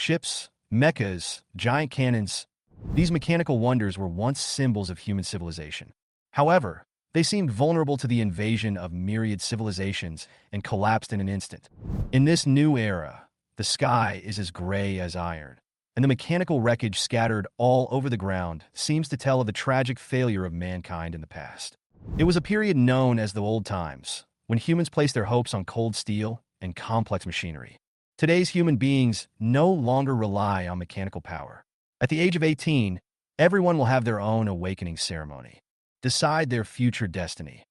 Ships, mechas, giant cannons, these mechanical wonders were once symbols of human civilization. However, they seemed vulnerable to the invasion of myriad civilizations and collapsed in an instant. In this new era, the sky is as gray as iron, and the mechanical wreckage scattered all over the ground seems to tell of the tragic failure of mankind in the past. It was a period known as the old times, when humans placed their hopes on cold steel and complex machinery. Today's human beings no longer rely on mechanical power. At the age of 18, everyone will have their own awakening ceremony. Decide their future destiny.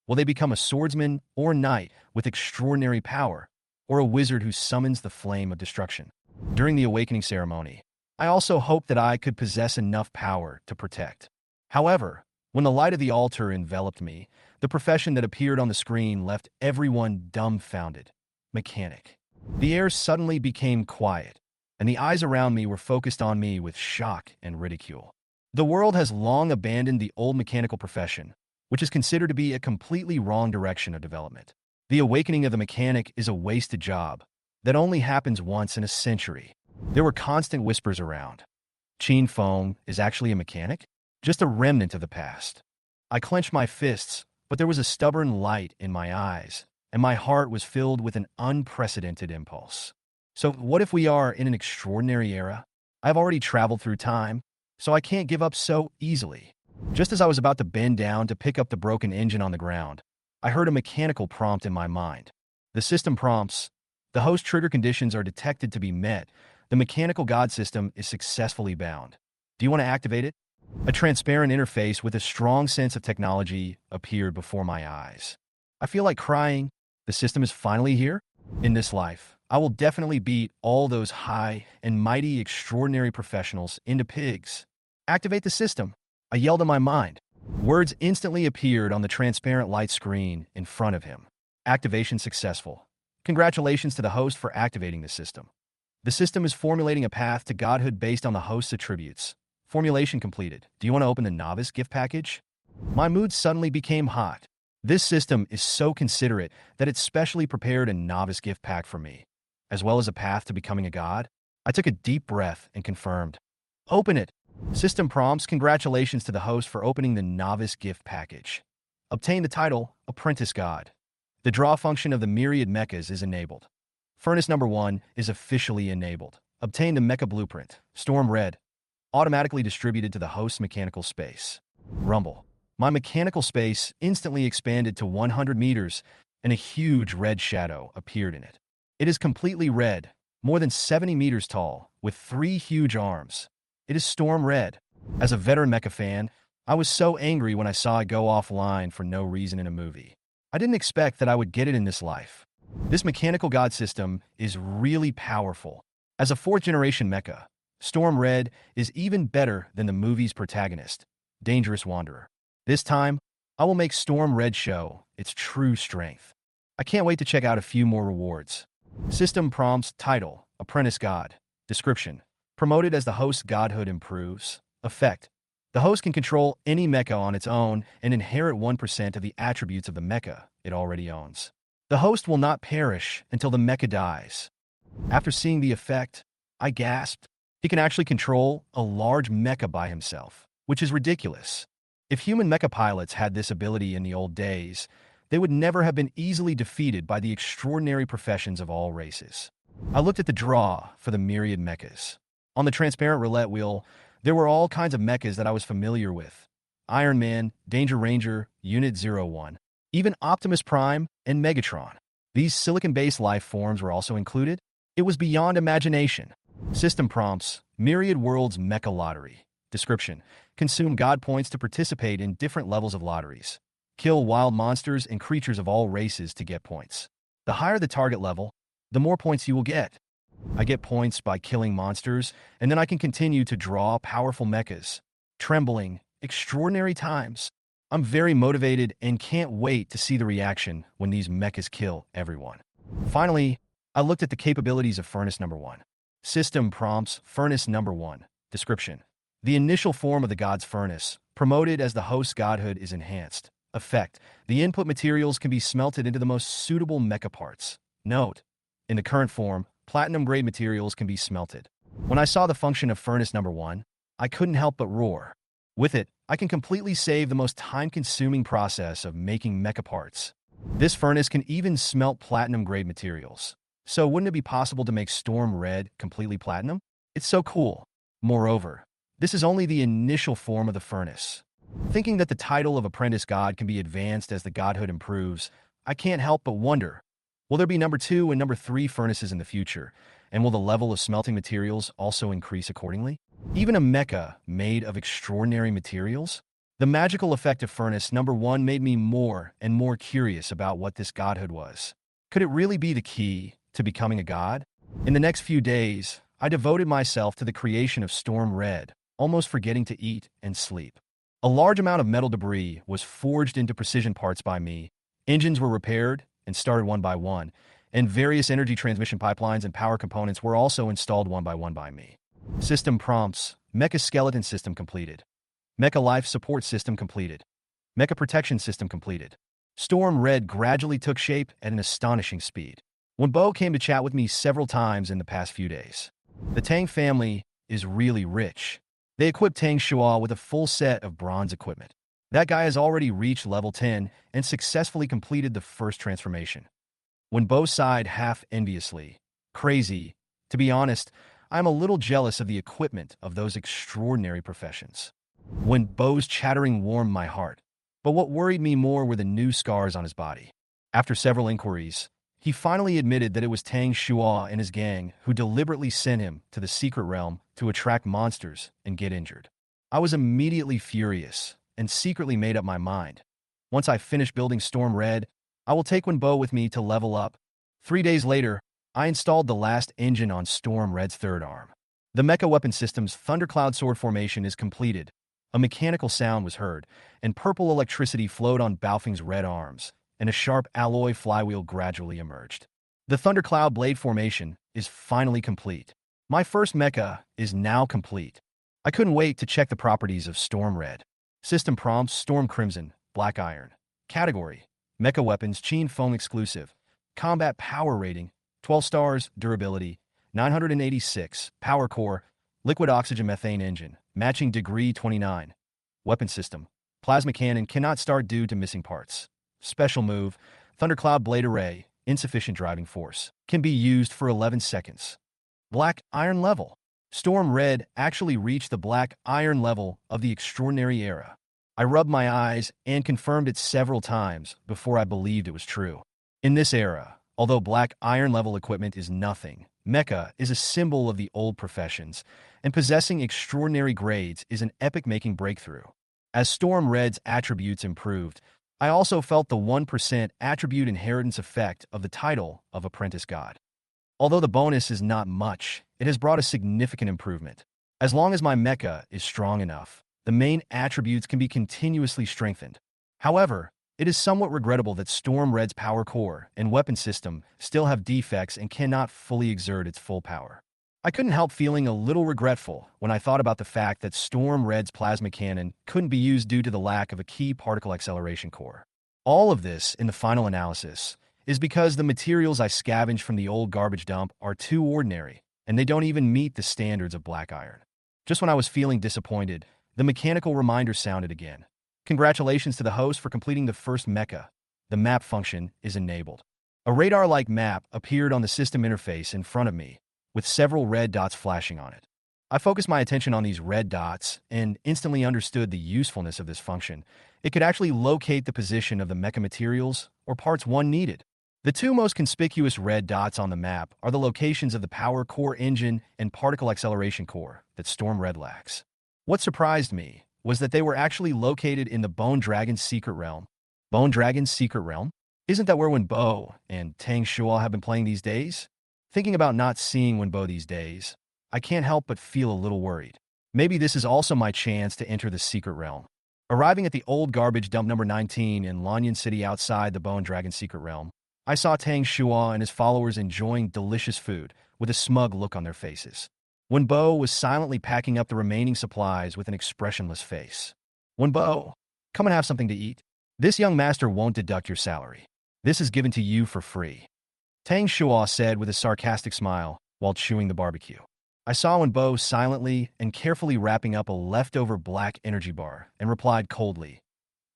Will they become a swordsman or knight with extraordinary power, or a wizard who summons the flame of destruction? During the awakening ceremony, I also hoped that I could possess enough power to protect. However, when the light of the altar enveloped me, the profession that appeared on the screen left everyone dumbfounded. Mechanic. The air suddenly became quiet, and the eyes around me were focused on me with shock and ridicule. The world has long abandoned the old mechanical profession, which is considered to be a completely wrong direction of development. The awakening of the mechanic is a wasted job that only happens once in a century. There were constant whispers around. Chin Fong is actually a mechanic? Just a remnant of the past. I clenched my fists, but there was a stubborn light in my eyes, and my heart was filled with an unprecedented impulse. So what if we are in an extraordinary era? I've already traveled through time, so I can't give up so easily. Just as I was about to bend down to pick up the broken engine on the ground, I heard a mechanical prompt in my mind. The system prompts, the host trigger conditions are detected to be met. The mechanical god system is successfully bound. Do you want to activate it? A transparent interface with a strong sense of technology appeared before my eyes. I feel like crying. The system is finally here. In this life, I will definitely beat all those high and mighty extraordinary professionals into pigs. Activate the system, I yelled in my mind. Words instantly appeared on the transparent light screen in front of him. Activation successful. Congratulations to the host for activating the system. The system is formulating a path to godhood based on the host's attributes. Formulation completed. Do you want to open the novice gift package? My mood suddenly became hot. This system is so considerate that it specially prepared a novice gift pack for me, as well as a path to becoming a god. I took a deep breath and confirmed. Open it. System prompts, congratulations to the host for opening the novice gift package. Obtain the title, Apprentice God. The draw function of the myriad mechas is enabled. Furnace number 1 is officially enabled. Obtain the mecha blueprint, Storm Red, automatically distributed to the host's mechanical space. Rumble. My mechanical space instantly expanded to 100 meters, and a huge red shadow appeared in it. It is completely red, more than 70 meters tall, with 3 huge arms. It is Storm Red. As a veteran mecha fan, I was so angry when I saw it go offline for no reason in a movie. I didn't expect that I would get it in this life. This mechanical god system is really powerful. As a 4th-generation mecha, Storm Red is even better than the movie's protagonist, Dangerous Wanderer. This time, I will make Storm Red show its true strength. I can't wait to check out a few more rewards. System prompts, title, Apprentice God. Description. Promoted as the host's godhood improves. Effect. The host can control any mecha on its own and inherit 1% of the attributes of the mecha it already owns. The host will not perish until the mecha dies. After seeing the effect, I gasped. He can actually control a large mecha by himself, which is ridiculous. If human mecha pilots had this ability in the old days, they would never have been easily defeated by the extraordinary professions of all races. I looked at the draw for the myriad mechas. On the transparent roulette wheel, there were all kinds of mechas that I was familiar with. Iron Man, Danger Ranger, Unit 01, even Optimus Prime and Megatron. These silicon-based life forms were also included. It was beyond imagination. System prompts, Myriad Worlds Mecha Lottery. Description. Consume God points to participate in different levels of lotteries. Kill wild monsters and creatures of all races to get points. The higher the target level, the more points you will get. I get points by killing monsters, and then I can continue to draw powerful mechas. Trembling, extraordinary times. I'm very motivated and can't wait to see the reaction when these mechas kill everyone. Finally, I looked at the capabilities of Furnace number 1. System prompts, Furnace number 1. Description. The initial form of the god's furnace, promoted as the host's godhood, is enhanced. Effect. The input materials can be smelted into the most suitable mecha parts. Note. In the current form, platinum-grade materials can be smelted. When I saw the function of furnace number 1, I couldn't help but roar. With it, I can completely save the most time-consuming process of making mecha parts. This furnace can even smelt platinum-grade materials. So wouldn't it be possible to make Storm Red completely platinum? It's so cool. Moreover, this is only the initial form of the furnace. Thinking that the title of Apprentice God can be advanced as the godhood improves, I can't help but wonder, will there be number 2 and number 3 furnaces in the future, and will the level of smelting materials also increase accordingly? Even a mecha made of extraordinary materials? The magical effect of furnace number 1 made me more and more curious about what this godhood was. Could it really be the key to becoming a god? In the next few days, I devoted myself to the creation of Storm Red, almost forgetting to eat and sleep. A large amount of metal debris was forged into precision parts by me, engines were repaired and started one by one, and various energy transmission pipelines and power components were also installed one by me. System prompts: Mecha skeleton system completed. Mecha life support system completed. Mecha protection system completed. Storm Red gradually took shape at an astonishing speed. Wenbo came to chat with me several times in the past few days. The Tang family is really rich. They equipped Tang Shua with a full set of bronze equipment. That guy has already reached level 10 and successfully completed the first transformation. Wenbo sighed half enviously. Crazy. To be honest, I'm a little jealous of the equipment of those extraordinary professions. Wenbo's chattering warmed my heart, but what worried me more were the new scars on his body. After several inquiries, he finally admitted that it was Tang Shua and his gang who deliberately sent him to the secret realm to attract monsters and get injured. I was immediately furious and secretly made up my mind. Once I finish building Storm Red, I will take Wenbo with me to level up. 3 days later, I installed the last engine on Storm Red's third arm. The mecha weapon system's thundercloud sword formation is completed. A mechanical sound was heard, and purple electricity flowed on Baofeng's red arms, and a sharp alloy flywheel gradually emerged. The thundercloud blade formation is finally complete. My first mecha is now complete. I couldn't wait to check the properties of Storm Red. System prompts: Storm Crimson, Black Iron. Category: Mecha Weapons, Qin Feng exclusive. Combat Power Rating: 12 stars, Durability: 986, Power Core, Liquid Oxygen Methane Engine, Matching Degree 29. Weapon System: Plasma Cannon cannot start due to missing parts. Special Move: Thundercloud Blade Array, Insufficient Driving Force. Can be used for 11 seconds. Black Iron Level: Storm Red actually reached the Black Iron level of the Extraordinary Era. I rubbed my eyes and confirmed it several times before I believed it was true. In this era, although Black Iron level equipment is nothing, Mecha is a symbol of the old professions, and possessing extraordinary grades is an epic-making breakthrough. As Storm Red's attributes improved, I also felt the 1% attribute inheritance effect of the title of Apprentice God. Although the bonus is not much, it has brought a significant improvement. As long as my mecha is strong enough, the main attributes can be continuously strengthened. However, it is somewhat regrettable that Storm Red's power core and weapon system still have defects and cannot fully exert its full power. I couldn't help feeling a little regretful when I thought about the fact that Storm Red's plasma cannon couldn't be used due to the lack of a key particle acceleration core. All of this, in the final analysis, is because the materials I scavenged from the old garbage dump are too ordinary, and they don't even meet the standards of black iron. Just when I was feeling disappointed, the mechanical reminder sounded again. Congratulations to the host for completing the first mecha. The map function is enabled. A radar-like map appeared on the system interface in front of me, with several red dots flashing on it. I focused my attention on these red dots and instantly understood the usefulness of this function. It could actually locate the position of the mecha materials or parts one needed. The two most conspicuous red dots on the map are the locations of the power core engine and particle acceleration core that Storm Red lacks. What surprised me was that they were actually located in the Bone Dragon's secret realm. Bone Dragon's secret realm? Isn't that where Wenbo and Tang Shua have been playing these days? Thinking about not seeing Wenbo these days, I can't help but feel a little worried. Maybe this is also my chance to enter the secret realm. Arriving at the old garbage dump number 19 in Lan City outside the Bone Dragon secret realm, I saw Tang Shua and his followers enjoying delicious food with a smug look on their faces. Wenbo was silently packing up the remaining supplies with an expressionless face. Wenbo, come and have something to eat. This young master won't deduct your salary. This is given to you for free. Tang Shua said with a sarcastic smile while chewing the barbecue. I saw Wenbo silently and carefully wrapping up a leftover black energy bar and replied coldly,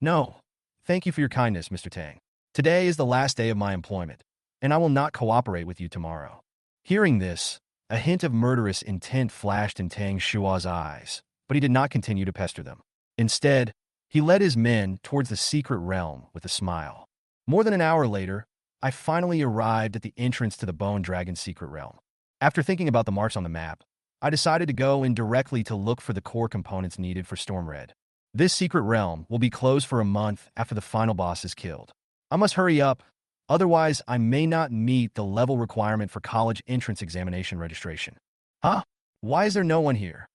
"No, thank you for your kindness, Mr. Tang. Today is the last day of my employment, and I will not cooperate with you tomorrow." Hearing this, a hint of murderous intent flashed in Tang Shua's eyes, but he did not continue to pester them. Instead, he led his men towards the secret realm with a smile. More than an hour later, I finally arrived at the entrance to the Bone Dragon secret realm. After thinking about the marks on the map, I decided to go in directly to look for the core components needed for Storm Red. This secret realm will be closed for a month after the final boss is killed. I must hurry up, otherwise I may not meet the level requirement for college entrance examination registration. Huh? Why is there no one here?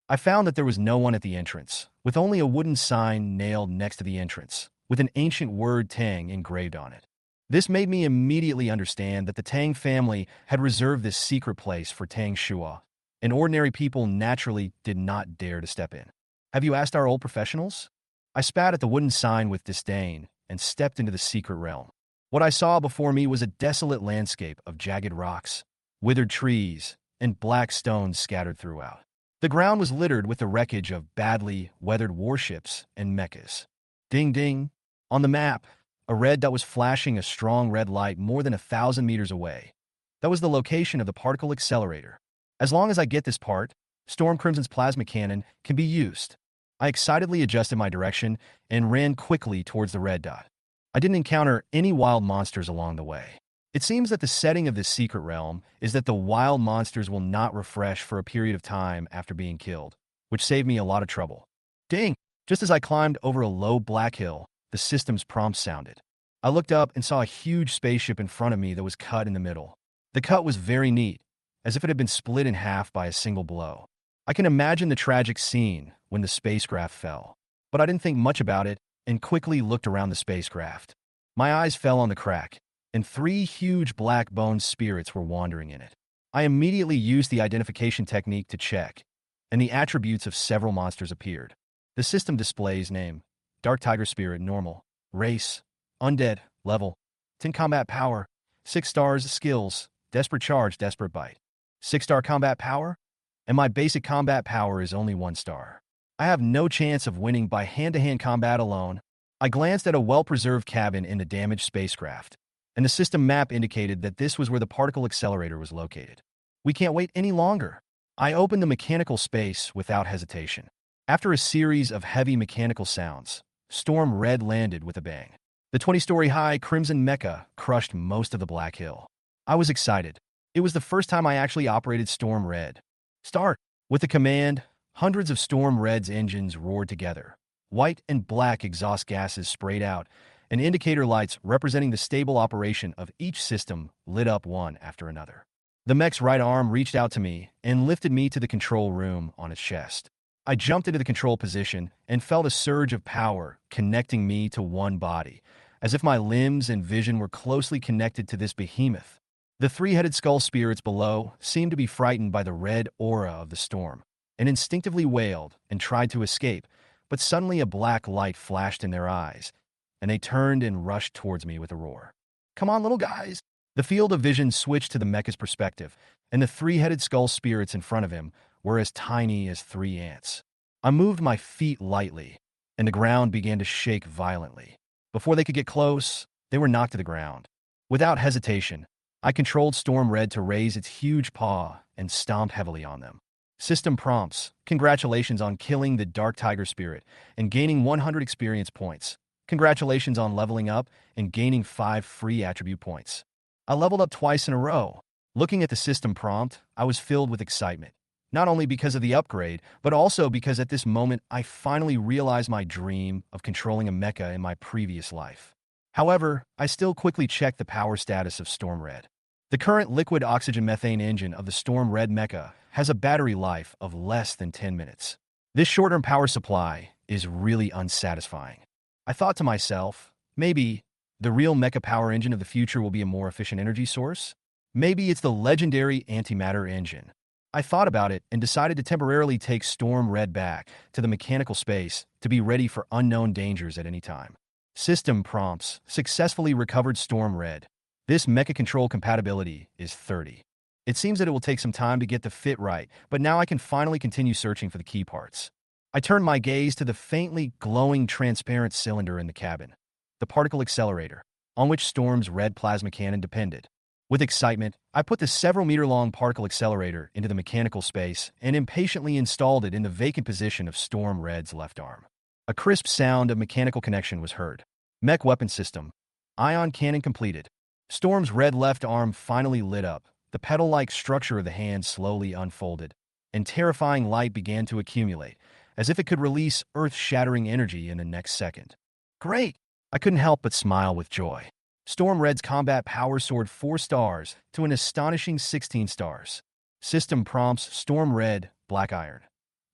I found that there was no one at the entrance, with only a wooden sign nailed next to the entrance, with an ancient word Tang engraved on it. This made me immediately understand that the Tang family had reserved this secret place for Tang Shua, and ordinary people naturally did not dare to step in. Have you asked our old professionals? I spat at the wooden sign with disdain and stepped into the secret realm. What I saw before me was a desolate landscape of jagged rocks, withered trees, and black stones scattered throughout. The ground was littered with the wreckage of badly weathered warships and mechas. Ding ding. On the map, a red dot was flashing a strong red light more than 1,000 meters away. That was the location of the particle accelerator. As long as I get this part, Storm Crimson's plasma cannon can be used. I excitedly adjusted my direction and ran quickly towards the red dot. I didn't encounter any wild monsters along the way. It seems that the setting of this secret realm is that the wild monsters will not refresh for a period of time after being killed, which saved me a lot of trouble. Ding! Just as I climbed over a low black hill, the system's prompt sounded. I looked up and saw a huge spaceship in front of me that was cut in the middle. The cut was very neat, as if it had been split in half by a single blow. I can imagine the tragic scene when the spacecraft fell, but I didn't think much about it and quickly looked around the spacecraft. My eyes fell on the crack, and 3 huge black bone spirits were wandering in it. I immediately used the identification technique to check, and the attributes of several monsters appeared. The system displays name, Dark Tiger Spirit Normal, Race, Undead, Level, 10 Combat Power, 6 stars Skills, Desperate Charge, Desperate Bite. 6-star Combat Power? And my basic combat power is only 1 star. I have no chance of winning by hand-to-hand combat alone. I glanced at a well-preserved cabin in the damaged spacecraft, and the system map indicated that this was where the particle accelerator was located. We can't wait any longer. I opened the mechanical space without hesitation. After a series of heavy mechanical sounds, Storm Red landed with a bang. The 20-story high Crimson Mecha crushed most of the Black Hill. I was excited. It was the first time I actually operated Storm Red. Start! With the command, hundreds of Storm Red's engines roared together. White and black exhaust gases sprayed out, and indicator lights representing the stable operation of each system lit up one after another. The mech's right arm reached out to me and lifted me to the control room on its chest. I jumped into the control position and felt a surge of power connecting me to one body, as if my limbs and vision were closely connected to this behemoth. The 3-headed skull spirits below seemed to be frightened by the red aura of the storm, and instinctively wailed and tried to escape, but suddenly a black light flashed in their eyes, and they turned and rushed towards me with a roar. "Come on, little guys!" The field of vision switched to the mecha's perspective, and the 3-headed skull spirits in front of him were as tiny as 3 ants. I moved my feet lightly, and the ground began to shake violently. Before they could get close, they were knocked to the ground. Without hesitation, I controlled Storm Red to raise its huge paw and stomped heavily on them. System prompts: congratulations on killing the Dark Tiger Spirit and gaining 100 experience points. Congratulations on leveling up and gaining 5 free attribute points. I leveled up twice in a row. Looking at the system prompt, I was filled with excitement. Not only because of the upgrade, but also because at this moment I finally realized my dream of controlling a mecha in my previous life. However, I still quickly checked the power status of Storm Red. The current liquid oxygen methane engine of the Storm Red mecha has a battery life of less than 10 minutes. This short-term power supply is really unsatisfying. I thought to myself, maybe the real mecha power engine of the future will be a more efficient energy source? Maybe it's the legendary antimatter engine. I thought about it and decided to temporarily take Storm Red back to the mechanical space to be ready for unknown dangers at any time. System prompts: successfully recovered Storm Red. This mecha control compatibility is 30. It seems that it will take some time to get the fit right, but now I can finally continue searching for the key parts. I turn my gaze to the faintly glowing transparent cylinder in the cabin, the particle accelerator, on which Storm's red plasma cannon depended. With excitement, I put the several-meter-long particle accelerator into the mechanical space and impatiently installed it in the vacant position of Storm Red's left arm. A crisp sound of mechanical connection was heard. Mech weapon system. Ion cannon completed. Storm's red left arm finally lit up. The petal-like structure of the hand slowly unfolded, and terrifying light began to accumulate, as if it could release earth-shattering energy in the next second. Great! I couldn't help but smile with joy. Storm Red's combat power soared 4 stars to an astonishing 16 stars. System prompts: Storm Red, Black Iron.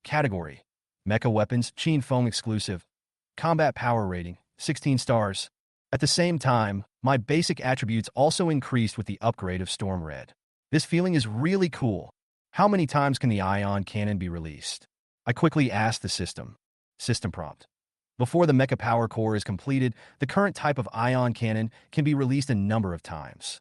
Category: Mecha Weapons, Chinyin Feng exclusive. Combat power rating: 16 stars. At the same time, my basic attributes also increased with the upgrade of Storm Red. This feeling is really cool. How many times can the ion cannon be released? I quickly asked the system. System prompt: before the mecha power core is completed, the current type of ion cannon can be released a number of times.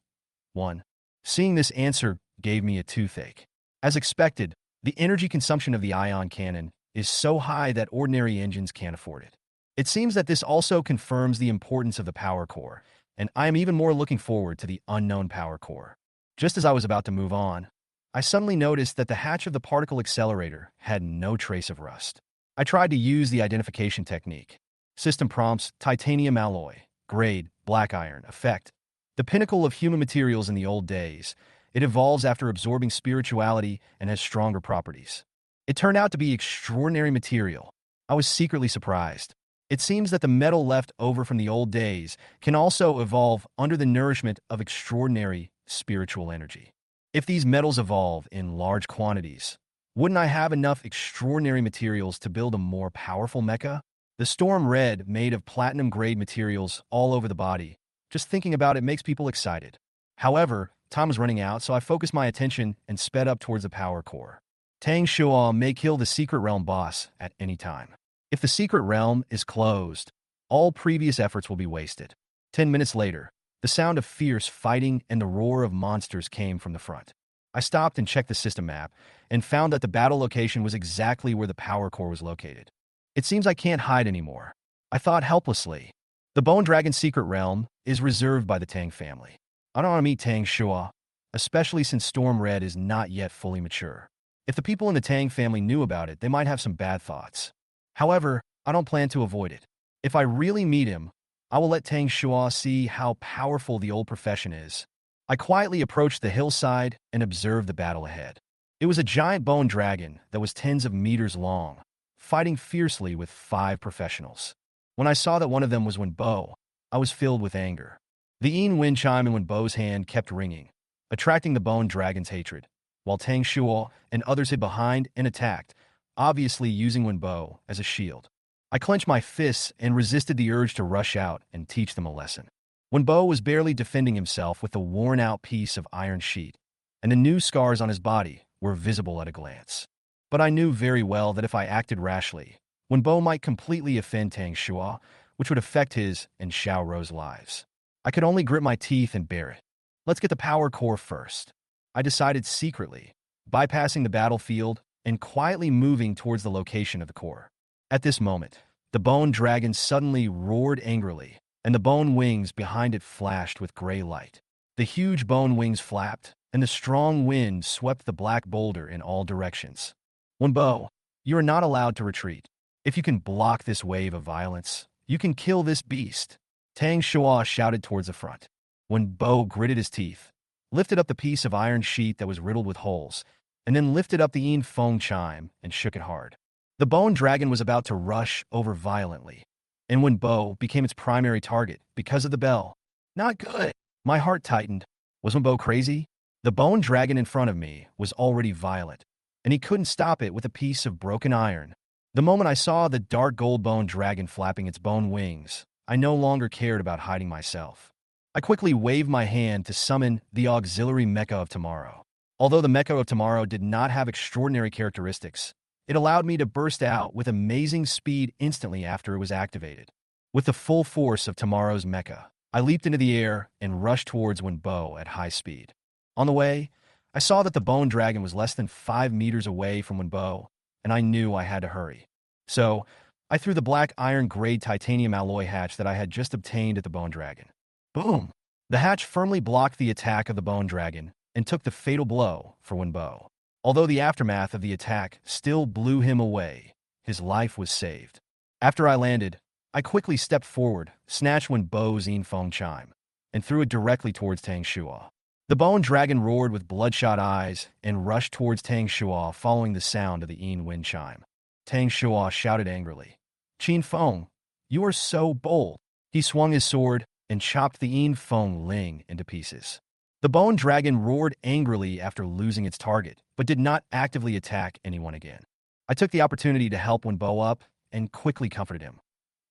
1. Seeing this answer gave me a toothache. As expected, the energy consumption of the ion cannon is so high that ordinary engines can't afford it. It seems that this also confirms the importance of the power core, and I am even more looking forward to the unknown power core. Just as I was about to move on, I suddenly noticed that the hatch of the particle accelerator had no trace of rust. I tried to use the identification technique. System prompts: titanium alloy, grade, black iron, effect. The pinnacle of human materials in the old days, it evolves after absorbing spirituality and has stronger properties. It turned out to be extraordinary material. I was secretly surprised. It seems that the metal left over from the old days can also evolve under the nourishment of extraordinary spiritual energy. If these metals evolve in large quantities, wouldn't I have enough extraordinary materials to build a more powerful mecha? The Storm Red made of platinum-grade materials all over the body. Just thinking about it makes people excited. However, time was running out, so I focused my attention and sped up towards the power core. Tang Shua may kill the Secret Realm boss at any time. If the Secret Realm is closed, all previous efforts will be wasted. 10 minutes later, the sound of fierce fighting and the roar of monsters came from the front. I stopped and checked the system map and found that the battle location was exactly where the power core was located. It seems I can't hide anymore, I thought helplessly. The Bone Dragon Secret Realm is reserved by the Tang family. I don't want to meet Tang Shua, especially since Storm Red is not yet fully mature. If the people in the Tang family knew about it, they might have some bad thoughts. However, I don't plan to avoid it. If I really meet him, I will let Tang Shua see how powerful the old profession is. I quietly approached the hillside and observed the battle ahead. It was a giant bone dragon that was tens of meters long, fighting fiercely with 5 professionals. When I saw that one of them was Wenbo, I was filled with anger. The Yin wind chime in Wenbo's hand kept ringing, attracting the bone dragon's hatred, while Tang Shua and others hid behind and attacked, obviously using Wenbo as a shield. I clenched my fists and resisted the urge to rush out and teach them a lesson. Wenbo was barely defending himself with a worn-out piece of iron sheet, and the new scars on his body were visible at a glance. But I knew very well that if I acted rashly, Wenbo might completely offend Tang Shua, which would affect his and Xiao Rou's lives. I could only grit my teeth and bear it. Let's get the power core first, I decided secretly, bypassing the battlefield and quietly moving towards the location of the core. At this moment, the bone dragon suddenly roared angrily, and the bone wings behind it flashed with gray light. The huge bone wings flapped, and the strong wind swept the black boulder in all directions. Wenbo, you are not allowed to retreat. If you can block this wave of violence, you can kill this beast, Tang Shua shouted towards the front. Wenbo gritted his teeth, lifted up the piece of iron sheet that was riddled with holes, and then lifted up the Yin Feng chime and shook it hard. The bone dragon was about to rush over violently, and Wenbo became its primary target because of the bell. Not good. My heart tightened. Was Wenbo crazy? The bone dragon in front of me was already violent, and he couldn't stop it with a piece of broken iron. The moment I saw the dark gold bone dragon flapping its bone wings, I no longer cared about hiding myself. I quickly waved my hand to summon the auxiliary mecha of tomorrow. Although the mecha of tomorrow did not have extraordinary characteristics, it allowed me to burst out with amazing speed instantly after it was activated. With the full force of tomorrow's mecha, I leaped into the air and rushed towards Wenbo at high speed. On the way, I saw that the bone dragon was less than 5 meters away from Wenbo, and I knew I had to hurry. So, I threw the black iron grade titanium alloy hatch that I had just obtained at the bone dragon. Boom! The hatch firmly blocked the attack of the bone dragon and took the fatal blow for Wenbo. Although the aftermath of the attack still blew him away, his life was saved. After I landed, I quickly stepped forward, snatched Wenbo's Feng chime, and threw it directly towards Tang Shua. The bone dragon roared with bloodshot eyes and rushed towards Tang Shua following the sound of the wind chime. Tang Shua shouted angrily, "Qin Feng, you are so bold." He swung his sword and chopped the Feng Ling into pieces. The bone dragon roared angrily after losing its target, but did not actively attack anyone again. I took the opportunity to help Wenbo up and quickly comforted him.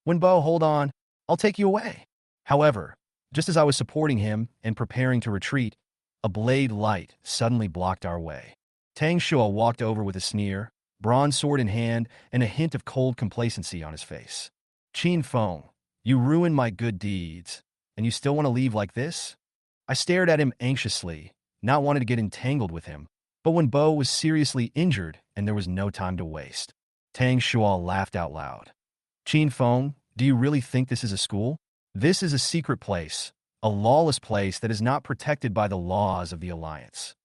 "Wenbo, hold on. I'll take you away." However, just as I was supporting him and preparing to retreat, a blade light suddenly blocked our way. Tang Shua walked over with a sneer, bronze sword in hand, and a hint of cold complacency on his face. "Qin Feng, you ruined my good deeds, and you still want to leave like this?" I stared at him anxiously, not wanting to get entangled with him, but Wenbo was seriously injured and there was no time to waste. Tang Shua laughed out loud. "Qin Feng, do you really think this is a school? This is a secret place, a lawless place that is not protected by the laws of the Alliance."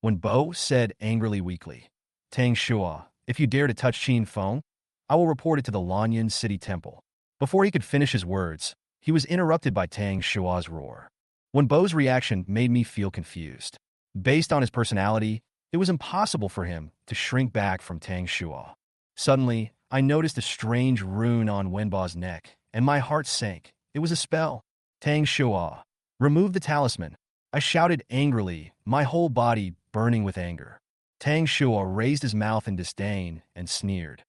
Wenbo said angrily weakly, "Tang Shua, if you dare to touch Qin Feng, I will report it to the Lan City Temple." Before he could finish his words, he was interrupted by Tang Shua's roar. Wenbo's reaction made me feel confused. Based on his personality, it was impossible for him to shrink back from Tang Shua. Suddenly, I noticed a strange rune on Wenbo's neck, and my heart sank. It was a spell. "Tang Shua, remove the talisman." I shouted angrily, my whole body burning with anger. Tang Shua raised his mouth in disdain and sneered.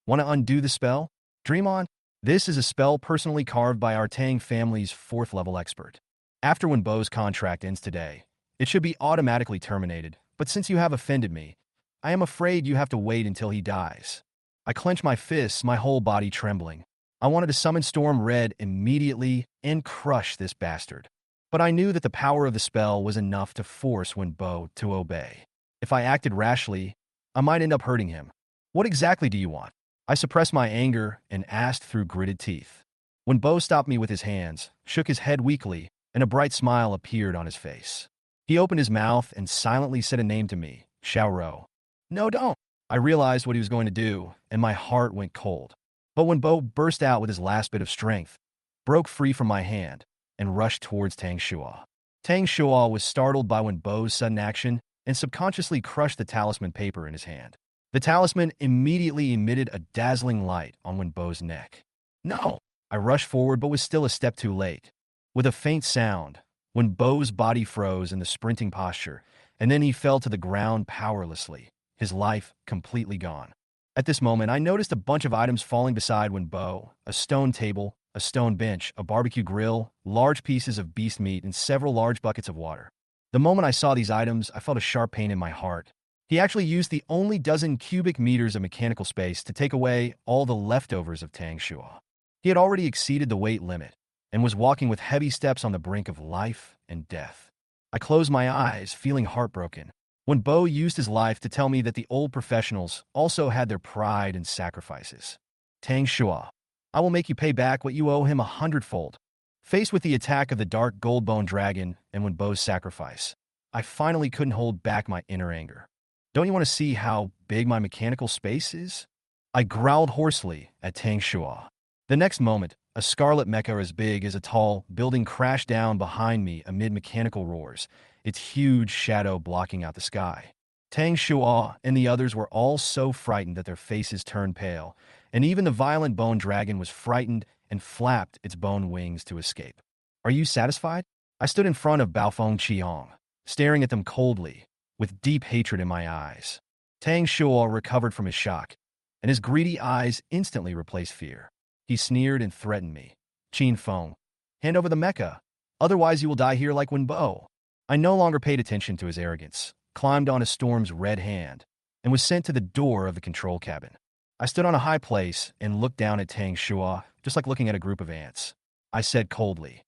"Want to undo the spell? Dream on." This is a spell personally carved by our Tang family's 4th level expert. After Wenbo's contract ends today, it should be automatically terminated, but since you have offended me, I am afraid you have to wait until he dies. I clenched my fists, my whole body trembling. I wanted to summon Storm Red immediately and crush this bastard. But I knew that the power of the spell was enough to force Wenbo to obey. If I acted rashly, I might end up hurting him. "What exactly do you want?" I suppressed my anger and asked through gritted teeth. Wenbo stopped me with his hands, shook his head weakly, and a bright smile appeared on his face. He opened his mouth and silently said a name to me, Xiaoro. "No, don't." I realized what he was going to do, and my heart went cold. But Wenbo burst out with his last bit of strength, broke free from my hand, and rushed towards Tang Shua. Tang Shua was startled by Wenbo's sudden action and subconsciously crushed the talisman paper in his hand. The talisman immediately emitted a dazzling light on Wenbo's neck. "No!" I rushed forward but was still a step too late. With a faint sound, Wenbo's body froze in the sprinting posture, and then he fell to the ground powerlessly, his life completely gone. At this moment, I noticed a bunch of items falling beside Wenbo: a stone table, a stone bench, a barbecue grill, large pieces of beast meat, and several large buckets of water. The moment I saw these items, I felt a sharp pain in my heart. He actually used the only dozen cubic meters of mechanical space to take away all the leftovers of Tang Shua. He had already exceeded the weight limit and was walking with heavy steps on the brink of life and death. I closed my eyes, feeling heartbroken. Wenbo used his life to tell me that the old professionals also had their pride and sacrifices. "Tang Shua, I will make you pay back what you owe him 100-fold. Faced with the attack of the dark gold bone dragon and Wenbo's sacrifice, I finally couldn't hold back my inner anger. "Don't you want to see how big my mechanical space is?" I growled hoarsely at Tang Shua. The next moment, a scarlet mecha as big as a tall building crashed down behind me amid mechanical roars, its huge shadow blocking out the sky. Tang Shua and the others were all so frightened that their faces turned pale, and even the violent bone dragon was frightened and flapped its bone wings to escape. "Are you satisfied?" I stood in front of Baofeng Qiong, staring at them coldly, with deep hatred in my eyes. Tang Shua recovered from his shock, and his greedy eyes instantly replaced fear. He sneered and threatened me. "Qin Feng, hand over the mecha, otherwise you will die here like Wenbo." I no longer paid attention to his arrogance, climbed onto Storm's red hand, and was sent to the door of the control cabin. I stood on a high place and looked down at Tang Shua, just like looking at a group of ants. I said coldly,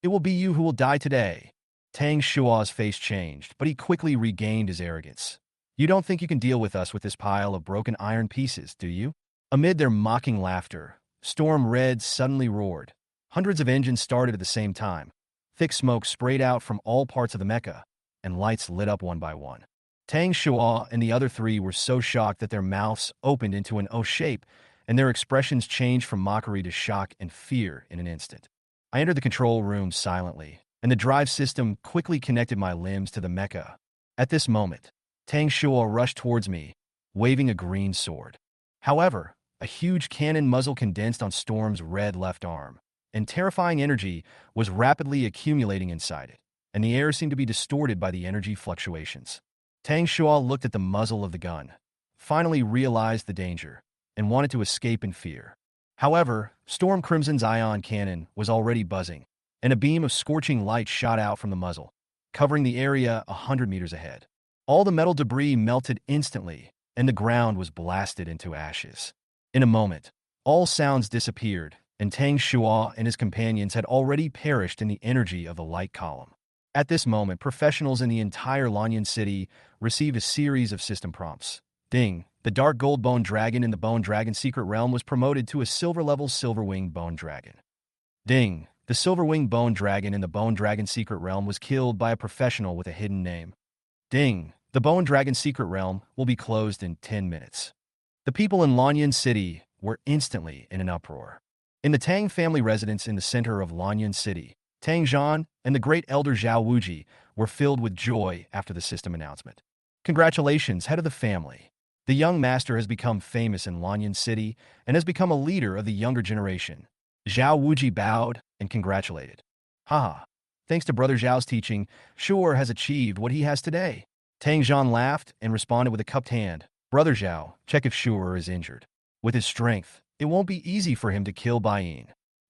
"It will be you who will die today." Tang Shua's face changed, but he quickly regained his arrogance. You don't think you can deal with us with this pile of broken iron pieces, do you? Amid their mocking laughter, Storm Red suddenly roared. Hundreds of engines started at the same time. Thick smoke sprayed out from all parts of the mecha, and lights lit up one by one. Tang Shua and the other three were so shocked that their mouths opened into an O shape, and their expressions changed from mockery to shock and fear in an instant. I entered the control room silently, and the drive system quickly connected my limbs to the mecha. At this moment, Tang Shua rushed towards me, waving a green sword. However, a huge cannon muzzle condensed on Storm's red left arm, and terrifying energy was rapidly accumulating inside it, and the air seemed to be distorted by the energy fluctuations. Tang Shua looked at the muzzle of the gun, finally realized the danger, and wanted to escape in fear. However, Storm Crimson's ion cannon was already buzzing, and a beam of scorching light shot out from the muzzle, covering the area 100 meters ahead. All the metal debris melted instantly, and the ground was blasted into ashes. In a moment, all sounds disappeared, and Tang Shua and his companions had already perished in the energy of the light column. At this moment, professionals in the entire Lan City received a series of system prompts. Ding! The dark gold bone dragon in the Bone Dragon Secret Realm was promoted to a silver-level silver-winged bone dragon. Ding! The silver-winged bone dragon in the Bone Dragon Secret Realm was killed by a professional with a hidden name. Ding! The Bone Dragon Secret Realm will be closed in 10 minutes. The people in Lan City were instantly in an uproar. In the Tang family residence in the center of Lan City, Tang Zhan and the great elder Zhao Wuji were filled with joy after the system announcement. Congratulations, head of the family. The young master has become famous in Lan City and has become a leader of the younger generation. Zhao Wuji bowed and congratulated. Haha, thanks to Brother Zhao's teaching, Shua has achieved what he has today. Tang Zhan laughed and responded with a cupped hand. Brother Zhao, check if Shua is injured. With his strength, it won't be easy for him to kill Baiyin.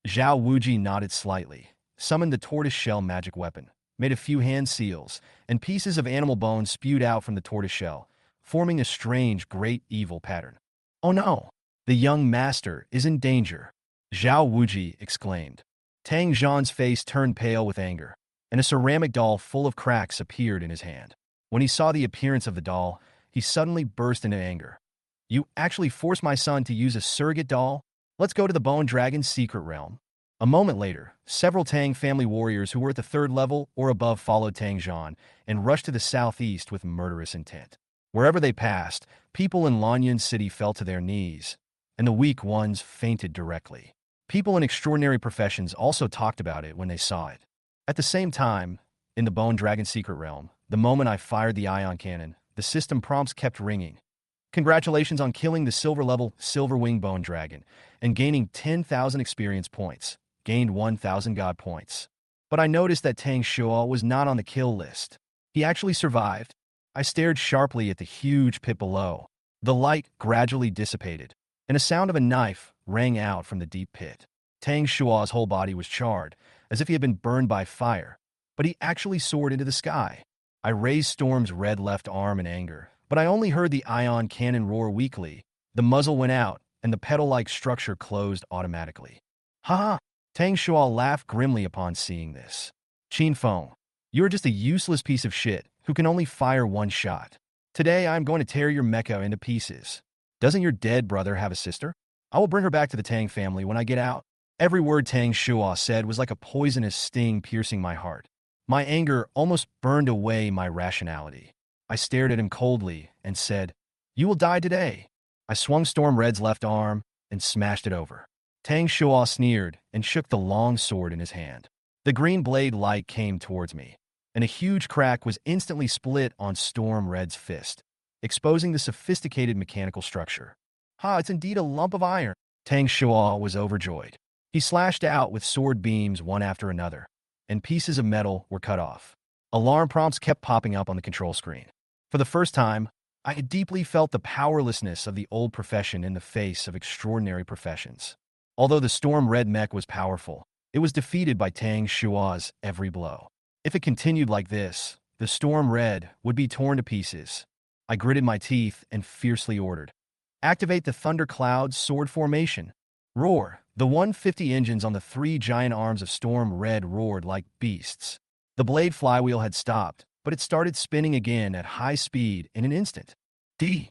Zhao Wuji nodded slightly, summoned the tortoise-shell magic weapon, made a few hand seals, and pieces of animal bones spewed out from the tortoise-shell, forming a strange great evil pattern. Oh no! The young master is in danger, Zhao Wuji exclaimed. Tang Zhan's face turned pale with anger, and a ceramic doll full of cracks appeared in his hand. When he saw the appearance of the doll, he suddenly burst into anger. You actually forced my son to use a surrogate doll? Let's go to the Bone Dragon's secret realm. A moment later, several Tang family warriors who were at the 3rd level or above followed Tang Zhan and rushed to the southeast with murderous intent. Wherever they passed, people in Lan City fell to their knees, and the weak ones fainted directly. People in extraordinary professions also talked about it when they saw it. At the same time, in the Bone Dragon Secret Realm, the moment I fired the ion cannon, the system prompts kept ringing. Congratulations on killing the silver-level Silver-Winged Bone Dragon and gaining 10,000 experience points. Gained 1,000 God points. But I noticed that Tang Shua was not on the kill list. He actually survived. I stared sharply at the huge pit below. The light gradually dissipated, and a sound of a knife rang out from the deep pit. Tang Shua's whole body was charred, as if he had been burned by fire, but he actually soared into the sky. I raised Storm's red left arm in anger, but I only heard the ion cannon roar weakly. The muzzle went out, and the petal-like structure closed automatically. Ha! Tang Shua laughed grimly upon seeing this. Qin Feng, you're just a useless piece of shit who can only fire one shot. Today I'm going to tear your mecha into pieces. Doesn't your dead brother have a sister? I will bring her back to the Tang family when I get out. Every word Tang Shua said was like a poisonous sting piercing my heart. My anger almost burned away my rationality. I stared at him coldly and said, "You will die today." I swung Storm Red's left arm and smashed it over. Tang Shua sneered and shook the long sword in his hand. The green blade light came towards me, and a huge crack was instantly split on Storm Red's fist, exposing the sophisticated mechanical structure. It's indeed a lump of iron. Tang Shua was overjoyed. He slashed out with sword beams one after another, and pieces of metal were cut off. Alarm prompts kept popping up on the control screen. For the first time, I had deeply felt the powerlessness of the old profession in the face of extraordinary professions. Although the Storm Red mech was powerful, it was defeated by Tang Shua's every blow. If it continued like this, the Storm Red would be torn to pieces. I gritted my teeth and fiercely ordered, "Activate the Thundercloud Sword Formation." Roar! The 150 engines on the 3 giant arms of Storm Red roared like beasts. The blade flywheel had stopped, but it started spinning again at high speed in an instant. D.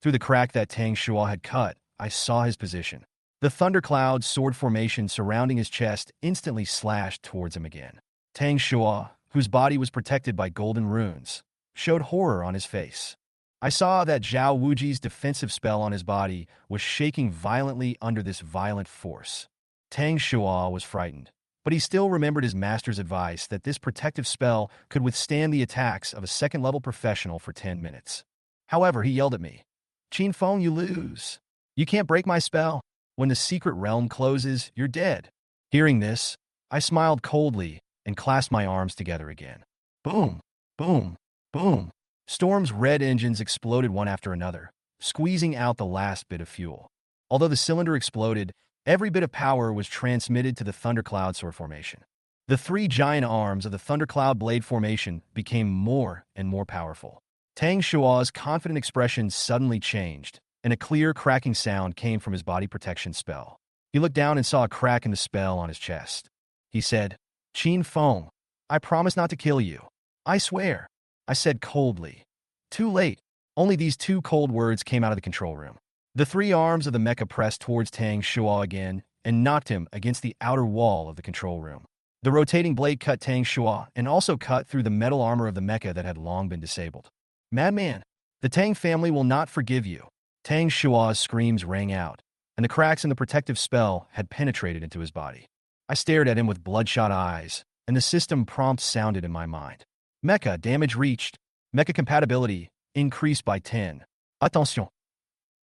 Through the crack that Tang Shua had cut, I saw his position. The thundercloud sword formation surrounding his chest instantly slashed towards him again. Tang Shua, whose body was protected by golden runes, showed horror on his face. I saw that Zhao Wuji's defensive spell on his body was shaking violently under this violent force. Tang Shua was frightened, but he still remembered his master's advice that this protective spell could withstand the attacks of a second-level professional for 10 minutes. However, he yelled at me, "Qin Feng, you lose. You can't break my spell. When the secret realm closes, you're dead." Hearing this, I smiled coldly and clasped my arms together again. Boom, boom, boom. Storm's red engines exploded one after another, squeezing out the last bit of fuel. Although the cylinder exploded, every bit of power was transmitted to the thundercloud sword formation. The three giant arms of the thundercloud blade formation became more and more powerful. Tang Shua's confident expression suddenly changed, and a clear cracking sound came from his body protection spell. He looked down and saw a crack in the spell on his chest. He said, "Qin Feng, I promise not to kill you. I swear," I said coldly. Too late. Only these two cold words came out of the control room. The three arms of the mecha pressed towards Tang Shua again and knocked him against the outer wall of the control room. The rotating blade cut Tang Shua and also cut through the metal armor of the mecha that had long been disabled. "Madman, the Tang family will not forgive you." Tang Shua's screams rang out, and the cracks in the protective spell had penetrated into his body. I stared at him with bloodshot eyes, and the system prompt sounded in my mind. Mecha damage reached. Mecha compatibility increased by 10. Attention.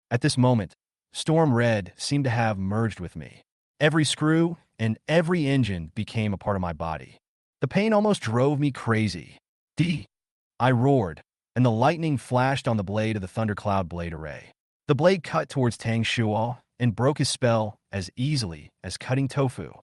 At this moment, Storm Red seemed to have merged with me. Every screw and every engine became a part of my body. The pain almost drove me crazy. D. I roared, and the lightning flashed on the blade of the Thundercloud blade array. The blade cut towards Tang Shua and broke his spell as easily as cutting tofu.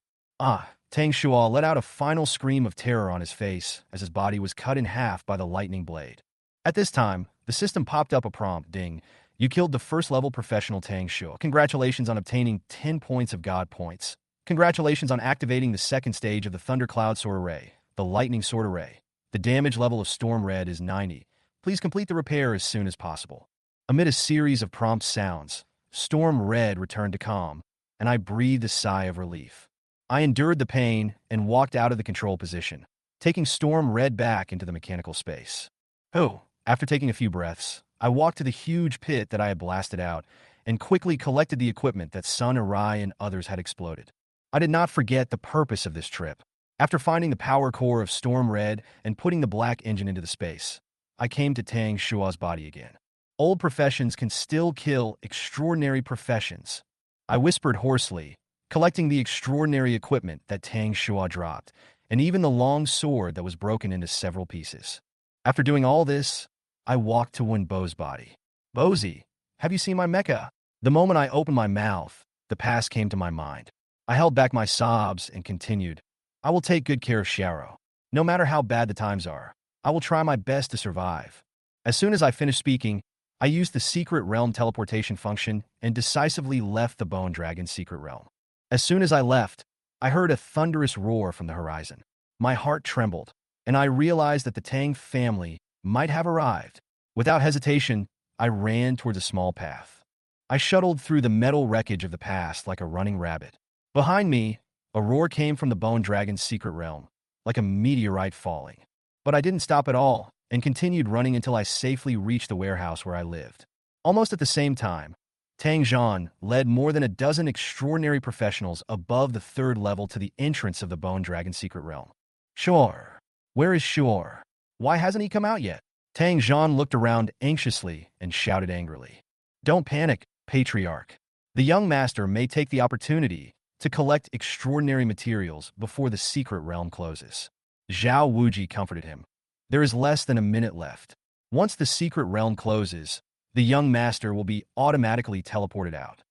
Tang Shua let out a final scream of terror on his face as his body was cut in half by the lightning blade. At this time, the system popped up a prompt, "Ding, you killed the first-level professional Tang Shua. Congratulations on obtaining 10 points of God points. Congratulations on activating the second stage of the Thundercloud Sword Array, the Lightning Sword Array. The damage level of Storm Red is 90. Please complete the repair as soon as possible." Amid a series of prompt sounds, Storm Red returned to calm, and I breathed a sigh of relief. I endured the pain and walked out of the control position, taking Storm Red back into the mechanical space. After taking a few breaths, I walked to the huge pit that I had blasted out and quickly collected the equipment that Sun Arai and others had exploded. I did not forget the purpose of this trip. After finding the power core of Storm Red and putting the black engine into the space, I came to Tang Shua's body again. Old professions can still kill extraordinary professions. I whispered hoarsely, collecting the extraordinary equipment that Tang Shua dropped, and even the long sword that was broken into several pieces. After doing all this, I walked to Wenbo's body. "Bozy, have you seen my mecha?" The moment I opened my mouth, the past came to my mind. I held back my sobs and continued, "I will take good care of Shery. No matter how bad the times are, I will try my best to survive." As soon as I finished speaking, I used the secret realm teleportation function and decisively left the Bone Dragon's secret realm. As soon as I left, I heard a thunderous roar from the horizon. My heart trembled, and I realized that the Tang family might have arrived. Without hesitation, I ran towards a small path. I shuttled through the metal wreckage of the past like a running rabbit. Behind me, a roar came from the Bone Dragon's secret realm, like a meteorite falling. But I didn't stop at all and continued running until I safely reached the warehouse where I lived. Almost at the same time, Tang Zhan led more than a dozen extraordinary professionals above the third level to the entrance of the Bone Dragon's secret realm. "Sure. Where is Sure? Why hasn't he come out yet?" Tang Zhan looked around anxiously and shouted angrily. "Don't panic, Patriarch. The young master may take the opportunity to collect extraordinary materials before the secret realm closes." Zhao Wuji comforted him. "There is less than a minute left. Once the secret realm closes, the young master will be automatically teleported out."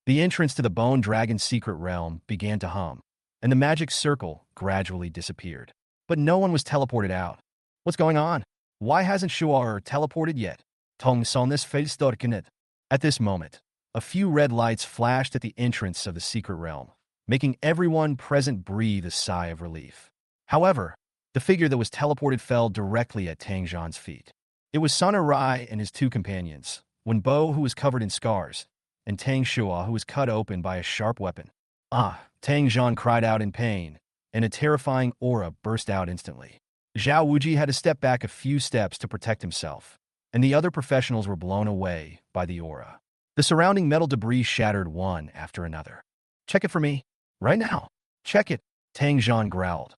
The entrance to the Bone Dragon's secret realm began to hum, and the magic circle gradually disappeared. But no one was teleported out. What's going on? Why hasn't Shua teleported yet? Tong son this face dorkinet. At this moment, a few red lights flashed at the entrance of the secret realm, making everyone present breathe a sigh of relief. However, The figure that was teleported fell directly at Tang Zhan's feet. It was Sun Rai and his two companions, Wen Bo, who was covered in scars, and Tang Shua, who was cut open by a sharp weapon. Ah! Tang Zhan cried out in pain, and a terrifying aura burst out instantly. Zhao Wuji had to step back a few steps to protect himself, and the other professionals were blown away by the aura. The surrounding metal debris shattered one after another. Check it for me. Right now. Check it, Tang Zhan growled.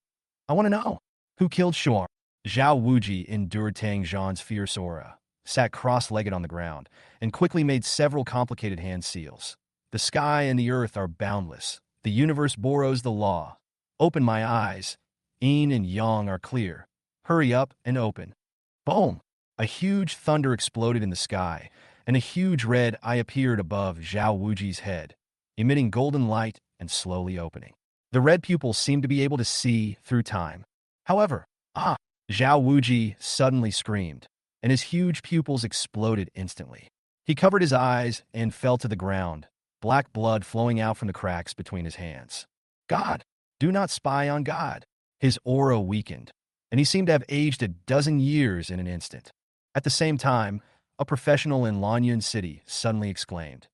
I want to know. Who killed Shua? Zhao Wuji endured Tang Zhan's fierce aura, sat cross-legged on the ground, and quickly made several complicated hand seals. The sky and the earth are boundless. The universe borrows the law. Open my eyes. Yin and Yang are clear. Hurry up and open. Boom! A huge thunder exploded in the sky, and a huge red eye appeared above Zhao Wuji's head, emitting golden light and slowly opening. The red pupils seemed to be able to see through time. However, Zhao Wuji suddenly screamed, and his huge pupils exploded instantly. He covered his eyes and fell to the ground, black blood flowing out from the cracks between his hands. God! Do not spy on God! His aura weakened, and he seemed to have aged a dozen years in an instant. At the same time, a professional in Lan City suddenly exclaimed,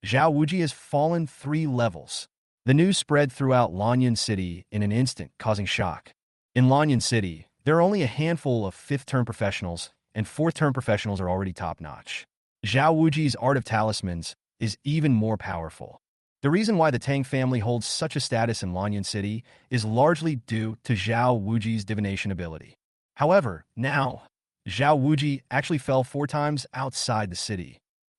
Zhao Wuji has fallen 3 levels. The news spread throughout Lan City in an instant, causing shock. In Lan City, there are only a handful of 5th-term professionals, and 4th-term professionals are already top-notch. Zhao Wuji's art of talismans is even more powerful. The reason why the Tang family holds such a status in Lan City is largely due to Zhao Wuji's divination ability. However, now, Zhao Wuji actually fell 4 times outside the city.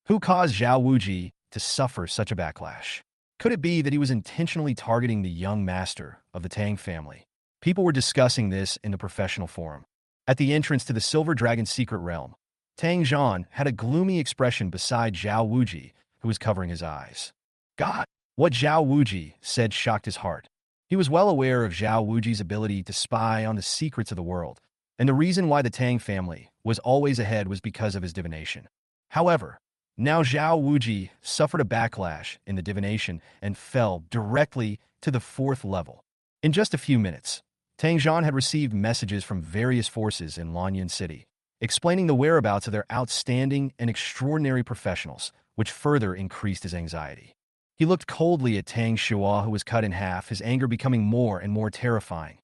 Who caused Zhao Wuji to suffer such a backlash? Could it be that he was intentionally targeting the young master of the Tang family? People were discussing this in the professional forum. At the entrance to the Silver Dragon's secret realm, Tang Zhan had a gloomy expression beside Zhao Wuji, who was covering his eyes. God! What Zhao Wuji said shocked his heart. He was well aware of Zhao Wuji's ability to spy on the secrets of the world, and the reason why the Tang family was always ahead was because of his divination. However, now Zhao Wuji suffered a backlash in the divination and fell directly to the 4th level. In just a few minutes, Tang Zhan had received messages from various forces in Lan City, explaining the whereabouts of their outstanding and extraordinary professionals, which further increased his anxiety. He looked coldly at Tang Shua, who was cut in half, his anger becoming more and more terrifying.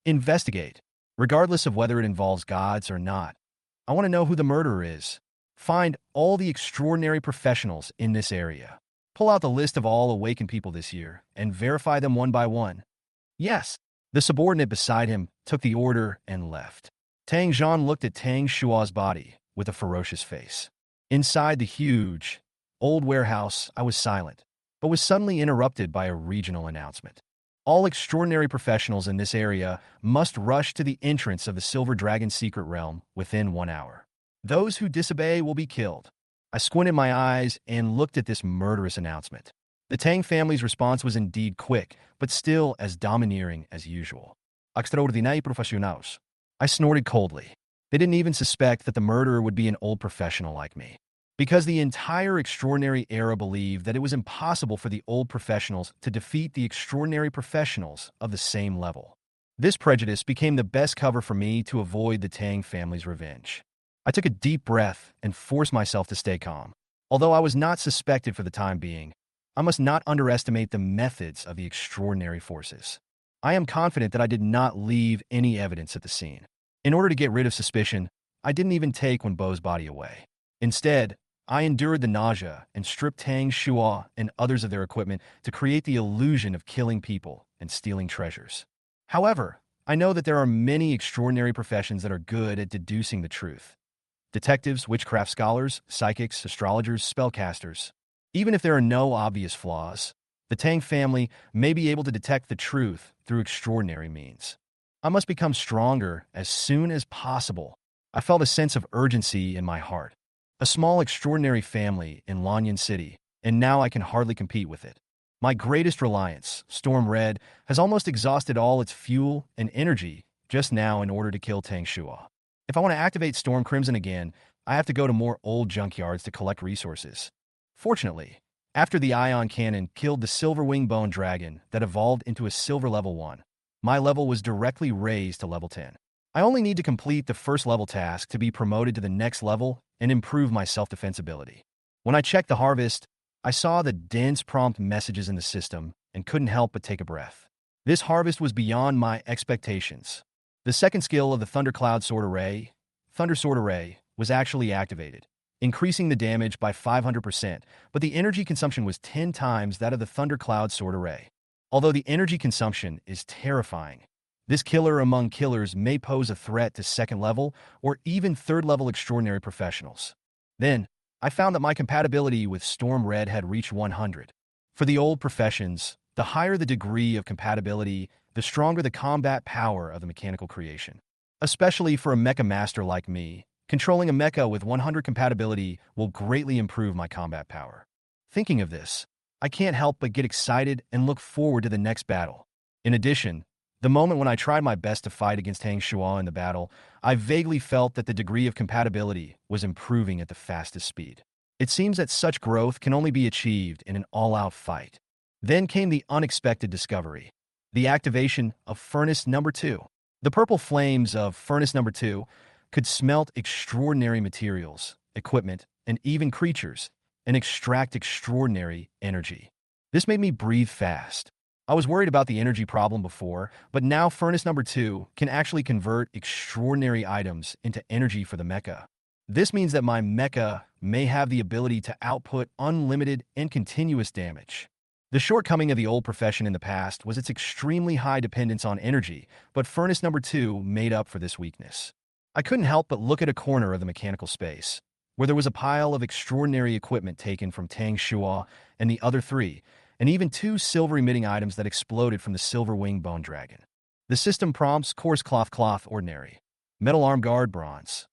Investigate, regardless of whether it involves gods or not. I want to know who the murderer is. Find all the extraordinary professionals in this area. Pull out the list of all awakened people this year and verify them one by one. Yes. The subordinate beside him took the order and left. Tang Zhan looked at Tang Shua's body with a ferocious face. Inside the huge, old warehouse, I was silent, but was suddenly interrupted by a regional announcement. All extraordinary professionals in this area must rush to the entrance of the Silver Dragon's secret realm within 1 hour. Those who disobey will be killed. I squinted my eyes and looked at this murderous announcement. The Tang family's response was indeed quick, but still as domineering as usual. Extraordinaire professionals. I snorted coldly. They didn't even suspect that the murderer would be an old professional like me. Because the entire extraordinary era believed that it was impossible for the old professionals to defeat the extraordinary professionals of the same level. This prejudice became the best cover for me to avoid the Tang family's revenge. I took a deep breath and forced myself to stay calm. Although I was not suspected for the time being, I must not underestimate the methods of the extraordinary forces. I am confident that I did not leave any evidence at the scene. In order to get rid of suspicion, I didn't even take Wen Bo's body away. Instead, I endured the nausea and stripped Tang Shua and others of their equipment to create the illusion of killing people and stealing treasures. However, I know that there are many extraordinary professions that are good at deducing the truth. Detectives, witchcraft scholars, psychics, astrologers, spellcasters. Even if there are no obvious flaws, the Tang family may be able to detect the truth through extraordinary means. I must become stronger as soon as possible. I felt a sense of urgency in my heart. A small extraordinary family in Lan City, and now I can hardly compete with it. My greatest reliance, Storm Red, has almost exhausted all its fuel and energy just now in order to kill Tang Shua. If I want to activate Storm Crimson again, I have to go to more old junkyards to collect resources. Fortunately, after the ion cannon killed the silver wing bone dragon that evolved into a silver level 1, my level was directly raised to level 10. I only need to complete the first level task to be promoted to the next level and improve my self-defense ability. When I checked the harvest, I saw the dense prompt messages in the system and couldn't help but take a breath. This harvest was beyond my expectations. The second skill of the Thundercloud Sword Array, Thunder Sword Array, was actually activated, increasing the damage by 500%, but the energy consumption was 10 times that of the Thundercloud Sword Array. Although the energy consumption is terrifying, this killer among killers may pose a threat to second level or even third level extraordinary professionals. Then, I found that my compatibility with Storm Red had reached 100. For the old professions, the higher the degree of compatibility, the stronger the combat power of the mechanical creation. Especially for a mecha master like me, controlling a mecha with 100 compatibility will greatly improve my combat power. Thinking of this, I can't help but get excited and look forward to the next battle. In addition, the moment when I tried my best to fight against Shua in the battle, I vaguely felt that the degree of compatibility was improving at the fastest speed. It seems that such growth can only be achieved in an all-out fight. Then came the unexpected discovery, the activation of Furnace Number 2. The purple flames of Furnace Number 2 could smelt extraordinary materials, equipment, and even creatures, and extract extraordinary energy. This made me breathe fast. I was worried about the energy problem before, but now Furnace Number 2 can actually convert extraordinary items into energy for the mecha. This means that my mecha may have the ability to output unlimited and continuous damage. The shortcoming of the old profession in the past was its extremely high dependence on energy, but Furnace Number 2 made up for this weakness. I couldn't help but look at a corner of the mechanical space, where there was a pile of extraordinary equipment taken from Tang Shua and the other three, and even 2 silver-emitting items that exploded from the Silver Wing Bone Dragon. The system prompts Coarse Cloth Ordinary, Metal Arm Guard Bronze.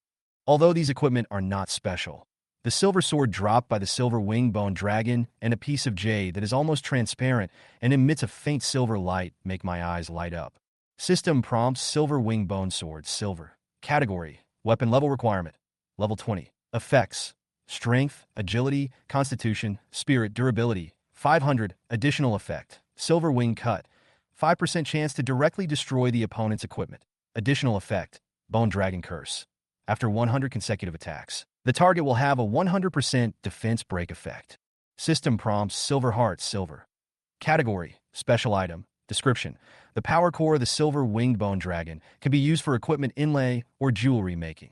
Although these equipment are not special, the silver sword dropped by the Silver Wing Bone Dragon and a piece of jade that is almost transparent and emits a faint silver light make my eyes light up. System prompts Silver Wing Bone Sword Silver. Category, Weapon Level Requirement, Level 20. Effects, Strength, Agility, Constitution, Spirit, Durability, 500. Additional effect, Silver Wing Cut, 5% chance to directly destroy the opponent's equipment. Additional effect, Bone Dragon Curse. After 100 consecutive attacks, the target will have a 100% defense break effect. System prompts Silver Heart Silver. Category, Special Item. Description, the power core of the Silver Winged Bone Dragon can be used for equipment inlay or jewelry making.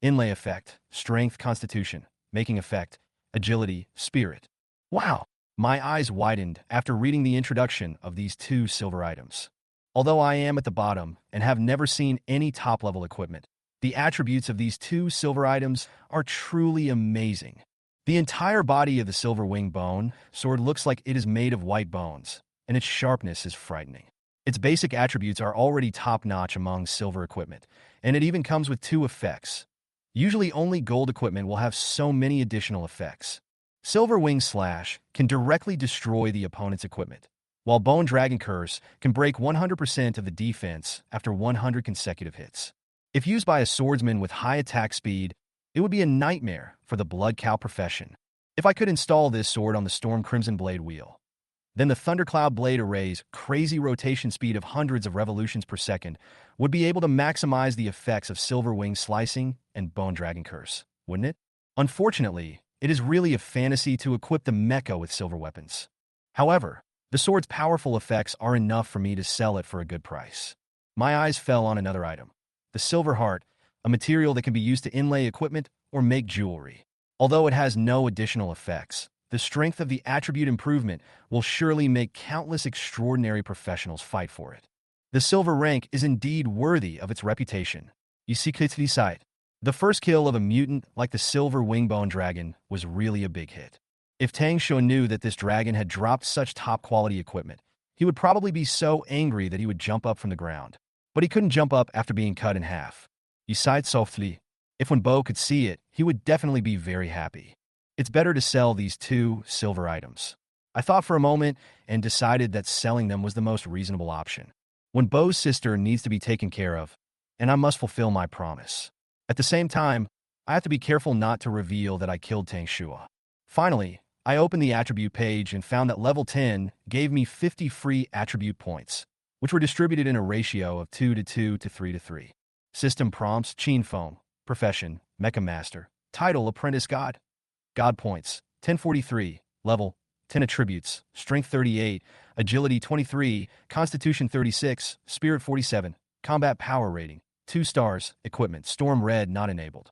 Inlay effect, Strength, Constitution. Making effect, Agility, Spirit. Wow! My eyes widened after reading the introduction of these 2 silver items. Although I am at the bottom and have never seen any top-level equipment, the attributes of these 2 silver items are truly amazing. The entire body of the Silver Wing Bone sword looks like it is made of white bones, and its sharpness is frightening. Its basic attributes are already top-notch among silver equipment, and it even comes with 2 effects. Usually only gold equipment will have so many additional effects. Silver Wing Slash can directly destroy the opponent's equipment, while Bone Dragon Curse can break 100% of the defense after 100 consecutive hits. If used by a swordsman with high attack speed, it would be a nightmare for the Blood Cow profession. If I could install this sword on the Storm Crimson Blade wheel, then the Thundercloud Blade Array's crazy rotation speed of hundreds of revolutions per second would be able to maximize the effects of Silver Wing Slicing and Bone Dragon Curse, wouldn't it? Unfortunately, it is really a fantasy to equip the mecha with silver weapons. However, the sword's powerful effects are enough for me to sell it for a good price. My eyes fell on another item, the Silver Heart, a material that can be used to inlay equipment or make jewelry. Although it has no additional effects, the strength of the attribute improvement will surely make countless extraordinary professionals fight for it. The silver rank is indeed worthy of its reputation. You see, the first kill of a mutant like the Silver Wingbone Dragon was really a big hit. If Tang Shou knew that this dragon had dropped such top-quality equipment, he would probably be so angry that he would jump up from the ground. But he couldn't jump up after being cut in half. He sighed softly. If Wen Bo could see it, he would definitely be very happy. It's better to sell these 2 silver items. I thought for a moment and decided that selling them was the most reasonable option. Wen Bo's sister needs to be taken care of, and I must fulfill my promise. At the same time, I have to be careful not to reveal that I killed Tang Shua. Finally, I opened the attribute page and found that level 10 gave me 50 free attribute points, which were distributed in a ratio of 2 to 2 to 3 to 3. System prompts, Qin Feng. Profession, Mecha Master. Title, Apprentice God. God points, 1043. Level, 10 attributes, Strength 38, Agility 23, Constitution 36, Spirit 47. Combat Power Rating, 2 stars. Equipment, Storm Red not enabled.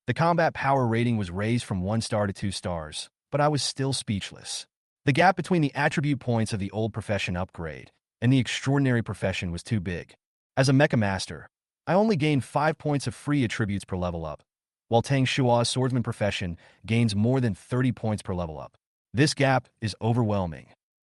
The combat power rating was raised from 1 star to 2 stars, but I was still speechless. The gap between the attribute points of the old profession upgrade and the extraordinary profession was too big. As a Mecha Master, I only gained 5 points of free attributes per level up, while Tang Shua's swordsman profession gains more than 30 points per level up. This gap is overwhelming.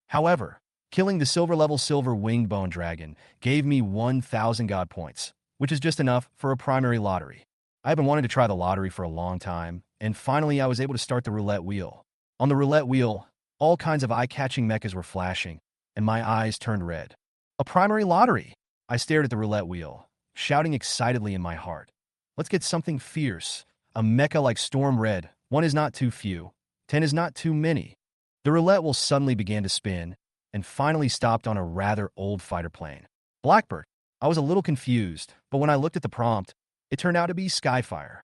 However, killing the silver-level silver-winged bone dragon gave me 1,000 god points, which is just enough for a primary lottery. I have been wanting to try the lottery for a long time, and finally I was able to start the roulette wheel. On the roulette wheel, all kinds of eye-catching mechas were flashing, and my eyes turned red. A primary lottery! I stared at the roulette wheel, shouting excitedly in my heart. Let's get something fierce. A mecha like Storm Red. 1 is not too few. 10 is not too many. The roulette wheel suddenly began to spin, and finally stopped on a rather old fighter plane. Blackbird. I was a little confused, but when I looked at the prompt, it turned out to be Skyfire.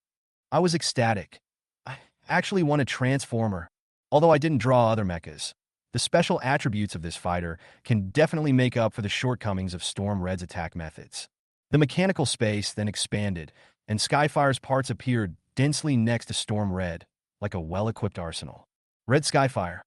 I was ecstatic. I actually won a Transformer. Although I didn't draw other mechas, the special attributes of this fighter can definitely make up for the shortcomings of Storm Red's attack methods. The mechanical space then expanded, and Skyfire's parts appeared densely next to Storm Red, like a well-equipped arsenal. Red Skyfire.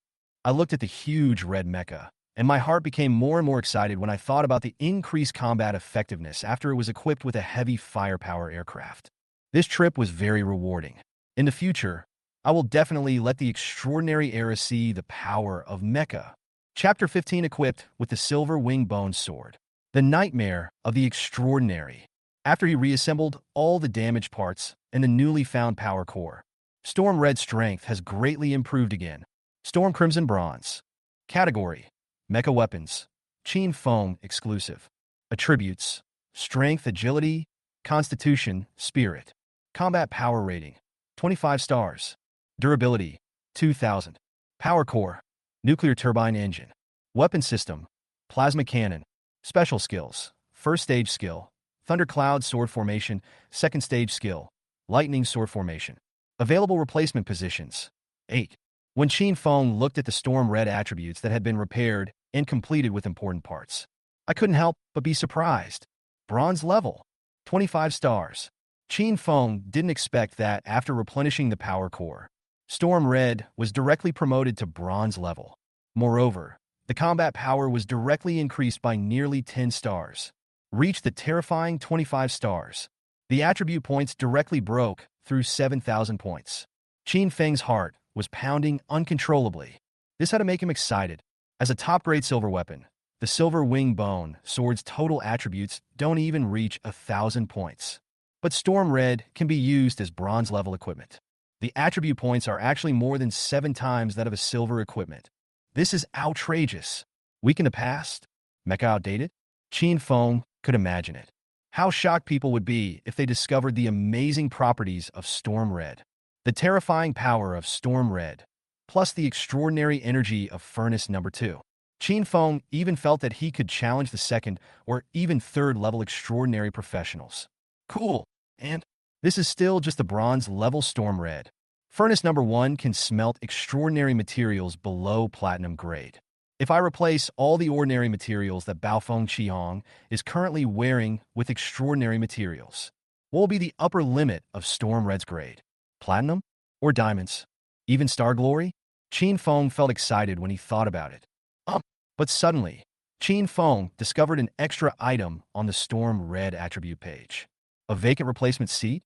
I looked at the huge red mecha, and my heart became more and more excited when I thought about the increased combat effectiveness after it was equipped with a heavy firepower aircraft. This trip was very rewarding. In the future, I will definitely let the extraordinary era see the power of Mecha. Chapter 15, equipped with the silver wing bone sword. The nightmare of the extraordinary. After he reassembled all the damaged parts and the newly found power core, Storm Red's strength has greatly improved again. Storm Crimson Bronze. Category: Mecha Weapons. Qin Feng exclusive. Attributes: Strength, Agility, Constitution, Spirit. Combat Power Rating: 25 stars. Durability: 2000. Power Core: Nuclear Turbine Engine. Weapon System: Plasma Cannon. Special Skills: First Stage Skill, Thundercloud Sword Formation. Second Stage Skill, Lightning Sword Formation. Available replacement positions: 8. When Qin Feng looked at the Storm Red attributes that had been repaired and completed with important parts, I couldn't help but be surprised. Bronze level, 25 stars. Qin Feng didn't expect that after replenishing the power core, Storm Red was directly promoted to bronze level. Moreover, the combat power was directly increased by nearly 10 stars. Reached the terrifying 25 stars. The attribute points directly broke through 7,000 points. Qin Feng's heart was pounding uncontrollably. This had to make him excited. As a top-grade silver weapon, the silver wing bone sword's total attributes don't even reach 1,000 points. But Storm Red can be used as bronze-level equipment. The attribute points are actually more than 7 times that of a silver equipment. This is outrageous. Week in the past? Mecha outdated? Qin Feng could imagine it. How shocked people would be if they discovered the amazing properties of Storm Red. The terrifying power of Storm Red, plus the extraordinary energy of Furnace Number 2. Qin Feng even felt that he could challenge the second or even third-level extraordinary professionals. Cool, and this is still just the bronze-level Storm Red. Furnace Number 1 can smelt extraordinary materials below platinum grade. If I replace all the ordinary materials that Baofeng Qihong is currently wearing with extraordinary materials, what will be the upper limit of Storm Red's grade? Platinum? Or diamonds? Even Star Glory? Qin Feng felt excited when he thought about it. But suddenly, Qin Feng discovered an extra item on the Storm Red attribute page. A vacant replacement seat?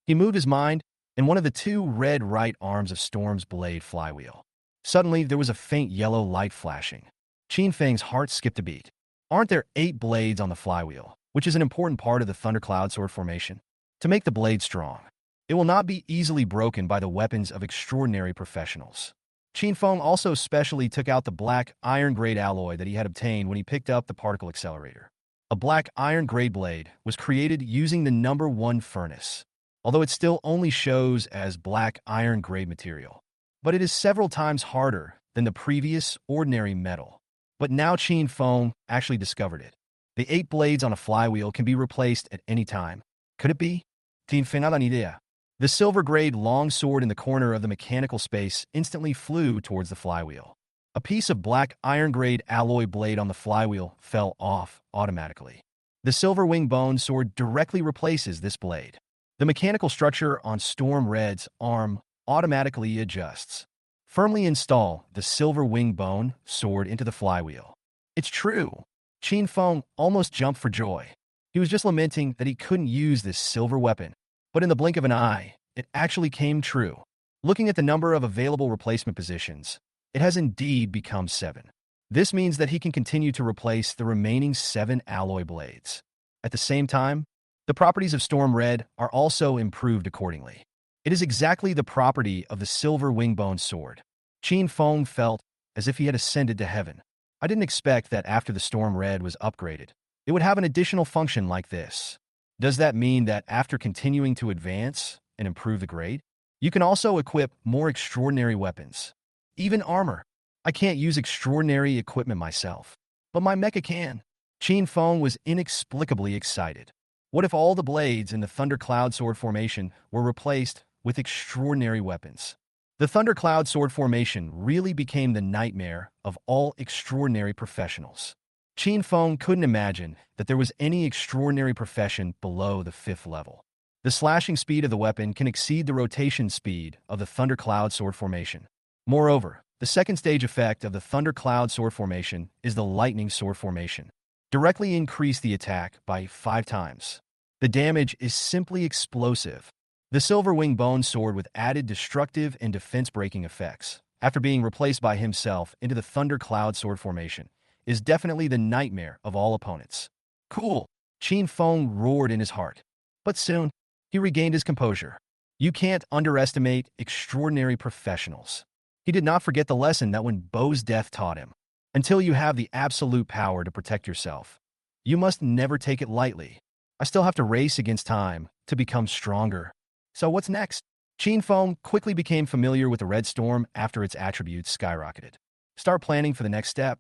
He moved his mind, and one of the 2 red right arms of Storm's blade flywheel. Suddenly, there was a faint yellow light flashing. Qin Feng's heart skipped a beat. Aren't there 8 blades on the flywheel, which is an important part of the Thundercloud sword formation? To make the blade strong, it will not be easily broken by the weapons of extraordinary professionals. Qin Feng also specially took out the black iron-grade alloy that he had obtained when he picked up the particle accelerator. A black iron-grade blade was created using the number 1 furnace, although it still only shows as black iron-grade material. But it is several times harder than the previous ordinary metal. But now Qin Feng actually discovered it. The 8 blades on a flywheel can be replaced at any time. Could it be? Tin final an idea. The silver-grade long sword in the corner of the mechanical space instantly flew towards the flywheel. A piece of black iron-grade alloy blade on the flywheel fell off automatically. The silver wing bone sword directly replaces this blade. The mechanical structure on Storm Red's arm automatically adjusts. Firmly install the silver wing bone sword into the flywheel. It's true. Qin Feng almost jumped for joy. He was just lamenting that he couldn't use this silver weapon. But in the blink of an eye, it actually came true. Looking at the number of available replacement positions, it has indeed become 7. This means that he can continue to replace the remaining 7 alloy blades. At the same time, the properties of Storm Red are also improved accordingly. It is exactly the property of the silver wingbone sword. Qin Feng felt as if he had ascended to heaven. I didn't expect that after the Storm Red was upgraded, it would have an additional function like this. Does that mean that after continuing to advance and improve the grade, you can also equip more extraordinary weapons? Even armor. I can't use extraordinary equipment myself, but my mecha can. Qin Feng was inexplicably excited. What if all the blades in the Thundercloud Sword formation were replaced with extraordinary weapons? The Thundercloud Sword formation really became the nightmare of all extraordinary professionals. Qin Feng couldn't imagine that there was any extraordinary profession below the 5th level. The slashing speed of the weapon can exceed the rotation speed of the Thundercloud Sword formation. Moreover, the second stage effect of the Thundercloud Sword formation is the Lightning Sword formation. Directly increase the attack by 5 times. The damage is simply explosive. The Silver Wing Bone Sword with added destructive and defense-breaking effects, after being replaced by himself into the Thundercloud Sword formation, is definitely the nightmare of all opponents. Cool! Qin Feng roared in his heart. But soon, he regained his composure. You can't underestimate extraordinary professionals. He did not forget the lesson that when Bo's death taught him. Until you have the absolute power to protect yourself, you must never take it lightly. I still have to race against time to become stronger. So what's next? Qin Feng quickly became familiar with the Red Storm after its attributes skyrocketed. Start planning for the next step.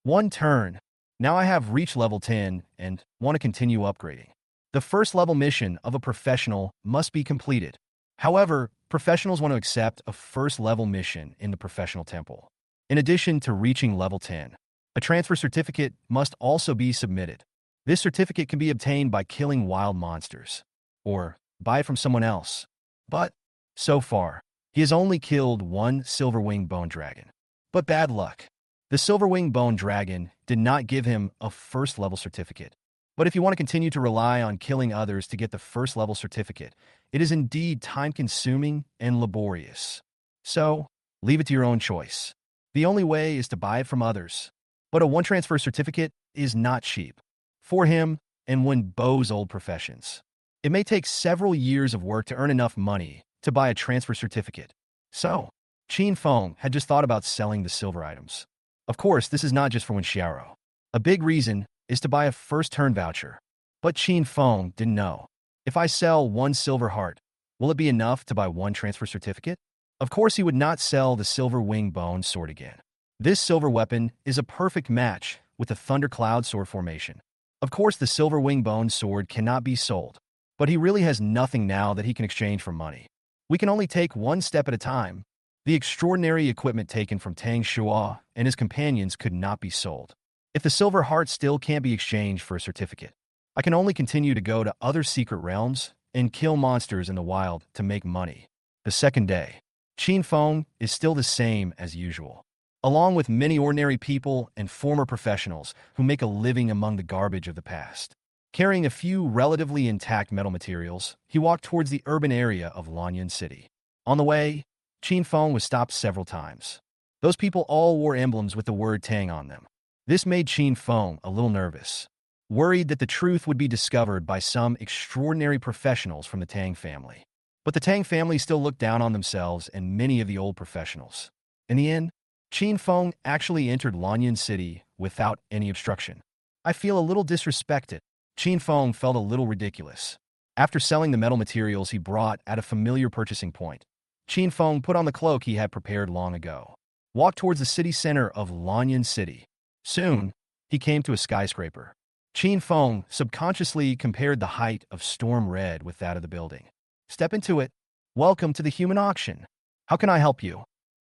1 turn. Now I have reached level 10 and want to continue upgrading. The first level mission of a professional must be completed. However, professionals want to accept a first level mission in the professional temple. In addition to reaching level 10, a transfer certificate must also be submitted. This certificate can be obtained by killing wild monsters, or buy it from someone else. But, so far, he has only killed 1 Silverwing Bone Dragon. But bad luck. The Silverwing Bone Dragon did not give him a first level certificate. But if you want to continue to rely on killing others to get the first level certificate, it is indeed time-consuming and laborious. So, leave it to your own choice. The only way is to buy it from others. But a 1 transfer certificate is not cheap. For him, and when Bo's old professions, it may take several years of work to earn enough money to buy a transfer certificate. So, Qin Feng had just thought about selling the silver items. Of course, this is not just for Wenxiao. A big reason is to buy a first turn voucher. But Qin Feng didn't know. If I sell 1 silver heart, will it be enough to buy 1 transfer certificate? Of course, he would not sell the Silver Wing Bone Sword again. This silver weapon is a perfect match with the Thundercloud Sword formation. Of course, the Silver Wing Bone Sword cannot be sold, but he really has nothing now that he can exchange for money. We can only take 1 step at a time. The extraordinary equipment taken from Tang Shua and his companions could not be sold. If the silver heart still can't be exchanged for a certificate, I can only continue to go to other secret realms and kill monsters in the wild to make money. The second day, Qin Feng is still the same as usual. Along with many ordinary people and former professionals who make a living among the garbage of the past. Carrying a few relatively intact metal materials, he walked towards the urban area of Lan City. On the way, Qin Feng was stopped several times. Those people all wore emblems with the word Tang on them. This made Qin Feng a little nervous, worried that the truth would be discovered by some extraordinary professionals from the Tang family. But the Tang family still looked down on themselves and many of the old professionals. In the end, Qin Feng actually entered Lan City without any obstruction. I feel a little disrespected. Qin Feng felt a little ridiculous. After selling the metal materials he brought at a familiar purchasing point, Qin Feng put on the cloak he had prepared long ago, walked towards the city center of Lan City. Soon, he came to a skyscraper. Qin Feng subconsciously compared the height of Storm Red with that of the building. Step into it. Welcome to the human auction. How can I help you?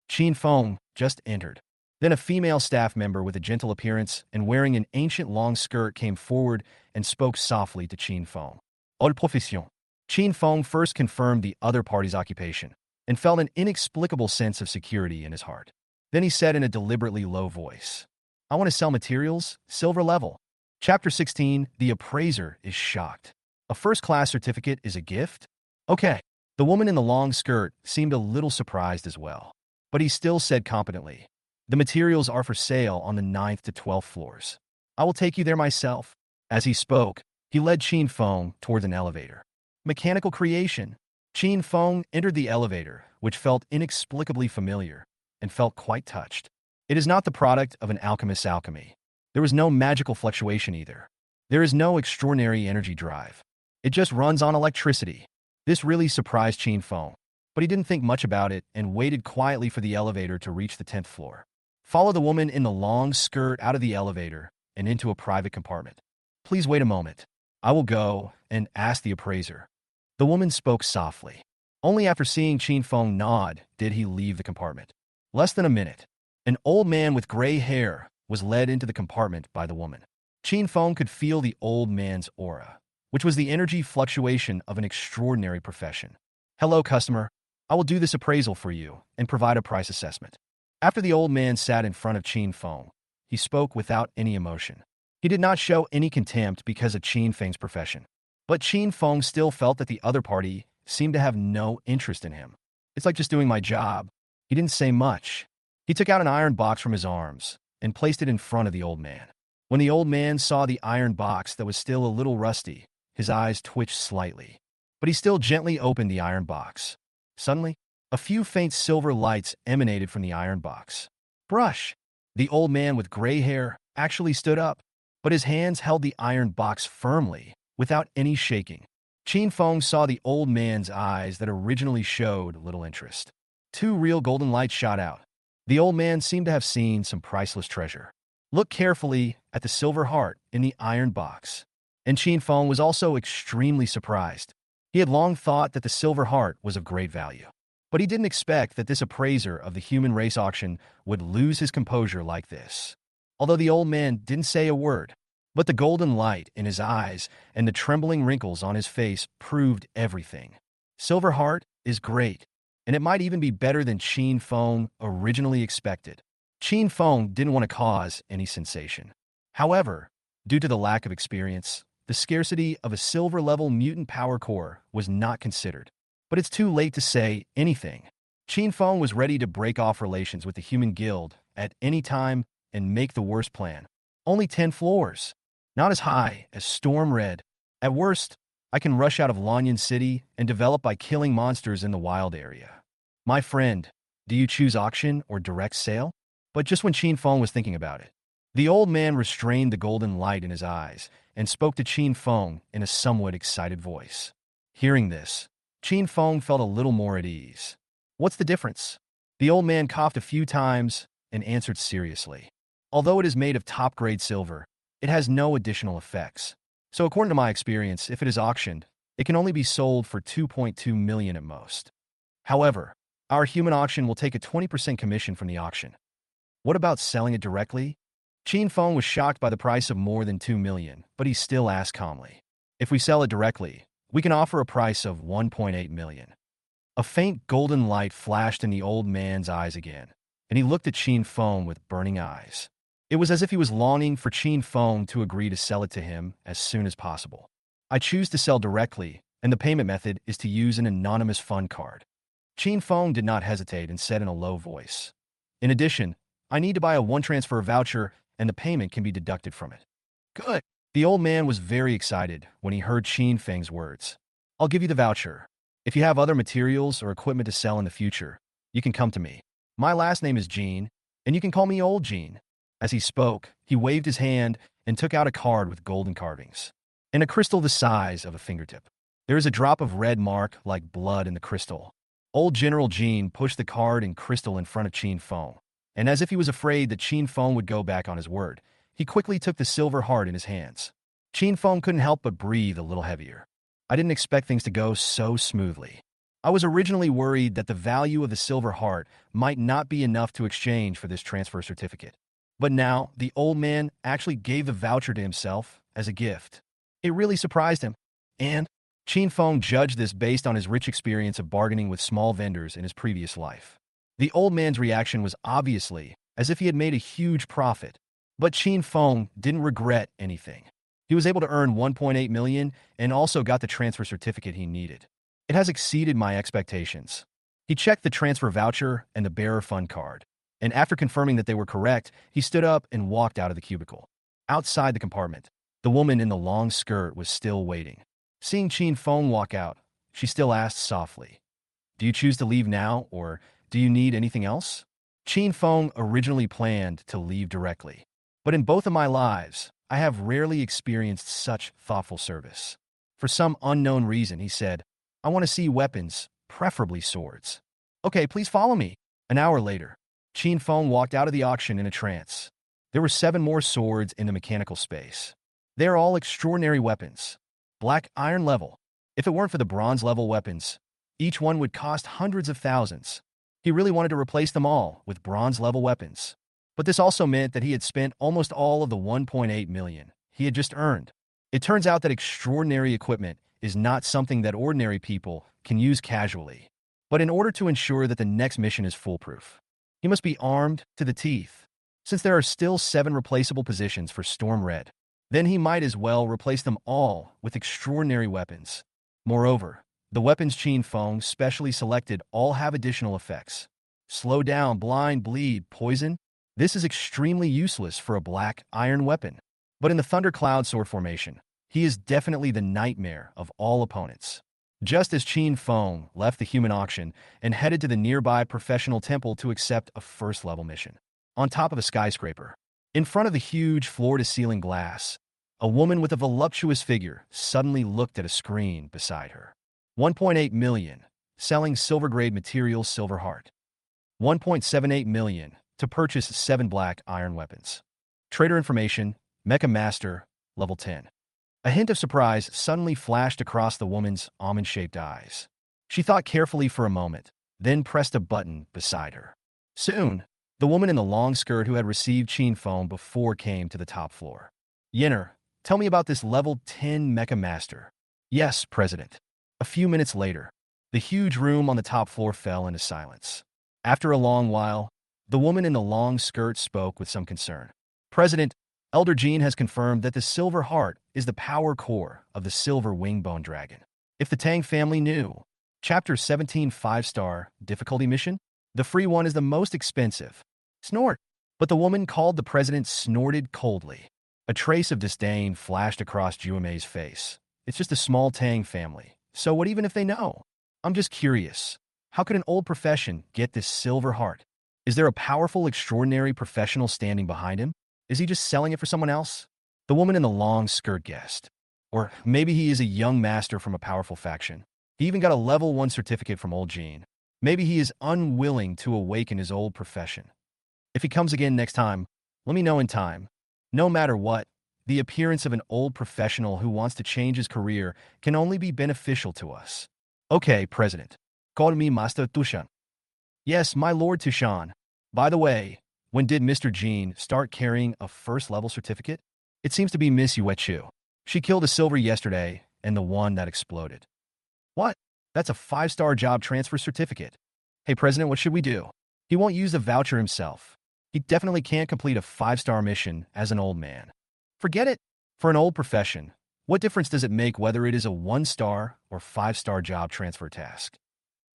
Qin Feng just entered. Then a female staff member with a gentle appearance and wearing an ancient long skirt came forward and spoke softly to Qin Feng. Haute profession. Qin Feng first confirmed the other party's occupation and felt an inexplicable sense of security in his heart. Then he said in a deliberately low voice, I want to sell materials, silver level. Chapter 16, The Appraiser is shocked. A first-class certificate is a gift? Okay. The woman in the long skirt seemed a little surprised as well. But he still said competently, the materials are for sale on the 9th to 12th floors. I will take you there myself. As he spoke, he led Qin Feng towards an elevator. Mechanical creation. Qin Feng entered the elevator, which felt inexplicably familiar, and felt quite touched. It is not the product of an alchemist's alchemy. There was no magical fluctuation either. There is no extraordinary energy drive. It just runs on electricity. This really surprised Qin Feng, but he didn't think much about it and waited quietly for the elevator to reach the 10th floor. Follow the woman in the long skirt out of the elevator and into a private compartment. Please wait a moment. I will go and ask the appraiser. The woman spoke softly. Only after seeing Qin Feng nod did he leave the compartment. Less than a minute. An old man with gray hair was led into the compartment by the woman. Qin Feng could feel the old man's aura, which was the energy fluctuation of an extraordinary profession. Hello, customer. I will do this appraisal for you and provide a price assessment. After the old man sat in front of Qin Feng, he spoke without any emotion. He did not show any contempt because of Qin Feng's profession. But Qin Feng still felt that the other party seemed to have no interest in him. It's like just doing my job. He didn't say much. He took out an iron box from his arms and placed it in front of the old man. When the old man saw the iron box that was still a little rusty, his eyes twitched slightly. But he still gently opened the iron box. Suddenly, a few faint silver lights emanated from the iron box. Brush! The old man with gray hair actually stood up, but his hands held the iron box firmly, without any shaking. Qin Feng saw the old man's eyes that originally showed little interest. Two real golden lights shot out. The old man seemed to have seen some priceless treasure. Look carefully at the silver heart in the iron box. And Qin Feng was also extremely surprised. He had long thought that the silver heart was of great value. But he didn't expect that this appraiser of the human race auction would lose his composure like this. Although the old man didn't say a word, but the golden light in his eyes and the trembling wrinkles on his face proved everything. Silver heart is great, and it might even be better than Qin Feng originally expected. Qin Feng didn't want to cause any sensation. However, due to the lack of experience, the scarcity of a silver-level mutant power core was not considered. But it's too late to say anything. Qin Feng was ready to break off relations with the human guild at any time and make the worst plan. Only 10 floors. Not as high as Storm Red. At worst, I can rush out of Lan City and develop by killing monsters in the wild area. My friend, do you choose auction or direct sale? But just when Qin Feng was thinking about it, the old man restrained the golden light in his eyes and spoke to Qin Feng in a somewhat excited voice. Hearing this, Qin Feng felt a little more at ease. What's the difference? The old man coughed a few times and answered seriously. Although it is made of top-grade silver, it has no additional effects. So according to my experience, if it is auctioned, it can only be sold for 2.2 million at most. However, our human auction will take a 20% commission from the auction. What about selling it directly? Qin Feng was shocked by the price of more than 2 million, but he still asked calmly. If we sell it directly, we can offer a price of 1.8 million. A faint golden light flashed in the old man's eyes again, and he looked at Qin Feng with burning eyes. It was as if he was longing for Qin Feng to agree to sell it to him as soon as possible. I choose to sell directly, and the payment method is to use an anonymous fund card. Qin Feng did not hesitate and said in a low voice. In addition, I need to buy a one-transfer voucher, and the payment can be deducted from it. Good. The old man was very excited when he heard Qin Feng's words. I'll give you the voucher. If you have other materials or equipment to sell in the future, you can come to me. My last name is Jean, and you can call me Old Jean. As he spoke, he waved his hand and took out a card with golden carvings and a crystal the size of a fingertip. There is a drop of red mark like blood in the crystal. Old General Jean pushed the card and crystal in front of Qin Feng, and as if he was afraid that Qin Feng would go back on his word, he quickly took the silver heart in his hands. Qin Feng couldn't help but breathe a little heavier. I didn't expect things to go so smoothly. I was originally worried that the value of the silver heart might not be enough to exchange for this transfer certificate. But now, the old man actually gave the voucher to himself as a gift. It really surprised him. And Qin Feng judged this based on his rich experience of bargaining with small vendors in his previous life. The old man's reaction was obviously as if he had made a huge profit. But Qin Feng didn't regret anything. He was able to earn 1.8 million and also got the transfer certificate he needed. It has exceeded my expectations. He checked the transfer voucher and the bearer fund card, and after confirming that they were correct, he stood up and walked out of the cubicle. Outside the compartment, the woman in the long skirt was still waiting. Seeing Qin Feng walk out, she still asked softly, "Do you choose to leave now, or do you need anything else?" Qin Feng originally planned to leave directly, but in both of my lives, I have rarely experienced such thoughtful service. For some unknown reason, he said, "I want to see weapons, preferably swords." "Okay, please follow me." An hour later, Qin Feng walked out of the auction in a trance. There were 7 more swords in the mechanical space. They are all extraordinary weapons. Black iron level. If it weren't for the bronze level weapons, each one would cost hundreds of thousands. He really wanted to replace them all with bronze level weapons. But this also meant that he had spent almost all of the 1.8 million he had just earned. It turns out that extraordinary equipment is not something that ordinary people can use casually. But in order to ensure that the next mission is foolproof, he must be armed to the teeth. Since there are still 7 replaceable positions for Storm Red, then he might as well replace them all with extraordinary weapons. Moreover, the weapons Qin Feng specially selected all have additional effects. Slow down, blind, bleed, poison. This is extremely useless for a black iron weapon. But in the Thundercloud sword formation, he is definitely the nightmare of all opponents. Just as Qin Feng left the human auction and headed to the nearby professional temple to accept a first-level mission. On top of a skyscraper, in front of the huge floor-to-ceiling glass, a woman with a voluptuous figure suddenly looked at a screen beside her. 1.8 million, selling silver-grade material silver heart. 1.78 million, to purchase 7 black iron weapons. Trader information, Mecha Master, level 10. A hint of surprise suddenly flashed across the woman's almond-shaped eyes. She thought carefully for a moment, then pressed a button beside her. Soon, the woman in the long skirt who had received Qin Feng before came to the top floor. "Yenner, tell me about this level 10 Mecha Master." "Yes, President." A few minutes later, the huge room on the top floor fell into silence. After a long while, the woman in the long skirt spoke with some concern. "President, Elder Jean has confirmed that the Silver Heart is the power core of the Silver Wingbone Dragon. If the Tang family knew." Chapter 17 5-star difficulty mission? The free one is the most expensive. Snort. But the woman called the president snorted coldly. A trace of disdain flashed across Juamei's face. "It's just a small Tang family. So what even if they know? I'm just curious. How could an old profession get this Silver Heart? Is there a powerful, extraordinary professional standing behind him? Is he just selling it for someone else?" The woman in the long skirt guessed. Or maybe he is a young master from a powerful faction. He even got a level 1 certificate from old Jean. Maybe he is unwilling to awaken his old profession. If he comes again next time, let me know in time. No matter what, the appearance of an old professional who wants to change his career can only be beneficial to us. "Okay, President. Call me Master Tushan." "Yes, my Lord Tushan. By the way, when did Mr. Jean start carrying a first-level certificate?" "It seems to be Miss Yuechu. She killed a silver yesterday, and the one that exploded." "What? That's a 5-star job transfer certificate." "Hey, President, what should we do?" "He won't use the voucher himself. He definitely can't complete a 5-star mission as an old man." "Forget it. For an old profession, what difference does it make whether it is a 1-star or 5-star job transfer task?"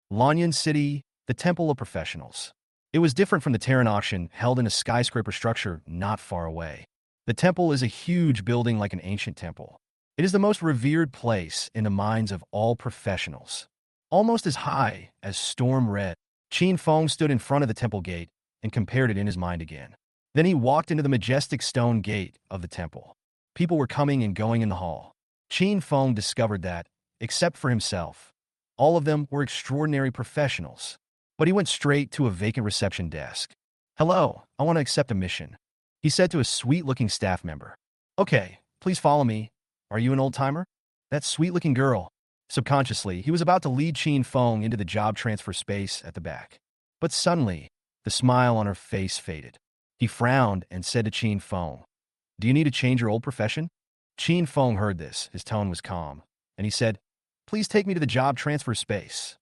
Lan City, the Temple of Professionals. It was different from the Terran auction held in a skyscraper structure not far away. The temple is a huge building like an ancient temple. It is the most revered place in the minds of all professionals. Almost as high as Storm Red, Qin Feng stood in front of the temple gate and compared it in his mind again. Then he walked into the majestic stone gate of the temple. People were coming and going in the hall. Qin Feng discovered that, except for himself, all of them were extraordinary professionals. But he went straight to a vacant reception desk. "Hello, I want to accept a mission," he said to a sweet-looking staff member. "Okay, please follow me." Are you an old-timer? That sweet-looking girl. Subconsciously, he was about to lead Qin Feng into the job transfer space at the back. But suddenly, the smile on her face faded. He frowned and said to Qin Feng, "Do you need to change your old profession?" Qin Feng heard this. His tone was calm, and he said, "Please take me to the job transfer space."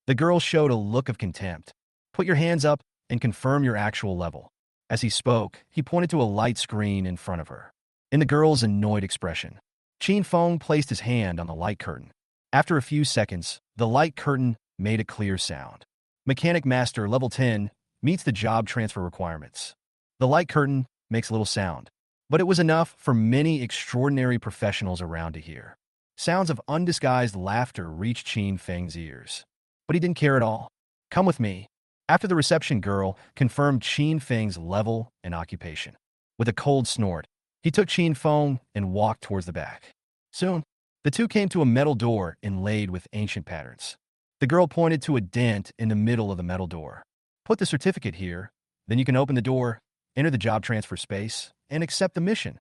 The girl showed a look of contempt. "Put your hands up and confirm your actual level." As he spoke, he pointed to a light screen in front of her. In the girl's annoyed expression, Qin Feng placed his hand on the light curtain. After a few seconds, the light curtain made a clear sound. Mechanic Master Level 10 meets the job transfer requirements. The light curtain makes little sound, but it was enough for many extraordinary professionals around to hear. Sounds of undisguised laughter reached Qin Feng's ears. But he didn't care at all. "Come with me." After the reception girl confirmed Qin Feng's level and occupation. With a cold snort, he took Qin Feng and walked towards the back. Soon, the two came to a metal door inlaid with ancient patterns. The girl pointed to a dent in the middle of the metal door. "Put the certificate here, then you can open the door, enter the job transfer space, and accept the mission."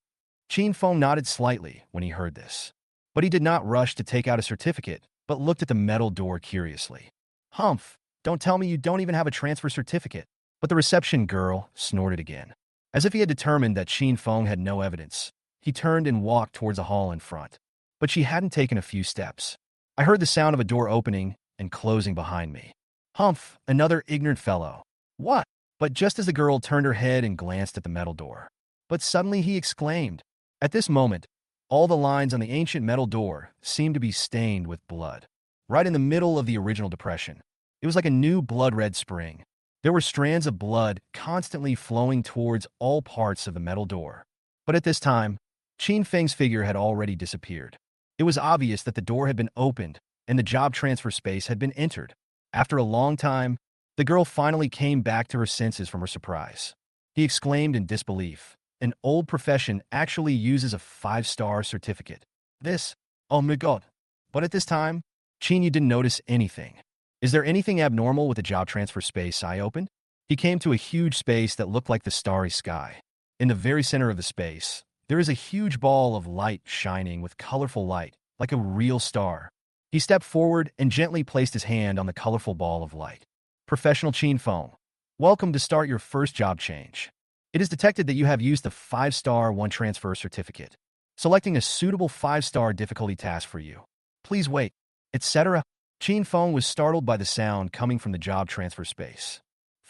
Qin Feng nodded slightly when he heard this. But he did not rush to take out a certificate, but looked at the metal door curiously. "Humph, don't tell me you don't even have a transfer certificate." But the reception girl snorted again. As if he had determined that Qin Feng had no evidence, he turned and walked towards the hall in front. But she hadn't taken a few steps. I heard the sound of a door opening and closing behind me. "Humph, another ignorant fellow." "What?" But just as the girl turned her head and glanced at the metal door. But suddenly he exclaimed. At this moment, all the lines on the ancient metal door seemed to be stained with blood. Right in the middle of the original depression. It was like a new blood-red spring. There were strands of blood constantly flowing towards all parts of the metal door. But at this time, Qin Feng's figure had already disappeared. It was obvious that the door had been opened and the job transfer space had been entered. After a long time, the girl finally came back to her senses from her surprise. He exclaimed in disbelief. An old profession actually uses a 5-star certificate. This? Oh my god. But at this time, Chinyin didn't notice anything. Is there anything abnormal with the job transfer space I opened? He came to a huge space that looked like the starry sky. In the very center of the space, there is a huge ball of light shining with colorful light, like a real star. He stepped forward and gently placed his hand on the colorful ball of light. Professional Qin Feng, welcome to start your first job change. It is detected that you have used the 5-star one transfer certificate. Selecting a suitable 5-star difficulty task for you. Please wait, etc. Qin Feng was startled by the sound coming from the job transfer space.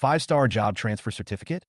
5-star job transfer certificate?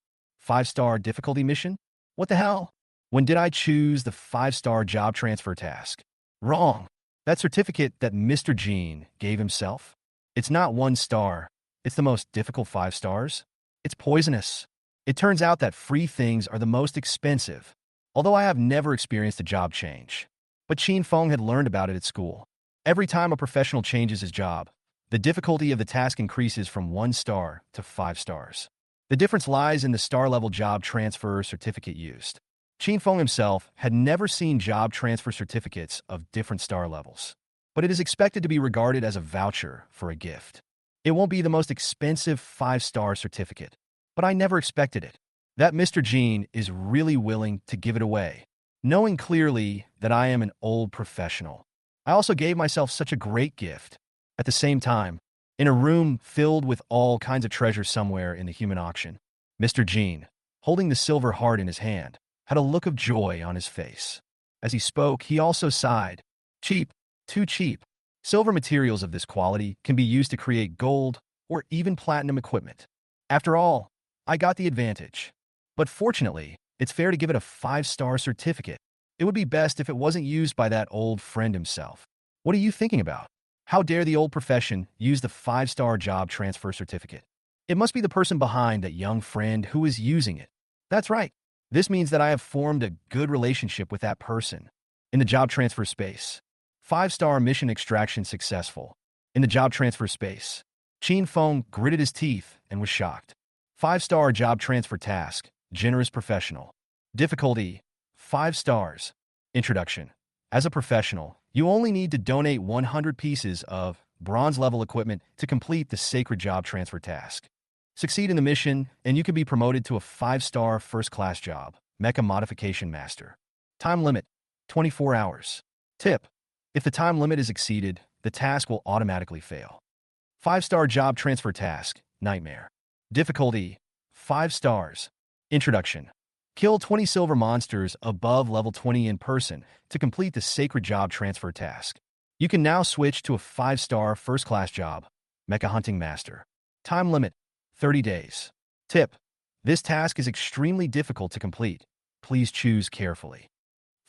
5-star difficulty mission? What the hell? When did I choose the 5-star job transfer task? Wrong. That certificate that Mr. Jean gave himself? It's not 1 star. It's the most difficult 5 stars. It's poisonous. It turns out that free things are the most expensive, although I have never experienced a job change. But Qin Feng had learned about it at school. Every time a professional changes his job, the difficulty of the task increases from 1 star to 5 stars. The difference lies in the star-level job transfer certificate used. Qin Feng himself had never seen job transfer certificates of different star levels, but it is expected to be regarded as a voucher for a gift. It won't be the most expensive 5-star certificate, but I never expected it. That Mr. Jean is really willing to give it away, knowing clearly that I am an old professional. I also gave myself such a great gift. At the same time, in a room filled with all kinds of treasure somewhere in the human auction, Mr. Jean, holding the silver heart in his hand, had a look of joy on his face. As he spoke, he also sighed. Cheap, too cheap. Silver materials of this quality can be used to create gold or even platinum equipment. After all, I got the advantage. But fortunately, it's fair to give it a 5-star certificate. It would be best if it wasn't used by that old friend himself. What are you thinking about? How dare the old profession use the 5-star job transfer certificate? It must be the person behind that young friend who is using it. That's right. This means that I have formed a good relationship with that person. In the job transfer space, 5-star mission extraction successful. In the job transfer space, Qin Feng gritted his teeth and was shocked. 5-star job transfer task, generous professional. Difficulty, 5 stars. Introduction. As a professional, you only need to donate 100 pieces of bronze-level equipment to complete the sacred job transfer task. Succeed in the mission, and you can be promoted to a 5-star first-class job, Mecha Modification Master. Time limit, 24 hours. Tip: if the time limit is exceeded, the task will automatically fail. 5-star job transfer task, Nightmare. Difficulty, 5 stars. Introduction: kill 20 silver monsters above level 20 in person to complete the sacred job transfer task. You can now switch to a 5-star first-class job, Mecha Hunting Master. Time limit, 30 days. Tip: this task is extremely difficult to complete. Please choose carefully.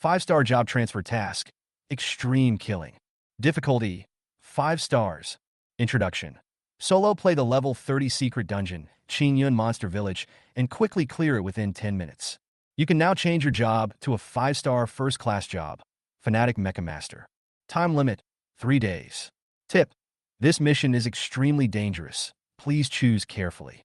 5-star job transfer task, Extreme Killing. Difficulty, 5 stars. Introduction: solo play the level 30 secret dungeon, Chinyin Monster Village, and quickly clear it within 10 minutes. You can now change your job to a 5-star first-class job, Fanatic Mecha Master. Time limit, 3 days. Tip: this mission is extremely dangerous. Please choose carefully.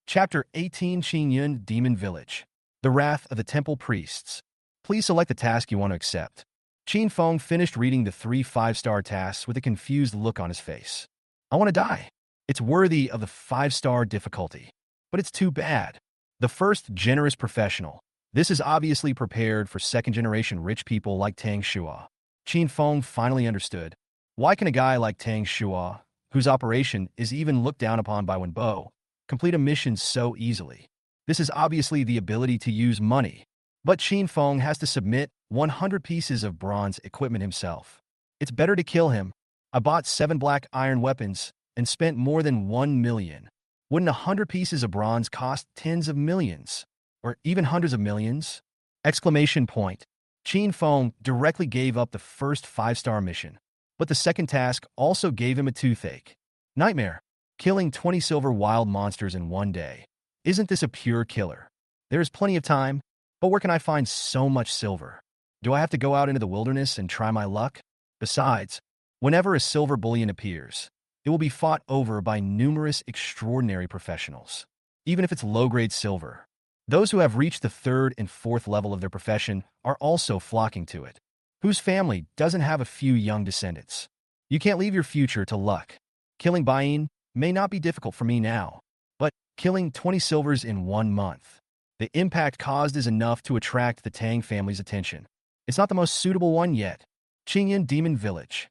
Chapter 18: Chinyin Demon Village. The Wrath of the Temple Priests. Please select the task you want to accept. Qin Feng finished reading the 3 5-star tasks with a confused look on his face. I want to die. It's worthy of the 5-star difficulty. But it's too bad. The first, generous professional. This is obviously prepared for second-generation rich people like Tang Shua. Qin Feng finally understood. Why can a guy like Tang Shua, whose operation is even looked down upon by Wenbo, complete a mission so easily? This is obviously the ability to use money. But Qin Feng has to submit 100 pieces of bronze equipment himself. It's better to kill him. I bought 7 black iron weapons and spent more than 1 million. Wouldn't 100 pieces of bronze cost tens of millions? Or even hundreds of millions? Exclamation point. Qin Feng directly gave up the first 5-star mission. But the second task also gave him a toothache. Nightmare. Killing 20 silver wild monsters in one day. Isn't this a pure killer? There is plenty of time, but where can I find so much silver? Do I have to go out into the wilderness and try my luck? Besides, whenever a silver bullion appears, it will be fought over by numerous extraordinary professionals. Even if it's low-grade silver, those who have reached the 3rd and 4th level of their profession are also flocking to it. Whose family doesn't have a few young descendants? You can't leave your future to luck. Killing Bain may not be difficult for me now, but killing 20 silvers in 1 month. The impact caused is enough to attract the Tang family's attention. It's not the most suitable one yet. Chinyin Demon Village.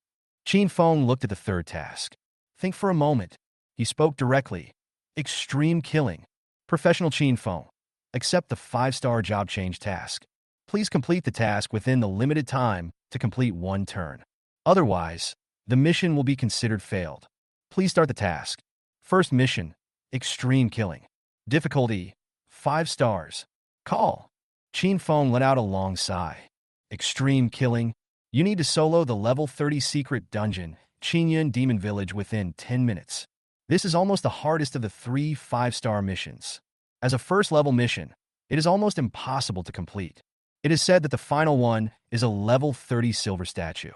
Qin Feng looked at the 3rd task. Think for a moment. He spoke directly. Extreme Killing. Professional Qin Feng. Accept the 5-star job change task. Please complete the task within the limited time to complete 1 turn. Otherwise, the mission will be considered failed. Please start the task. First mission, Extreme Killing. Difficulty, 5 stars. Call. Qin Feng let out a long sigh. Extreme Killing. You need to solo the level 30 secret dungeon, Chinyin Demon Village, within 10 minutes. This is almost the hardest of the 3 5-star missions. As a first-level mission, it is almost impossible to complete. It is said that the final one is a level 30 silver statue,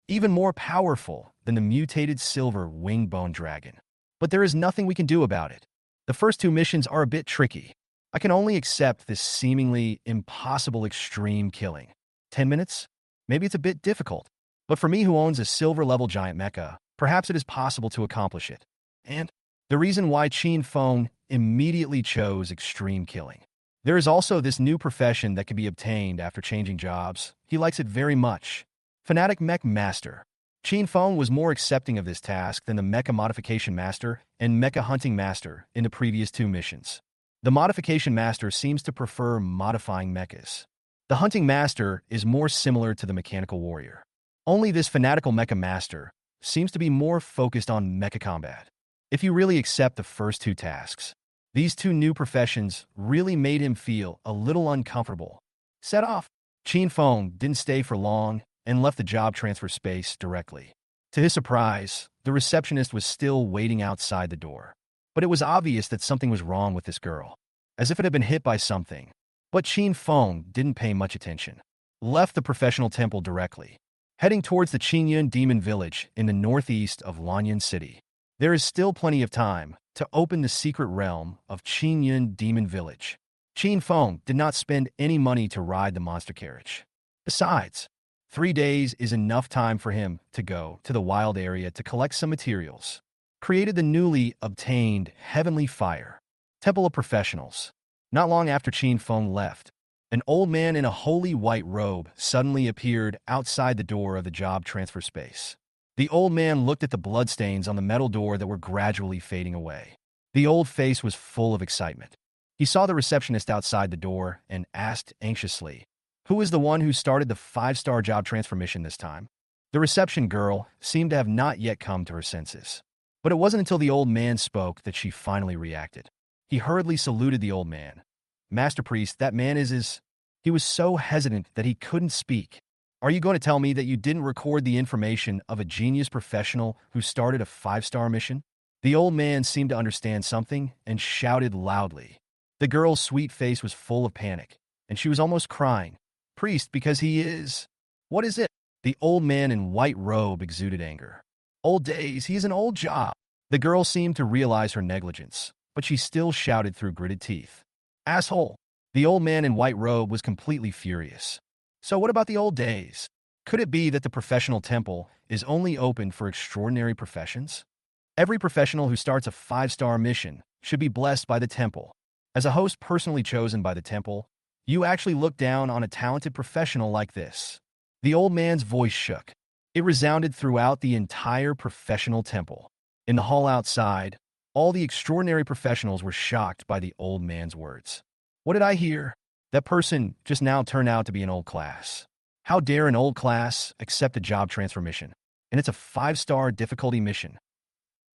even more powerful than the mutated silver winged bone dragon. But there is nothing we can do about it. The first 2 missions are a bit tricky. I can only accept this seemingly impossible Extreme Killing. 10 minutes? Maybe it's a bit difficult. But for me, who owns a silver-level giant mecha, perhaps it is possible to accomplish it. And the reason why Qin Feng immediately chose Extreme Killing. There is also this new profession that can be obtained after changing jobs. He likes it very much. Fanatic Mech Master. Qin Feng was more accepting of this task than the Mecha Modification Master and Mecha Hunting Master in the previous 2 missions. The Modification Master seems to prefer modifying mechas. The Hunting Master is more similar to the Mechanical Warrior. Only this Fanatical Mecha Master seems to be more focused on mecha combat. If you really accept the first 2 tasks, these 2 new professions really made him feel a little uncomfortable. Set off. Qin Feng didn't stay for long and left the job transfer space directly. To his surprise, the receptionist was still waiting outside the door. But it was obvious that something was wrong with this girl, as if it had been hit by something. But Qin Feng didn't pay much attention. Left the professional temple directly, heading towards the Chinyin Demon Village in the northeast of Lan City. There is still plenty of time to open the secret realm of Chinyin Demon Village. Qin Feng did not spend any money to ride the monster carriage. Besides, 3 days is enough time for him to go to the wild area to collect some materials. Created the newly obtained Heavenly Fire, Temple of Professionals. Not long after Qin Feng left, An old man in a holy white robe suddenly appeared outside the door of the job transfer space. The old man looked at the bloodstains on the metal door that were gradually fading away. The old face was full of excitement. He saw the receptionist outside the door and asked anxiously, "Who is the one who started the 5-star job transfer mission this time?" The reception girl seemed to have not yet come to her senses. But it wasn't until the old man spoke that she finally reacted. He hurriedly saluted the old man. "Master Priest, that man is." He was so hesitant that he couldn't speak. "Are you going to tell me that you didn't record the information of a genius professional who started a 5-star mission?" The old man seemed to understand something and shouted loudly. The girl's sweet face was full of panic, and she was almost crying. "Priest, because he is." "What is it?" The old man in white robe exuded anger. "Old days, he's an old job." The girl seemed to realize her negligence, but she still shouted through gritted teeth. "Asshole!" The old man in white robe was completely furious. "So what about the old days? Could it be that the professional temple is only open for extraordinary professions? Every professional who starts a 5-star mission should be blessed by the temple. As a host personally chosen by the temple, you actually look down on a talented professional like this." The old man's voice shook. It resounded throughout the entire professional temple. In the hall outside, all the extraordinary professionals were shocked by the old man's words. "What did I hear? That person just now turned out to be an old class. How dare an old class accept a job transfer mission? And it's a 5-star difficulty mission.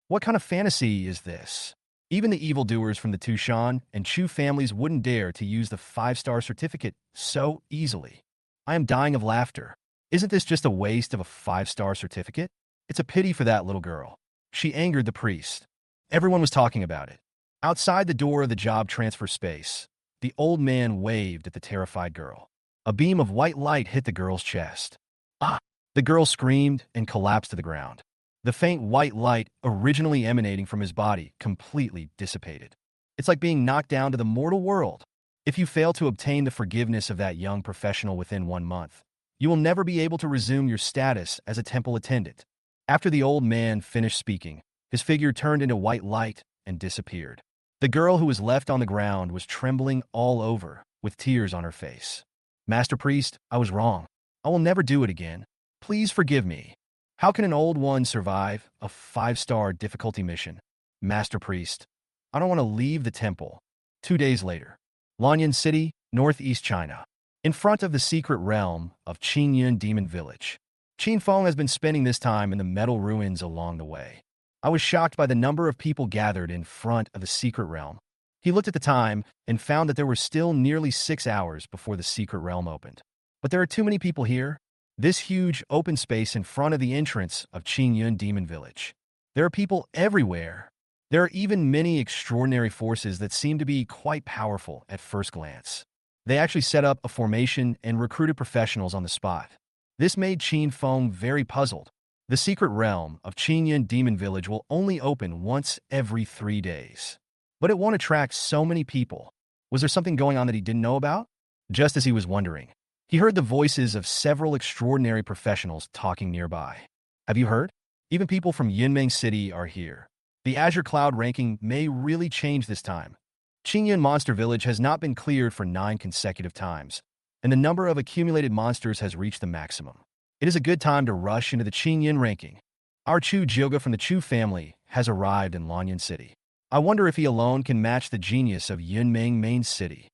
What kind of fantasy is this? Even the evildoers from the Tushan and Chu families wouldn't dare to use the 5-star certificate so easily. I am dying of laughter. Isn't this just a waste of a 5-star certificate? It's a pity for that little girl." She angered the priest. Everyone was talking about it. Outside the door of the job transfer space, the old man waved at the terrified girl. A beam of white light hit the girl's chest. "Ah!" The girl screamed and collapsed to the ground. The faint white light originally emanating from his body completely dissipated. It's like being knocked down to the mortal world. If you fail to obtain the forgiveness of that young professional within 1 month, you will never be able to resume your status as a temple attendant. After the old man finished speaking, his figure turned into white light and disappeared. The girl who was left on the ground was trembling all over, with tears on her face. "Master Priest, I was wrong. I will never do it again. Please forgive me. How can an old one survive a 5-star difficulty mission? Master Priest, I don't want to leave the temple." 2 days later, Lan City, northeast China. In front of the secret realm of Chinyin Demon Village. Qin Feng has been spending this time in the metal ruins along the way. I was shocked by the number of people gathered in front of the secret realm. He looked at the time and found that there were still nearly 6 hours before the secret realm opened. But there are too many people here. This huge open space in front of the entrance of Chinyin Demon Village. There are people everywhere. There are even many extraordinary forces that seem to be quite powerful at first glance. They actually set up a formation and recruited professionals on the spot. This made Qin Feng very puzzled. The secret realm of Chinyin Demon Village will only open once every 3 days. But it won't attract so many people. Was there something going on that he didn't know about? Just as he was wondering, he heard the voices of several extraordinary professionals talking nearby. "Have you heard? Even people from Yaming City are here. The Azure Cloud ranking may really change this time. Chinyin Monster Village has not been cleared for 9 consecutive times, and the number of accumulated monsters has reached the maximum. It is a good time to rush into the Chinyin ranking. Our Chu Jyoga from the Chu family has arrived in Lan City. I wonder if he alone can match the genius of Yunming Main City.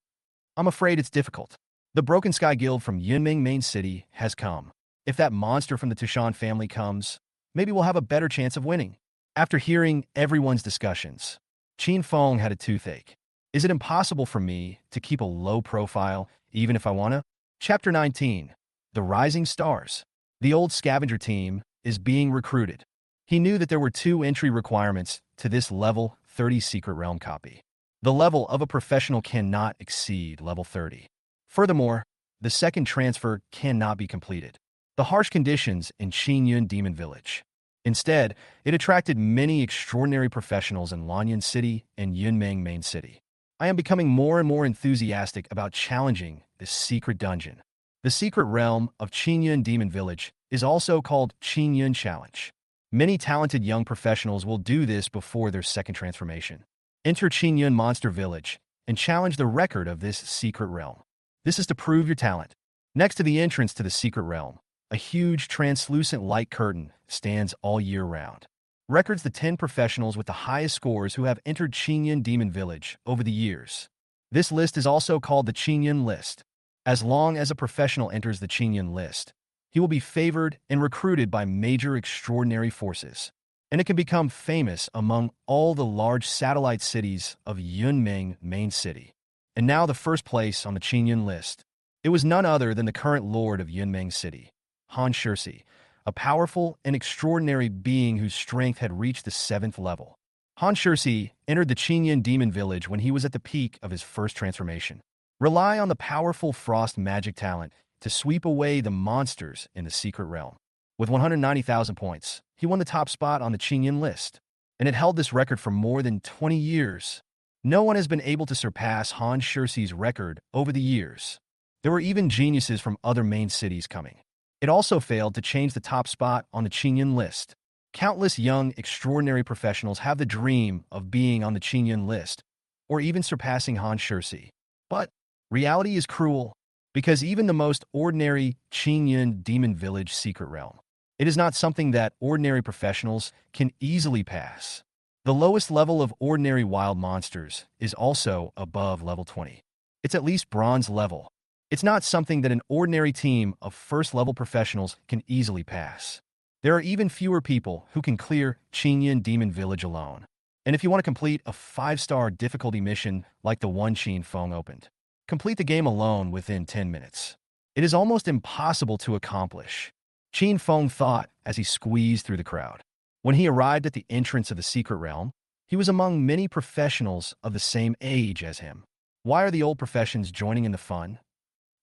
I'm afraid it's difficult. The Broken Sky Guild from Yunming Main City has come. If that monster from the Tushan family comes, maybe we'll have a better chance of winning." After hearing everyone's discussions, Qin Feng had a toothache. Is it impossible for me to keep a low profile even if I want to? Chapter 19. The Rising Stars. The old scavenger team is being recruited. He knew that there were 2 entry requirements to this level 30 secret realm copy. The level of a professional cannot exceed level 30. Furthermore, the second transfer cannot be completed. The harsh conditions in Chinyin Demon Village. Instead, it attracted many extraordinary professionals in Lan City and Yunming Main City. I am becoming more and more enthusiastic about challenging this secret dungeon. The secret realm of Chinyin Demon Village is also called Chinyin Challenge. Many talented young professionals will do this before their second transformation. Enter Chinyin Monster Village and challenge the record of this secret realm. This is to prove your talent. Next to the entrance to the secret realm, a huge translucent light curtain stands all year round. Records the 10 professionals with the highest scores who have entered Chinyin Demon Village over the years. This list is also called the Chinyin list. As long as a professional enters the Chinyin list, he will be favored and recruited by major extraordinary forces, and it can become famous among all the large satellite cities of Yunming main city. And now the first place on the Chinyin list. It was none other than the current lord of Yunming City, Han Shery, a powerful and extraordinary being whose strength had reached the 7th level. Han Shery entered the Chinyin Demon Village when he was at the peak of his first transformation. Rely on the powerful frost magic talent to sweep away the monsters in the secret realm. With 190,000 points, he won the top spot on the Chinyin list, and it held this record for more than 20 years. No one has been able to surpass Han Shery's record over the years. There were even geniuses from other main cities coming. It also failed to change the top spot on the Chinyin list. Countless young, extraordinary professionals have the dream of being on the Chinyin list, or even surpassing Han Shery. But reality is cruel, because even the most ordinary Chinyin Demon Village secret realm, it is not something that ordinary professionals can easily pass. The lowest level of ordinary wild monsters is also above level 20. It's at least bronze level. It's not something that an ordinary team of first-level professionals can easily pass. There are even fewer people who can clear Chinyin Demon Village alone. And if you want to complete a 5-star difficulty mission like the one Qin Feng opened, complete the game alone within 10 minutes. It is almost impossible to accomplish. Qin Feng thought as he squeezed through the crowd. When he arrived at the entrance of the secret realm, he was among many professionals of the same age as him. Why are the old professions joining in the fun?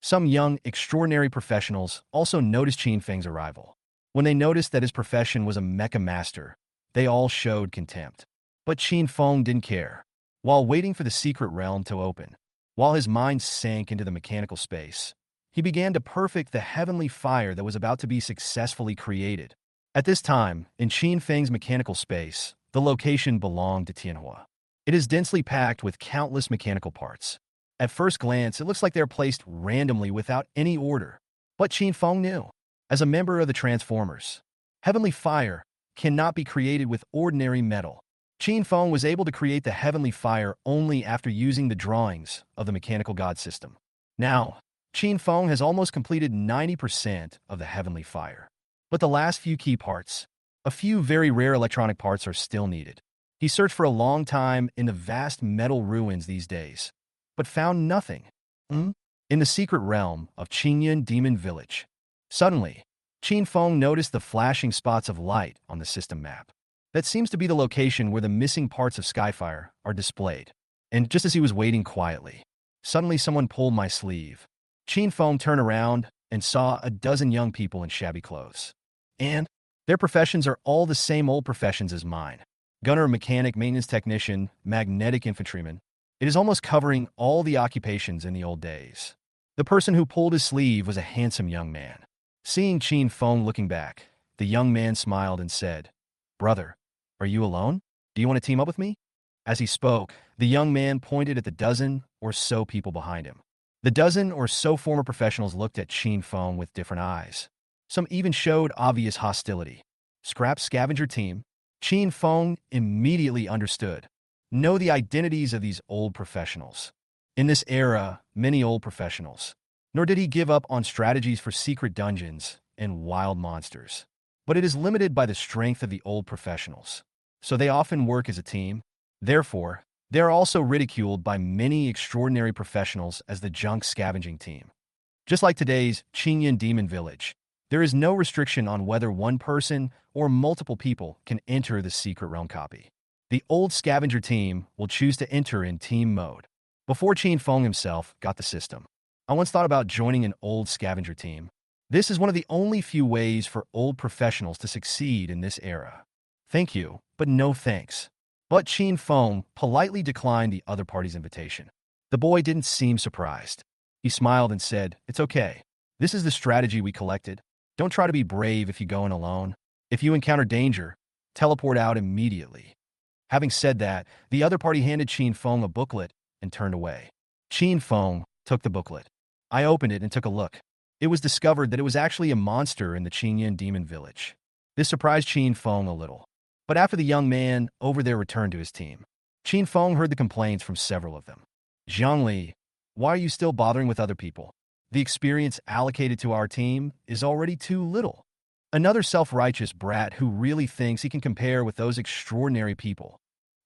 Some young, extraordinary professionals also noticed Qin Feng's arrival. When they noticed that his profession was a mecha master, they all showed contempt. But Qin Feng didn't care. While waiting for the secret realm to open, while his mind sank into the mechanical space, he began to perfect the heavenly fire that was about to be successfully created. At this time, in Qin Feng's mechanical space, the location belonged to Tianhua. It is densely packed with countless mechanical parts. At first glance, it looks like they're placed randomly without any order. But Qin Feng knew, as a member of the Transformers, heavenly fire cannot be created with ordinary metal. Qin Feng was able to create the heavenly fire only after using the drawings of the mechanical god system. Now, Qin Feng has almost completed 90% of the heavenly fire. But the last few key parts, a few very rare electronic parts, are still needed. He searched for a long time in the vast metal ruins these days, but found nothing. In the secret realm of Chinyin Demon Village, suddenly, Qin Feng noticed the flashing spots of light on the system map. That seems to be the location where the missing parts of Skyfire are displayed. And just as he was waiting quietly, suddenly someone pulled my sleeve. Qin Feng turned around and saw a dozen young people in shabby clothes. And their professions are all the same old professions as mine. Gunner, mechanic, maintenance technician, magnetic infantryman. It is almost covering all the occupations in the old days. The person who pulled his sleeve was a handsome young man. Seeing Qin Feng looking back, the young man smiled and said, "Brother, are you alone? Do you want to team up with me?" As he spoke, the young man pointed at the dozen or so people behind him. The dozen or so former professionals looked at Qin Feng with different eyes. Some even showed obvious hostility. Scrap scavenger team. Qin Feng immediately understood. Know the identities of these old professionals. In this era, many old professionals. Nor did he give up on strategies for secret dungeons and wild monsters. But it is limited by the strength of the old professionals. So they often work as a team. Therefore, they are also ridiculed by many extraordinary professionals as the junk scavenging team. Just like today's Chinyin Demon Village, there is no restriction on whether one person or multiple people can enter the secret realm copy. The old scavenger team will choose to enter in team mode. Before Qin Feng himself got the system, I once thought about joining an old scavenger team. This is one of the only few ways for old professionals to succeed in this era. Thank you, but no thanks. But Qin Feng politely declined the other party's invitation. The boy didn't seem surprised. He smiled and said, "It's okay. This is the strategy we collected. Don't try to be brave if you go in alone. If you encounter danger, teleport out immediately." Having said that, the other party handed Qin Feng a booklet and turned away. Qin Feng took the booklet. I opened it and took a look. It was discovered that it was actually a monster in the Chinyin demon village. This surprised Qin Feng a little. But after the young man over there returned to his team, Qin Feng heard the complaints from several of them. Jang Lee, why are you still bothering with other people? The experience allocated to our team is already too little. Another self-righteous brat who really thinks he can compare with those extraordinary people.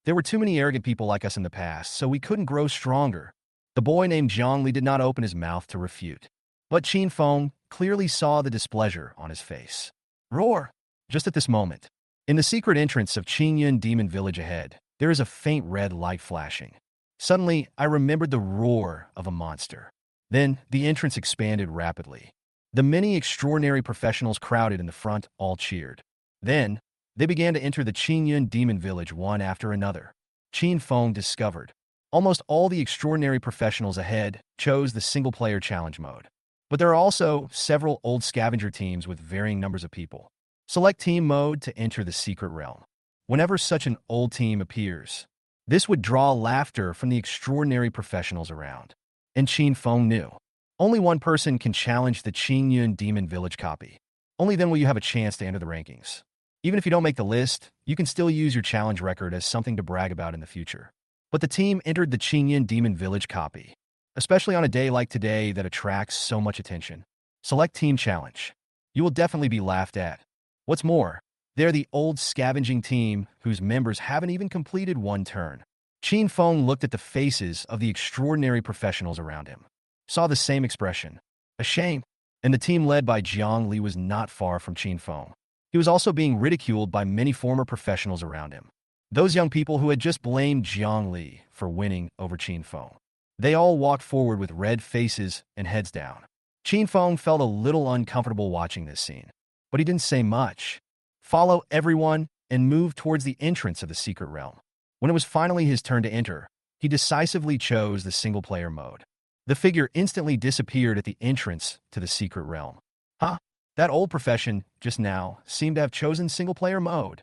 There were too many arrogant people like us in the past, so we couldn't grow stronger. The boy named Jang Lee did not open his mouth to refute. But Qin Feng clearly saw the displeasure on his face. Roar! Just at this moment, in the secret entrance of Chinyin Demon Village ahead, there is a faint red light flashing. Suddenly, I remembered the roar of a monster. Then, the entrance expanded rapidly. The many extraordinary professionals crowded in the front all cheered. Then, they began to enter the Chinyin Demon Village one after another. Qin Feng discovered. Almost all the extraordinary professionals ahead chose the single-player challenge mode. But there are also several old scavenger teams with varying numbers of people. Select team mode to enter the secret realm. Whenever such an old team appears, this would draw laughter from the extraordinary professionals around. And Qin Feng knew. Only one person can challenge the Chinyin Demon Village copy. Only then will you have a chance to enter the rankings. Even if you don't make the list, you can still use your challenge record as something to brag about in the future. But the team entered the Chinyin Demon Village copy, especially on a day like today that attracts so much attention. Select Team Challenge. You will definitely be laughed at. What's more, they're the old scavenging team whose members haven't even completed one turn. Qin Feng looked at the faces of the extraordinary professionals around him. Saw the same expression. Ashamed. And the team led by Jang Lee was not far from Qin Feng. He was also being ridiculed by many former professionals around him. Those young people who had just blamed Jang Lee for winning over Qin Feng. They all walked forward with red faces and heads down. Qin Feng felt a little uncomfortable watching this scene, but he didn't say much. Follow everyone and move towards the entrance of the secret realm. When it was finally his turn to enter, he decisively chose the single-player mode. The figure instantly disappeared at the entrance to the secret realm. Huh? That old profession, just now, seemed to have chosen single-player mode.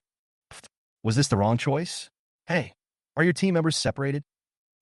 Was this the wrong choice? Hey, are your team members separated?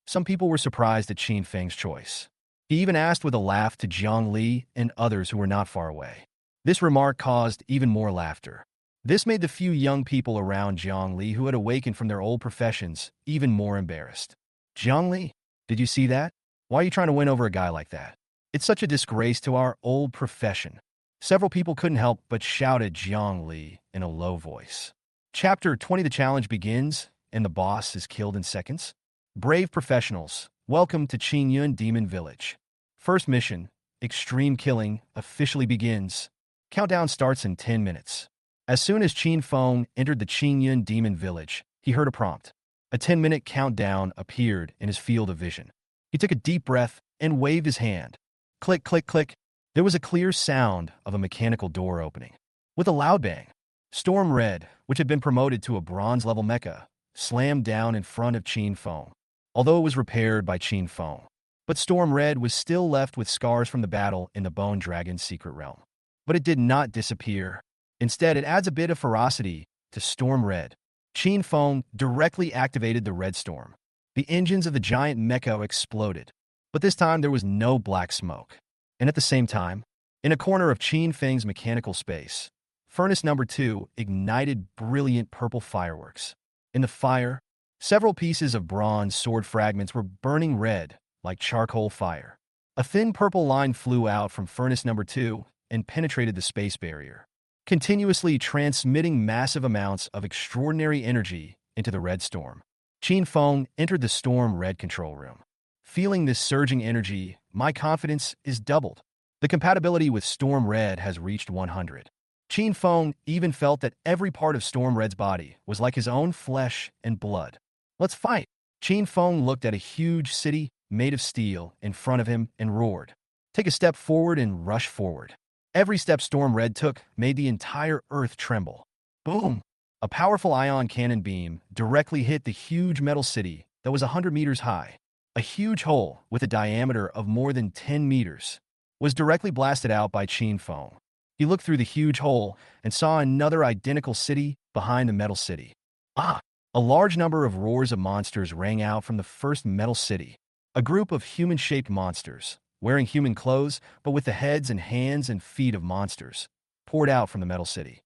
Some people were surprised at Qin Feng's choice. He even asked with a laugh to Jang Lee and others who were not far away. This remark caused even more laughter. This made the few young people around Jang Lee who had awakened from their old professions even more embarrassed. Jang Lee, did you see that? Why are you trying to win over a guy like that? It's such a disgrace to our old profession. Several people couldn't help but shout at Jang Lee in a low voice. Chapter 20. The challenge begins, and the boss is killed in seconds. Brave professionals, welcome to Chinyin Demon Village. First mission, Extreme Killing, officially begins. Countdown starts in 10 minutes. As soon as Qin Feng entered the Chinyin Demon Village, he heard a prompt. A 10-minute countdown appeared in his field of vision. He took a deep breath and waved his hand. Click, click, click. There was a clear sound of a mechanical door opening. With a loud bang, Storm Red, which had been promoted to a bronze-level mecha, slammed down in front of Qin Feng, although it was repaired by Qin Feng. But Storm Red was still left with scars from the battle in the Bone Dragon's secret realm. But it did not disappear. Instead, it adds a bit of ferocity to Storm Red. Qin Feng directly activated the Red Storm. The engines of the giant mecha exploded. But this time there was no black smoke. And at the same time, in a corner of Qin Feng's mechanical space, Furnace number 2 ignited brilliant purple fireworks. In the fire, several pieces of bronze sword fragments were burning red, like charcoal fire. A thin purple line flew out from Furnace number 2 and penetrated the space barrier, continuously transmitting massive amounts of extraordinary energy into the Red Storm. Qin Feng entered the Storm Red control room. Feeling this surging energy, my confidence is doubled. The compatibility with Storm Red has reached 100. Qin Feng even felt that every part of Storm Red's body was like his own flesh and blood. Let's fight! Qin Feng looked at a huge city made of steel in front of him and roared. Take a step forward and rush forward. Every step Storm Red took made the entire earth tremble. Boom! A powerful ion cannon beam directly hit the huge metal city that was 100 meters high. A huge hole with a diameter of more than 10 meters was directly blasted out by Qin Feng. He looked through the huge hole and saw another identical city behind the metal city. Ah! A large number of roars of monsters rang out from the first metal city. A group of human-shaped monsters, wearing human clothes, but with the heads and hands and feet of monsters, poured out from the metal city.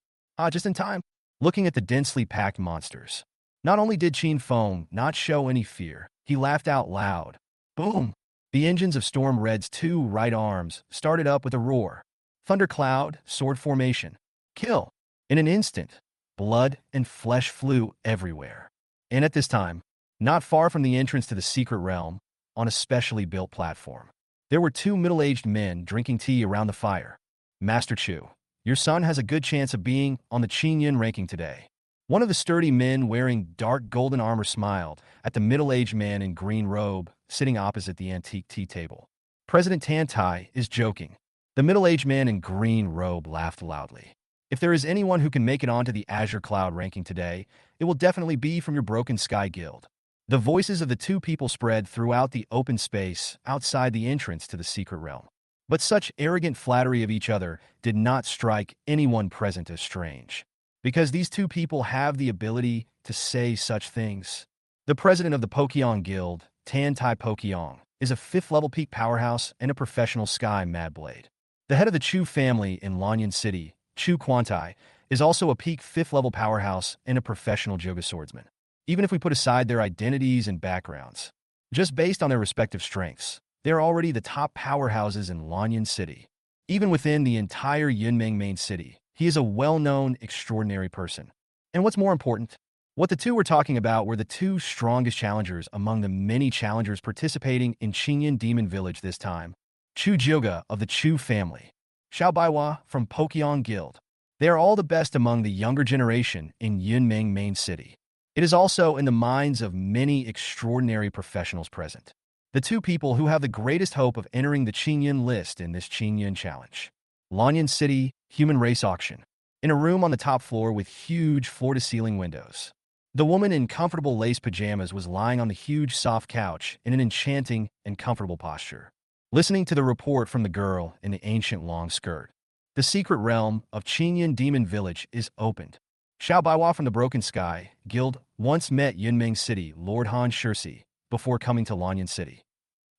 Just in time. Looking at the densely packed monsters. Not only did Qin Feng not show any fear, he laughed out loud. Boom! The engines of Storm Red's two right arms started up with a roar. Thundercloud, sword formation. Kill! In an instant, blood and flesh flew everywhere. And at this time, not far from the entrance to the secret realm, on a specially built platform, there were two middle-aged men drinking tea around the fire. Master Chu, your son has a good chance of being on the Chinyin ranking today. One of the sturdy men wearing dark golden armor smiled at the middle-aged man in green robe sitting opposite the antique tea table. President Tantai is joking. The middle-aged man in green robe laughed loudly. If there is anyone who can make it onto the Azure Cloud ranking today, it will definitely be from your Broken Sky Guild. The voices of the two people spread throughout the open space outside the entrance to the secret realm. But such arrogant flattery of each other did not strike anyone present as strange, because these two people have the ability to say such things. The president of the Pokyong Guild, Tan Tai Pokyong, is a 5th-level peak powerhouse and a professional sky madblade. The head of the Chu family in Lan City, Chu Quantai, is also a peak 5th-level powerhouse and a professional Joga swordsman. Even if we put aside their identities and backgrounds, just based on their respective strengths, they are already the top powerhouses in Lan City. Even within the entire Yunming main city, he is a well-known, extraordinary person. And what's more important, what the two were talking about were the two strongest challengers among the many challengers participating in Chinyin Demon Village this time. Chu Jioga of the Chu family, Xiao Baiwa from Pokyong Guild. They are all the best among the younger generation in Yunming main city. It is also in the minds of many extraordinary professionals present. The two people who have the greatest hope of entering the Chinyin list in this Chinyin challenge. Lan City Human Race Auction. In a room on the top floor with huge floor-to-ceiling windows. The woman in comfortable lace pajamas was lying on the huge soft couch in an enchanting and comfortable posture, listening to the report from the girl in the ancient long skirt. The secret realm of Chinyin Demon Village is opened. Xiao Baiwa from the Broken Sky Guild once met Yunming City Lord Han Shursi before coming to Lan City.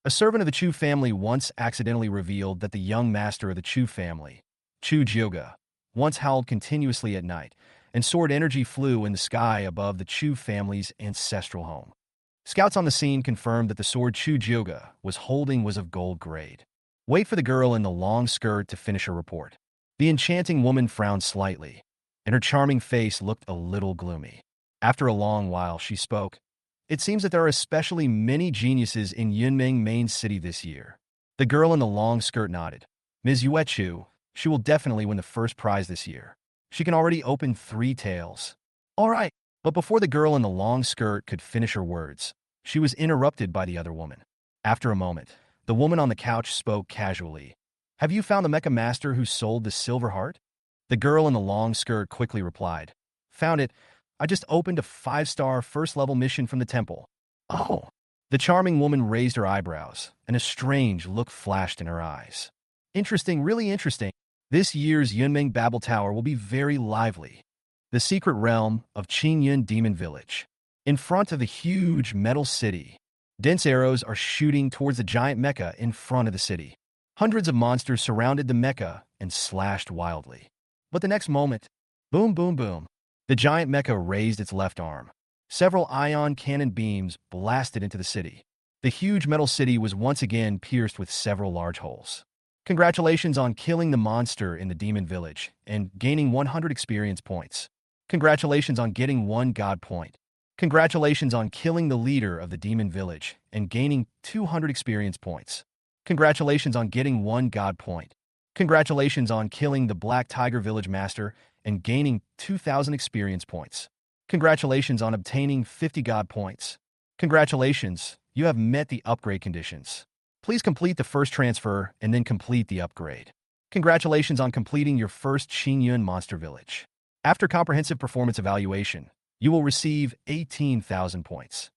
A servant of the Chu family once accidentally revealed that the young master of the Chu family, Chu Jioga, once howled continuously at night, and sword energy flew in the sky above the Chu family's ancestral home. Scouts on the scene confirmed that the sword Chu Jioga was holding was of gold grade. Wait for the girl in the long skirt to finish her report. The enchanting woman frowned slightly, and her charming face looked a little gloomy. After a long while, she spoke. It seems that there are especially many geniuses in Yunming main city this year. The girl in the long skirt nodded. Ms. Yuechu, she will definitely win the first prize this year. She can already open 3 tails. All right. But before the girl in the long skirt could finish her words, she was interrupted by the other woman. After a moment, the woman on the couch spoke casually. Have you found the Mecha master who sold the silver heart? The girl in the long skirt quickly replied. Found it. I just opened a 5-star first-level mission from the temple. Oh. The charming woman raised her eyebrows, and a strange look flashed in her eyes. Interesting, really interesting. This year's Yunming Babel Tower will be very lively. The secret realm of Chinyin Demon Village. In front of the huge metal city, dense arrows are shooting towards the giant mecha in front of the city. Hundreds of monsters surrounded the mecha and slashed wildly. But the next moment, boom, boom, boom, the giant mecha raised its left arm. Several ion cannon beams blasted into the city. The huge metal city was once again pierced with several large holes. Congratulations on killing the monster in the demon village and gaining 100 experience points. Congratulations on getting 1 god point. Congratulations on killing the leader of the demon village and gaining 200 experience points. Congratulations on getting 1 god point. Congratulations on killing the Black Tiger Village Master and gaining 2,000 experience points. Congratulations on obtaining 50 god points. Congratulations, you have met the upgrade conditions. Please complete the first transfer and then complete the upgrade. Congratulations on completing your first Chinyin Monster Village. After comprehensive performance evaluation, you will receive 18,000 points.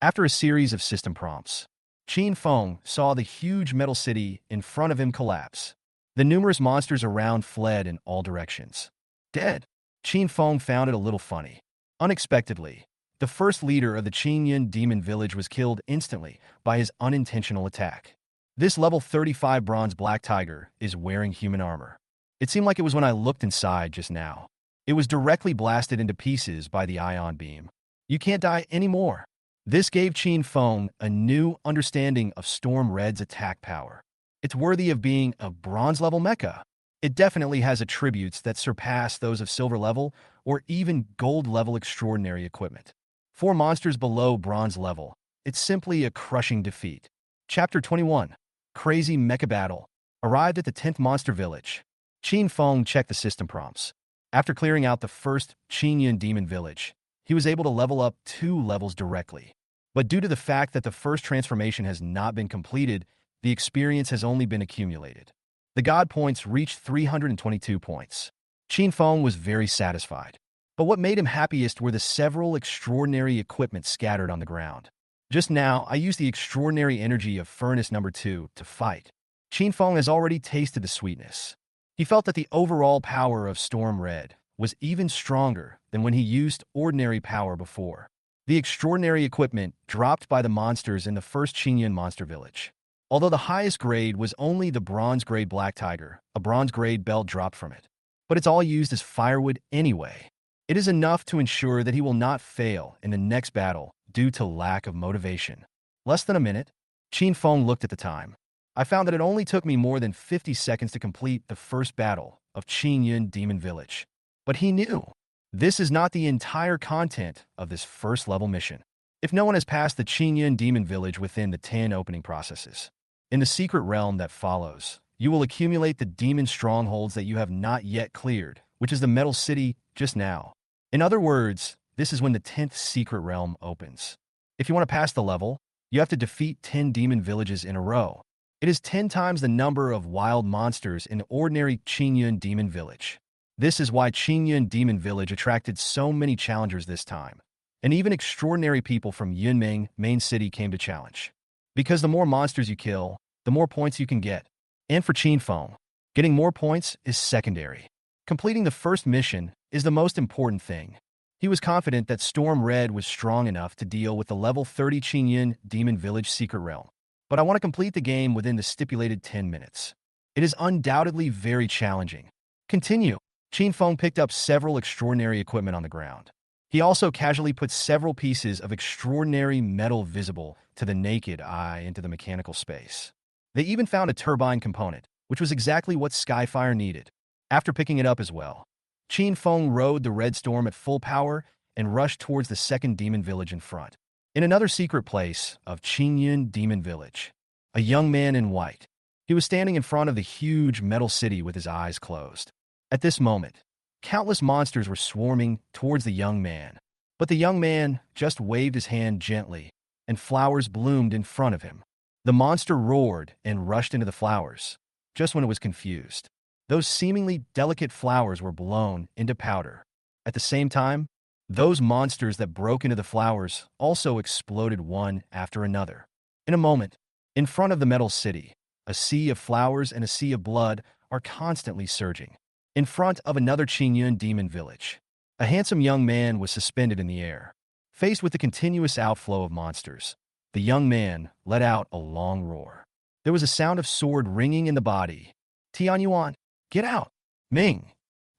After a series of system prompts, Qin Feng saw the huge metal city in front of him collapse. The numerous monsters around fled in all directions. Dead. Qin Feng found it a little funny. Unexpectedly, the first leader of the Chinyin Demon Village was killed instantly by his unintentional attack. This level 35 bronze black tiger is wearing human armor. It seemed like it was when I looked inside just now. It was directly blasted into pieces by the ion beam. You can't die anymore. This gave Qin Feng a new understanding of Storm Red's attack power. It's worthy of being a bronze-level mecha. It definitely has attributes that surpass those of silver-level or even gold-level extraordinary equipment. For monsters below bronze level, it's simply a crushing defeat. Chapter 21. Crazy Mecha Battle. Arrived at the 10th monster village. Qin Feng checked the system prompts. After clearing out the first Chinyin demon village, he was able to level up 2 levels directly. But due to the fact that the first transformation has not been completed, the experience has only been accumulated. The god points reached 322 points. Qin Feng was very satisfied. But what made him happiest were the several extraordinary equipment scattered on the ground. Just now, I used the extraordinary energy of Furnace Number 2 to fight. Qin Feng has already tasted the sweetness. He felt that the overall power of Storm Red was even stronger than when he used ordinary power before. The extraordinary equipment dropped by the monsters in the first Chinyin monster village. Although the highest grade was only the bronze-grade Black Tiger, a bronze-grade belt dropped from it. But it's all used as firewood anyway. It is enough to ensure that he will not fail in the next battle due to lack of motivation. Less than a minute, Qin Feng looked at the time. I found that it only took me more than 50 seconds to complete the first battle of Chinyin Demon Village. But he knew. This is not the entire content of this first-level mission. If no one has passed the Chinyin Demon Village within the 10 opening processes, in the secret realm that follows, you will accumulate the demon strongholds that you have not yet cleared, which is the Metal City just now. In other words, this is when the 10th secret realm opens. If you want to pass the level, you have to defeat 10 demon villages in a row. It is 10 times the number of wild monsters in the ordinary Chinyin Demon Village. This is why Chinyin Demon Village attracted so many challengers this time. And even extraordinary people from Yaming, main city, came to challenge. Because the more monsters you kill, the more points you can get. And for Qin Feng, getting more points is secondary. Completing the first mission is the most important thing. He was confident that Storm Red was strong enough to deal with the level 30 Chinyin Demon Village secret realm. But I want to complete the game within the stipulated 10 minutes. It is undoubtedly very challenging. Continue. Qin Feng picked up several extraordinary equipment on the ground. He also casually put several pieces of extraordinary metal visible to the naked eye into the mechanical space. They even found a turbine component, which was exactly what Skyfire needed. After picking it up as well, Qin Feng rode the Red Storm at full power and rushed towards the second demon village in front. In another secret place of Chinyin Demon Village, a young man in white. He was standing in front of the huge metal city with his eyes closed. At this moment, countless monsters were swarming towards the young man. But the young man just waved his hand gently, and flowers bloomed in front of him. The monster roared and rushed into the flowers, just when it was confused. Those seemingly delicate flowers were blown into powder. At the same time, those monsters that broke into the flowers also exploded one after another. In a moment, in front of the metal city, a sea of flowers and a sea of blood are constantly surging. In front of another Chinyin demon village, a handsome young man was suspended in the air. Faced with the continuous outflow of monsters, the young man let out a long roar. There was a sound of sword ringing in the body. Tianyuan, get out! Ming!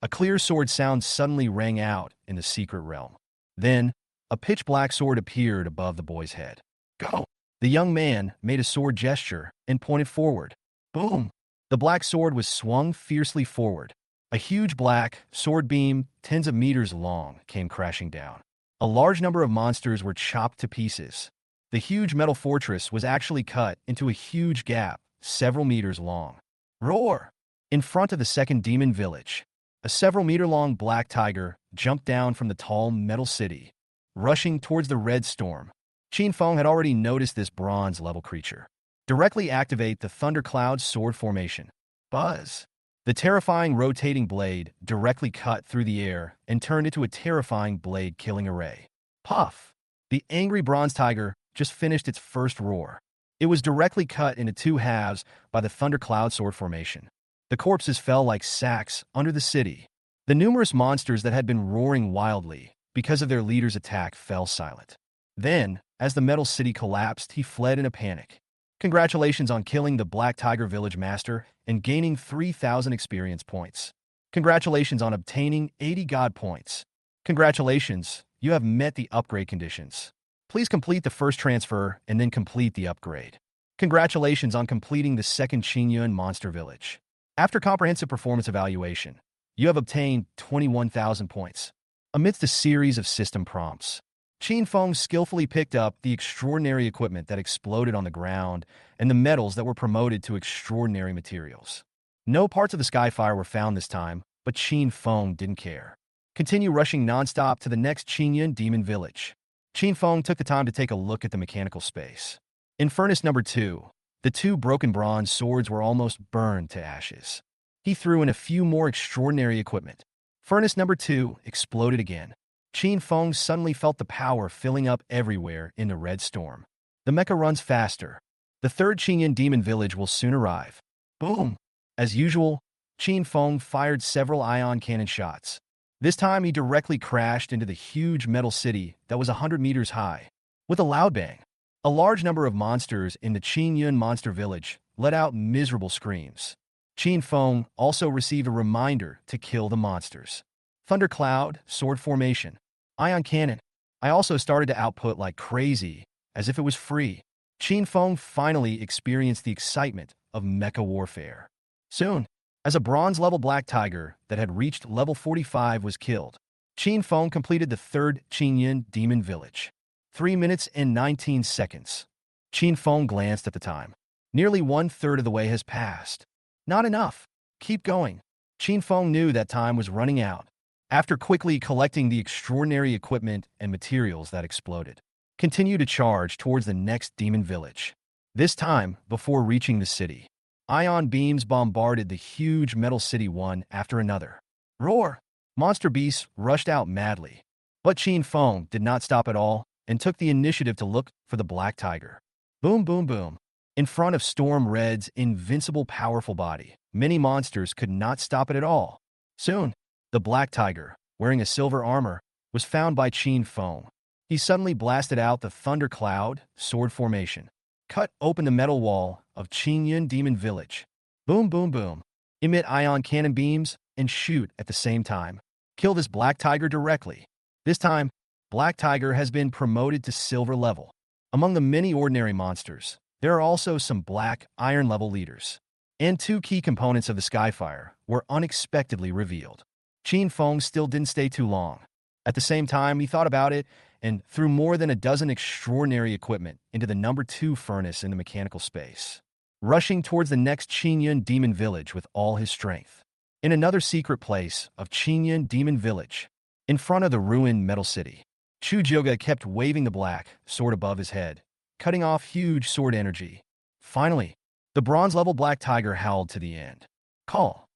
A clear sword sound suddenly rang out in the secret realm. Then, a pitch-black sword appeared above the boy's head. Go! The young man made a sword gesture and pointed forward. Boom! The black sword was swung fiercely forward. A huge black sword beam, tens of meters long, came crashing down. A large number of monsters were chopped to pieces. The huge metal fortress was actually cut into a huge gap, several meters long. Roar! In front of the second demon village, a several-meter-long black tiger jumped down from the tall metal city, rushing towards the red storm. Qin Feng had already noticed this bronze-level creature. Directly activate the Thundercloud sword formation. Buzz! The terrifying rotating blade directly cut through the air and turned into a terrifying blade-killing array. Puff! The angry bronze tiger just finished its first roar. It was directly cut into 2 halves by the Thundercloud sword formation. The corpses fell like sacks under the city. The numerous monsters that had been roaring wildly because of their leader's attack fell silent. Then, as the metal city collapsed, he fled in a panic. Congratulations on killing the Black Tiger Village Master and gaining 3,000 experience points. Congratulations on obtaining 80 God points. Congratulations, you have met the upgrade conditions. Please complete the first transfer and then complete the upgrade. Congratulations on completing the second Chinyin Monster Village. After comprehensive performance evaluation, you have obtained 21,000 points. Amidst a series of system prompts, Qin Feng skillfully picked up the extraordinary equipment that exploded on the ground and the metals that were promoted to extraordinary materials. No parts of the Skyfire were found this time, but Qin Feng didn't care. Continue rushing nonstop to the next Chinyin Demon Village. Qin Feng took the time to take a look at the mechanical space. In Furnace Number 2, the two broken bronze swords were almost burned to ashes. He threw in a few more extraordinary equipment. Furnace Number 2 exploded again. Qin Feng suddenly felt the power filling up everywhere in the red storm. The mecha runs faster. The third Chinyin Demon Village will soon arrive. Boom! As usual, Qin Feng fired several ion cannon shots. This time he directly crashed into the huge metal city that was 100 meters high. With a loud bang, a large number of monsters in the Chinyin Monster Village let out miserable screams. Qin Feng also received a reminder to kill the monsters. Thundercloud, sword formation, ion cannon. I also started to output like crazy, as if it was free. Qin Feng finally experienced the excitement of mecha warfare. Soon, as a bronze-level Black Tiger that had reached level 45 was killed, Qin Feng completed the third Chinyin Demon Village. 3 minutes and 19 seconds. Qin Feng glanced at the time. Nearly 1/3 of the way has passed. Not enough. Keep going. Qin Feng knew that time was running out. After quickly collecting the extraordinary equipment and materials that exploded, continue to charge towards the next demon village. This time, before reaching the city, ion beams bombarded the huge metal city one after another. Roar! Monster beasts rushed out madly. But Qin Feng did not stop at all and took the initiative to look for the Black Tiger. Boom, boom, boom. In front of Storm Red's invincible powerful body, many monsters could not stop it at all. Soon, the Black Tiger, wearing a silver armor, was found by Qin Feng. He suddenly blasted out the Thundercloud, sword formation, cut open the metal wall of Chinyin Demon Village. Boom, boom, boom. Emit ion cannon beams and shoot at the same time. Kill this Black Tiger directly. This time, Black Tiger has been promoted to silver level. Among the many ordinary monsters, there are also some black iron level leaders. And two key components of the Skyfire were unexpectedly revealed. Qin Feng still didn't stay too long. At the same time, he thought about it and threw more than a dozen extraordinary equipment into the number 2 furnace in the mechanical space, rushing towards the next Chinyin Demon Village with all his strength. In another secret place of Chinyin Demon Village, in front of the ruined metal city, Chu Jioga kept waving the black sword above his head, cutting off huge sword energy. Finally, the bronze-level Black Tiger howled to the end. Call.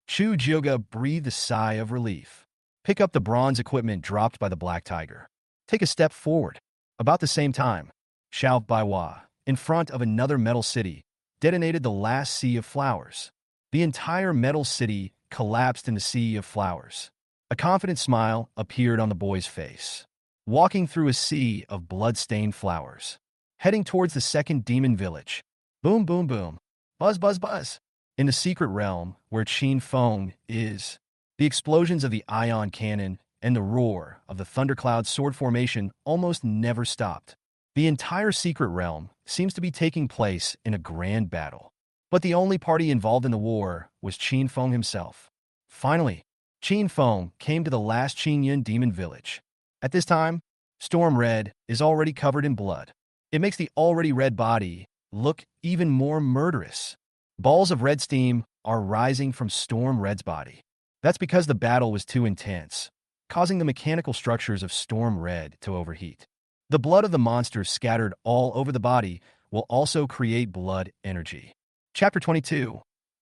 Chu Jioga breathed a sigh of relief. Pick up the bronze equipment dropped by the Black Tiger. Take a step forward. About the same time, Xiao Baiwa, in front of another metal city, detonated the last sea of flowers. The entire metal city collapsed in the sea of flowers. A confident smile appeared on the boy's face. Walking through a sea of blood-stained flowers, heading towards the second demon village. Boom, boom, boom. Buzz, buzz, buzz. In the secret realm where Qin Feng is, the explosions of the ion cannon and the roar of the thundercloud sword formation almost never stopped. The entire secret realm seems to be taking place in a grand battle. But the only party involved in the war was Qin Feng himself. Finally, Qin Feng came to the last Chinyin Demon Village. At this time, Storm Red is already covered in blood. It makes the already red body look even more murderous. Balls of red steam are rising from Storm Red's body. That's because the battle was too intense, causing the mechanical structures of Storm Red to overheat. The blood of the monsters scattered all over the body will also create blood energy. Chapter 22.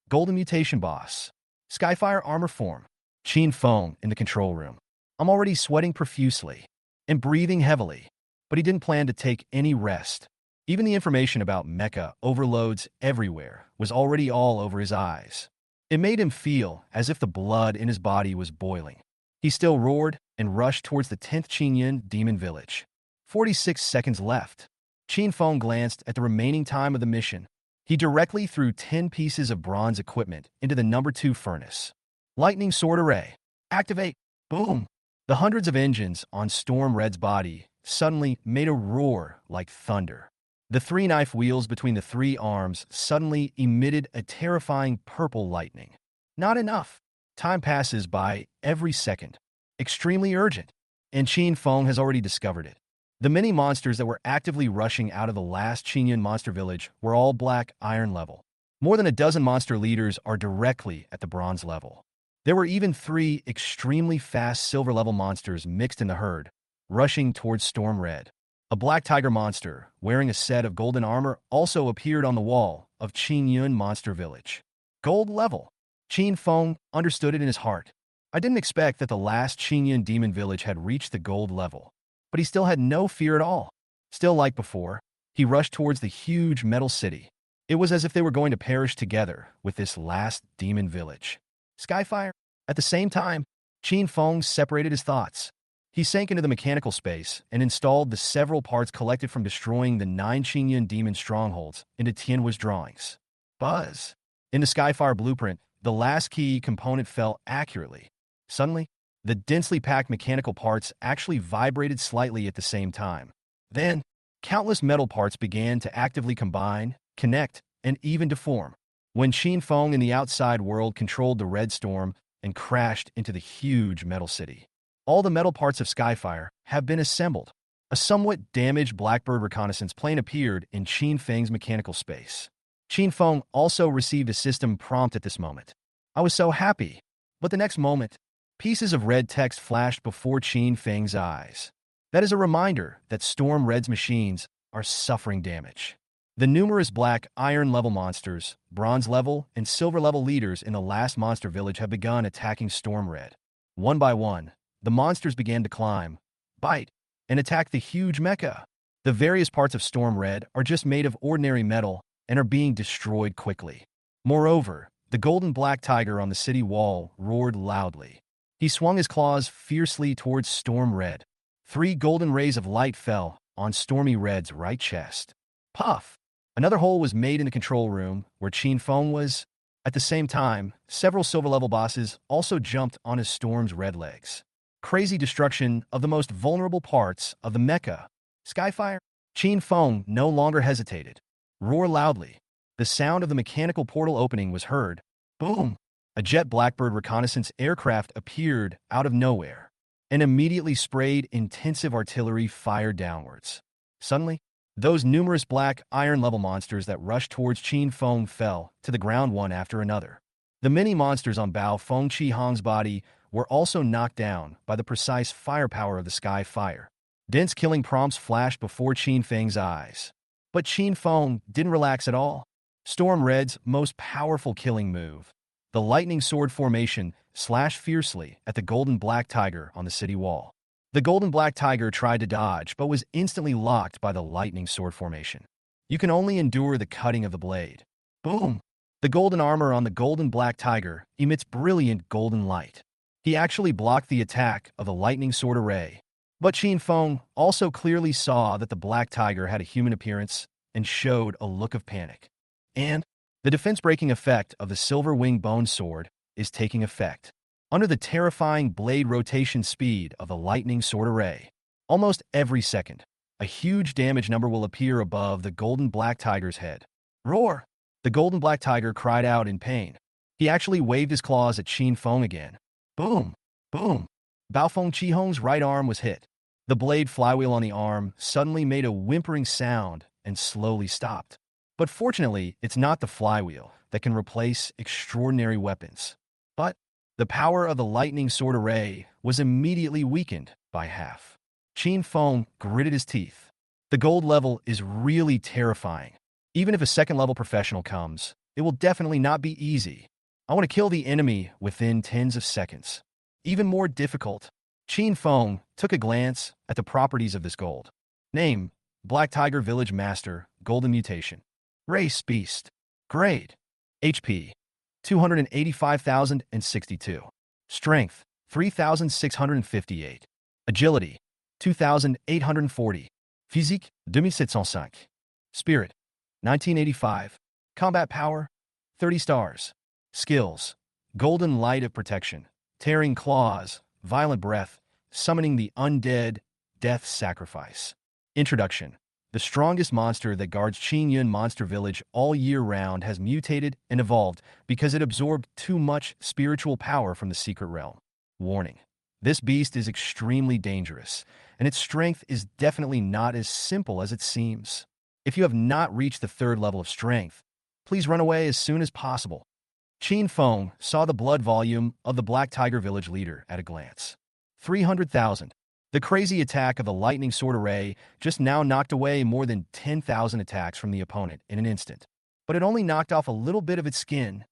Golden Mutation Boss. Skyfire Armor Form. Qin Feng in the control room. I'm already sweating profusely and breathing heavily, but he didn't plan to take any rest. Even the information about Mecha overloads everywhere was already all over his eyes. It made him feel as if the blood in his body was boiling. He still roared and rushed towards the 10th Chinyin Demon Village. 46 seconds left. Qin Feng glanced at the remaining time of the mission. He directly threw 10 pieces of bronze equipment into the number 2 furnace. Lightning sword array. Activate. Boom. The hundreds of engines on Storm Red's body suddenly made a roar like thunder. The 3 knife wheels between the 3 arms suddenly emitted a terrifying purple lightning. Not enough. Time passes by every second. Extremely urgent. And Qin Feng has already discovered it. The many monsters that were actively rushing out of the last Chinyin monster village were all black iron level. More than a dozen monster leaders are directly at the bronze level. There were even 3 extremely fast silver level monsters mixed in the herd, rushing towards Storm Red. A black tiger monster, wearing a set of golden armor, also appeared on the wall of Chinyin monster village. Gold level. Qin Feng understood it in his heart. I didn't expect that the last Chinyin demon village had reached the gold level. But he still had no fear at all. Still like before, he rushed towards the huge metal city. It was as if they were going to perish together with this last demon village. Skyfire. At the same time, Qin Feng separated his thoughts. He sank into the mechanical space and installed the several parts collected from destroying the 9 Chinyin demon strongholds into Tianhua's drawings. Buzz. In the Skyfire blueprint, the last key component fell accurately. Suddenly, the densely packed mechanical parts actually vibrated slightly at the same time. Then, countless metal parts began to actively combine, connect, and even deform. When Qin Feng in the outside world controlled the Red Storm and crashed into the huge metal city. All the metal parts of Skyfire have been assembled. A somewhat damaged Blackbird reconnaissance plane appeared in Qin Feng's mechanical space. Qin Feng also received a system prompt at this moment. I was so happy. But the next moment, pieces of red text flashed before Qin Feng's eyes. That is a reminder that Storm Red's machines are suffering damage. The numerous black iron-level monsters, bronze-level, and silver-level leaders in the last monster village have begun attacking Storm Red. One by one, the monsters began to climb, bite, and attack the huge mecha. The various parts of Storm Red are just made of ordinary metal and are being destroyed quickly. Moreover, the golden black tiger on the city wall roared loudly. He swung his claws fiercely towards Storm Red. 3 golden rays of light fell on Stormy Red's right chest. Puff! Another hole was made in the control room where Qin Feng was. At the same time, several silver-level bosses also jumped on his Storm's red legs. Crazy destruction of the most vulnerable parts of the mecha. Skyfire. Qin Feng no longer hesitated. Roar loudly. The sound of the mechanical portal opening was heard. Boom! A jet Blackbird reconnaissance aircraft appeared out of nowhere and immediately sprayed intensive artillery fire downwards. Suddenly, those numerous black iron-level monsters that rushed towards Qin Feng fell to the ground one after another. The many monsters on Bao Feng Chi Hong's body were also knocked down by the precise firepower of the Skyfire. Dense killing prompts flashed before Qin Feng's eyes. But Qin Feng didn't relax at all. Storm Red's most powerful killing move, the lightning sword formation, slashed fiercely at the golden black tiger on the city wall. The golden black tiger tried to dodge but was instantly locked by the lightning sword formation. You can only endure the cutting of the blade. Boom! The golden armor on the golden black tiger emits brilliant golden light. He actually blocked the attack of the lightning sword array. But Qin Feng also clearly saw that the black tiger had a human appearance and showed a look of panic. And the defense-breaking effect of the silver wing bone sword is taking effect. Under the terrifying blade rotation speed of the lightning sword array, almost every second, a huge damage number will appear above the golden black tiger's head. Roar! The golden black tiger cried out in pain. He actually waved his claws at Qin Feng again. Boom! Boom! Bao Feng Chi Hong's right arm was hit. The blade flywheel on the arm suddenly made a whimpering sound and slowly stopped. But fortunately, it's not the flywheel that can replace extraordinary weapons. But the power of the lightning sword array was immediately weakened by half. Qin Feng gritted his teeth. The gold level is really terrifying. Even if a second-level professional comes, it will definitely not be easy. I want to kill the enemy within tens of seconds. Even more difficult. Qin Feng took a glance at the properties of this gold. Name: Black Tiger Village Master, Golden Mutation. Race: Beast. Grade: HP: 285,062. Strength: 3,658. Agility: 2,840. Physique 2705. Spirit 1985. Combat power 30 stars. Skills: Golden Light of Protection, Tearing Claws, Violent Breath, Summoning the Undead, Death Sacrifice. Introduction: The strongest monster that guards Chinyin Monster Village all year round has mutated and evolved because it absorbed too much spiritual power from the secret realm. Warning: This beast is extremely dangerous, and its strength is definitely not as simple as it seems. If you have not reached the 3rd level of strength, please run away as soon as possible. Qin Feng saw the blood volume of the Black Tiger Village leader at a glance. 300,000. The crazy attack of the lightning sword array just now knocked away more than 10,000 attacks from the opponent in an instant, but it only knocked off a little bit of its skin.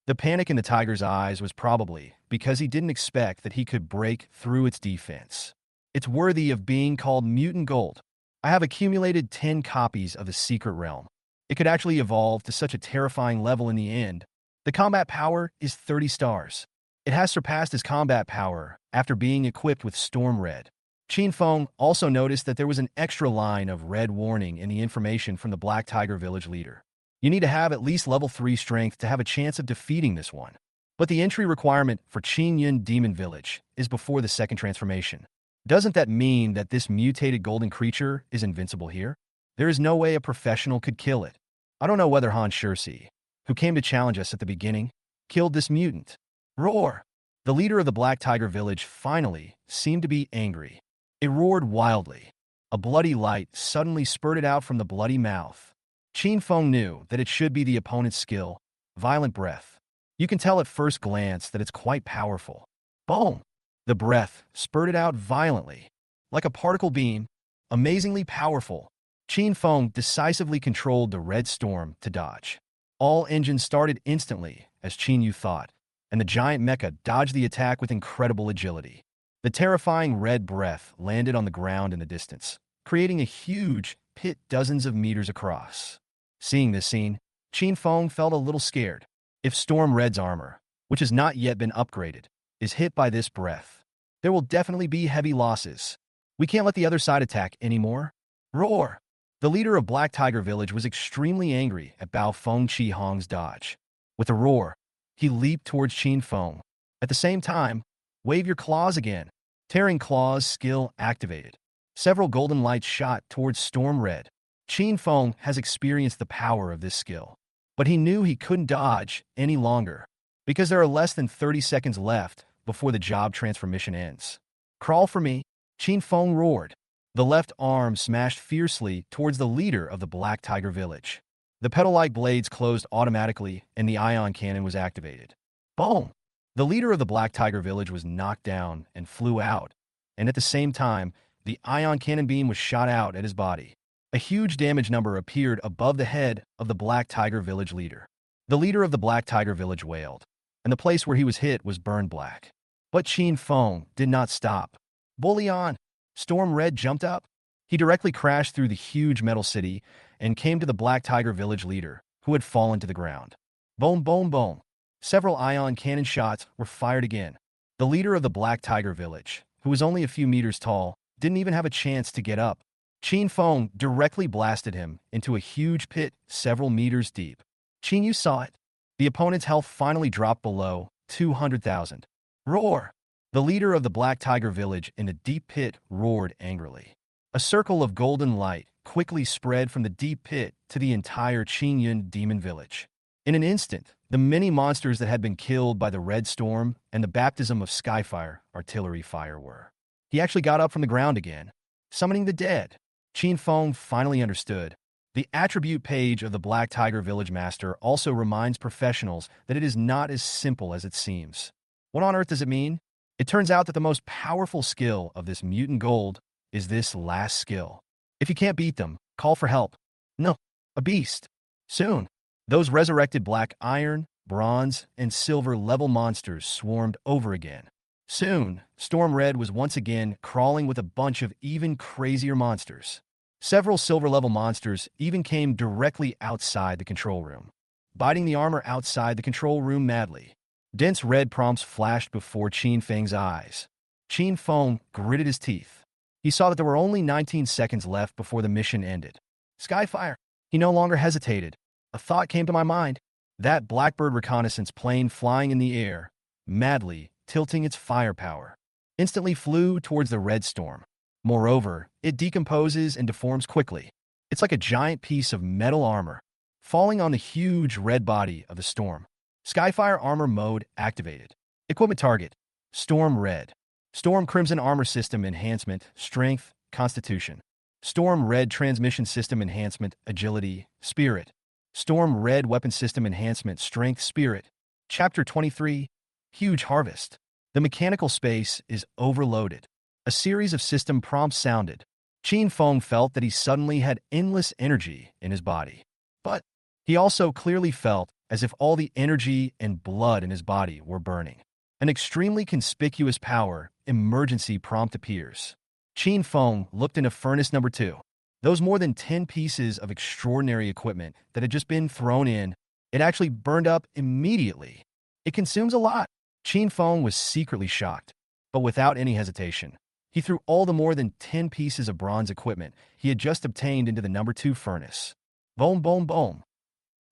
The panic in the tiger's eyes was probably because he didn't expect that he could break through its defense. It's worthy of being called mutant gold. I have accumulated 10 copies of the secret realm. It could actually evolve to such a terrifying level in the end. The combat power is 30 stars. It has surpassed his combat power after being equipped with Storm Red. Qin Feng also noticed that there was an extra line of red warning in the information from the Black Tiger Village leader. You need to have at least level 3 strength to have a chance of defeating this one. But the entry requirement for Chinyin Demon Village is before the 2nd transformation. Doesn't that mean that this mutated golden creature is invincible here? There is no way a professional could kill it. I don't know whether Han Shery, who came to challenge us at the beginning, killed this mutant. Roar! The leader of the Black Tiger Village finally seemed to be angry. It roared wildly. A bloody light suddenly spurted out from the bloody mouth. Qin Feng knew that it should be the opponent's skill, Violent Breath. You can tell at first glance that it's quite powerful. Boom! The breath spurted out violently, like a particle beam, amazingly powerful. Qin Feng decisively controlled the red storm to dodge. All engines started instantly, as Chinyin thought, and the giant mecha dodged the attack with incredible agility. The terrifying red breath landed on the ground in the distance, creating a huge pit dozens of meters across. Seeing this scene, Qin Feng felt a little scared. If Storm Red's armor, which has not yet been upgraded, is hit by this breath, there will definitely be heavy losses. We can't let the other side attack anymore. Roar! The leader of Black Tiger Village was extremely angry at Bao Feng Chi Hong's dodge. With a roar, he leaped towards Qin Feng. At the same time, wave your claws again. Tearing Claws skill activated. Several golden lights shot towards Storm Red. Qin Feng has experienced the power of this skill, but he knew he couldn't dodge any longer, because there are less than 30 seconds left before the job transformation ends. Crawl for me, Qin Feng roared. The left arm smashed fiercely towards the leader of the Black Tiger Village. The petal-like blades closed automatically and the ion cannon was activated. Boom! The leader of the Black Tiger Village was knocked down and flew out, and at the same time, the ion cannon beam was shot out at his body. A huge damage number appeared above the head of the Black Tiger Village leader. The leader of the Black Tiger Village wailed, and the place where he was hit was burned black. But Qin Feng did not stop. Bully on! Storm Red jumped up. He directly crashed through the huge metal city and came to the Black Tiger Village leader, who had fallen to the ground. Boom, boom, boom. Several ion cannon shots were fired again. The leader of the Black Tiger Village, who was only a few meters tall, didn't even have a chance to get up. Qin Feng directly blasted him into a huge pit several meters deep. Chinyin saw it. The opponent's health finally dropped below 200,000. Roar! The leader of the Black Tiger Village in the deep pit roared angrily. A circle of golden light quickly spread from the deep pit to the entire Chinyin Demon Village. In an instant, the many monsters that had been killed by the Red Storm and the baptism of Skyfire artillery fire were. He actually got up from the ground again, summoning the dead. Qin Feng finally understood. The attribute page of the Black Tiger Village Master also reminds professionals that it is not as simple as it seems. What on earth does it mean? It turns out that the most powerful skill of this mutant gold is this last skill. If you can't beat them, call for help. No, a beast. Soon, those resurrected black iron, bronze, and silver level monsters swarmed over again. Soon, Storm Red was once again crawling with a bunch of even crazier monsters. Several silver-level monsters even came directly outside the control room, biting the armor outside the control room madly. Dense red prompts flashed before Qin Feng's eyes. Qin Feng gritted his teeth. He saw that there were only 19 seconds left before the mission ended. Skyfire. He no longer hesitated. A thought came to my mind. That Blackbird reconnaissance plane flying in the air, madly tilting its firepower, instantly flew towards the red storm. Moreover, it decomposes and deforms quickly. It's like a giant piece of metal armor, falling on the huge red body of the storm. Skyfire armor mode activated. Equipment target. Storm Red. Storm Crimson Armor System Enhancement, Strength, Constitution. Storm Red Transmission System Enhancement, Agility, Spirit. Storm Red Weapon System Enhancement, Strength, Spirit. Chapter 23, Huge Harvest. The mechanical space is overloaded. A series of system prompts sounded. Qin Feng felt that he suddenly had endless energy in his body. But he also clearly felt as if all the energy and blood in his body were burning. An extremely conspicuous power emergency prompt appears. Qin Feng looked into furnace number 2. Those more than 10 pieces of extraordinary equipment that had just been thrown in, it actually burned up immediately. It consumes a lot. Qin Feng was secretly shocked, but without any hesitation, he threw all the more than 10 pieces of bronze equipment he had just obtained into the number 2 furnace. Boom, boom, boom.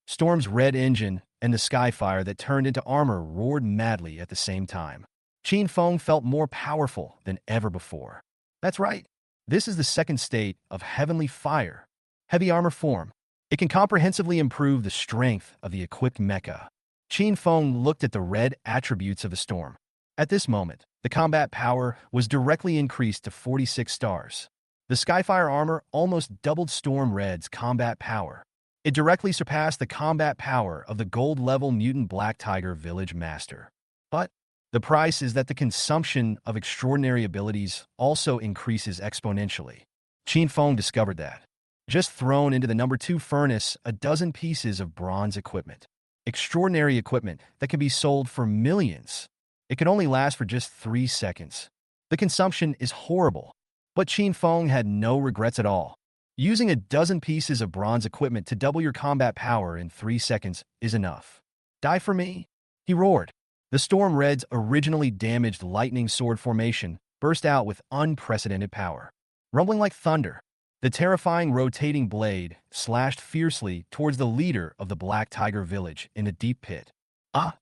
Storm's red engine and the Skyfire that turned into armor roared madly at the same time. Qin Feng felt more powerful than ever before. That's right. This is the second state of Heavenly Fire, heavy armor form. It can comprehensively improve the strength of the equipped mecha. Qin Feng looked at the red attributes of the storm. At this moment, the combat power was directly increased to 46 stars. The Skyfire armor almost doubled Storm Red's combat power. It directly surpassed the combat power of the gold-level mutant Black Tiger Village Master. But the price is that the consumption of extraordinary abilities also increases exponentially. Qin Feng discovered that. Just thrown into the number 2 furnace a dozen pieces of bronze equipment. Extraordinary equipment that can be sold for millions. It can only last for just 3 seconds. The consumption is horrible, but Qin Feng had no regrets at all. Using a dozen pieces of bronze equipment to double your combat power in 3 seconds is enough. Die for me? He roared. The Storm Red's originally damaged lightning sword formation burst out with unprecedented power. Rumbling like thunder, the terrifying rotating blade slashed fiercely towards the leader of the Black Tiger Village in a deep pit. Ah!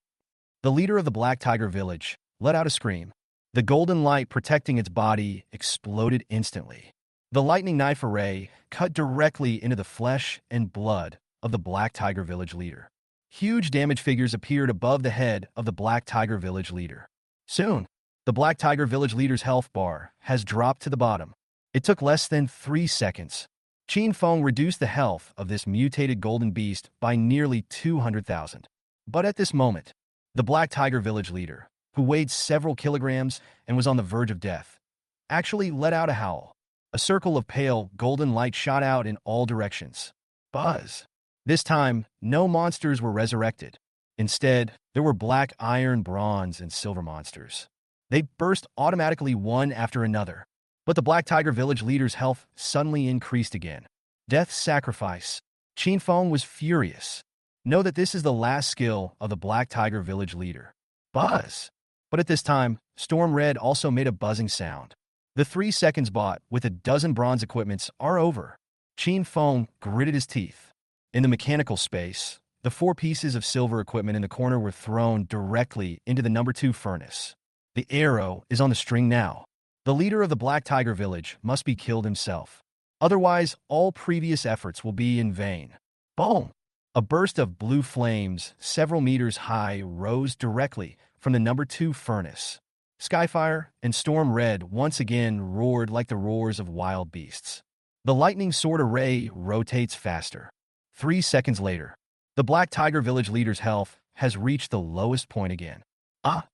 The leader of the Black Tiger Village let out a scream. The golden light protecting its body exploded instantly. The lightning knife array cut directly into the flesh and blood of the Black Tiger Village leader. Huge damage figures appeared above the head of the Black Tiger Village leader. Soon, the Black Tiger Village leader's health bar has dropped to the bottom. It took less than 3 seconds. Qin Feng reduced the health of this mutated golden beast by nearly 200,000. But at this moment, the Black Tiger Village leader, who weighed several kilograms and was on the verge of death, actually let out a howl. A circle of pale, golden light shot out in all directions. Buzz! This time, no monsters were resurrected. Instead, there were black iron, bronze, and silver monsters. They burst automatically one after another. But the Black Tiger Village leader's health suddenly increased again. Death sacrifice. Qin Feng was furious. Know that this is the last skill of the Black Tiger Village leader. Buzz! But at this time, Storm Red also made a buzzing sound. The 3 seconds bought with a dozen bronze equipments are over. Qin Feng gritted his teeth. In the mechanical space, the 4 pieces of silver equipment in the corner were thrown directly into the number 2 furnace. The arrow is on the string now. The leader of the Black Tiger Village must be killed himself. Otherwise, all previous efforts will be in vain. Boom! A burst of blue flames, several meters high, rose directly from the number 2 furnace. Skyfire and Storm Red once again roared like the roars of wild beasts. The lightning sword array rotates faster. 3 seconds later, the Black Tiger Village leader's health has reached the lowest point again. Ah!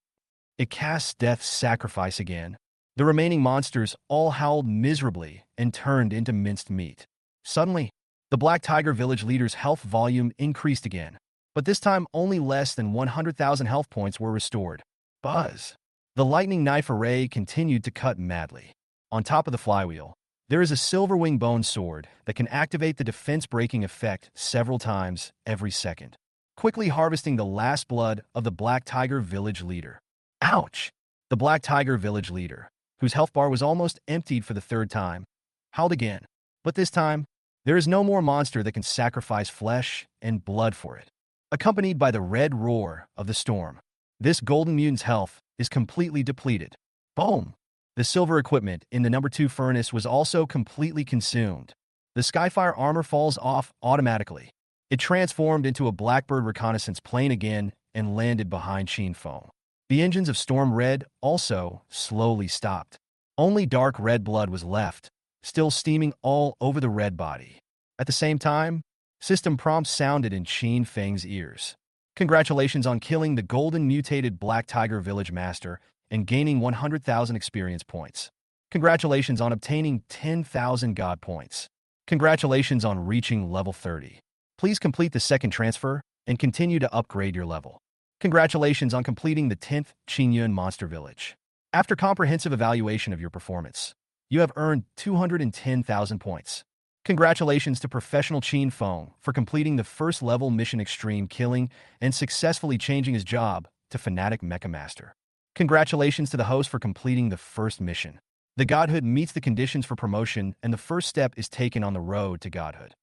It casts Death's Sacrifice again. The remaining monsters all howled miserably and turned into minced meat. Suddenly, the Black Tiger Village leader's health volume increased again, but this time only less than 100,000 health points were restored. Buzz! The lightning knife array continued to cut madly. On top of the flywheel, there is a silver wing bone sword that can activate the defense-breaking effect several times every second, quickly harvesting the last blood of the Black Tiger Village leader. Ouch! The Black Tiger Village leader, whose health bar was almost emptied for the third time, howled again. But this time, there is no more monster that can sacrifice flesh and blood for it. Accompanied by the red roar of the storm, this golden mutant's health is completely depleted. Boom! The silver equipment in the number 2 furnace was also completely consumed. The Skyfire armor falls off automatically. It transformed into a Blackbird reconnaissance plane again and landed behind Qin Feng. The engines of Storm Red also slowly stopped. Only dark red blood was left, still steaming all over the red body. At the same time, system prompts sounded in Qin Feng's ears. Congratulations on killing the golden mutated Black Tiger Village Master and gaining 100,000 experience points. Congratulations on obtaining 10,000 God points. Congratulations on reaching level 30. Please complete the second transfer and continue to upgrade your level. Congratulations on completing the 10th Chinyin Monster Village. After comprehensive evaluation of your performance, you have earned 210,000 points. Congratulations to Professional Qin Feng for completing the first level mission Extreme Killing and successfully changing his job to Fanatic Mecha Master. Congratulations to the host for completing the first mission. The godhood meets the conditions for promotion and the first step is taken on the road to godhood.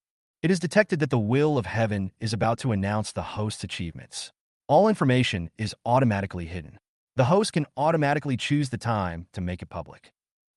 It is detected that the will of heaven is about to announce the host's achievements. All information is automatically hidden. The host can automatically choose the time to make it public.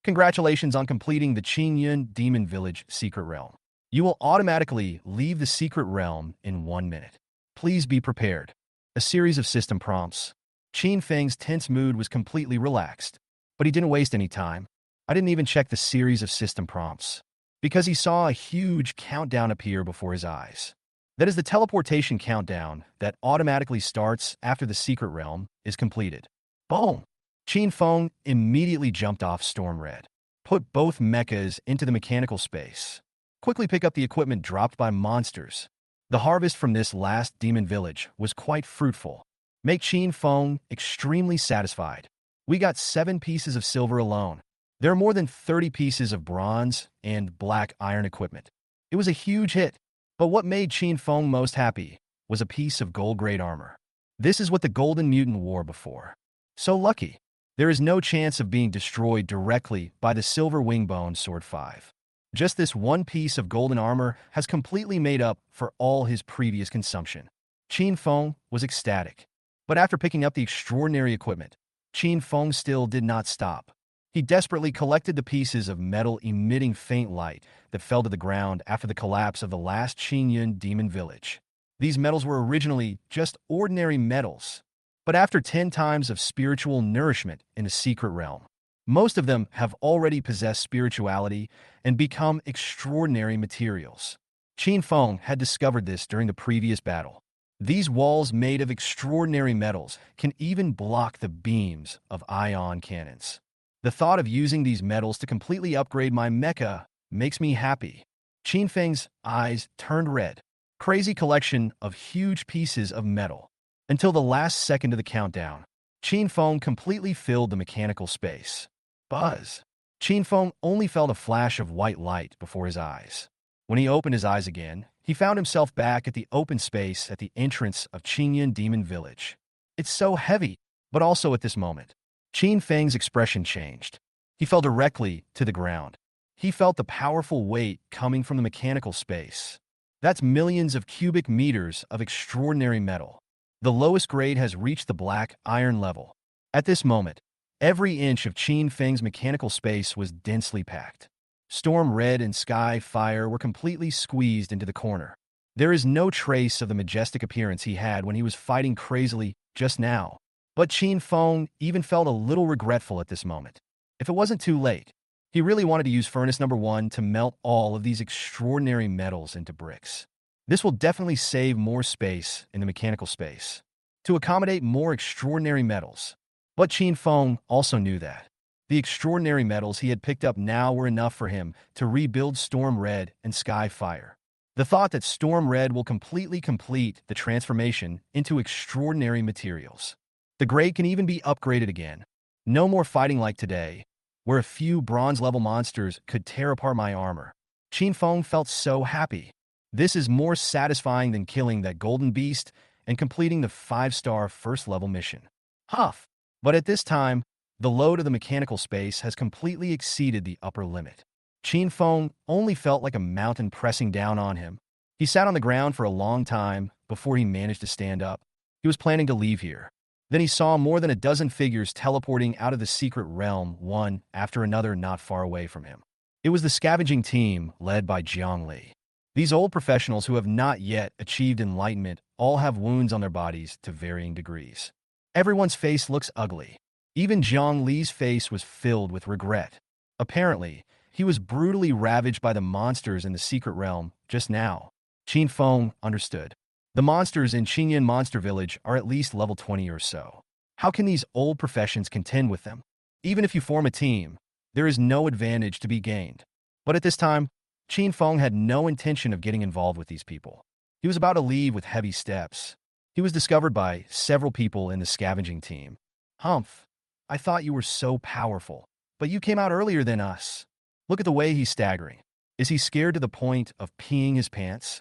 Congratulations on completing the Chinyin Demon Village Secret Realm. You will automatically leave the secret realm in 1 minute. Please be prepared. A series of system prompts. Qin Feng's tense mood was completely relaxed, but he didn't waste any time. I didn't even check the series of system prompts, because he saw a huge countdown appear before his eyes. That is the teleportation countdown that automatically starts after the secret realm is completed. Boom! Qin Feng immediately jumped off Storm Red, put both mechas into the mechanical space, quickly pick up the equipment dropped by monsters. The harvest from this last demon village was quite fruitful. Make Qin Feng extremely satisfied. We got 7 pieces of silver alone. There are more than 30 pieces of bronze and black iron equipment. It was a huge hit, but what made Qin Feng most happy was a piece of gold-grade armor. This is what the Golden Mutant wore before. So lucky. There is no chance of being destroyed directly by the Silver Wingbone Sword 5. Just this one piece of golden armor has completely made up for all his previous consumption. Qin Feng was ecstatic. But after picking up the extraordinary equipment, Qin Feng still did not stop. He desperately collected the pieces of metal emitting faint light that fell to the ground after the collapse of the last Chinyin Demon Village. These metals were originally just ordinary metals, but after 10 times of spiritual nourishment in a secret realm, most of them have already possessed spirituality and become extraordinary materials. Qin Feng had discovered this during the previous battle. These walls made of extraordinary metals can even block the beams of ion cannons. The thought of using these metals to completely upgrade my mecha makes me happy. Qin Feng's eyes turned red. Crazy collection of huge pieces of metal. Until the last second of the countdown, Qin Feng completely filled the mechanical space. Buzz! Qin Feng only felt a flash of white light before his eyes. When he opened his eyes again, he found himself back at the open space at the entrance of Chinyin Demon Village. It's so heavy, but also at this moment, Qin Feng's expression changed. He fell directly to the ground. He felt the powerful weight coming from the mechanical space. That's millions of cubic meters of extraordinary metal. The lowest grade has reached the black iron level. At this moment, every inch of Qin Feng's mechanical space was densely packed. Storm Red and Skyfire were completely squeezed into the corner. There is no trace of the majestic appearance he had when he was fighting crazily just now. But Qin Feng even felt a little regretful at this moment. If it wasn't too late, he really wanted to use Furnace Number 1 to melt all of these extraordinary metals into bricks. This will definitely save more space in the mechanical space to accommodate more extraordinary metals. But Qin Feng also knew that the extraordinary metals he had picked up now were enough for him to rebuild Storm Red and Skyfire. The thought that Storm Red will completely complete the transformation into extraordinary materials. The grade can even be upgraded again. No more fighting like today, where a few bronze-level monsters could tear apart my armor. Qin Feng felt so happy. This is more satisfying than killing that golden beast and completing the 5-star first-level mission. Huff! But at this time, The load of the mechanical space has completely exceeded the upper limit. Qin Feng only felt like a mountain pressing down on him. He sat on the ground for a long time before he managed to stand up. He was planning to leave here. Then he saw more than a dozen figures teleporting out of the secret realm, one after another not far away from him. It was the scavenging team led by Jang Lee. These old professionals who have not yet achieved enlightenment all have wounds on their bodies to varying degrees. Everyone's face looks ugly. Even Jang Lee's face was filled with regret. Apparently, he was brutally ravaged by the monsters in the secret realm just now. Qin Feng understood. The monsters in Chinyin Monster Village are at least level 20 or so. How can these old professions contend with them? Even if you form a team, there is no advantage to be gained. But at this time, Qin Feng had no intention of getting involved with these people. He was about to leave with heavy steps. He was discovered by several people in the scavenging team. Humph, I thought you were so powerful, but you came out earlier than us. Look at the way he's staggering. Is he scared to the point of peeing his pants?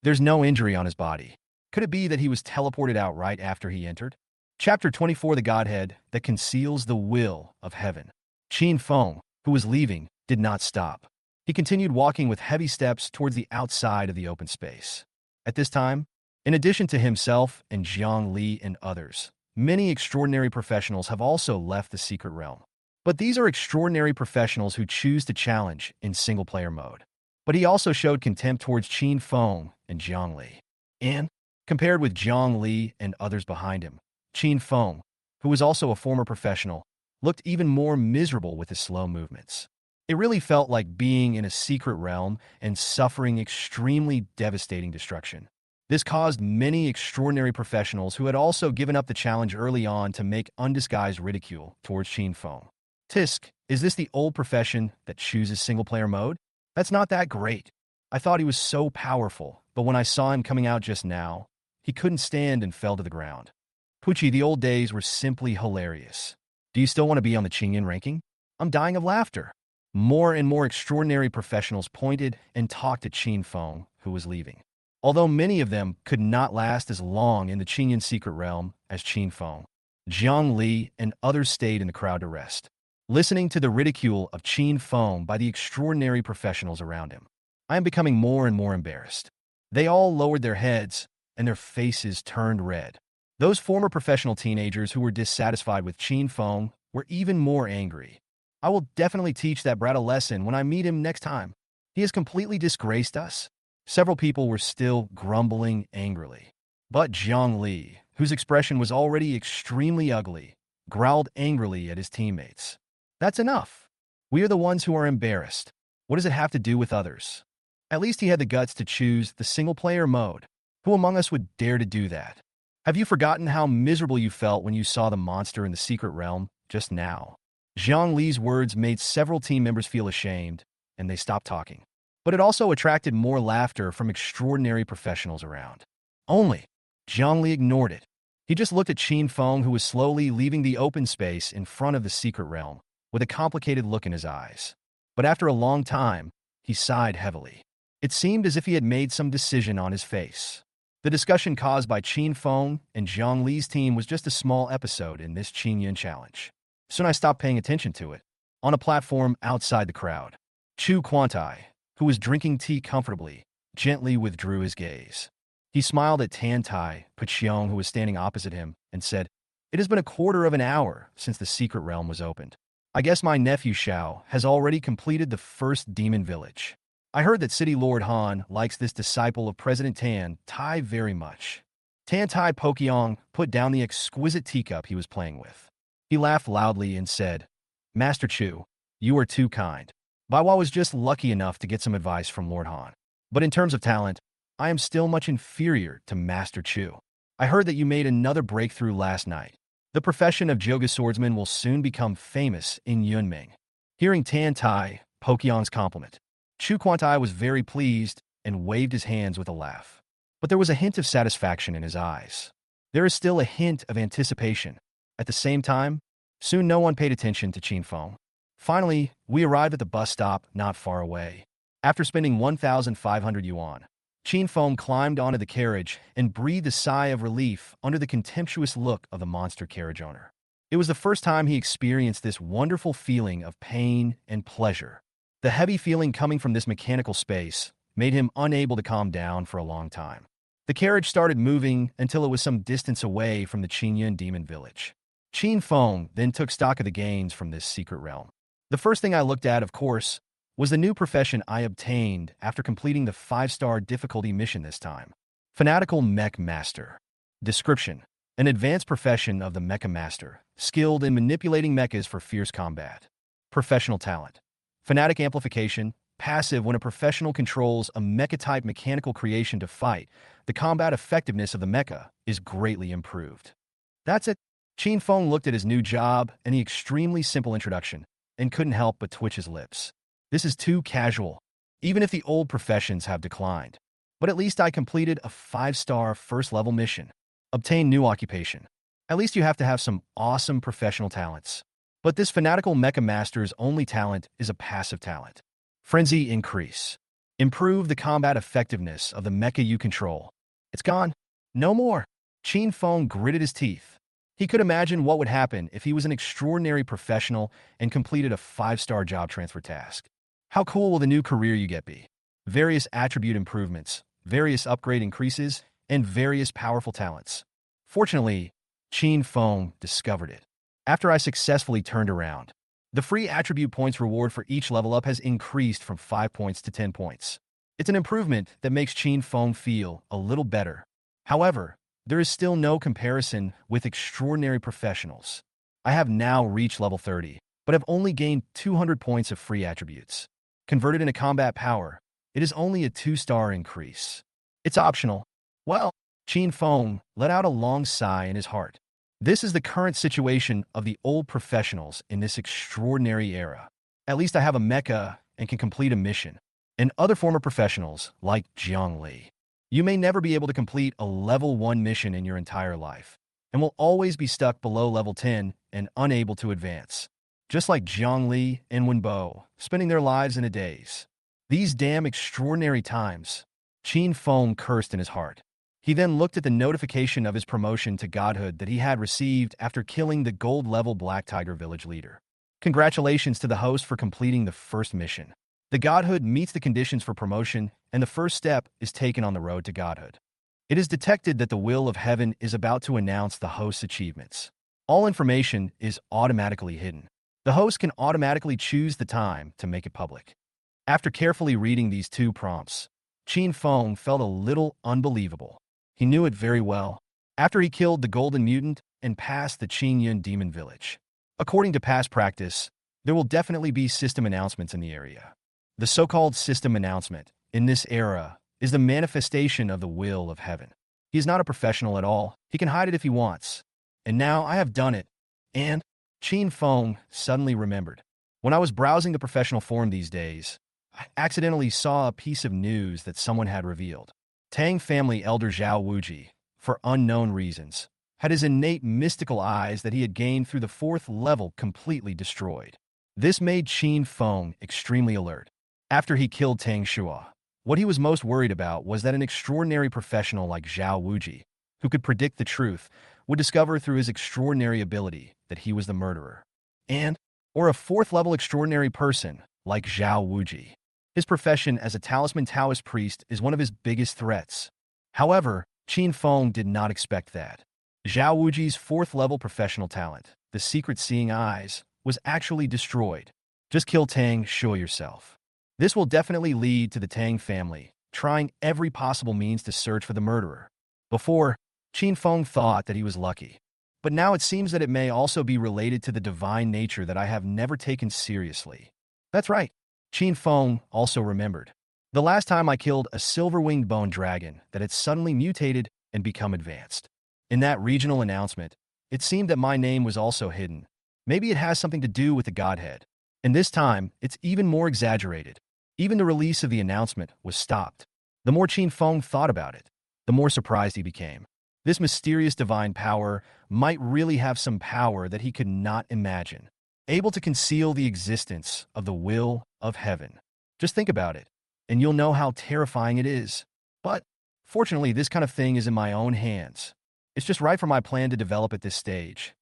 There's no injury on his body. Could it be that he was teleported out right after he entered? Chapter 24: The Godhead that Conceals the Will of Heaven. Qin Feng, who was leaving, did not stop. He continued walking with heavy steps towards the outside of the open space. At this time, in addition to himself and Jang Lee and others, many extraordinary professionals have also left the secret realm. But these are extraordinary professionals who choose to challenge in single-player mode. But he also showed contempt towards Qin Feng and Jang Lee. And, compared with Jang Lee and others behind him, Qin Feng, who was also a former professional, looked even more miserable with his slow movements. It really felt like being in a secret realm and suffering extremely devastating destruction. This caused many extraordinary professionals who had also given up the challenge early on to make undisguised ridicule towards Qin Feng. Tisk, is this the old profession that chooses single-player mode? That's not that great. I thought he was so powerful, but when I saw him coming out just now, he couldn't stand and fell to the ground. Pucci, the old days were simply hilarious. Do you still want to be on the Chinyin ranking? I'm dying of laughter. More and more extraordinary professionals pointed and talked to Qin Feng, who was leaving. Although many of them could not last as long in the Chinyin secret realm as Qin Feng, Jang Lee and others stayed in the crowd to rest, listening to the ridicule of Qin Feng by the extraordinary professionals around him. I am becoming more and more embarrassed. They all lowered their heads, and their faces turned red. Those former professional teenagers who were dissatisfied with Qin Feng were even more angry. I will definitely teach that brat a lesson when I meet him next time. He has completely disgraced us. Several people were still grumbling angrily. But Jang Lee, whose expression was already extremely ugly, growled angrily at his teammates. That's enough. We are the ones who are embarrassed. What does it have to do with others? At least he had the guts to choose the single-player mode. Who among us would dare to do that? Have you forgotten how miserable you felt when you saw the monster in the secret realm just now? Jang Lee's words made several team members feel ashamed, and they stopped talking. But it also attracted more laughter from extraordinary professionals around. Only, Jang Lee ignored it. He just looked at Qin Feng, who was slowly leaving the open space in front of the secret realm, with a complicated look in his eyes. But after a long time, he sighed heavily. It seemed as if he had made some decision on his face. The discussion caused by Qin Feng and Jang Lee's team was just a small episode in this Chinyin challenge. Soon I stopped paying attention to it. On a platform outside the crowd, Chu Quantai, who was drinking tea comfortably, gently withdrew his gaze. He smiled at Tan Tai Pucheong, who was standing opposite him, and said, "It has been a quarter of an hour since the secret realm was opened. I guess my nephew Shao has already completed the first demon village. I heard that City Lord Han likes this disciple of President Tan Tai very much." Tan Tai Pucheong put down the exquisite teacup he was playing with. He laughed loudly and said, "Master Chu, you are too kind. Baiwa was just lucky enough to get some advice from Lord Han. But in terms of talent, I am still much inferior to Master Chu. I heard that you made another breakthrough last night. The profession of Joga swordsman will soon become famous in Yunming." Hearing Tan Tai Pucheong's compliment, Chu Quantai was very pleased and waved his hands with a laugh. But there was a hint of satisfaction in his eyes. There is still a hint of anticipation. At the same time, soon no one paid attention to Qin Feng. Finally, we arrived at the bus stop not far away. After spending 1,500 yuan, Qin Feng climbed onto the carriage and breathed a sigh of relief under the contemptuous look of the monster carriage owner. It was the first time he experienced this wonderful feeling of pain and pleasure. The heavy feeling coming from this mechanical space made him unable to calm down for a long time. The carriage started moving until it was some distance away from the Chinyin demon village. Qin Feng then took stock of the gains from this secret realm. The first thing I looked at, of course, was the new profession I obtained after completing the 5-star difficulty mission this time. Fanatical Mech Master. Description: an advanced profession of the Mecha Master, skilled in manipulating mechas for fierce combat. Professional talent: fanatic amplification. Passive: when a professional controls a mecha-type mechanical creation to fight, the combat effectiveness of the mecha is greatly improved. That's it. Qin Feng looked at his new job and the extremely simple introduction and couldn't help but twitch his lips. This is too casual, even if the old professions have declined. But at least I completed a 5-star first-level mission. Obtain new occupation. At least you have to have some awesome professional talents. But this fanatical Mecha Master's only talent is a passive talent. Frenzy increase. Improve the combat effectiveness of the mecha you control. It's gone. No more. Qin Feng gritted his teeth. He could imagine what would happen if he was an extraordinary professional and completed a 5-star job transfer task. How cool will the new career you get be? Various attribute improvements, various upgrade increases, and various powerful talents. Fortunately, Qin Feng discovered it. After I successfully turned around, the free attribute points reward for each level up has increased from 5 points to 10 points. It's an improvement that makes Qin Feng feel a little better. However, there is still no comparison with extraordinary professionals. I have now reached level 30, but have only gained 200 points of free attributes. Converted into combat power, it is only a 2-star increase. It's optional. Well, Qin Feng let out a long sigh in his heart. This is the current situation of the old professionals in this extraordinary era. At least I have a mecha and can complete a mission. And other former professionals, like Jang Lee, you may never be able to complete a level 1 mission in your entire life, and will always be stuck below level 10 and unable to advance. Just like Jang Lee and Wenbo, spending their lives in a daze. These damn extraordinary times. Qin Feng cursed in his heart. He then looked at the notification of his promotion to godhood that he had received after killing the gold-level Black Tiger village leader. Congratulations to the host for completing the first mission. The godhood meets the conditions for promotion, and the first step is taken on the road to godhood. It is detected that the will of heaven is about to announce the host's achievements. All information is automatically hidden. The host can automatically choose the time to make it public. After carefully reading these 2 prompts, Qin Feng felt a little unbelievable. He knew it very well. After he killed the Golden Mutant and passed the Chinyin demon village. According to past practice, there will definitely be system announcements in the area. The so-called system announcement, in this era, is the manifestation of the will of heaven. He is not a professional at all. He can hide it if he wants. And now I have done it. And Qin Feng suddenly remembered. When I was browsing the professional forum these days, I accidentally saw a piece of news that someone had revealed. Tang family elder Zhao Wuji, for unknown reasons, had his innate mystical eyes that he had gained through the 4th level completely destroyed. This made Qin Feng extremely alert. After he killed Tang Shua, what he was most worried about was that an extraordinary professional like Zhao Wuji, who could predict the truth, would discover through his extraordinary ability that he was the murderer. Or a 4th level extraordinary person like Zhao Wuji. His profession as a talisman Taoist priest is one of his biggest threats. However, Qin Feng did not expect that. Zhao Wuji's 4th level professional talent, the secret seeing eyes, was actually destroyed. Just kill Tang Shua yourself. This will definitely lead to the Tang family trying every possible means to search for the murderer. Before, Qin Feng thought that he was lucky. But now it seems that it may also be related to the divine nature that I have never taken seriously. That's right. Qin Feng also remembered. The last time I killed a silver-winged bone dragon that had suddenly mutated and become advanced. In that regional announcement, it seemed that my name was also hidden. Maybe it has something to do with the godhead. And this time, it's even more exaggerated. Even the release of the announcement was stopped. The more Qin Feng thought about it, the more surprised he became. This mysterious divine power might really have some power that he could not imagine, able to conceal the existence of the will of heaven. Just think about it, and you'll know how terrifying it is. But, fortunately, this kind of thing is in my own hands. It's just right for my plan to develop at this stage.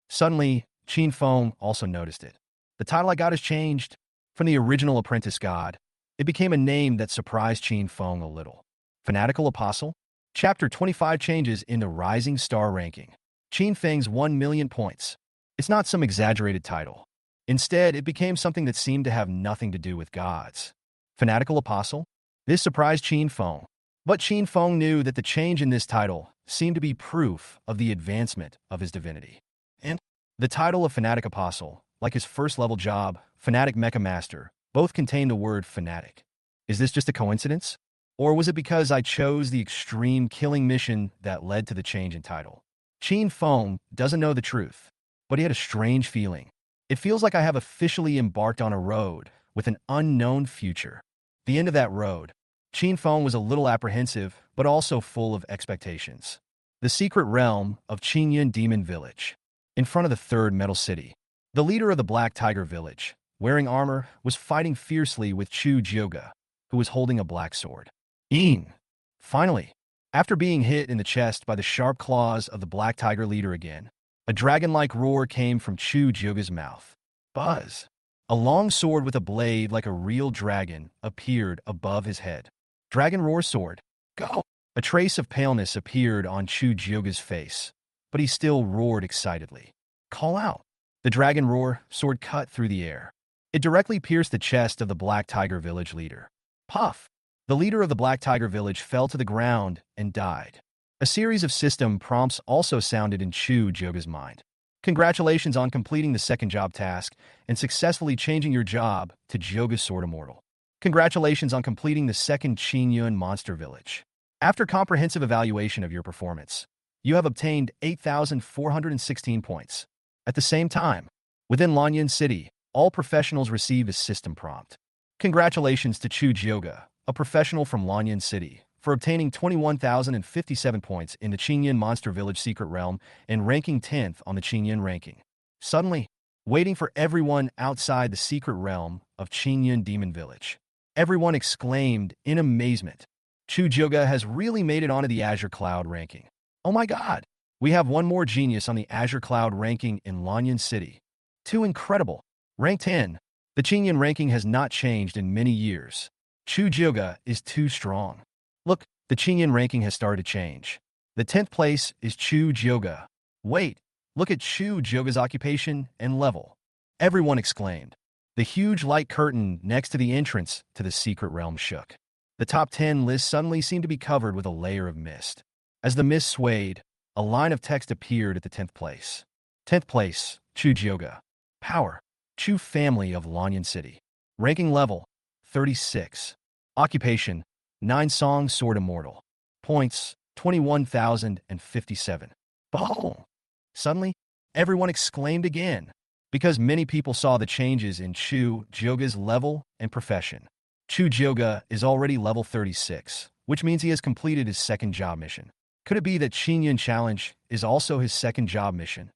Suddenly, Qin Feng also noticed it. The title I got has changed. From the original apprentice god, it became a name that surprised Qin Feng a little. Fanatical Apostle? Chapter 25 changes in the Rising Star ranking. Qin Feng's 1,000,000 points. It's not some exaggerated title. Instead, it became something that seemed to have nothing to do with gods. Fanatical Apostle? This surprised Qin Feng. But Qin Feng knew that the change in this title seemed to be proof of the advancement of his divinity. And the title of Fanatic Apostle, like his first-level job, Fanatic Mecha Master, both contain the word fanatic. Is this just a coincidence? Or was it because I chose the extreme killing mission that led to the change in title? Qin Feng doesn't know the truth, but he had a strange feeling. It feels like I have officially embarked on a road with an unknown future. The end of that road. Qin Feng was a little apprehensive, but also full of expectations. The secret realm of Chinyin Demon Village. In front of the third metal city, the leader of the Black Tiger Village, wearing armor, was fighting fiercely with Chu Jioga, who was holding a black sword. Finally, after being hit in the chest by the sharp claws of the Black Tiger leader again, a dragon-like roar came from Chu Jioga's mouth. Buzz! A long sword with a blade like a real dragon appeared above his head. Dragon roar sword. Go! A trace of paleness appeared on Chu Jioga's face, but he still roared excitedly. Call out! The dragon roar sword cut through the air. It directly pierced the chest of the Black Tiger Village leader. Puff! The leader of the Black Tiger Village fell to the ground and died. A series of system prompts also sounded in Chu Jioga's mind. Congratulations on completing the second job task and successfully changing your job to Jioga's Sword Immortal. Congratulations on completing the second Chinyin Monster Village. After comprehensive evaluation of your performance, you have obtained 8,416 points. At the same time, within Lan City, all professionals receive a system prompt. Congratulations to Chu Jioga, a professional from Lan City, for obtaining 21,057 points in the Chinyin Monster Village Secret Realm and ranking 10th on the Chinyin ranking. Suddenly, waiting for everyone outside the secret realm of Chinyin Demon Village, everyone exclaimed in amazement. Chu Jioga has really made it onto the Azure Cloud ranking. Oh my god! We have one more genius on the Azure Cloud ranking in Lan City. Too incredible! Rank 10. The Chinyin ranking has not changed in many years. Chu Jioga is too strong. Look, the Chinyin ranking has started to change. The 10th place is Chu Jioga. Wait, look at Chu Jioga's occupation and level. Everyone exclaimed. The huge light curtain next to the entrance to the secret realm shook. The top 10 list suddenly seemed to be covered with a layer of mist. As the mist swayed, a line of text appeared at the 10th place. 10th place, Chu Jioga. Power, Chu family of Lan City. Ranking level, 36. Occupation, 9 Song Sword Immortal. Points, 21,057. Boom! Suddenly, everyone exclaimed again, because many people saw the changes in Chu Jioga's level and profession. Chu Jioga is already level 36, which means he has completed his second job mission. Could it be that Chinyin Challenge is also his second job mission?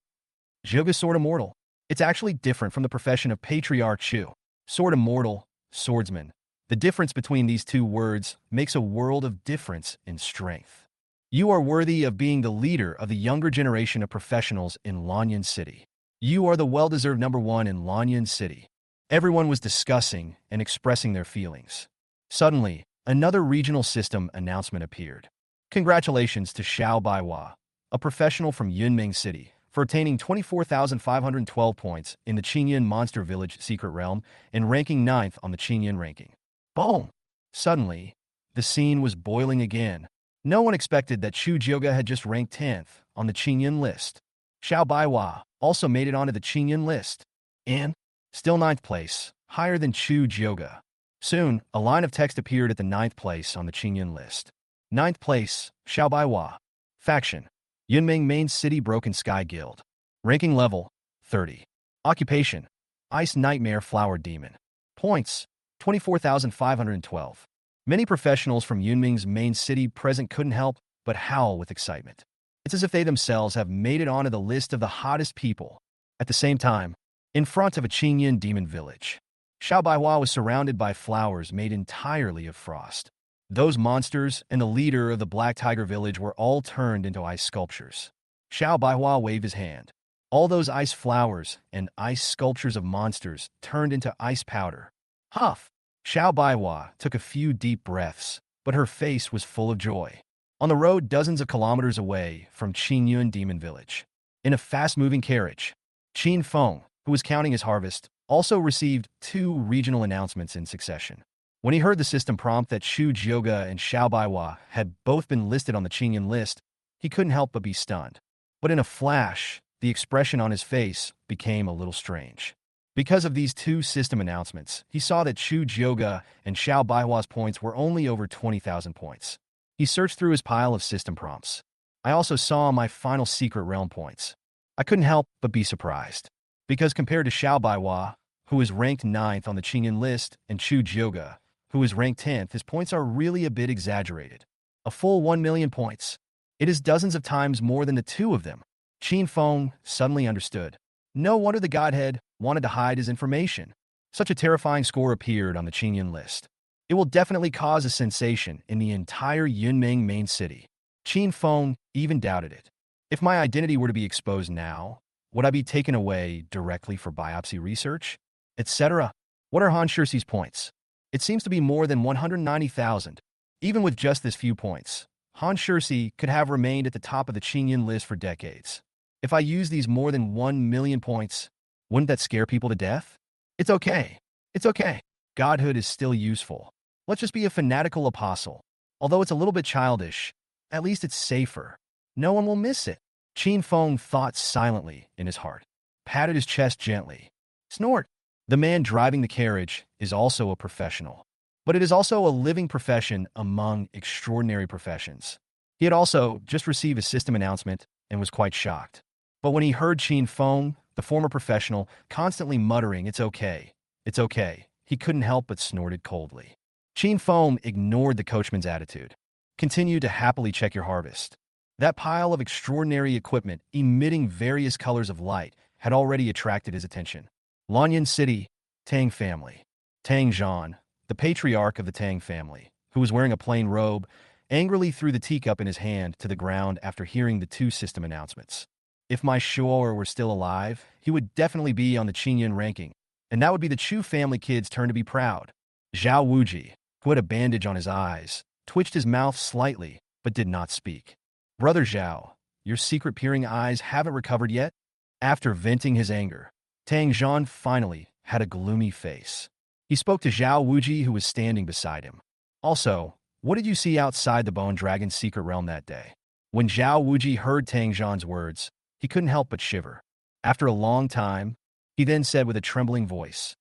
Jioga's Sword Immortal. It's actually different from the profession of Patriarch Chu. Sword Immortal, swordsman. The difference between these two words makes a world of difference in strength. You are worthy of being the leader of the younger generation of professionals in Lan City. You are the well-deserved number 1 in Lan City. Everyone was discussing and expressing their feelings. Suddenly, another regional system announcement appeared. Congratulations to Xiao Baiwa, a professional from Yunming City, for obtaining 24,512 points in the Chinyin Monster Village Secret Realm and ranking 9th on the Chinyin ranking. Boom! Suddenly, the scene was boiling again. No one expected that Chu Jioga had just ranked 10th on the Chinyin list. Xiao Baiwa also made it onto the Chinyin list. And, still 9th place, higher than Chu Jioga. Soon, a line of text appeared at the 9th place on the Chinyin list. 9th place, Xiao Baiwa. Faction, Yunming Main City Broken Sky Guild. Ranking level, 30. Occupation, Ice Nightmare Flower Demon. Points, 24,512. Many professionals from Yunming's main city present couldn't help but howl with excitement. It's as if they themselves have made it onto the list of the hottest people. At the same time, in front of a Chinyin demon village, Xiao Baiwa was surrounded by flowers made entirely of frost. Those monsters and the leader of the Black Tiger Village were all turned into ice sculptures. Xiao Baiwa waved his hand. All those ice flowers and ice sculptures of monsters turned into ice powder. Huff! Xiao Baihua took a few deep breaths, but her face was full of joy. On the road dozens of kilometers away from Chinyin Demon Village, in a fast-moving carriage, Qin Feng, who was counting his harvest, also received 2 regional announcements in succession. When he heard the system prompt that Shu Jioga and Xiao Baihua had both been listed on the Chinyin list, he couldn't help but be stunned. But in a flash, the expression on his face became a little strange. Because of these 2 system announcements, he saw that Shu Jioga and Xiao Baihua's points were only over 20,000 points. He searched through his pile of system prompts. I also saw my final secret realm points. I couldn't help but be surprised. Because compared to Xiao Baihua, who is ranked 9th on the Chinyin list, and Shu Jioga, who is ranked 10th, his points are really a bit exaggerated. A full 1 million points. It is dozens of times more than the 2 of them. Qin Feng suddenly understood. No wonder the Godhead wanted to hide his information. Such a terrifying score appeared on the Chinyin list. It will definitely cause a sensation in the entire Yaming main city. Qin Feng even doubted it. If my identity were to be exposed now, would I be taken away directly for biopsy research, etc.? What are Han Shirsi's points? It seems to be more than 190,000. Even with just this few points, Han Shirsi could have remained at the top of the Chinyin list for decades. If I use these more than 1 million points, wouldn't that scare people to death? It's okay. It's okay. Godhood is still useful. Let's just be a fanatical apostle. Although it's a little bit childish, at least it's safer. No one will miss it. Qin Feng thought silently in his heart, patted his chest gently. Snort. The man driving the carriage is also a professional. But it is also a living profession among extraordinary professions. He had also just received a system announcement and was quite shocked. But when he heard Qin Feng, the former professional, constantly muttering, "It's okay, it's okay," he couldn't help but snorted coldly. Qin Feng ignored the coachman's attitude. Continue to happily check your harvest. That pile of extraordinary equipment emitting various colors of light had already attracted his attention. Lan City, Tang family. Tang Zhan, the patriarch of the Tang family, who was wearing a plain robe, angrily threw the teacup in his hand to the ground after hearing the 2 system announcements. If my Shua were still alive, he would definitely be on the Chinyin ranking, and that would be the Chu family kid's turn to be proud. Zhao Wuji, who had a bandage on his eyes, twitched his mouth slightly, but did not speak. Brother Zhao, your secret peering eyes haven't recovered yet? After venting his anger, Tang Zhan finally had a gloomy face. He spoke to Zhao Wuji, who was standing beside him. Also, what did you see outside the Bone Dragon's secret realm that day? When Zhao Wuji heard Tang Zhan's words, he couldn't help but shiver. After a long time, he then said with a trembling voice,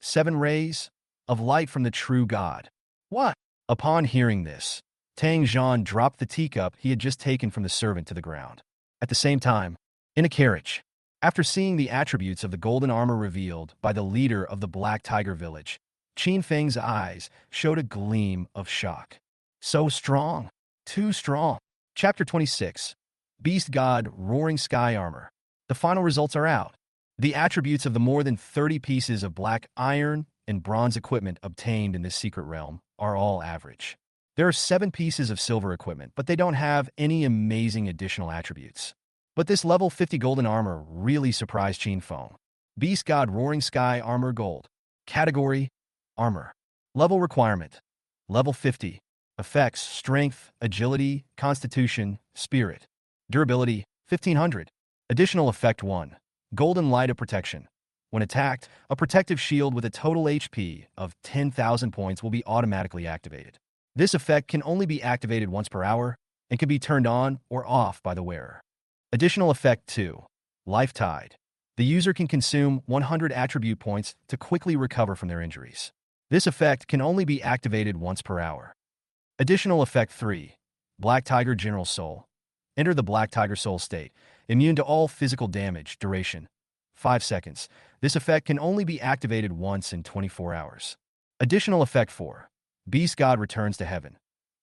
7 rays of light from the true God. What? Upon hearing this, Tang Zhan dropped the teacup he had just taken from the servant to the ground. At the same time, in a carriage, after seeing the attributes of the golden armor revealed by the leader of the Black Tiger Village, Qin Feng's eyes showed a gleam of shock. So strong. Too strong. Chapter 26. Beast God Roaring Sky Armor. The final results are out. The attributes of the more than 30 pieces of black iron and bronze equipment obtained in this secret realm are all average. There are 7 pieces of silver equipment, but they don't have any amazing additional attributes. But this level 50 golden armor really surprised Qin Feng. Beast God Roaring Sky Armor Gold. Category: Armor. Level requirement: Level 50. Effects: Strength, Agility, Constitution, Spirit. Durability: 1500. Additional Effect 1. Golden Light of Protection. When attacked, a protective shield with a total HP of 10,000 points will be automatically activated. This effect can only be activated once per hour and can be turned on or off by the wearer. Additional Effect 2. Life Tide. The user can consume 100 attribute points to quickly recover from their injuries. This effect can only be activated once per hour. Additional Effect 3. Black Tiger General Soul. Enter the Black Tiger Soul state. Immune to all physical damage. Duration: 5 seconds. This effect can only be activated once in 24 hours. Additional Effect 4. Beast God Returns to Heaven.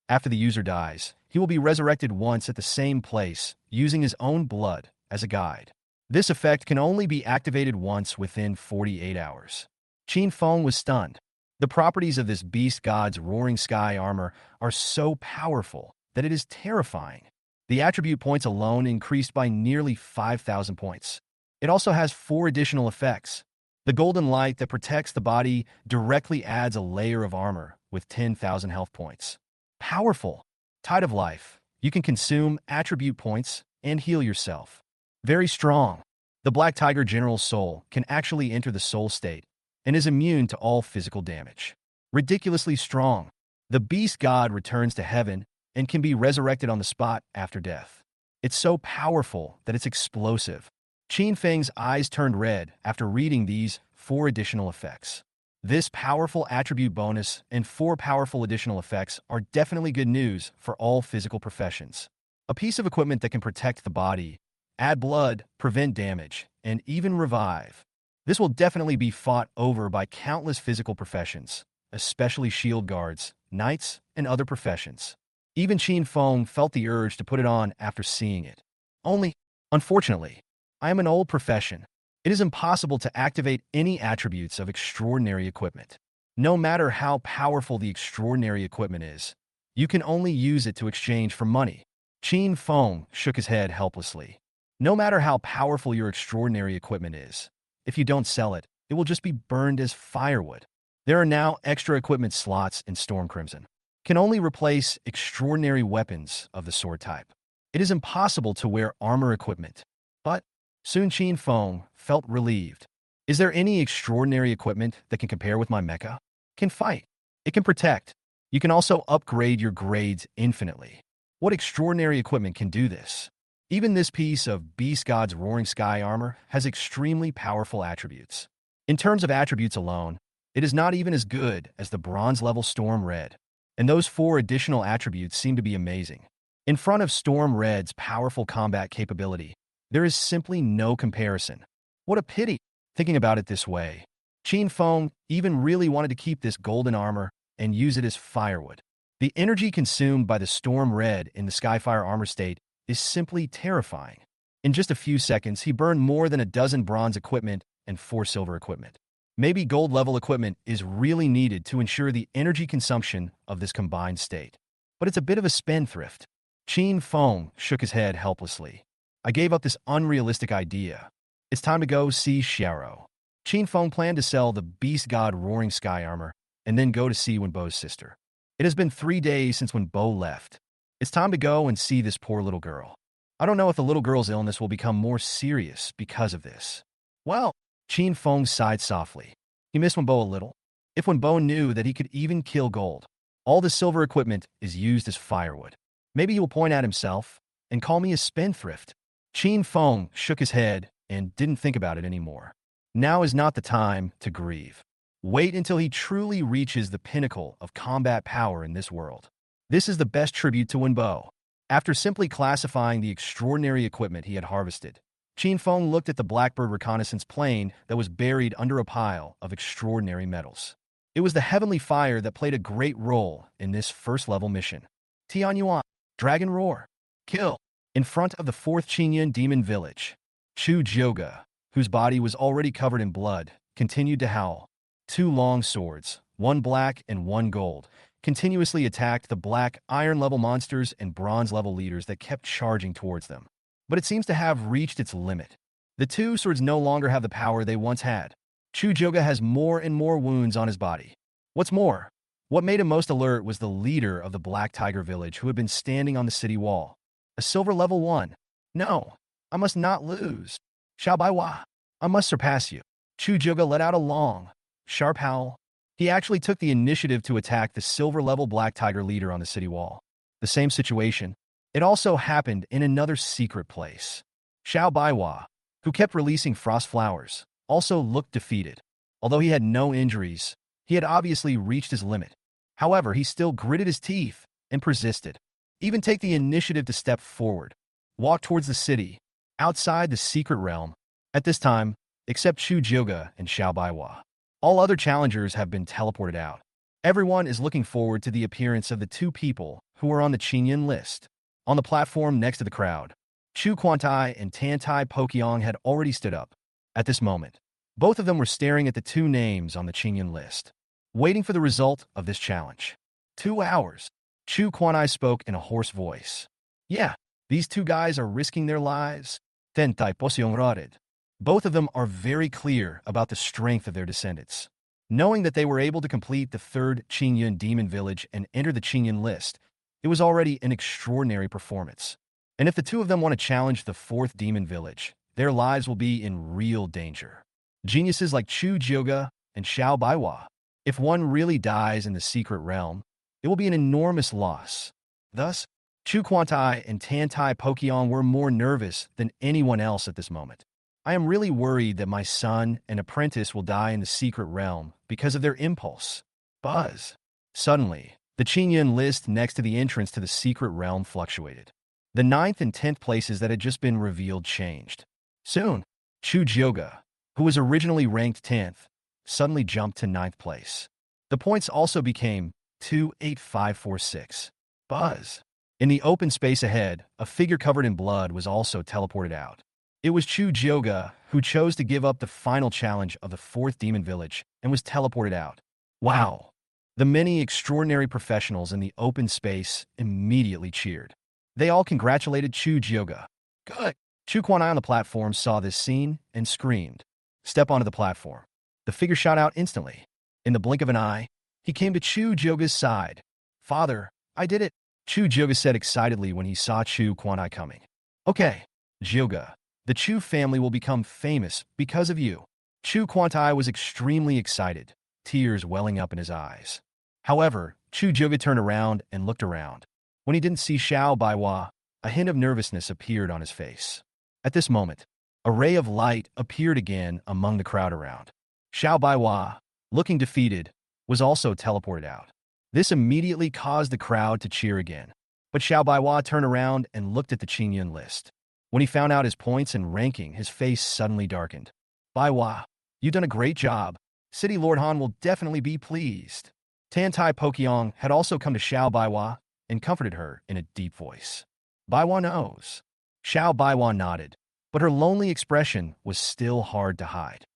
After the user dies, he will be resurrected once at the same place, using his own blood as a guide. This effect can only be activated once within 48 hours. Qin Feng was stunned. The properties of this Beast God's Roaring Sky Armor are so powerful that it is terrifying. The attribute points alone increased by nearly 5,000 points. It also has 4 additional effects. The golden light that protects the body directly adds a layer of armor with 10,000 health points. Powerful. Tide of Life. You can consume attribute points and heal yourself. Very strong. The Black Tiger General's soul can actually enter the soul state and is immune to all physical damage. Ridiculously strong. The Beast God returns to heaven and can be resurrected on the spot after death. It's so powerful that it's explosive. Qin Feng's eyes turned red after reading these 4 additional effects. This powerful attribute bonus and 4 powerful additional effects are definitely good news for all physical professions. A piece of equipment that can protect the body, add blood, prevent damage, and even revive. This will definitely be fought over by countless physical professions, especially shield guards, knights, and other professions. Even Qin Feng felt the urge to put it on after seeing it. Only, unfortunately, I am an old profession. It is impossible to activate any attributes of extraordinary equipment. No matter how powerful the extraordinary equipment is, you can only use it to exchange for money. Qin Feng shook his head helplessly. No matter how powerful your extraordinary equipment is, if you don't sell it, it will just be burned as firewood. There are now extra equipment slots in Storm Crimson. Can only replace extraordinary weapons of the sword type. It is impossible to wear armor equipment. But soon Qin Feng felt relieved. Is there any extraordinary equipment that can compare with my mecha? Can fight. It can protect. You can also upgrade your grades infinitely. What extraordinary equipment can do this? Even this piece of Beast God's Roaring Sky armor has extremely powerful attributes. In terms of attributes alone, it is not even as good as the bronze-level Storm Red. And those 4 additional attributes seem to be amazing. In front of Storm Red's powerful combat capability, there is simply no comparison. What a pity. Thinking about it this way, Qin Feng even really wanted to keep this golden armor and use it as firewood. The energy consumed by the Storm Red in the Skyfire armor state is simply terrifying. In just a few seconds, he burned more than a dozen bronze equipment and 4 silver equipment. Maybe gold-level equipment is really needed to ensure the energy consumption of this combined state. But it's a bit of a spendthrift. Qin Feng shook his head helplessly. I gave up this unrealistic idea. It's time to go see Shery. Qin Feng planned to sell the Beast God Roaring Sky armor and then go to see Wenbo's sister. It has been 3 days since Wenbo left. It's time to go and see this poor little girl. I don't know if the little girl's illness will become more serious because of this. Well, Qin Feng sighed softly. He missed Wenbo a little. If Wenbo knew that he could even kill gold, all the silver equipment is used as firewood. Maybe he will point at himself and call me a spendthrift. Qin Feng shook his head and didn't think about it anymore. Now is not the time to grieve. Wait until he truly reaches the pinnacle of combat power in this world. This is the best tribute to Wenbo. After simply classifying the extraordinary equipment he had harvested, Qin Feng looked at the Blackbird reconnaissance plane that was buried under a pile of extraordinary metals. It was the heavenly fire that played a great role in this first-level mission. Tianyuan, Dragon Roar, kill. In front of the 4th Chinyin demon village, Chu Jioga, whose body was already covered in blood, continued to howl. 2 long swords, 1 black and 1 gold, continuously attacked the black iron-level monsters and bronze-level leaders that kept charging towards them. But it seems to have reached its limit. The 2 swords no longer have the power they once had. Chu Jioga has more and more wounds on his body. What's more, what made him most alert was the leader of the Black Tiger village who had been standing on the city wall. A silver level 1. No, I must not lose. Xiao Baiwa, I must surpass you. Chu Jioga let out a long, sharp howl. He actually took the initiative to attack the silver-level Black Tiger leader on the city wall. The same situation. It also happened in another secret place. Xiao Baiwa, who kept releasing frost flowers, also looked defeated. Although he had no injuries, he had obviously reached his limit. However, he still gritted his teeth and persisted. Even take the initiative to step forward. Walk towards the city, outside the secret realm. At this time, except Chu Jioga and Xiao Baiwa, all other challengers have been teleported out. Everyone is looking forward to the appearance of the 2 people who are on the Chinyin list. On the platform next to the crowd, Chu Quantai and Tantai Pokyong had already stood up. At this moment, both of them were staring at the 2 names on the Chinyin list, waiting for the result of this challenge. 2 hours. Chu Quantai spoke in a hoarse voice. Yeah, these 2 guys are risking their lives. Tentai Posyong rotted. Both of them are very clear about the strength of their descendants. Knowing that they were able to complete the third Chinyin demon village and enter the Chinyin list, it was already an extraordinary performance. And if the two of them want to challenge the fourth demon village, their lives will be in real danger. Geniuses like Chu Jioga and Xiao Baiwa. If one really dies in the secret realm, it will be an enormous loss. Thus, Chu Quantai and Tantai Pokyong were more nervous than anyone else at this moment. I am really worried that my son and apprentice will die in the secret realm because of their impulse. Buzz. Suddenly, the Chinyin list next to the entrance to the secret realm fluctuated. The 9th and 10th places that had just been revealed changed. Soon, Chu Jioga, who was originally ranked 10th, suddenly jumped to 9th place. The points also became 28546. Buzz. In the open space ahead, a figure covered in blood was also teleported out. It was Chu Jioga who chose to give up the final challenge of the fourth demon village and was teleported out. Wow! The many extraordinary professionals in the open space immediately cheered. They all congratulated Chu Jioga. Good! Chu Quanai on the platform saw this scene and screamed. Step onto the platform. The figure shot out instantly. In the blink of an eye, he came to Chu Jioga's side. Father, I did it! Chu Jioga said excitedly when he saw Chu Quanai coming. Okay, Jioga. The Chu family will become famous because of you. Chu Quantai was extremely excited, tears welling up in his eyes. However, Chu Jioga turned around and looked around. When he didn't see Xiao Baiwa, a hint of nervousness appeared on his face. At this moment, a ray of light appeared again among the crowd around. Xiao Baiwa, looking defeated, was also teleported out. This immediately caused the crowd to cheer again. But Xiao Baiwa turned around and looked at the Chinyin list. When he found out his points and ranking, his face suddenly darkened. Baiwa, you've done a great job. City Lord Han will definitely be pleased. Tantai Pokyong had also come to Xiao Baiwa and comforted her in a deep voice. Baiwa knows. Xiao Baiwa nodded, but her lonely expression was still hard to hide.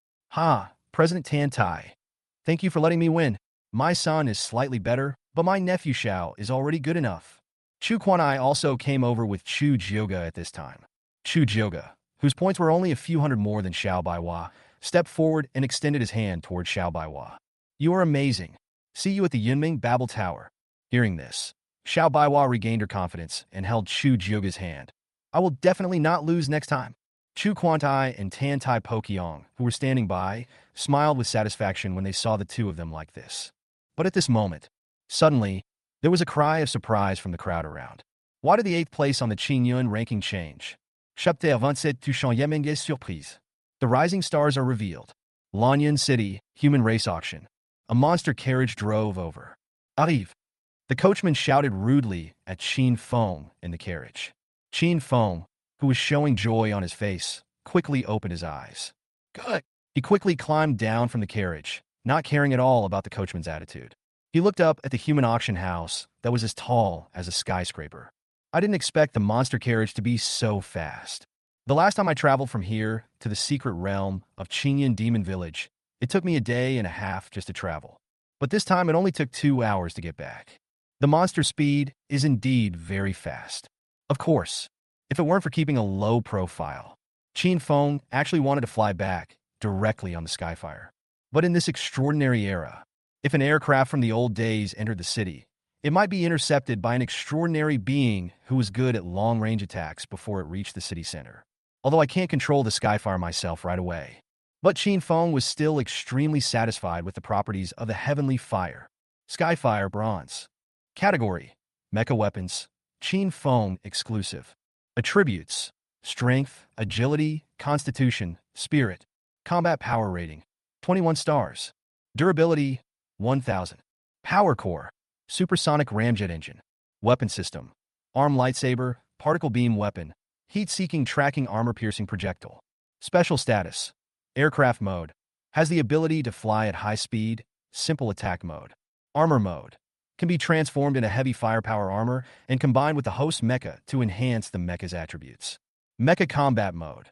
President Tantai. Thank you for letting me win. My son is slightly better, but my nephew Xiao is already good enough. Chu Quanai also came over with Chu Jioga at this time. Chu Jioga, whose points were only a few hundred more than Xiao Baiwa, stepped forward and extended his hand toward Xiao Baiwa. You are amazing. See you at the Yunming Babel Tower. Hearing this, Xiao Baiwa regained her confidence and held Chu Jioga's hand. I will definitely not lose next time. Chu Quantai and Tantai Pokyong, who were standing by, smiled with satisfaction when they saw the two of them like this. But at this moment, suddenly, there was a cry of surprise from the crowd around. Why did the 8th place on the Chinyin ranking change? Chapter 27 touchant Yaming est surprise. The rising stars are revealed. Lan City, human race auction. A monster carriage drove over. Arrive. The coachman shouted rudely at Qin Feng in the carriage. Qin Feng, who was showing joy on his face, quickly opened his eyes. Good. He quickly climbed down from the carriage, not caring at all about the coachman's attitude. He looked up at the human auction house that was as tall as a skyscraper. I didn't expect the monster carriage to be so fast. The last time I traveled from here to the secret realm of Chinyin Demon Village, it took me a day and a half just to travel. But this time it only took 2 hours to get back. The monster speed is indeed very fast. Of course, if it weren't for keeping a low profile, Qin Feng actually wanted to fly back directly on the Skyfire. But in this extraordinary era, if an aircraft from the old days entered the city, it might be intercepted by an extraordinary being who was good at long-range attacks before it reached the city center. Although I can't control the Skyfire myself right away. But Qin Feng was still extremely satisfied with the properties of the Heavenly Fire. Skyfire Bronze. Category: Mecha Weapons. Qin Feng Exclusive. Attributes: Strength, Agility, Constitution, Spirit. Combat Power Rating: 21 stars. Durability: 1000. Power Core: Supersonic Ramjet Engine. Weapon System: Arm Lightsaber, Particle Beam Weapon, Heat-Seeking Tracking Armor-Piercing Projectile. Special Status: Aircraft Mode. Has the ability to fly at high speed. Simple Attack Mode. Armor Mode. Can be transformed into heavy firepower armor and combined with the host mecha to enhance the mecha's attributes. Mecha Combat Mode.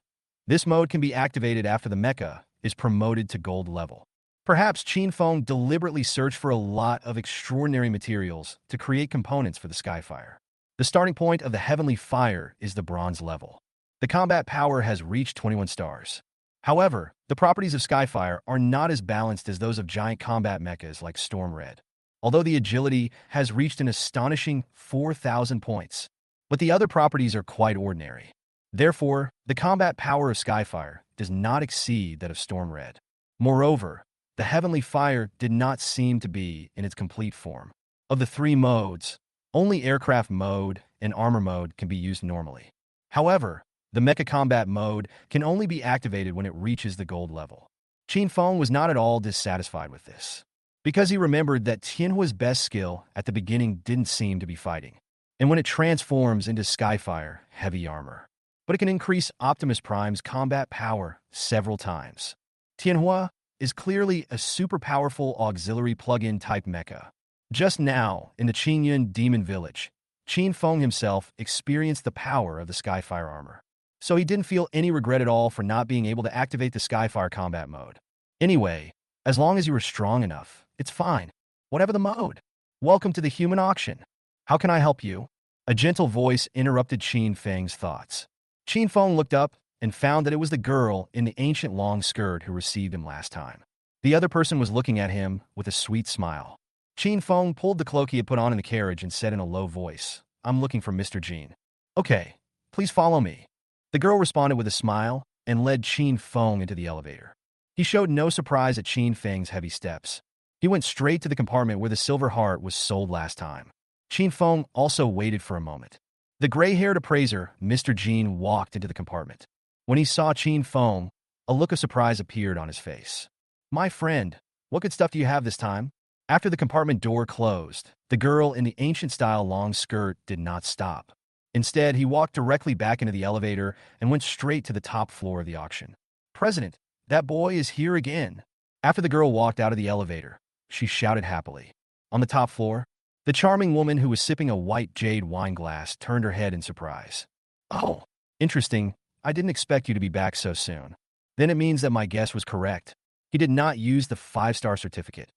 This mode can be activated after the mecha is promoted to gold level. Perhaps Qin Feng deliberately searched for a lot of extraordinary materials to create components for the Skyfire. The starting point of the Heavenly Fire is the bronze level. The combat power has reached 21 stars. However, the properties of Skyfire are not as balanced as those of giant combat mechas like Storm Red, although the agility has reached an astonishing 4,000 points. But the other properties are quite ordinary. Therefore, the combat power of Skyfire does not exceed that of Storm Red. Moreover, the Heavenly Fire did not seem to be in its complete form. Of the three modes, only aircraft mode and armor mode can be used normally. However, the Mecha combat mode can only be activated when it reaches the gold level. Qin Feng was not at all dissatisfied with this, because he remembered that Tianhua's best skill at the beginning didn't seem to be fighting, and when it transforms into Skyfire, heavy armor. But it can increase Optimus Prime's combat power several times. Tianhua is clearly a super powerful auxiliary plug-in type mecha. Just now, in the Chinyin Demon Village, Qin Feng himself experienced the power of the Skyfire armor, so he didn't feel any regret at all for not being able to activate the Skyfire combat mode. Anyway, as long as you were strong enough, it's fine. Whatever the mode. Welcome to the human auction. How can I help you? A gentle voice interrupted Qin Feng's thoughts. Qin Feng looked up and found that it was the girl in the ancient long skirt who received him last time. The other person was looking at him with a sweet smile. Qin Feng pulled the cloak he had put on in the carriage and said in a low voice, "I'm looking for Mr. Jean." "Okay, please follow me." The girl responded with a smile and led Qin Feng into the elevator. He showed no surprise at Qin Feng's heavy steps. He went straight to the compartment where the silver heart was sold last time. Qin Feng also waited for a moment. The gray-haired appraiser, Mr. Jean, walked into the compartment. When he saw Qin Feng, a look of surprise appeared on his face. "My friend, what good stuff do you have this time?" After the compartment door closed, the girl in the ancient-style long skirt did not stop. Instead, he walked directly back into the elevator and went straight to the top floor of the auction. "President, that boy is here again." After the girl walked out of the elevator, she shouted happily. On the top floor, the charming woman who was sipping a white jade wine glass turned her head in surprise. "Oh, interesting. I didn't expect you to be back so soon. Then it means that my guess was correct. He did not use the 5-star certificate.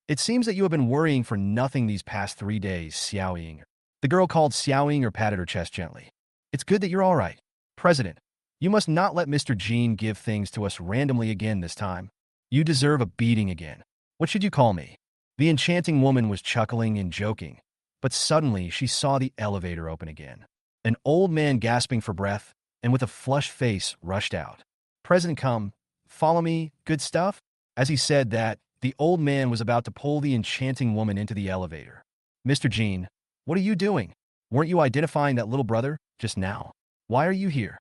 It seems that you have been worrying for nothing these past 3 days, Xiaoying." The girl called Xiaoying or patted her chest gently. "It's good that you're all right. President, you must not let Mr. Jean give things to us randomly again this time. You deserve a beating again. What should you call me?" The enchanting woman was chuckling and joking, but suddenly she saw the elevator open again. An old man gasping for breath and with a flushed face rushed out. "President, come. Follow me. Good stuff?" As he said that, the old man was about to pull the enchanting woman into the elevator. "Mr. Jean, what are you doing? Weren't you identifying that little brother just now? Why are you here?"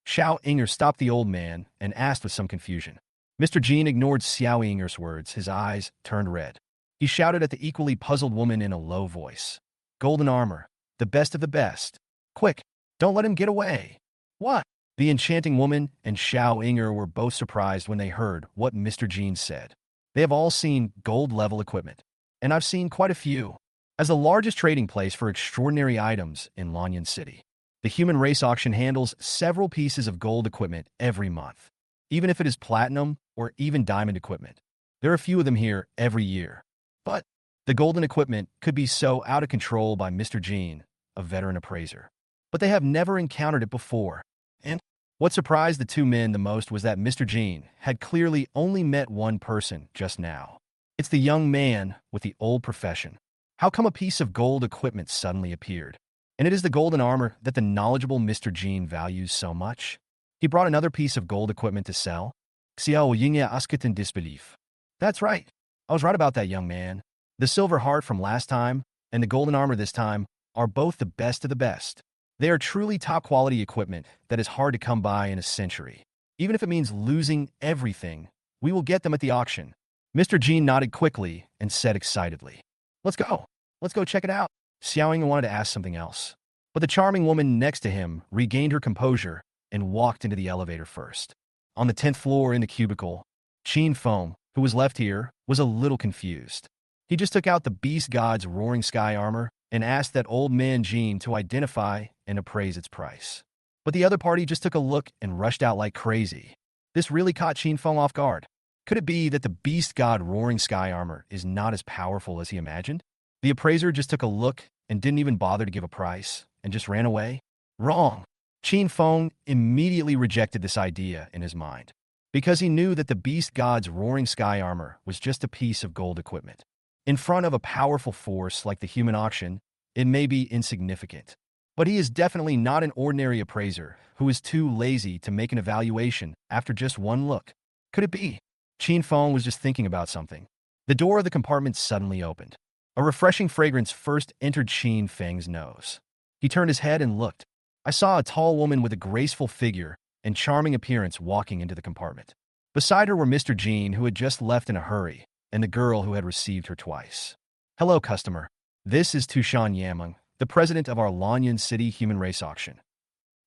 Xiao Inger stopped the old man and asked with some confusion. Mr. Jean ignored Xiao Inger's words. His eyes turned red. He shouted at the equally puzzled woman in a low voice. "Golden armor, the best of the best. Quick, don't let him get away." "What?" The enchanting woman and Xiao Inger were both surprised when they heard what Mr. Jean said. They have all seen gold-level equipment, and I've seen quite a few. As the largest trading place for extraordinary items in Lan City, the human race auction handles several pieces of gold equipment every month, even if it is platinum or even diamond equipment. There are a few of them here every year. But the golden equipment could be so out of control by Mr. Jean, a veteran appraiser. But they have never encountered it before. And what surprised the two men the most was that Mr. Jean had clearly only met one person just now. It's the young man with the old profession. How come a piece of gold equipment suddenly appeared? And it is the golden armor that the knowledgeable Mr. Jean values so much. He brought another piece of gold equipment to sell. Xiao Yingya asked in disbelief. "That's right. I was right about that, young man. The silver heart from last time and the golden armor this time are both the best of the best. They are truly top-quality equipment that is hard to come by in a century. Even if it means losing everything, we will get them at the auction." Mr. Jean nodded quickly and said excitedly, "Let's go. Let's go check it out." Xiaoying wanted to ask something else, but the charming woman next to him regained her composure and walked into the elevator first. On the 10th floor in the cubicle, Qin Feng, who was left here, was a little confused. He just took out the Beast God's Roaring Sky armor and asked that old man Jean to identify and appraise its price. But the other party just took a look and rushed out like crazy. This really caught Qin Feng off guard. Could it be that the Beast God Roaring Sky armor is not as powerful as he imagined? The appraiser just took a look and didn't even bother to give a price and just ran away? Wrong. Qin Feng immediately rejected this idea in his mind. because he knew that the beast god's roaring sky armor was just a piece of gold equipment. In front of a powerful force like the human auction, it may be insignificant. But he is definitely not an ordinary appraiser who is too lazy to make an evaluation after just one look. Could it be? Qin Feng was just thinking about something. The door of the compartment suddenly opened. A refreshing fragrance first entered Qin Feng's nose. He turned his head and looked. I saw a tall woman with a graceful figure and charming appearance walking into the compartment. Beside her were Mr. Jean, who had just left in a hurry, and the girl who had received her twice. Hello, customer. This is Tushan Yaming, the president of our Lan City human race auction.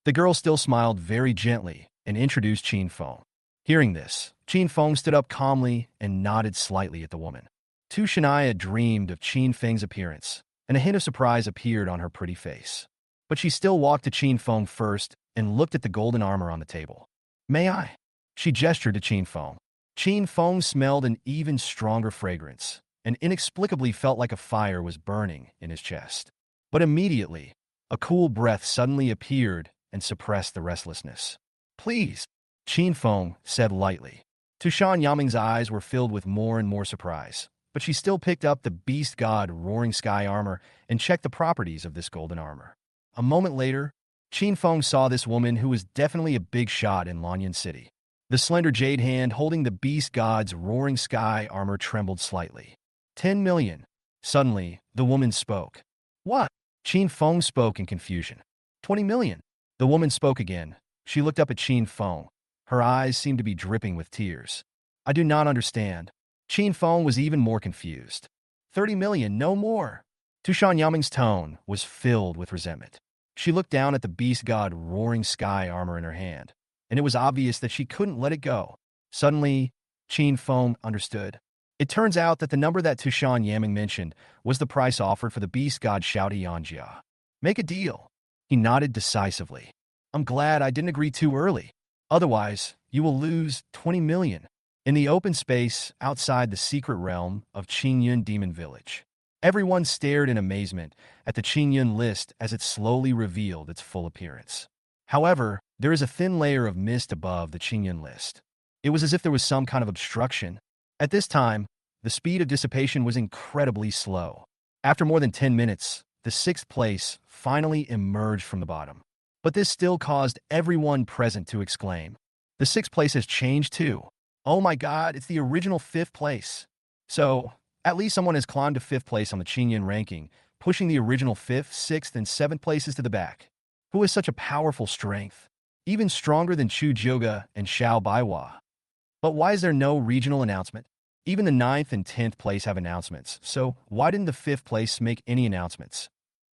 The girl still smiled very gently and introduced Qin Feng. Hearing this, Qin Feng stood up calmly and nodded slightly at the woman. Tu Shania dreamed of Qin Feng's appearance, and a hint of surprise appeared on her pretty face. But she still walked to Qin Feng first and looked at the golden armor on the table. May I? She gestured to Qin Feng. Qin Feng smelled an even stronger fragrance and inexplicably felt like a fire was burning in his chest. But immediately, a cool breath suddenly appeared and suppressed the restlessness. Please, Qin Feng said lightly. Tushan Yaming's eyes were filled with more and more surprise, but she still picked up the beast god roaring sky armor and checked the properties of this golden armor. A moment later, Qin Feng saw this woman who was definitely a big shot in Lan City. The slender jade hand holding the beast god's roaring sky armor trembled slightly. 10 million. Suddenly, the woman spoke. What? Qin Feng spoke in confusion. 20 million. The woman spoke again. She looked up at Qin Feng. Her eyes seemed to be dripping with tears. I do not understand. Qin Feng was even more confused. 30 million, no more. Tushan Yaming's tone was filled with resentment. She looked down at the beast god roaring sky armor in her hand, and it was obvious that she couldn't let it go. Suddenly, Qin Feng understood. It turns out that the number that Tushan Yaming mentioned was the price offered for the beast god Shouty Yanjia. Make a deal. He nodded decisively. I'm glad I didn't agree too early. Otherwise, you will lose 20 million. In the open space outside the secret realm of Chinyin Demon Village, everyone stared in amazement at the Chinyin list as it slowly revealed its full appearance. However, there is a thin layer of mist above the Chinyin list. It was as if there was some kind of obstruction. At this time, the speed of dissipation was incredibly slow. After more than 10 minutes, the sixth place finally emerged from the bottom. But this still caused everyone present to exclaim. The sixth place has changed too. Oh my god, it's the original fifth place. So, at least someone has climbed to fifth place on the Chinyin ranking, pushing the original fifth, sixth, and seventh places to the back. Who has such a powerful strength? Even stronger than Chu Jioga and Xiao Baiwa. But why is there no regional announcement? Even the ninth and 10th place have announcements, so why didn't the fifth place make any announcements?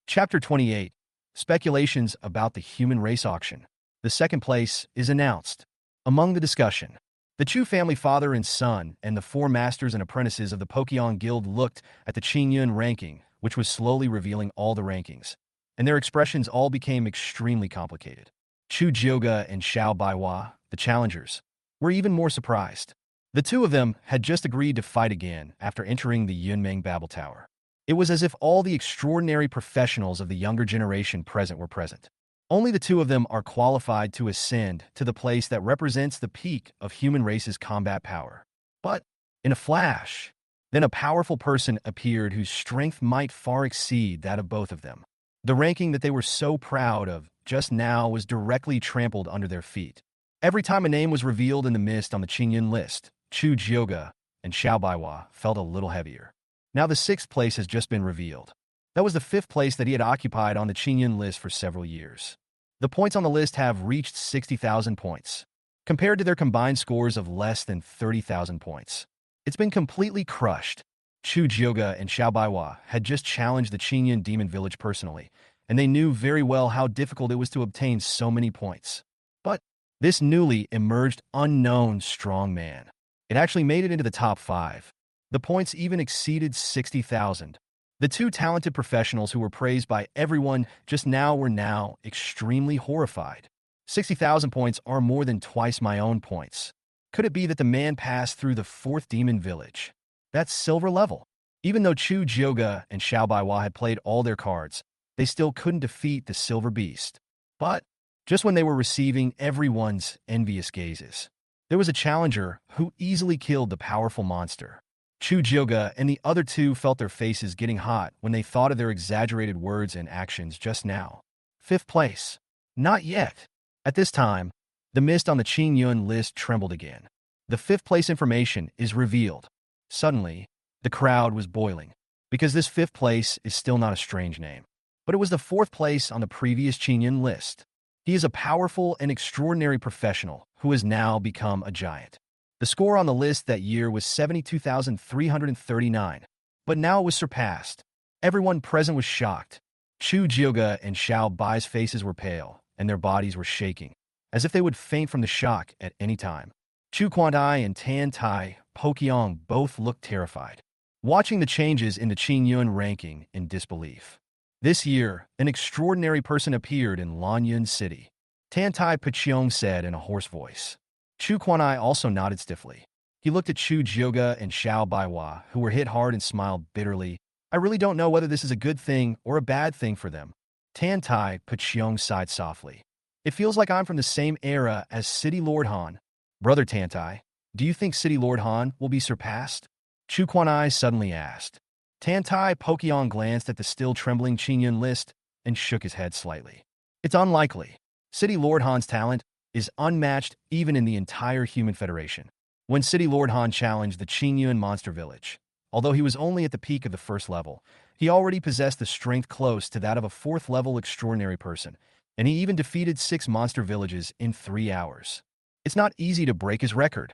Chapter 28. Speculations about the human race auction. The second place is announced. Among the discussion, the Chu family father and son and the four masters and apprentices of the Pokémon Guild looked at the Chinyin ranking, which was slowly revealing all the rankings, and their expressions all became extremely complicated. Chu Jioga and Xiao Baiwa, the challengers, were even more surprised. The two of them had just agreed to fight again after entering the Yunmeng Babel Tower. It was as if all the extraordinary professionals of the younger generation present were present. Only the two of them are qualified to ascend to the place that represents the peak of human race's combat power. But, in a flash, then a powerful person appeared whose strength might far exceed that of both of them. The ranking that they were so proud of just now was directly trampled under their feet. Every time a name was revealed in the mist on the Chinyin list, Chu Jioga and Xiao Baiwa felt a little heavier. Now the sixth place has just been revealed. That was the fifth place that he had occupied on the Chinyin list for several years. The points on the list have reached 60,000 points, compared to their combined scores of less than 30,000 points. It's been completely crushed. Chu Jioga and Xiao Baiwa had just challenged the Chinyin Demon Village personally, and they knew very well how difficult it was to obtain so many points. But this newly emerged unknown strong man, it actually made it into the top 5. The points even exceeded 60,000. The two talented professionals who were praised by everyone just now were now extremely horrified. 60,000 points are more than twice my own points. Could it be that the man passed through the 4th Demon Village? That's silver level. Even though Chu Jioga and Xiao Baiwa had played all their cards, they still couldn't defeat the Silver Beast. But just when they were receiving everyone's envious gazes, There was a challenger who easily killed the powerful monster. Chu Jioga and the other two felt their faces getting hot when they thought of their exaggerated words and actions just now. Fifth place. Not yet. At this time, the mist on the Chinyin list trembled again. The fifth place information is revealed. Suddenly, the crowd was boiling, because this fifth place is still not a strange name. But it was the fourth place on the previous Chinyin list. He is a powerful and extraordinary professional who has now become a giant. The score on the list that year was 72,339, but now it was surpassed. Everyone present was shocked. Chu Jioga and Xiao Bai's faces were pale, and their bodies were shaking, as if they would faint from the shock at any time. Chu Quantai and Tan Tai Pokyong both looked terrified, watching the changes in the Chinyin ranking in disbelief. This year, an extraordinary person appeared in Lan City. Tan Tai Pokyong said in a hoarse voice. Chu Quantai also nodded stiffly. He looked at Chu Jioga and Xiao Baiwa, who were hit hard, and smiled bitterly. I really don't know whether this is a good thing or a bad thing for them. Tan Tai Pokyong sighed softly. It feels like I'm from the same era as City Lord Han. Brother Tan Tai, do you think City Lord Han will be surpassed? Chu Quantai suddenly asked. Tan Tai Pokyong glanced at the still trembling Chinyin list and shook his head slightly. It's unlikely. City Lord Han's talent is unmatched even in the entire Human Federation. When City Lord Han challenged the Chinyin Monster Village, although he was only at the peak of the first level, he already possessed the strength close to that of a fourth-level extraordinary person, and he even defeated 6 monster villages in 3 hours. It's not easy to break his record.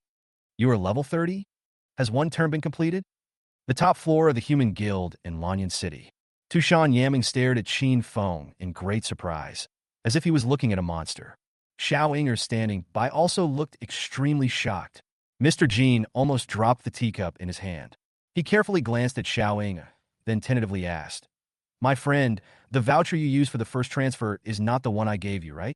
You are level 30? Has one term been completed? The top floor of the Human Guild in Lan City. Tushan Yaming stared at Qin Feng in great surprise, as if he was looking at a monster. Xiao Inger, standing by, also looked extremely shocked. Mr. Jean almost dropped the teacup in his hand. He carefully glanced at Xiao Inger, then tentatively asked, My friend, the voucher you used for the first transfer is not the one I gave you, right?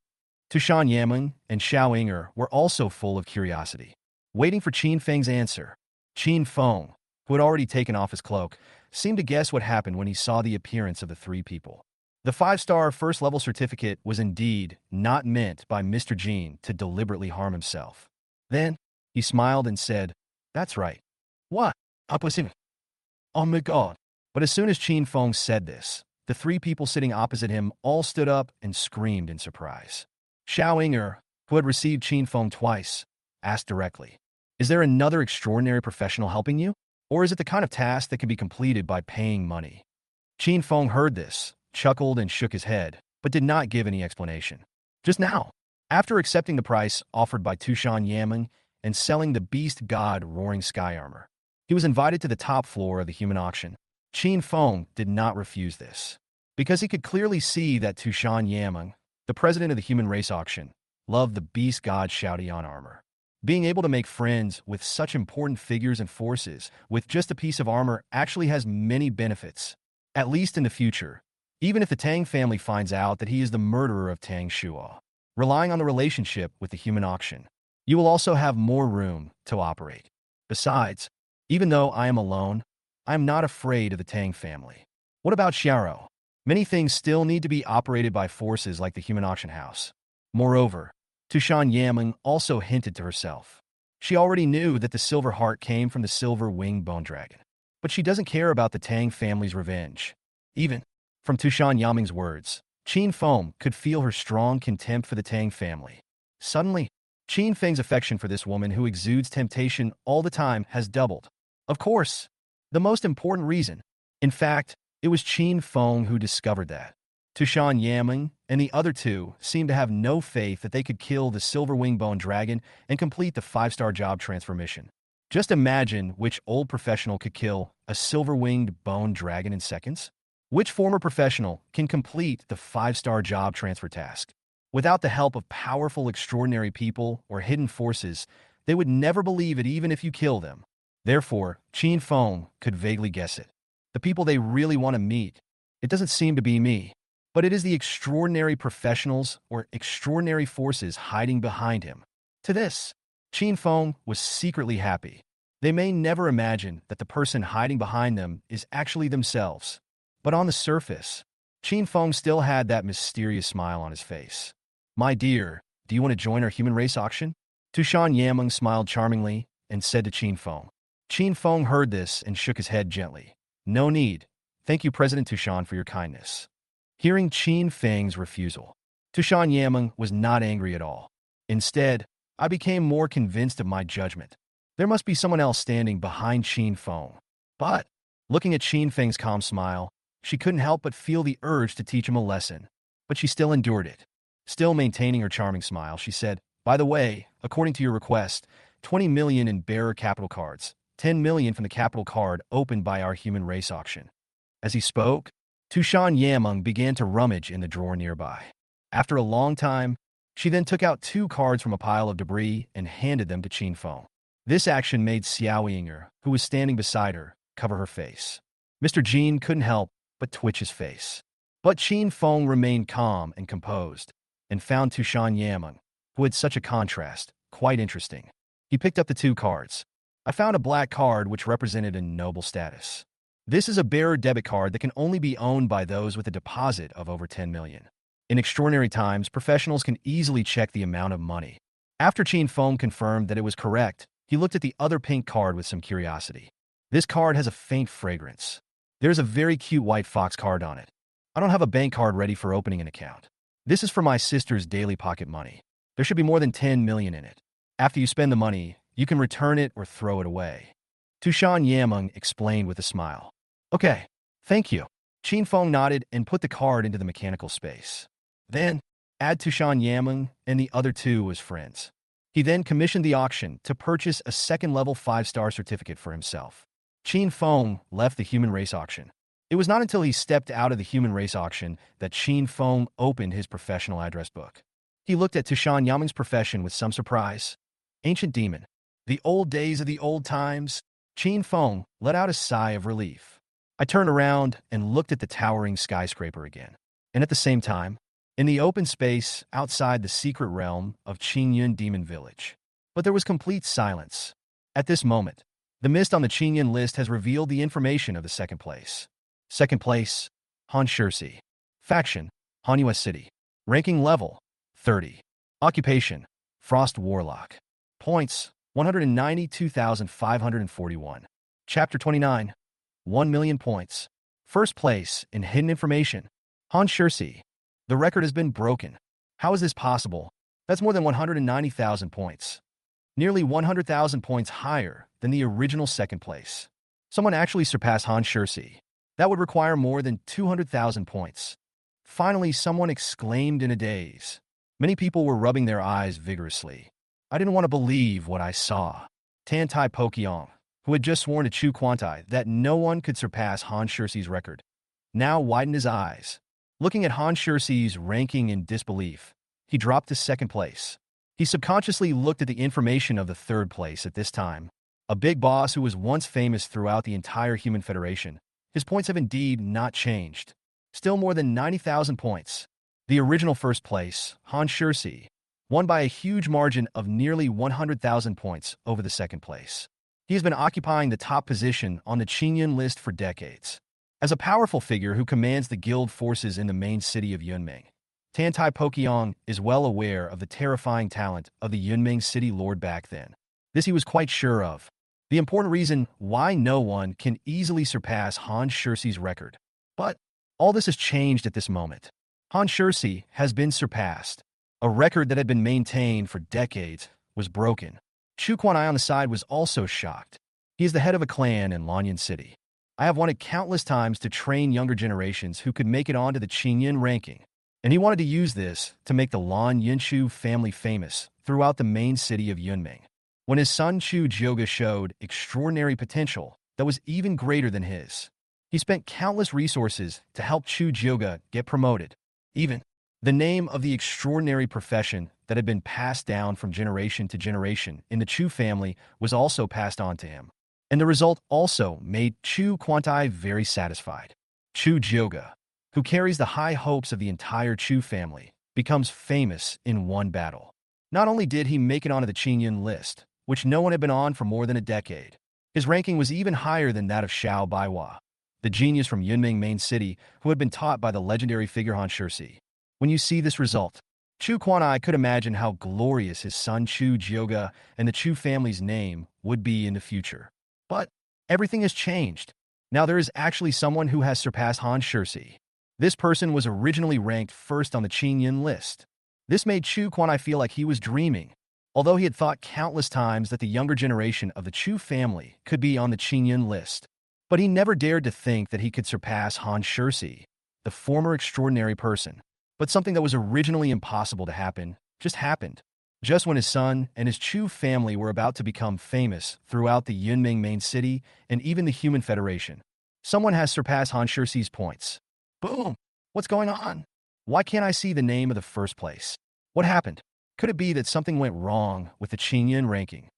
Tushan Yaming and Xiao Inger were also full of curiosity, waiting for Qin Feng's answer. Qin Feng, who had already taken off his cloak, seemed to guess what happened when he saw the appearance of the 3 people. The 5-star first-level certificate was indeed not meant by Mr. Jean to deliberately harm himself. Then, he smiled and said, That's right. What? Opposite. Oh my God. But as soon as Qin Feng said this, the 3 people sitting opposite him all stood up and screamed in surprise. Xiao Inger, who had received Qin Feng twice, asked directly, Is there another extraordinary professional helping you? Or is it the kind of task that can be completed by paying money? Qin Feng heard this, chuckled and shook his head, but did not give any explanation. Just now, after accepting the price offered by Tushan Yaming and selling the Beast God Roaring Sky Armor, he was invited to the top floor of the human auction. Qin Feng did not refuse this, because he could clearly see that Tushan Yaming, the president of the human race auction, loved the Beast God Showdown armor. Being able to make friends with such important figures and forces with just a piece of armor actually has many benefits, at least in the future. Even if the Tang family finds out that he is the murderer of Tang Shua, relying on the relationship with the human auction, you will also have more room to operate. Besides, even though I am alone, I am not afraid of the Tang family. What about Xiao? Many things still need to be operated by forces like the human auction house. Moreover, Tushan Yaming also hinted to herself. She already knew that the silver heart came from the silver-winged bone dragon, but she doesn't care about the Tang family's revenge. Even from Tushan Yaming's words, Qin Feng could feel her strong contempt for the Tang family. Suddenly, Qin Feng's affection for this woman who exudes temptation all the time has doubled. Of course, the most important reason. In fact, it was Qin Feng who discovered that. Tushan Yaming and the other 2 seemed to have no faith that they could kill the silver-winged bone dragon and complete the 5-star job transfer mission. Just imagine which old professional could kill a silver-winged bone dragon in seconds. Which former professional can complete the 5-star job transfer task? Without the help of powerful, extraordinary people or hidden forces, they would never believe it even if you kill them. Therefore, Qin Feng could vaguely guess it. The people they really want to meet. It doesn't seem to be me, but it is the extraordinary professionals or extraordinary forces hiding behind him. To this, Qin Feng was secretly happy. They may never imagine that the person hiding behind them is actually themselves. But on the surface, Qin Feng still had that mysterious smile on his face. My dear, do you want to join our human race auction? Tushan Yaming smiled charmingly and said to Qin Feng. Qin Feng heard this and shook his head gently. No need. Thank you, President Tushan, for your kindness. Hearing Qin Feng's refusal, Tushan Yaming was not angry at all. Instead, I became more convinced of my judgment. There must be someone else standing behind Qin Feng. But, looking at Qin Feng's calm smile, she couldn't help but feel the urge to teach him a lesson. But she still endured it. Still maintaining her charming smile, she said, by the way, according to your request, 20 million in bearer capital cards, 10 million from the capital card opened by our human race auction. As he spoke, Tushan Yaming began to rummage in the drawer nearby. After a long time, she then took out 2 cards from a pile of debris and handed them to Qin Feng. This action made Xiaoyinger, who was standing beside her, cover her face. Mr. Jin couldn't help but twitch his face. But Qin Feng remained calm and composed, and found Tushan Yaming, who had such a contrast, quite interesting. He picked up the 2 cards. I found a black card which represented a noble status. This is a bearer debit card that can only be owned by those with a deposit of over 10 million. In extraordinary times, professionals can easily check the amount of money. After Qin Feng confirmed that it was correct, he looked at the other pink card with some curiosity. This card has a faint fragrance. There's a very cute white fox card on it. I don't have a bank card ready for opening an account. This is for my sister's daily pocket money. There should be more than 10 million in it. After you spend the money, you can return it or throw it away. Tushan Yaming explained with a smile. Okay, thank you. Qin Feng nodded and put the card into the mechanical space. Then, add Tushan Yaming and the other 2 as friends. He then commissioned the auction to purchase a second-level 5-star certificate for himself. Qin Feng left the human race auction. It was not until he stepped out of the human race auction that Qin Feng opened his professional address book. He looked at Tushan Yaming's profession with some surprise. Ancient demon. The old days of the old times. Qin Feng let out a sigh of relief. I turned around and looked at the towering skyscraper again. And at the same time, in the open space outside the secret realm of Chinyin Demon Village. But there was complete silence. At this moment, the mist on the Chinyin list has revealed the information of the second place. Second place, Han Shery. Faction, Han City. Ranking level, 30. Occupation, Frost Warlock. Points, 192,541. Chapter 29. 1 million points. First place in hidden information, Han Shery. The record has been broken. How is this possible? That's more than 190,000 points. Nearly 100,000 points higher than the original second place. Someone actually surpassed Han Shery. That would require more than 200,000 points. Finally, someone exclaimed in a daze. Many people were rubbing their eyes vigorously. I didn't want to believe what I saw. Tantai Pokyong, who had just sworn to Chu Quantai that no one could surpass Han Shery's record, now widened his eyes. Looking at Han Shery's ranking in disbelief, he dropped to second place. He subconsciously looked at the information of the third place at this time. A big boss who was once famous throughout the entire Human Federation. His points have indeed not changed. Still more than 90,000 points. The original first place, Han Shery, won by a huge margin of nearly 100,000 points over the second place. He has been occupying the top position on the Chinyin list for decades. As a powerful figure who commands the guild forces in the main city of Yunming, Tantai Pokyong is well aware of the terrifying talent of the Yunming city lord back then. This he was quite sure of. The important reason why no one can easily surpass Han Shery's record. But all this has changed at this moment. Han Shery has been surpassed. A record that had been maintained for decades was broken. Chu Quantai on the side was also shocked. He is the head of a clan in Lan City. I have wanted countless times to train younger generations who could make it onto the Chinyin ranking, and he wanted to use this to make the Lan Yinshu family famous throughout the main city of Yunming. When his son Chu Jioga showed extraordinary potential that was even greater than his, he spent countless resources to help Chu Jioga get promoted. Even the name of the extraordinary profession that had been passed down from generation to generation in the Chu family was also passed on to him. And the result also made Chu Quantai very satisfied. Chu Jioga, who carries the high hopes of the entire Chu family, becomes famous in one battle. Not only did he make it onto the Chinyin list, which no one had been on for more than a decade, his ranking was even higher than that of Xiao Baiwa, the genius from Yunming main city who had been taught by the legendary figure Han Shery. When you see this result, Chu Kuan-ai could imagine how glorious his son Chu Jioga and the Chu family's name would be in the future. But everything has changed. Now there is actually someone who has surpassed Han Shursi. This person was originally ranked first on the Chinyin list. This made Chu Kuan-ai feel like he was dreaming, although he had thought countless times that the younger generation of the Chu family could be on the Chinyin list. But he never dared to think that he could surpass Han Shursi, the former extraordinary person. But something that was originally impossible to happen just happened. Just when his son and his Chu family were about to become famous throughout the Yunming main city and even the Human Federation, someone has surpassed Han Shursi's points. Boom! What's going on? Why can't I see the name of the first place? What happened? Could it be that something went wrong with the Chinyin ranking?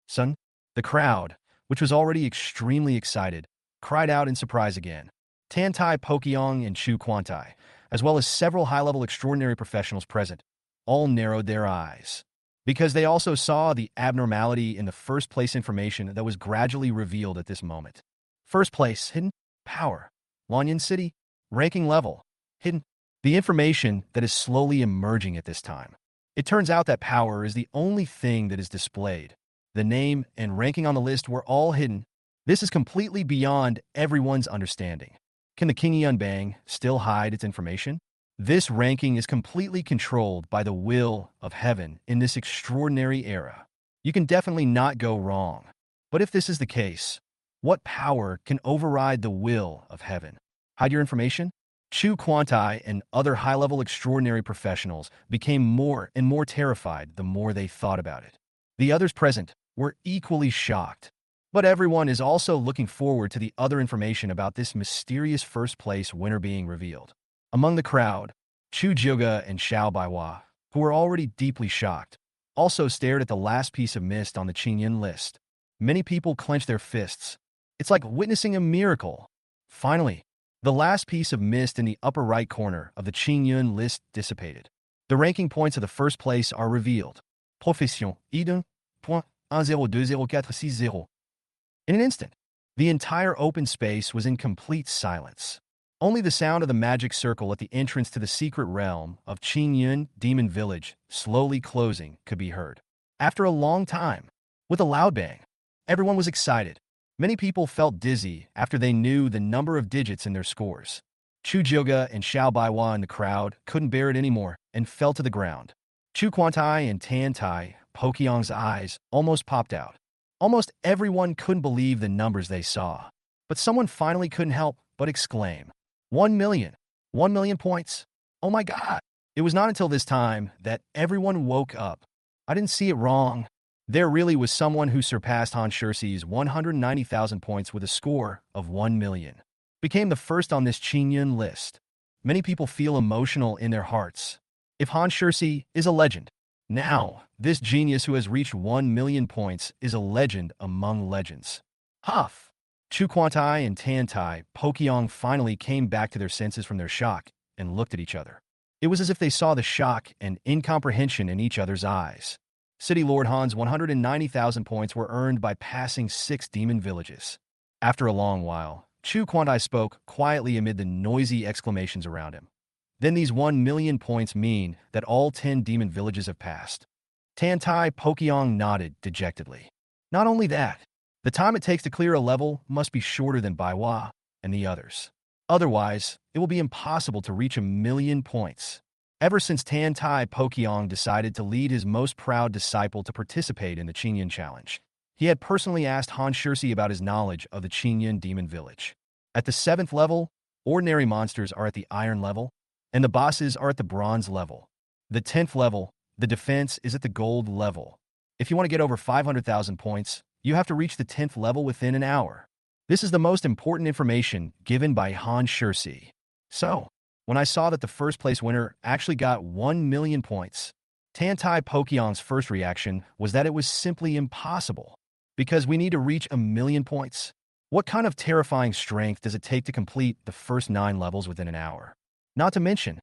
Son, the crowd, which was already extremely excited, cried out in surprise again. Tantai Pokyong and Chu Quantai, as well as several high-level extraordinary professionals present, all narrowed their eyes, because they also saw the abnormality in the first-place information that was gradually revealed at this moment. First place, hidden power. Lan City, ranking level, hidden. The information that is slowly emerging at this time. It turns out that power is the only thing that is displayed. The name and ranking on the list were all hidden. This is completely beyond everyone's understanding. Can the Chinyin Bang still hide its information? This ranking is completely controlled by the will of heaven in this extraordinary era. You can definitely not go wrong. But if this is the case, what power can override the will of heaven? Hide your information? Chu Quantai and other high-level extraordinary professionals became more and more terrified the more they thought about it. The others present were equally shocked. But everyone is also looking forward to the other information about this mysterious first-place winner being revealed. Among the crowd, Chu Jioga and Xiao Baiwa, who were already deeply shocked, also stared at the last piece of mist on the Chinyin list. Many people clenched their fists. It's like witnessing a miracle. Finally, the last piece of mist in the upper right corner of the Chinyin list dissipated. The ranking points of the first place are revealed. Profession, I1.102046. In an instant, the entire open space was in complete silence. Only the sound of the magic circle at the entrance to the secret realm of Chinyin Demon Village slowly closing could be heard. After a long time, with a loud bang, everyone was excited. Many people felt dizzy after they knew the number of digits in their scores. Chu Jioga and Xiao Baiwa in the crowd couldn't bear it anymore and fell to the ground. Chu Quantai and Tan Tai Pokyong's eyes almost popped out. Almost everyone couldn't believe the numbers they saw. But someone finally couldn't help but exclaim, 1 million. 1 million points. Oh my God. It was not until this time that everyone woke up. I didn't see it wrong. There really was someone who surpassed Han Shursi's 190,000 points with a score of 1 million. Became the first on this Chinyin list. Many people feel emotional in their hearts. If Han Shursi is a legend, now this genius who has reached 1 million points is a legend among legends. Huff! Chu Quantai and Tan Tai Pokyong finally came back to their senses from their shock and looked at each other. It was as if they saw the shock and incomprehension in each other's eyes. City Lord Han's 190,000 points were earned by passing 6 demon villages. After a long while, Chu Quantai spoke quietly amid the noisy exclamations around him. Then these 1 million points mean that all 10 demon villages have passed. Tan Tai Pokyong nodded dejectedly. Not only that, the time it takes to clear a level must be shorter than Baiwa and the others. Otherwise, it will be impossible to reach 1 million points. Ever since Tan Tai Pokyong decided to lead his most proud disciple to participate in the Chinyin Challenge, he had personally asked Han Shursi about his knowledge of the Chinyin Demon Village. At the 7th level, ordinary monsters are at the iron level, and the bosses are at the bronze level. The 10th level, the defense is at the gold level. If you want to get over 500,000 points, you have to reach the 10th level within an hour. This is the most important information given by Han Shursi. So, when I saw that the first place winner actually got 1 million points, Tan Tai Pokyong's first reaction was that it was simply impossible. Because we need to reach 1 million points. What kind of terrifying strength does it take to complete the first 9 levels within an hour? Not to mention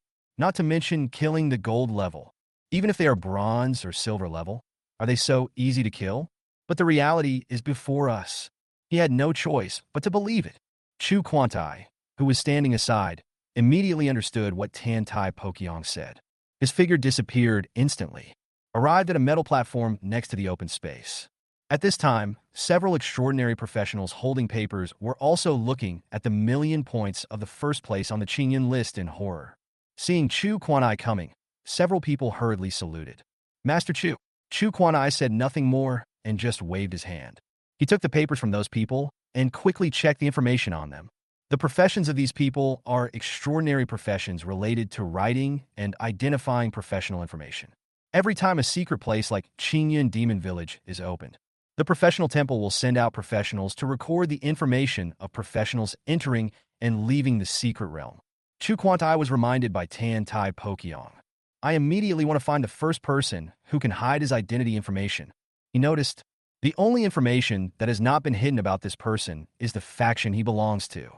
killing the gold level. Even if they are bronze or silver level, are they so easy to kill? But the reality is before us. He had no choice but to believe it. Chu Quantai, who was standing aside, immediately understood what Tan Tai Pokyong said. His figure disappeared instantly, arrived at a metal platform next to the open space. At this time, several extraordinary professionals holding papers were also looking at the million points of the first place on the Chinyin list in horror. Seeing Chu Kuan-ai coming, several people hurriedly saluted. Master Chu. Chu Kuan-ai said nothing more and just waved his hand. He took the papers from those people and quickly checked the information on them. The professions of these people are extraordinary professions related to writing and identifying professional information. Every time a secret place like Chinyin Demon Village is opened, the professional temple will send out professionals to record the information of professionals entering and leaving the secret realm. Chu Kuan-ai was reminded by Tan Tai Pokyong. I immediately want to find the first person who can hide his identity information. He noticed, the only information that has not been hidden about this person is the faction he belongs to.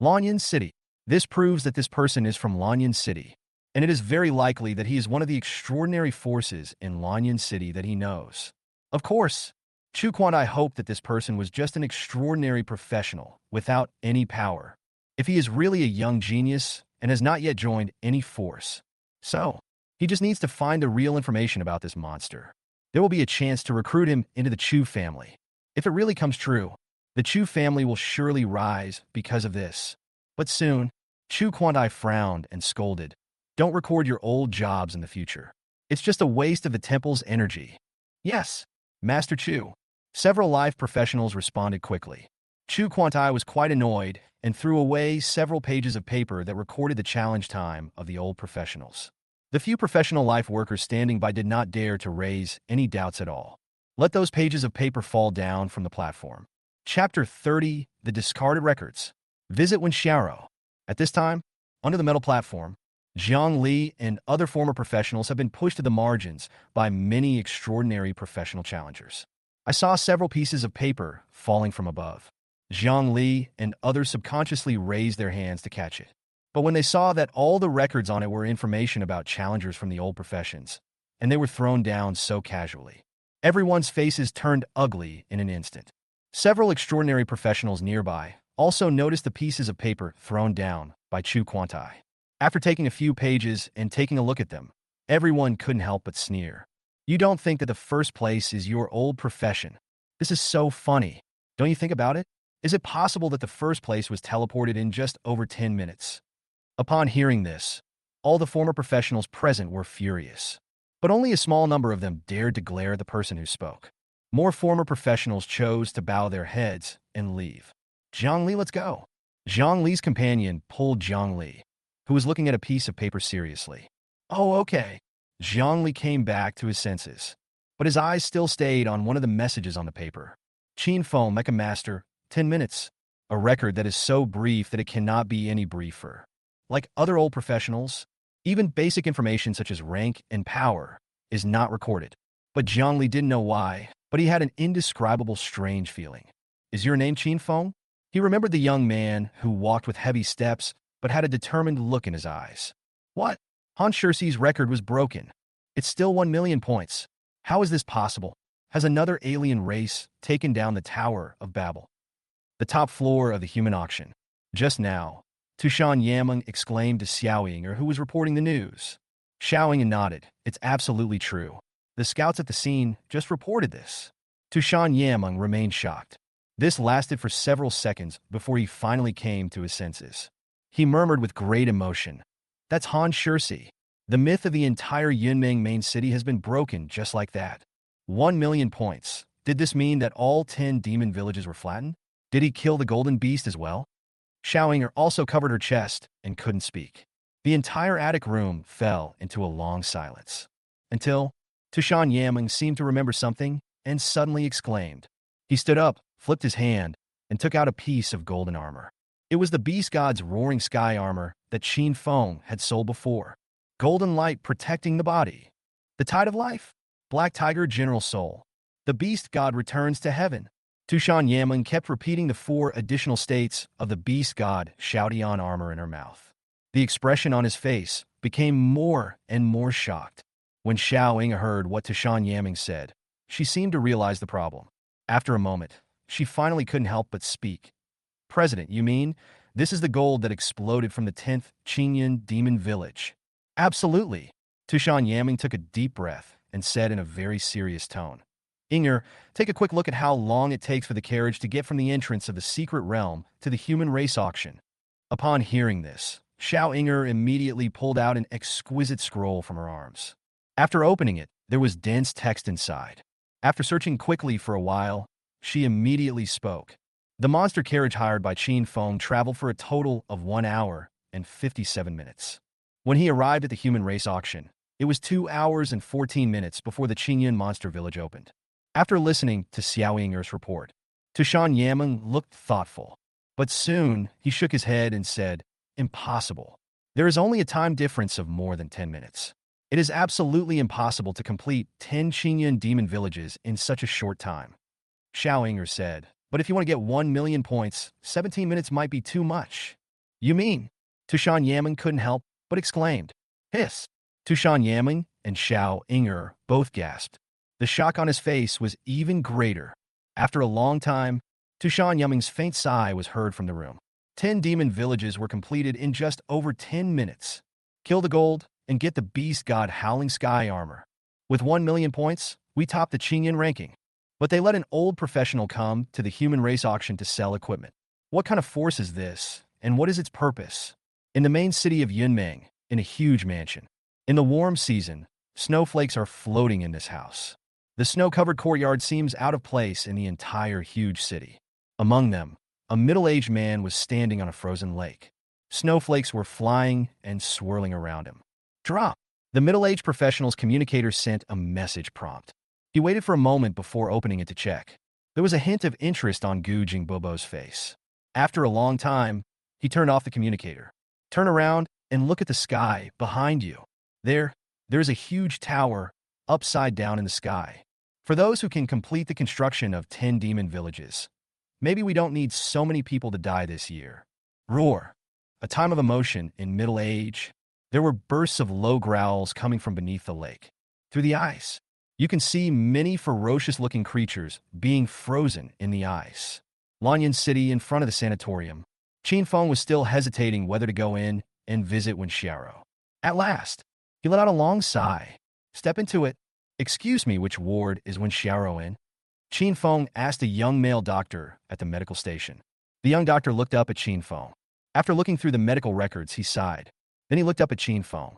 Lan City. This proves that this person is from Lan City, and it is very likely that he is one of the extraordinary forces in Lan City that he knows. Of course, Chu Kuan-ai hoped that this person was just an extraordinary professional without any power. If he is really a young genius and has not yet joined any force, so he just needs to find the real information about this monster. There will be a chance to recruit him into the Chu family. If it really comes true, the Chu family will surely rise because of this. But soon, Chu Kuan-ai frowned and scolded. Don't record your old jobs in the future. It's just a waste of the temple's energy. Yes, Master Chu. Several live professionals responded quickly. Chu Kuan-ai was quite annoyed and threw away several pages of paper that recorded the challenge time of the old professionals. The few professional life workers standing by did not dare to raise any doubts at all. Let those pages of paper fall down from the platform. Chapter 30, The Discarded Records. Visit Wenxiao. At this time, under the metal platform, Jang Lee and other former professionals have been pushed to the margins by many extraordinary professional challengers. I saw several pieces of paper falling from above. Jang Lee and others subconsciously raised their hands to catch it. But when they saw that all the records on it were information about challengers from the old professions, and they were thrown down so casually, everyone's faces turned ugly in an instant. Several extraordinary professionals nearby also noticed the pieces of paper thrown down by Chu Kuan-ai. After taking a few pages and taking a look at them, everyone couldn't help but sneer. You don't think that the first place is your old profession? This is so funny. Don't you think about it? Is it possible that the first place was teleported in just over 10 minutes? Upon hearing this, all the former professionals present were furious. But only a small number of them dared to glare at the person who spoke. More former professionals chose to bow their heads and leave. Jang Lee, let's go. Jang Lee's companion pulled Jang Lee, who was looking at a piece of paper seriously. Oh, okay. Jang Lee came back to his senses, but his eyes still stayed on one of the messages on the paper. Chin Feng, Mecha Master, 10 minutes. A record that is so brief that it cannot be any briefer. Like other old professionals, even basic information such as rank and power is not recorded. But Jiang Li didn't know why, but he had an indescribable strange feeling. Is your name Chin Feng? He remembered the young man who walked with heavy steps but had a determined look in his eyes. What? Han Shursi's record was broken. It's still 1 million points. How is this possible? Has another alien race taken down the Tower of Babel? The top floor of the human auction. Just now, Tushan Yaming exclaimed to Xiaoying, who was reporting the news. Xiaoying nodded. It's absolutely true. The scouts at the scene just reported this. Tushan Yaming remained shocked. This lasted for several seconds before he finally came to his senses. He murmured with great emotion. That's Han Shursi. The myth of the entire Yunming main city has been broken just like that. 1 million points. Did this mean that all 10 demon villages were flattened? Did he kill the golden beast as well? Xiaoying also covered her chest and couldn't speak. The entire attic room fell into a long silence. Until Tushan Yaming seemed to remember something and suddenly exclaimed. He stood up, flipped his hand, and took out a piece of golden armor. It was the beast god's roaring sky armor that Chin Feng had sold before. Golden light protecting the body. The tide of life. Black tiger general soul. The beast god returns to heaven. Tushan Yaming kept repeating the 4 additional states of the beast god Shoudian armor in her mouth. The expression on his face became more and more shocked. When Xiaoying heard what Tushan Yaming said, she seemed to realize the problem. After a moment, she finally couldn't help but speak. President, you mean this is the gold that exploded from the 10th Chinyin demon village? Absolutely. Tushan Yaming took a deep breath and said in a very serious tone, Inger, take a quick look at how long it takes for the carriage to get from the entrance of the secret realm to the human race auction. Upon hearing this, Xiao Inger immediately pulled out an exquisite scroll from her arms. After opening it, there was dense text inside. After searching quickly for a while, she immediately spoke. The monster carriage hired by Qin Feng traveled for a total of 1 hour and 57 minutes. When he arrived at the human race auction, it was 2 hours and 14 minutes before the Chinyin monster village opened. After listening to Xiao Yinger's report, Tushan Yaming looked thoughtful. But soon, he shook his head and said, Impossible. There is only a time difference of more than 10 minutes. It is absolutely impossible to complete 10 Chinyin demon villages in such a short time. Xiao Yinger said, But if you want to get 1 million points, 17 minutes might be too much. You mean? Tushan Yaming couldn't help but exclaimed. Hiss. Tushan Yaming and Xiao Yinger both gasped. The shock on his face was even greater. After a long time, Tushan Yaming's faint sigh was heard from the room. 10 demon villages were completed in just over 10 minutes. Kill the gold and get the beast god Howling Sky armor. With 1 million points, we top the Chinyin ranking. But they let an old professional come to the human race auction to sell equipment. What kind of force is this, and what is its purpose? In the main city of Yunmeng, in a huge mansion. In the warm season, snowflakes are floating in this house. The snow-covered courtyard seems out of place in the entire huge city. Among them, a middle-aged man was standing on a frozen lake. Snowflakes were flying and swirling around him. Drop! The middle-aged professional's communicator sent a message prompt. He waited for a moment before opening it to check. There was a hint of interest on Gu Jingbobo's face. After a long time, he turned off the communicator. Turn around and look at the sky behind you. There's a huge tower upside down in the sky. For those who can complete the construction of 10 demon villages, maybe we don't need so many people to die this year. Roar. A time of emotion in middle age. There were bursts of low growls coming from beneath the lake. Through the ice, you can see many ferocious-looking creatures being frozen in the ice. Lan City in front of the sanatorium. Qin Feng was still hesitating whether to go in and visit when Xiao. At last, he let out a long sigh. Step into it. Excuse me, which ward is when Xiao in? Qin Feng asked a young male doctor at the medical station. The young doctor looked up at Qin Feng. After looking through the medical records, he sighed. Then he looked up at Qin Feng.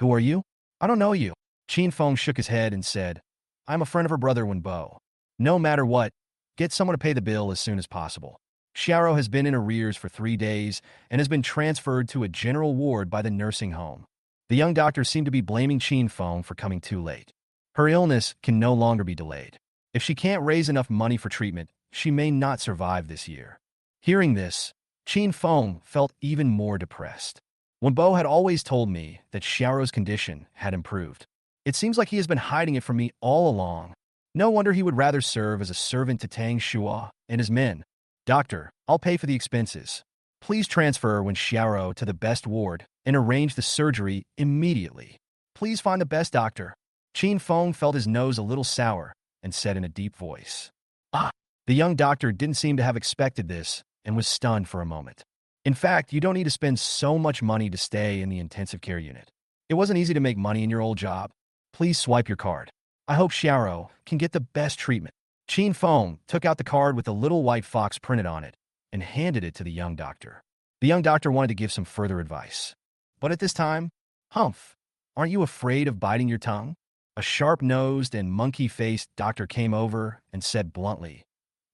Who are you? I don't know you. Qin Feng shook his head and said, I'm a friend of her brother Wenbo. No matter what, get someone to pay the bill as soon as possible. Xiao has been in arrears for 3 days and has been transferred to a general ward by the nursing home. The young doctor seemed to be blaming Qin Feng for coming too late. Her illness can no longer be delayed. If she can't raise enough money for treatment, she may not survive this year. Hearing this, Qin Feng felt even more depressed. Wenbo had always told me that Xiao's condition had improved. It seems like he has been hiding it from me all along. No wonder he would rather serve as a servant to Tang Shua and his men. Doctor, I'll pay for the expenses. Please transfer when Xiao to the best ward and arrange the surgery immediately. Please find the best doctor. Qin Feng felt his nose a little sour and said in a deep voice. Ah! The young doctor didn't seem to have expected this and was stunned for a moment. In fact, you don't need to spend so much money to stay in the intensive care unit. It wasn't easy to make money in your old job. Please swipe your card. I hope Xiao can get the best treatment. Qin Feng took out the card with a little white fox printed on it and handed it to the young doctor. The young doctor wanted to give some further advice. But at this time, Humph, aren't you afraid of biting your tongue? A sharp-nosed and monkey-faced doctor came over and said bluntly,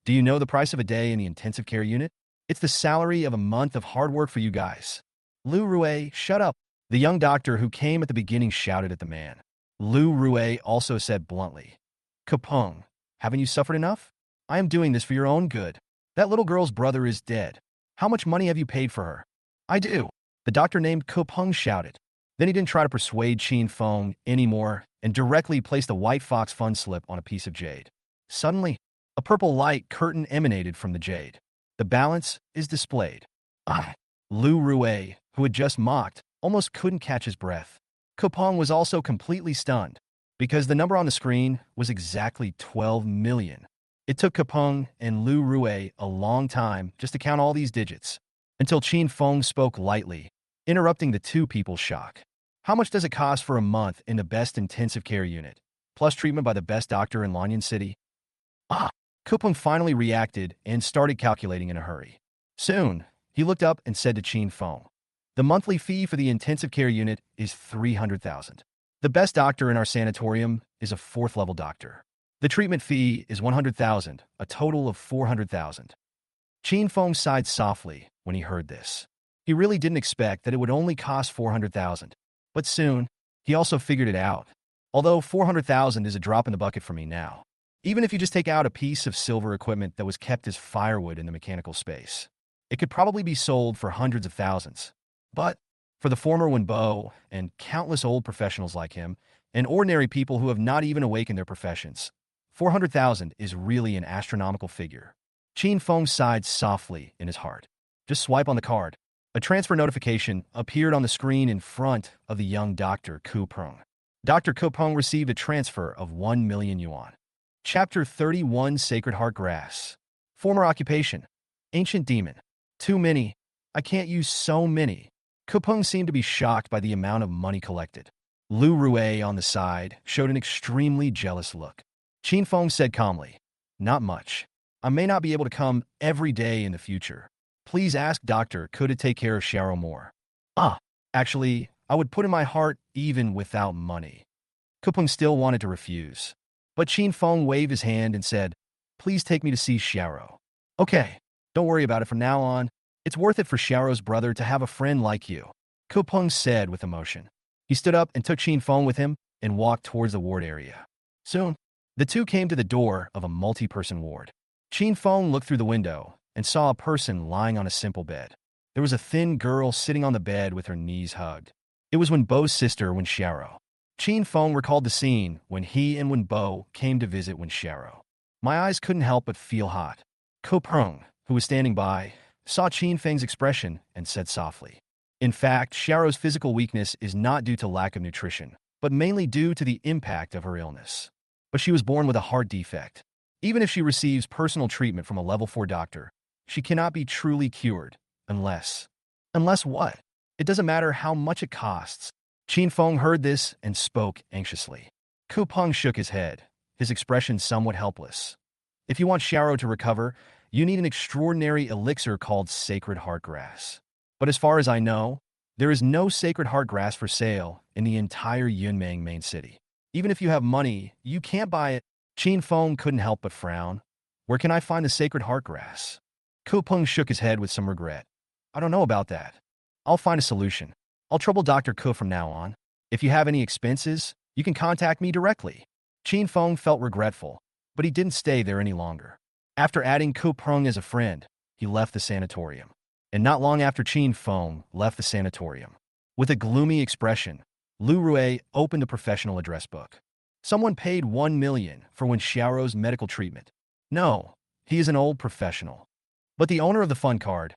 Do you know the price of a day in the intensive care unit? It's the salary of a month of hard work for you guys. Lu Rue, shut up. The young doctor who came at the beginning shouted at the man. Lu Rue also said bluntly, Kapung, haven't you suffered enough? I am doing this for your own good. That little girl's brother is dead. How much money have you paid for her? I do. The doctor named Kapung shouted. Then he didn't try to persuade Qin Feng anymore and directly placed the white fox fund slip on a piece of jade. Suddenly, a purple light curtain emanated from the jade. The balance is displayed. Ah! Lu Rue, who had just mocked, almost couldn't catch his breath. Kapung was also completely stunned, because the number on the screen was exactly 12 million. It took Kapung and Lu Rue a long time just to count all these digits, until Qin Feng spoke lightly, interrupting the two people's shock. How much does it cost for a month in the best intensive care unit, plus treatment by the best doctor in Lan City? Ah, Kupung finally reacted and started calculating in a hurry. Soon, he looked up and said to Chin Fong, "The monthly fee for the intensive care unit is 300,000. The best doctor in our sanatorium is a fourth-level doctor. The treatment fee is 100,000, a total of 400,000. Chin Fong sighed softly when he heard this. He really didn't expect that it would only cost 400,000. But soon, he also figured it out. Although 400,000 is a drop in the bucket for me now. Even if you just take out a piece of silver equipment that was kept as firewood in the mechanical space, it could probably be sold for hundreds of thousands. But for the former Wenbo and countless old professionals like him, and ordinary people who have not even awakened their professions, 400,000 is really an astronomical figure. Chin Fong sighed softly in his heart. Just swipe on the card. A transfer notification appeared on the screen in front of the young Dr. Kupung. Dr. Kupung received a transfer of 1 million yuan. Chapter 31, Sacred Heart Grass. Former occupation. Ancient demon. Too many. I can't use so many. Kupung seemed to be shocked by the amount of money collected. Lu Rue on the side showed an extremely jealous look. Chin Fong said calmly, "Not much. I may not be able to come every day in the future. Please ask Dr. Ko to take care of Shery more." Actually, I would put in my heart even without money. Kupung still wanted to refuse. But Chin Fong waved his hand and said, "Please take me to see Shery." "Okay, don't worry about it from now on. It's worth it for Shery's brother to have a friend like you," Kupung said with emotion. He stood up and took Chin Fong with him and walked towards the ward area. Soon, the two came to the door of a multi-person ward. Chin Fong looked through the window and saw a person lying on a simple bed. There was a thin girl sitting on the bed with her knees hugged. It was Wenbo's sister, Shery. Chin Fong recalled the scene when he and Wenbo came to visit Shery. My eyes couldn't help but feel hot. Kupung, who was standing by, saw Chin Feng's expression and said softly, "In fact, Shery's physical weakness is not due to lack of nutrition, but mainly due to the impact of her illness. But she was born with a heart defect. Even if she receives personal treatment from a level 4 doctor, she cannot be truly cured, unless what? It doesn't matter how much it costs." Chin Fong heard this and spoke anxiously. Kupung shook his head, his expression somewhat helpless. "If you want Shery to recover, you need an extraordinary elixir called Sacred Heart Grass. But as far as I know, there is no Sacred Heart Grass for sale in the entire Yunmeng main city. Even if you have money, you can't buy it." Chin Fong couldn't help but frown. "Where can I find the Sacred Heart Grass?" Kupung shook his head with some regret. "I don't know about that. I'll find a solution. I'll trouble Dr. Ko from now on. If you have any expenses, you can contact me directly." Chin Fong felt regretful, but he didn't stay there any longer. After adding Kupung as a friend, he left the sanatorium. And not long after Chin Fong left the sanatorium, with a gloomy expression, Lu Rue opened a professional address book. Someone paid 1 million for Shery's medical treatment. No, he is an old professional. But the owner of the fund card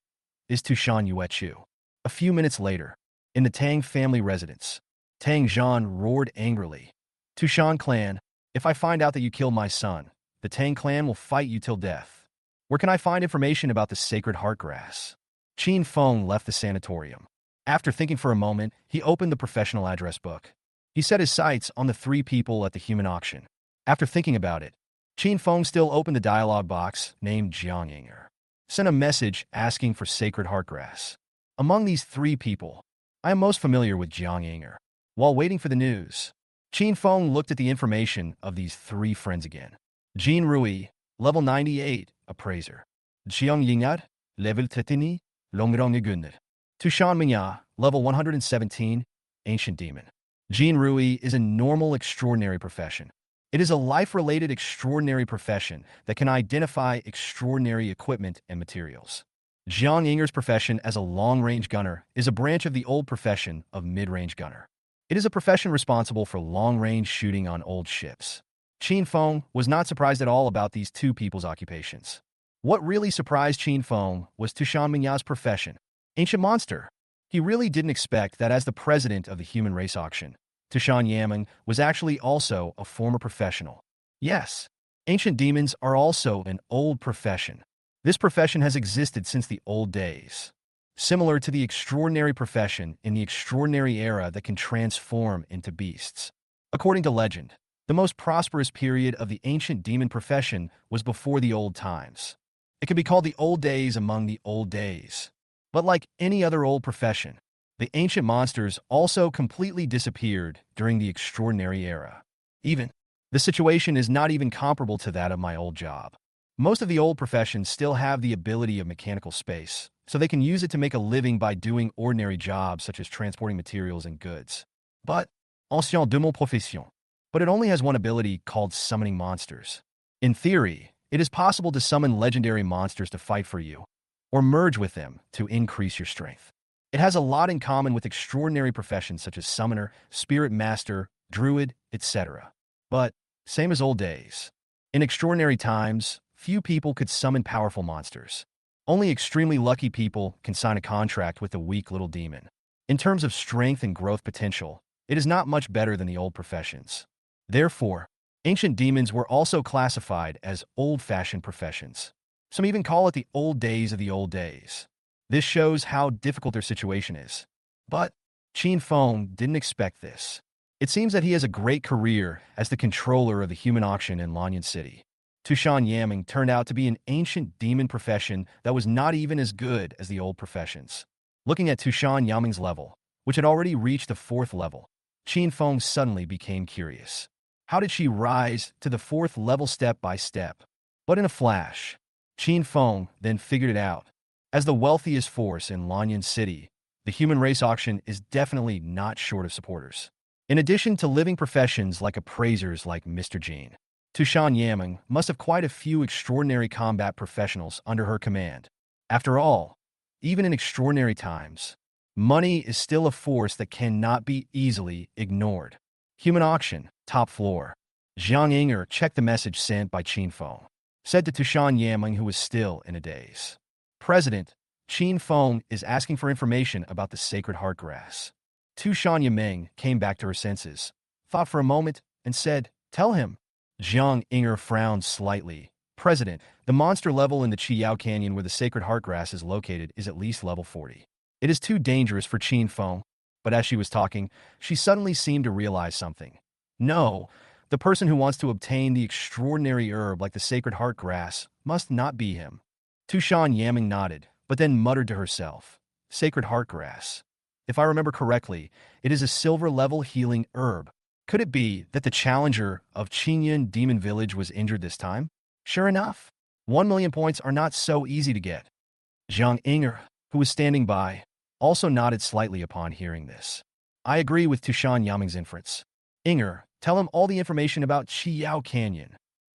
is Tushan Yuechu. A few minutes later, in the Tang family residence, Tang Zhan roared angrily, "Tushan clan, if I find out that you killed my son, the Tang clan will fight you till death. Where can I find information about the Sacred Heart Grass?" Chin Fong left the sanatorium. After thinking for a moment, he opened the professional address book. He set his sights on the 3 people at the human auction. After thinking about it, Chin Fong still opened the dialogue box named Jiang Yinger. Sent a message asking for Sacred Heart Grass. Among these 3 people, I am most familiar with Jiang Yinger. While waiting for the news, Chin Fong looked at the information of these 3 friends again. Jin Rui, level 98, appraiser. Jiang Yingat, level 39, Longrong Gunner. Tushan Minya, level 117, ancient demon. Jin Rui is a normal extraordinary profession. It is a life-related extraordinary profession that can identify extraordinary equipment and materials. Jiang Yinger's profession as a long-range gunner is a branch of the old profession of mid-range gunner. It is a profession responsible for long-range shooting on old ships. Chin Fong was not surprised at all about these 2 people's occupations. What really surprised Chin Fong was Tushan Minya's profession, ancient monster. He really didn't expect that as the president of the human race auction, Tushan Yaming was actually also a former professional. Yes, ancient demons are also an old profession. This profession has existed since the old days. similar to the extraordinary profession in the extraordinary era that can transform into beasts. According to legend, the most prosperous period of the ancient demon profession was before the old times. It can be called the old days among the old days. But like any other old profession, the ancient monsters also completely disappeared during the extraordinary era. The situation is not even comparable to that of my old job. Most of the old professions still have the ability of mechanical space, so they can use it to make a living by doing ordinary jobs such as transporting materials and goods. But, ancien de mon profession. But it only has one ability called summoning monsters. In theory, it is possible to summon legendary monsters to fight for you, or merge with them to increase your strength. It has a lot in common with extraordinary professions such as summoner, spirit master, druid, etc. But, same as old days. In extraordinary times, few people could summon powerful monsters. Only extremely lucky people can sign a contract with a weak little demon. In terms of strength and growth potential, it is not much better than the old professions. Therefore, ancient demons were also classified as old-fashioned professions. Some even call it the old days of the old days. This shows how difficult their situation is. But Qin Feng didn't expect this. It seems that he has a great career as the controller of the human auction in Lan City. Tushan Yaming turned out to be an ancient demon profession that was not even as good as the old professions. Looking at Tushan Yaming's level, which had already reached the 4th level, Qin Feng suddenly became curious. How did she rise to the 4th level step by step? But in a flash, Qin Feng then figured it out. As the wealthiest force in Lan City, the human race auction is definitely not short of supporters. In addition to living professions like appraisers like Mr. Jean, Tushan Yaming must have quite a few extraordinary combat professionals under her command. After all, even in extraordinary times, money is still a force that cannot be easily ignored. Human auction, top floor. Zhang Yinger checked the message sent by Qin Feng. Said to Tushan Yaming, who was still in a daze. President, Qin Feng is asking for information about the sacred heart grass. Tushan Yaming came back to her senses, thought for a moment, and said, "Tell him." Zhang Yinger frowned slightly. President, the monster level in the Gaya Canyon where the sacred heart grass is located is at least level 40. It is too dangerous for Qin Feng. But as she was talking, she suddenly seemed to realize something. No, the person who wants to obtain the extraordinary herb like the sacred heart grass must not be him. Tushan Yaming nodded, but then muttered to herself, "Sacred heart grass. If I remember correctly, it is a silver-level healing herb. Could it be that the challenger of Chinyin Demon Village was injured this time? Sure enough, 1 million points are not so easy to get." Zhang Yinger, who was standing by, also nodded slightly upon hearing this. I agree with Tushan Yaming's inference. Yinger, tell him all the information about Gaya Canyon.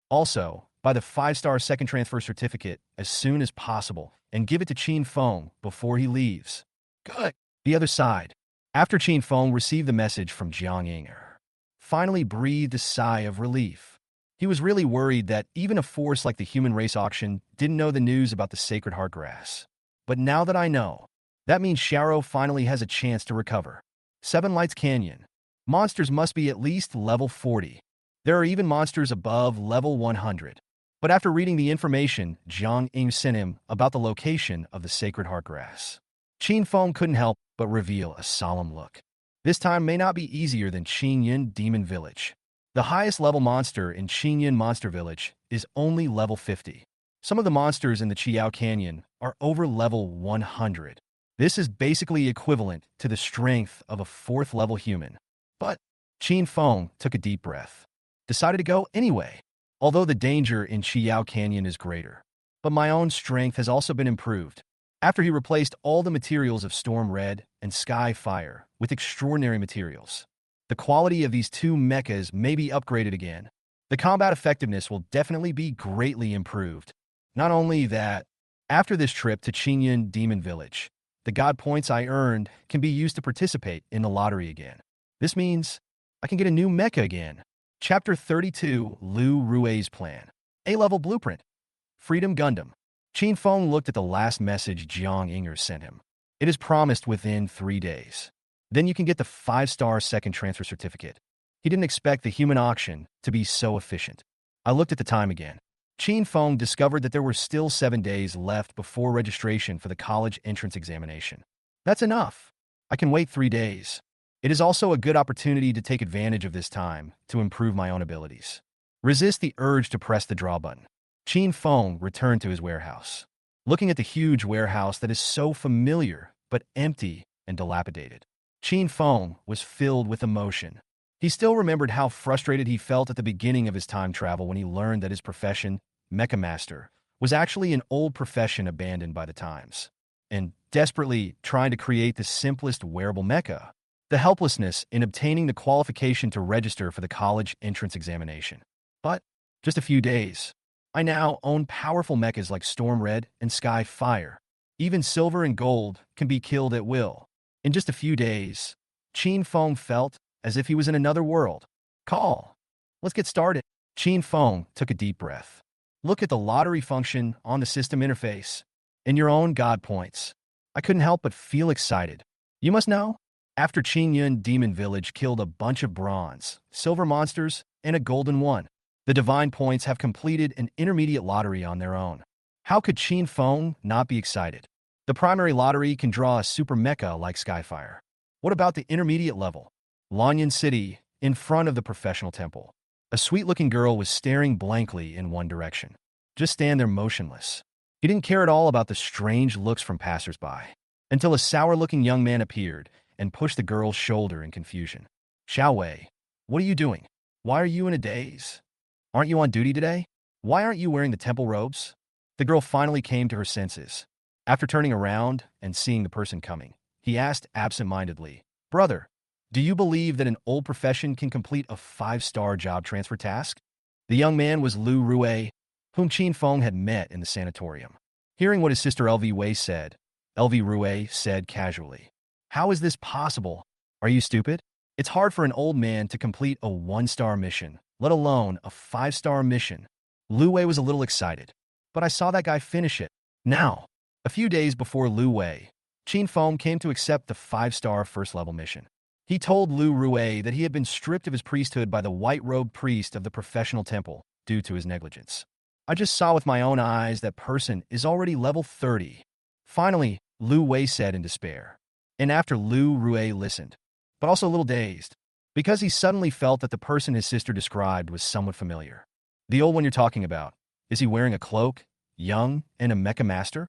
Also, buy the 5-star second transfer certificate as soon as possible and give it to Qin Feng before he leaves. Good. The other side. After Qin Feng received the message from Zhang Yinger, finally breathed a sigh of relief. He was really worried that even a force like the human race auction didn't know the news about the sacred heart grass. But now that I know, that means Shery finally has a chance to recover. 7 Lights Canyon. Monsters must be at least level 40. There are even monsters above level 100. But after reading the information Zhang Ying sent him about the location of the sacred heart grass, Qin Feng couldn't help but reveal a solemn look. This time may not be easier than Chinyin Demon Village. The highest level monster in Chinyin Monster Village is only level 50. Some of the monsters in the Gaya Canyon are over level 100. This is basically equivalent to the strength of a 4th level human. But Qin Feng took a deep breath, decided to go anyway. Although the danger in Gaya Canyon is greater, but my own strength has also been improved. After he replaced all the materials of Storm Red and Skyfire with extraordinary materials, the quality of these 2 mechas may be upgraded again. The combat effectiveness will definitely be greatly improved. Not only that, after this trip to Chinyin Demon Village, the god points I earned can be used to participate in the lottery again. This means I can get a new mecha again. Chapter 32, Lu Rue's Plan. A-level blueprint. Freedom Gundam. Qin Feng looked at the last message Zhang Yinger sent him. It is promised within 3 days. Then you can get the 5-star second transfer certificate. He didn't expect the human auction to be so efficient. I looked at the time again. Qin Feng discovered that there were still 7 days left before registration for the college entrance examination. That's enough. I can wait 3 days. It is also a good opportunity to take advantage of this time to improve my own abilities. Resist the urge to press the draw button. Qin Feng returned to his warehouse. Looking at the huge warehouse that is so familiar but empty and dilapidated, Qin Feng was filled with emotion. He still remembered how frustrated he felt at the beginning of his time travel when he learned that his profession, Mecha Master, was actually an old profession abandoned by the times, and desperately trying to create the simplest wearable mecha. The helplessness in obtaining the qualification to register for the college entrance examination. But just a few days. I now own powerful mechas like Storm Red and Skyfire. Even silver and gold can be killed at will. In just a few days, Qin Feng felt as if he was in another world. Call. Let's get started. Qin Feng took a deep breath. Look at the lottery function on the system interface. In your own god points. I couldn't help but feel excited. You must know, after Chinyin Demon Village killed a bunch of bronze, silver monsters, and a golden one, the divine points have completed an intermediate lottery on their own. How could Qin Feng not be excited? The primary lottery can draw a super mecha like Skyfire. What about the intermediate level? Lan City, in front of the professional temple. A sweet-looking girl was staring blankly in one direction. Just stand there motionless. He didn't care at all about the strange looks from passersby, until a sour-looking young man appeared and pushed the girl's shoulder in confusion. Shua, what are you doing? Why are you in a daze? Aren't you on duty today? Why aren't you wearing the temple robes? The girl finally came to her senses. After turning around and seeing the person coming, he asked absent-mindedly, Brother, do you believe that an old profession can complete a 5-star job transfer task? The young man was Lu Rue, whom Qin Feng had met in the sanatorium. Hearing what his sister LV Wei said, LV Rue said casually, How is this possible? Are you stupid? It's hard for an old man to complete a 1-star mission, let alone a 5-star mission. Lu Wei was a little excited, but I saw that guy finish it. Now, a few days before Lu Wei, Qin Feng came to accept the 5-star first-level mission. He told Lu Rue that he had been stripped of his priesthood by the white-robed priest of the professional temple due to his negligence. I just saw with my own eyes that person is already level 30. Finally, Lu Wei said in despair. And after Lu Rue listened, but also a little dazed, because he suddenly felt that the person his sister described was somewhat familiar. The old one you're talking about, is he wearing a cloak, young, and a mecha master?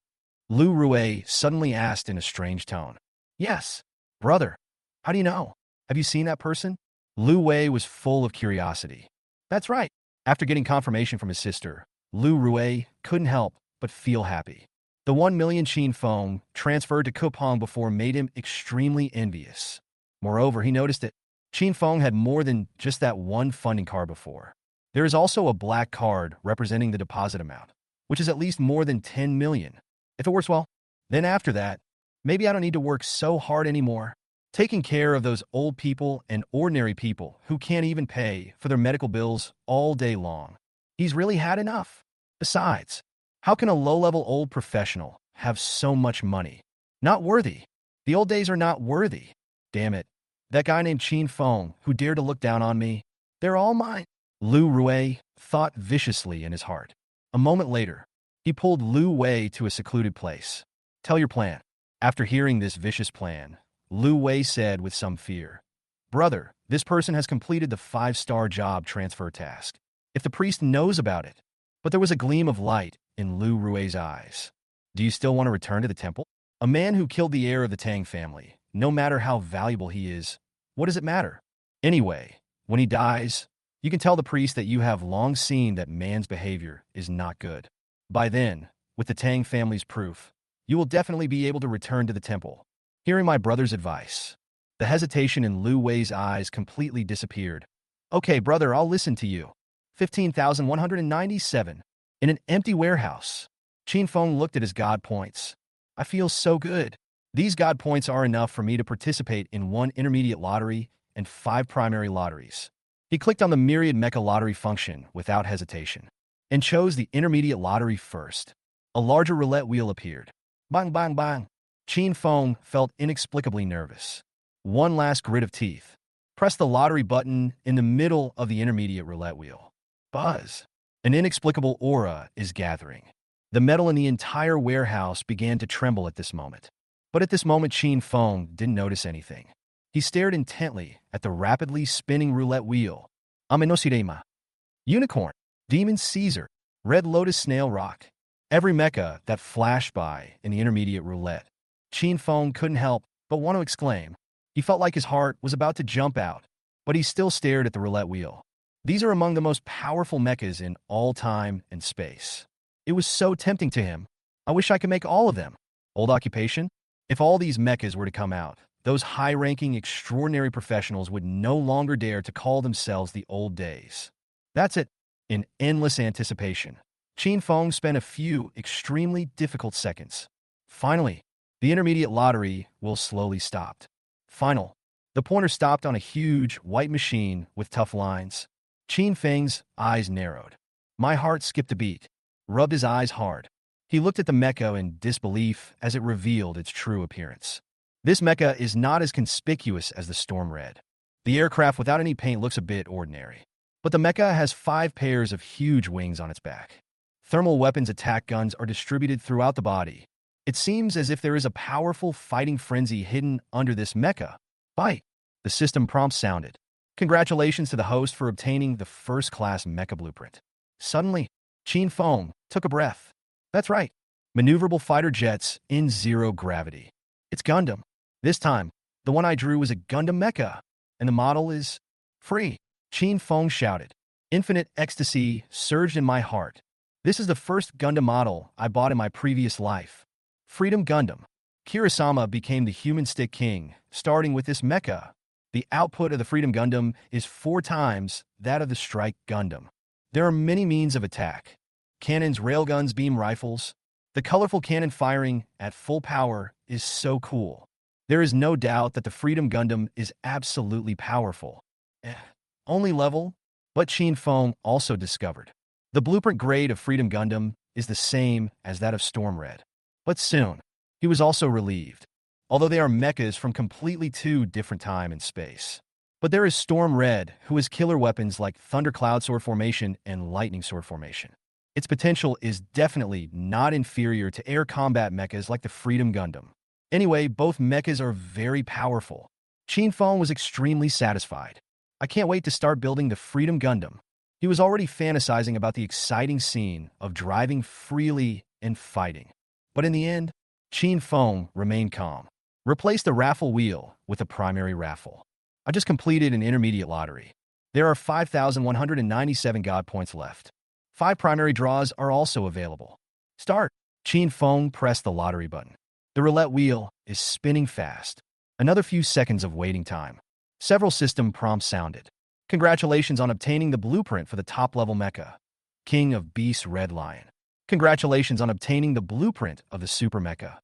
Lu Rue suddenly asked in a strange tone. Yes, brother. How do you know? Have you seen that person? Lu Wei was full of curiosity. That's right. After getting confirmation from his sister, Lu Rue couldn't help but feel happy. The 1 million Qin Feng transferred to Kupang before made him extremely envious. Moreover, he noticed that Qin Feng had more than just that one funding card before. There is also a black card representing the deposit amount, which is at least more than 10 million. If it works well, then after that, maybe I don't need to work so hard anymore. Taking care of those old people and ordinary people who can't even pay for their medical bills all day long. He's really had enough. Besides, how can a low-level old professional have so much money? Not worthy. The old days are not worthy. Damn it. That guy named Qin Feng who dared to look down on me, they're all mine. Lu Rue thought viciously in his heart. A moment later, he pulled Lu Wei to a secluded place. Tell your plan. After hearing this vicious plan, Lu Wei said with some fear, Brother, this person has completed the 5-star job transfer task. If the priest knows about it. But there was a gleam of light in Lu Rue's eyes. Do you still want to return to the temple? A man who killed the heir of the Tang family, no matter how valuable he is, what does it matter? Anyway, when he dies, you can tell the priest that you have long seen that man's behavior is not good. By then, with the Tang family's proof, you will definitely be able to return to the temple. Hearing my brother's advice, the hesitation in Lu Wei's eyes completely disappeared. Okay, brother, I'll listen to you. 15,197. In an empty warehouse. Qin Feng looked at his god points. I feel so good. These god points are enough for me to participate in 1 intermediate lottery and 5 primary lotteries. He clicked on the myriad mecha lottery function without hesitation and chose the intermediate lottery first. A larger roulette wheel appeared. Bang, bang, bang. Qin Feng felt inexplicably nervous. One last grit of teeth. Press the lottery button in the middle of the intermediate roulette wheel. Buzz. An inexplicable aura is gathering. The metal in the entire warehouse began to tremble at this moment. But at this moment, Qin Feng didn't notice anything. He stared intently at the rapidly spinning roulette wheel. Amenosidema. Unicorn. Demon Caesar. Red Lotus Snail Rock. Every mecha that flashed by in the intermediate roulette. Qin Feng couldn't help but want to exclaim. He felt like his heart was about to jump out, but he still stared at the roulette wheel. These are among the most powerful mechas in all time and space. It was so tempting to him. I wish I could make all of them. Old occupation? If all these mechas were to come out, those high-ranking, extraordinary professionals would no longer dare to call themselves the old days. That's it. In endless anticipation, Qin Feng spent a few extremely difficult seconds. Finally, the intermediate lottery will slowly stopped. Final. The pointer stopped on a huge, white machine with tough lines. Qin Feng's eyes narrowed. My heart skipped a beat. Rubbed his eyes hard. He looked at the mecha in disbelief as it revealed its true appearance. This mecha is not as conspicuous as the Storm Red. The aircraft without any paint looks a bit ordinary. But the mecha has 5 pairs of huge wings on its back. Thermal weapons attack guns are distributed throughout the body. It seems as if there is a powerful fighting frenzy hidden under this mecha. Fight! The system prompt sounded. Congratulations to the host for obtaining the first-class mecha blueprint. Suddenly, Qin Feng took a breath. That's right. Maneuverable fighter jets in zero gravity. It's Gundam. This time, the one I drew was a Gundam mecha, and the model is free. Qin Feng shouted. Infinite ecstasy surged in my heart. This is the first Gundam model I bought in my previous life. Freedom Gundam. Kurosawa became the human stick king, starting with this mecha. The output of the Freedom Gundam is 4 times that of the Strike Gundam. There are many means of attack. Cannons, railguns, beam rifles. The colorful cannon firing at full power is so cool. There is no doubt that the Freedom Gundam is absolutely powerful. Only level, but Qin Feng also discovered. The blueprint grade of Freedom Gundam is the same as that of Storm Red. But soon, he was also relieved, although they are mechas from completely 2 different time and space. But there is Storm Red, who has killer weapons like Thundercloud Sword Formation and Lightning Sword Formation. Its potential is definitely not inferior to air combat mechas like the Freedom Gundam. Anyway, both mechas are very powerful. Qin Feng was extremely satisfied. I can't wait to start building the Freedom Gundam. He was already fantasizing about the exciting scene of driving freely and fighting. But in the end, Qin Feng remained calm. Replace the raffle wheel with a primary raffle. I just completed an intermediate lottery. There are 5,197 God points left. 5 primary draws are also available. Start. Qin Feng pressed the lottery button. The roulette wheel is spinning fast. Another few seconds of waiting time. Several system prompts sounded. Congratulations on obtaining the blueprint for the top-level mecha. King of Beasts Red Lion. Congratulations on obtaining the blueprint of the Super Mecha.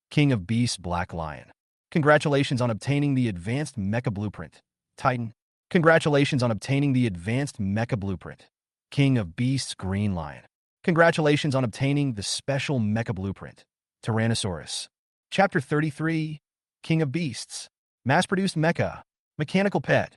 King of Beasts Black Lion. Congratulations on obtaining the Advanced Mecha Blueprint. Titan. Congratulations on obtaining the Advanced Mecha Blueprint. King of Beasts Green Lion. Congratulations on obtaining the Special Mecha Blueprint. Tyrannosaurus. Chapter 33. King of Beasts. Mass-produced mecha. Mechanical pet.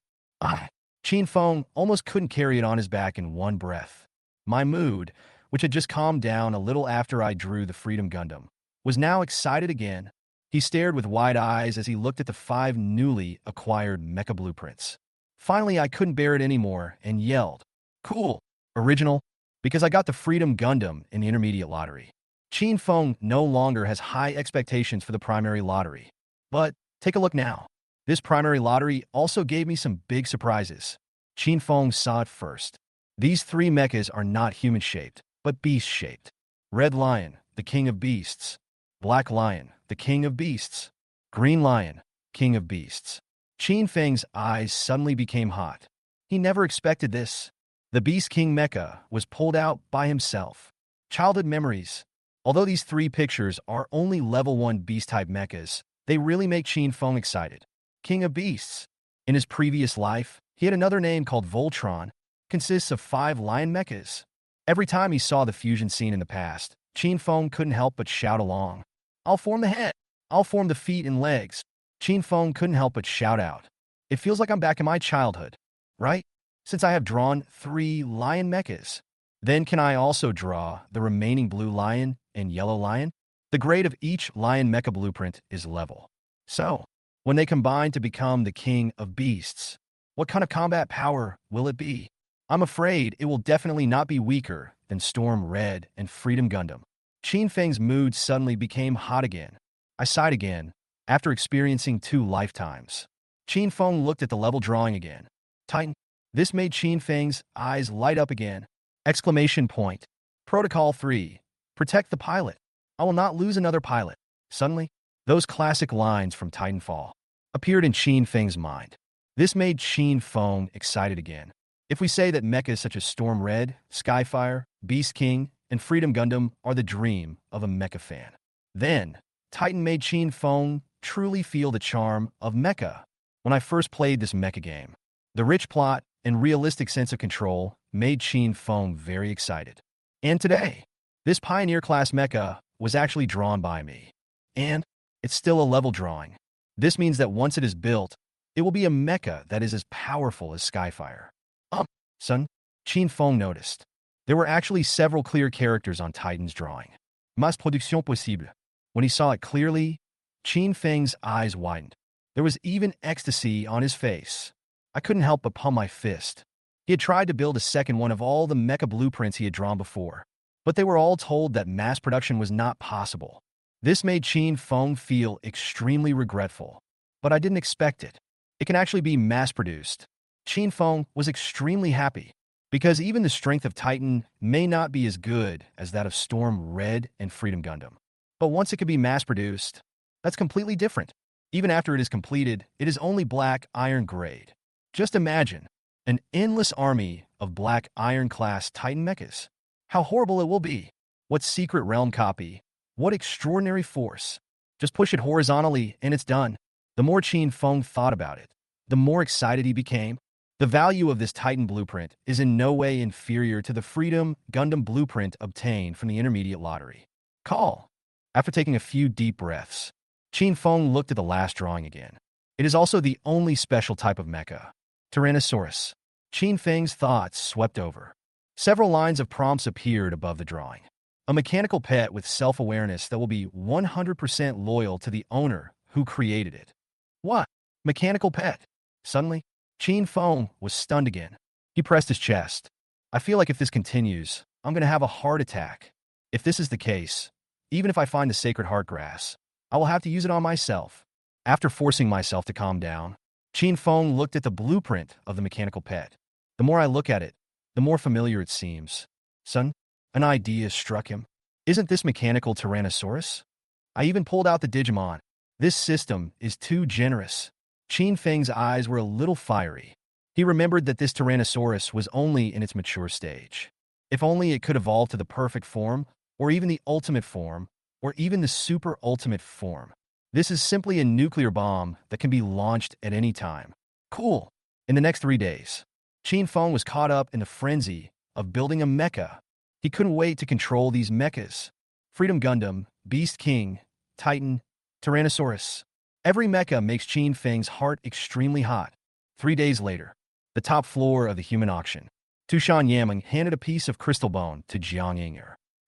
Qin Feng almost couldn't carry it on his back in one breath. My mood, which had just calmed down a little after I drew the Freedom Gundam, was now excited again. He stared with wide eyes as he looked at the 5 newly acquired mecha blueprints. Finally, I couldn't bear it anymore and yelled, "Cool! Original!" Because I got the Freedom Gundam in the intermediate lottery. Qin Feng no longer has high expectations for the primary lottery. But take a look now. This primary lottery also gave me some big surprises. Qin Feng saw it first. These 3 mechas are not human-shaped, but beast-shaped. Red Lion, the King of Beasts. Black Lion, the King of Beasts. Green Lion, King of Beasts. Qin Feng's eyes suddenly became hot. He never expected this. The Beast King mecha was pulled out by himself. Childhood memories. Although these 3 pictures are only level 1 beast-type mechas, they really make Qin Feng excited. King of Beasts. In his previous life, he had another name called Voltron, consists of 5 lion mechas. Every time he saw the fusion scene in the past, Qin Feng couldn't help but shout along. I'll form the head. I'll form the feet and legs. Qin Feng couldn't help but shout out. It feels like I'm back in my childhood, right? Since I have drawn 3 lion mechas. Then can I also draw the remaining blue lion and yellow lion? The grade of each lion mecha blueprint is level. So, when they combine to become the king of beasts, what kind of combat power will it be? I'm afraid it will definitely not be weaker than Storm Red and Freedom Gundam. Qin Feng's mood suddenly became hot again. I sighed again, after experiencing 2 lifetimes. Qin Feng looked at the level drawing again. Titan. This made Qin Feng's eyes light up again. Exclamation point. Protocol 3. Protect the pilot. I will not lose another pilot. Suddenly, those classic lines from Titanfall appeared in Qin Feng's mind. This made Qin Feng excited again. If we say that mechas such as Storm Red, Skyfire, Beast King, and Freedom Gundam are the dream of a mecha fan, then Titan made Qin Feng truly feel the charm of mecha. When I first played this mecha game, the rich plot and realistic sense of control made Qin Feng very excited. And today, this Pioneer-class mecha was actually drawn by me. And it's still a level drawing. This means that once it is built, it will be a mecha that is as powerful as Skyfire. Son, Qin Feng noticed. There were actually several clear characters on Titan's drawing. Mas production possible. When he saw it clearly, Qin Feng's eyes widened. There was even ecstasy on his face. I couldn't help but pump my fist. He had tried to build a second one of all the mecha blueprints he had drawn before, but they were all told that mass production was not possible. This made Qin Feng feel extremely regretful, but I didn't expect it. It can actually be mass-produced. Qin Feng was extremely happy, because even the strength of Titan may not be as good as that of Storm Red and Freedom Gundam. But once it can be mass-produced, that's completely different. Even after it is completed, it is only black iron grade. Just imagine an endless army of black iron-class Titan mechas. How horrible it will be. What secret realm copy? What extraordinary force? Just push it horizontally and it's done. The more Qin Feng thought about it, the more excited he became. The value of this Titan blueprint is in no way inferior to the Freedom Gundam blueprint obtained from the intermediate lottery. Call. After taking a few deep breaths, Qin Feng looked at the last drawing again. It is also the only special type of mecha. Tyrannosaurus. Qin Feng's thoughts swept over. Several lines of prompts appeared above the drawing. A mechanical pet with self-awareness that will be 100% loyal to the owner who created it. What? Mechanical pet? Suddenly, Qin Feng was stunned again. He pressed his chest. I feel like if this continues, I'm going to have a heart attack. If this is the case, even if I find the sacred heart grass, I will have to use it on myself. After forcing myself to calm down, Qin Feng looked at the blueprint of the mechanical pet. The more I look at it, the more familiar it seems. Son, an idea struck him. Isn't this mechanical Tyrannosaurus? I even pulled out the Digimon. This system is too generous. Qin Feng's eyes were a little fiery. He remembered that this Tyrannosaurus was only in its mature stage. If only it could evolve to the perfect form, or even the ultimate form, or even the super ultimate form. This is simply a nuclear bomb that can be launched at any time. Cool. In the next 3 days, Qin Feng was caught up in the frenzy of building a mecha. He couldn't wait to control these mechas. Freedom Gundam, Beast King, Titan, Tyrannosaurus. Every mecha makes Qin Feng's heart extremely hot. 3 days later, the top floor of the human auction. Tushan Yaming handed a piece of crystal bone to Jiang Lee.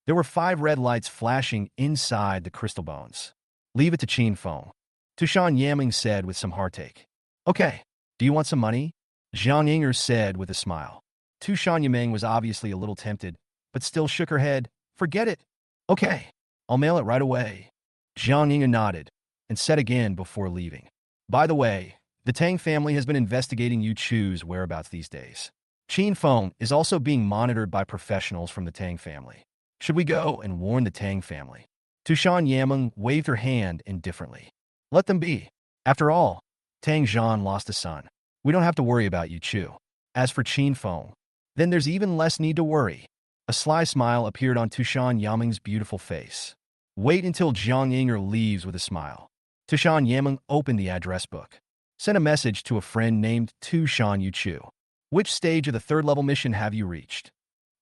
There were 5 red lights flashing inside the crystal bones. Leave it to Qin Feng. Tushan Yaming said with some heartache. Okay, do you want some money? Jiang Lee said with a smile. Tushan Yaming was obviously a little tempted, but still shook her head. Forget it. Okay, I'll mail it right away. Jiang Lee nodded and said again before leaving. By the way, the Tang family has been investigating Yu Chu's whereabouts these days. Qin Feng is also being monitored by professionals from the Tang family. Should we go and warn the Tang family? Tushan Yaming waved her hand indifferently. Let them be. After all, Tang Zhan lost a son. We don't have to worry about Yu Chu. As for Qin Feng, then there's even less need to worry. A sly smile appeared on Tushan Yaming's beautiful face. Wait until Jiang Lee leaves with a smile. Tushan Yaming opened the address book. Sent a message to a friend named Tushan Yu Chu. Which stage of the 3rd level mission have you reached?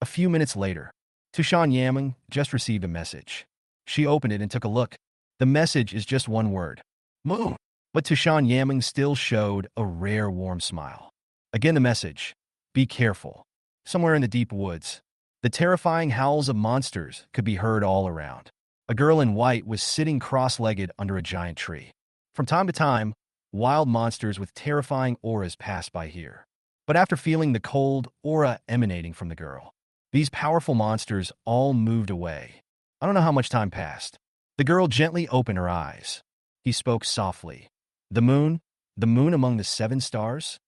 A few minutes later, Tushan Yaming just received a message. She opened it and took a look. The message is just one word. Moon. But Tushan Yaming still showed a rare warm smile. Again the message. Be careful. Somewhere in the deep woods, The terrifying howls of monsters could be heard all around. A girl in white was sitting cross-legged under a giant tree. From time to time, wild monsters with terrifying auras passed by here. But after feeling the cold aura emanating from the girl, these powerful monsters all moved away. I don't know how much time passed. The girl gently opened her eyes. He spoke softly. The moon among the 7 stars?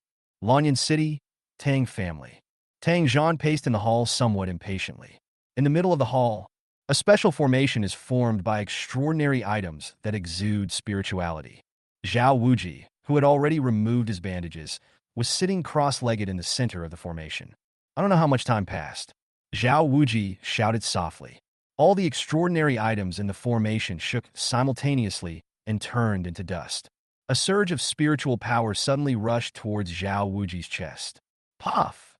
Lan City, Tang family. Tang Zhan paced in the hall somewhat impatiently. In the middle of the hall, a special formation is formed by extraordinary items that exude spirituality. Zhao Wuji, who had already removed his bandages, was sitting cross-legged in the center of the formation. I don't know how much time passed. Zhao Wuji shouted softly. All the extraordinary items in the formation shook simultaneously and turned into dust. A surge of spiritual power suddenly rushed towards Zhao Wuji's chest. Puff!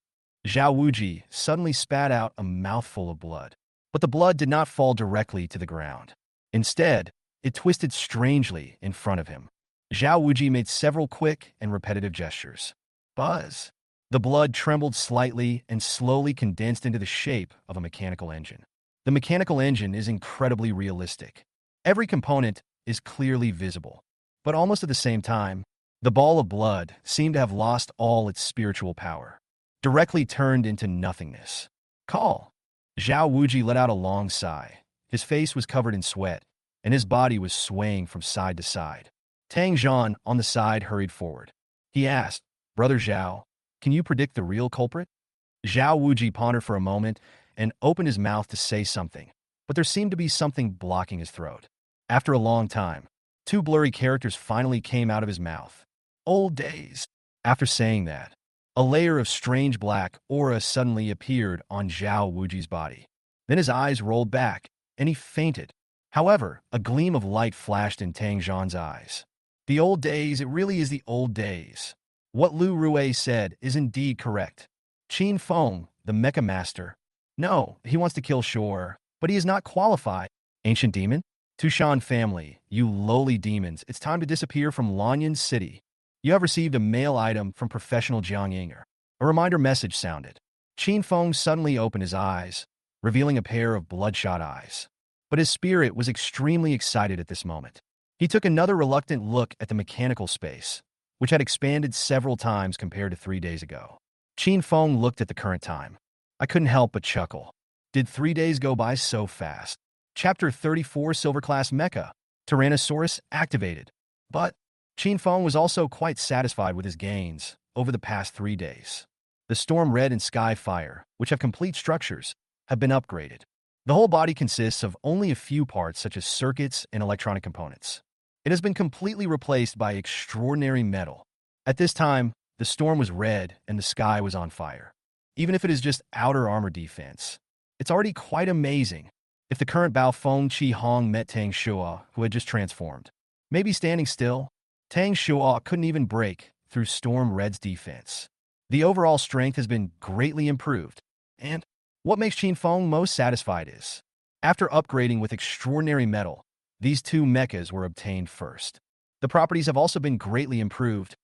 Zhao Wuji suddenly spat out a mouthful of blood. But the blood did not fall directly to the ground. Instead, it twisted strangely in front of him. Zhao Wuji made several quick and repetitive gestures. Buzz! The blood trembled slightly and slowly condensed into the shape of a mechanical engine. The mechanical engine is incredibly realistic. Every component is clearly visible. But almost at the same time, the ball of blood seemed to have lost all its spiritual power, directly turned into nothingness. Call! Zhao Wuji let out a long sigh. His face was covered in sweat, and his body was swaying from side to side. Tang Zhan, on the side, hurried forward. He asked, Brother Zhao, can you predict the real culprit? Zhao Wuji pondered for a moment and opened his mouth to say something, but there seemed to be something blocking his throat. After a long time, 2 blurry characters finally came out of his mouth. Old days. After saying that, a layer of strange black aura suddenly appeared on Zhao Wuji's body. Then his eyes rolled back, and he fainted. However, a gleam of light flashed in Tang Zhan's eyes. The old days, it really is the old days. What Lu Rui said is indeed correct. Qin Feng, the Mecha master. No, he wants to kill Shua, but he is not qualified. Ancient demon? Tushan family, you lowly demons, it's time to disappear from Lan City. You have received a mail item from professional Jiang. A reminder message sounded. Qin Feng suddenly opened his eyes, revealing a pair of bloodshot eyes. But his spirit was extremely excited at this moment. He took another reluctant look at the mechanical space, which had expanded several times compared to 3 days ago. Qin Feng looked at the current time. I couldn't help but chuckle. Did 3 days go by so fast? Chapter 34 Silver Class Mecha, Tyrannosaurus activated. But Qin Feng was also quite satisfied with his gains over the past 3 days. The Storm Red and Skyfire, which have complete structures, have been upgraded. The whole body consists of only a few parts such as circuits and electronic components. It has been completely replaced by extraordinary metal. At this time, the storm was red and the sky was on fire. Even if it is just outer armor defense, it's already quite amazing. If the current Bao Feng Qi Hong met Tang Shua, who had just transformed, maybe standing still, Tang Shua couldn't even break through Storm Red's defense. The overall strength has been greatly improved, and what makes Qin Feng most satisfied is, after upgrading with extraordinary metal, these 2 mechas were obtained first. The properties have also been greatly improved.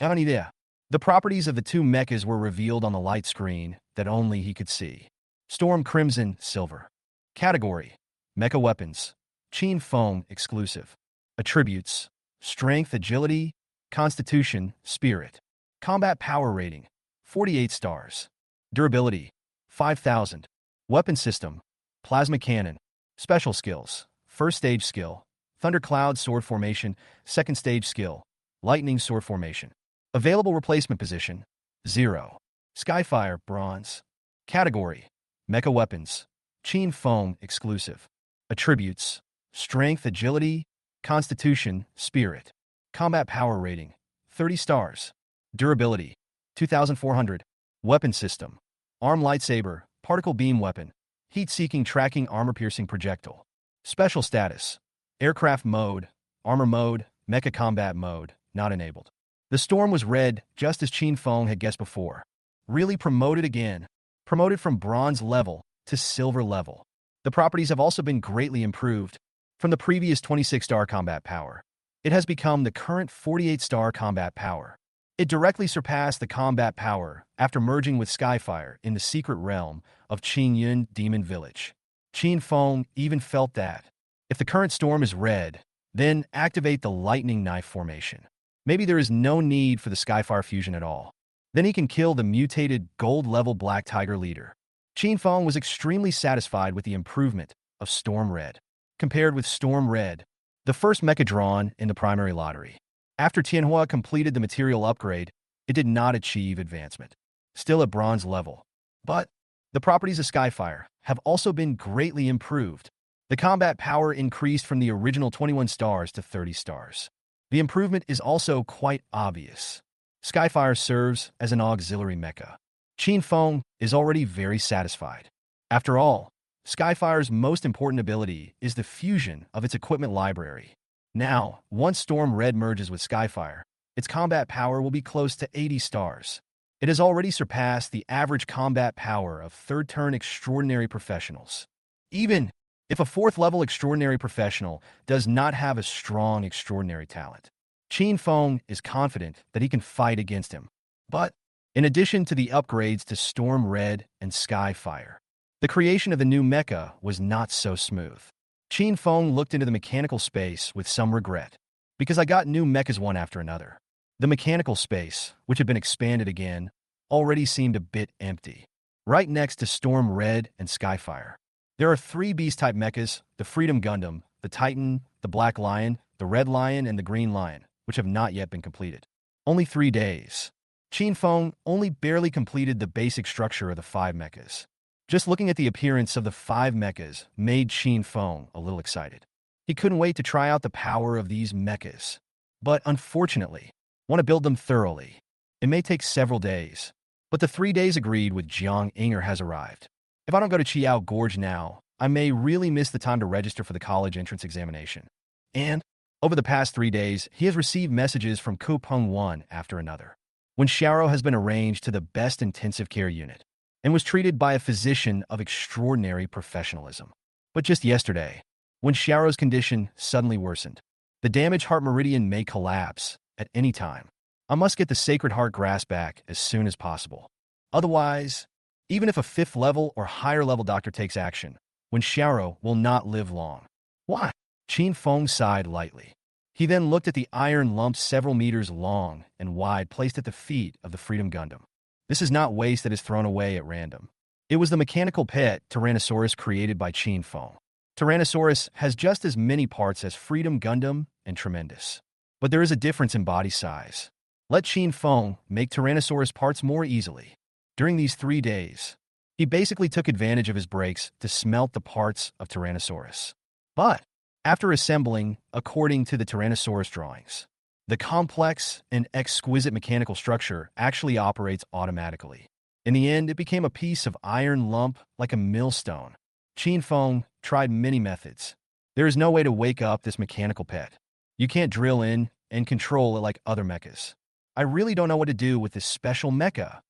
The properties of the 2 mechas were revealed on the light screen that only he could see. Storm Crimson Silver. Category: Mecha Weapons. Qin Feng exclusive. Attributes: Strength, Agility, Constitution, Spirit. Combat Power Rating: 48 stars. Durability: 5,000. Weapon System: Plasma Cannon. Special Skills: First Stage Skill, Thundercloud Sword Formation. Second Stage Skill, Lightning Sword Formation. Available Replacement Position: 0. Skyfire Bronze. Category: Mecha Weapons. Qin Feng exclusive. Attributes: Strength, Agility, Constitution, Spirit. Combat Power Rating: 30 stars. Durability: 2,400. Weapon System: Arm Lightsaber, Particle Beam Weapon, Heat-Seeking Tracking Armor-Piercing Projectile. Special Status: Aircraft Mode, Armor Mode, Mecha Combat Mode, not enabled. The storm was red, just as Qin Feng had guessed before. Really promoted again. Promoted from bronze level to silver level. The properties have also been greatly improved. From the previous 26-star combat power, it has become the current 48-star combat power. It directly surpassed the combat power after merging with Skyfire in the secret realm of Chinyin Demon Village. Qin Feng even felt that if the current storm is red, then activate the lightning knife formation. Maybe there is no need for the Skyfire fusion at all. Then he can kill the mutated gold-level Black Tiger leader. Qin Feng was extremely satisfied with the improvement of Storm Red. Compared with Storm Red, the first mecha drawn in the primary lottery. After Tianhua completed the material upgrade, it did not achieve advancement. Still at bronze level. But the properties of Skyfire have also been greatly improved. The combat power increased from the original 21 stars to 30 stars. The improvement is also quite obvious. Skyfire serves as an auxiliary mecha. Qin Feng is already very satisfied. After all, Skyfire's most important ability is the fusion of its equipment library. Now, once Storm Red merges with Skyfire, its combat power will be close to 80 stars. It has already surpassed the average combat power of third-turn extraordinary professionals. Even if a fourth-level extraordinary professional does not have a strong extraordinary talent, Qin Feng is confident that he can fight against him. But, in addition to the upgrades to Storm Red and Skyfire, the creation of the new mecha was not so smooth. Qin Feng looked into the mechanical space with some regret. Because I got new mechas one after another. The mechanical space, which had been expanded again, already seemed a bit empty. Right next to Storm Red and Skyfire, there are 3 Beast-type mechas, the Freedom Gundam, the Titan, the Black Lion, the Red Lion, and the Green Lion, which have not yet been completed. Only 3 days. Qin Feng only barely completed the basic structure of the 5 mechas. Just looking at the appearance of the 5 mechas made Qin Feng a little excited. He couldn't wait to try out the power of these mechas. But unfortunately, want to build them thoroughly. It may take several days. But the 3 days agreed with Jiang Inger has arrived. If I don't go to Chiao Gorge now, I may really miss the time to register for the college entrance examination. And, over the past 3 days, he has received messages from Kupeng one after another. When Xiao has been arranged to the best intensive care unit, and was treated by a physician of extraordinary professionalism. But just yesterday, when Xiao's condition suddenly worsened, the damaged heart meridian may collapse at any time. I must get the Sacred Heart Grass back as soon as possible. Otherwise, even if a 5th level or higher level doctor takes action, when Xiao will not live long. Why? Qin Feng sighed lightly. He then looked at the iron lump several meters long and wide placed at the feet of the Freedom Gundam. This is not waste that is thrown away at random. It was the mechanical pet Tyrannosaurus created by Qin Feng. Tyrannosaurus has just as many parts as Freedom Gundam and Tremendous. But there is a difference in body size. Let Qin Feng make Tyrannosaurus parts more easily. During these 3 days, he basically took advantage of his breaks to smelt the parts of Tyrannosaurus. But, after assembling, according to the Tyrannosaurus drawings, the complex and exquisite mechanical structure actually operates automatically. In the end, it became a piece of iron lump like a millstone. Qin Feng tried many methods. There is no way to wake up this mechanical pet. You can't drill in and control it like other mechas. I really don't know what to do with this special mecha.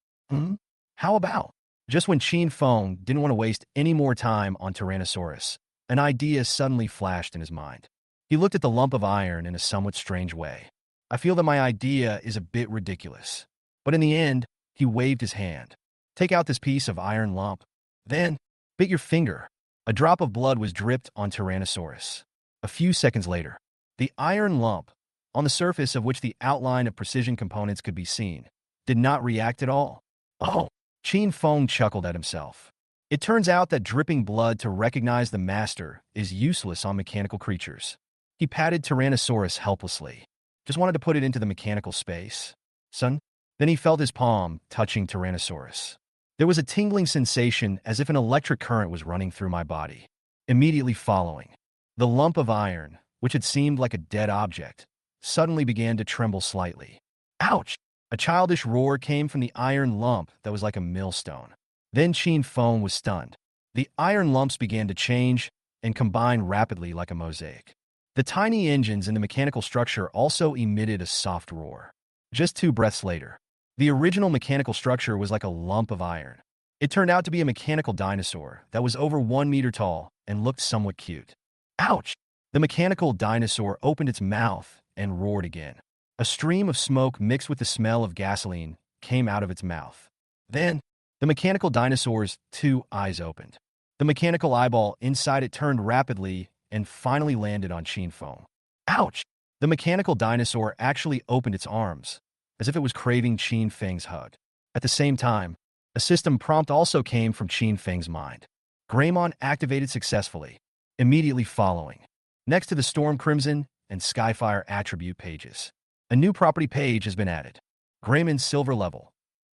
How about? Just when Qin Feng didn't want to waste any more time on Tyrannosaurus, an idea suddenly flashed in his mind. He looked at the lump of iron in a somewhat strange way. I feel that my idea is a bit ridiculous. But in the end, he waved his hand. Take out this piece of iron lump. Then, bit your finger. A drop of blood was dripped on Tyrannosaurus. A few seconds later, the iron lump, on the surface of which the outline of precision components could be seen, did not react at all. Oh, Qin Feng chuckled at himself. It turns out that dripping blood to recognize the master is useless on mechanical creatures. He patted Tyrannosaurus helplessly. Just wanted to put it into the mechanical space. Son? Then he felt his palm touching Tyrannosaurus. There was a tingling sensation as if an electric current was running through my body. Immediately following, the lump of iron, which had seemed like a dead object, suddenly began to tremble slightly. Ouch! A childish roar came from the iron lump that was like a millstone. Then Qin Feng was stunned. The iron lumps began to change and combine rapidly like a mosaic. The tiny engines in the mechanical structure also emitted a soft roar. Just 2 breaths later, the original mechanical structure was like a lump of iron. It turned out to be a mechanical dinosaur that was over 1 meter tall and looked somewhat cute. Ouch! The mechanical dinosaur opened its mouth and roared again. A stream of smoke mixed with the smell of gasoline came out of its mouth. Then, the mechanical dinosaur's two eyes opened. The mechanical eyeball inside it turned rapidly and finally landed on Qin Feng. Ouch! The mechanical dinosaur actually opened its arms, as if it was craving Qin Feng's hug. At the same time, a system prompt also came from Qin Feng's mind. Greymon activated successfully, immediately following. Next to the Storm Crimson and Skyfire attribute pages, a new property page has been added. Greymon's Silver Level.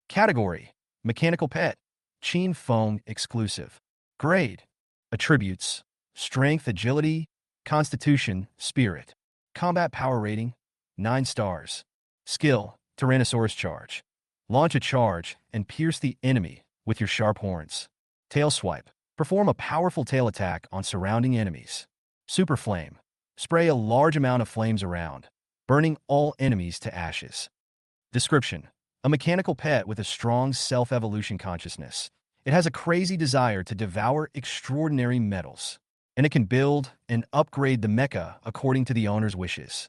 Category: Mechanical Pet. Qin Feng Exclusive. Grade: Attributes: Strength, Agility, Constitution, Spirit. Combat Power Rating: 9 stars. Skill: Tyrannosaurus Charge. Launch a charge and pierce the enemy with your sharp horns. Tail Swipe. Perform a powerful tail attack on surrounding enemies. Super Flame. Spray a large amount of flames around, burning all enemies to ashes. Description: a mechanical pet with a strong self-evolution consciousness. It has a crazy desire to devour extraordinary metals, and it can build and upgrade the mecha according to the owner's wishes.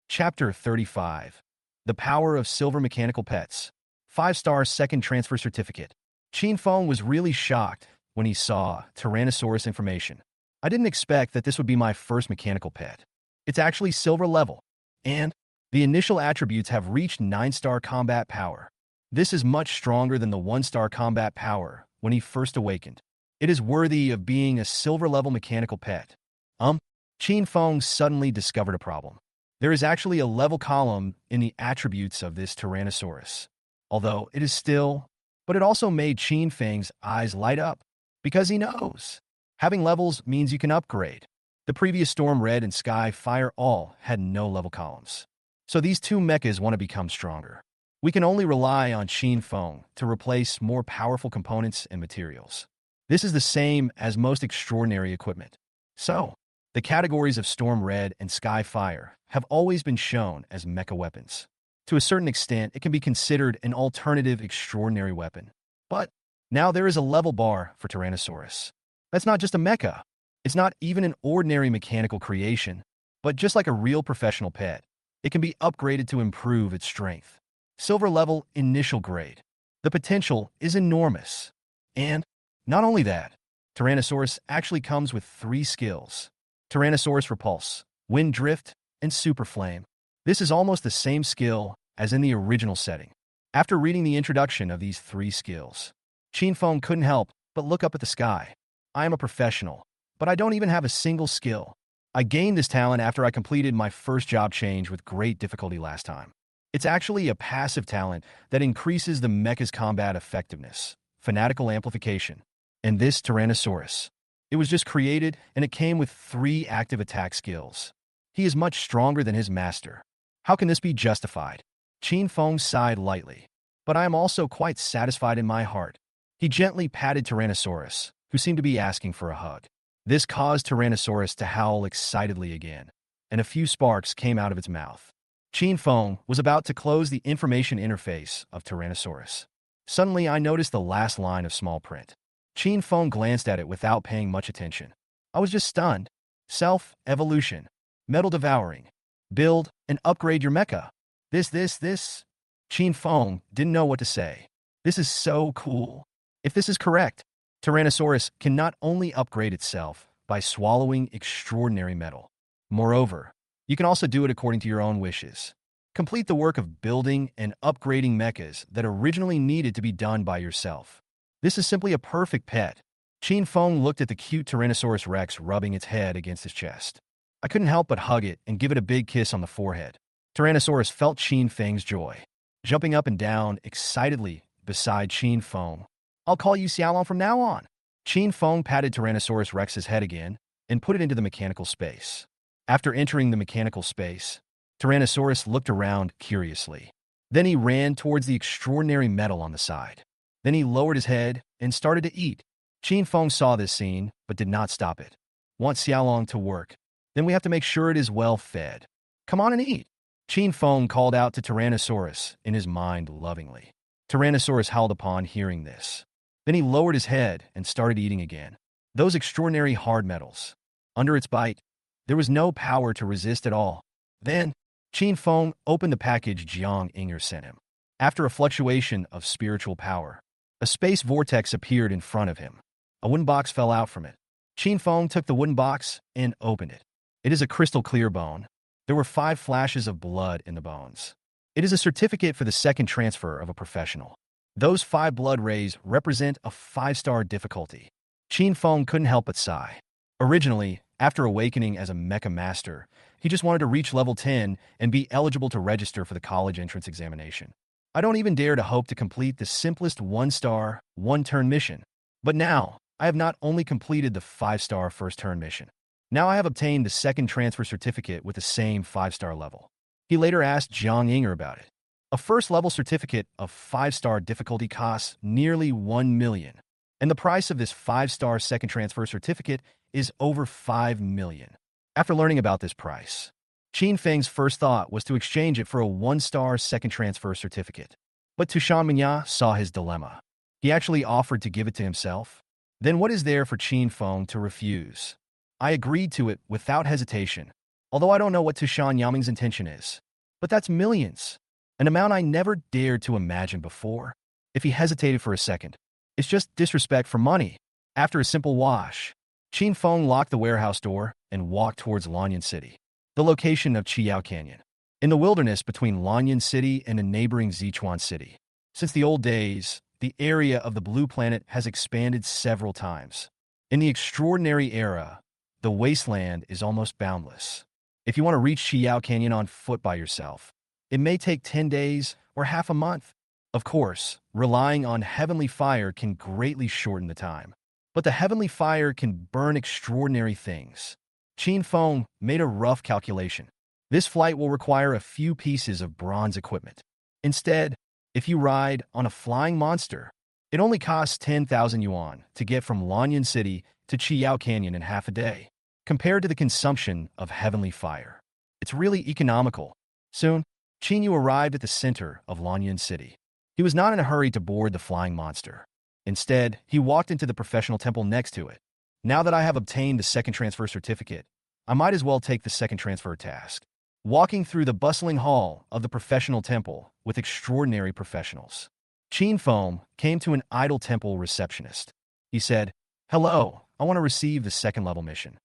Chapter 35. The Power of Silver Mechanical Pets. 5-star second transfer certificate. Qin Feng was really shocked when he saw Tyrannosaurus information. I didn't expect that this would be my first mechanical pet. It's actually silver level, and the initial attributes have reached 9-star combat power. This is much stronger than the 1-star combat power when he first awakened. It is worthy of being a silver-level mechanical pet. Qin Feng suddenly discovered a problem. There is actually a level column in the attributes of this Tyrannosaurus. Although it is still, but it also made Qin Feng's eyes light up, because he knows. Having levels means you can upgrade. The previous Storm Red and Skyfire all had no level columns. So these two mechas want to become stronger. We can only rely on Qin Feng to replace more powerful components and materials. This is the same as most extraordinary equipment. So, the categories of Storm Red and Skyfire have always been shown as mecha weapons. To a certain extent, it can be considered an alternative extraordinary weapon. But now there is a level bar for Tyrannosaurus. That's not just a mecha. It's not even an ordinary mechanical creation, but just like a real professional pet, it can be upgraded to improve its strength. Silver level initial grade. The potential is enormous. And not only that, Tyrannosaurus actually comes with 3 skills. Tyrannosaurus Repulse, Wind Drift, and Super Flame. This is almost the same skill as in the original setting. After reading the introduction of these 3 skills, Qin Feng couldn't help but look up at the sky. I am a professional, but I don't even have a single skill. I gained this talent after I completed my first job change with great difficulty last time. It's actually a passive talent that increases the mecha's combat effectiveness, fanatical amplification. And this Tyrannosaurus, it was just created and it came with 3 active attack skills. He is much stronger than his master. How can this be justified? Qin Feng sighed lightly. But I am also quite satisfied in my heart. He gently patted Tyrannosaurus, who seemed to be asking for a hug. This caused Tyrannosaurus to howl excitedly again, and a few sparks came out of its mouth. Qin Feng was about to close the information interface of Tyrannosaurus. Suddenly, I noticed the last line of small print. Qin Feng glanced at it without paying much attention. I was just stunned. Self-evolution. Metal devouring. Build and upgrade your mecha. This. Qin Feng didn't know what to say. This is so cool. If this is correct, Tyrannosaurus can not only upgrade itself by swallowing extraordinary metal. Moreover, you can also do it according to your own wishes. Complete the work of building and upgrading mechas that originally needed to be done by yourself. This is simply a perfect pet. Qin Feng looked at the cute Tyrannosaurus Rex rubbing its head against his chest. I couldn't help but hug it and give it a big kiss on the forehead. Tyrannosaurus felt Qin Feng's joy, jumping up and down excitedly beside Qin Feng. I'll call you Xiaolong from now on. Qin Feng patted Tyrannosaurus Rex's head again and put it into the mechanical space. After entering the mechanical space, Tyrannosaurus looked around curiously. Then he ran towards the extraordinary metal on the side. Then he lowered his head and started to eat. Qin Feng saw this scene, but did not stop it. Want Xiaolong to work, then we have to make sure it is well fed. Come on and eat. Qin Feng called out to Tyrannosaurus in his mind lovingly. Tyrannosaurus howled upon hearing this. Then he lowered his head and started eating again. Those extraordinary hard metals. Under its bite, there was no power to resist at all. Then, Qin Feng opened the package Jiang Inger sent him. After a fluctuation of spiritual power, a space vortex appeared in front of him. A wooden box fell out from it. Qin Feng took the wooden box and opened it. It is a crystal clear bone. There were 5 flashes of blood in the bones. It is a certificate for the second transfer of a professional. Those 5 blood rays represent a 5-star difficulty. Qin Feng couldn't help but sigh. Originally, after awakening as a Mecha master, he just wanted to reach level 10 and be eligible to register for the college entrance examination. I don't even dare to hope to complete the simplest 1-star, 1-turn mission. But now, I have not only completed the 5-star first-turn mission. Now I have obtained the second transfer certificate with the same 5-star level. He later asked Jiang Inger about it. A first-level certificate of 5-star difficulty costs nearly 1 million. And the price of this 5-star second transfer certificate is over 5 million. After learning about this price, Qin Feng's first thought was to exchange it for a 1-star second transfer certificate. But Tushan Minya saw his dilemma. He actually offered to give it to himself. Then what is there for Qin Feng to refuse? I agreed to it without hesitation, although I don't know what Tushan Yaming's intention is. But that's millions, an amount I never dared to imagine before. If he hesitated for a second, it's just disrespect for money. After a simple wash, Qin Feng locked the warehouse door and walked towards Lan City, the location of Gaya Canyon, in the wilderness between Lan City and the neighboring Sichuan city. Since the old days, the area of the Blue Planet has expanded several times. In the extraordinary era, the wasteland is almost boundless. If you want to reach Gaya Canyon on foot by yourself, it may take 10 days or half a month. Of course, relying on heavenly fire can greatly shorten the time. But the heavenly fire can burn extraordinary things. Qin Feng made a rough calculation. This flight will require a few pieces of bronze equipment. Instead, if you ride on a flying monster, it only costs 10,000 yuan to get from Lan City to Gaya Canyon in half a day. Compared to the consumption of heavenly fire, it's really economical. Soon, Chinyin arrived at the center of Lan City. He was not in a hurry to board the flying monster. Instead, he walked into the professional temple next to it. Now that I have obtained the second transfer certificate, I might as well take the second transfer task. Walking through the bustling hall of the professional temple with extraordinary professionals, Qin Feng came to an idle temple receptionist. He said, "Hello, I want to receive the second-level mission."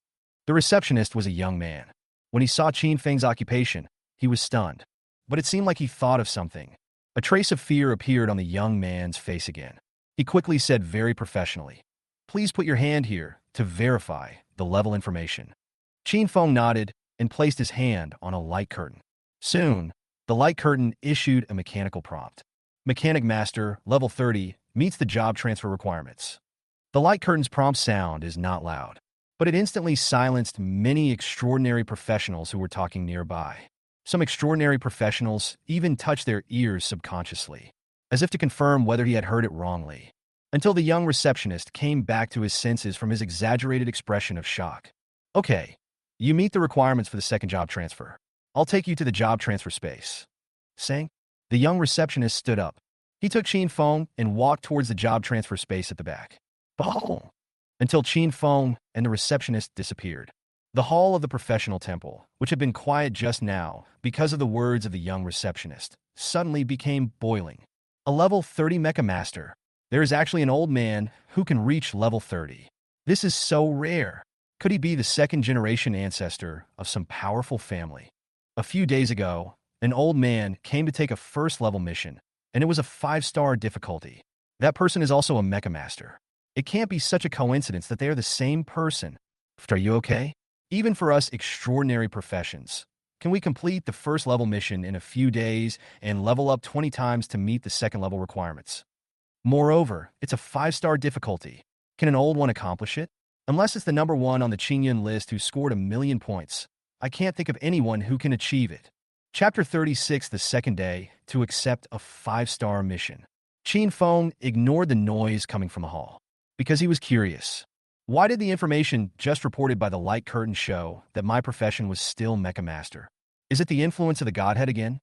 The receptionist was a young man. When he saw Qin Feng's occupation, he was stunned. But it seemed like he thought of something. A trace of fear appeared on the young man's face again. He quickly said very professionally, "Please put your hand here to verify the level information." Qin Feng nodded and placed his hand on a light curtain. Soon, the light curtain issued a mechanical prompt. Mechanic Master, level 30, meets the job transfer requirements. The light curtain's prompt sound is not loud, but it instantly silenced many extraordinary professionals who were talking nearby. Some extraordinary professionals even touched their ears subconsciously, as if to confirm whether he had heard it wrongly, until the young receptionist came back to his senses from his exaggerated expression of shock. "Okay, you meet the requirements for the second job transfer. I'll take you to the job transfer space." Saying, the young receptionist stood up. He took Qin Feng and walked towards the job transfer space at the back. Boom! Until Qin Feng and the receptionist disappeared. The hall of the professional temple, which had been quiet just now because of the words of the young receptionist, suddenly became boiling. A level 30 Mecha Master. There is actually an old man who can reach level 30. This is so rare. Could he be the second-generation ancestor of some powerful family? A few days ago, an old man came to take a first-level mission, and it was a 5-star difficulty. That person is also a Mecha Master. It can't be such a coincidence that they are the same person. Are you okay? Even for us extraordinary professions, can we complete the first-level mission in a few days and level up 20 times to meet the second-level requirements? Moreover, it's a 5-star difficulty. Can an old one accomplish it? Unless it's the number 1 on the Chinyin list who scored 1,000,000 points, I can't think of anyone who can achieve it. Chapter 36, the second day, to accept a 5-star mission. Qin Feng ignored the noise coming from the hall, because he was curious. Why did the information just reported by the light curtain show that my profession was still Mecha Master? Is it the influence of the Godhead again?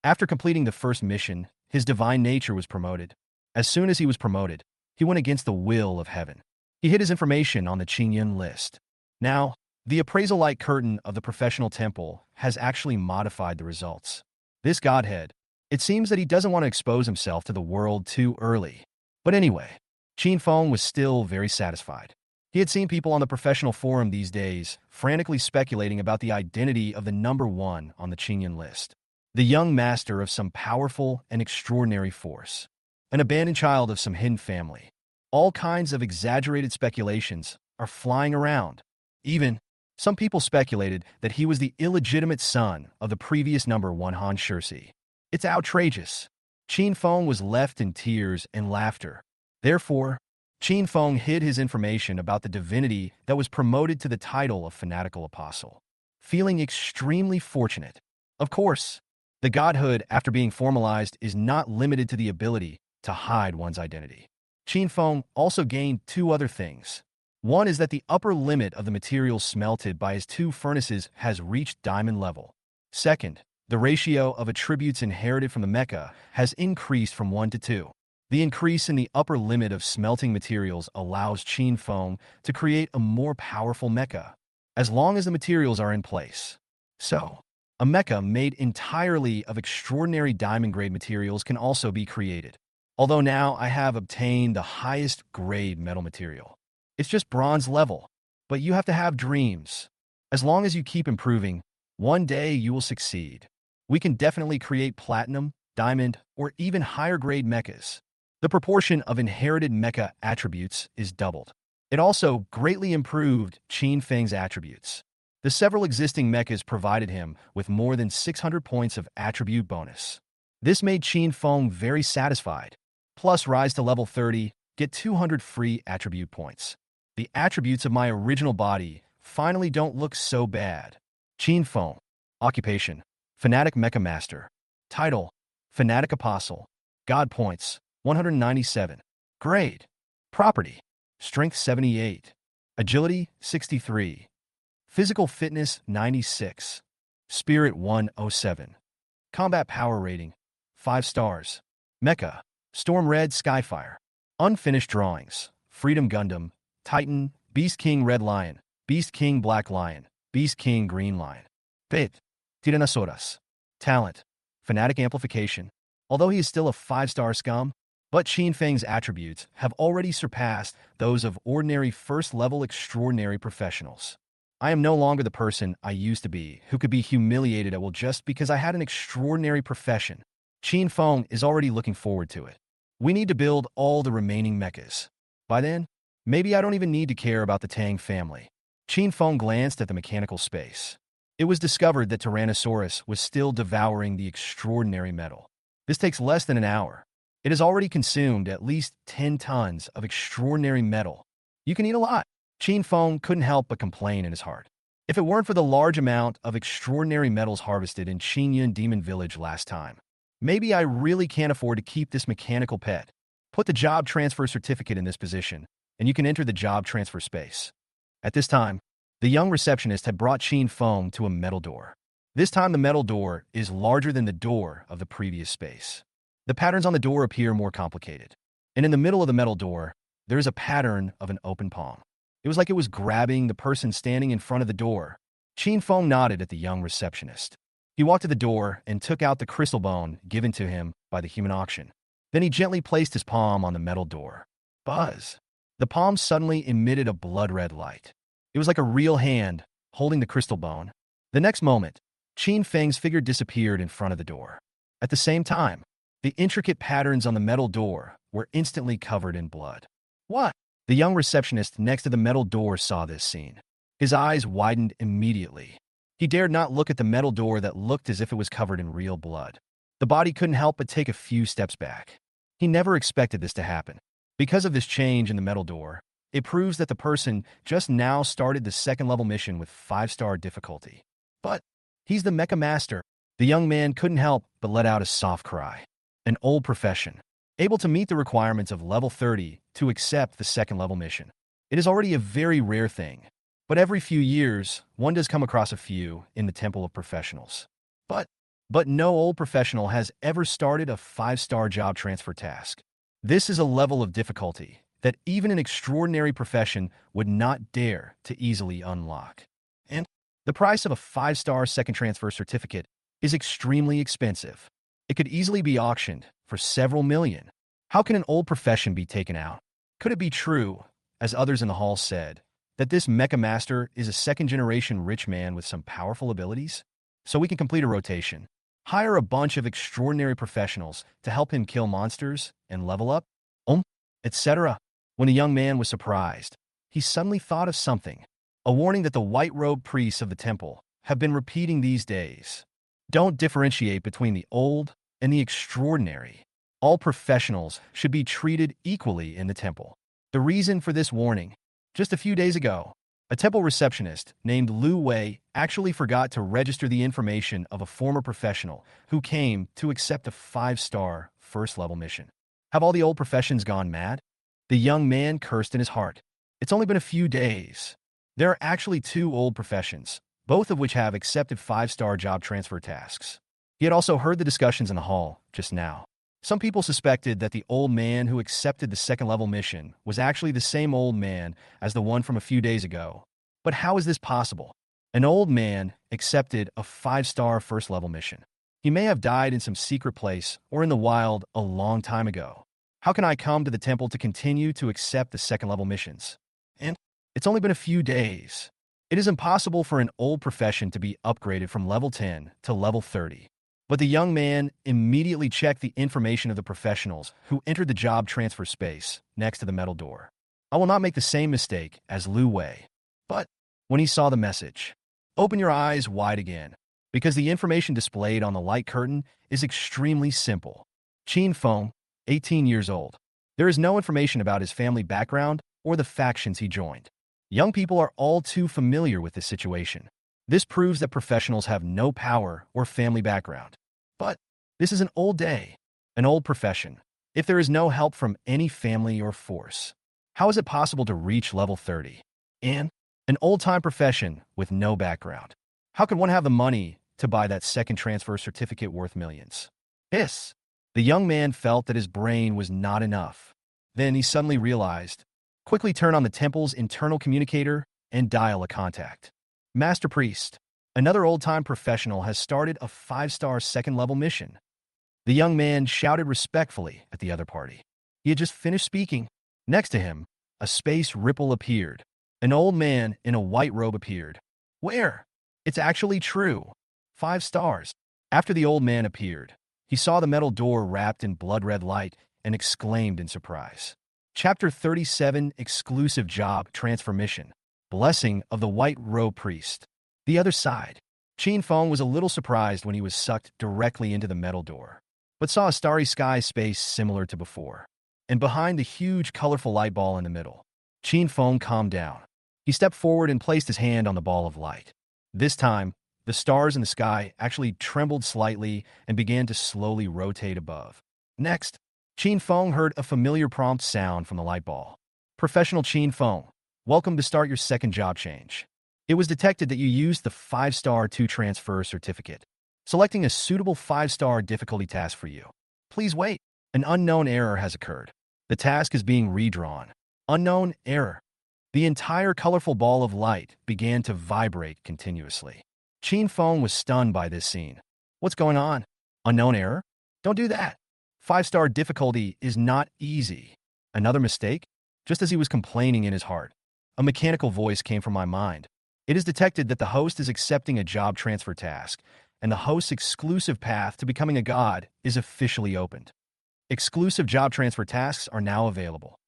After completing the first mission, his divine nature was promoted. As soon as he was promoted, he went against the will of heaven. He hid his information on the Chinyin list. Now, The appraisal light curtain of the professional temple has actually modified the results. This godhead, it seems that he doesn't want to expose himself to the world too early. But anyway, Qin Feng was still very satisfied. He had seen people on the professional forum these days frantically speculating about the identity of the number one on the Chinyin list. The young master of some powerful and extraordinary force. An abandoned child of some hidden family. All kinds of exaggerated speculations are flying around. Even, some people speculated that he was the illegitimate son of the previous number one Han Shursi. It's outrageous. Qin Feng was left in tears and laughter. Therefore, Qin Feng hid his information about the divinity that was promoted to the title of fanatical apostle, feeling extremely fortunate. Of course, the godhood, after being formalized, is not limited to the ability to hide one's identity. Qin Feng also gained two other things. One is that the upper limit of the materials smelted by his two furnaces has reached diamond level. Second, the ratio of attributes inherited from the Mecha has increased from 1 to 2. The increase in the upper limit of smelting materials allows Qin Feng to create a more powerful Mecha, as long as the materials are in place. So, a Mecha made entirely of extraordinary diamond-grade materials can also be created. Although now I have obtained the highest grade metal material. It's just bronze level, but you have to have dreams. As long as you keep improving, one day you will succeed. We can definitely create platinum, diamond, or even higher grade mechas. The proportion of inherited mecha attributes is doubled. It also greatly improved Qin Feng's attributes. The several existing mechas provided him with more than 600 points of attribute bonus. This made Qin Feng very satisfied. Plus rise to level 30, get 200 free attribute points. The attributes of my original body finally don't look so bad. Qin Feng. Occupation. Fanatic Mecha Master. Title. Fanatic Apostle. God points. 197. Grade. Property. Strength 78. Agility 63. Physical fitness 96. Spirit 107. Combat power rating 5 stars. Mecha. Storm Red Skyfire. Unfinished drawings. Freedom Gundam. Titan. Beast King Red Lion. Beast King Black Lion. Beast King Green Lion. Bit. Tiranosaurus. Talent. Fanatic Amplification. Although he is still a 5-star scum, but Qin Feng's attributes have already surpassed those of ordinary first-level extraordinary professionals. I am no longer the person I used to be, who could be humiliated at will just because I had an extraordinary profession. Qin Feng is already looking forward to it. We need to build all the remaining mechas. By then, maybe I don't even need to care about the Tang family. Qin Feng glanced at the mechanical space. It was discovered that Tyrannosaurus was still devouring the extraordinary metal. This takes less than an hour. It has already consumed at least 10 tons of extraordinary metal. You can eat a lot. Qin Feng couldn't help but complain in his heart. If it weren't for the large amount of extraordinary metals harvested in Chinyin Demon Village last time, maybe I really can't afford to keep this mechanical pet. Put the job transfer certificate in this position, and you can enter the job transfer space. At this time, the young receptionist had brought Qin Feng to a metal door. This time the metal door is larger than the door of the previous space. The patterns on the door appear more complicated. And in the middle of the metal door, there is a pattern of an open palm. It was like it was grabbing the person standing in front of the door. Qin Feng nodded at the young receptionist. He walked to the door and took out the crystal bone given to him by the human auction. Then he gently placed his palm on the metal door. Buzz! The palm suddenly emitted a blood-red light. It was like a real hand holding the crystal bone. The next moment, Qin Feng's figure disappeared in front of the door. At the same time, the intricate patterns on the metal door were instantly covered in blood. What? The young receptionist next to the metal door saw this scene. His eyes widened immediately. He dared not look at the metal door that looked as if it was covered in real blood. The body couldn't help but take a few steps back. He never expected this to happen. Because of this change in the metal door, it proves that the person just now started the second-level mission with 5-star difficulty. But he's the Mecha Master. The young man couldn't help but let out a soft cry. An old profession, able to meet the requirements of level 30 to accept the second-level mission. It is already a very rare thing, but every few years, one does come across a few in the Temple of Professionals. But no old professional has ever started a 5-star job transfer task. This is a level of difficulty that even an extraordinary profession would not dare to easily unlock. And the price of a 5-star second transfer certificate is extremely expensive. It could easily be auctioned for several million. How can an old profession be taken out? Could it be true, as others in the hall said, that this Mecha master is a second-generation rich man with some powerful abilities? So we can complete a rotation. Hire a bunch of extraordinary professionals to help him kill monsters and level up, etc. When the young man was surprised, he suddenly thought of something. A warning that the white-robed priests of the temple have been repeating these days. Don't differentiate between the old and the extraordinary. All professionals should be treated equally in the temple. The reason for this warning: just a few days ago, a temple receptionist named Lu Wei actually forgot to register the information of a former professional who came to accept a 5-star first-level mission. Have all the old professions gone mad? The young man cursed in his heart. It's only been a few days. There are actually 2 old professions, both of which have accepted 5-star job transfer tasks. He had also heard the discussions in the hall just now. Some people suspected that the old man who accepted the second-level mission was actually the same old man as the one from a few days ago. But how is this possible? An old man accepted a 5-star first-level mission. He may have died in some secret place or in the wild a long time ago. How can I come to the temple to continue to accept the second-level missions? And it's only been a few days. It is impossible for an old profession to be upgraded from level 10 to level 30. But the young man immediately checked the information of the professionals who entered the job transfer space next to the metal door. I will not make the same mistake as Lu Wei. But when he saw the message, open your eyes wide again, because the information displayed on the light curtain is extremely simple. Qin Feng, 18 years old. There is no information about his family background or the factions he joined. Young people are all too familiar with this situation. This proves that professionals have no power or family background. But this is an old day, an old profession. If there is no help from any family or force, how is it possible to reach level 30? And an old-time profession with no background. How could one have the money to buy that second transfer certificate worth millions? Yes. The young man felt that his brain was not enough. Then he suddenly realized. Quickly turn on the temple's internal communicator and dial a contact. Master Priest, another old-time professional, has started a 5-star second-level mission. The young man shouted respectfully at the other party. He had just finished speaking. Next to him, a space ripple appeared. An old man in a white robe appeared. Where? It's actually true. 5 stars. After the old man appeared, he saw the metal door wrapped in blood-red light and exclaimed in surprise. Chapter 37, Exclusive Job Transfer Mission. Blessing of the White Robe Priest. The other side. Qin Feng was a little surprised when he was sucked directly into the metal door, but saw a starry sky space similar to before. And behind the huge, colorful light ball in the middle, Qin Feng calmed down. He stepped forward and placed his hand on the ball of light. This time, the stars in the sky actually trembled slightly and began to slowly rotate above. Next, Qin Feng heard a familiar prompt sound from the light ball. Professional Qin Feng, welcome to start your second job change. It was detected that you used the 5-star 2 transfer certificate, selecting a suitable 5-star difficulty task for you. Please wait. An unknown error has occurred. The task is being redrawn. Unknown error. The entire colorful ball of light began to vibrate continuously. Qin Feng was stunned by this scene. What's going on? Unknown error? Don't do that. 5-star difficulty is not easy. Another mistake? Just as he was complaining in his heart, a mechanical voice came from my mind. It is detected that the host is accepting a job transfer task, and the host's exclusive path to becoming a god is officially opened. Exclusive job transfer tasks are now available.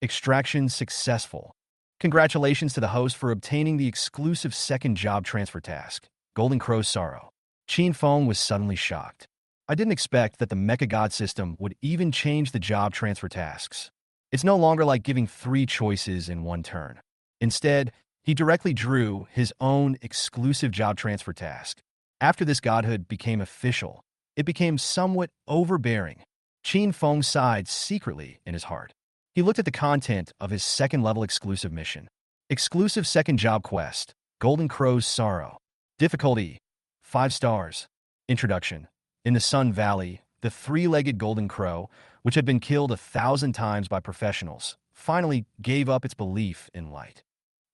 Extraction successful. Congratulations to the host for obtaining the exclusive second job transfer task, Golden Crow's Sorrow. Qin Feng was suddenly shocked. I didn't expect that the Mecha God system would even change the job transfer tasks. It's no longer like giving 3 choices in one turn. Instead, he directly drew his own exclusive job transfer task. After this godhood became official, it became somewhat overbearing. Qin Feng sighed secretly in his heart. He looked at the content of his second-level exclusive mission. Exclusive second job quest, Golden Crow's Sorrow. Difficulty, 5 stars. Introduction. In the Sun Valley, the 3-legged golden crow, which had been killed 1,000 times by professionals, finally gave up its belief in light.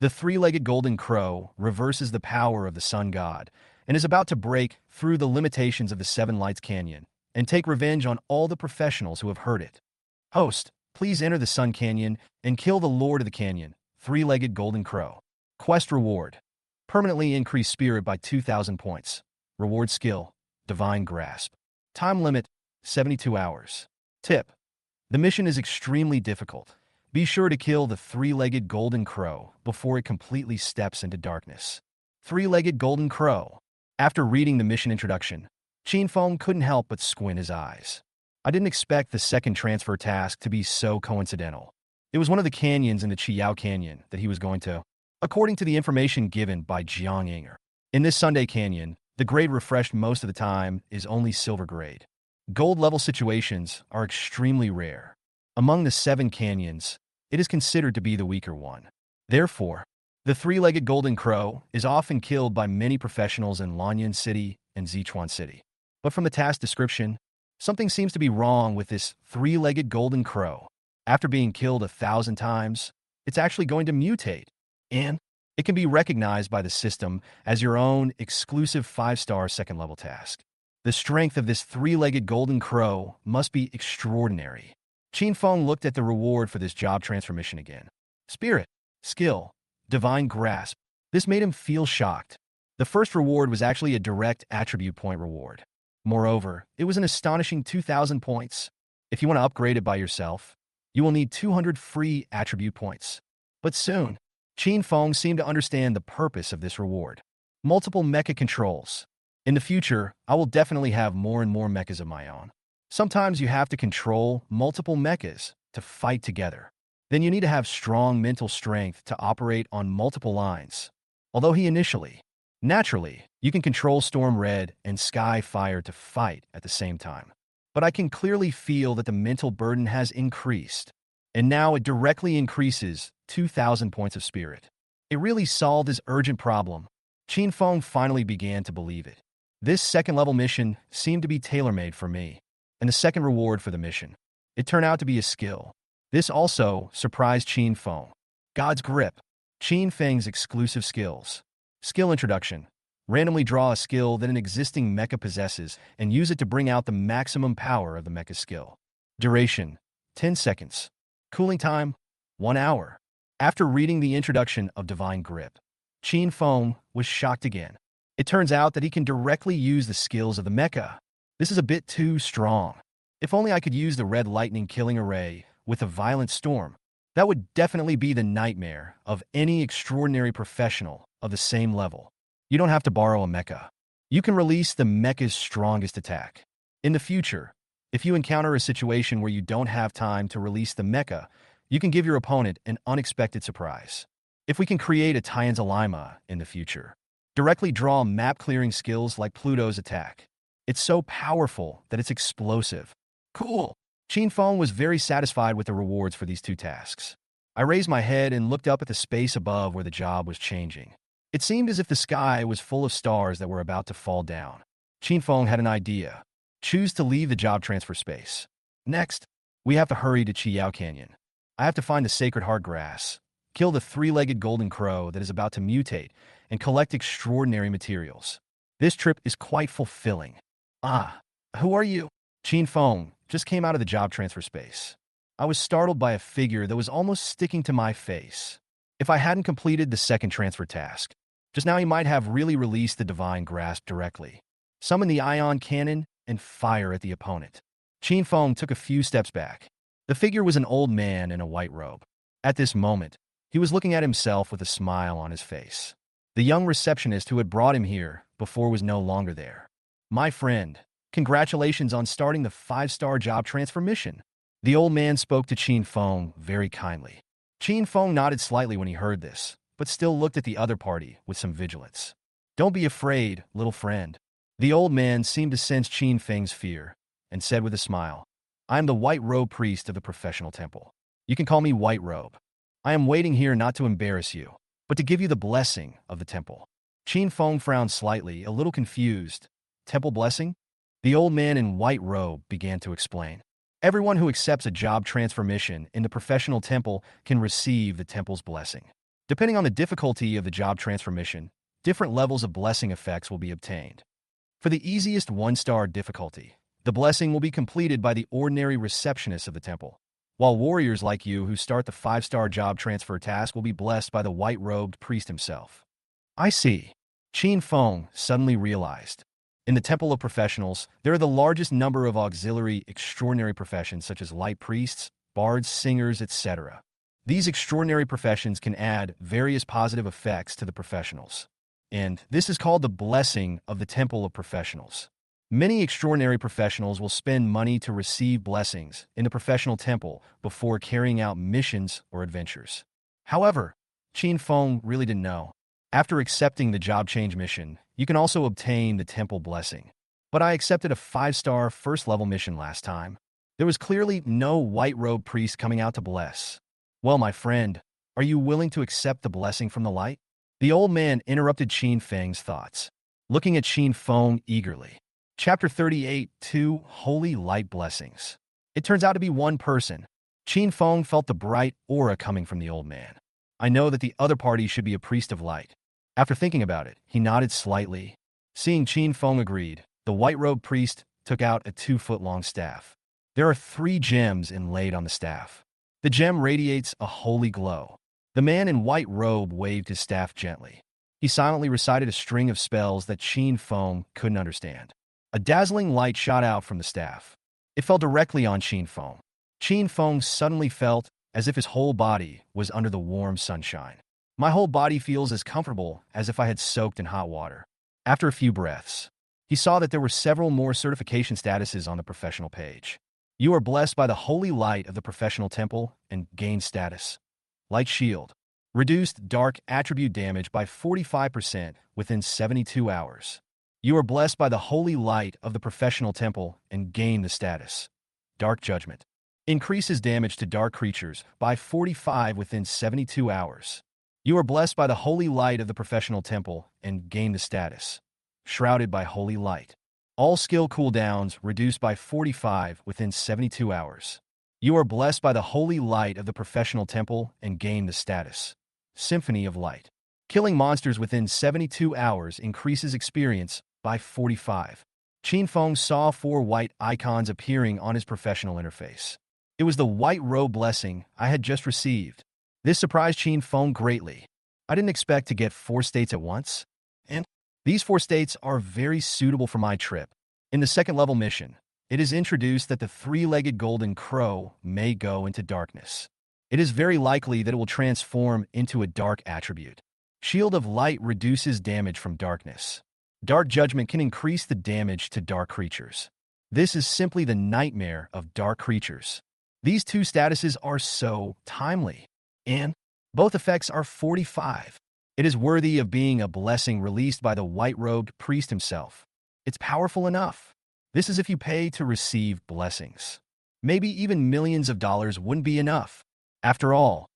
The three-legged golden crow reverses the power of the sun god and is about to break through the limitations of the Seven Lights Canyon and take revenge on all the professionals who have heard it. Host, please enter the Sun Canyon and kill the Lord of the Canyon, three-legged golden crow. Quest reward. Permanently increase spirit by 2,000 points. Reward skill, divine grasp. Time limit, 72 hours. Tip. The mission is extremely difficult. Be sure to kill the three-legged golden crow before it completely steps into darkness. Three-legged golden crow. After reading the mission introduction, Qin couldn't help but squint his eyes. I didn't expect the second transfer task to be so coincidental. It was one of the canyons in the Gaya Canyon that he was going to, according to the information given by Jiang Lee. In this Sunday Canyon, the grade refreshed most of the time is only silver grade. Gold-level situations are extremely rare. Among the 7 canyons, it is considered to be the weaker one. Therefore, the three-legged golden crow is often killed by many professionals in Lan City and Sichuan City. But from the task description, something seems to be wrong with this three-legged golden crow. After being killed 1,000 times, it's actually going to mutate, and it can be recognized by the system as your own exclusive 5-star second-level task. The strength of this three-legged golden crow must be extraordinary. Qin looked at the reward for this job transfer mission again. Spirit, skill, divine grasp. This made him feel shocked. The first reward was actually a direct attribute point reward. Moreover, it was an astonishing 2,000 points. If you want to upgrade it by yourself, you will need 200 free attribute points. But soon, Qin seemed to understand the purpose of this reward. Multiple mecha controls. In the future, I will definitely have more and more mechas of my own. Sometimes you have to control multiple mechas to fight together. Then you need to have strong mental strength to operate on multiple lines. Although naturally, you can control Storm Red and Skyfire to fight at the same time. But I can clearly feel that the mental burden has increased. And now it directly increases 2,000 points of spirit. It really solved his urgent problem. Qin finally began to believe it. This second-level mission seemed to be tailor-made for me. And the second reward for the mission, it turned out to be a skill. This also surprised Qin. God's Grip. Qin exclusive skills. Skill introduction. Randomly draw a skill that an existing mecha possesses and use it to bring out the maximum power of the mecha skill. Duration, 10 seconds. Cooling time, 1 hour. After reading the introduction of Divine Grip, Qin was shocked again. It turns out that he can directly use the skills of the mecha. This is a bit too strong. If only I could use the red lightning killing array with a violent storm. That would definitely be the nightmare of any extraordinary professional of the same level. You don't have to borrow a mecha. You can release the mecha's strongest attack. In the future, if you encounter a situation where you don't have time to release the mecha, you can give your opponent an unexpected surprise. If we can create a Tianzalima in the future, directly draw map-clearing skills like Pluto's attack. It's so powerful that it's explosive. Cool. Qin was very satisfied with the rewards for these 2 tasks. I raised my head and looked up at the space above where the job was changing. It seemed as if the sky was full of stars that were about to fall down. Qin had an idea. Choose to leave the job transfer space. Next, we have to hurry to Gaya Canyon. I have to find the sacred heart grass, kill the three-legged golden crow that is about to mutate, and collect extraordinary materials. This trip is quite fulfilling. Ah, who are you? Qin just came out of the job transfer space. I was startled by a figure that was almost sticking to my face. If I hadn't completed the second transfer task, just now he might have really released the divine grasp directly. Summon the ion cannon and fire at the opponent. Qin took a few steps back. The figure was an old man in a white robe. At this moment, he was looking at himself with a smile on his face. The young receptionist who had brought him here before was no longer there. My friend, congratulations on starting the 5-star job transfer mission. The old man spoke to Qin very kindly. Qin nodded slightly when he heard this, but still looked at the other party with some vigilance. Don't be afraid, little friend. The old man seemed to sense Qin fear and said with a smile, I am the White Robe priest of the professional temple. You can call me White Robe. I am waiting here not to embarrass you, but to give you the blessing of the temple. Qin frowned slightly, a little confused. Temple blessing? The old man in white robe began to explain. Everyone who accepts a job transfer mission in the professional temple can receive the temple's blessing. Depending on the difficulty of the job transfer mission, different levels of blessing effects will be obtained. For the easiest 1-star difficulty, the blessing will be completed by the ordinary receptionist of the temple, while warriors like you who start the 5-star job transfer task will be blessed by the white-robed priest himself. I see. Qin Feng suddenly realized. In the Temple of Professionals, there are the largest number of auxiliary extraordinary professions such as light priests, bards, singers, etc. These extraordinary professions can add various positive effects to the professionals. And this is called the blessing of the Temple of Professionals. Many extraordinary professionals will spend money to receive blessings in the professional temple before carrying out missions or adventures. However, Qin Feng really didn't know. After accepting the job change mission, you can also obtain the temple blessing. But I accepted a 5-star first-level mission last time. There was clearly no white-robed priest coming out to bless. Well, my friend, are you willing to accept the blessing from the light? The old man interrupted Qin Feng's thoughts, looking at Qin Feng eagerly. Chapter 38, 2 Holy Light Blessings. It turns out to be one person. Qin Feng felt the bright aura coming from the old man. I know that the other party should be a priest of light. After thinking about it, he nodded slightly. Seeing Qin Feng agreed, the white-robed priest took out a 2-foot-long staff. There are 3 gems inlaid on the staff. The gem radiates a holy glow. The man in white robe waved his staff gently. He silently recited a string of spells that Qin Feng couldn't understand. A dazzling light shot out from the staff. It fell directly on Qin Feng. Qin Feng suddenly felt as if his whole body was under the warm sunshine. My whole body feels as comfortable as if I had soaked in hot water. After a few breaths, he saw that there were several more certification statuses on the professional page. You are blessed by the holy light of the professional temple and gain status. Light Shield. Reduced dark attribute damage by 45% within 72 hours. You are blessed by the holy light of the professional temple and gain the status. Dark Judgment. Increases damage to dark creatures by 45 within 72 hours. You are blessed by the holy light of the professional temple and gain the status. Shrouded by holy light. All skill cooldowns reduced by 45 within 72 hours. You are blessed by the holy light of the professional temple and gain the status. Symphony of Light. Killing monsters within 72 hours increases experience by 45. Qin Feng saw 4 white icons appearing on his professional interface. It was the white robe blessing I had just received. This surprised Qin Feng greatly. I didn't expect to get 4 states at once, and these 4 states are very suitable for my trip. In the second-level mission, it is introduced that the 3-legged golden crow may go into darkness. It is very likely that it will transform into a dark attribute. Shield of Light reduces damage from darkness. Dark Judgment can increase the damage to dark creatures. This is simply the nightmare of dark creatures. These 2 statuses are so timely, and both effects are 45. It is worthy of being a blessing released by the white-robed priest himself. It's powerful enough. This is if you pay to receive blessings. Maybe even millions of dollars wouldn't be enough. After all,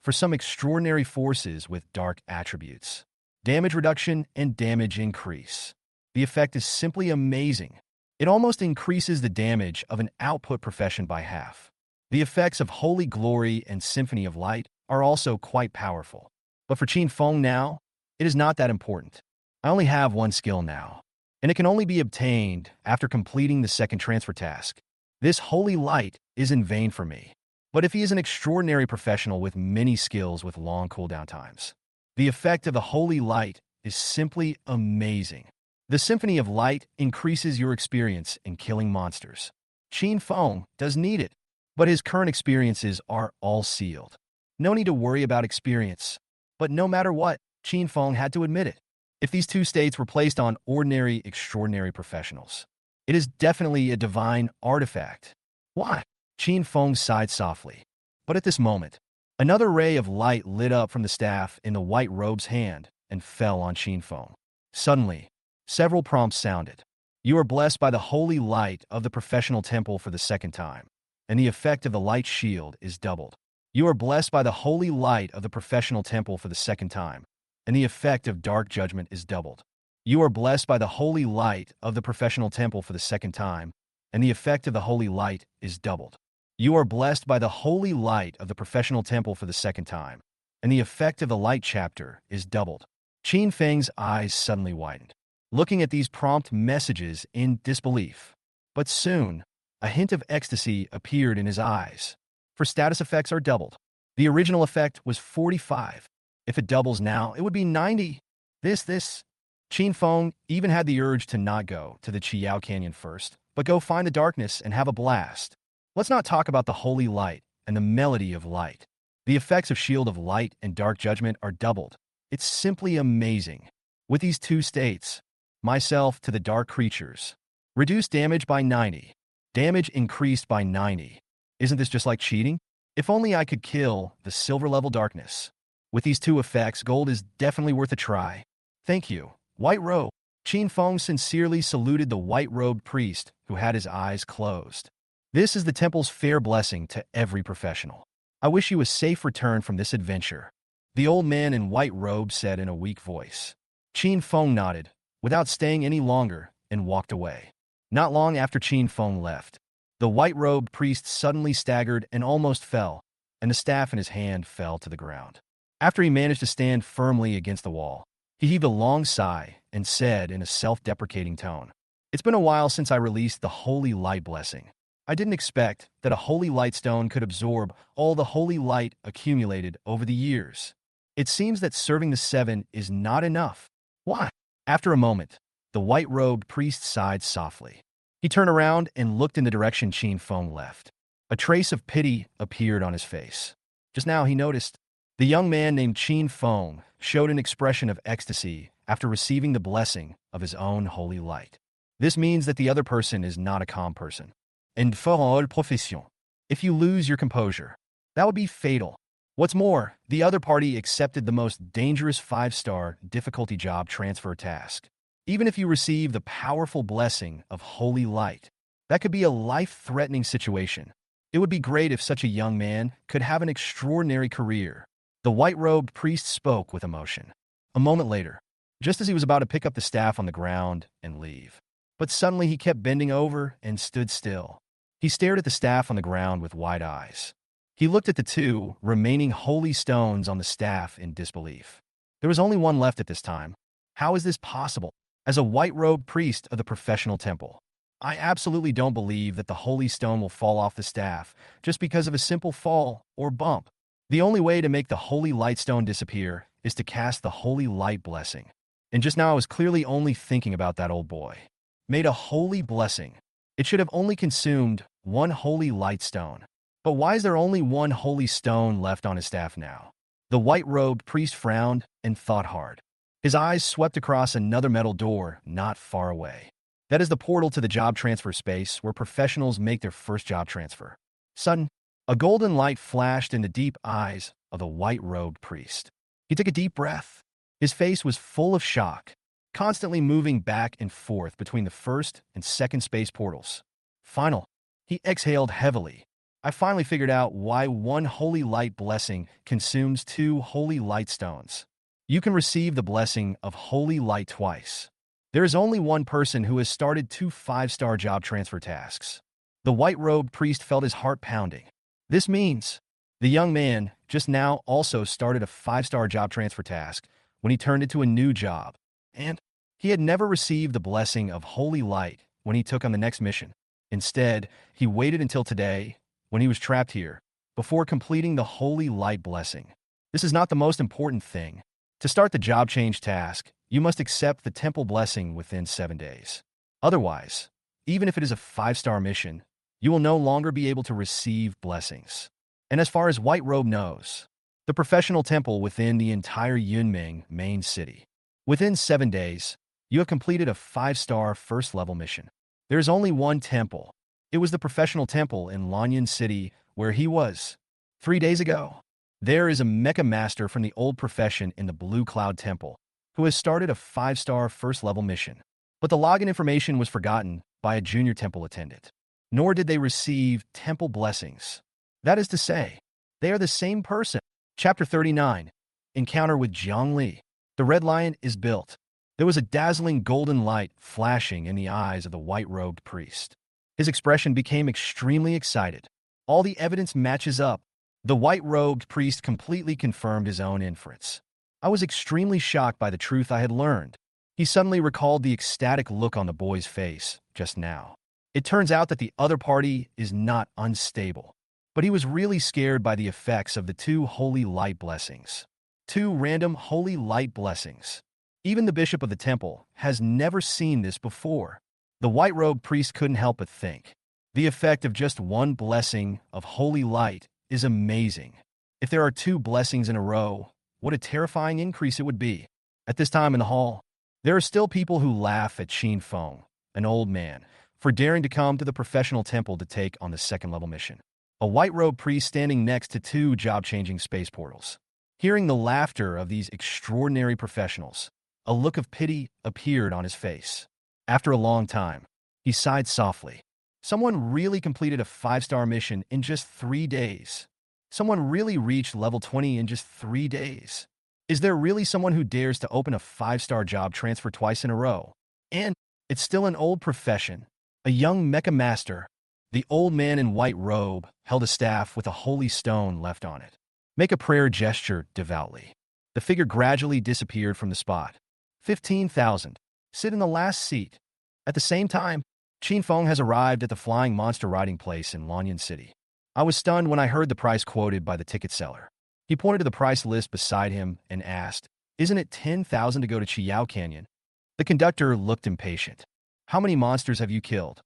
for some extraordinary forces with dark attributes, damage reduction and damage increase. The effect is simply amazing. It almost increases the damage of an output profession by half. The effects of Holy Glory and Symphony of Light are also quite powerful. But for Qin Feng now, it is not that important. I only have 1 skill now, and it can only be obtained after completing the second transfer task. This holy light is in vain for me. But if he is an extraordinary professional with many skills with long cooldown times, the effect of the holy light is simply amazing. The Symphony of Light increases your experience in killing monsters. Qin Feng does need it, but his current experiences are all sealed. No need to worry about experience. But no matter what, Qin Feng had to admit it. If these 2 states were placed on ordinary, extraordinary professionals, it is definitely a divine artifact. Why? Qin Feng sighed softly. But at this moment, another ray of light lit up from the staff in the white robe's hand and fell on Qin Feng. Suddenly, several prompts sounded. You are blessed by the holy light of the professional temple for the second time, and the effect of the light shield is doubled. You are blessed by the holy light of the professional temple for the second time, and the effect of dark judgment is doubled. You are blessed by the holy light of the professional temple for the second time, and the effect of the holy light is doubled. You are blessed by the holy light of the professional temple for the second time, and the effect of the light chapter is doubled. Qin Feng's eyes suddenly widened, looking at these prompt messages in disbelief. But soon, a hint of ecstasy appeared in his eyes. For status effects are doubled. The original effect was 45. If it doubles now, it would be 90. This. Qin Feng even had the urge to not go to the Gaya Canyon first, but go find the darkness and have a blast. Let's not talk about the holy light and the melody of light. The effects of Shield of Light and Dark Judgment are doubled. It's simply amazing. With these two states, myself to the dark creatures. Reduced damage by 90. Damage increased by 90. Isn't this just like cheating? If only I could kill the silver level darkness. With these two effects, gold is definitely worth a try. Thank you, White Robe. Qin Feng sincerely saluted the white-robed priest who had his eyes closed. This is the temple's fair blessing to every professional. I wish you a safe return from this adventure. The old man in white robe said in a weak voice. Qin Feng nodded, without staying any longer, and walked away. Not long after Qin Feng left, the white-robed priest suddenly staggered and almost fell, and the staff in his hand fell to the ground. After he managed to stand firmly against the wall, he heaved a long sigh and said in a self-deprecating tone, "It's been a while since I released the Holy Light Blessing. I didn't expect that a Holy Light Stone could absorb all the Holy Light accumulated over the years. It seems that serving the seven is not enough." Why? After a moment, the white-robed priest sighed softly. He turned around and looked in the direction Qin Feng left. A trace of pity appeared on his face. Just now he noticed the young man named Qin Feng showed an expression of ecstasy after receiving the blessing of his own holy light. This means that the other person is not a calm person. And for all profession, if you lose your composure, that would be fatal. What's more, the other party accepted the most dangerous 5-star difficulty job transfer task. Even if you receive the powerful blessing of holy light, that could be a life-threatening situation. It would be great if such a young man could have an extraordinary career. The white-robed priest spoke with emotion. A moment later, just as he was about to pick up the staff on the ground and leave, but suddenly he kept bending over and stood still. He stared at the staff on the ground with wide eyes. He looked at the two remaining holy stones on the staff in disbelief. There was only one left at this time. How is this possible? As a white-robed priest of the professional temple, I absolutely don't believe that the holy stone will fall off the staff just because of a simple fall or bump. The only way to make the holy light stone disappear is to cast the holy light blessing. And just now I was clearly only thinking about that old boy. Made a holy blessing. It should have only consumed one holy light stone. But why is there only one holy stone left on his staff now? The white-robed priest frowned and thought hard. His eyes swept across another metal door not far away. That is the portal to the job transfer space where professionals make their first job transfer. Suddenly, a golden light flashed in the deep eyes of the white-robed priest. He took a deep breath. His face was full of shock, constantly moving back and forth between the first and second space portals. Finally, he exhaled heavily. I finally figured out why one holy light blessing consumes two holy light stones. You can receive the blessing of holy light twice. There is only one person who has started 2 5-star job transfer tasks. The white-robed priest felt his heart pounding. This means the young man just now also started a 5-star job transfer task when he turned into a new job, and he had never received the blessing of holy light when he took on the next mission. Instead, he waited until today, when he was trapped here, before completing the holy light blessing. This is not the most important thing. To start the job change task, you must accept the temple blessing within 7 days. Otherwise, even if it is a 5-star mission, you will no longer be able to receive blessings. And as far as White Robe knows, the professional temple within the entire Yaming main city. Within 7 days, you have completed a 5-star first-level mission. There is only one temple. It was the professional temple in Lan City where he was 3 days ago. There is a Mecha master from the old profession in the Blue Cloud Temple who has started a 5-star first-level mission. But the login information was forgotten by a junior temple attendant. Nor did they receive temple blessings. That is to say, they are the same person. Chapter 39. Encounter with Jang Lee. The Red Lion is built. There was a dazzling golden light flashing in the eyes of the white-robed priest. His expression became extremely excited. All the evidence matches up. The white-robed priest completely confirmed his own inference. I was extremely shocked by the truth I had learned. He suddenly recalled the ecstatic look on the boy's face just now. It turns out that the other party is not unstable, but he was really scared by the effects of the two holy light blessings. Two random holy light blessings. Even the bishop of the temple has never seen this before. The white-robed priest couldn't help but think. The effect of just one blessing of holy light is amazing. If there are two blessings in a row, what a terrifying increase it would be. At this time in the hall, there are still people who laugh at Qin Feng, an old man, for daring to come to the professional temple to take on the second-level mission. A white-robed priest standing next to two job-changing space portals. Hearing the laughter of these extraordinary professionals, a look of pity appeared on his face. After a long time, he sighed softly. Someone really completed a 5-star mission in just 3 days. Someone really reached level 20 in just 3 days. Is there really someone who dares to open a 5-star job transfer twice in a row? And it's still an old profession. A young mecha master. The old man in white robe held a staff with a holy stone left on it. Make a prayer gesture devoutly. The figure gradually disappeared from the spot. 15,000. Sit in the last seat. At the same time, Qin Feng has arrived at the flying monster riding place in Lan City. I was stunned when I heard the price quoted by the ticket seller. He pointed to the price list beside him and asked, "Isn't it 10,000 to go to Gaya Canyon?" The conductor looked impatient. "How many monsters have you killed?"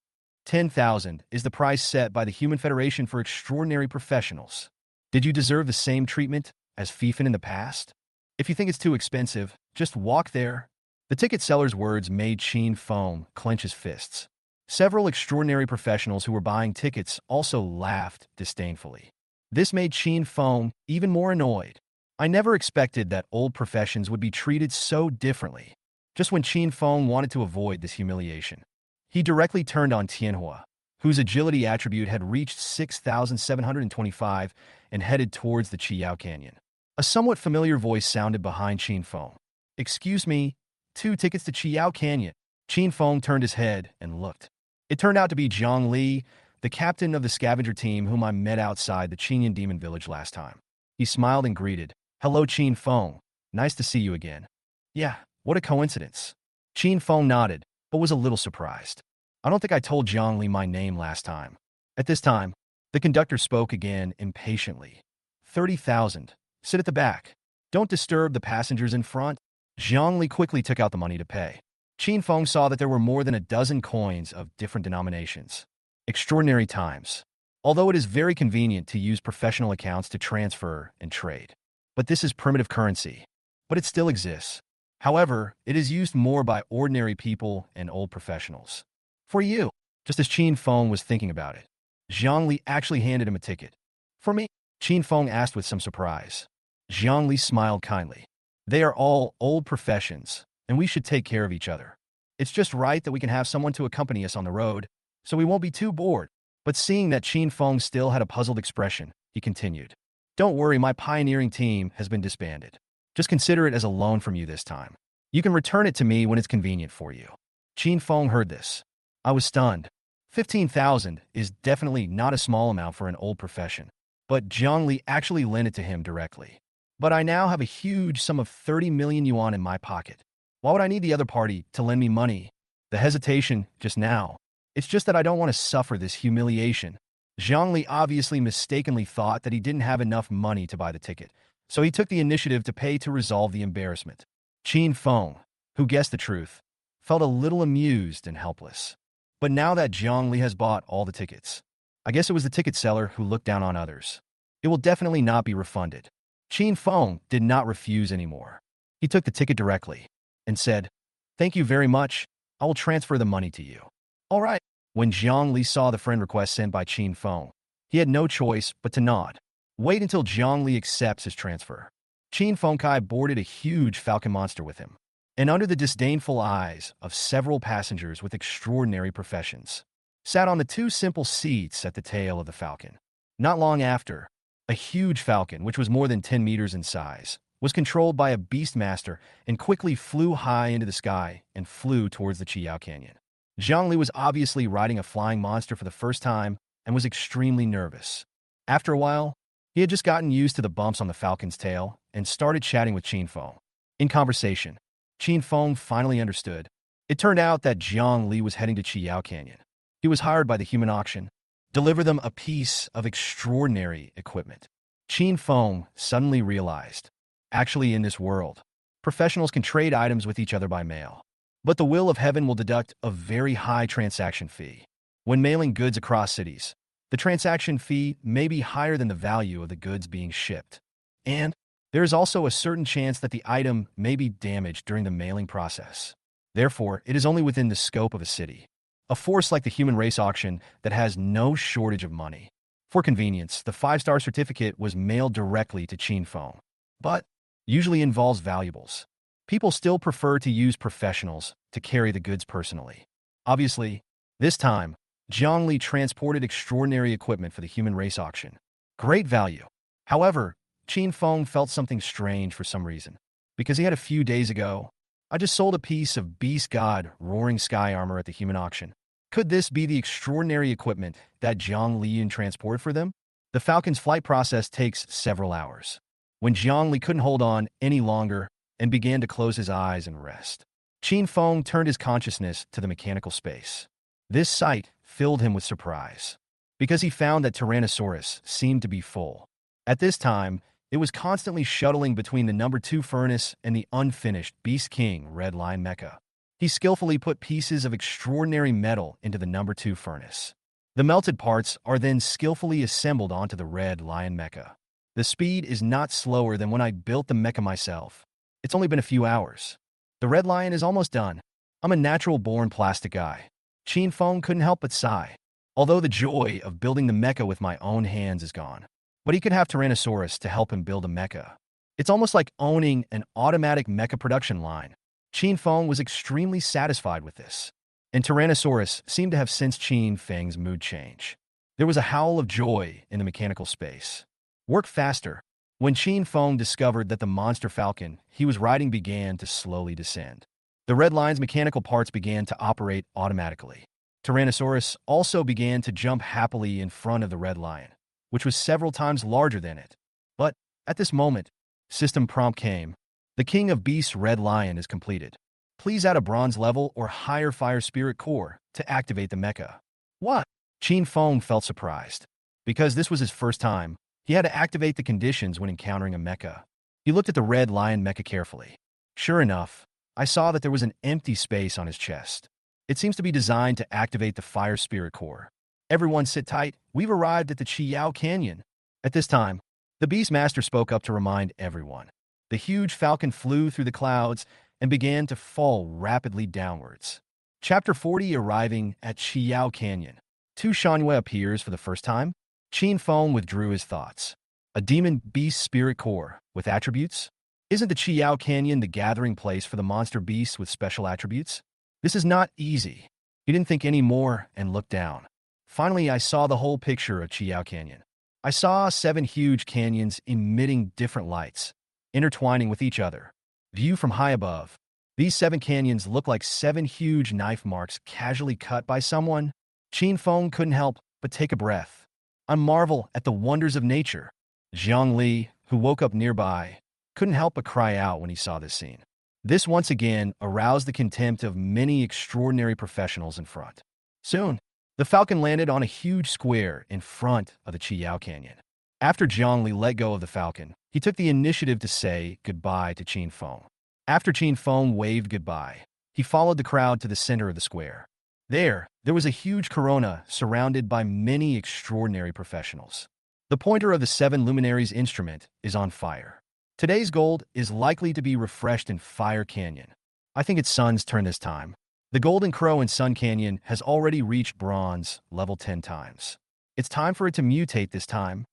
10,000 is the price set by the Human Federation for extraordinary professionals. Did you deserve the same treatment as Fiefin in the past? If you think it's too expensive, just walk there. The ticket seller's words made Qin Feng clench his fists. Several extraordinary professionals who were buying tickets also laughed disdainfully. This made Qin Feng even more annoyed. I never expected that old professions would be treated so differently. Just when Qin Feng wanted to avoid this humiliation, he directly turned on Tianhua, whose agility attribute had reached 6,725 and headed towards the Gaya Canyon. A somewhat familiar voice sounded behind Qin Feng. "Excuse me, 2 tickets to Gaya Canyon." Qin Feng turned his head and looked. It turned out to be Jang Lee, the captain of the scavenger team whom I met outside the Chinyin demon village last time. He smiled and greeted. "Hello, Qin Feng. Nice to see you again." "Yeah, what a coincidence." Qin Feng nodded, but was a little surprised. "I don't think I told Jang Lee my name last time." At this time, the conductor spoke again impatiently. 30,000. Sit at the back. Don't disturb the passengers in front." Zhang Li quickly took out the money to pay. Qin Feng saw that there were more than a dozen coins of different denominations. Extraordinary times. Although it is very convenient to use professional accounts to transfer and trade. But this is primitive currency. But it still exists. However, it is used more by ordinary people and old professionals. "For you." Just as Qin Feng was thinking about it, Zhang Li actually handed him a ticket. "For me?" Qin Feng asked with some surprise. Zhang Li smiled kindly. "They are all old professions, and we should take care of each other. It's just right that we can have someone to accompany us on the road, so we won't be too bored." But seeing that Qin Feng still had a puzzled expression, he continued. "Don't worry, my pioneering team has been disbanded. Just consider it as a loan from you this time. You can return it to me when it's convenient for you." Qin Feng heard this. I was stunned. 15,000 is definitely not a small amount for an old profession. But Zhang Li actually lent it to him directly. "But I now have a huge sum of 30 million yuan in my pocket. Why would I need the other party to lend me money?" The hesitation just now. "It's just that I don't want to suffer this humiliation." Zhang Li obviously mistakenly thought that he didn't have enough money to buy the ticket, so he took the initiative to pay to resolve the embarrassment. Qin Feng, who guessed the truth, felt a little amused and helpless. But now that Zhang Li has bought all the tickets, I guess it was the ticket seller who looked down on others. It will definitely not be refunded. Qin Feng did not refuse anymore. He took the ticket directly and said, "Thank you very much. I will transfer the money to you." "All right." When Zhang Li saw the friend request sent by Qin Feng, he had no choice but to nod. Wait until Zhang Li accepts his transfer. Qin Feng Kai boarded a huge falcon monster with him, and under the disdainful eyes of several passengers with extraordinary professions, sat on the 2 simple seats at the tail of the falcon. Not long after, a huge falcon, which was more than 10 meters in size, was controlled by a beastmaster and quickly flew high into the sky and flew towards the Gaya Canyon. Zhang Li was obviously riding a flying monster for the first time and was extremely nervous. After a while, He had just gotten used to the bumps on the falcon's tail and started chatting with Qin Feng. In conversation, Qin Feng finally understood. It turned out that Jang Lee was heading to Gaya Canyon. He was hired by the human auction, deliver them a piece of extraordinary equipment. Qin Feng suddenly realized, actually in this world, professionals can trade items with each other by mail. But the will of heaven will deduct a very high transaction fee. When mailing goods across cities, the transaction fee may be higher than the value of the goods being shipped. And there is also a certain chance that the item may be damaged during the mailing process. Therefore, it is only within the scope of a city, a force like the human race auction that has no shortage of money. For convenience, the 5-star certificate was mailed directly to Qin Feng, but usually involves valuables. People still prefer to use professionals to carry the goods personally. Obviously, this time, Jang Lee transported extraordinary equipment for the human race auction. Great value. However, Qin Feng felt something strange for some reason. Because he had a few days ago, I just sold a piece of Beast God Roaring Sky armor at the human auction. Could this be the extraordinary equipment that Jang Lee transported for them? The Falcon's flight process takes several hours. When Jang Lee couldn't hold on any longer and began to close his eyes and rest, Qin Feng turned his consciousness to the mechanical space. This sight filled him with surprise, because he found that Tyrannosaurus seemed to be full. At this time, it was constantly shuttling between the number 2 furnace and the unfinished Beast King Red Lion Mecha. He skillfully put pieces of extraordinary metal into the number 2 furnace. The melted parts are then skillfully assembled onto the Red Lion Mecha. The speed is not slower than when I built the mecha myself. It's only been a few hours. The Red Lion is almost done. I'm a natural-born plastic guy. Qin Feng couldn't help but sigh. Although the joy of building the mecha with my own hands is gone. But he could have Tyrannosaurus to help him build a mecha. It's almost like owning an automatic mecha production line. Qin Feng was extremely satisfied with this. And Tyrannosaurus seemed to have sensed Qin Feng's mood change. There was a howl of joy in the mechanical space. Work faster. When Qin Feng discovered that the monster falcon he was riding began to slowly descend, the Red Lion's mechanical parts began to operate automatically. Tyrannosaurus also began to jump happily in front of the Red Lion, which was several times larger than it. But at this moment, system prompt came. The King of Beasts Red Lion is completed. Please add a bronze level or higher fire spirit core to activate the mecha. What? Qin Feng felt surprised. Because this was his first time, he had to activate the conditions when encountering a mecha. He looked at the Red Lion mecha carefully. Sure enough, I saw that there was an empty space on his chest. It seems to be designed to activate the fire spirit core. Everyone sit tight. We've arrived at the Gaya Canyon. At this time, the Beastmaster spoke up to remind everyone. The huge falcon flew through the clouds and began to fall rapidly downwards. Chapter 40, arriving at Gaya Canyon. Tu Shanhua appears for the first time. Qin Feng withdrew his thoughts. A demon beast spirit core with attributes? Isn't the Gaya Canyon the gathering place for the monster beasts with special attributes? This is not easy. He didn't think any more and looked down. Finally, I saw the whole picture of Gaya Canyon. I saw 7 huge canyons emitting different lights, intertwining with each other. View from high above. These 7 canyons look like 7 huge knife marks casually cut by someone. Qin Feng couldn't help but take a breath. I marvel at the wonders of nature. Jang Lee, who woke up nearby, couldn't help but cry out when he saw this scene. This once again aroused the contempt of many extraordinary professionals in front. Soon, the falcon landed on a huge square in front of the Gaya Canyon. After Jang Lee let go of the falcon, he took the initiative to say goodbye to Qin Feng. After Qin Feng waved goodbye, he followed the crowd to the center of the square. There was a huge corona surrounded by many extraordinary professionals. The pointer of the 7 luminaries instrument is on fire. Today's gold is likely to be refreshed in Fire Canyon. I think it's Sun's turn this time. The Golden Crow in Sun Canyon has already reached bronze, level 10 times. It's time for it to mutate this time.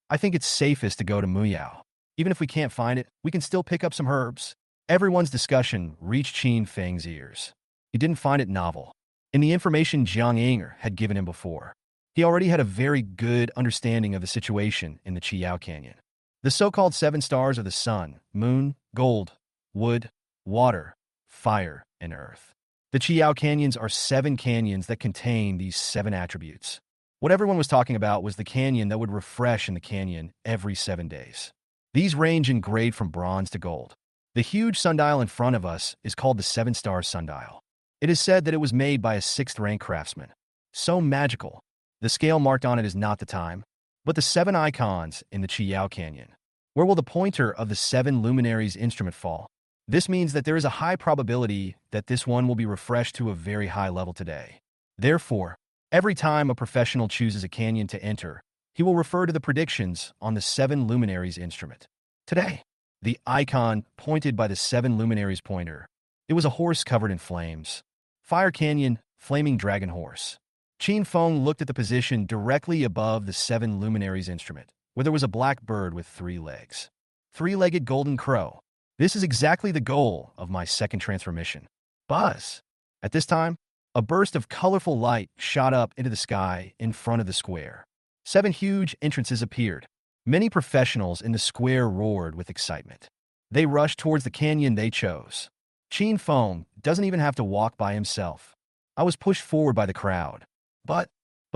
I think it's safest to go to Muyao. Even if we can't find it, we can still pick up some herbs. Everyone's discussion reached Qin Feng's ears. He didn't find it novel. In the information Jiang Ling had given him before, he already had a very good understanding of the situation in the Gaya Canyon. The so-called 7 stars are the sun, moon, gold, wood, water, fire, and earth. The Gaya Canyons are 7 canyons that contain these 7 attributes. What everyone was talking about was the canyon that would refresh in the canyon every 7 days. These range in grade from bronze to gold. The huge sundial in front of us is called the 7-star sundial. It is said that it was made by a 6th-rank craftsman. So magical. The scale marked on it is not the time, but the 7 icons in the Gaya Canyon. Where will the pointer of the 7 luminaries instrument fall? This means that there is a high probability that this one will be refreshed to a very high level today. Therefore, every time a professional chooses a canyon to enter, he will refer to the predictions on the 7 luminaries instrument. Today, the icon pointed by the 7 luminaries pointer. It was a horse covered in flames. Fire Canyon, Flaming Dragon Horse. Qin Feng looked at the position directly above the 7 luminaries instrument, where there was a black bird with 3 legs. 3-legged golden crow. This is exactly the goal of my second transformation. Buzz. At this time, a burst of colorful light shot up into the sky in front of the square. 7 huge entrances appeared. Many professionals in the square roared with excitement. They rushed towards the canyon they chose. Qin Feng doesn't even have to walk by himself. I was pushed forward by the crowd. But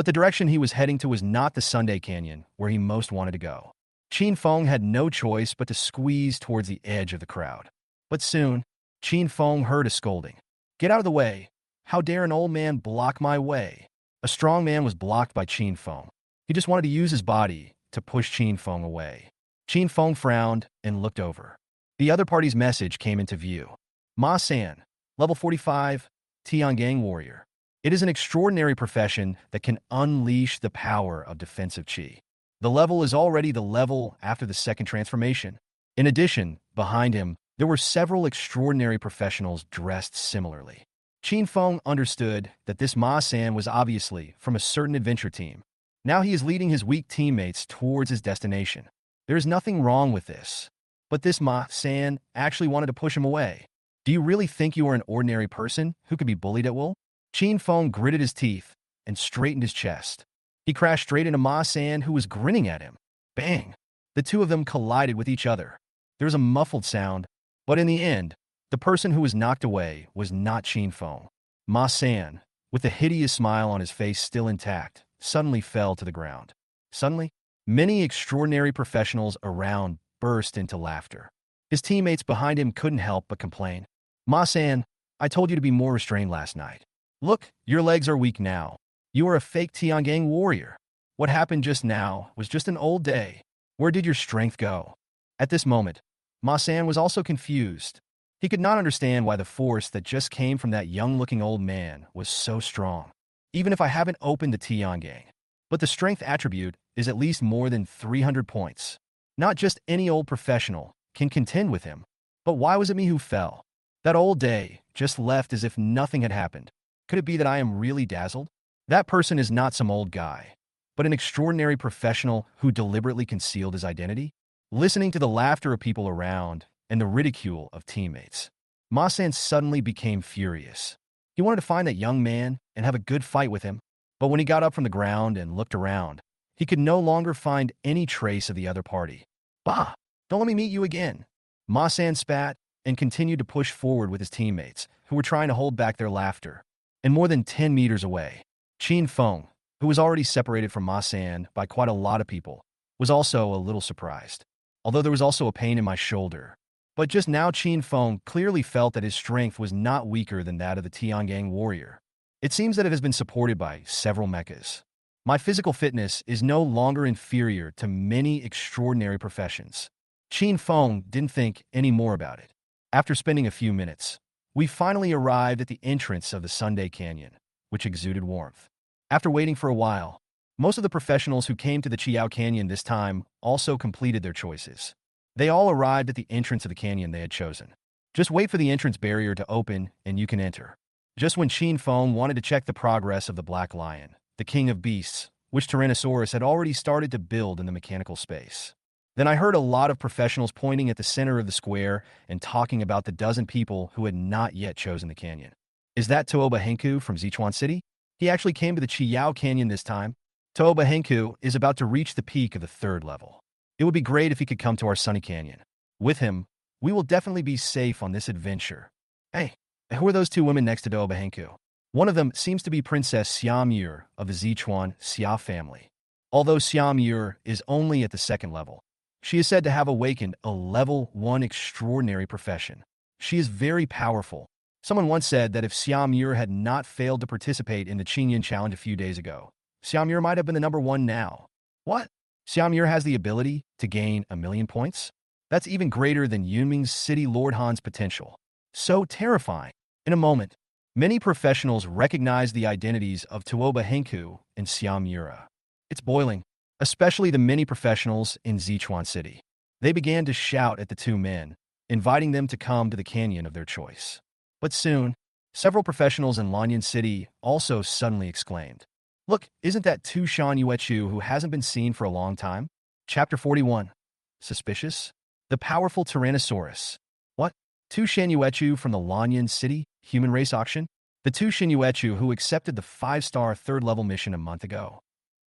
the direction he was heading to was not the Sunday Canyon where he most wanted to go. Qin Feng had no choice but to squeeze towards the edge of the crowd. But soon, Qin Feng heard a scolding. "Get out of the way. How dare an old man block my way?" A strong man was blocked by Qin Feng. He just wanted to use his body to push Qin Feng away. Qin Feng frowned and looked over. The other party's message came into view. Ma San, level 45, Tiangang warrior. It is an extraordinary profession that can unleash the power of defensive qi. The level is already the level after the second transformation. In addition, behind him, there were several extraordinary professionals dressed similarly. Qin Feng understood that this Ma San was obviously from a certain adventure team. Now he is leading his weak teammates towards his destination. There is nothing wrong with this. But this Ma San actually wanted to push him away. Do you really think you are an ordinary person who could be bullied at will? Qin Feng gritted his teeth and straightened his chest. He crashed straight into Ma San, who was grinning at him. Bang! The two of them collided with each other. There was a muffled sound, but in the end, the person who was knocked away was not Qin Feng. Ma San, with the hideous smile on his face still intact, suddenly fell to the ground. Suddenly, many extraordinary professionals around burst into laughter. His teammates behind him couldn't help but complain. "Ma San, I told you to be more restrained last night. Look, your legs are weak now. You are a fake Tiangang warrior. What happened just now was just an old day. Where did your strength go?" At this moment, Ma San was also confused. He could not understand why the force that just came from that young-looking old man was so strong. Even if I haven't opened the Tiangang. But the strength attribute is at least more than 300 points. Not just any old professional can contend with him. But why was it me who fell? That old day just left as if nothing had happened. Could it be that I am really dazzled? That person is not some old guy, but an extraordinary professional who deliberately concealed his identity? Listening to the laughter of people around and the ridicule of teammates, Ma San suddenly became furious. He wanted to find that young man and have a good fight with him, but when he got up from the ground and looked around, he could no longer find any trace of the other party. "Bah! Don't let me meet you again." Ma San spat and continued to push forward with his teammates, who were trying to hold back their laughter. And more than 10 meters away, Qin Feng, who was already separated from Ma San by quite a lot of people, was also a little surprised. Although there was also a pain in my shoulder. But just now Qin Feng clearly felt that his strength was not weaker than that of the Tiangang warrior. It seems that it has been supported by several mechas. My physical fitness is no longer inferior to many extraordinary professions. Qin Feng didn't think any more about it. After spending a few minutes, we finally arrived at the entrance of the Sunday Canyon, which exuded warmth. After waiting for a while, most of the professionals who came to the Gaya Canyon this time also completed their choices. They all arrived at the entrance of the canyon they had chosen. Just wait for the entrance barrier to open and you can enter. Just when Qin Feng wanted to check the progress of the Black Lion, the king of beasts, which Tyrannosaurus had already started to build in the mechanical space. Then I heard a lot of professionals pointing at the center of the square and talking about the dozen people who had not yet chosen the canyon. Is that Tooba Henku from Sichuan City? He actually came to the Gaya Canyon this time. Tooba Henku is about to reach the peak of the 3rd level. It would be great if he could come to our sunny canyon. With him, we will definitely be safe on this adventure. Hey, who are those 2 women next to Tooba Henku? One of them seems to be Princess Xiamir of the Zichuan Xia family. Although Xiamir is only at the second level, she is said to have awakened a level 1 extraordinary profession. She is very powerful. Someone once said that if Xiamir had not failed to participate in the Chinyin challenge a few days ago, Xiamir might have been the number 1 now. What? Xiamir has the ability to gain 1,000,000 points? That's even greater than Yaming's City Lord Han's potential. So terrifying. In a moment, many professionals recognize the identities of Tuoba Henku and Xiamira. It's boiling, especially the many professionals in Zichuan City. They began to shout at the two men, inviting them to come to the canyon of their choice. But soon, several professionals in Lan City also suddenly exclaimed, "Look, isn't that Tu Shan Yuechu who hasn't been seen for a long time?" Chapter 41. Suspicious? The powerful Tyrannosaurus. What? Tu Shan Yuechu from the Lan City human race auction? The Tu Shan Yuechu who accepted the 5-star third-level mission a month ago.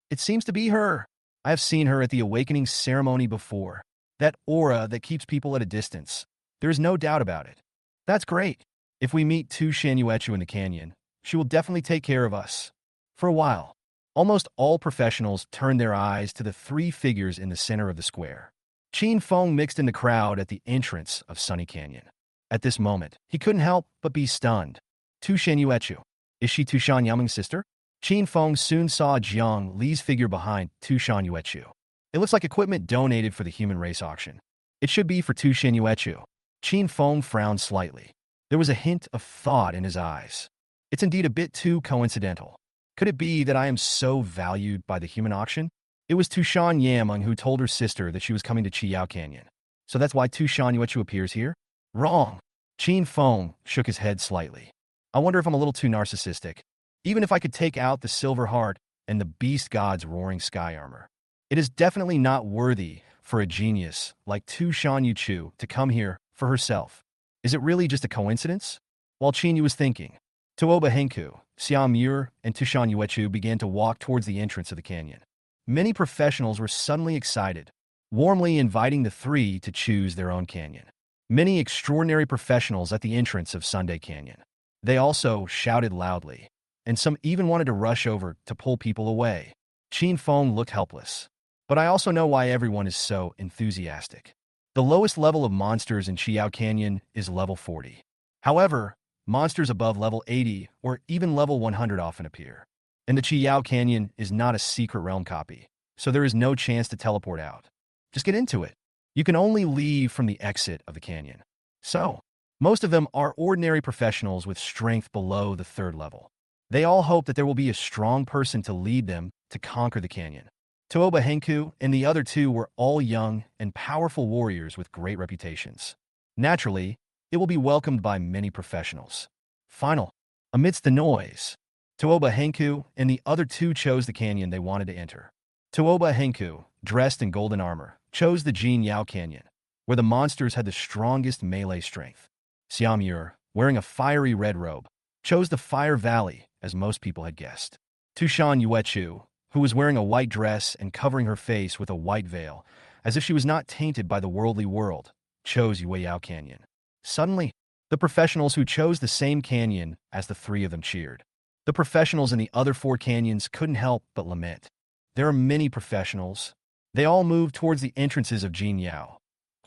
It seems to be her. I have seen her at the awakening ceremony before. That aura that keeps people at a distance. There is no doubt about it. That's great. If we meet Tu Shan Yuechu in the canyon, she will definitely take care of us. For a while, almost all professionals turned their eyes to the 3 figures in the center of the square. Qin Feng mixed in the crowd at the entrance of Sunny Canyon. At this moment, he couldn't help but be stunned. Tu Shan Yuechu. Is she Tu Shan Yaming's sister? Qin Feng soon saw Jang Lee's figure behind Tu Shan Yuechu. It looks like equipment donated for the human race auction. It should be for Tu Shan Yuechu. Qin Feng frowned slightly. There was a hint of thought in his eyes. It's indeed a bit too coincidental. Could it be that I am so valued by the human auction? It was Tu Shan Yaming who told her sister that she was coming to Gaya Canyon. So that's why Tu Shan Yuechu appears here? Wrong. Qin Feng shook his head slightly. I wonder if I'm a little too narcissistic. Even if I could take out the silver heart and the beast god's roaring sky armor, it is definitely not worthy for a genius like Tu Shan Yuechu to come here for herself. Is it really just a coincidence? While Chinyin was thinking, Tuoba Henku, Xiamir, and Tu Shan Yuechu began to walk towards the entrance of the canyon. Many professionals were suddenly excited, warmly inviting the 3 to choose their own canyon. Many extraordinary professionals at the entrance of Sunday Canyon. They also shouted loudly, and some even wanted to rush over to pull people away. Qin Feng looked helpless. But I also know why everyone is so enthusiastic. The lowest level of monsters in Gaya Canyon is level 40. However, monsters above level 80 or even level 100 often appear. And the Gaya Canyon is not a secret realm copy, so there is no chance to teleport out. Just get into it. You can only leave from the exit of the canyon. So, most of them are ordinary professionals with strength below the 3rd level. They all hope that there will be a strong person to lead them to conquer the canyon. Tuoba Henku and the other 2 were all young and powerful warriors with great reputations. Naturally, it will be welcomed by many professionals. Final. Amidst the noise, Tuoba Henku and the other 2 chose the canyon they wanted to enter. Tuoba Henku, dressed in golden armor, chose the Gaya Canyon, where the monsters had the strongest melee strength. Xiamir, wearing a fiery red robe, chose the Fire Valley, as most people had guessed. Tu Shan Yuechu, who was wearing a white dress and covering her face with a white veil, as if she was not tainted by the worldly world, chose Yao Canyon. Suddenly, the professionals who chose the same canyon as the 3 of them cheered. The professionals in the other 4 canyons couldn't help but lament. There are many professionals. They all moved towards the entrances of Jinyao,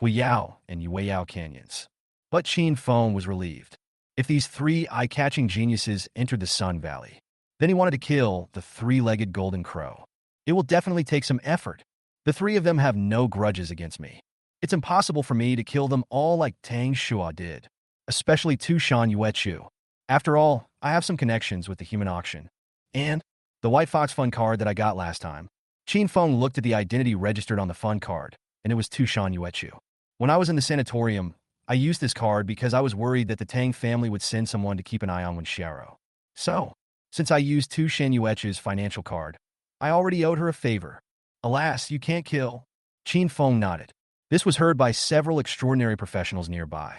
Huiyao, and Yueyao canyons. But Qin Feng was relieved. If these 3 eye-catching geniuses entered the Sun Valley, then he wanted to kill the 3-legged golden crow. It will definitely take some effort. The 3 of them have no grudges against me. It's impossible for me to kill them all like Tang Shua did, especially Tu Shan Yuechu. After all, I have some connections with the human auction. And the White Fox fun card that I got last time. Qin Feng looked at the identity registered on the fun card, and it was Tu Shan Yuechu. When I was in the sanatorium, I used this card because I was worried that the Tang family would send someone to keep an eye on when Shery. So, since I used Tu Shan Yuechu's financial card, I already owed her a favor. Alas, you can't kill. Qin Feng nodded. This was heard by several extraordinary professionals nearby.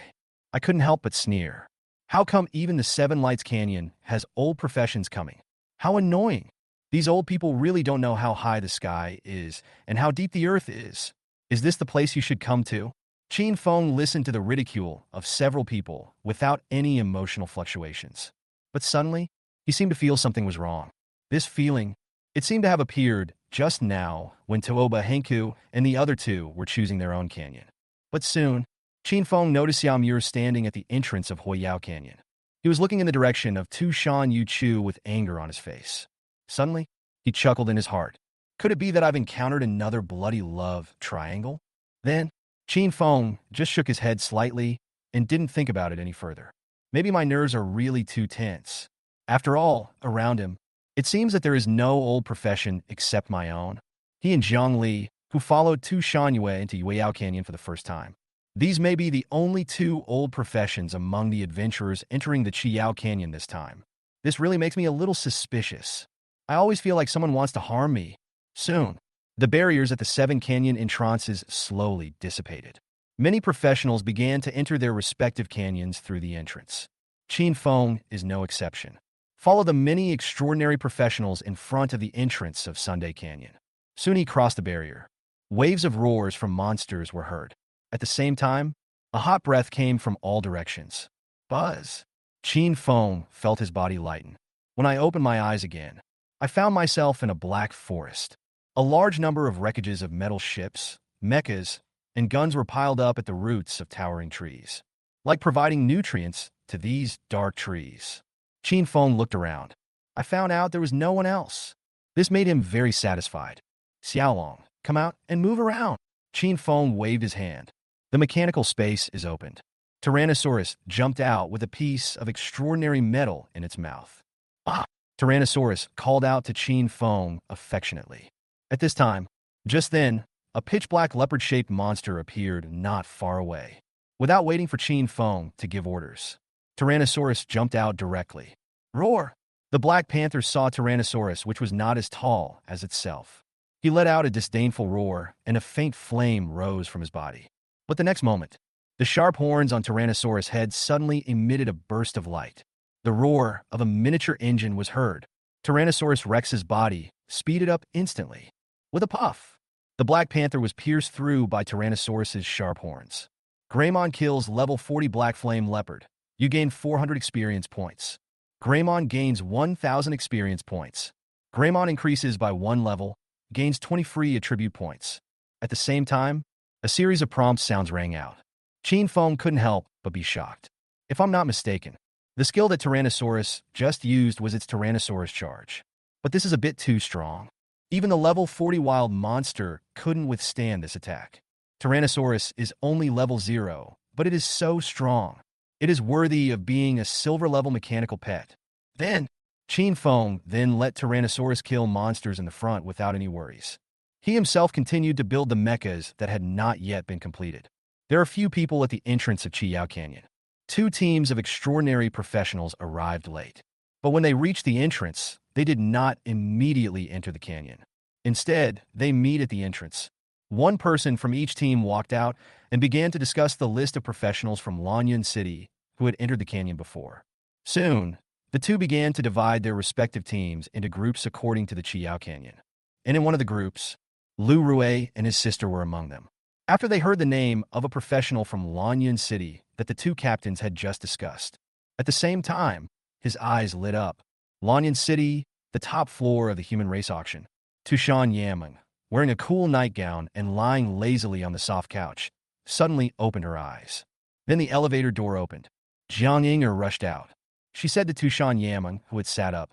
I couldn't help but sneer. How come even the 7 Lights Canyon has old professions coming? How annoying. These old people really don't know how high the sky is and how deep the earth is. Is this the place you should come to? Qin Feng listened to the ridicule of several people without any emotional fluctuations. But suddenly, He seemed to feel something was wrong. This feeling, it seemed to have appeared just now when Tooba Henku and the other two were choosing their own canyon. But soon, Qin Feng noticed Yaming standing at the entrance of Huiyao Canyon. He was looking in the direction of Tushan Yu Chu with anger on his face. Suddenly, he chuckled in his heart. Could it be that I've encountered another bloody love triangle? Then, Qin Feng just shook his head slightly and didn't think about it any further. Maybe my nerves are really too tense. After all, around him, it seems that there is no old profession except my own. He and Jang Lee, who followed Tu Shanyue into Huiyao Canyon for the first time. These may be the only two old professions among the adventurers entering the Chiyao Canyon this time. This really makes me a little suspicious. I always feel like someone wants to harm me. Soon, the barriers at the 7 canyon entrances slowly dissipated. Many professionals began to enter their respective canyons through the entrance. Qin Feng is no exception. Follow the many extraordinary professionals in front of the entrance of Sunday Canyon. Soon he crossed the barrier. Waves of roars from monsters were heard. At the same time, a hot breath came from all directions. Buzz. Qin Feng felt his body lighten. When I opened my eyes again, I found myself in a black forest. A large number of wreckages of metal ships, mechas, and guns were piled up at the roots of towering trees, like providing nutrients to these dark trees. Qin Feng looked around. I found out there was no one else. This made him very satisfied. Xiaolong, come out and move around. Qin Feng waved his hand. The mechanical space is opened. Tyrannosaurus jumped out with a piece of extraordinary metal in its mouth. Ah! Tyrannosaurus called out to Qin Feng affectionately. At this time, just then, a pitch-black leopard-shaped monster appeared not far away. Without waiting for Qin Feng to give orders, Tyrannosaurus jumped out directly. Roar! The Black Panther saw Tyrannosaurus, which was not as tall as itself. He let out a disdainful roar, and a faint flame rose from his body. But the next moment, the sharp horns on Tyrannosaurus' head suddenly emitted a burst of light. The roar of a miniature engine was heard. Tyrannosaurus Rex's body speeded up instantly. With a puff, the Black Panther was pierced through by Tyrannosaurus's sharp horns. Greymon kills level 40 Black Flame Leopard. You gain 400 experience points. Greymon gains 1,000 experience points. Greymon increases by 1 level, gains 20 free attribute points. At the same time, a series of prompt sounds rang out. Qin Feng couldn't help but be shocked. If I'm not mistaken, the skill that Tyrannosaurus just used was its Tyrannosaurus charge. But this is a bit too strong. Even the level 40 wild monster couldn't withstand this attack. Tyrannosaurus is only level 0, but it is so strong. It is worthy of being a silver-level mechanical pet. Then, Qin Feng then let Tyrannosaurus kill monsters in the front without any worries. He himself continued to build the mechas that had not yet been completed. There are few people at the entrance of Chiyao Canyon. 2 teams of extraordinary professionals arrived late. But when they reached the entrance, they did not immediately enter the canyon. Instead, they meet at the entrance. One person from each team walked out and began to discuss the list of professionals from Lan City who had entered the canyon before. Soon, the two began to divide their respective teams into groups according to the Chiyao Canyon. And in one of the groups, Lu Rue and his sister were among them. After they heard the name of a professional from Lan City that the 2 captains had just discussed, at the same time, his eyes lit up. Lan City, the top floor of the human race auction. Tushan Yaming, wearing a cool nightgown and lying lazily on the soft couch, suddenly opened her eyes. Then the elevator door opened. Jiang Yinger rushed out. She said to Tushan Yaming, who had sat up,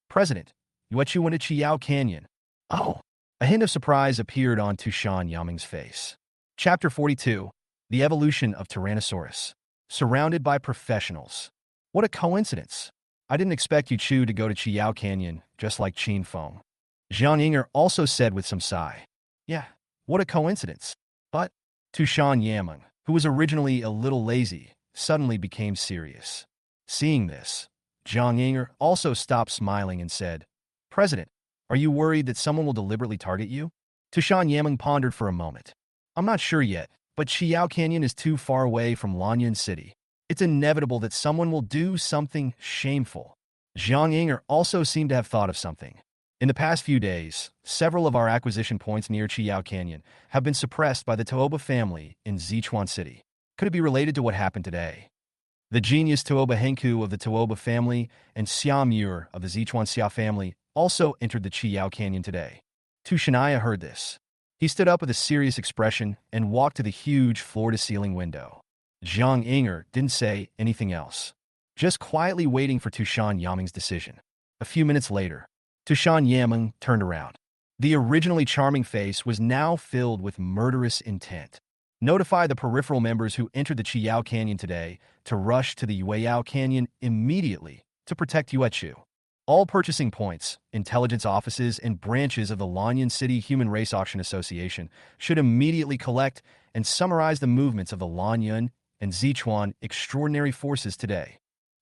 "President, you went to Chiyao Canyon." Oh! A hint of surprise appeared on Tushan Yaming's face. Chapter 42. The Evolution of Tyrannosaurus. Surrounded by professionals. What a coincidence. I didn't expect Yu Chu to go to Chiyao Canyon, just like Qin Feng. Jiang Yinger also said with some sigh. Yeah, what a coincidence. But Tushan Yaming, who was originally a little lazy, suddenly became serious. Seeing this, Jiang Yinger also stopped smiling and said, "President, are you worried that someone will deliberately target you?" Tushan Yaming pondered for a moment. "I'm not sure yet, but Chiyao Canyon is too far away from Lan City. It's inevitable that someone will do something shameful." Jiang Yinger also seemed to have thought of something. In the past few days, several of our acquisition points near Chiyao Canyon have been suppressed by the Tooba family in Sichuan City. Could it be related to what happened today? The genius Tuoba Henku of the Tuoba family and Xia Muir of the Zichuan Xia family also entered the Qiyao Canyon today. Tu Shania heard this. He stood up with a serious expression and walked to the huge floor-to-ceiling window. Zhang Inger didn't say anything else, just quietly waiting for Tushan Yaming's decision. A few minutes later, Tushan Yaming turned around. The originally charming face was now filled with murderous intent. Notify the peripheral members who entered the Qiyao Canyon today to rush to the Yueyao Canyon immediately to protect Yuechu. All purchasing points, intelligence offices, and branches of the Lan City Human Race Auction Association should immediately collect and summarize the movements of the Lan and Zichuan extraordinary forces today.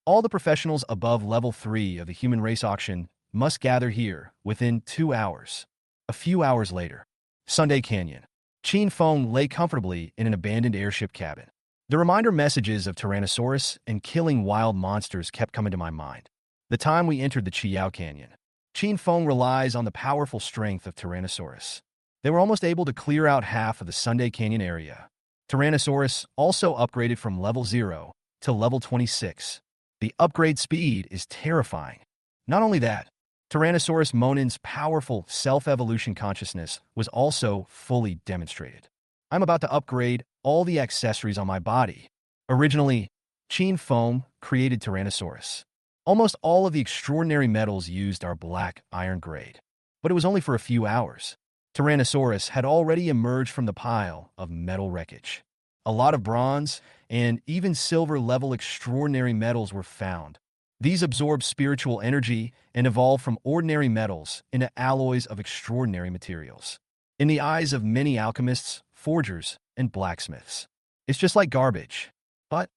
All the professionals above level 3 of the Human Race Auction must gather here within 2 hours. A few hours later, Sunday Canyon. Qin Feng lay comfortably in an abandoned airship cabin. The reminder messages of Tyrannosaurus and killing wild monsters kept coming to my mind. The time we entered the Qiyao Canyon, Qin Feng relies on the powerful strength of Tyrannosaurus. They were almost able to clear out half of the Sunday Canyon area. Tyrannosaurus also upgraded from level 0 to level 26. The upgrade speed is terrifying. Not only that, Tyrannosaurus Monin's powerful self-evolution consciousness was also fully demonstrated. I'm about to upgrade all the accessories on my body. Originally, Qin Feng created Tyrannosaurus. Almost all of the extraordinary metals used are black iron grade, but it was only for a few hours. Tyrannosaurus had already emerged from the pile of metal wreckage. A lot of bronze and even silver-level extraordinary metals were found. These absorb spiritual energy and evolve from ordinary metals into alloys of extraordinary materials. In the eyes of many alchemists, forgers, and blacksmiths, it's just like garbage. But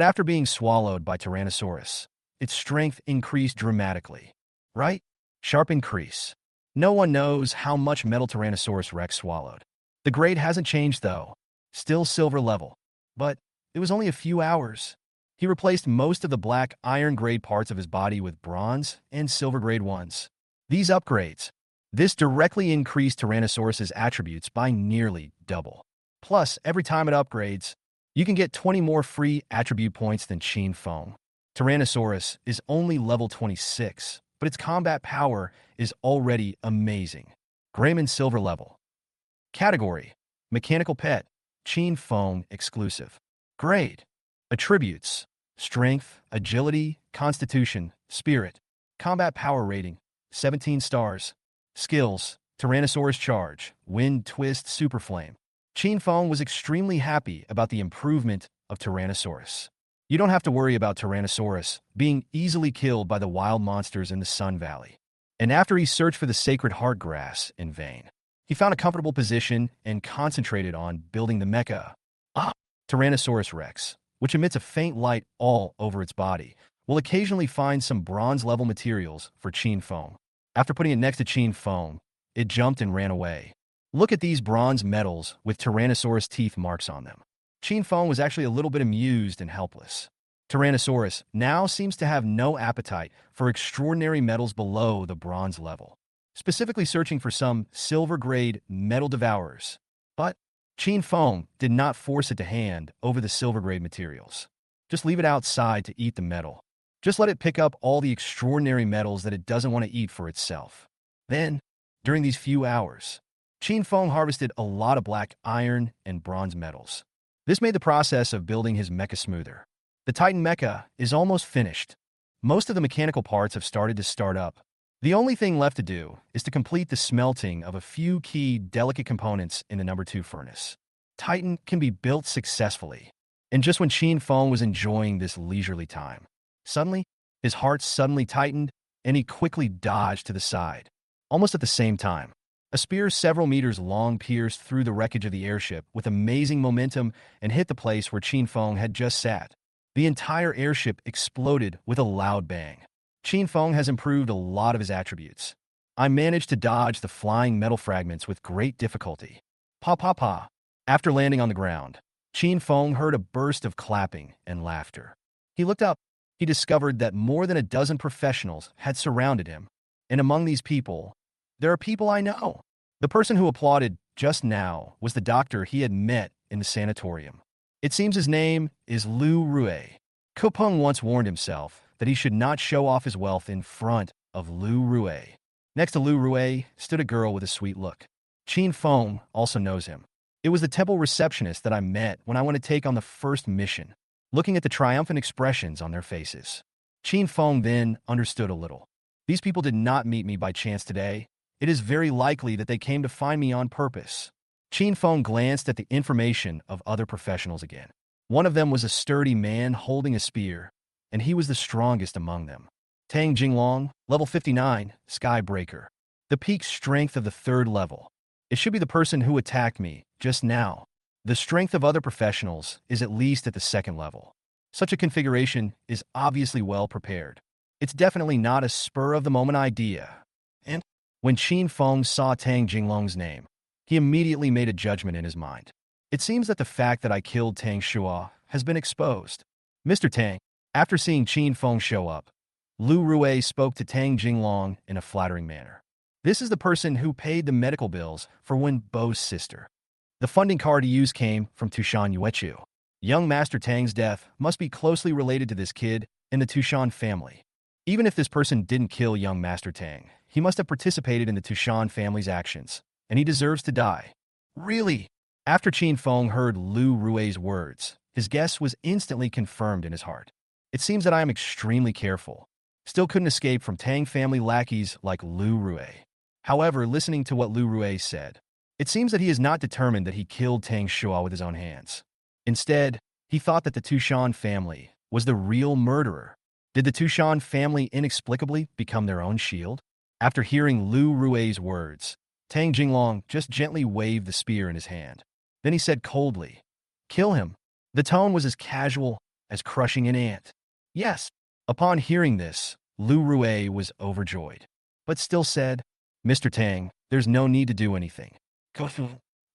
after being swallowed by Tyrannosaurus, its strength increased dramatically. Right? Sharp increase. No one knows how much metal Tyrannosaurus Rex swallowed. The grade hasn't changed though. Still silver level. But it was only a few hours. He replaced most of the black iron grade parts of his body with bronze and silver grade ones. These upgrades, this directly increased Tyrannosaurus's attributes by nearly double. Plus, every time it upgrades, you can get 20 more free attribute points than Qin Feng. Tyrannosaurus is only level 26, but its combat power is already amazing. Grayman Silver level. Category: Mechanical Pet, Qin Feng exclusive. Grade: Attributes: Strength, Agility, Constitution, Spirit. Combat Power Rating: 17 stars. Skills: Tyrannosaurus Charge, Wind Twist Super Flame. Qin Feng was extremely happy about the improvement of Tyrannosaurus. You don't have to worry about Tyrannosaurus being easily killed by the wild monsters in the Sun Valley. And after he searched for the sacred heart grass in vain, he found a comfortable position and concentrated on building the Mecha. Tyrannosaurus Rex, which emits a faint light all over its body, will occasionally find some bronze-level materials for Qin Feng. After putting it next to Qin Feng, it jumped and ran away. Look at these bronze medals with Tyrannosaurus teeth marks on them. Qin Feng was actually a little bit amused and helpless. Tyrannosaurus now seems to have no appetite for extraordinary metals below the bronze level, specifically searching for some silver-grade metal devourers. But Qin Feng did not force it to hand over the silver-grade materials. Just leave it outside to eat the metal. Just let it pick up all the extraordinary metals that it doesn't want to eat for itself. Then, during these few hours, Qin Feng harvested a lot of black iron and bronze metals. This made the process of building his mecha smoother. The Titan Mecha is almost finished. Most of the mechanical parts have started to start up. The only thing left to do is to complete the smelting of a few key delicate components in the number 2 furnace. Titan can be built successfully. And just when Qin Feng was enjoying this leisurely time, suddenly, his heart suddenly tightened, and he quickly dodged to the side. Almost at the same time, a spear several meters long pierced through the wreckage of the airship with amazing momentum and hit the place where Qin Feng had just sat. The entire airship exploded with a loud bang. Qin Feng has improved a lot of his attributes. I managed to dodge the flying metal fragments with great difficulty. Pa pa pa. After landing on the ground, Qin Feng heard a burst of clapping and laughter. He looked up. He discovered that more than a dozen professionals had surrounded him. And among these people, there are people I know. The person who applauded just now was the doctor he had met in the sanatorium. It seems his name is Lu Rue. Kopeng once warned himself that he should not show off his wealth in front of Lu Rue. Next to Lu Rue stood a girl with a sweet look. Qin Feng also knows him. It was the temple receptionist that I met when I went to take on the first mission. Looking at the triumphant expressions on their faces, Qin Feng then understood a little. These people did not meet me by chance today. It is very likely that they came to find me on purpose. Qin Feng glanced at the information of other professionals again. One of them was a sturdy man holding a spear, and he was the strongest among them. Tang Jinglong, level 59, Skybreaker. The peak strength of the 3rd level. It should be the person who attacked me just now. The strength of other professionals is at least at the 2nd level. Such a configuration is obviously well prepared. It's definitely not a spur-of-the-moment idea. And when Qin Feng saw Tang Jinglong's name, he immediately made a judgment in his mind. It seems that the fact that I killed Tang Shua has been exposed. Mr. Tang, after seeing Qin Feng show up, Lu Rue spoke to Tang Jinglong in a flattering manner. This is the person who paid the medical bills for Wen Bo's sister. The funding card he used came from Tushan Yuechu. Young Master Tang's death must be closely related to this kid in the Tushan family. Even if this person didn't kill young Master Tang, he must have participated in the Tushan family's actions, and he deserves to die. Really? After Qin Feng heard Lu Rue's words, his guess was instantly confirmed in his heart. It seems that I am extremely careful. Still couldn't escape from Tang family lackeys like Lu Rue. However, listening to what Lu Rue said, it seems that he is not determined that he killed Tang Shua with his own hands. Instead, he thought that the Tushan family was the real murderer. Did the Tushan family inexplicably become their own shield? After hearing Lu Rue's words, Tang Jinglong just gently waved the spear in his hand. Then he said coldly, "Kill him." The tone was as casual as crushing an ant. Yes. Upon hearing this, Lu Rue was overjoyed, but still said, "Mr. Tang, there's no need to do anything."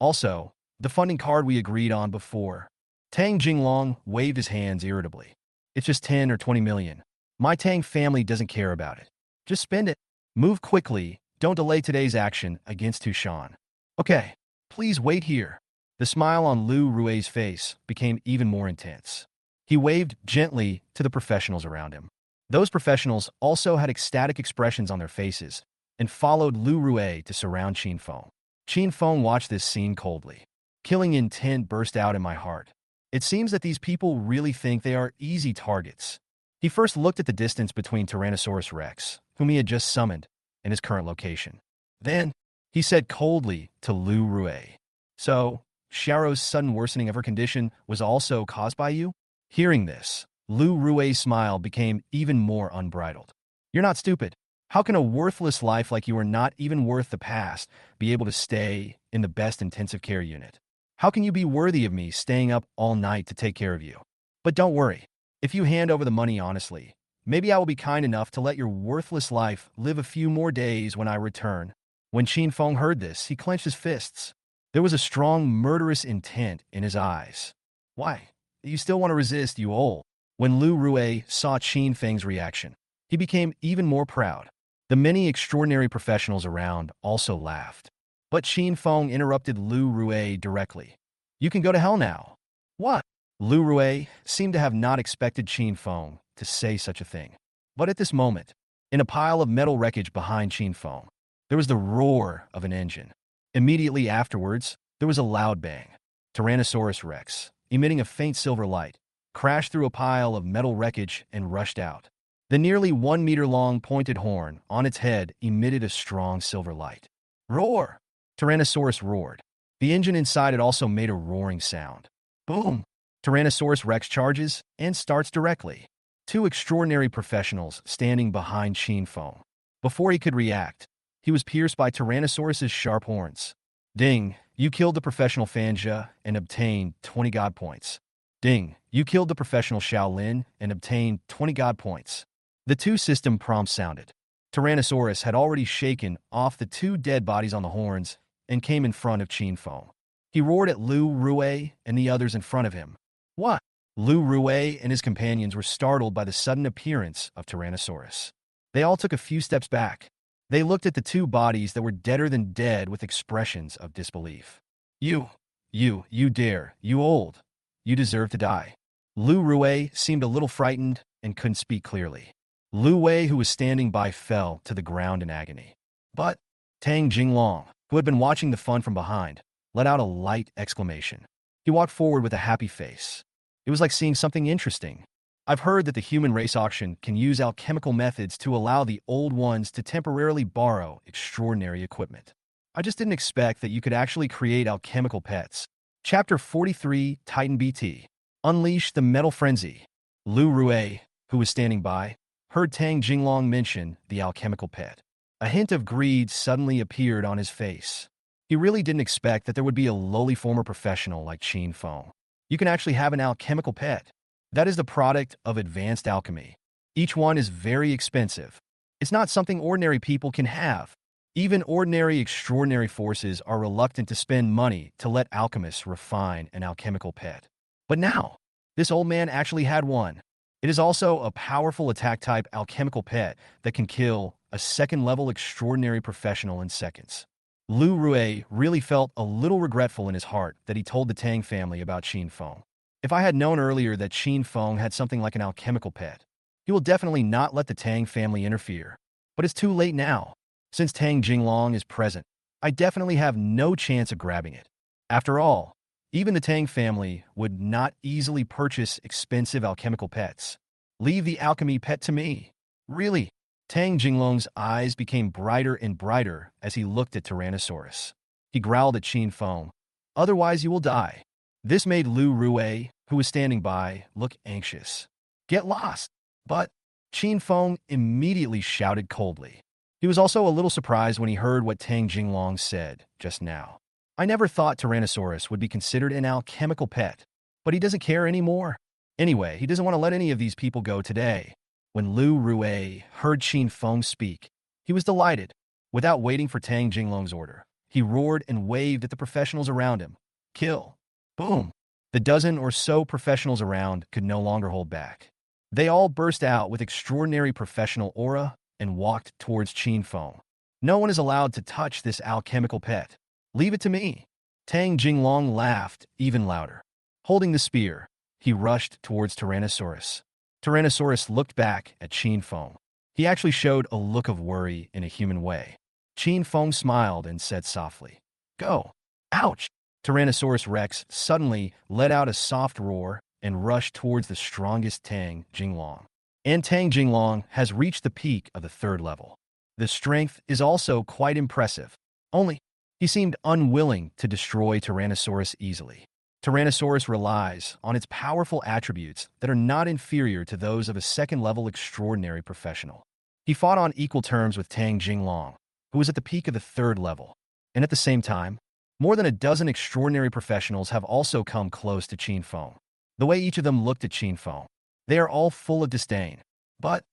Also, the funding card we agreed on before. Tang Jinglong waved his hands irritably. It's just 10 or 20 million. My Tang family doesn't care about it. Just spend it. Move quickly. Don't delay today's action against Tushan. Okay, please wait here. The smile on Lu Rue's face became even more intense. He waved gently to the professionals around him. Those professionals also had ecstatic expressions on their faces and followed Lu Rue to surround Qin Feng. Qin Feng watched this scene coldly. Killing intent burst out in my heart. It seems that these people really think they are easy targets. He first looked at the distance between Tyrannosaurus Rex, whom he had just summoned, and his current location. Then, he said coldly to Lu Rue, "So, Xiao's sudden worsening of her condition was also caused by you?" Hearing this, Lu Rue's smile became even more unbridled. "You're not stupid. How can a worthless life like you are not even worth the past be able to stay in the best intensive care unit? How can you be worthy of me staying up all night to take care of you? But don't worry. If you hand over the money honestly, maybe I will be kind enough to let your worthless life live a few more days when I return." When Qin Feng heard this, he clenched his fists. There was a strong murderous intent in his eyes. "Why? You still want to resist, you old?" When Lu Rue saw Qin Feng's reaction, he became even more proud. The many extraordinary professionals around also laughed. But Qin Feng interrupted Lu Rue directly. "You can go to hell now." "What?" Lu Rue seemed to have not expected Qin Feng to say such a thing. But at this moment, in a pile of metal wreckage behind Qin Feng, there was the roar of an engine. Immediately afterwards, there was a loud bang. Tyrannosaurus Rex, emitting a faint silver light, crashed through a pile of metal wreckage and rushed out. The nearly 1 meter long pointed horn on its head emitted a strong silver light. "Roar!" Tyrannosaurus roared. The engine inside it also made a roaring sound. Boom! Tyrannosaurus Rex charges and starts directly. Two extraordinary professionals standing behind Qin Feng. Before he could react, he was pierced by Tyrannosaurus's sharp horns. Ding! You killed the professional Fanja and obtained 20 God points. Ding! You killed the professional Shaolin and obtained 20 God points. The two system prompts sounded. Tyrannosaurus had already shaken off the two dead bodies on the horns and came in front of Qin Feng. He roared at Lu Rue and the others in front of him. "What?" Lu Rue and his companions were startled by the sudden appearance of Tyrannosaurus. They all took a few steps back. They looked at the two bodies that were deader than dead with expressions of disbelief. You dare, you old. You deserve to die." Lu Rui seemed a little frightened and couldn't speak clearly. Lu Wei, who was standing by, fell to the ground in agony. But Tang Jinglong, who had been watching the fun from behind, let out a light exclamation. He walked forward with a happy face. It was like seeing something interesting. I've heard that the human race auction can use alchemical methods to allow the old ones to temporarily borrow extraordinary equipment. I just didn't expect that you could actually create alchemical pets. Chapter 43, Titan BT. Unleash the Metal Frenzy. Lu Rui, who was standing by, heard Tang Jinglong mention the alchemical pet. A hint of greed suddenly appeared on his face. He really didn't expect that there would be a lowly former professional like Qin Feng. You can actually have an alchemical pet. That is the product of advanced alchemy. Each one is very expensive. It's not something ordinary people can have. Even ordinary extraordinary forces are reluctant to spend money to let alchemists refine an alchemical pet. But now, this old man actually had one. It is also a powerful attack-type alchemical pet that can kill a second-level extraordinary professional in seconds. Lu Rui really felt a little regretful in his heart that he told the Tang family about Qin Feng. If I had known earlier that Qin Feng had something like an alchemical pet, he will definitely not let the Tang family interfere. But it's too late now. Since Tang Jinglong is present, I definitely have no chance of grabbing it. After all, even the Tang family would not easily purchase expensive alchemical pets. Leave the alchemy pet to me. Really? Tang Jinglong's eyes became brighter and brighter as he looked at Tyrannosaurus. He growled at Qin Feng. Otherwise you will die. This made Lu Rui, who was standing by, look anxious. Get lost. But Qin Feng immediately shouted coldly. He was also a little surprised when he heard what Tang Jinglong said just now. I never thought Tyrannosaurus would be considered an alchemical pet, but he doesn't care anymore. Anyway, he doesn't want to let any of these people go today. When Lu Rui heard Qin Feng speak, he was delighted. Without waiting for Tang Jinglong's order, he roared and waved at the professionals around him. Kill. Boom. The dozen or so professionals around could no longer hold back. They all burst out with extraordinary professional aura and walked towards Qin Feng. No one is allowed to touch this alchemical pet. Leave it to me. Tang Jinglong laughed even louder. Holding the spear, he rushed towards Tyrannosaurus. Tyrannosaurus looked back at Qin Feng. He actually showed a look of worry in a human way. Qin Feng smiled and said softly, Go. Ouch! Tyrannosaurus Rex suddenly let out a soft roar and rushed towards the strongest Tang Jinglong. And Tang Jinglong has reached the peak of the 3rd level. The strength is also quite impressive. Only, he seemed unwilling to destroy Tyrannosaurus easily. Tyrannosaurus relies on its powerful attributes that are not inferior to those of a 2nd-level extraordinary professional. He fought on equal terms with Tang Jinglong, who was at the peak of the 3rd level. And at the same time, more than a dozen extraordinary professionals have also come close to Qin Feng. The way each of them looked at Qin Feng, they are all full of disdain. But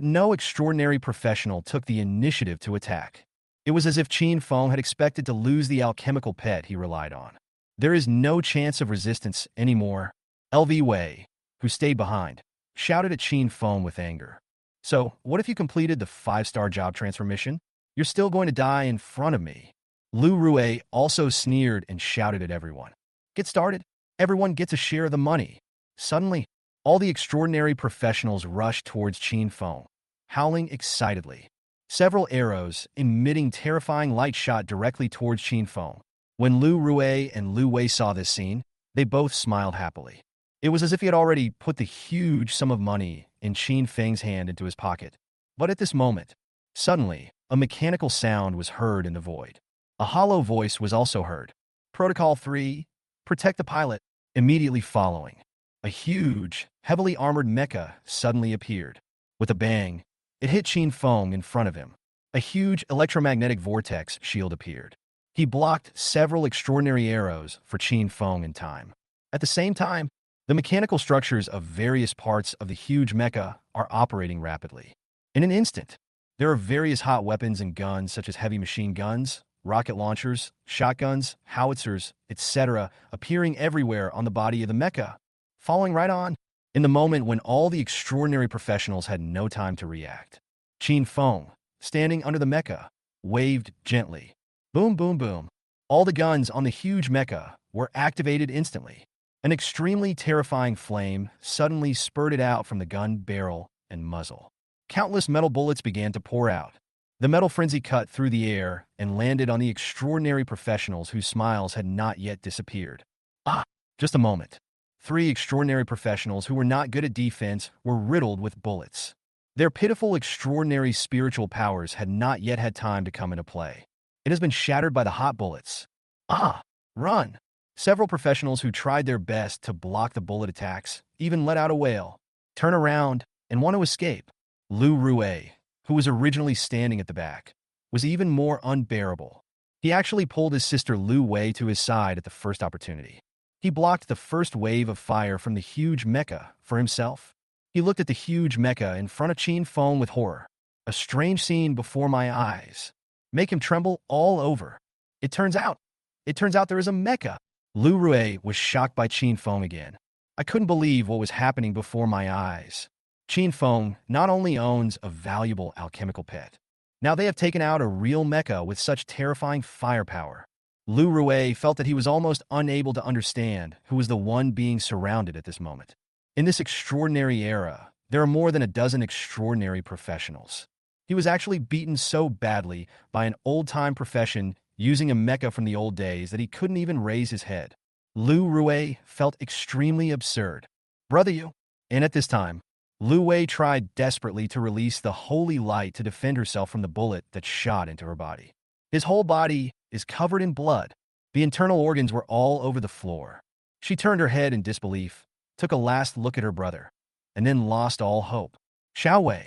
no extraordinary professional took the initiative to attack. It was as if Qin Feng had expected to lose the alchemical pet he relied on. There is no chance of resistance anymore. LV Wei, who stayed behind, shouted at Qin Feng with anger. So, what if you completed the 5-star job transfer mission? You're still going to die in front of me. Lu Rui also sneered and shouted at everyone. Get started. Everyone gets a share of the money. Suddenly, all the extraordinary professionals rushed towards Qin Feng, howling excitedly. Several arrows, emitting terrifying light, shot directly towards Qin Feng. When Lu Rui and Lu Wei saw this scene, they both smiled happily. It was as if he had already put the huge sum of money in Qin Feng's hand into his pocket. But at this moment, suddenly, a mechanical sound was heard in the void. A hollow voice was also heard. Protocol 3, protect the pilot. Immediately following, a huge, heavily armored mecha suddenly appeared. With a bang, it hit Qin Feng in front of him. A huge electromagnetic vortex shield appeared. He blocked several extraordinary arrows for Qin Feng in time. At the same time, the mechanical structures of various parts of the huge mecha are operating rapidly. In an instant, there are various hot weapons and guns such as heavy machine guns, rocket launchers, shotguns, howitzers, etc. appearing everywhere on the body of the mecha, following right on. In the moment when all the extraordinary professionals had no time to react, Qin Feng, standing under the mecha, waved gently. Boom, boom, boom. All the guns on the huge mecha were activated instantly. An extremely terrifying flame suddenly spurted out from the gun barrel and muzzle. Countless metal bullets began to pour out. The metal frenzy cut through the air and landed on the extraordinary professionals whose smiles had not yet disappeared. Ah, just a moment. 3 extraordinary professionals who were not good at defense were riddled with bullets. Their pitiful, extraordinary spiritual powers had not yet had time to come into play. It has been shattered by the hot bullets. Ah, run! Several professionals who tried their best to block the bullet attacks even let out a wail, turn around, and want to escape. Lu Rue, who was originally standing at the back, was even more unbearable. He actually pulled his sister Lu Wei to his side at the first opportunity. He blocked the first wave of fire from the huge mecha for himself. He looked at the huge mecha in front of Qin Feng with horror. A strange scene before my eyes. Make him tremble all over. It turns out there is a mecha. Lu Rue was shocked by Qin Feng again. I couldn't believe what was happening before my eyes. Qin Feng not only owns a valuable alchemical pet. Now they have taken out a real mecha with such terrifying firepower. Lu Rue felt that he was almost unable to understand who was the one being surrounded at this moment. In this extraordinary era, there are more than a dozen extraordinary professionals. He was actually beaten so badly by an old-time profession using a mecha from the old days that he couldn't even raise his head. Lu Rue felt extremely absurd. Brother you. And at this time, Lu Wei tried desperately to release the holy light to defend herself from the bullet that shot into her body. His whole body is covered in blood. The internal organs were all over the floor. She turned her head in disbelief, took a last look at her brother, and then lost all hope. Shua,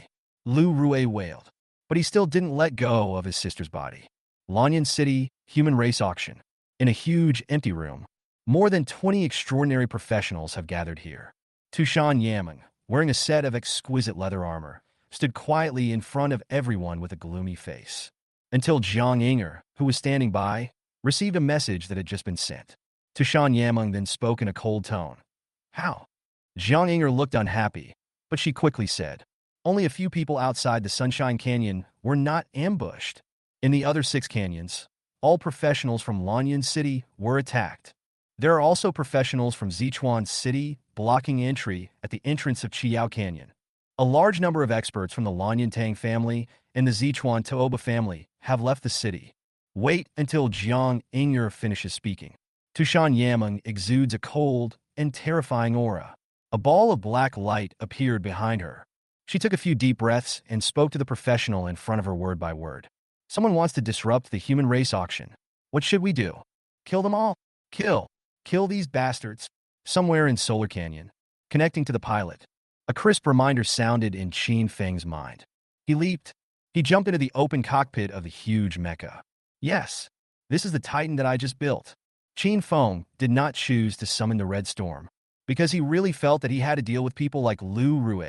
Lu Rue wailed, but he still didn't let go of his sister's body. Lan City human race auction. In a huge, empty room, more than 20 extraordinary professionals have gathered here. Tushan Yaming, wearing a set of exquisite leather armor, stood quietly in front of everyone with a gloomy face. Until Zhang Inger, who was standing by, received a message that had just been sent. Tushan Yaming then spoke in a cold tone. How? Zhang Inger looked unhappy, but she quickly said, only a few people outside the Sunshine Canyon were not ambushed. In the other 6 canyons, all professionals from Lan City were attacked. There are also professionals from Sichuan City blocking entry at the entrance of Gaya Canyon. A large number of experts from the Lan Tang family and the Sichuan Toba family have left the city. Wait until Zhang Inger finishes speaking. Tushan Yaming exudes a cold and terrifying aura. A ball of black light appeared behind her. She took a few deep breaths and spoke to the professional in front of her word by word. Someone wants to disrupt the human race auction. What should we do? Kill them all? Kill these bastards. Somewhere in Solar Canyon, connecting to the pilot, a crisp reminder sounded in Qin Feng's mind. He leaped. He jumped into the open cockpit of the huge mecha. Yes, this is the Titan that I just built. Qin Feng did not choose to summon the Red Storm, because he really felt that he had to deal with people like Lu Rue.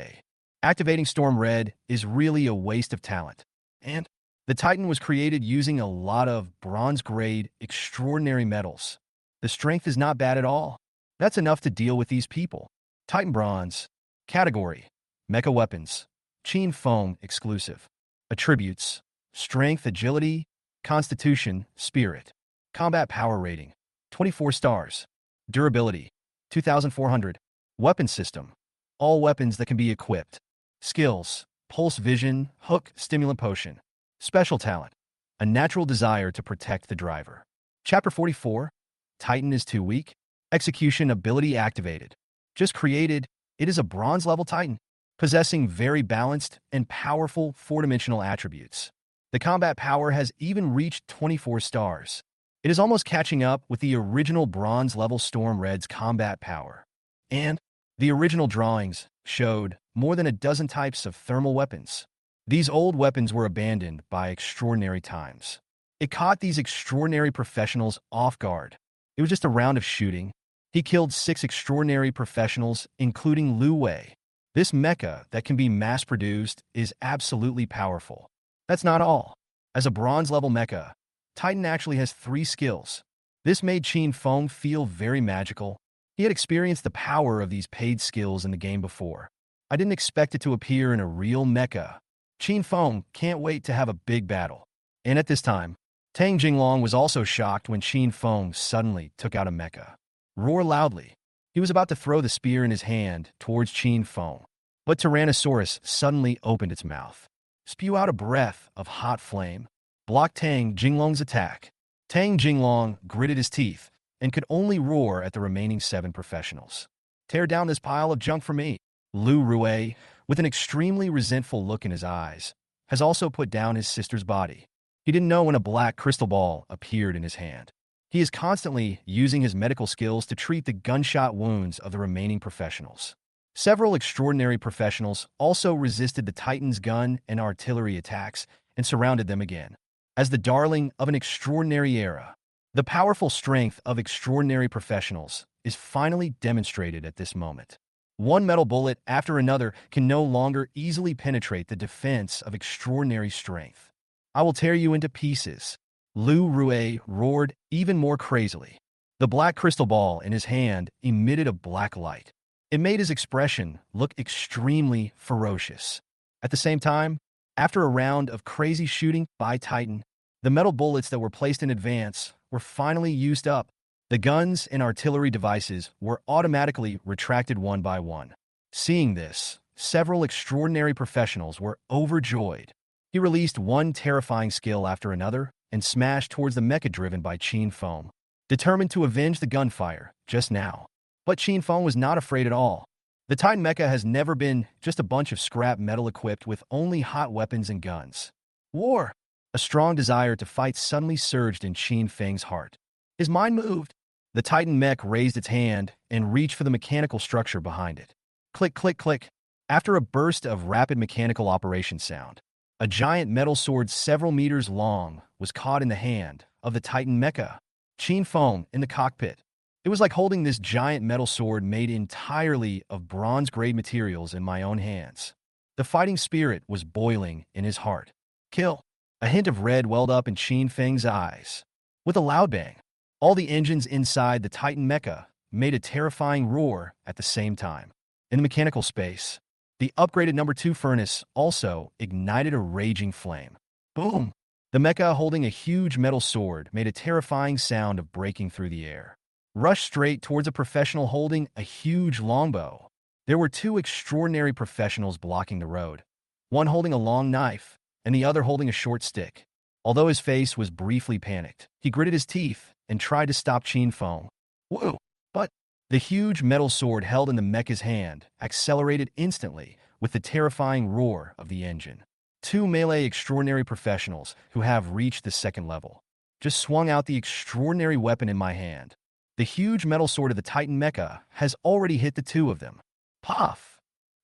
Activating Storm Red is really a waste of talent. And the Titan was created using a lot of bronze-grade, extraordinary metals. The strength is not bad at all. That's enough to deal with these people. Titan Bronze. Category: Mecha Weapons. Qin Feng exclusive. Attributes: Strength, Agility, Constitution, Spirit. Combat Power Rating: 24 stars. Durability: 2,400. Weapon System: All weapons that can be equipped. Skills: Pulse Vision, Hook, Stimulant Potion. Special Talent: A natural desire to protect the driver. Chapter 44. Titan is too weak. Execution ability activated. Just created, it is a bronze-level Titan, possessing very balanced and powerful 4-dimensional attributes. The combat power has even reached 24 stars. It is almost catching up with the original bronze-level Storm Red's combat power. And the original drawings showed more than a dozen types of thermal weapons. These old weapons were abandoned by extraordinary times. It caught these extraordinary professionals off guard. It was just a round of shooting. He killed 6 extraordinary professionals, including Lu Wei. This mecha that can be mass-produced is absolutely powerful. That's not all. As a bronze-level mecha, Titan actually has 3 skills. This made Qin Feng feel very magical. He had experienced the power of these paid skills in the game before. I didn't expect it to appear in a real mecha. Qin Feng can't wait to have a big battle. And at this time, Tang Jinglong was also shocked when Qin Feng suddenly took out a mecha. Roar loudly. He was about to throw the spear in his hand towards Qin Feng, but Tyrannosaurus suddenly opened its mouth, spew out a breath of hot flame, blocked Tang Jinglong's attack. Tang Jinglong gritted his teeth and could only roar at the remaining 7 professionals. Tear down this pile of junk for me. Lu Rue, with an extremely resentful look in his eyes, has also put down his sister's body. He didn't know when a black crystal ball appeared in his hand. He is constantly using his medical skills to treat the gunshot wounds of the remaining professionals. Several extraordinary professionals also resisted the Titan's gun and artillery attacks and surrounded them again. As the darling of an extraordinary era, the powerful strength of extraordinary professionals is finally demonstrated at this moment. One metal bullet after another can no longer easily penetrate the defense of extraordinary strength. I will tear you into pieces. Lu Rue roared even more crazily. The black crystal ball in his hand emitted a black light. It made his expression look extremely ferocious. At the same time, after a round of crazy shooting by Titan, the metal bullets that were placed in advance were finally used up. The guns and artillery devices were automatically retracted one by one. Seeing this, several extraordinary professionals were overjoyed. He released one terrifying skill after another and smashed towards the mecha driven by Qin Feng, determined to avenge the gunfire just now. But Qin Feng was not afraid at all. The Titan mecha has never been just a bunch of scrap metal equipped with only hot weapons and guns. War! A strong desire to fight suddenly surged in Qin Feng's heart. His mind moved. The Titan mech raised its hand and reached for the mechanical structure behind it. Click, click, click. After a burst of rapid mechanical operation sound, a giant metal sword several meters long was caught in the hand of the Titan mecha. Qin Feng in the cockpit. It was like holding this giant metal sword made entirely of bronze-grade materials in my own hands. The fighting spirit was boiling in his heart. Kill. A hint of red welled up in Qin Feng's eyes. With a loud bang, all the engines inside the Titan mecha made a terrifying roar at the same time. In the mechanical space, the upgraded number 2 furnace also ignited a raging flame. Boom! The mecha holding a huge metal sword made a terrifying sound of breaking through the air. Rushed straight towards a professional holding a huge longbow. There were 2 extraordinary professionals blocking the road, one holding a long knife and the other holding a short stick. Although his face was briefly panicked, he gritted his teeth and tried to stop Qin Feng. Whoa! But the huge metal sword held in the mecha's hand accelerated instantly with the terrifying roar of the engine. 2 melee extraordinary professionals who have reached the 2nd level just swung out the extraordinary weapon in my hand. The huge metal sword of the Titan mecha has already hit the 2 of them. Puff!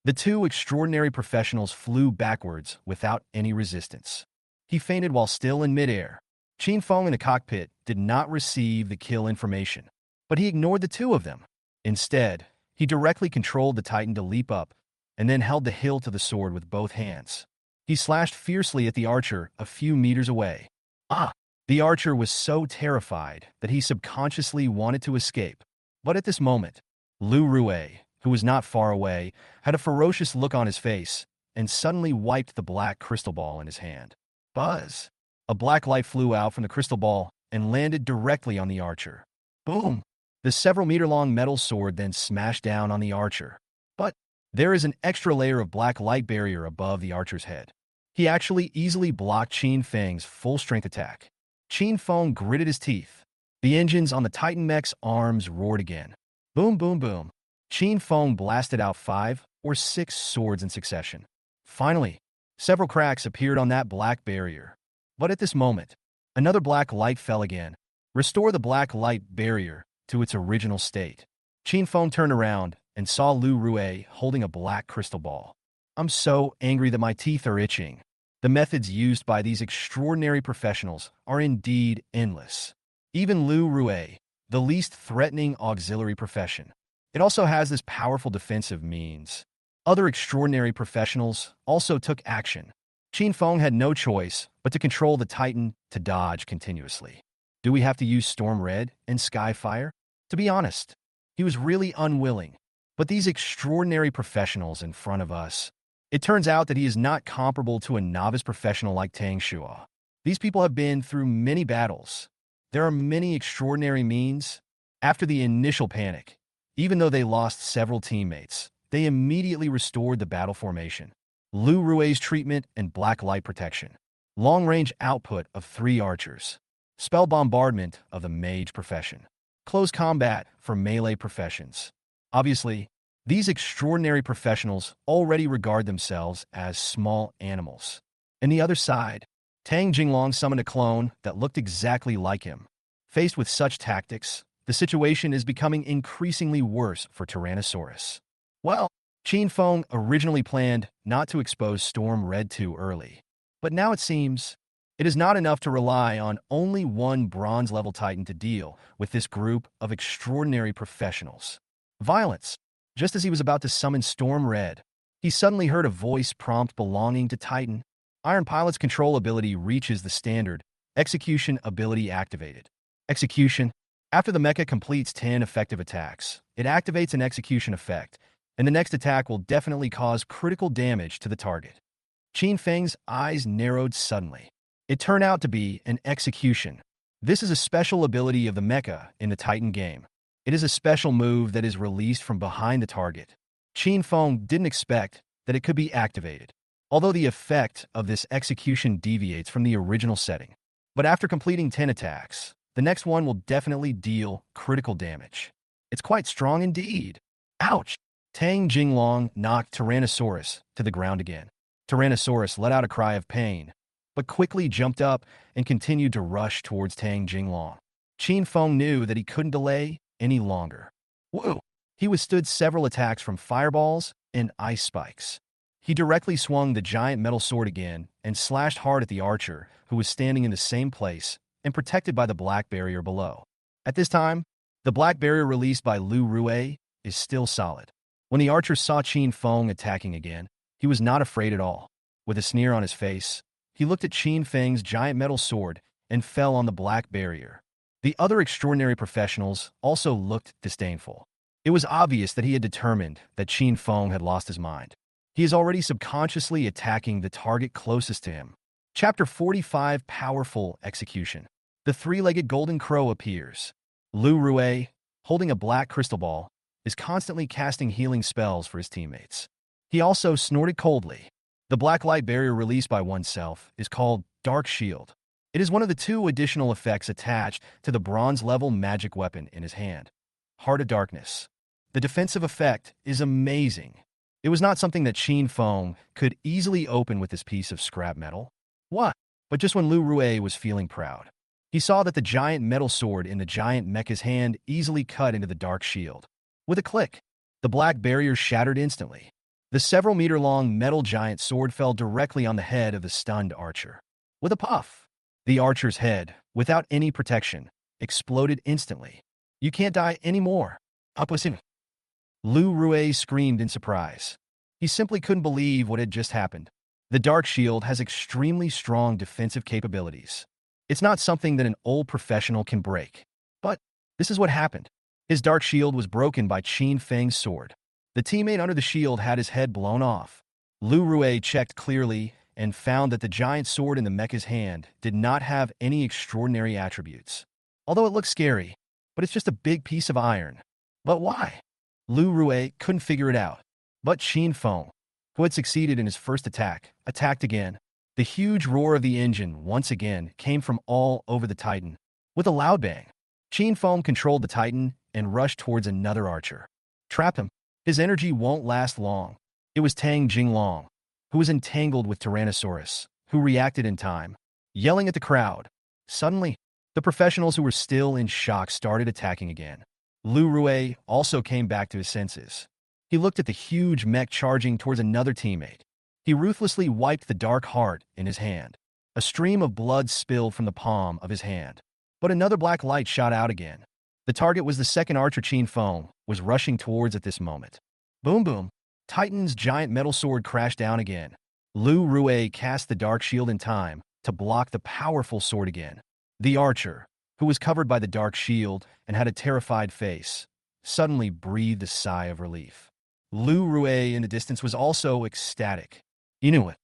The 2 extraordinary professionals flew backwards without any resistance. He fainted while still in midair. Qin Feng in the cockpit did not receive the kill information, but he ignored the 2 of them. Instead, he directly controlled the Titan to leap up and then held the hilt of the sword with both hands. He slashed fiercely at the archer a few meters away. Ah! The archer was so terrified that he subconsciously wanted to escape. But at this moment, Lu Rue, who was not far away, had a ferocious look on his face and suddenly wiped the black crystal ball in his hand. Buzz! A black light flew out from the crystal ball and landed directly on the archer. Boom! The several meter-long metal sword then smashed down on the archer. But there is an extra layer of black light barrier above the archer's head. He actually easily blocked Qin Feng's full-strength attack. Qin Feng gritted his teeth. The engines on the Titan mech's arms roared again. Boom, boom, boom. Qin Feng blasted out 5 or 6 swords in succession. Finally, several cracks appeared on that black barrier. But at this moment, another black light fell again. Restore the black light barrier to its original state. Qin Feng turned around and saw Lu Rue holding a black crystal ball. I'm so angry that my teeth are itching. The methods used by these extraordinary professionals are indeed endless. Even Lu Rue, the least threatening auxiliary profession, it also has this powerful defensive means. Other extraordinary professionals also took action. Qin Feng had no choice but to control the Titan to dodge continuously. Do we have to use Storm Red and Skyfire? To be honest, he was really unwilling. But these extraordinary professionals in front of us, it turns out that he is not comparable to a novice professional like Tang Shua. These people have been through many battles. There are many extraordinary means. After the initial panic, Even though they lost several teammates, they immediately restored the battle formation. Lu Rue's treatment and black light protection. Long-range output of 3 archers. Spell bombardment of the mage profession. Close combat for melee professions. Obviously, these extraordinary professionals already regard themselves as small animals. On the other side, Tang Jinglong summoned a clone that looked exactly like him. Faced with such tactics, the situation is becoming increasingly worse for Tyrannosaurus. Well, Qin Feng originally planned not to expose Storm Red too early. But now it seems it is not enough to rely on only one bronze-level titan to deal with this group of extraordinary professionals. Violence. Just as he was about to summon Storm Red, he suddenly heard a voice prompt belonging to Titan. Iron Pilot's control ability reaches the standard execution ability activated. Execution. After the mecha completes 10 effective attacks, it activates an execution effect, and the next attack will definitely cause critical damage to the target. Qin Feng's eyes narrowed suddenly. It turned out to be an execution. This is a special ability of the mecha in the Titan game. It is a special move that is released from behind the target. Qin Feng didn't expect that it could be activated, although the effect of this execution deviates from the original setting. But after completing 10 attacks, the next one will definitely deal critical damage. It's quite strong indeed. Ouch! Tang Jinglong knocked Tyrannosaurus to the ground again. Tyrannosaurus let out a cry of pain, but quickly jumped up and continued to rush towards Tang Jinglong. Qin Feng knew that he couldn't delay any longer. Whoa! He withstood several attacks from fireballs and ice spikes. He directly swung the giant metal sword again and slashed hard at the archer, who was standing in the same place and protected by the black barrier below. At this time, the black barrier released by Lu Rue is still solid. When the archer saw Qin Feng attacking again, he was not afraid at all. With a sneer on his face, he looked at Qin Feng's giant metal sword and fell on the black barrier. The other extraordinary professionals also looked disdainful. It was obvious that he had determined that Qin Feng had lost his mind. He is already subconsciously attacking the target closest to him. Chapter 45 Powerful Execution. The three-legged golden crow appears. Lu Rue, holding a black crystal ball, is constantly casting healing spells for his teammates. He also snorted coldly. The black light barrier released by oneself is called Dark Shield. It is one of the 2 additional effects attached to the bronze-level magic weapon in his hand. Heart of Darkness. The defensive effect is amazing. It was not something that Qin Feng could easily open with this piece of scrap metal. What? But just when Lu Rue was feeling proud, he saw that the giant metal sword in the giant mecha's hand easily cut into the dark shield. With a click, the black barrier shattered instantly. The several-meter-long metal giant sword fell directly on the head of the stunned archer. With a puff, the archer's head, without any protection, exploded instantly. You can't die anymore. Opposite. Lu Rue screamed in surprise. He simply couldn't believe what had just happened. The Dark Shield has extremely strong defensive capabilities. It's not something that an old professional can break. But this is what happened. His Dark Shield was broken by Qin Feng's sword. The teammate under the shield had his head blown off. Lu Rue checked clearly and found that the giant sword in the mecha's hand did not have any extraordinary attributes. Although it looked scary, but it's just a big piece of iron. But why? Lu Rue couldn't figure it out. But Qin Feng, who had succeeded in his first attack, attacked again. The huge roar of the engine once again came from all over the Titan. With a loud bang, Qin Feng controlled the Titan and rushed towards another archer. Trap him. His energy won't last long. It was Tang Jinglong, who was entangled with Tyrannosaurus, who reacted in time, yelling at the crowd. Suddenly, the professionals who were still in shock started attacking again. Lu Rue also came back to his senses. He looked at the huge mech charging towards another teammate. He ruthlessly wiped the dark heart in his hand. A stream of blood spilled from the palm of his hand. But another black light shot out again. The target was the second archer Qin Feng was rushing towards at this moment. Boom boom. Titan's giant metal sword crashed down again. Lu Rue cast the dark shield in time to block the powerful sword again. The archer, who was covered by the dark shield and had a terrified face, suddenly breathed a sigh of relief. Lu Rue in the distance was also ecstatic. He knew it.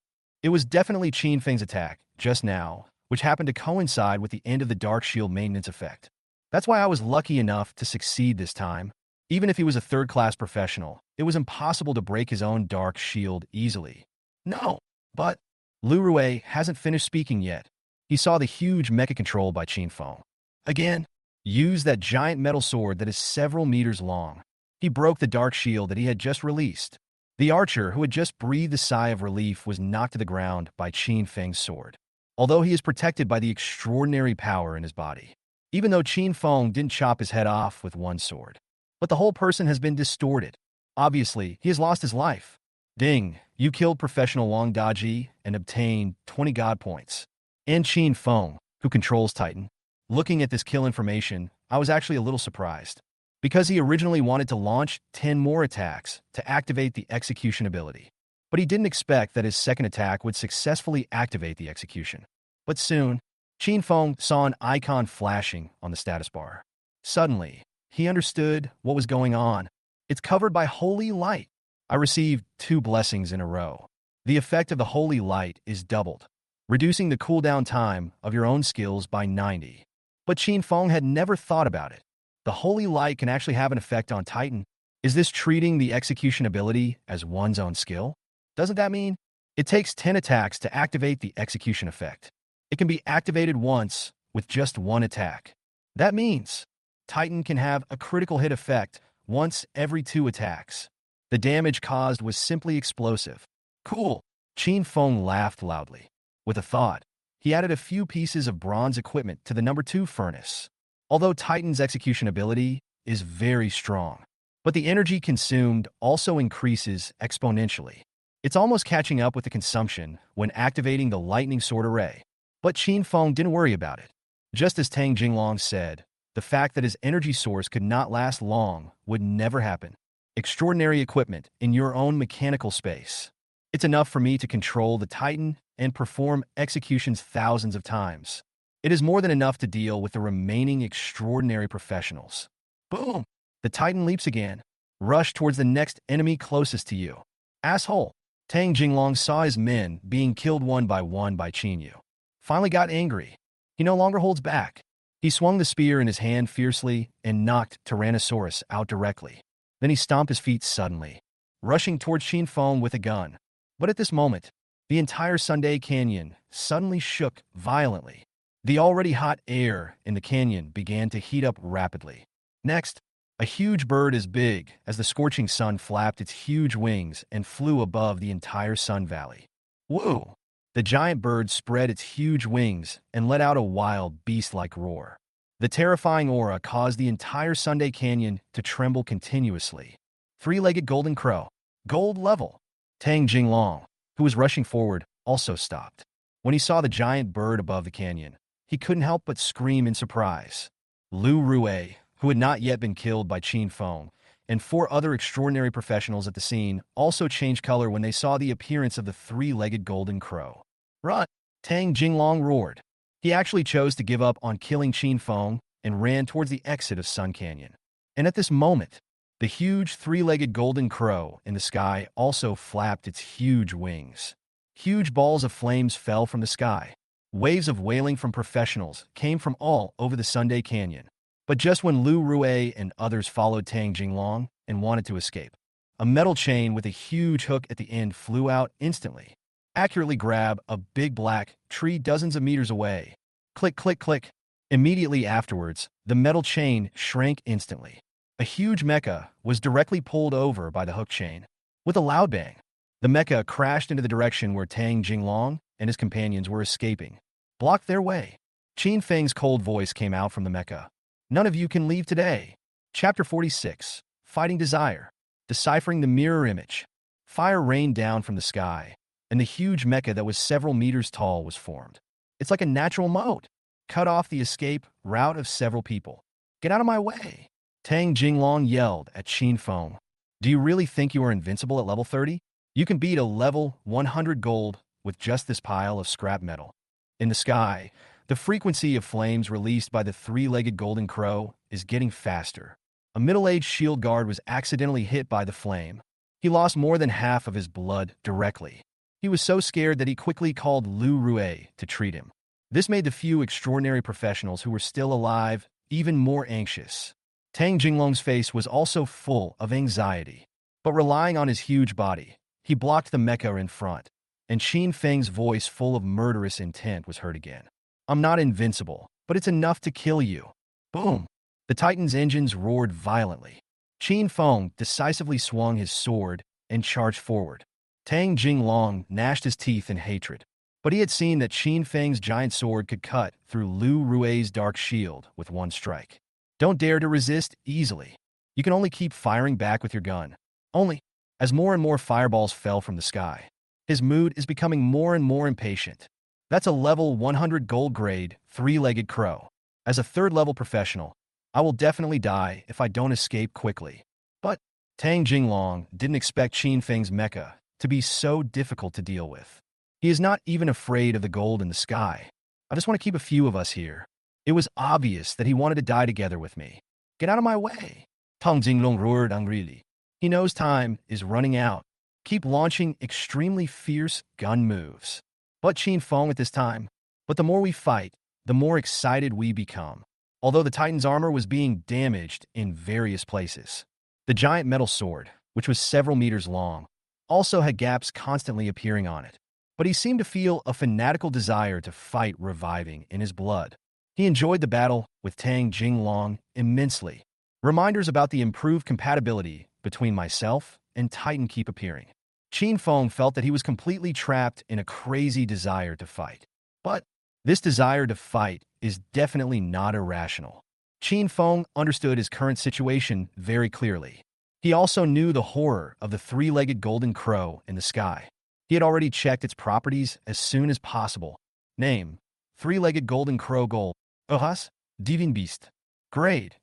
It was definitely Qin Feng's attack, just now, which happened to coincide with the end of the dark shield maintenance effect. That's why I was lucky enough to succeed this time. Even if he was a third-class professional, it was impossible to break his own dark shield easily. No, but Lu Rue hasn't finished speaking yet. He saw the huge mecha controlled by Qin Feng. Again, use that giant metal sword that is several meters long. He broke the dark shield that he had just released. The archer, who had just breathed a sigh of relief, was knocked to the ground by Qin Feng's sword, although he is protected by the extraordinary power in his body. Even though Qin Feng didn't chop his head off with one sword, but the whole person has been distorted. Obviously, he has lost his life. Ding, you killed Professional Wang Daji and obtained 20 God points. And Qin Feng, who controls Titan. Looking at this kill information, I was actually a little surprised, because he originally wanted to launch 10 more attacks to activate the execution ability. But he didn't expect that his second attack would successfully activate the execution. But soon, Qin Feng saw an icon flashing on the status bar. Suddenly, he understood what was going on. It's covered by holy light. I received 2 blessings in a row. The effect of the holy light is doubled, reducing the cooldown time of your own skills by 90. But Qin Feng had never thought about it. The holy light can actually have an effect on Titan. Is this treating the execution ability as one's own skill? Doesn't that mean it takes 10 attacks to activate the execution effect? It can be activated once with just 1 attack. That means Titan can have a critical hit effect once every 2 attacks. The damage caused was simply explosive. Cool. Qin Feng laughed loudly. With a thought, he added a few pieces of bronze equipment to the number 2 furnace. Although Titan's execution ability is very strong, but the energy consumed also increases exponentially. It's almost catching up with the consumption when activating the lightning sword array. But Qin Feng didn't worry about it. Just as Tang Jinglong said, the fact that his energy source could not last long would never happen. Extraordinary equipment in your own mechanical space. It's enough for me to control the Titan and perform executions thousands of times. It is more than enough to deal with the remaining extraordinary professionals. Boom! The Titan leaps again. Rush towards the next enemy closest to you. Asshole! Tang Jinglong saw his men being killed one by Chinyin. Finally got angry. He no longer holds back. He swung the spear in his hand fiercely and knocked Tyrannosaurus out directly. Then he stomped his feet suddenly, rushing towards Qin Feng with a gun. But at this moment, the entire Sunday Canyon suddenly shook violently. The already hot air in the canyon began to heat up rapidly. Next, a huge bird as big as the scorching sun flapped its huge wings and flew above the entire Sun Valley. Whoa! The giant bird spread its huge wings and let out a wild, beast-like roar. The terrifying aura caused the entire Sunday Canyon to tremble continuously. 3-legged golden crow. Gold level. Tang Jinglong, who was rushing forward, also stopped. When he saw the giant bird above the canyon, he couldn't help but scream in surprise. Lu Rue, who had not yet been killed by Qin Feng, and 4 other extraordinary professionals at the scene also changed color when they saw the appearance of the 3-legged golden crow. Run! Tang Jinglong roared. He actually chose to give up on killing Qin Feng and ran towards the exit of Sun Canyon. And at this moment, the huge 3-legged golden crow in the sky also flapped its huge wings. Huge balls of flames fell from the sky. Waves of wailing from professionals came from all over the Sunday Canyon. But just when Lu Rue and others followed Tang Jinglong and wanted to escape, a metal chain with a huge hook at the end flew out instantly. Accurately grab a big black tree dozens of meters away. Click, click, click. Immediately afterwards, the metal chain shrank instantly. A huge mecha was directly pulled over by the hook chain. With a loud bang, the mecha crashed into the direction where Tang Jinglong and his companions were escaping. Blocked their way. Qin Feng's cold voice came out from the mecha. None of you can leave today. Chapter 46. Fighting Desire. Deciphering the mirror image. Fire rained down from the sky, and the huge mecha that was several meters tall was formed. It's like a natural moat. Cut off the escape route of several people. Get out of my way. Tang Jinglong yelled at Qin Feng. Do you really think you are invincible at level 30? You can beat a level 100 gold with just this pile of scrap metal. In the sky, the frequency of flames released by the 3-legged golden crow is getting faster. A middle-aged shield guard was accidentally hit by the flame. He lost more than half of his blood directly. He was so scared that he quickly called Lu Rue to treat him. This made the few extraordinary professionals who were still alive even more anxious. Tang Jinglong's face was also full of anxiety. But relying on his huge body, he blocked the mecha in front, and Qin Feng's voice full of murderous intent was heard again. I'm not invincible, but it's enough to kill you. Boom! The Titan's engines roared violently. Qin Feng decisively swung his sword and charged forward. Tang Jinglong gnashed his teeth in hatred, but he had seen that Qin Feng's giant sword could cut through Lu Rui's dark shield with one strike. Don't dare to resist easily. You can only keep firing back with your gun. Only, as more and more fireballs fell from the sky, his mood is becoming more and more impatient. That's a level 100 gold grade, three-legged crow. As a third-level professional, I will definitely die if I don't escape quickly. But Tang Jinglong didn't expect Qin Feng's mecha to be so difficult to deal with. He is not even afraid of the gold in the sky. I just want to keep a few of us here. It was obvious that he wanted to die together with me. Get out of my way. Tang Jinglong roared angrily. He knows time is running out. Keep launching extremely fierce gun moves. But Qin Feng at this time. But the more we fight, the more excited we become. Although the Titan's armor was being damaged in various places. The giant metal sword, which was several meters long, also had gaps constantly appearing on it. But he seemed to feel a fanatical desire to fight reviving in his blood. He enjoyed the battle with Tang Jinglong immensely. Reminders about the improved compatibility between myself and Titan keep appearing. Qin Feng felt that he was completely trapped in a crazy desire to fight. But this desire to fight is definitely not irrational. Qin Feng understood his current situation very clearly. He also knew the horror of the three-legged golden crow in the sky. He had already checked its properties as soon as possible. Name: three-legged golden crow gold. Ohas, divine beast. Grade: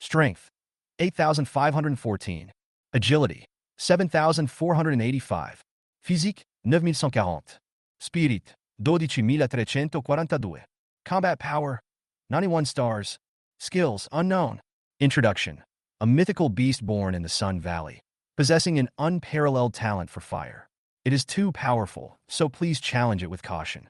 Strength: 8,514. Agility: 7,485. Physique: 9,140. Spirit: 12,342. Combat power: 91 stars. Skills: unknown. Introduction: a mythical beast born in the Sun Valley, possessing an unparalleled talent for fire. It is too powerful, so please challenge it with caution.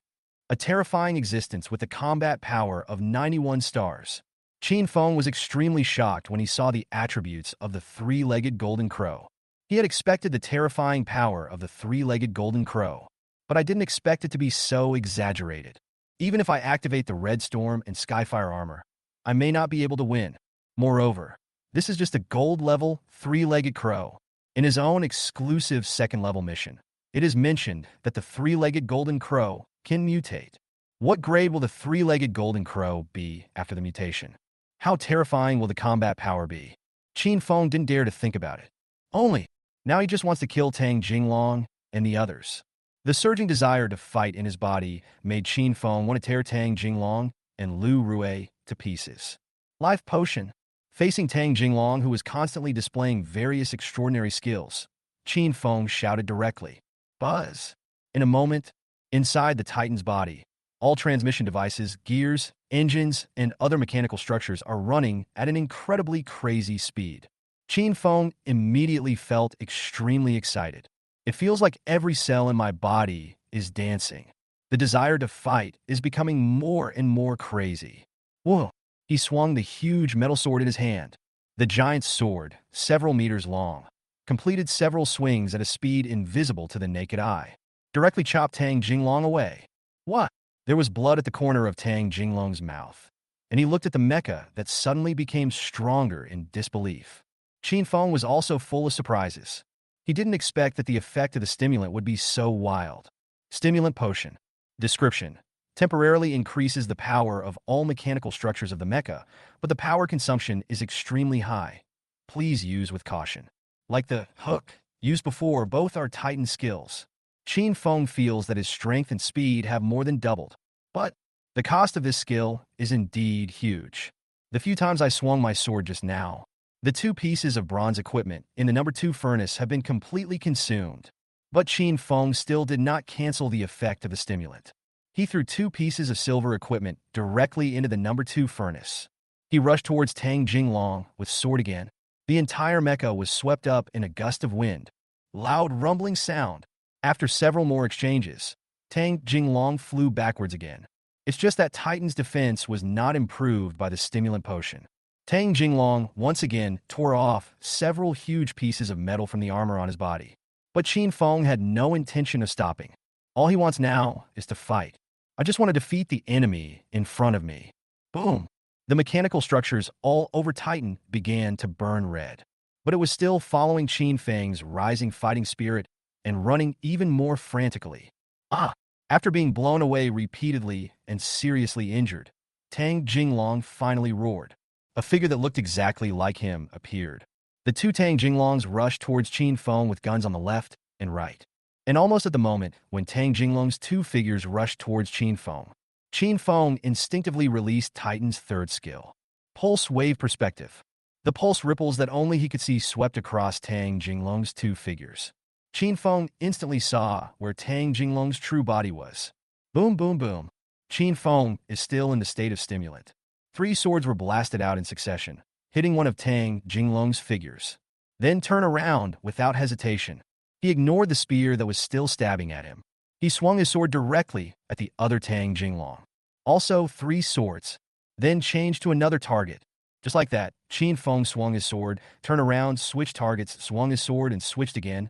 A terrifying existence with a combat power of 91 stars. Qin Feng was extremely shocked when he saw the attributes of the three-legged golden crow. He had expected the terrifying power of the three-legged golden crow, but I didn't expect it to be so exaggerated. Even if I activate the Red Storm and Skyfire armor, I may not be able to win. Moreover, this is just a gold-level, three-legged crow. In his own exclusive second-level mission, it is mentioned that the three-legged golden crow can mutate. What grade will the three-legged golden crow be after the mutation? How terrifying will the combat power be? Qin Feng didn't dare to think about it. Only, now he just wants to kill Tang Jinglong and the others. The surging desire to fight in his body made Qin Feng want to tear Tang Jinglong and Lu Rui to pieces. Life potion. Facing Tang Jinglong, who was constantly displaying various extraordinary skills, Qin Feng shouted directly. Buzz. In a moment, inside the Titan's body, all transmission devices, gears, engines, and other mechanical structures are running at an incredibly crazy speed. Qin Feng immediately felt extremely excited. It feels like every cell in my body is dancing. The desire to fight is becoming more and more crazy. Whoa! He swung the huge metal sword in his hand. The giant sword, several meters long, completed several swings at a speed invisible to the naked eye. Directly chopped Tang Jinglong away. What? There was blood at the corner of Tang Jinglong's mouth, and he looked at the mecha that suddenly became stronger in disbelief. Qin Feng was also full of surprises. He didn't expect that the effect of the stimulant would be so wild. Stimulant potion. Description: temporarily increases the power of all mechanical structures of the mecha, but the power consumption is extremely high. Please use with caution. Like the hook used before, both are Titan skills. Qin Feng feels that his strength and speed have more than doubled. But the cost of this skill is indeed huge. The few times I swung my sword just now, the 2 pieces of bronze equipment in the number 2 furnace have been completely consumed. But Qin Feng still did not cancel the effect of the stimulant. He threw 2 pieces of silver equipment directly into the number 2 furnace. He rushed towards Tang Jinglong with sword again. The entire mecha was swept up in a gust of wind. Loud rumbling sound. After several more exchanges, Tang Jinglong flew backwards again. It's just that Titan's defense was not improved by the stimulant potion. Tang Jinglong once again tore off several huge pieces of metal from the armor on his body. But Qin Feng had no intention of stopping. All he wants now is to fight. I just want to defeat the enemy in front of me. Boom! The mechanical structures all over Titan began to burn red. But it was still following Qin Feng's rising fighting spirit and running even more frantically. After being blown away repeatedly and seriously injured, Tang Jinglong finally roared. A figure that looked exactly like him appeared. The two Tang Jinglongs rushed towards Qin Feng with guns on the left and right. And almost at the moment when Tang Jinglong's two figures rushed towards Qin Feng instinctively released Titan's third skill. Pulse Wave Perspective. The pulse ripples that only he could see swept across Tang Jinglong's two figures. Qin Feng instantly saw where Tang Jinglong's true body was. Boom, boom, boom. Qin Feng is still in the state of stimulant. 3 swords were blasted out in succession, hitting one of Tang Jinglong's figures. Then turn around without hesitation. He ignored the spear that was still stabbing at him. He swung his sword directly at the other Tang Jinglong. Also 3 swords. Then changed to another target. Just like that, Qin Feng swung his sword, turned around, switched targets, swung his sword, and switched again.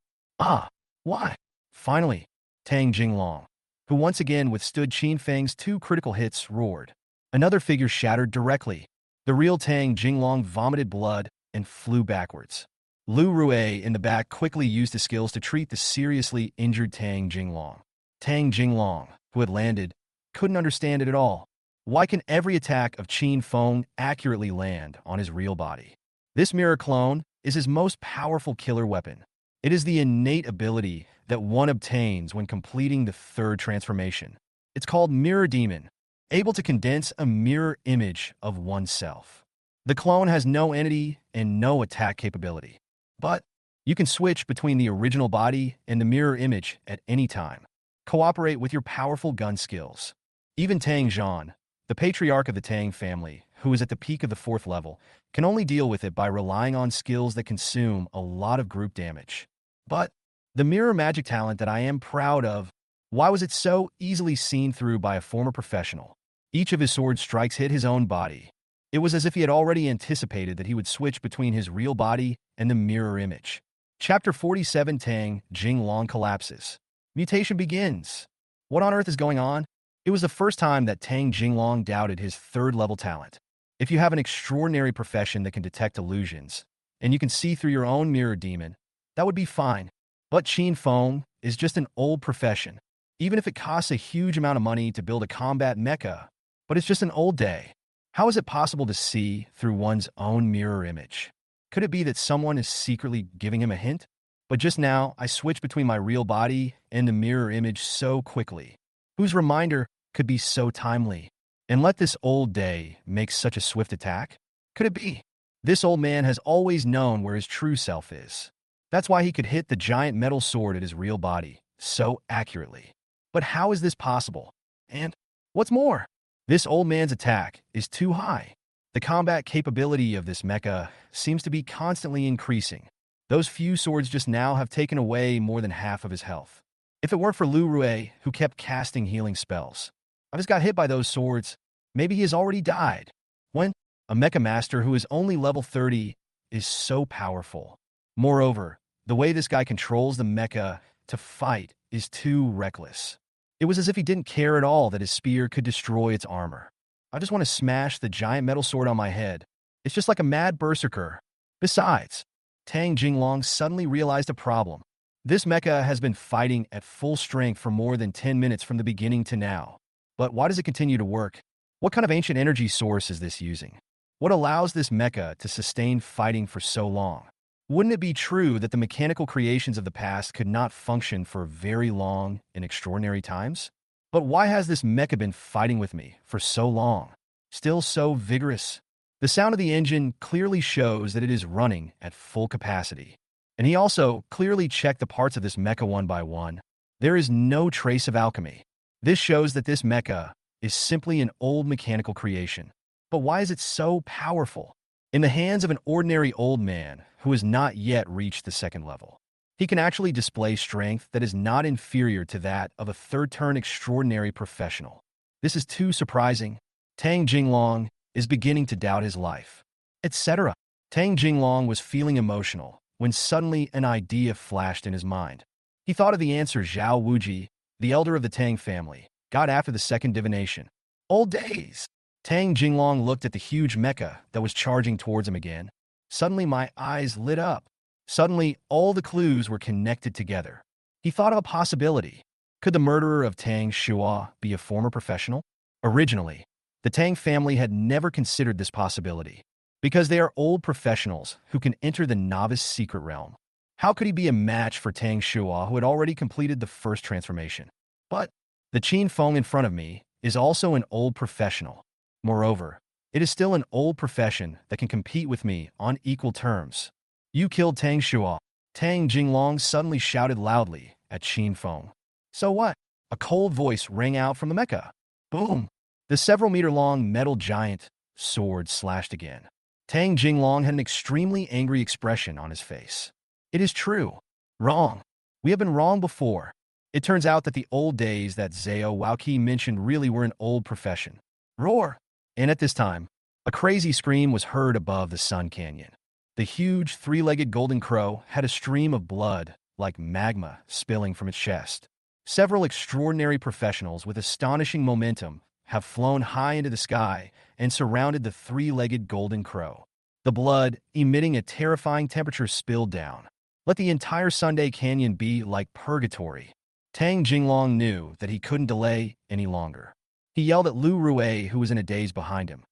Why? Finally, Tang Jinglong, who once again withstood Qin Feng's 2 critical hits, roared. Another figure shattered directly. The real Tang Jinglong vomited blood and flew backwards. Lu Rue in the back quickly used his skills to treat the seriously injured Tang Jinglong. Tang Jinglong, who had landed, couldn't understand it at all. Why can every attack of Qin Feng accurately land on his real body? This mirror clone is his most powerful killer weapon. It is the innate ability that one obtains when completing the 3rd transformation. It's called Mirror Demon, able to condense a mirror image of oneself. The clone has no entity and no attack capability. But you can switch between the original body and the mirror image at any time. Cooperate with your powerful gun skills. Even Tang Zhan, the patriarch of the Tang family, who is at the peak of the 4th level, can only deal with it by relying on skills that consume a lot of group damage. But the mirror magic talent that I am proud of, why was it so easily seen through by a former professional? Each of his sword strikes hit his own body. It was as if he had already anticipated that he would switch between his real body and the mirror image. Chapter 47 Tang Jinglong collapses. Mutation begins. What on earth is going on? It was the first time that Tang Jinglong doubted his 3rd level talent. If you have an extraordinary profession that can detect illusions, and you can see through your own mirror demon, that would be fine. But Qin Feng is just an old profession. Even if it costs a huge amount of money to build a combat mecha, but it's just an old day. How is it possible to see through one's own mirror image? Could it be that someone is secretly giving him a hint? But just now, I switched between my real body and the mirror image so quickly. Whose reminder could be so timely? And let this old day make such a swift attack? Could it be? This old man has always known where his true self is. That's why he could hit the giant metal sword at his real body so accurately. But how is this possible? And what's more, this old man's attack is too high. The combat capability of this mecha seems to be constantly increasing. Those few swords just now have taken away more than half of his health. If it weren't for Lu Rue, who kept casting healing spells, I just got hit by those swords. Maybe he has already died. When a mecha master who is only level 30 is so powerful. Moreover, the way this guy controls the mecha to fight is too reckless. It was as if he didn't care at all that his spear could destroy its armor. I just want to smash the giant metal sword on my head. It's just like a mad berserker. Besides, Tang Jinglong suddenly realized a problem. This mecha has been fighting at full strength for more than 10 minutes from the beginning to now. But why does it continue to work? What kind of ancient energy source is this using? What allows this mecha to sustain fighting for so long? Wouldn't it be true that the mechanical creations of the past could not function for very long and extraordinary times? But why has this mecha been fighting with me for so long? Still so vigorous? The sound of the engine clearly shows that it is running at full capacity. And he also clearly checked the parts of this mecha one by one. There is no trace of alchemy. This shows that this mecha is simply an old mechanical creation. But why is it so powerful? In the hands of an ordinary old man who has not yet reached the 2nd level, he can actually display strength that is not inferior to that of a 3rd-turn extraordinary professional. This is too surprising. Tang Jinglong is beginning to doubt his life, etc. Tang Jinglong was feeling emotional when suddenly an idea flashed in his mind. He thought of the answer Zhao Wuji, the elder of the Tang family, got after the second divination. Old days! Tang Jinglong looked at the huge mecha that was charging towards him again. Suddenly my eyes lit up. Suddenly all the clues were connected together. He thought of a possibility. Could the murderer of Tang Shua be a former professional? Originally, the Tang family had never considered this possibility, because they are old professionals who can enter the novice secret realm. How could he be a match for Tang Shua, who had already completed the first transformation? But the Qin Feng in front of me is also an old professional. Moreover, it is still an old profession that can compete with me on equal terms. You killed Tang Shua. Tang Jinglong suddenly shouted loudly at Qin Feng. So what? A cold voice rang out from the mecha. Boom! The several-meter-long metal giant sword slashed again. Tang Jinglong had an extremely angry expression on his face. It is true. Wrong. We have been wrong before. It turns out that the old days that Zhao Waoqi mentioned really were an old profession. Roar! And at this time, a crazy scream was heard above the Sun Canyon. The huge, three-legged golden crow had a stream of blood, like magma, spilling from its chest. Several extraordinary professionals with astonishing momentum have flown high into the sky and surrounded the three-legged golden crow. The blood, emitting a terrifying temperature, spilled down. Let the entire Sunday Canyon be like purgatory. Tang Jinglong knew that he couldn't delay any longer. He yelled at Lu Rui, who was in a daze behind him.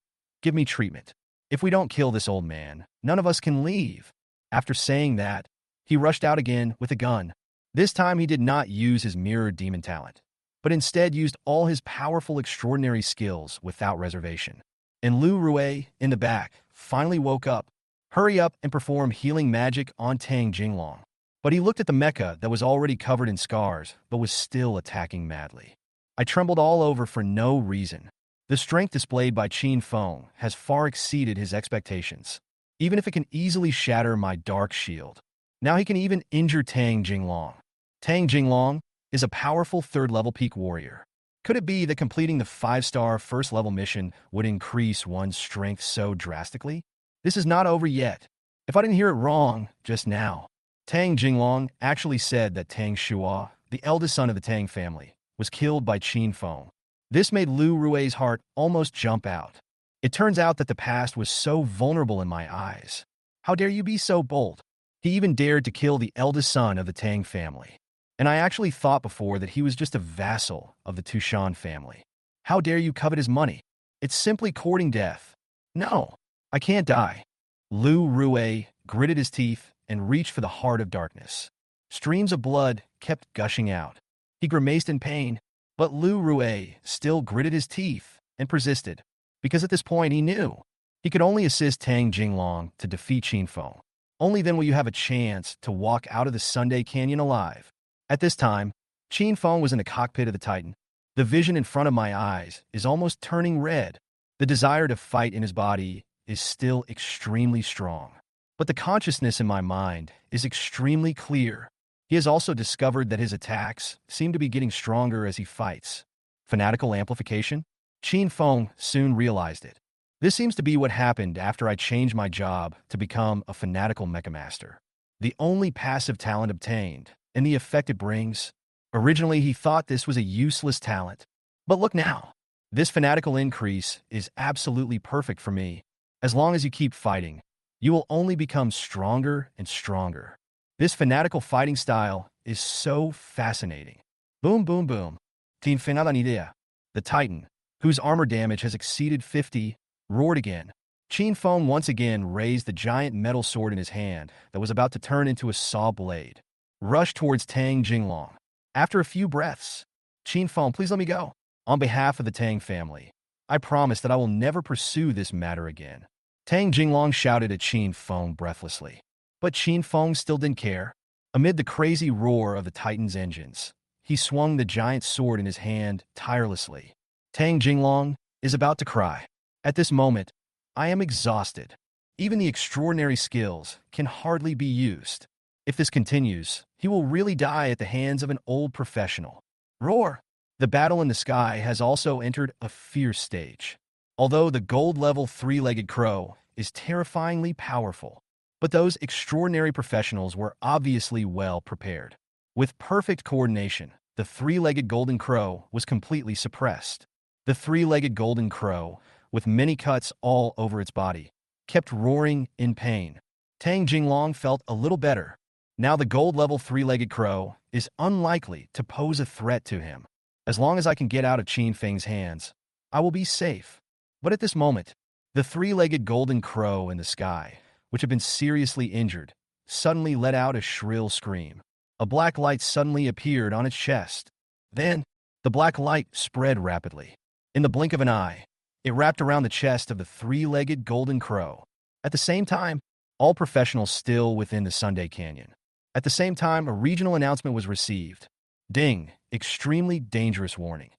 Give me treatment. If we don't kill this old man, none of us can leave. After saying that, he rushed out again with a gun. This time he did not use his mirror demon talent, but instead used all his powerful extraordinary skills without reservation. And Lu Rui, in the back, finally woke up. Hurry up and perform healing magic on Tang Jinglong. But he looked at the mecha that was already covered in scars, but was still attacking madly. I trembled all over for no reason. The strength displayed by Qin Feng has far exceeded his expectations, even if it can easily shatter my dark shield. Now he can even injure Tang Jinglong. Tang Jinglong is a powerful third-level peak warrior. Could it be that completing the 5-star first-level mission would increase one's strength so drastically? This is not over yet. If I didn't hear it wrong just now, Tang Jinglong actually said that Tang Shua, the eldest son of the Tang family, was killed by Qin Feng. This made Lu Rui's heart almost jump out. It turns out that the past was so vulnerable in my eyes. How dare you be so bold? He even dared to kill the eldest son of the Tang family. And I actually thought before that he was just a vassal of the Tushan family. How dare you covet his money? It's simply courting death. No, I can't die. Lu Rui gritted his teeth and reached for the heart of darkness. Streams of blood kept gushing out. He grimaced in pain, but Lu Rui still gritted his teeth and persisted, because at this point he knew he could only assist Tang Jinglong to defeat Qin Feng. Only then will you have a chance to walk out of the Sunday Canyon alive. At this time, Qin Feng was in the cockpit of the Titan. The vision in front of my eyes is almost turning red. The desire to fight in his body is still extremely strong. But the consciousness in my mind is extremely clear. He has also discovered that his attacks seem to be getting stronger as he fights. Fanatical amplification? Qin Feng soon realized it. This seems to be what happened after I changed my job to become a fanatical mecha master. The only passive talent obtained, and the effect it brings. Originally, he thought this was a useless talent. But look now. This fanatical increase is absolutely perfect for me. As long as you keep fighting, you will only become stronger and stronger. This fanatical fighting style is so fascinating. Boom, boom, boom. Team Final idea. The Titan, whose armor damage has exceeded 50, roared again. Qin Feng once again raised the giant metal sword in his hand that was about to turn into a saw blade. Rushed towards Tang Jinglong. After a few breaths, Qin Feng, please let me go. On behalf of the Tang family, I promise that I will never pursue this matter again. Tang Jinglong shouted at Qin Feng breathlessly. But Qin Feng still didn't care. Amid the crazy roar of the Titan's engines, he swung the giant sword in his hand tirelessly. Tang Jinglong is about to cry. At this moment, I am exhausted. Even the extraordinary skills can hardly be used. If this continues, he will really die at the hands of an old professional. Roar! The battle in the sky has also entered a fierce stage. Although the gold-level three-legged crow is terrifyingly powerful, but those extraordinary professionals were obviously well prepared. With perfect coordination, the three-legged golden crow was completely suppressed. The three-legged golden crow, with many cuts all over its body, kept roaring in pain. Tang Jinglong felt a little better. Now the gold-level three-legged crow is unlikely to pose a threat to him. As long as I can get out of Qin Feng's hands, I will be safe. But at this moment, the three-legged golden crow in the sky, which had been seriously injured, suddenly let out a shrill scream. A black light suddenly appeared on its chest. Then, the black light spread rapidly. In the blink of an eye, it wrapped around the chest of the three-legged golden crow. At the same time, all professionals still within the Sunday Canyon. At the same time, a regional announcement was received. Ding! Extremely dangerous warning.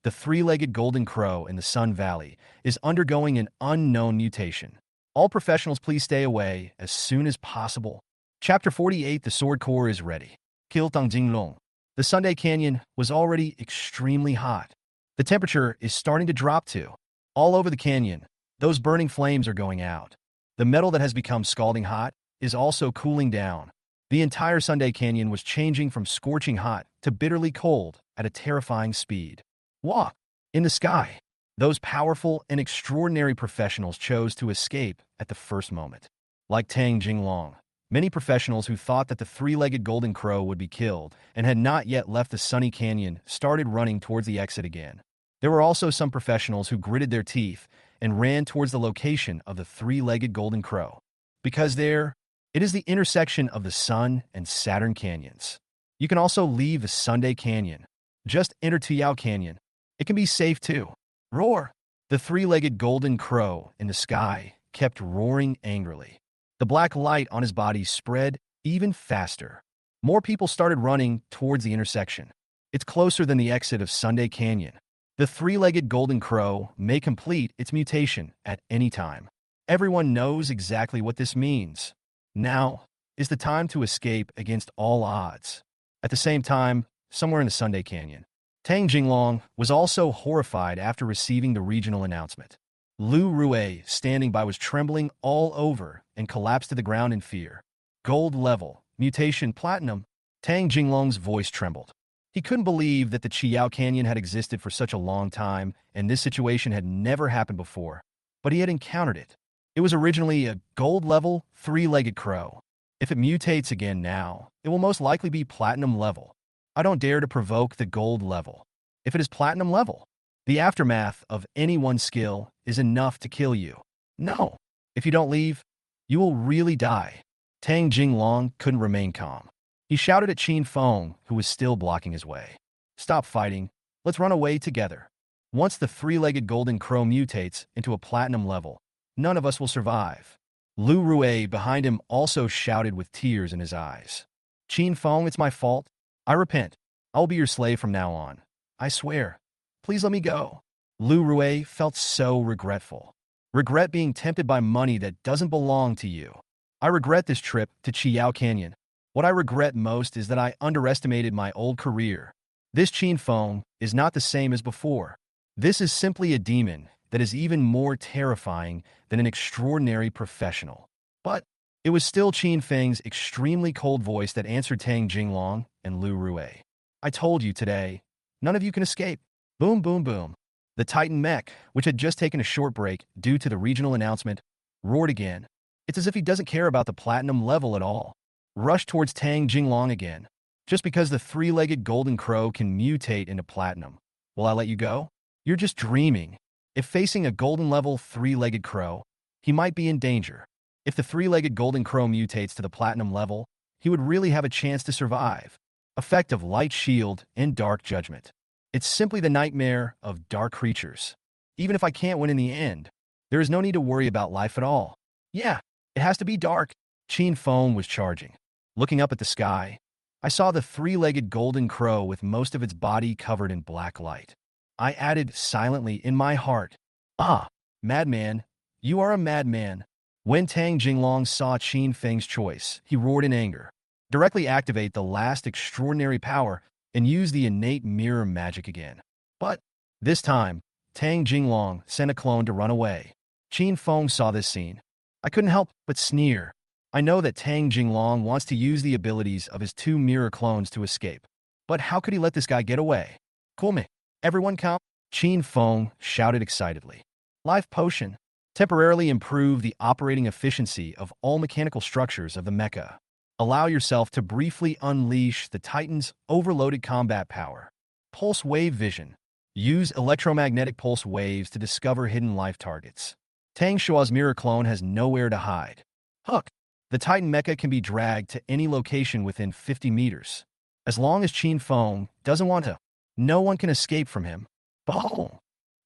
The three-legged golden crow in the Sun Valley is undergoing an unknown mutation. All professionals please stay away as soon as possible. Chapter 48 The Sword Core is ready. Kiltang Jinglong. The Sunday Canyon was already extremely hot. The temperature is starting to drop too. All over the canyon, those burning flames are going out. The metal that has become scalding hot is also cooling down. The entire Sunday Canyon was changing from scorching hot to bitterly cold at a terrifying speed. Walk! In the sky, those powerful and extraordinary professionals chose to escape at the first moment. Like Tang Jinglong, many professionals who thought that the three-legged golden crow would be killed and had not yet left the sunny canyon started running towards the exit again. There were also some professionals who gritted their teeth and ran towards the location of the three-legged golden crow. Because there, it is the intersection of the Sun and Saturn canyons. You can also leave the Sunday Canyon. Just enter Tuyao Canyon. It can be safe too. Roar! The three-legged golden crow in the sky kept roaring angrily. The black light on his body spread even faster. More people started running towards the intersection. It's closer than the exit of Sunday Canyon. The three-legged golden crow may complete its mutation at any time. Everyone knows exactly what this means. Now is the time to escape against all odds. At the same time, somewhere in the Sunday Canyon, Tang Jinglong was also horrified after receiving the regional announcement. Lu Rui, standing by, was trembling all over and collapsed to the ground in fear. Gold level, mutation platinum. Tang Jinglong's voice trembled. He couldn't believe that the Tuyao Canyon had existed for such a long time, and this situation had never happened before. But he had encountered it. It was originally a gold-level, three-legged crow. If it mutates again now, it will most likely be platinum level. I don't dare to provoke the gold level. If it is platinum level, the aftermath of any one skill is enough to kill you. No, if you don't leave, you will really die. Tang Jinglong couldn't remain calm. He shouted at Qin Feng, who was still blocking his way. Stop fighting. Let's run away together. Once the three-legged golden crow mutates into a platinum level, none of us will survive. Lu Rui behind him also shouted with tears in his eyes. Qin Feng, it's my fault. I repent. I'll be your slave from now on. I swear. Please let me go. Lu Rui felt so regretful. Regret being tempted by money that doesn't belong to you. I regret this trip to Tuyao Canyon. What I regret most is that I underestimated my old career. This Qin Feng is not the same as before. This is simply a demon that is even more terrifying than an extraordinary professional. But it was still Qin Feng's extremely cold voice that answered Tang Jinglong and Lu Rui. I told you today, none of you can escape. Boom, boom, boom. The Titan mech, which had just taken a short break due to the regional announcement, roared again. It's as if he doesn't care about the platinum level at all. Rushed towards Tang Jinglong again. Just because the three-legged golden crow can mutate into platinum, will I let you go? You're just dreaming. If facing a golden-level three-legged crow, he might be in danger. If the three-legged golden crow mutates to the platinum level, he would really have a chance to survive. Effect of light shield and dark judgment. It's simply the nightmare of dark creatures. Even if I can't win in the end, there is no need to worry about life at all. Yeah, it has to be dark. Qin Feng was charging. Looking up at the sky, I saw the three-legged golden crow with most of its body covered in black light. I added silently in my heart, "Ah, madman, you are a madman." When Tang Jinglong saw Qin Feng's choice, he roared in anger. Directly activate the last extraordinary power and use the innate mirror magic again. But this time, Tang Jinglong sent a clone to run away. Qin Feng saw this scene. I couldn't help but sneer. I know that Tang Jinglong wants to use the abilities of his two mirror clones to escape. But how could he let this guy get away? Cool me. Everyone come. Qin Feng shouted excitedly. Life potion. Temporarily improve the operating efficiency of all mechanical structures of the mecha. Allow yourself to briefly unleash the Titan's overloaded combat power. Pulse wave vision. Use electromagnetic pulse waves to discover hidden life targets. Tang Shua's mirror clone has nowhere to hide. Hook. The Titan mecha can be dragged to any location within 50 meters. As long as Qin Feng doesn't want to, no one can escape from him. Boom!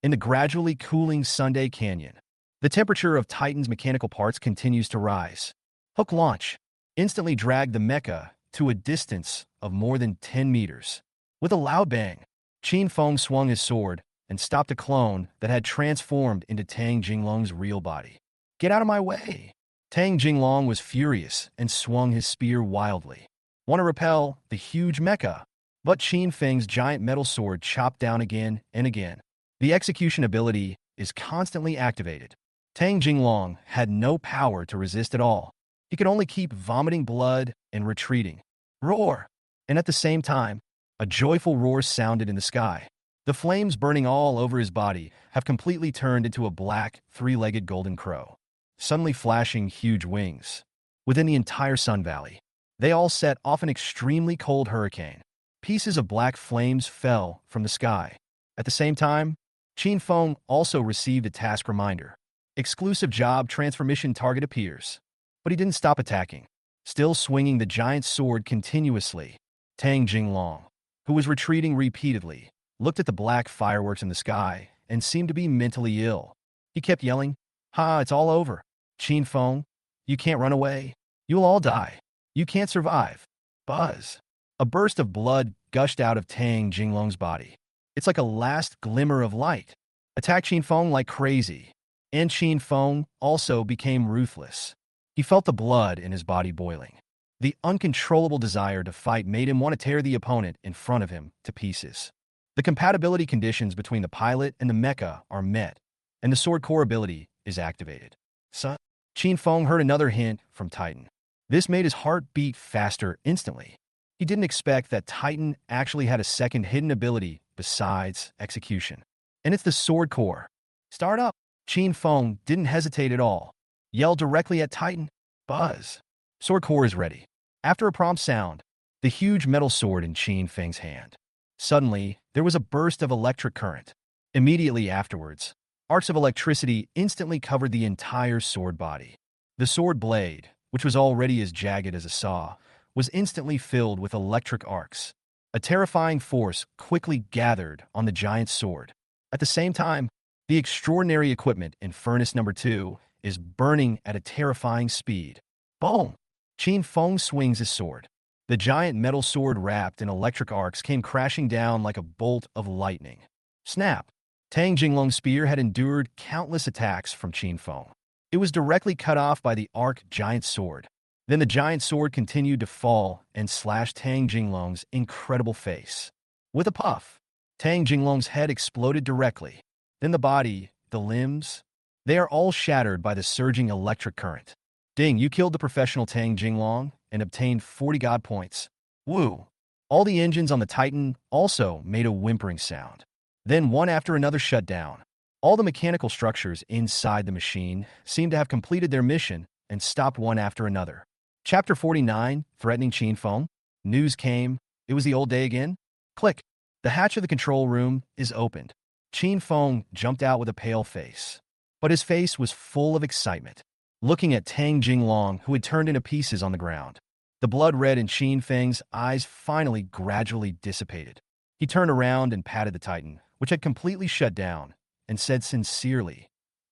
In the gradually cooling Sunday Canyon, the temperature of Titan's mechanical parts continues to rise. Hook launch. Instantly drag the mecha to a distance of more than 10 meters. With a loud bang, Qin Feng swung his sword and stopped a clone that had transformed into Tang Jinglong's real body. Get out of my way! Tang Jinglong was furious and swung his spear wildly. Want to repel the huge mecha? But Qin Feng's giant metal sword chopped down again and again. The execution ability is constantly activated. Tang Jinglong had no power to resist at all. He could only keep vomiting blood and retreating. Roar! And at the same time, a joyful roar sounded in the sky. The flames burning all over his body have completely turned into a black, three-legged golden crow, suddenly flashing huge wings. Within the entire Sun Valley, they all set off an extremely cold hurricane. Pieces of black flames fell from the sky. At the same time, Qin Feng also received a task reminder. Exclusive job transformation target appears. But he didn't stop attacking, still swinging the giant sword continuously. Tang Jinglong, who was retreating repeatedly, looked at the black fireworks in the sky and seemed to be mentally ill. He kept yelling, "Ha, it's all over. Qin Feng, you can't run away. You'll all die. You can't survive." Buzz. A burst of blood gushed out of Tang Jinglong's body. It's like a last glimmer of light. Attack Qin Feng like crazy. And Qin Feng also became ruthless. He felt the blood in his body boiling. The uncontrollable desire to fight made him want to tear the opponent in front of him to pieces. The compatibility conditions between the pilot and the mecha are met, and the sword core ability is activated. So, Qin Feng heard another hint from Titan. This made his heart beat faster instantly. He didn't expect that Titan actually had a second hidden ability besides execution. And it's the sword core. Start up. Qin Feng didn't hesitate at all. Yelled directly at Titan. Buzz. Sword core is ready. After a prompt sound, the huge metal sword in Qin Feng's hand. Suddenly, there was a burst of electric current. Immediately afterwards, arcs of electricity instantly covered the entire sword body. The sword blade, which was already as jagged as a saw, was instantly filled with electric arcs. A terrifying force quickly gathered on the giant sword. At the same time, the extraordinary equipment in Furnace Number 2 is burning at a terrifying speed. Boom! Qin Feng swings his sword. The giant metal sword wrapped in electric arcs came crashing down like a bolt of lightning. Snap! Tang Jinglong's spear had endured countless attacks from Qin Feng. It was directly cut off by the arc giant sword. Then the giant sword continued to fall and slash Tang Jinglong's incredible face. With a puff, Tang Jinglong's head exploded directly. Then the body, the limbs, they are all shattered by the surging electric current. Ding, you killed the professional Tang Jinglong and obtained 40 god points. Woo! All the engines on the Titan also made a whimpering sound. Then one after another shut down. All the mechanical structures inside the machine seemed to have completed their mission and stopped one after another. Chapter 49, Threatening Qin Feng. News came. It was the old day again. Click. The hatch of the control room is opened. Qin Feng jumped out with a pale face. But his face was full of excitement, looking at Tang Jinglong, who had turned into pieces on the ground. The blood red in Qin Feng's eyes finally gradually dissipated. He turned around and patted the Titan, which had completely shut down, and said sincerely,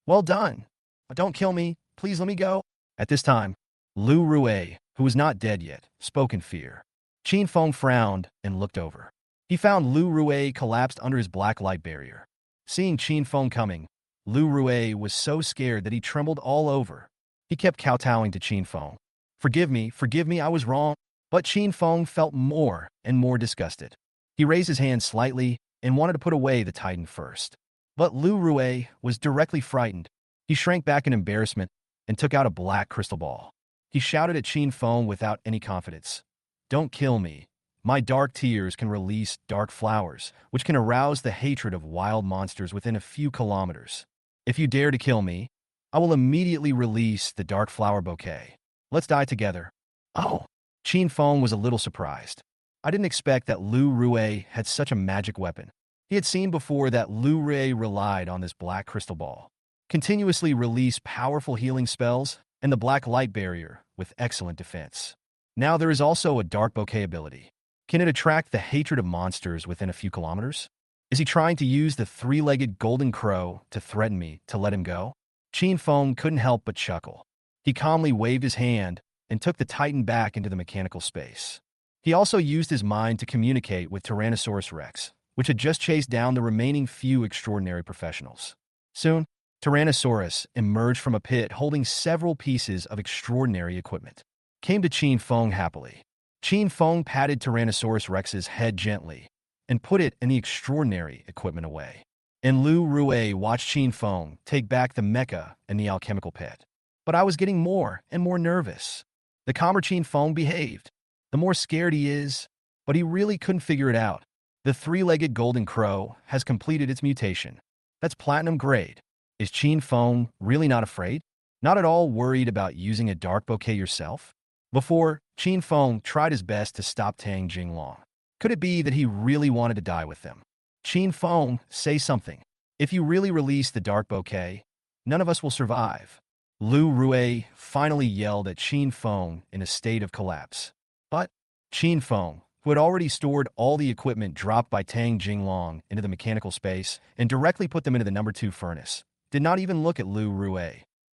"Well done. But don't kill me. Please let me go." At this time, Lu Rue, who was not dead yet, spoke in fear. Qin Feng frowned and looked over. He found Lu Rue collapsed under his black light barrier. Seeing Qin Feng coming, Lu Rue was so scared that he trembled all over. He kept kowtowing to Qin Feng. Forgive me, I was wrong." But Qin Feng felt more and more disgusted. He raised his hand slightly and wanted to put away the Titan first. But Lu Rue was directly frightened. He shrank back in embarrassment and took out a black crystal ball. He shouted at Qin Feng without any confidence. "Don't kill me. My dark tears can release dark flowers, which can arouse the hatred of wild monsters within a few kilometers. If you dare to kill me, I will immediately release the dark flower bouquet. Let's die together." Oh, Qin Feng was a little surprised. I didn't expect that Lu Rue had such a magic weapon. He had seen before that Lu Rue relied on this black crystal ball, continuously release powerful healing spells, and the black light barrier with excellent defense. Now there is also a dark bouquet ability. Can it attract the hatred of monsters within a few kilometers? Is he trying to use the three-legged golden crow to threaten me to let him go? Qin Feng couldn't help but chuckle. He calmly waved his hand and took the Titan back into the mechanical space. He also used his mind to communicate with Tyrannosaurus Rex, which had just chased down the remaining few extraordinary professionals. Soon, Tyrannosaurus emerged from a pit holding several pieces of extraordinary equipment. Came to Qin Feng happily. Qin Feng patted Tyrannosaurus Rex's head gently and put it and the extraordinary equipment away. And Lu Rue watched Qin Feng take back the mecha and the alchemical pit. But I was getting more and more nervous. The calmer Qin Feng behaved, the more scared he is, but he really couldn't figure it out. The three-legged golden crow has completed its mutation. That's platinum grade. Is Qin Feng really not afraid? Not at all worried about using a dark bouquet yourself? Before, Qin Feng tried his best to stop Tang Jinglong. Could it be that he really wanted to die with them? Qin Feng, say something. If you really release the dark bouquet, none of us will survive. Lu Rue finally yelled at Qin Feng in a state of collapse. But Qin Feng, who had already stored all the equipment dropped by Tang Jinglong into the mechanical space and directly put them into the number 2 furnace, did not even look at Lu Rue.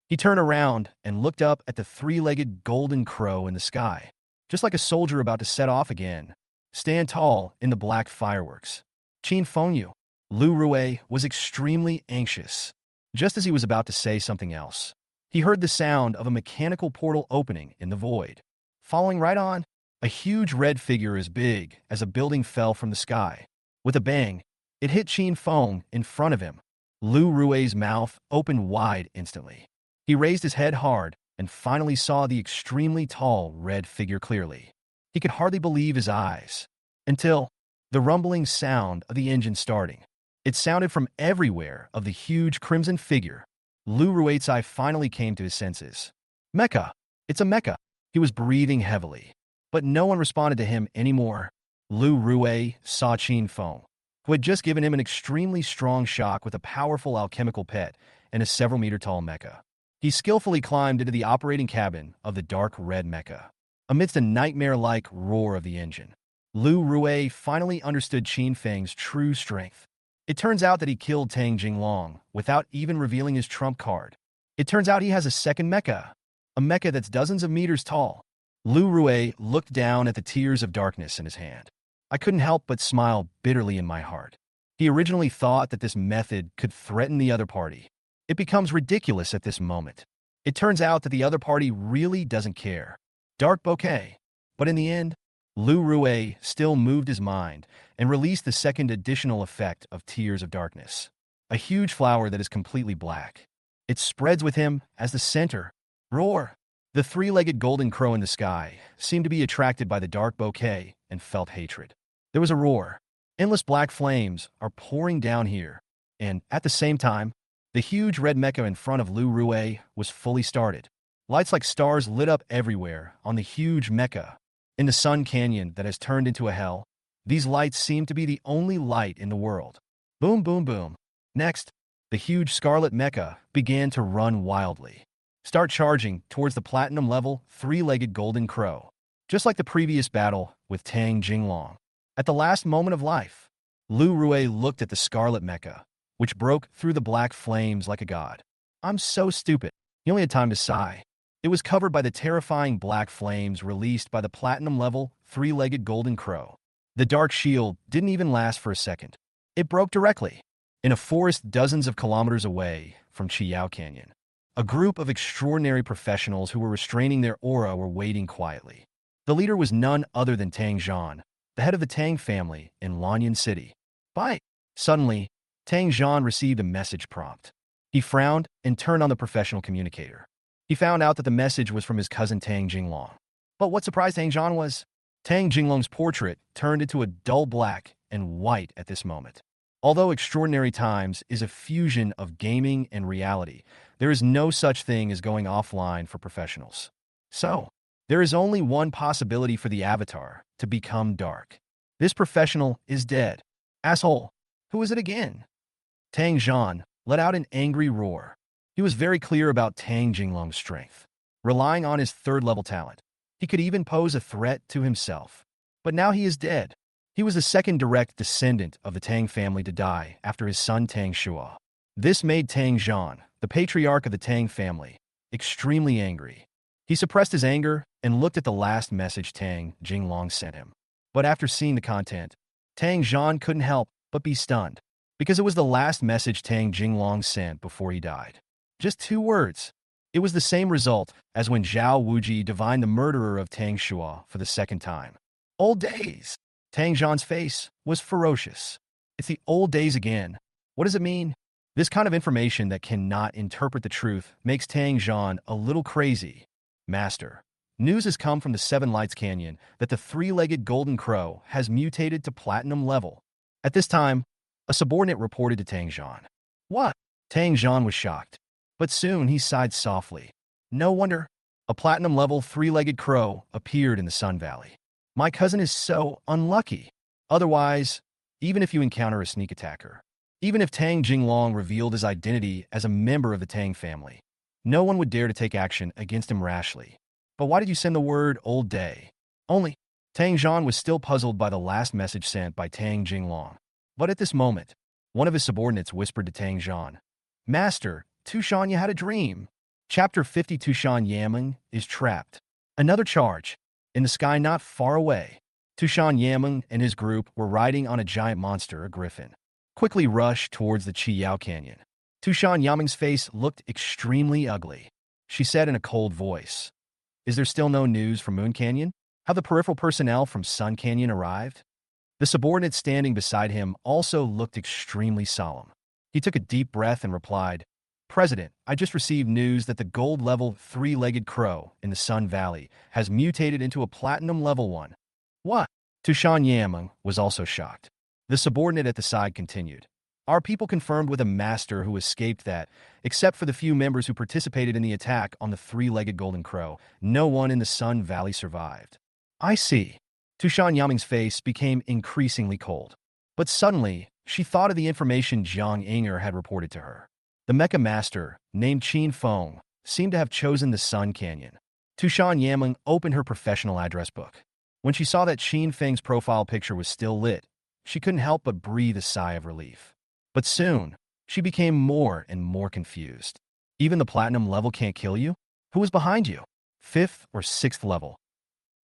He turned around and looked up at the three-legged golden crow in the sky, just like a soldier about to set off again. Stand tall in the black fireworks. Qin Feng you. Lu Rue was extremely anxious. Just as he was about to say something else, he heard the sound of a mechanical portal opening in the void. Following right on, a huge red figure as big as a building fell from the sky. With a bang, it hit Qin Feng in front of him. Lu Rue's mouth opened wide instantly. He raised his head hard and finally saw the extremely tall red figure clearly. He could hardly believe his eyes. Until the rumbling sound of the engine starting. It sounded from everywhere of the huge crimson figure. Lu Rue's eye finally came to his senses. Mecha! It's a mecha! He was breathing heavily. But no one responded to him anymore. Lu Rue saw Qin Feng, who had just given him an extremely strong shock with a powerful alchemical pet and a several-meter-tall mecha. He skillfully climbed into the operating cabin of the dark red mecha. Amidst a nightmare-like roar of the engine, Lu Rue finally understood Qin Feng's true strength. It turns out that he killed Tang Jinglong without even revealing his trump card. It turns out he has a second mecha, a mecha that's dozens of meters tall. Lu Rue looked down at the tears of darkness in his hand. I couldn't help but smile bitterly in my heart. He originally thought that this method could threaten the other party. It becomes ridiculous at this moment. It turns out that the other party really doesn't care. Dark bouquet. But in the end, Lu Rue still moved his mind and released the second additional effect of Tears of Darkness. A huge flower that is completely black. It spreads with him as the center. Roar! The three-legged golden crow in the sky seemed to be attracted by the dark bouquet and felt hatred. There was a roar. Endless black flames are pouring down here. And, at the same time, the huge red mecha in front of Lu Rue was fully started. Lights like stars lit up everywhere on the huge mecha. In the Sun Canyon that has turned into a hell, these lights seem to be the only light in the world. Boom, boom, boom. Next, the huge scarlet mecha began to run wildly. Start charging towards the platinum level three-legged golden crow. Just like the previous battle with Tang Jinglong. At the last moment of life, Lu Rue looked at the scarlet mecha, which broke through the black flames like a god. I'm so stupid. He only had time to sigh. It was covered by the terrifying black flames released by the platinum-level, three-legged golden crow. The dark shield didn't even last for a second. It broke directly. In a forest dozens of kilometers away from Gaya Canyon, a group of extraordinary professionals who were restraining their aura were waiting quietly. The leader was none other than Tang Zhan, the head of the Tang family in Lan City. Bye. Suddenly, Tang Zhan received a message prompt. He frowned and turned on the professional communicator. He found out that the message was from his cousin Tang Jinglong. But what surprised Tang Zhan was Tang Jinglong's portrait turned into a dull black and white at this moment. Although Extraordinary Times is a fusion of gaming and reality, there is no such thing as going offline for professionals. So, there is only one possibility for the avatar to become dark. This professional is dead. Asshole! Who is it again? Tang Zhan let out an angry roar. He was very clear about Tang Jinglong's strength. Relying on his third-level talent, he could even pose a threat to himself. But now he is dead. He was the second direct descendant of the Tang family to die after his son Tang Shua. This made Tang Zhan, the patriarch of the Tang family, extremely angry. He suppressed his anger and looked at the last message Tang Jinglong sent him. But after seeing the content, Tang Zhan couldn't help but be stunned, because it was the last message Tang Jinglong sent before he died. Just 2 words. It was the same result as when Zhao Wuji divined the murderer of Tang Shua for the second time. Old days! Tang Zhan's face was ferocious. It's the old days again. What does it mean? This kind of information that cannot interpret the truth makes Tang Zhan a little crazy. Master, news has come from the Seven Lights Canyon that the 3-legged golden crow has mutated to platinum level. At this time, a subordinate reported to Tang Zhan. What? Tang Zhan was shocked. But soon he sighed softly. No wonder. A platinum-level 3-legged crow appeared in the Sun Valley. My cousin is so unlucky. Otherwise, even if you encounter a sneak attacker, even if Tang Jinglong revealed his identity as a member of the Tang family, no one would dare to take action against him rashly. But why did you send the word old day? Only, Tang Zhan was still puzzled by the last message sent by Tang Jinglong. But at this moment, one of his subordinates whispered to Tang Zhan, Master, Tushan, you had a dream. Chapter 50 Tushan Yaming is trapped. Another charge. In the sky not far away, Tushan Yaming and his group were riding on a giant monster, a griffin. Quickly rushed towards the Gaya Canyon. Tushan Yaming's face looked extremely ugly. She said in a cold voice, Is there still no news from Moon Canyon? Have the peripheral personnel from Sun Canyon arrived? The subordinate standing beside him also looked extremely solemn. He took a deep breath and replied, President, I just received news that the gold-level 3-legged crow in the Sun Valley has mutated into a platinum level 1. What? Tushan Yaming was also shocked. The subordinate at the side continued. Our people confirmed with a master who escaped that, except for the few members who participated in the attack on the 3-legged golden crow, no one in the Sun Valley survived. I see. Tushan Yaming's face became increasingly cold. But suddenly, she thought of the information Jiang Inger had reported to her. The Mecha master, named Qin Feng, seemed to have chosen the Sun Canyon. Tushan Yaming opened her professional address book. When she saw that Qin Feng's profile picture was still lit, she couldn't help but breathe a sigh of relief. But soon, she became more and more confused. Even the platinum level can't kill you? Who was behind you? 5th or 6th level?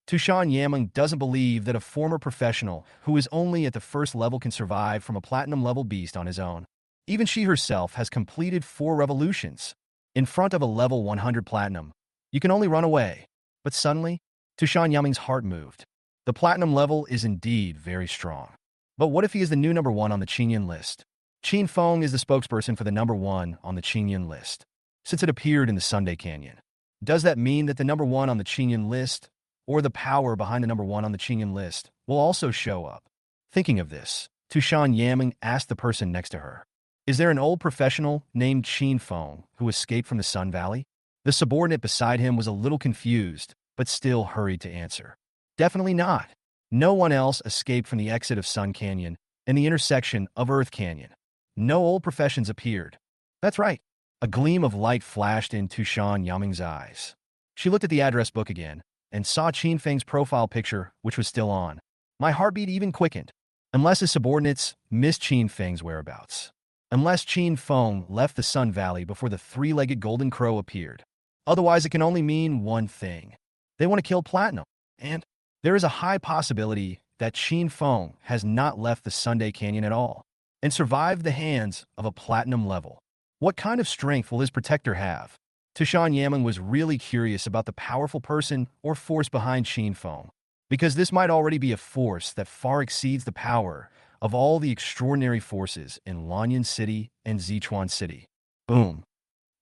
Tushan Yaming doesn't believe that a former professional who is only at the 1st level can survive from a platinum level beast on his own. Even she herself has completed 4 revolutions. In front of a level 100 platinum, you can only run away. But suddenly, Tushan Yaming's heart moved. The platinum level is indeed very strong. But what if he is the new number 1 on the Chinyin list? Qin Feng is the spokesperson for the number 1 on the Chinyin list, since it appeared in the Sunday Canyon. Does that mean that the number 1 on the Chinyin list, or the power behind the number 1 on the Chinyin list, will also show up? Thinking of this, Tushan Yaming asked the person next to her, Is there an old professional named Qin Feng who escaped from the Sun Valley? The subordinate beside him was a little confused, but still hurried to answer. Definitely not. No one else escaped from the exit of Sun Canyon and the intersection of Earth Canyon. No old professions appeared. That's right. A gleam of light flashed in Tushan Yaming's eyes. She looked at the address book again and saw Qin Feng's profile picture, which was still on. My heartbeat even quickened. Unless his subordinates missed Qin Feng's whereabouts. Unless Qin Feng left the Sun Valley before the 3-legged golden crow appeared. Otherwise, it can only mean one thing. They want to kill Platinum. And there is a high possibility that Qin Feng has not left the Sunday Canyon at all and survived the hands of a platinum level. What kind of strength will his protector have? Tushan Yaming was really curious about the powerful person or force behind Qin Feng, because this might already be a force that far exceeds the power of all the extraordinary forces in Lan City and Sichuan City. Boom.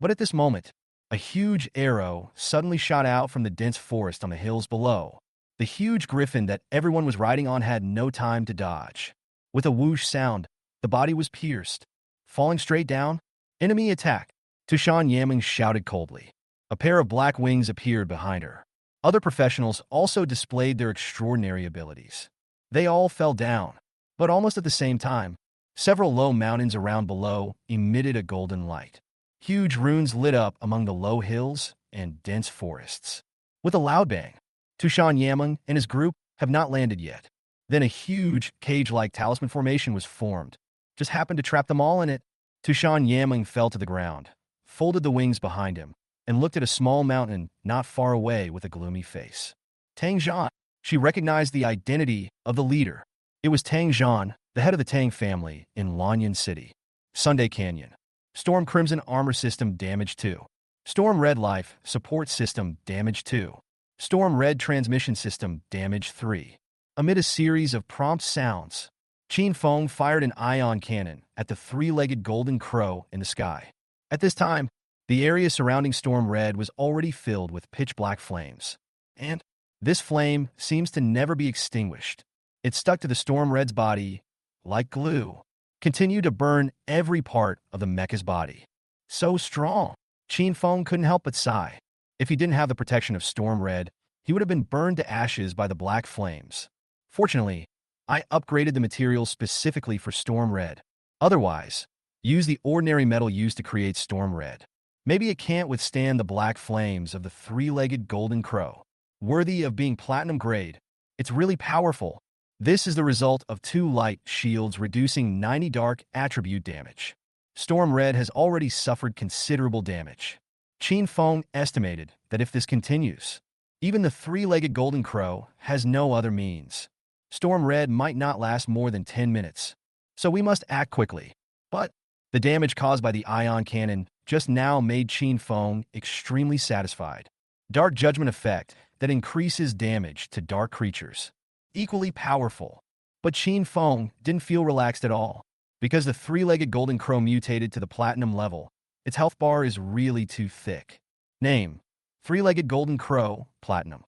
But at this moment, a huge arrow suddenly shot out from the dense forest on the hills below. The huge griffin that everyone was riding on had no time to dodge. With a whoosh sound, the body was pierced. Falling straight down, enemy attack. Tushan Yaming shouted coldly. A pair of black wings appeared behind her. Other professionals also displayed their extraordinary abilities. They all fell down, but almost at the same time, several low mountains around below emitted a golden light. Huge runes lit up among the low hills and dense forests. With a loud bang, Tushan Yaming and his group have not landed yet. Then a huge, cage-like talisman formation was formed. Just happened to trap them all in it. Tushan Yaming fell to the ground, folded the wings behind him, and looked at a small mountain not far away with a gloomy face. Tang Zhan. She recognized the identity of the leader. It was Tang Zhan, the head of the Tang family in Lan City. Sunday Canyon. Storm Crimson Armor System damage 2. Storm Red Life Support System damage 2. Storm Red Transmission System damage 3. Amid a series of prompt sounds, Qin Feng fired an ion cannon at the three-legged golden crow in the sky. At this time, the area surrounding Storm Red was already filled with pitch-black flames. And this flame seems to never be extinguished. It stuck to the Storm Red's body like glue, continued to burn every part of the Mecha's body. So strong, Qin Feng couldn't help but sigh. If he didn't have the protection of Storm Red, he would have been burned to ashes by the black flames. Fortunately, I upgraded the materials specifically for Storm Red. Otherwise, use the ordinary metal used to create Storm Red. Maybe it can't withstand the black flames of the three-legged golden crow. Worthy of being platinum grade, it's really powerful. This is the result of 2 light shields reducing 90 dark attribute damage. Storm Red has already suffered considerable damage. Qin Feng estimated that if this continues, even the three-legged golden crow has no other means. Storm Red might not last more than 10 minutes, so we must act quickly. But the damage caused by the ion cannon just now made Qin Feng extremely satisfied. Dark Judgment effect that increases damage to dark creatures. Equally powerful. But Qin Feng didn't feel relaxed at all. Because the three-legged golden crow mutated to the platinum level, its health bar is really too thick. Name: Three-legged golden crow, platinum.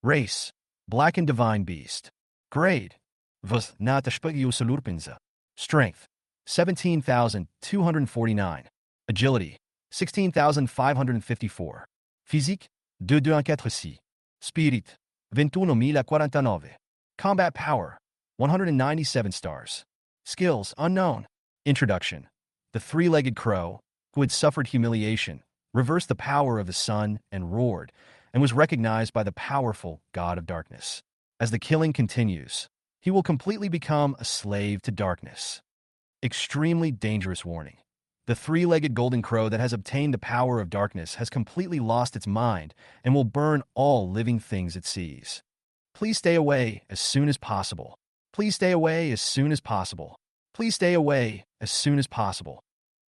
Race: black and divine beast. Grade: Vs not Salurpinza. Strength: 17,249. Agility: 16,554. Physique: 2246. Spirit: 21,049. Combat power: 197 stars. Skills unknown. Introduction: the three-legged crow, who had suffered humiliation, reversed the power of the sun and roared, and was recognized by the powerful god of darkness. As the killing continues, he will completely become a slave to darkness. Extremely dangerous warning. The three-legged golden crow that has obtained the power of darkness has completely lost its mind and will burn all living things it sees. Please stay away as soon as possible. Please stay away as soon as possible. Please stay away as soon as possible.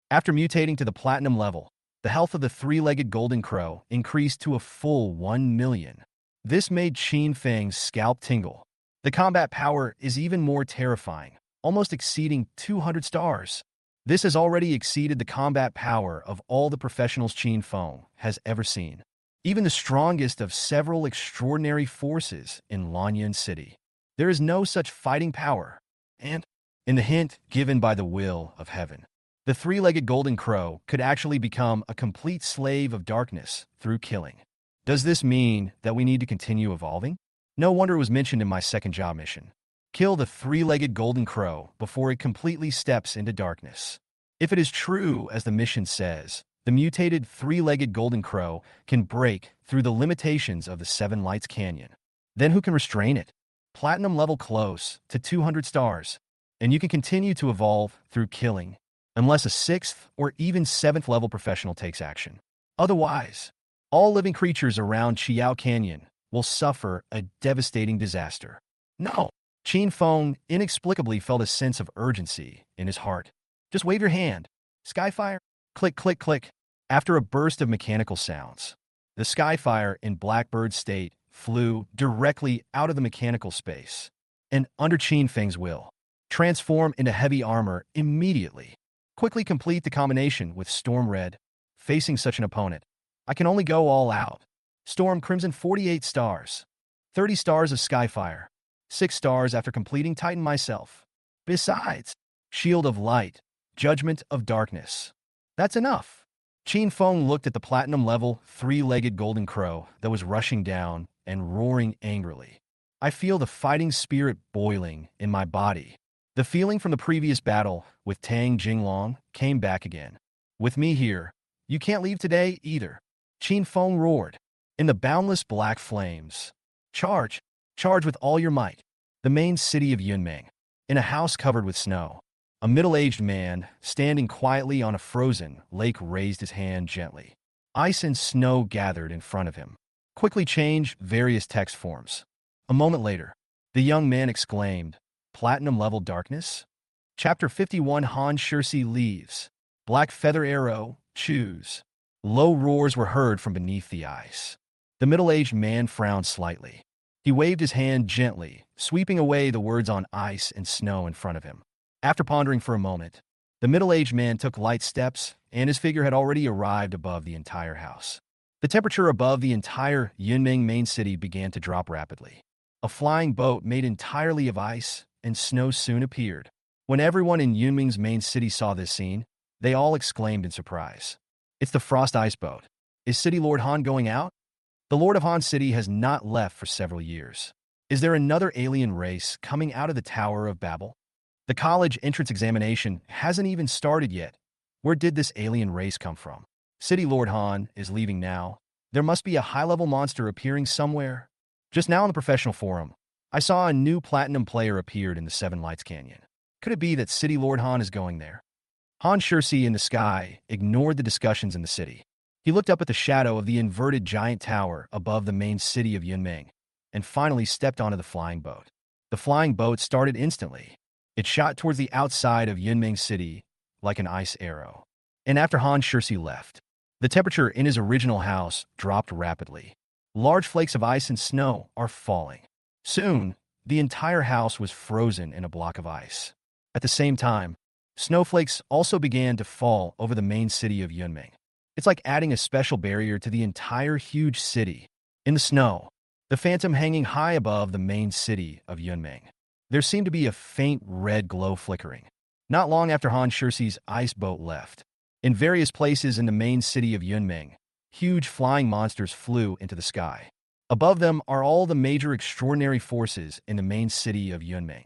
After mutating to the platinum level, the health of the three-legged golden crow increased to a full 1 million. This made Qin Feng's scalp tingle. The combat power is even more terrifying, almost exceeding 200 stars. This has already exceeded the combat power of all the professionals Qin Feng has ever seen. Even the strongest of several extraordinary forces in Lan City. There is no such fighting power. And, in the hint given by the will of heaven, the three-legged golden crow could actually become a complete slave of darkness through killing. Does this mean that we need to continue evolving? No wonder it was mentioned in my second job mission. Kill the three-legged golden crow before it completely steps into darkness. If it is true, as the mission says, the mutated three-legged golden crow can break through the limitations of the Seven Lights Canyon. Then who can restrain it? Platinum level close to 200 stars, and you can continue to evolve through killing, unless a 6th or even 7th level professional takes action. Otherwise, all living creatures around Gaya Canyon will suffer a devastating disaster. No! Qin Feng inexplicably felt a sense of urgency in his heart. Just wave your hand. Skyfire. Click, click, click. After a burst of mechanical sounds, the Skyfire in Blackbird state flew directly out of the mechanical space, and under Qin Feng's will, Transform into heavy armor immediately. Quickly complete the combination with Storm Red. Facing such an opponent, I can only go all out. Storm Crimson 48 stars. 30 stars of Skyfire. 6 stars after completing Titan myself. Besides, Shield of Light, Judgment of Darkness. That's enough. Qin Feng looked at the platinum level, three-legged golden crow that was rushing down and roaring angrily. I feel the fighting spirit boiling in my body. The feeling from the previous battle with Tang Jinglong came back again. With me here, you can't leave today either. Qin Feng roared. In the boundless black flames. Charge! Charge with all your might. The main city of Yunming. In a house covered with snow. A middle-aged man, standing quietly on a frozen lake, raised his hand gently. Ice and snow gathered in front of him. Quickly changed various text forms. A moment later, the young man exclaimed, Platinum-level darkness? Chapter 51 Han Shery leaves. Black feather arrow, choose. Low roars were heard from beneath the ice. The middle-aged man frowned slightly. He waved his hand gently, sweeping away the words on ice and snow in front of him. After pondering for a moment, the middle-aged man took light steps, and his figure had already arrived above the entire house. The temperature above the entire Yunming main city began to drop rapidly. A flying boat made entirely of ice and snow soon appeared. When everyone in Yunming's main city saw this scene, they all exclaimed in surprise. It's the Frost Ice Boat. Is City Lord Han going out? The Lord of Han City has not left for several years. Is there another alien race coming out of the Tower of Babel? The college entrance examination hasn't even started yet. Where did this alien race come from? City Lord Han is leaving now. There must be a high-level monster appearing somewhere. Just now in the professional forum, I saw a new platinum player appeared in the Seven Lights Canyon. Could it be that City Lord Han is going there? Han Shery in the sky ignored the discussions in the city. He looked up at the shadow of the inverted giant tower above the main city of Yunming, and finally stepped onto the flying boat. The flying boat started instantly. It shot towards the outside of Yunming City like an ice arrow. And after Han Shery left, the temperature in his original house dropped rapidly. Large flakes of ice and snow are falling. Soon, the entire house was frozen in a block of ice. At the same time, snowflakes also began to fall over the main city of Yunming. It's like adding a special barrier to the entire huge city. In the snow, the phantom hanging high above the main city of Yunming. There seemed to be a faint red glow flickering. Not long after Han Shery's ice boat left, in various places in the main city of Yunming, huge flying monsters flew into the sky. Above them are all the major extraordinary forces in the main city of Yunming.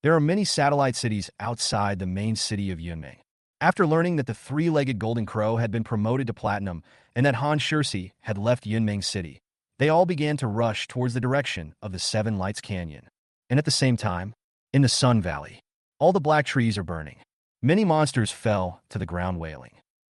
There are many satellite cities outside the main city of Yunming. After learning that the three-legged golden crow had been promoted to platinum and that Han Shery had left Yunming City, they all began to rush towards the direction of the Seven Lights Canyon. And at the same time, in the Sun Valley, all the black trees are burning. Many monsters fell to the ground wailing.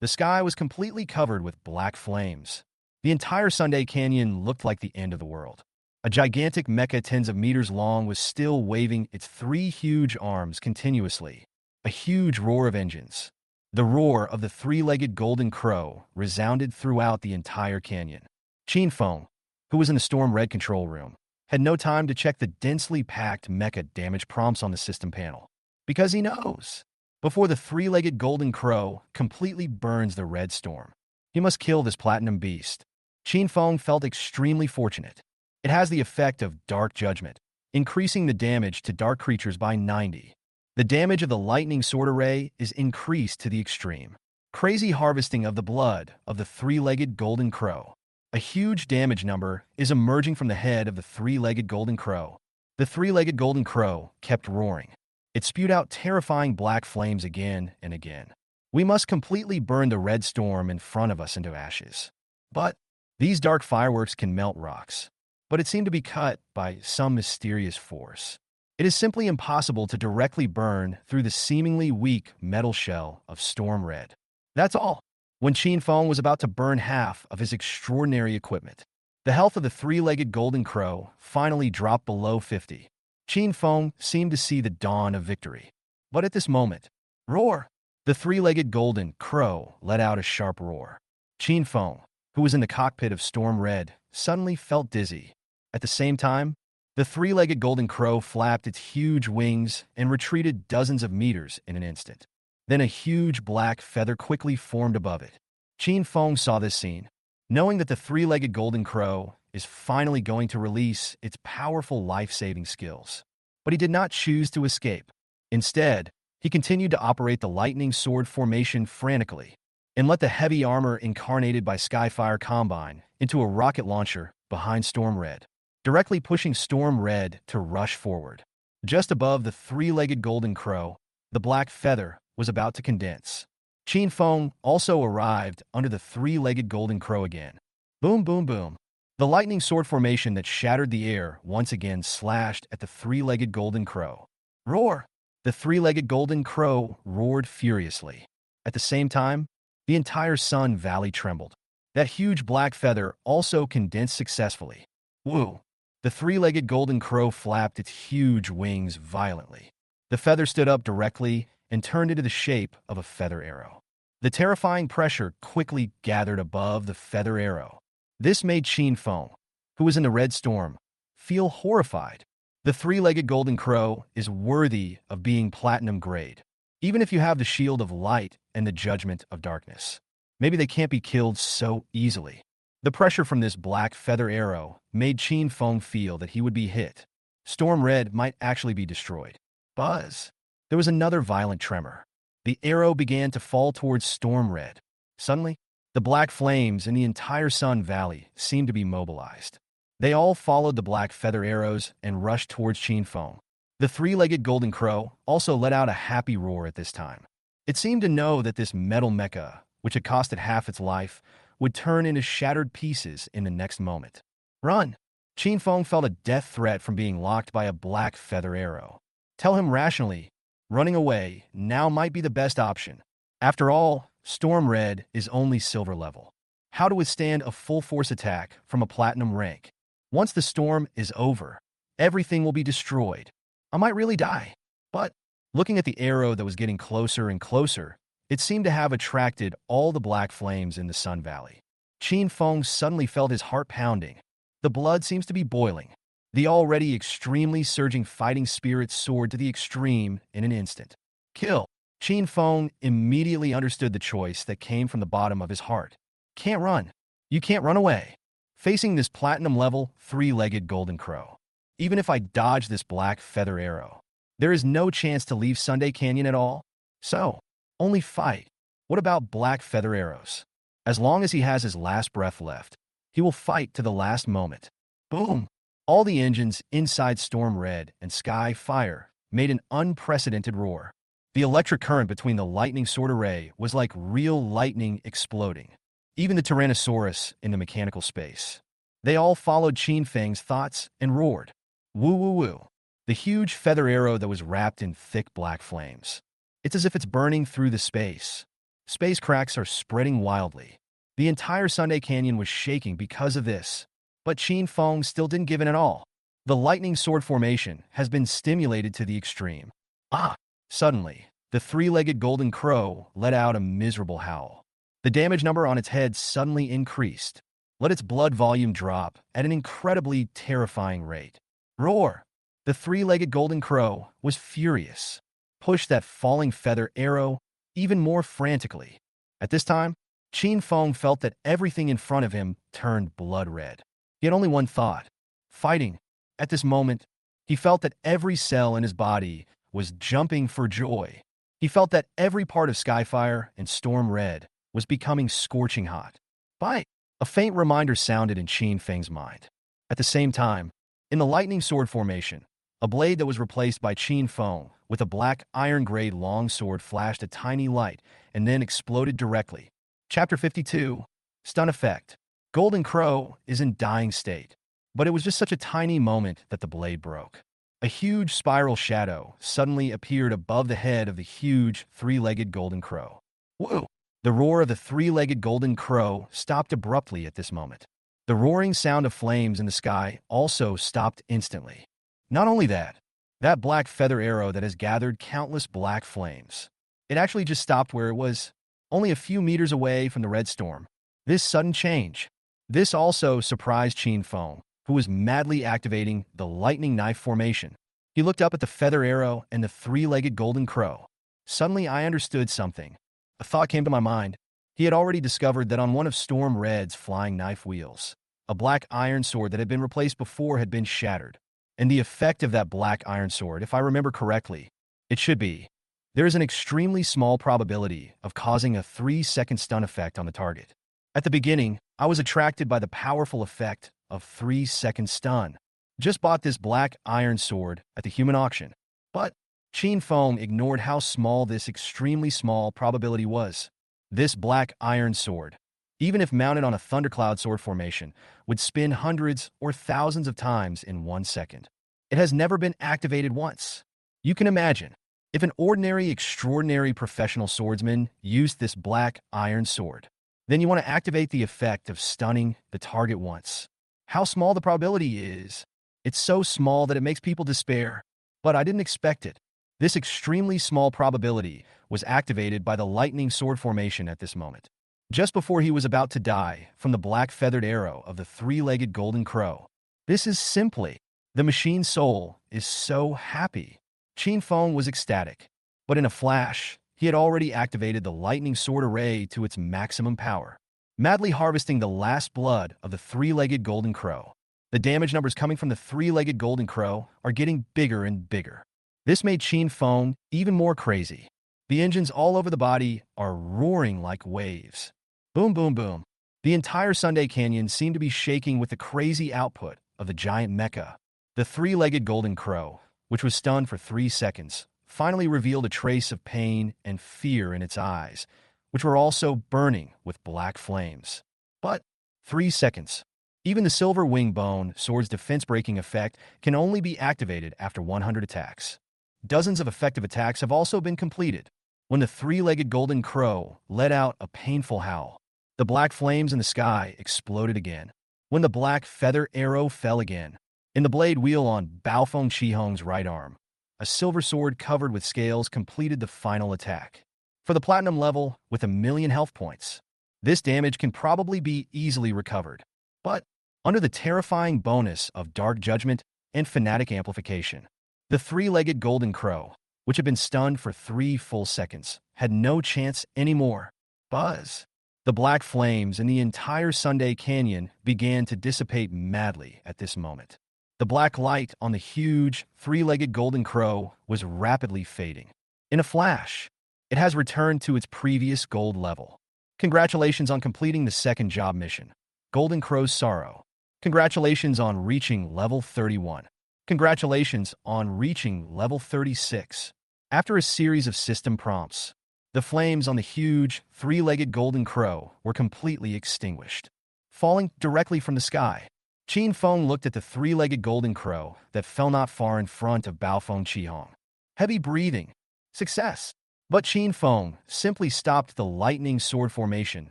The sky was completely covered with black flames. The entire Sunday Canyon looked like the end of the world. A gigantic mecha tens of meters long was still waving its three huge arms continuously. A huge roar of engines. The roar of the three-legged golden crow resounded throughout the entire canyon. Qin Feng, who was in the Storm Red control room, had no time to check the densely packed mecha damage prompts on the system panel. Because he knows, before the three-legged golden crow completely burns the red storm, he must kill this platinum beast. Qin Feng felt extremely fortunate. It has the effect of Dark Judgment, increasing the damage to dark creatures by 90. The damage of the lightning sword array is increased to the extreme. Crazy harvesting of the blood of the three-legged golden crow. A huge damage number is emerging from the head of the three-legged golden crow. The three-legged golden crow kept roaring. It spewed out terrifying black flames again and again. We must completely burn the red storm in front of us into ashes. But these dark fireworks can melt rocks. But it seemed to be cut by some mysterious force. It is simply impossible to directly burn through the seemingly weak metal shell of Storm Red. That's all. When Qin Feng was about to burn half of his extraordinary equipment, the health of the three-legged golden crow finally dropped below 50. Qin Feng seemed to see the dawn of victory. But at this moment, roar! The three-legged golden crow let out a sharp roar. Qin Feng, who was in the cockpit of Storm Red, suddenly felt dizzy. At the same time, The three-legged golden crow flapped its huge wings and retreated dozens of meters in an instant. Then a huge black feather quickly formed above it. Qin Feng saw this scene, knowing that the three-legged golden crow is finally going to release its powerful life-saving skills. But he did not choose to escape. Instead, he continued to operate the lightning sword formation frantically and let the heavy armor incarnated by Skyfire combine into a rocket launcher behind Storm Red, directly pushing Storm Red to rush forward. Just above the three-legged golden crow, the black feather was about to condense. Qin Feng also arrived under the three-legged golden crow again. Boom, boom, boom. The lightning sword formation that shattered the air once again slashed at the three-legged golden crow. Roar! The three-legged golden crow roared furiously. At the same time, the entire Sun Valley trembled. That huge black feather also condensed successfully. Woo! The three-legged golden crow flapped its huge wings violently. The feather stood up directly and turned into the shape of a feather arrow. The terrifying pressure quickly gathered above the feather arrow. This made Qin Feng, who was in the red storm, feel horrified. The three-legged golden crow is worthy of being platinum grade, even if you have the shield of light and the judgment of darkness. Maybe they can't be killed so easily. The pressure from this black feather arrow made Qin Feng feel that he would be hit. Storm Red might actually be destroyed. Buzz! There was another violent tremor. The arrow began to fall towards Storm Red. Suddenly, the black flames in the entire Sun Valley seemed to be mobilized. They all followed the black feather arrows and rushed towards Qin Feng. The three-legged golden crow also let out a happy roar at this time. It seemed to know that this metal mecha, which had costed half its life, would turn into shattered pieces in the next moment. Run! Qin Feng felt a death threat from being locked by a black feather arrow. Tell him rationally, running away now might be the best option. After all, Storm Red is only silver level. How to withstand a full-force attack from a platinum rank? Once the storm is over, everything will be destroyed. I might really die. But, looking at the arrow that was getting closer and closer, it seemed to have attracted all the black flames in the Sun Valley. Qin Feng suddenly felt his heart pounding. The blood seems to be boiling. The already extremely surging fighting spirit soared to the extreme in an instant. Kill! Qin Feng immediately understood the choice that came from the bottom of his heart. Can't run. You can't run away. Facing this platinum-level, three-legged golden crow. Even if I dodge this black feather arrow, there is no chance to leave Sunday Canyon at all. So, only fight. What about black feather arrows? As long as he has his last breath left, he will fight to the last moment. Boom! All the engines inside Storm Red and Skyfire made an unprecedented roar. The electric current between the lightning sword array was like real lightning exploding. Even the Tyrannosaurus in the mechanical space. They all followed Qin Feng's thoughts and roared. Woo woo woo. The huge feather arrow that was wrapped in thick black flames. It's as if it's burning through the space. Space cracks are spreading wildly. The entire Sunday Canyon was shaking because of this. But Qin Feng still didn't give in at all. The lightning sword formation has been stimulated to the extreme. Ah! Suddenly, the three-legged golden crow let out a miserable howl. The damage number on its head suddenly increased. Let its blood volume drop at an incredibly terrifying rate. Roar! The three-legged golden crow was furious. Pushed that falling feather arrow even more frantically. At this time, Qin Feng felt that everything in front of him turned blood red. He had only one thought. Fighting. At this moment, he felt that every cell in his body was jumping for joy. He felt that every part of Skyfire and Storm Red was becoming scorching hot. Fight! A faint reminder sounded in Qin Feng's mind. At the same time, in the lightning sword formation, a blade that was replaced by Qin Feng with a black iron-grade long sword flashed a tiny light and then exploded directly. Chapter 52. Stun Effect. Golden Crow is in dying state, but it was just such a tiny moment that the blade broke. A huge spiral shadow suddenly appeared above the head of the huge three-legged golden crow. Whoa! The roar of the three-legged golden crow stopped abruptly at this moment. The roaring sound of flames in the sky also stopped instantly. Not only that, that black feather arrow that has gathered countless black flames. It actually just stopped where it was, only a few meters away from the red storm. This sudden change. This also surprised Qin Feng, who was madly activating the lightning knife formation. He looked up at the feather arrow and the three-legged golden crow. Suddenly, I understood something. A thought came to my mind. He had already discovered that on one of Storm Red's flying knife wheels, a black iron sword that had been replaced before had been shattered. And the effect of that black iron sword, if I remember correctly, it should be, there is an extremely small probability of causing a 3-second stun effect on the target. At the beginning, I was attracted by the powerful effect of 3-second stun. Just bought this black iron sword at the human auction. But Chin Fong ignored how small this extremely small probability was. This black iron sword, even if mounted on a thundercloud sword formation, would spin hundreds or thousands of times in 1 second. It has never been activated once. You can imagine, if an ordinary, extraordinary professional swordsman used this black iron sword, then you want to activate the effect of stunning the target once. How small the probability is. It's so small that it makes people despair. But I didn't expect it. This extremely small probability was activated by the lightning sword formation at this moment. Just before he was about to die from the black feathered arrow of the three-legged golden crow. This is simply, the machine's soul is so happy. Chin Fong was ecstatic, but in a flash, he had already activated the lightning sword array to its maximum power, madly harvesting the last blood of the three-legged golden crow. The damage numbers coming from the three-legged golden crow are getting bigger and bigger. This made Chin Fong even more crazy. The engines all over the body are roaring like waves. Boom, boom, boom. The entire Sunday Canyon seemed to be shaking with the crazy output of the giant mecha. The three-legged golden crow, which was stunned for 3 seconds, finally revealed a trace of pain and fear in its eyes, which were also burning with black flames. But 3 seconds. Even the silver wing bone sword's defense-breaking effect can only be activated after 100 attacks. Dozens of effective attacks have also been completed. When the three-legged golden crow let out a painful howl, the black flames in the sky exploded again. When the black feather arrow fell again, in the blade wheel on Baofeng Qihong's right arm, a silver sword covered with scales completed the final attack. For the platinum level, with 1,000,000 health points, this damage can probably be easily recovered. But under the terrifying bonus of Dark Judgment and Fanatic Amplification, the three-legged golden crow, which had been stunned for 3 full seconds, had no chance anymore. Buzz! The black flames in the entire Sunday Canyon began to dissipate madly at this moment. The black light on the huge, three-legged golden crow was rapidly fading. In a flash, it has returned to its previous gold level. Congratulations on completing the second job mission, Golden Crow's Sorrow. Congratulations on reaching level 31. Congratulations on reaching level 36. After a series of system prompts, the flames on the huge, three-legged golden crow were completely extinguished. Falling directly from the sky, Chin Fong looked at the three-legged golden crow that fell not far in front of Baofeng Qihong. Heavy breathing. Success. But Chin Fong simply stopped the lightning sword formation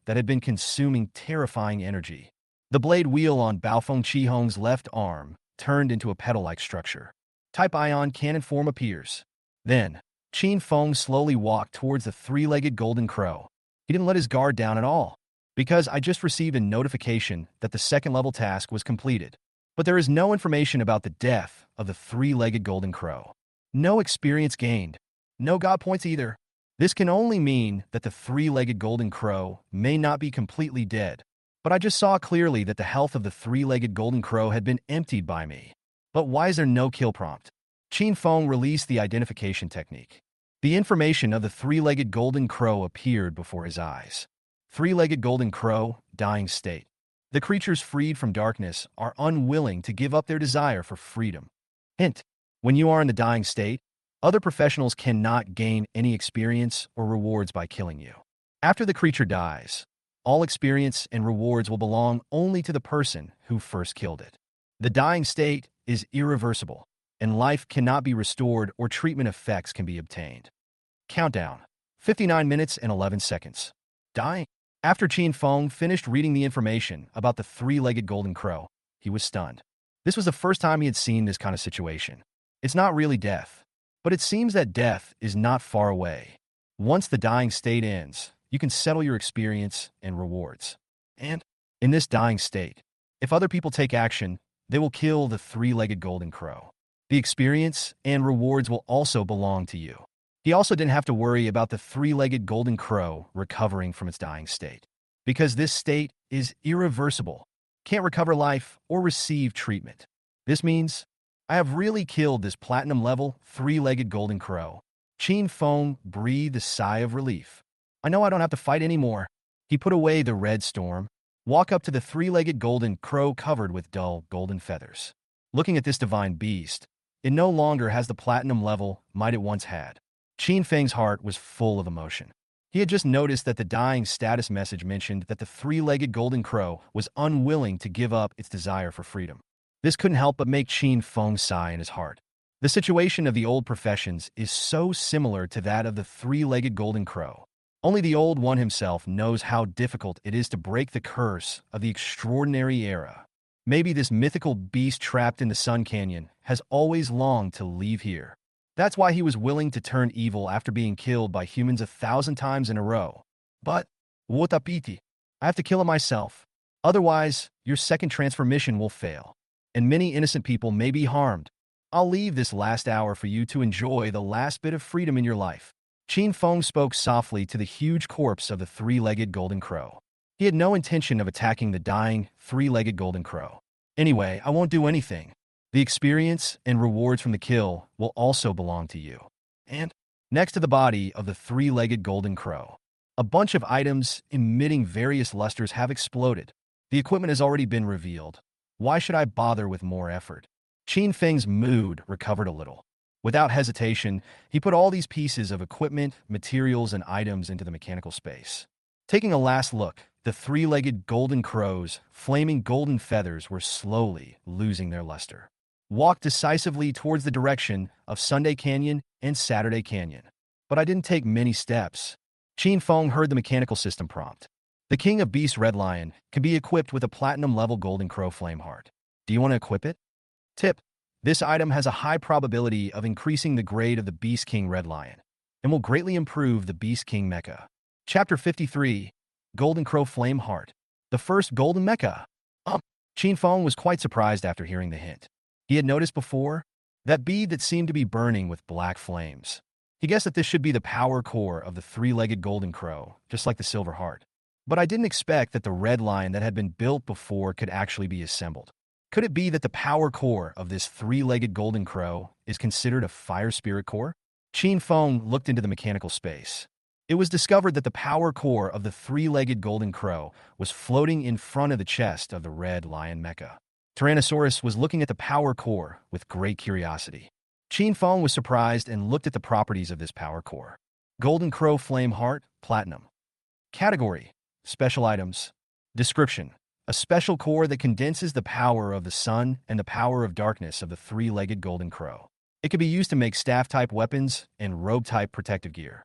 that had been consuming terrifying energy. The blade wheel on Baofeng Qihong's left arm turned into a petal-like structure. Type ion cannon form appears. Then, Chin Fong slowly walked towards the three-legged golden crow. He didn't let his guard down at all, because I just received a notification that the second-level task was completed. But there is no information about the death of the three-legged golden crow. No experience gained. No god points either. This can only mean that the three-legged golden crow may not be completely dead. But I just saw clearly that the health of the three-legged golden crow had been emptied by me. But why is there no kill prompt? Chin Fong released the identification technique. The information of the three-legged golden crow appeared before his eyes. Three-legged golden crow, dying state. The creatures freed from darkness are unwilling to give up their desire for freedom. Hint: when you are in the dying state, other professionals cannot gain any experience or rewards by killing you. After the creature dies, all experience and rewards will belong only to the person who first killed it. The dying state is irreversible, and life cannot be restored or treatment effects can be obtained. Countdown: 59 minutes and 11 seconds. Dying. After Chin Fong finished reading the information about the three-legged golden crow, he was stunned. This was the first time he had seen this kind of situation. It's not really death, but it seems that death is not far away. Once the dying state ends, you can settle your experience and rewards. And in this dying state, if other people take action, they will kill the three-legged golden crow. The experience and rewards will also belong to you. He also didn't have to worry about the three-legged golden crow recovering from its dying state, because this state is irreversible, can't recover life or receive treatment. This means I have really killed this platinum-level three-legged golden crow. Qin Feng breathed a sigh of relief. I know I don't have to fight anymore. He put away the red storm, walked up to the three-legged golden crow covered with dull golden feathers. Looking at this divine beast, it no longer has the platinum level might it once had. Qin Feng's heart was full of emotion. He had just noticed that the dying status message mentioned that the three-legged golden crow was unwilling to give up its desire for freedom. This couldn't help but make Qin Feng sigh in his heart. The situation of the old professions is so similar to that of the three-legged golden crow. Only the old one himself knows how difficult it is to break the curse of the extraordinary era. Maybe this mythical beast trapped in the Sun Canyon has always longed to leave here. That's why he was willing to turn evil after being killed by humans 1,000 times in a row. But, wotapiti, I have to kill him myself. Otherwise, your second transformation will fail, and many innocent people may be harmed. I'll leave this last hour for you to enjoy the last bit of freedom in your life. Qin Feng spoke softly to the huge corpse of the three-legged golden crow. He had no intention of attacking the dying, three-legged golden crow. Anyway, I won't do anything. The experience and rewards from the kill will also belong to you. And, next to the body of the three-legged golden crow, a bunch of items emitting various lusters have exploded. The equipment has already been revealed. Why should I bother with more effort? Qin Feng's mood recovered a little. Without hesitation, he put all these pieces of equipment, materials, and items into the mechanical space. Taking a last look, the three-legged golden crow's flaming golden feathers were slowly losing their luster. Walked decisively towards the direction of Sunday Canyon and Saturday Canyon. But I didn't take many steps. Qin Feng heard the mechanical system prompt. The King of Beasts Red Lion can be equipped with a platinum-level golden crow flame heart. Do you want to equip it? Tip: this item has a high probability of increasing the grade of the Beast King Red Lion, and will greatly improve the Beast King Mecha. Chapter 53, Golden Crow Flame Heart. The first Golden Mecha. Qin Feng was quite surprised after hearing the hint. He had noticed before that bead that seemed to be burning with black flames. He guessed that this should be the power core of the three-legged golden crow, just like the silver heart. But I didn't expect that the red lion that had been built before could actually be assembled. Could it be that the power core of this three-legged golden crow is considered a fire spirit core? Qin Feng looked into the mechanical space. It was discovered that the power core of the three-legged golden crow was floating in front of the chest of the red lion mecha. Tyrannosaurus was looking at the power core with great curiosity. Qin Feng was surprised and looked at the properties of this power core. Golden Crow Flame Heart, Platinum. Category: Special Items. Description: a special core that condenses the power of the sun and the power of darkness of the three-legged golden crow. It can be used to make staff-type weapons and robe-type protective gear.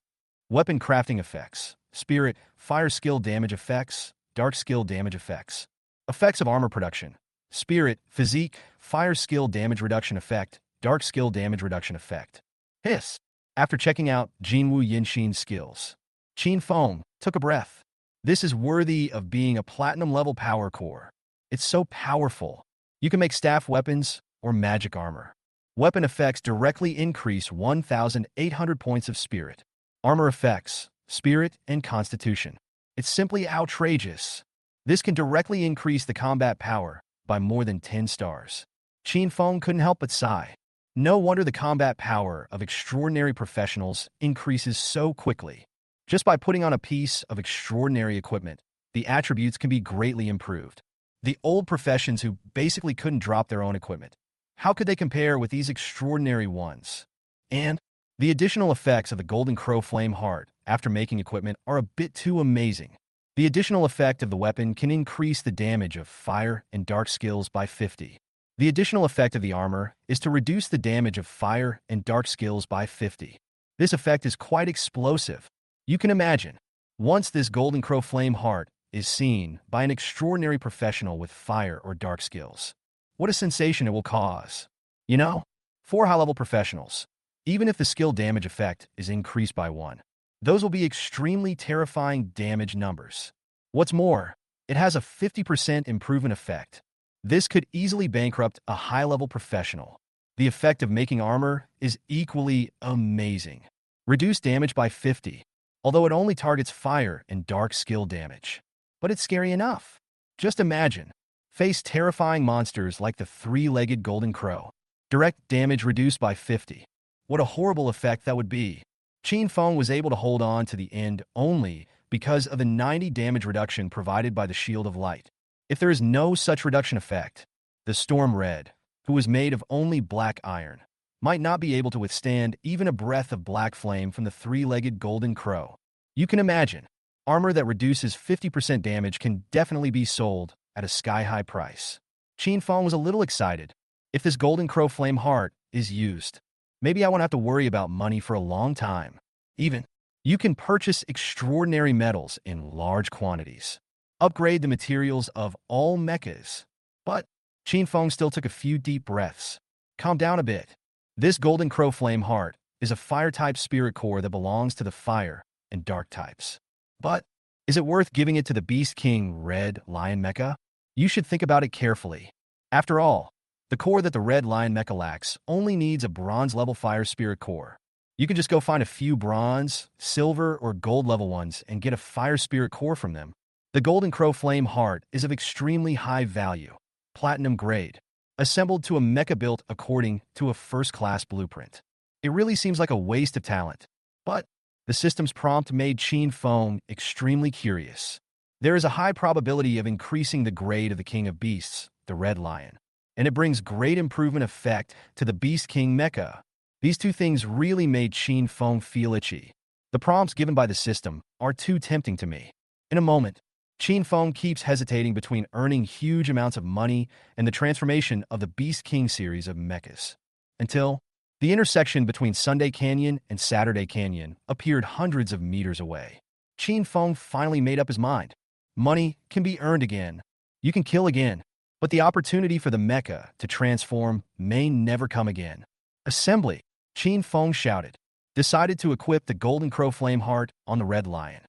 Weapon crafting effects: Spirit, Fire skill damage effects, Dark skill damage effects. Effects of armor production: Spirit, Physique, Fire skill damage reduction effect, Dark skill damage reduction effect. Hiss. After checking out Jinwu Yinshin's skills, Qin Feng took a breath. This is worthy of being a platinum-level power core. It's so powerful. You can make staff weapons or magic armor. Weapon effects directly increase 1,800 points of spirit. Armor effects: Spirit and Constitution. It's simply outrageous. This can directly increase the combat power by more than 10 stars. Qin Feng couldn't help but sigh. No wonder the combat power of extraordinary professionals increases so quickly. Just by putting on a piece of extraordinary equipment, the attributes can be greatly improved. The old professions who basically couldn't drop their own equipment, how could they compare with these extraordinary ones? And the additional effects of the Golden Crow Flame Heart after making equipment are a bit too amazing. The additional effect of the weapon can increase the damage of fire and dark skills by 50. The additional effect of the armor is to reduce the damage of fire and dark skills by 50. This effect is quite explosive. You can imagine, once this Golden Crow Flame Heart is seen by an extraordinary professional with fire or dark skills, what a sensation it will cause. You know, for high-level professionals, even if the skill damage effect is increased by 1, those will be extremely terrifying damage numbers. What's more, it has a 50% improvement effect. This could easily bankrupt a high-level professional. The effect of making armor is equally amazing. Reduce damage by 50, although it only targets fire and dark skill damage. But it's scary enough. Just imagine. Face terrifying monsters like the three-legged golden crow. Direct damage reduced by 50. What a horrible effect that would be. Qin Feng was able to hold on to the end only because of the 90 damage reduction provided by the Shield of Light. If there is no such reduction effect, the Storm Red, who was made of only black iron, might not be able to withstand even a breath of black flame from the three-legged golden crow. You can imagine, armor that reduces 50% damage can definitely be sold at a sky-high price. Qin Feng was a little excited. If this golden crow flame heart is used, maybe I won't have to worry about money for a long time. Even, you can purchase extraordinary metals in large quantities. Upgrade the materials of all mechas. But Qin Feng still took a few deep breaths. Calm down a bit. This golden crow flame heart is a fire-type spirit core that belongs to the fire and dark types. But is it worth giving it to the Beast King Red Lion Mecha? You should think about it carefully. After all, the core that the Red Lion Mecha lacks only needs a bronze-level fire spirit core. You can just go find a few bronze, silver, or gold-level ones and get a fire spirit core from them. The Golden Crow Flame Heart is of extremely high value, platinum grade, assembled to a mecha built according to a first-class blueprint. It really seems like a waste of talent, but the system's prompt made Qin Feng extremely curious. There is a high probability of increasing the grade of the King of Beasts, the Red Lion, and it brings great improvement effect to the Beast King Mecha. These two things really made Qin Feng feel itchy. The prompts given by the system are too tempting to me. In a moment, Qin Feng keeps hesitating between earning huge amounts of money and the transformation of the Beast King series of mechas. Until the intersection between Sunday Canyon and Saturday Canyon appeared hundreds of meters away. Qin Feng finally made up his mind. Money can be earned again. You can kill again. But the opportunity for the mecha to transform may never come again. Assembly, Qin Feng shouted. Decided to equip the Golden Crow Flame Heart on the Red Lion.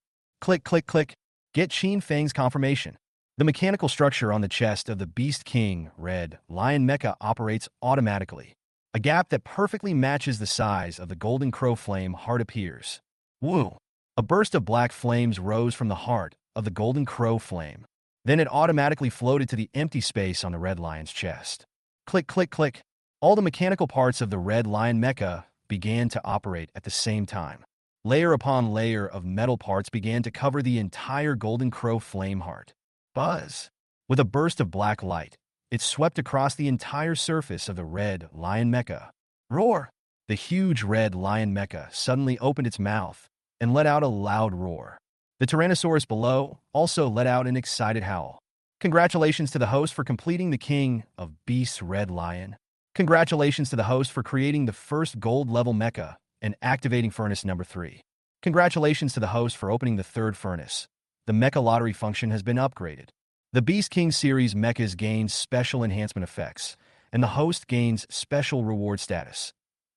Click, click, click. Get Qin Feng's confirmation. The mechanical structure on the chest of the Beast King Red Lion Mecha operates automatically. A gap that perfectly matches the size of the Golden Crow Flame Heart appears. Woo! A burst of black flames rose from the heart of the Golden Crow Flame. Then it automatically floated to the empty space on the Red Lion's chest. Click, click, click. All the mechanical parts of the Red Lion Mecha began to operate at the same time. Layer upon layer of metal parts began to cover the entire Golden Crow Flame Heart. Buzz! With a burst of black light, it swept across the entire surface of the Red Lion Mecha. Roar! The huge Red Lion Mecha suddenly opened its mouth and let out a loud roar. The Tyrannosaurus below also let out an excited howl. Congratulations to the host for completing the King of Beasts Red Lion. Congratulations to the host for creating the first gold-level mecha and activating furnace number 3. Congratulations to the host for opening the third furnace. The mecha lottery function has been upgraded. The Beast King series mechas gain special enhancement effects, and the host gains special reward status.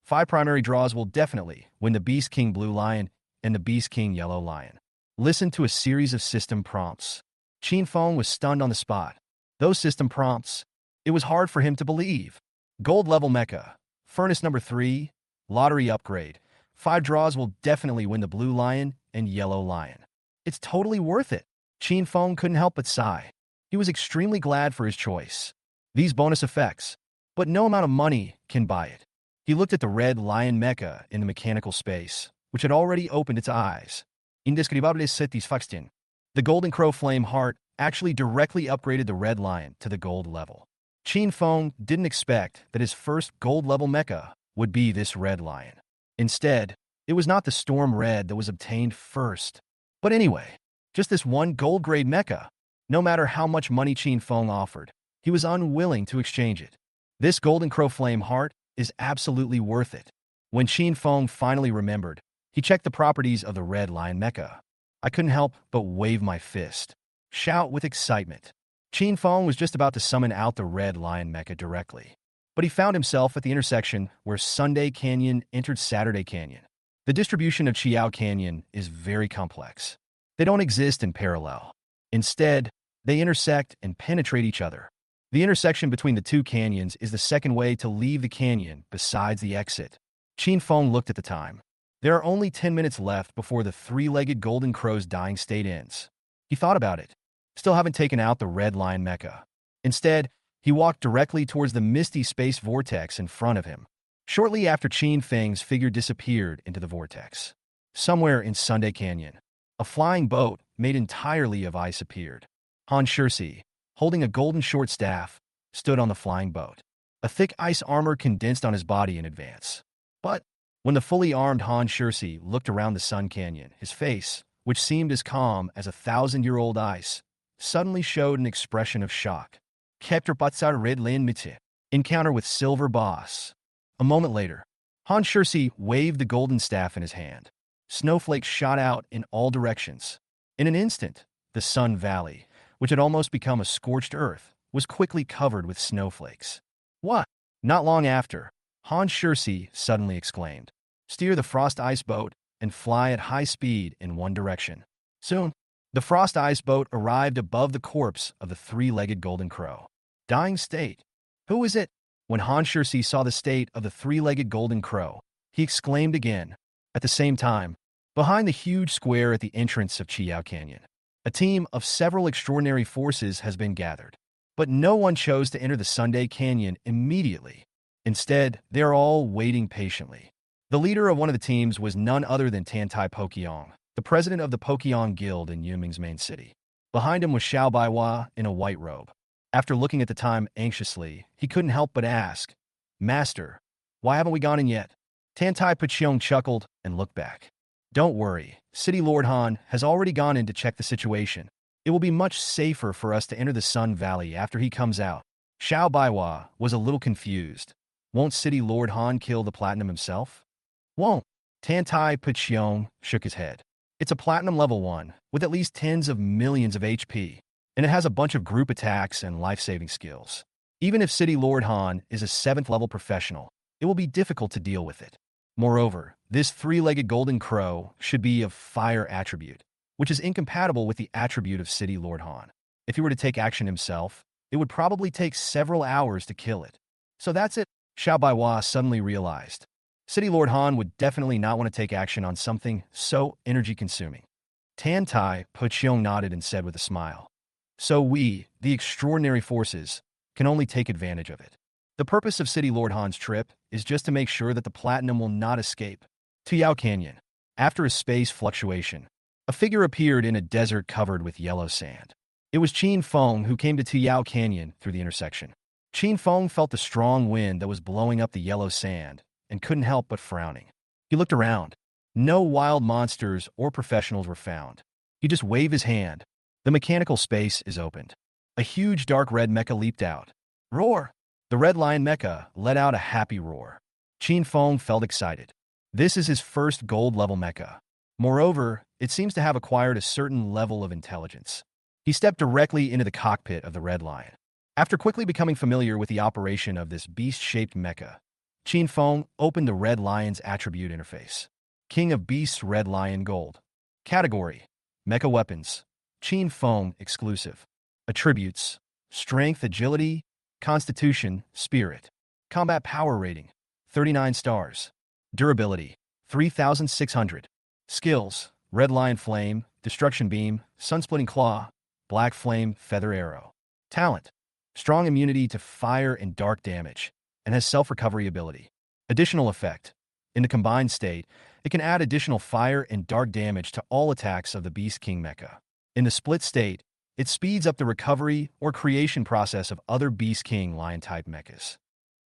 5 primary draws will definitely win the Beast King Blue Lion and the Beast King Yellow Lion. Listen to a series of system prompts. Qin Feng was stunned on the spot. Those system prompts, it was hard for him to believe. Gold level mecha, furnace number 3, lottery upgrade. 5 draws will definitely win the Blue Lion and Yellow Lion. It's totally worth it. Qin Feng couldn't help but sigh. He was extremely glad for his choice. These bonus effects, but no amount of money can buy it. He looked at the Red Lion Mecha in the mechanical space, which had already opened its eyes. Indescribable satisfaction. The Golden Crow Flame Heart actually directly upgraded the Red Lion to the gold level. Qin Feng didn't expect that his first gold-level mecha would be this Red Lion. Instead, it was not the Storm Red that was obtained first. But anyway, just this one gold-grade mecha. No matter how much money Qin Feng offered, he was unwilling to exchange it. This Golden Crow Flame Heart is absolutely worth it. When Qin Feng finally remembered, he checked the properties of the Red Lion Mecha. I couldn't help but wave my fist, shout with excitement. Qin Feng was just about to summon out the Red Lion Mecha directly, but he found himself at the intersection where Sunday Canyon entered Saturday Canyon. The distribution of Gaya Canyon is very complex. They don't exist in parallel. Instead, they intersect and penetrate each other. The intersection between the two canyons is the second way to leave the canyon besides the exit. Qin Feng looked at the time. There are only 10 minutes left before the three-legged golden crow's dying state ends. He thought about it. Still haven't taken out the red lion mecha. Instead, he walked directly towards the misty space vortex in front of him. Shortly after Qin Feng's figure disappeared into the vortex. Somewhere in Sunday Canyon, a flying boat made entirely of ice appeared. Han Shursi, holding a golden short staff, stood on the flying boat. A thick ice armor condensed on his body in advance. But when the fully armed Han Shursi looked around the Sun Canyon, his face, which seemed as calm as 1,000-year-old ice, suddenly showed an expression of shock. Kepterpatsar Red Lan City. Encounter with Silver Boss. A moment later, Han Shursi waved the golden staff in his hand. Snowflakes shot out in all directions. In an instant, the Sun Valley, which had almost become a scorched earth, was quickly covered with snowflakes. What? Not long after, Han Shursi suddenly exclaimed, "Steer the frost ice boat and fly at high speed in one direction." Soon, the frost ice boat arrived above the corpse of the three-legged golden crow. Dying state. Who is it? When Han Shursi saw the state of the three-legged golden crow, he exclaimed again. At the same time, behind the huge square at the entrance of Gaya Canyon, a team of several extraordinary forces has been gathered. But no one chose to enter the Sunday Canyon immediately. Instead, they are all waiting patiently. The leader of one of the teams was none other than Tantai Pokyong, the president of the Pokyong Guild in Yaming's main city. Behind him was Xiao Baiwa in a white robe. After looking at the time anxiously, he couldn't help but ask, "Master, why haven't we gone in yet?" Tantai Pokyong chuckled and looked back. "Don't worry, City Lord Han has already gone in to check the situation. It will be much safer for us to enter the Sun Valley after he comes out." Xiao Baiwa was a little confused. Won't City Lord Han kill the Platinum himself? Won't. Tantai Pokyong shook his head. It's a Platinum level 1, with at least tens of millions of HP. And it has a bunch of group attacks and life-saving skills. Even if City Lord Han is a 7th level professional, it will be difficult to deal with it. Moreover, this three-legged golden crow should be of fire attribute, which is incompatible with the attribute of City Lord Han. If he were to take action himself, it would probably take several hours to kill it. So that's it, Xiao Baiwa suddenly realized. City Lord Han would definitely not want to take action on something so energy-consuming. Tantai Pokyong nodded and said with a smile, "So we, the extraordinary forces, can only take advantage of it. The purpose of City Lord Han's trip is just to make sure that the Platinum will not escape." To Gaya Canyon. After a space fluctuation, a figure appeared in a desert covered with yellow sand. It was Qin Feng who came to Gaya Canyon through the intersection. Qin Feng felt the strong wind that was blowing up the yellow sand and couldn't help but frowning. He looked around. No wild monsters or professionals were found. He just waved his hand. The mechanical space is opened. A huge dark red mecha leaped out. Roar! The red lion mecha let out a happy roar. Qin Feng felt excited. This is his first gold level mecha. Moreover, it seems to have acquired a certain level of intelligence. He stepped directly into the cockpit of the red lion. After quickly becoming familiar with the operation of this beast-shaped mecha, Qin Feng opened the red lion's attribute interface. King of Beasts Red Lion Gold. Category: Mecha Weapons. Qin Feng exclusive. Attributes: Strength, Agility, Constitution, Spirit. Combat Power Rating: 39 stars. Durability: 3,600. Skills: Red Lion Flame, Destruction Beam, Sunsplitting Claw, Black Flame, Feather Arrow. Talent: Strong immunity to fire and dark damage, and has self-recovery ability. Additional effect: in the combined state, it can add additional fire and dark damage to all attacks of the Beast King mecha. In the split state, it speeds up the recovery or creation process of other Beast King Lion-type mechas.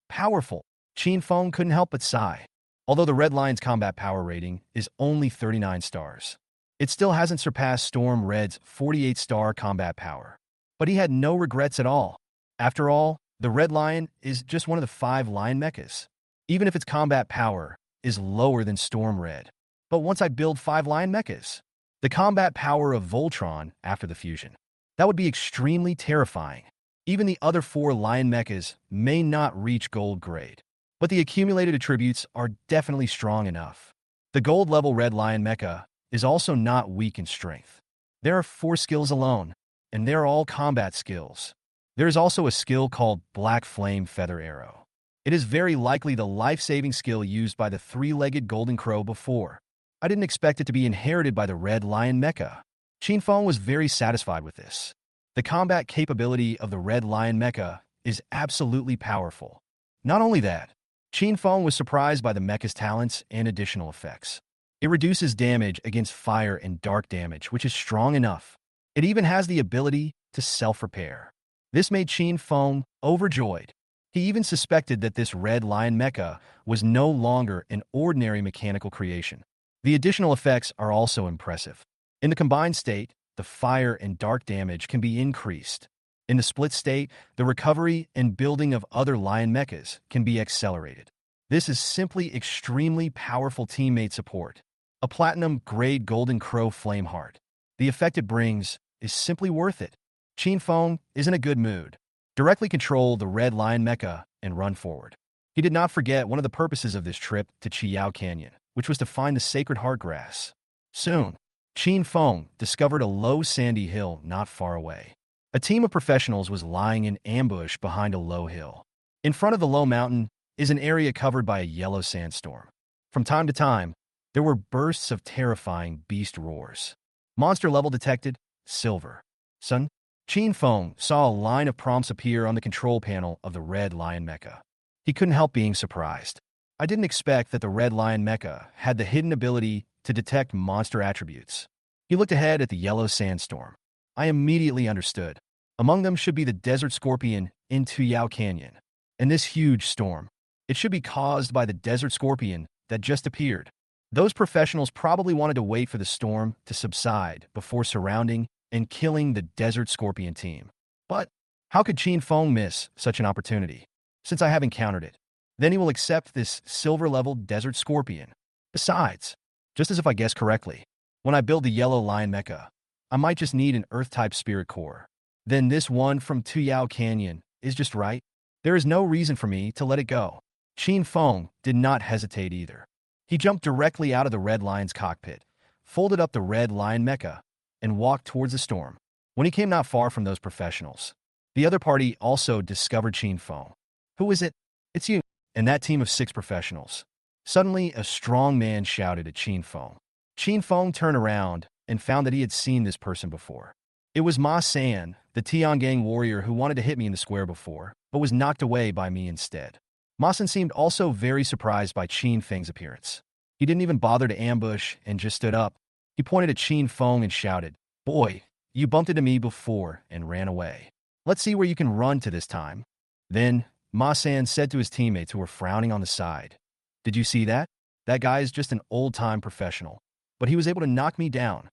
Powerful. Qin Feng couldn't help but sigh. Although the Red Lion's combat power rating is only 39 stars, it still hasn't surpassed Storm Red's 48-star combat power. But he had no regrets at all. After all, the Red Lion is just one of the 5 Lion mechas, even if its combat power is lower than Storm Red. But once I build 5 Lion mechas, the combat power of Voltron after the fusion, that would be extremely terrifying. Even the other 4 Lion mechas may not reach gold grade, but the accumulated attributes are definitely strong enough. The gold level Red Lion mecha is also not weak in strength. There are 4 skills alone, and they're all combat skills. There is also a skill called Black Flame Feather Arrow. It is very likely the life-saving skill used by the three-legged golden crow before. I didn't expect it to be inherited by the red lion mecha. Qin Feng was very satisfied with this. The combat capability of the red lion mecha is absolutely powerful. Not only that, Qin Feng was surprised by the mecha's talents and additional effects. It reduces damage against fire and dark damage, which is strong enough. It even has the ability to self-repair. This made Qin Feng overjoyed. He even suspected that this red lion mecha was no longer an ordinary mechanical creation. The additional effects are also impressive. In the combined state, the fire and dark damage can be increased. In the split state, the recovery and building of other lion mechas can be accelerated. This is simply extremely powerful teammate support. A platinum-grade golden crow flame heart. The effect it brings is simply worth it. Qin Feng is in a good mood. Directly control the red lion mecha and run forward. He did not forget one of the purposes of this trip to Gaya Canyon, which was to find the sacred heart grass. Soon, Qin Feng discovered a low sandy hill not far away. A team of professionals was lying in ambush behind a low hill. In front of the low mountain is an area covered by a yellow sandstorm. From time to time, there were bursts of terrifying beast roars. Monster level detected, silver. Sun. Qin Feng saw a line of prompts appear on the control panel of the red lion mecha. He couldn't help being surprised. I didn't expect that the red lion mecha had the hidden ability to detect monster attributes. He looked ahead at the yellow sandstorm. I immediately understood. Among them should be the desert scorpion in Gaya Canyon. And this huge storm, it should be caused by the desert scorpion that just appeared. Those professionals probably wanted to wait for the storm to subside before surrounding and killing the desert scorpion team. But how could Qin Feng miss such an opportunity? Since I have encountered it, then he will accept this silver-level desert scorpion. Besides, just as if I guessed correctly, when I build the yellow lion mecha, I might just need an earth-type spirit core. Then this one from Gaya Canyon is just right. There is no reason for me to let it go. Qin Feng did not hesitate either. He jumped directly out of the red lion's cockpit, folded up the red lion mecha, and walked towards the storm. When he came not far from those professionals, the other party also discovered Qin Feng. Who is it? It's you. And that team of 6 professionals. Suddenly, a strong man shouted at Qin Feng. Qin Feng turned around and found that he had seen this person before. It was Ma San, the Tiangang warrior who wanted to hit me in the square before, but was knocked away by me instead. Ma San seemed also very surprised by Qin Feng's appearance. He didn't even bother to ambush and just stood up. He pointed at Qin Feng and shouted, "Boy, you bumped into me before and ran away. Let's see where you can run to this time." Then, Ma San said to his teammates who were frowning on the side, "Did you see that? That guy is just an old-time professional, but he was able to knock me down."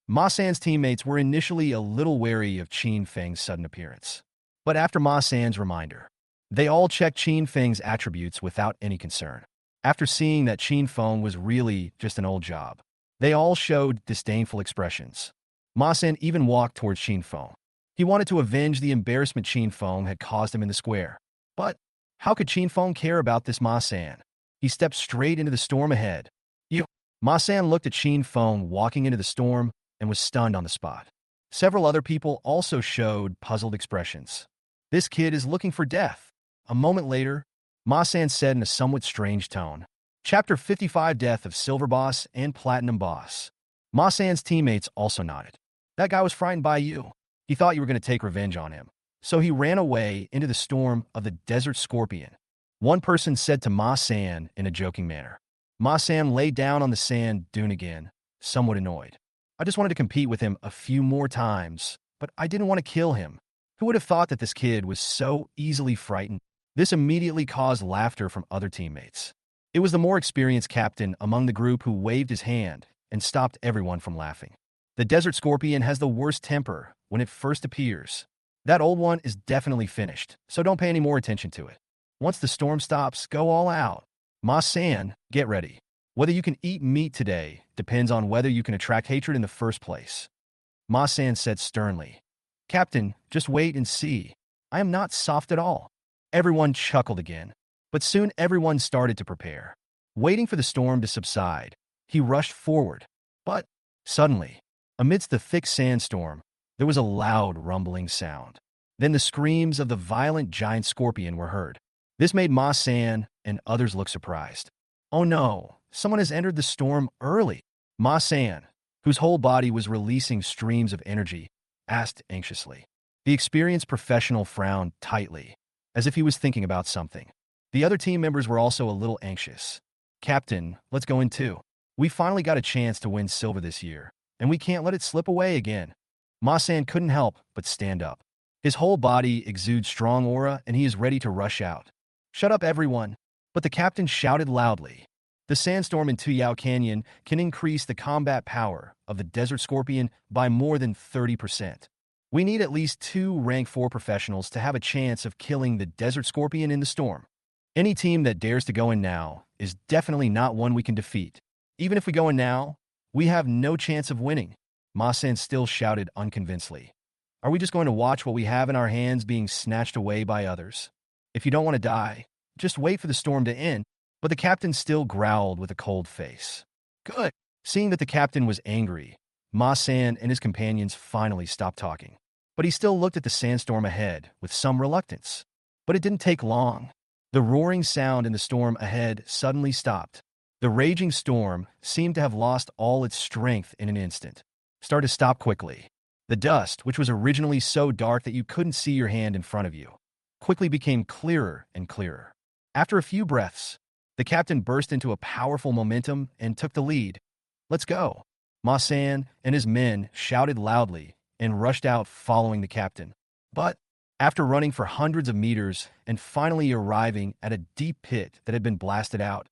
Ma San's teammates were initially a little wary of Qin Feng's sudden appearance. But after Ma San's reminder, they all checked Qin Feng's attributes without any concern. After seeing that Qin Feng was really just an old job, they all showed disdainful expressions. Ma San even walked towards Qin Feng. He wanted to avenge the embarrassment Qin Feng had caused him in the square. But how could Qin Feng care about this Ma San? He stepped straight into the storm ahead. "You!" Ma San looked at Qin Feng walking into the storm and was stunned on the spot. Several other people also showed puzzled expressions. "This kid is looking for death." A moment later, Ma San said in a somewhat strange tone, "Chapter 55 Death of Silver Boss and Platinum Boss." Ma San's teammates also nodded. "That guy was frightened by you. He thought you were going to take revenge on him. So he ran away into the storm of the desert scorpion." One person said to Ma San in a joking manner. Ma San lay down on the sand dune again, somewhat annoyed. "I just wanted to compete with him a few more times, but I didn't want to kill him. Who would have thought that this kid was so easily frightened?" This immediately caused laughter from other teammates. It was the more experienced captain among the group who waved his hand and stopped everyone from laughing. "The desert scorpion has the worst temper when it first appears. That old one is definitely finished, so don't pay any more attention to it. Once the storm stops, go all out. Ma San, get ready. Whether you can eat meat today depends on whether you can attract hatred in the first place." Ma San said sternly. "Captain, just wait and see. I am not soft at all." Everyone chuckled again, but soon everyone started to prepare. Waiting for the storm to subside, he rushed forward. But suddenly, amidst the thick sandstorm, there was a loud rumbling sound. Then the screams of the violent giant scorpion were heard. This made Ma San and others look surprised. Oh no, someone has entered the storm early. Ma San, whose whole body was releasing streams of energy, asked anxiously. The experienced professional frowned tightly, as if he was thinking about something. The other team members were also a little anxious. Captain, let's go in too. We finally got a chance to win silver this year, and we can't let it slip away again. Ma San couldn't help but stand up. His whole body exudes strong aura, and he is ready to rush out. Shut up, everyone. But the captain shouted loudly. The sandstorm in Gaya Canyon can increase the combat power of the desert scorpion by more than 30%. We need at least 2 rank 4 professionals to have a chance of killing the desert scorpion in the storm. Any team that dares to go in now is definitely not one we can defeat. Even if we go in now, we have no chance of winning. Ma San still shouted unconvincedly. Are we just going to watch what we have in our hands being snatched away by others? If you don't want to die, just wait for the storm to end. But the captain still growled with a cold face. Good. Seeing that the captain was angry, Ma San and his companions finally stopped talking. But he still looked at the sandstorm ahead with some reluctance. But it didn't take long. The roaring sound in the storm ahead suddenly stopped. The raging storm seemed to have lost all its strength in an instant. Started to stop quickly. The dust, which was originally so dark that you couldn't see your hand in front of you, quickly became clearer and clearer. After a few breaths, the captain burst into a powerful momentum and took the lead. Let's go. Ma San and his men shouted loudly and rushed out following the captain. But after running for hundreds of meters and finally arriving at a deep pit that had been blasted out,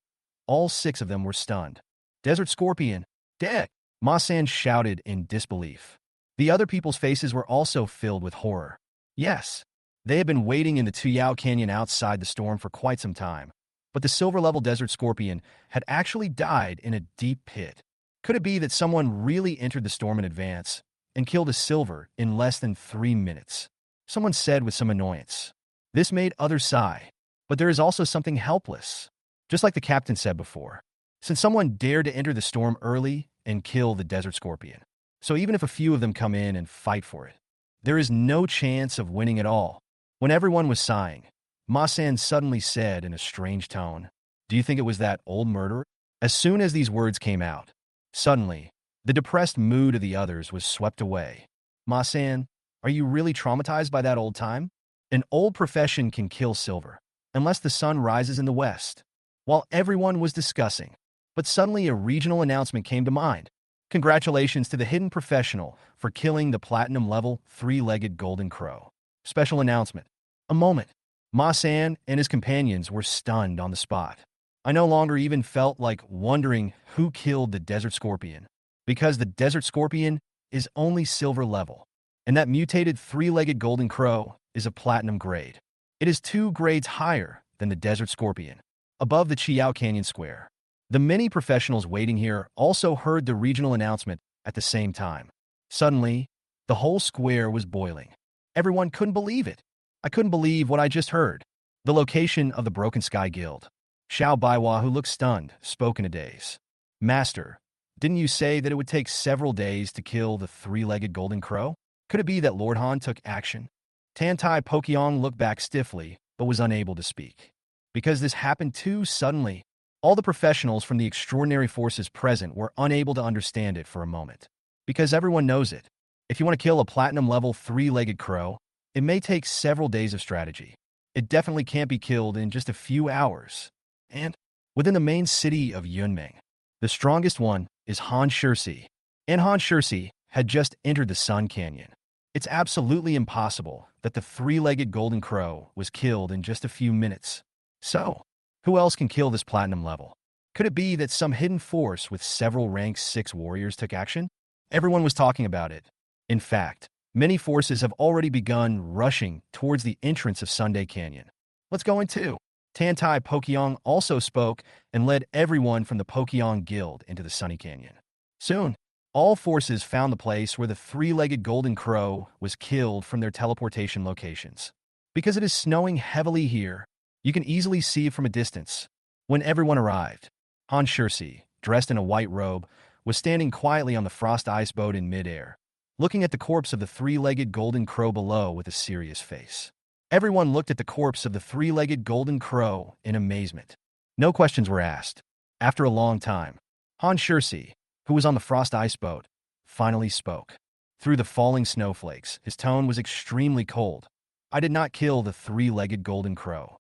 all 6 of them were stunned. Desert Scorpion, dead! Ma San shouted in disbelief. The other people's faces were also filled with horror. Yes, they had been waiting in the Gaya Canyon outside the storm for quite some time, but the silver-level desert scorpion had actually died in a deep pit. Could it be that someone really entered the storm in advance and killed a silver in less than 3 minutes? Someone said with some annoyance. This made others sigh, but there is also something helpless. Just like the captain said before, since someone dared to enter the storm early and kill the desert scorpion. So even if a few of them come in and fight for it, there is no chance of winning at all. When everyone was sighing, Ma San suddenly said in a strange tone, "Do you think it was that old murderer?" As soon as these words came out, suddenly, the depressed mood of the others was swept away. Ma San, are you really traumatized by that old time? An old profession can kill silver, unless the sun rises in the west. While everyone was discussing, but suddenly a regional announcement came to mind. Congratulations to the hidden professional for killing the platinum-level 3-legged golden crow. Special announcement. A moment. Ma San and his companions were stunned on the spot. I no longer even felt like wondering who killed the desert scorpion, because the desert scorpion is only silver level, and that mutated 3-legged golden crow is a platinum grade. It is 2 grades higher than the desert scorpion, above the Gaya Canyon Square. The many professionals waiting here also heard the regional announcement at the same time. Suddenly, the whole square was boiling. Everyone couldn't believe it. I couldn't believe what I just heard. The location of the Broken Sky Guild. Xiao Baiwa, who looked stunned, spoke in a daze. Master, didn't you say that it would take several days to kill the 3-legged golden crow? Could it be that Lord Han took action? Tantai Pokyong looked back stiffly, but was unable to speak. Because this happened too suddenly, all the professionals from the extraordinary forces present were unable to understand it for a moment. Because everyone knows it. If you want to kill a platinum-level 3-legged crow, it may take several days of strategy. It definitely can't be killed in just a few hours. And within the main city of Yunming, the strongest one is Han Shursi. And Han Shursi had just entered the Sun Canyon. It's absolutely impossible that the 3-legged golden crow was killed in just a few minutes. So, who else can kill this platinum level? Could it be that some hidden force with several rank 6 warriors took action? Everyone was talking about it. In fact, many forces have already begun rushing towards the entrance of Sunday Canyon. Let's go in too. Tantai Pokyong also spoke and led everyone from the Pokyong Guild into the Sunny Canyon. Soon, all forces found the place where the 3-legged golden crow was killed from their teleportation locations. Because it is snowing heavily here, you can easily see it from a distance. When everyone arrived, Han Shursi, dressed in a white robe, was standing quietly on the frost ice boat in midair. looking at the corpse of the three-legged golden crow below with a serious face. Everyone looked at the corpse of the three-legged golden crow in amazement. No questions were asked. After a long time, Han Shery, who was on the frost ice boat, finally spoke. Through the falling snowflakes, his tone was extremely cold. I did not kill the three-legged golden crow.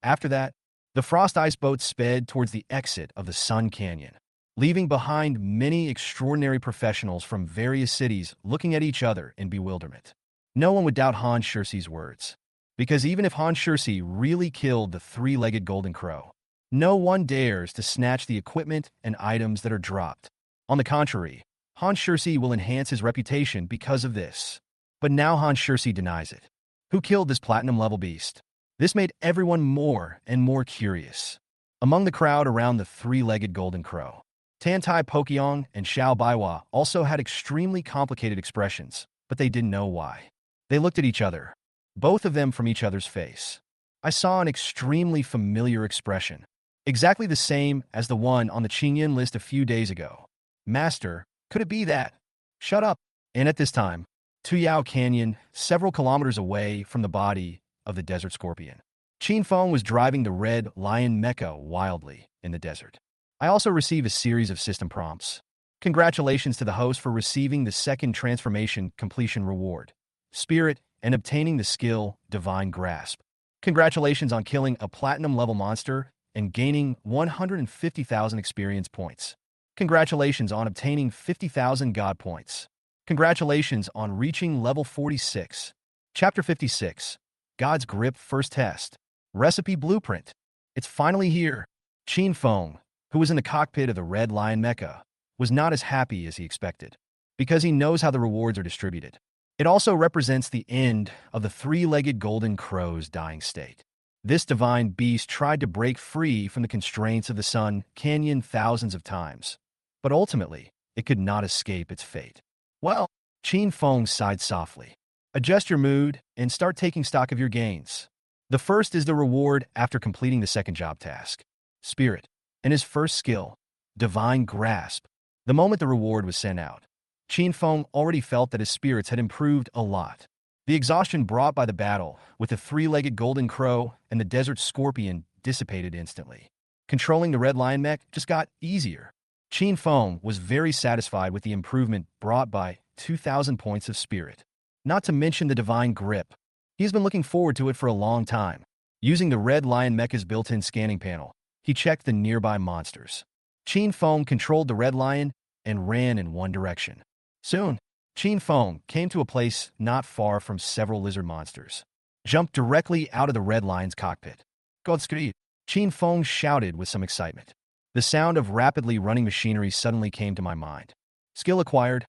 After that, the frost ice boat sped towards the exit of the Sun Canyon, leaving behind many extraordinary professionals from various cities looking at each other in bewilderment. No one would doubt Han Shery's words, because even if Han Shery really killed the three-legged golden crow, no one dares to snatch the equipment and items that are dropped. On the contrary, Han Shery will enhance his reputation because of this. But now Han Shery denies it. Who killed this platinum-level beast? This made everyone more and more curious. Among the crowd around the three-legged golden crow, Tan Tai Pokyong and Xiao Baiwa also had extremely complicated expressions, but they didn't know why. They looked at each other, both of them from each other's face. I saw an extremely familiar expression, exactly the same as the one on the Chinyin list a few days ago. Master, could it be that? Shut up. And at this time, Gaya Canyon, several kilometers away from the body of the desert scorpion, Qin Feng was driving the red lion Mecha wildly in the desert. I also received a series of system prompts. Congratulations to the host for receiving the second transformation completion reward, Spirit, and obtaining the skill Divine Grasp. Congratulations on killing a platinum-level monster and gaining 150,000 experience points. Congratulations on obtaining 50,000 God points. Congratulations on reaching level 46. Chapter 56. God's Grip First Test. Recipe Blueprint. It's finally here. Qin Feng, who was in the cockpit of the Red Lion Mecha, was not as happy as he expected, because he knows how the rewards are distributed. It also represents the end of the three-legged golden crow's dying state. This divine beast tried to break free from the constraints of the Sun Canyon thousands of times, but ultimately, it could not escape its fate. Well, Qin Feng sighed softly. Adjust your mood and start taking stock of your gains. The first is the reward after completing the second job task, Spirit, and his first skill, Divine Grasp. The moment the reward was sent out, Qin Feng already felt that his spirits had improved a lot. The exhaustion brought by the battle with the three-legged golden crow and the desert scorpion dissipated instantly. Controlling the red lion mech just got easier. Qin Feng was very satisfied with the improvement brought by 2,000 points of spirit. Not to mention the divine grip. He has been looking forward to it for a long time. Using the red lion mecha's built-in scanning panel, he checked the nearby monsters. Qin Feng controlled the red lion and ran in one direction. Soon, Qin Feng came to a place not far from several lizard monsters. Jumped directly out of the red lion's cockpit. Godspeed! Qin Feng shouted with some excitement. The sound of rapidly running machinery suddenly came to my mind. Skill acquired.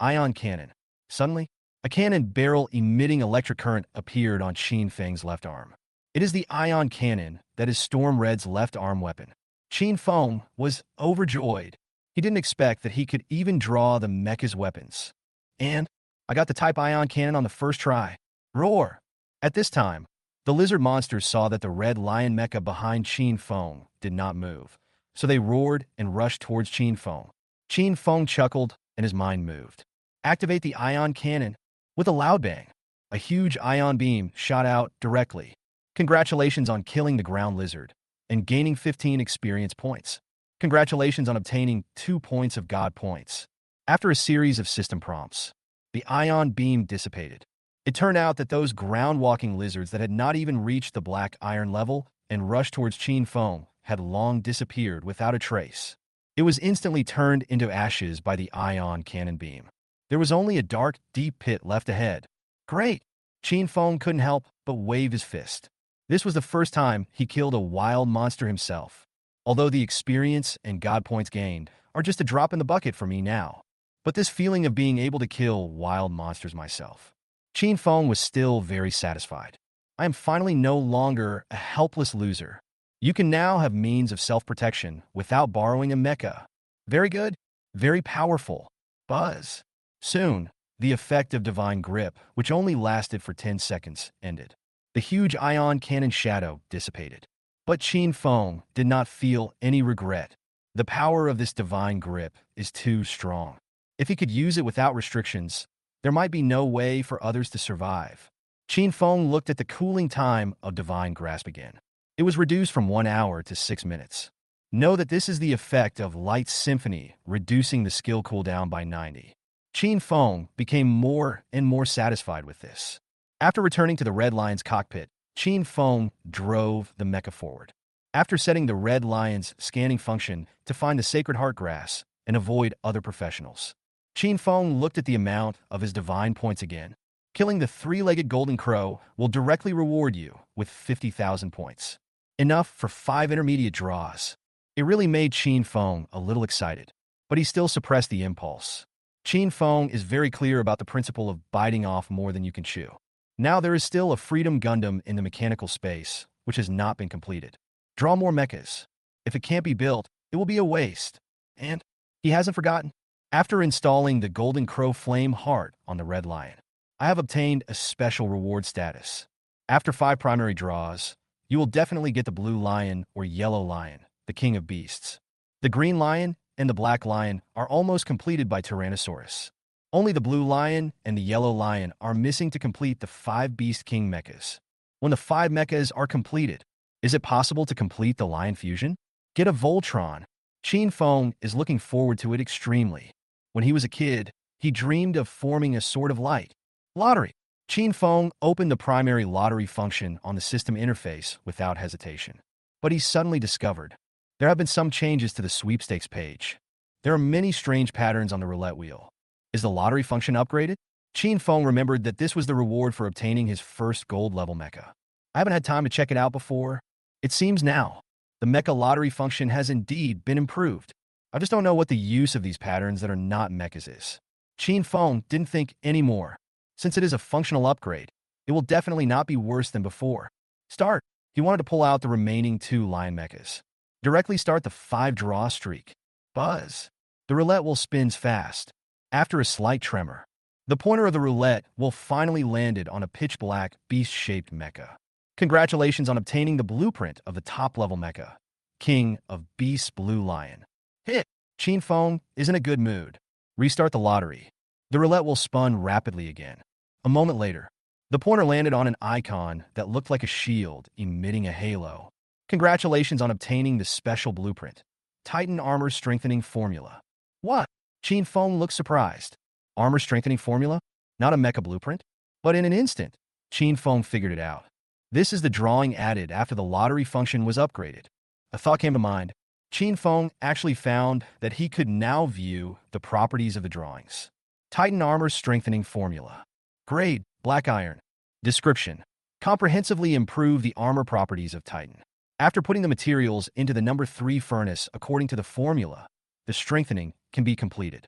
Ion cannon. Suddenly, a cannon barrel emitting electric current appeared on Qin Feng's left arm. It is the ion cannon that is Storm Red's left arm weapon. Qin Feng was overjoyed. He didn't expect that he could even draw the mecha's weapons. And I got the type ion cannon on the first try. Roar! At this time, the lizard monsters saw that the red lion mecha behind Qin Feng did not move, so they roared and rushed towards Qin Feng. Qin Feng chuckled and his mind moved. Activate the ion cannon. With a loud bang, a huge ion beam shot out directly. Congratulations on killing the ground lizard and gaining 15 experience points. Congratulations on obtaining 2 points of God points. After a series of system prompts, the ion beam dissipated. It turned out that those ground-walking lizards that had not even reached the black iron level and rushed towards Qin Feng had long disappeared without a trace. It was instantly turned into ashes by the ion cannon beam. There was only a dark, deep pit left ahead. Great! Qin Feng couldn't help but wave his fist. This was the first time he killed a wild monster himself. Although the experience and God points gained are just a drop in the bucket for me now. But this feeling of being able to kill wild monsters myself. Qin Feng was still very satisfied. I am finally no longer a helpless loser. You can now have means of self-protection without borrowing a mecha. Very good. Very powerful. Buzz. Soon, the effect of divine grip, which only lasted for 10 seconds, ended. The huge ion cannon shadow dissipated. But Qin Feng did not feel any regret. The power of this divine grip is too strong. If he could use it without restrictions, there might be no way for others to survive. Qin Feng looked at the cooling time of Divine Grasp again. It was reduced from 1 hour to 6 minutes. Know that this is the effect of Light Symphony, reducing the skill cooldown by 90. Qin Feng became more and more satisfied with this. After returning to the Red Lion's cockpit, Qin Feng drove the mecha forward. After setting the Red Lion's scanning function to find the Sacred Heart Grass and avoid other professionals, Qin Feng looked at the amount of his divine points again. Killing the 3-legged golden crow will directly reward you with 50,000 points. Enough for 5 intermediate draws. It really made Qin Feng a little excited, but he still suppressed the impulse. Qin Feng is very clear about the principle of biting off more than you can chew. Now there is still a Freedom Gundam in the mechanical space, which has not been completed. Draw more mechas. If it can't be built, it will be a waste. And he hasn't forgotten. After installing the Golden Crow Flame Heart on the Red Lion, I have obtained a special reward status. After 5 primary draws, you will definitely get the Blue Lion or Yellow Lion, the King of Beasts. The Green Lion and the Black Lion are almost completed by Tyrannosaurus. Only the Blue Lion and the Yellow Lion are missing to complete the 5 Beast King mechas. When the 5 mechas are completed, is it possible to complete the Lion Fusion? Get a Voltron. Qin Feng is looking forward to it extremely. When he was a kid, he dreamed of forming a Sword of Light. Lottery. Qin Feng opened the primary lottery function on the system interface without hesitation. But he suddenly discovered there have been some changes to the sweepstakes page. There are many strange patterns on the roulette wheel. Is the lottery function upgraded? Qin Feng remembered that this was the reward for obtaining his first gold level mecha. I haven't had time to check it out before. It seems now the mecha lottery function has indeed been improved. I just don't know what the use of these patterns that are not mechas is. Qin Feng didn't think any more. Since it is a functional upgrade, it will definitely not be worse than before. Start. He wanted to pull out the remaining 2 lion mechas. Directly start the 5-draw streak. Buzz. The roulette will spins fast. After a slight tremor, the pointer of the roulette will finally landed on a pitch-black, beast-shaped mecha. Congratulations on obtaining the blueprint of the top-level mecha, King of Beasts Blue Lion. Hit! Qin Feng is in a good mood. Restart the lottery. The roulette will spun rapidly again. A moment later, the pointer landed on an icon that looked like a shield emitting a halo. Congratulations on obtaining the special blueprint, Titan Armor Strengthening Formula. What? Qin Feng looked surprised. Armor Strengthening Formula? Not a mecha blueprint? But in an instant, Qin Feng figured it out. This is the drawing added after the lottery function was upgraded. A thought came to mind. Qin Feng actually found that he could now view the properties of the drawings. Titan Armor Strengthening Formula. Grade, Black Iron. Description. Comprehensively improve the armor properties of Titan. After putting the materials into the number 3 furnace according to the formula, the strengthening can be completed.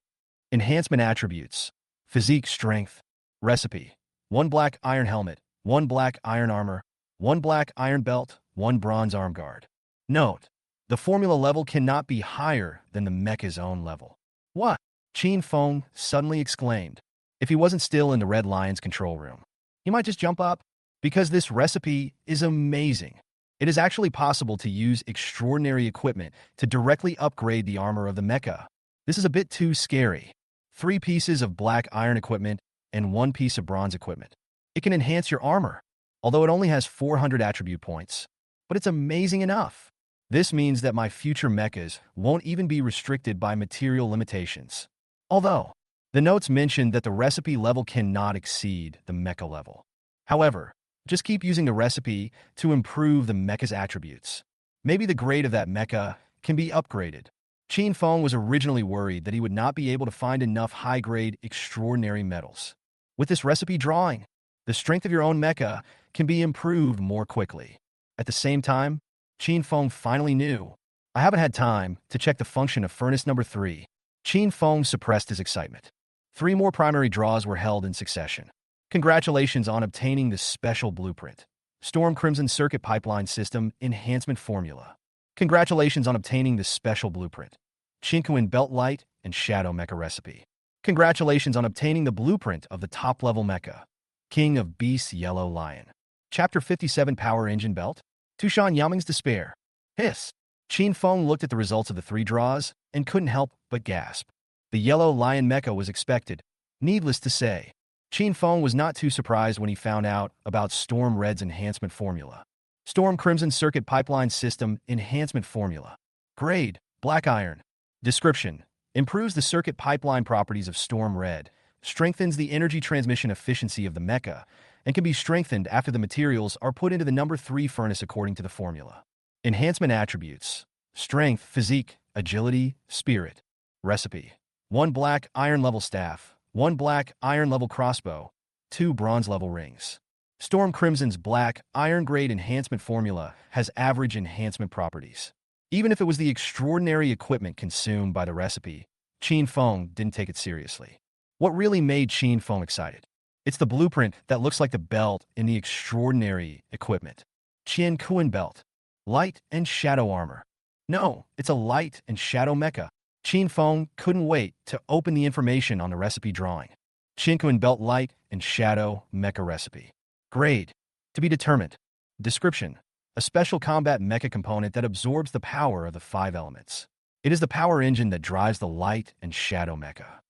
Enhancement attributes. Physique strength. Recipe. 1 black iron helmet, 1 black iron armor, 1 black iron belt, 1 bronze arm guard. Note. The formula level cannot be higher than the mecha's own level. What? Qin Feng suddenly exclaimed. If he wasn't still in the Red Lion's control room, he might just jump up. Because this recipe is amazing. It is actually possible to use extraordinary equipment to directly upgrade the armor of the mecha. This is a bit too scary. 3 pieces of black iron equipment and 1 piece of bronze equipment. It can enhance your armor, although it only has 400 attribute points. But it's amazing enough. This means that my future mechas won't even be restricted by material limitations. Although, the notes mention that the recipe level cannot exceed the mecha level. However, just keep using the recipe to improve the mecha's attributes. Maybe the grade of that mecha can be upgraded. Qin Feng was originally worried that he would not be able to find enough high-grade extraordinary metals. With this recipe drawing, the strength of your own mecha can be improved more quickly. At the same time, Qin Feng finally knew. I haven't had time to check the function of furnace number 3. Qin Feng suppressed his excitement. 3 more primary draws were held in succession. Congratulations on obtaining this special blueprint. Storm Crimson Circuit Pipeline System Enhancement Formula. Congratulations on obtaining this special blueprint. Chinyin Belt Light and Shadow Mecha Recipe. Congratulations on obtaining the blueprint of the top-level mecha, King of Beasts Yellow Lion. Chapter 57 Power Engine Belt. Tushan Yaming's Despair. Hiss. Qin Feng looked at the results of the 3 draws and couldn't help but gasp. The Yellow Lion mecha was expected. Needless to say, Qin Feng was not too surprised when he found out about Storm Red's enhancement formula. Storm Crimson Circuit Pipeline System Enhancement Formula. Grade, Black Iron. Description: improves the circuit pipeline properties of Storm Red, strengthens the energy transmission efficiency of the mecha, and can be strengthened after the materials are put into the number 3 furnace according to the formula. Enhancement attributes: strength, physique, agility, spirit. Recipe: 1 black iron level staff, 1 black iron level crossbow, 2 bronze level rings. Storm Crimson's black iron grade enhancement formula has average enhancement properties. Even if it was the extraordinary equipment consumed by the recipe, Qin Feng didn't take it seriously. What really made Qin Feng excited? It's the blueprint that looks like the belt in the extraordinary equipment. Qian Kuan belt. Light and shadow armor. No, it's a light and shadow mecha. Qin Feng couldn't wait to open the information on the recipe drawing. Qian Kuan belt light and shadow mecha recipe. Grade: to be determined. Description: a special combat mecha component that absorbs the power of the 5 elements. It is the power engine that drives the light and shadow mecha.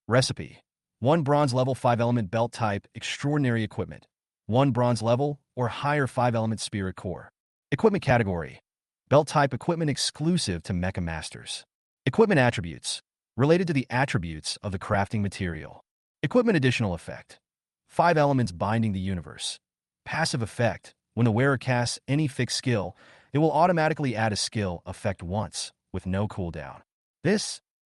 Recipe: 1 bronze level 5-element belt type extraordinary equipment, 1 bronze level or higher 5-element spirit core. Equipment category: belt type equipment exclusive to mecha masters. Equipment attributes: related to the attributes of the crafting material. Equipment additional effect: 5 elements binding the universe. Passive effect: when the wearer casts any fixed skill, it will automatically add a skill effect once, with no cooldown.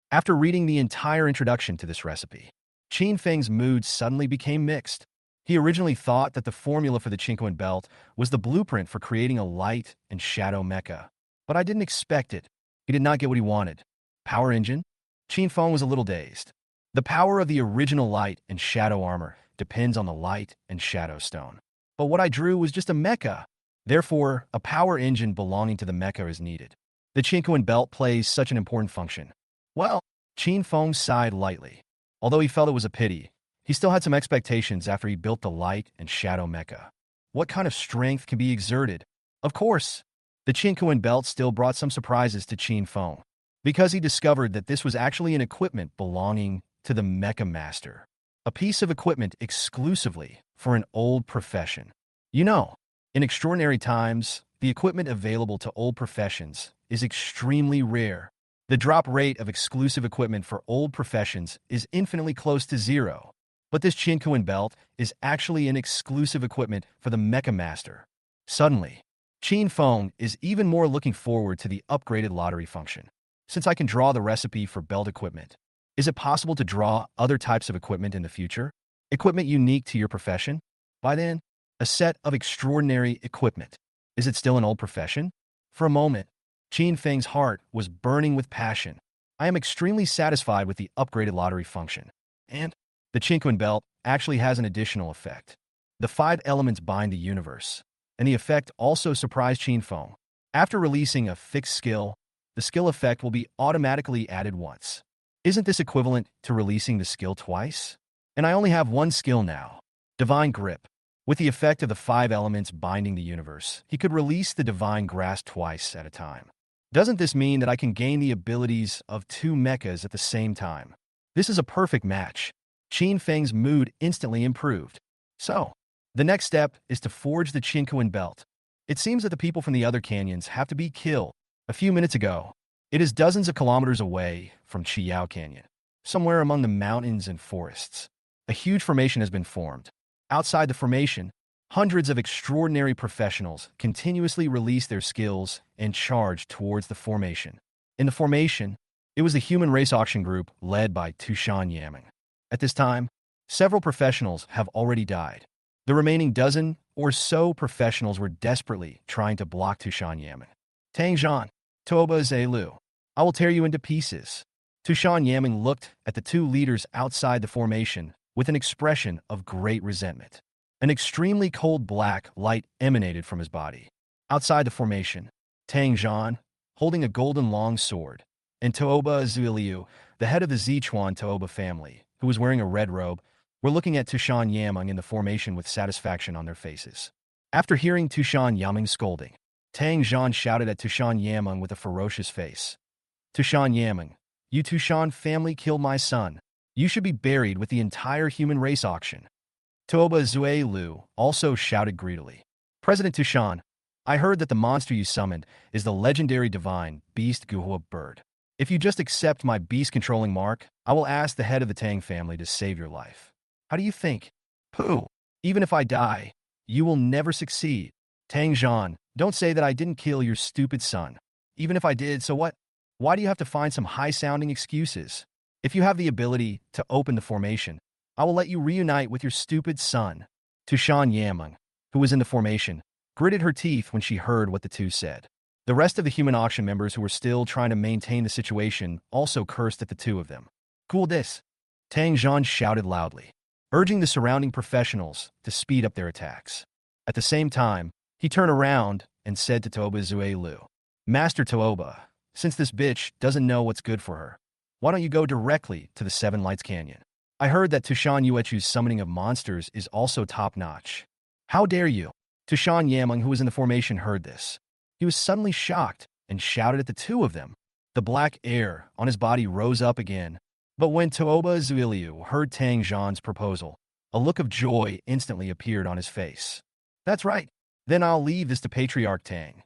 After reading the entire introduction to this recipe, Qin Feng's mood suddenly became mixed. He originally thought that the formula for the Qin belt was the blueprint for creating a light and shadow mecha. But I didn't expect it. He did not get what he wanted. Power engine? Qin Feng was a little dazed. The power of the original light and shadow armor depends on the light and shadow stone. But what I drew was just a mecha. Therefore, a power engine belonging to the mecha is needed. The Qin belt plays such an important function. Well, Qin Feng sighed lightly. Although he felt it was a pity, he still had some expectations after he built the light and shadow mecha. What kind of strength can be exerted? Of course, the Qin belt still brought some surprises to Qin Feng, because he discovered that this was actually an equipment belonging to the mecha master. A piece of equipment exclusively for an old profession. You know, in extraordinary times, the equipment available to old professions is extremely rare. The drop rate of exclusive equipment for old professions is infinitely close to 0. But this Qin belt is actually an exclusive equipment for the mecha master. Suddenly, Qin Feng is even more looking forward to the upgraded lottery function. Since I can draw the recipe for belt equipment, is it possible to draw other types of equipment in the future? Equipment unique to your profession? By then, a set of extraordinary equipment. Is it still an old profession? For a moment, Qin Feng's heart was burning with passion. I am extremely satisfied with the upgraded lottery function. And the Qin belt actually has an additional effect. The 5 elements bind the universe. And the effect also surprised Qin Feng. After releasing a fixed skill, the skill effect will be automatically added once. Isn't this equivalent to releasing the skill twice? And I only have 1 skill now. Divine Grip. With the effect of the 5 elements binding the universe, he could release the Divine Grasp twice at a time. Doesn't this mean that I can gain the abilities of 2 mechas at the same time? This is a perfect match. Qin Feng's mood instantly improved. So, the next step is to forge the Qin belt. It seems that the people from the other canyons have to be killed. A few minutes ago, it is dozens of kilometers away from Gaya Canyon, somewhere among the mountains and forests. A huge formation has been formed. Outside the formation, hundreds of extraordinary professionals continuously release their skills and charge towards the formation. In the formation, it was the human race auction group led by Yaming. At this time, several professionals have already died. The remaining dozen or so professionals were desperately trying to block Yaming. Tang Zhan, Toba Zelu, I will tear you into pieces. Yaming looked at the 2 leaders outside the formation with an expression of great resentment. An extremely cold black light emanated from his body. Outside the formation, Tang Zhan, holding a golden long sword, and Toba Zelu, the head of the Zichuan Toba family, who was wearing a red robe, were looking at Yaming in the formation with satisfaction on their faces. After hearing Yaming's scolding, Tang Zhan shouted at Yaming with a ferocious face. Yaming, you Tushan family killed my son. You should be buried with the entire human race auction. Toba Zue Lu also shouted greedily. President Tushan, I heard that the monster you summoned is the legendary divine beast Guhua bird. If you just accept my beast-controlling mark, I will ask the head of the Tang family to save your life. How do you think? Pooh. Even if I die, you will never succeed. Tang Zhan, don't say that I didn't kill your stupid son. Even if I did, so what? Why do you have to find some high-sounding excuses? If you have the ability to open the formation, I will let you reunite with your stupid son. Tushan Yaming, who was in the formation, gritted her teeth when she heard what the two said. The rest of the human auction members who were still trying to maintain the situation also cursed at the two of them. Cool this. Tang Zhan shouted loudly, urging the surrounding professionals to speed up their attacks. At the same time, he turned around and said to Toba Zue Lu, Master Toba, since this bitch doesn't know what's good for her, why don't you go directly to the Seven Lights Canyon? I heard that Tushan Yuechu's summoning of monsters is also top-notch. How dare you? Tushan Yaming, who was in the formation, heard this. He was suddenly shocked and shouted at the two of them. The black air on his body rose up again. But when Toba Zuiliu heard Tang Zhan's proposal, a look of joy instantly appeared on his face. That's right. Then I'll leave this to Patriarch Tang.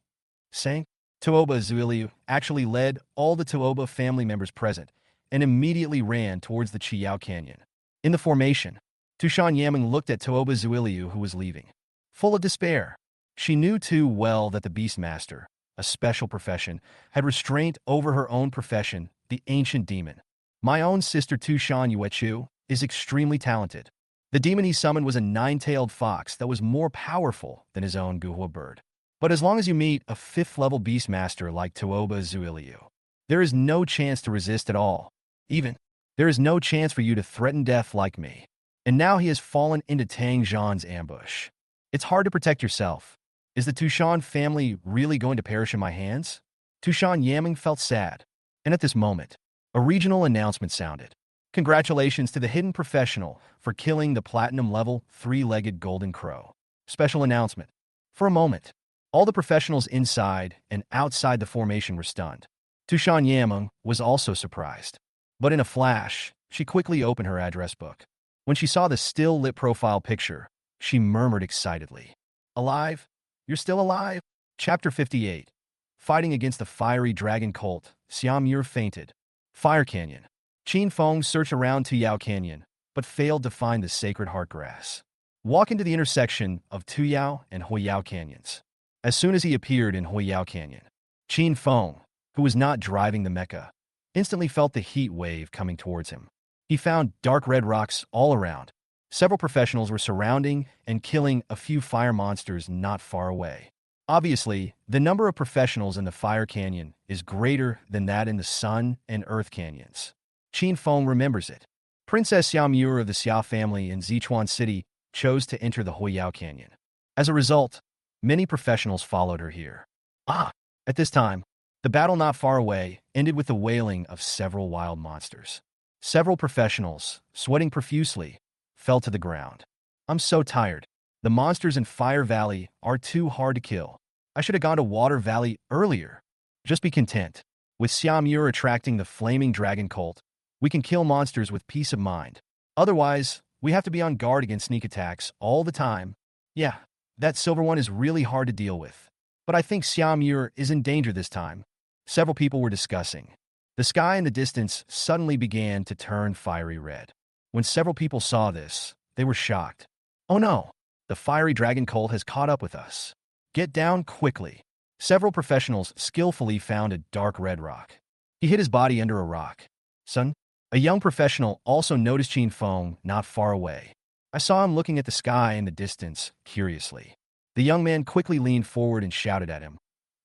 Saying, Toba Zuiliu actually led all the Toba family members present and immediately ran towards the Gaya Canyon. In the formation, Tushan Yaming looked at Toba Zuiliu, who was leaving. Full of despair, she knew too well that the Beastmaster, a special profession, had restraint over her own profession, the ancient demon. My own sister Tushan Yuechu is extremely talented. The demon he summoned was a nine-tailed fox that was more powerful than his own Guhua bird. But as long as you meet a 5th-level Beastmaster like Toba Zuiliu, there is no chance to resist at all. Even, there is no chance for you to threaten death like me. And now he has fallen into Tang Zhan's ambush. It's hard to protect yourself. Is the Tushan family really going to perish in my hands? Tushan Yaming felt sad. And at this moment, a regional announcement sounded. Congratulations to the hidden professional for killing the platinum-level 3-legged golden crow. Special announcement. For a moment, all the professionals inside and outside the formation were stunned. Tushan Yaming was also surprised. But in a flash, she quickly opened her address book. When she saw the still-lit profile picture, she murmured excitedly. Alive? You're still alive? Chapter 58. Fighting against the fiery dragon cult, Xiamur fainted. Fire Canyon. Qin Feng searched around Tuyao Canyon, but failed to find the sacred heart grass. Walk into the intersection of Tuyao and Huiyao Canyons. As soon as he appeared in Huiyao Canyon, Qin Feng, who was not driving the Mecha, instantly felt the heat wave coming towards him. He found dark red rocks all around. Several professionals were surrounding and killing a few fire monsters not far away. Obviously, the number of professionals in the Fire Canyon is greater than that in the Sun and Earth Canyons. Qin Feng remembers it. Princess Xiaomur of the Xia family in Zichuan City chose to enter the Huiyao Canyon. As a result, many professionals followed her here. At this time, the battle not far away ended with the wailing of several wild monsters. Several professionals, sweating profusely, fell to the ground. I'm so tired. The monsters in Fire Valley are too hard to kill. I should have gone to Water Valley earlier. Just be content. With Xiamur attracting the flaming dragon cult, we can kill monsters with peace of mind. Otherwise, we have to be on guard against sneak attacks all the time. Yeah, that silver one is really hard to deal with. But I think Xiamur is in danger this time. Several people were discussing. The sky in the distance suddenly began to turn fiery red. When several people saw this, they were shocked. Oh no, the fiery dragon cult has caught up with us. Get down quickly. Several professionals skillfully found a dark red rock. He hid his body under a rock. Son, a young professional also noticed Qin Feng not far away. I saw him looking at the sky in the distance, curiously. The young man quickly leaned forward and shouted at him.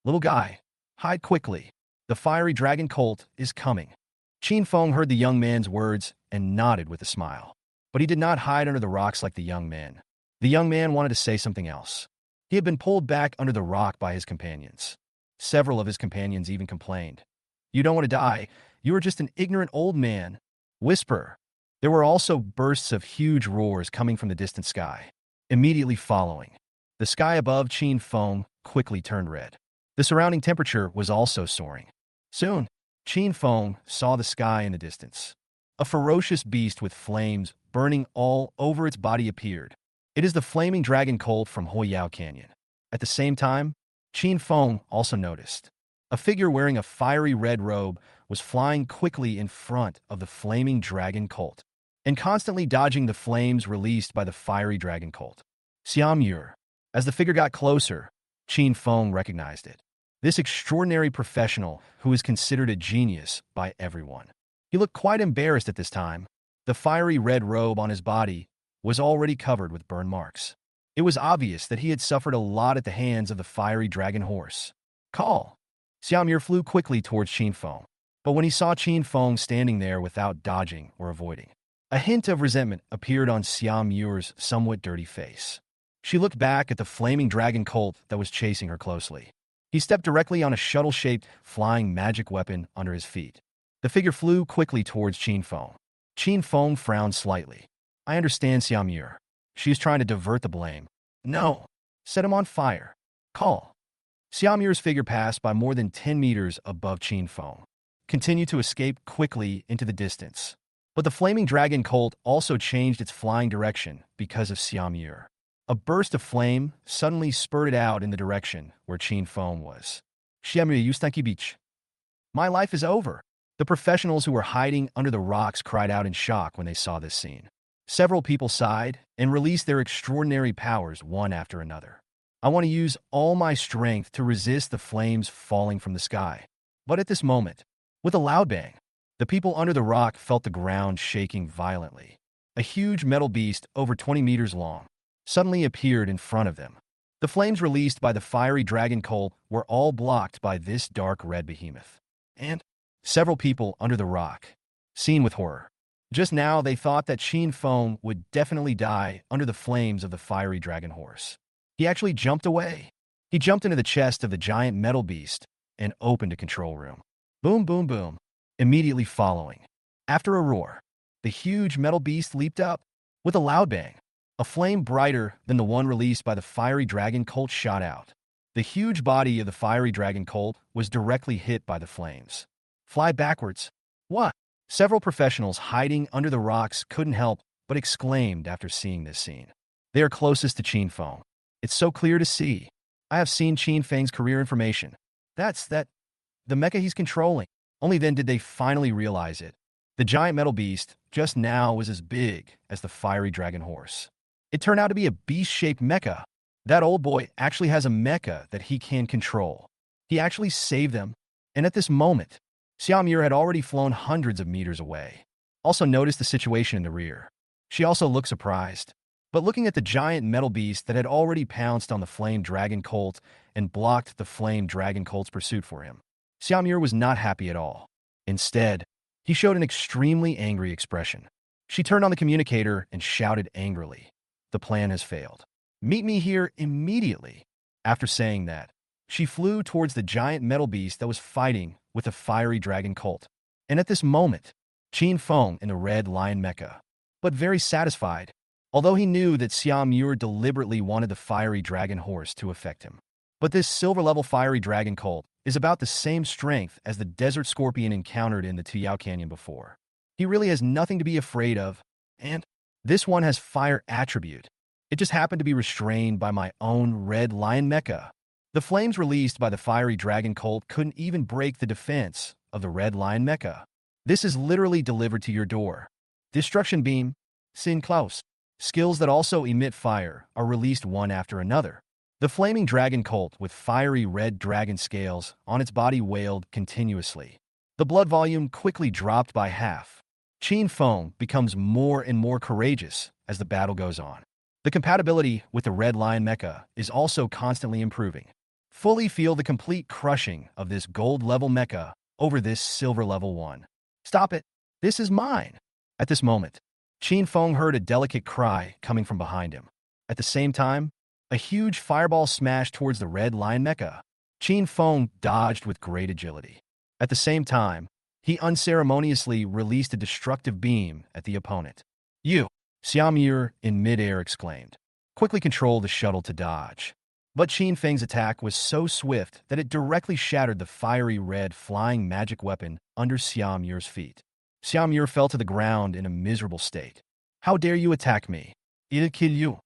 Little guy, hide quickly. The fiery dragon cult is coming. Qin Feng heard the young man's words and nodded with a smile. But he did not hide under the rocks like the young man. The young man wanted to say something else. He had been pulled back under the rock by his companions. Several of his companions even complained. You don't want to die. You are just an ignorant old man. Whisper. There were also bursts of huge roars coming from the distant sky. Immediately following, the sky above Qin Feng quickly turned red. The surrounding temperature was also soaring. Soon, Qin Feng saw the sky in the distance. A ferocious beast with flames burning all over its body appeared. It is the flaming dragon colt from Gaya Canyon. At the same time, Qin Feng also noticed. A figure wearing a fiery red robe was flying quickly in front of the flaming dragon colt and constantly dodging the flames released by the fiery dragon colt. Xiamur. As the figure got closer, Qin Feng recognized it. This extraordinary professional who is considered a genius by everyone. He looked quite embarrassed at this time. The fiery red robe on his body was already covered with burn marks. It was obvious that he had suffered a lot at the hands of the fiery dragon horse. Call! Xiamur flew quickly towards Qin Feng, but when he saw Qin Feng standing there without dodging or avoiding, a hint of resentment appeared on Xiamur's somewhat dirty face. She looked back at the flaming dragon colt that was chasing her closely. He stepped directly on a shuttle-shaped, flying magic weapon under his feet. The figure flew quickly towards Qin Feng. Qin Feng frowned slightly. I understand Xiamur. She is trying to divert the blame. No. Set him on fire. Call. Xiamur's figure passed by more than 10 meters above Qin Feng, continued to escape quickly into the distance. But the flaming dragon colt also changed its flying direction because of Xiamur. A burst of flame suddenly spurted out in the direction where Qin Feng was. Xiamur Yustanki Beach. My life is over. The professionals who were hiding under the rocks cried out in shock when they saw this scene. Several people sighed and released their extraordinary powers one after another. I want to use all my strength to resist the flames falling from the sky. But at this moment, with a loud bang, the people under the rock felt the ground shaking violently. A huge metal beast over 20 meters long suddenly appeared in front of them. The flames released by the fiery dragon colt were all blocked by this dark red behemoth. And several people under the rock, seen with horror. Just now they thought that Qin Feng would definitely die under the flames of the fiery dragon horse. He actually jumped away. He jumped into the chest of the giant metal beast and opened a control room. Boom, boom, boom. Immediately following, after a roar, the huge metal beast leaped up. With a loud bang, a flame brighter than the one released by the fiery dragon colt shot out. The huge body of the fiery dragon colt was directly hit by the flames. Fly backwards. What? Several professionals hiding under the rocks couldn't help but exclaimed after seeing this scene. They are closest to Qin Feng. It's so clear to see. I have seen Qin Feng's career information. That's the mecha he's controlling. Only then did they finally realize it. The giant metal beast just now was as big as the fiery dragon horse. It turned out to be a beast-shaped mecha. That old boy actually has a mecha that he can control. He actually saved them. And at this moment, Xiamur had already flown hundreds of meters away. Also noticed the situation in the rear. She also looked surprised. But looking at the giant metal beast that had already pounced on the flame dragon colt and blocked the flame dragon colt's pursuit for him, Xiamur was not happy at all. Instead, he showed an extremely angry expression. She turned on the communicator and shouted angrily, "The plan has failed. Meet me here immediately." After saying that, she flew towards the giant metal beast that was fighting with the fiery dragon colt. And at this moment, Qin Feng in the red lion mecha, but very satisfied, although he knew that Xiamur deliberately wanted the fiery dragon horse to affect him. But this silver-level fiery dragon colt is about the same strength as the desert scorpion encountered in the Gaya Canyon before. He really has nothing to be afraid of, and this one has fire attribute. It just happened to be restrained by my own red lion mecha. The flames released by the fiery dragon colt couldn't even break the defense of the red lion mecha. This is literally delivered to your door. Destruction beam, Sin Klaus. Skills that also emit fire are released one after another. The flaming dragon colt with fiery red dragon scales on its body wailed continuously. The blood volume quickly dropped by half. Qin Feng becomes more and more courageous as the battle goes on. The compatibility with the red lion mecha is also constantly improving. Fully feel the complete crushing of this gold-level mecha over this silver-level one. Stop it! This is mine! At this moment, Qin Feng heard a delicate cry coming from behind him. At the same time, a huge fireball smashed towards the red lion mecha. Qin Feng dodged with great agility. At the same time, he unceremoniously released a destructive beam at the opponent. You! Xiamur in midair exclaimed. Quickly control the shuttle to dodge. But Qin Feng's attack was so swift that it directly shattered the fiery red flying magic weapon under Xiamur's feet. Xiamur fell to the ground in a miserable state. How dare you attack me? It'll kill you.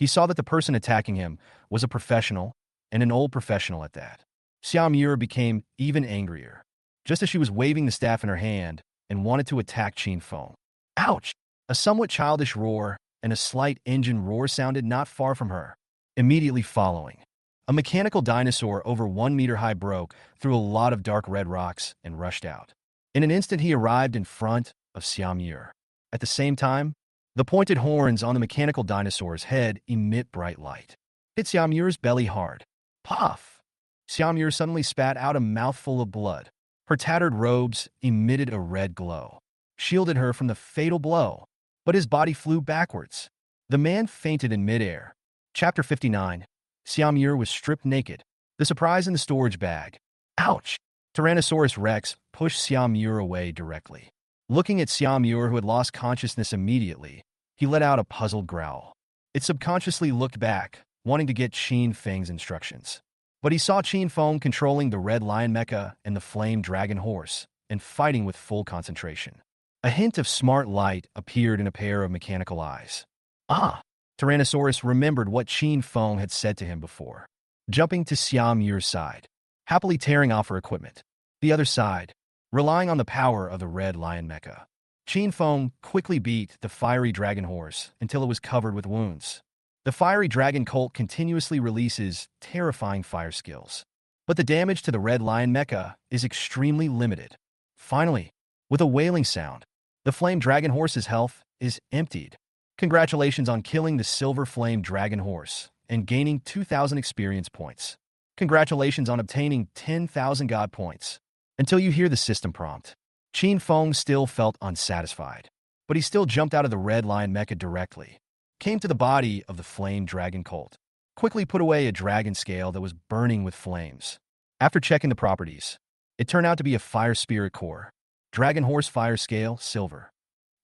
He saw that the person attacking him was a professional, and an old professional at that. Xiao became even angrier, just as she was waving the staff in her hand and wanted to attack Qin Feng. Ouch! A somewhat childish roar and a slight engine roar sounded not far from her. Immediately following, a mechanical dinosaur over 1 meter high broke through a lot of dark red rocks and rushed out. In an instant he arrived in front of Xiao. At the same time, the pointed horns on the mechanical dinosaur's head emit bright light. Hit Xiao's belly hard. Puff! Xiao suddenly spat out a mouthful of blood. Her tattered robes emitted a red glow, shielded her from the fatal blow, but his body flew backwards. The man fainted in midair. Chapter 59. Xiao was stripped naked. The surprise in the storage bag. Ouch! Tyrannosaurus Rex pushed Xiao away directly. Looking at Xiao, who had lost consciousness immediately, he let out a puzzled growl. It subconsciously looked back, wanting to get Qin Feng's instructions. But he saw Qin Feng controlling the red lion mecha and the flame dragon horse, and fighting with full concentration. A hint of smart light appeared in a pair of mechanical eyes. Ah! Tyrannosaurus remembered what Qin Feng had said to him before. Jumping to Xiao's side, happily tearing off her equipment. The other side, relying on the power of the red lion mecha. Qin Feng quickly beat the fiery dragon horse until it was covered with wounds. The fiery dragon colt continuously releases terrifying fire skills, but the damage to the red lion mecha is extremely limited. Finally, with a wailing sound, the flame dragon horse's health is emptied. Congratulations on killing the silver flame dragon horse and gaining 2,000 experience points. Congratulations on obtaining 10,000 god points. Until you hear the system prompt. Qin Feng still felt unsatisfied, but he still jumped out of the red lion mecha directly, came to the body of the flame dragon colt, quickly put away a dragon scale that was burning with flames. After checking the properties, it turned out to be a fire spirit core. Dragon horse fire scale, silver.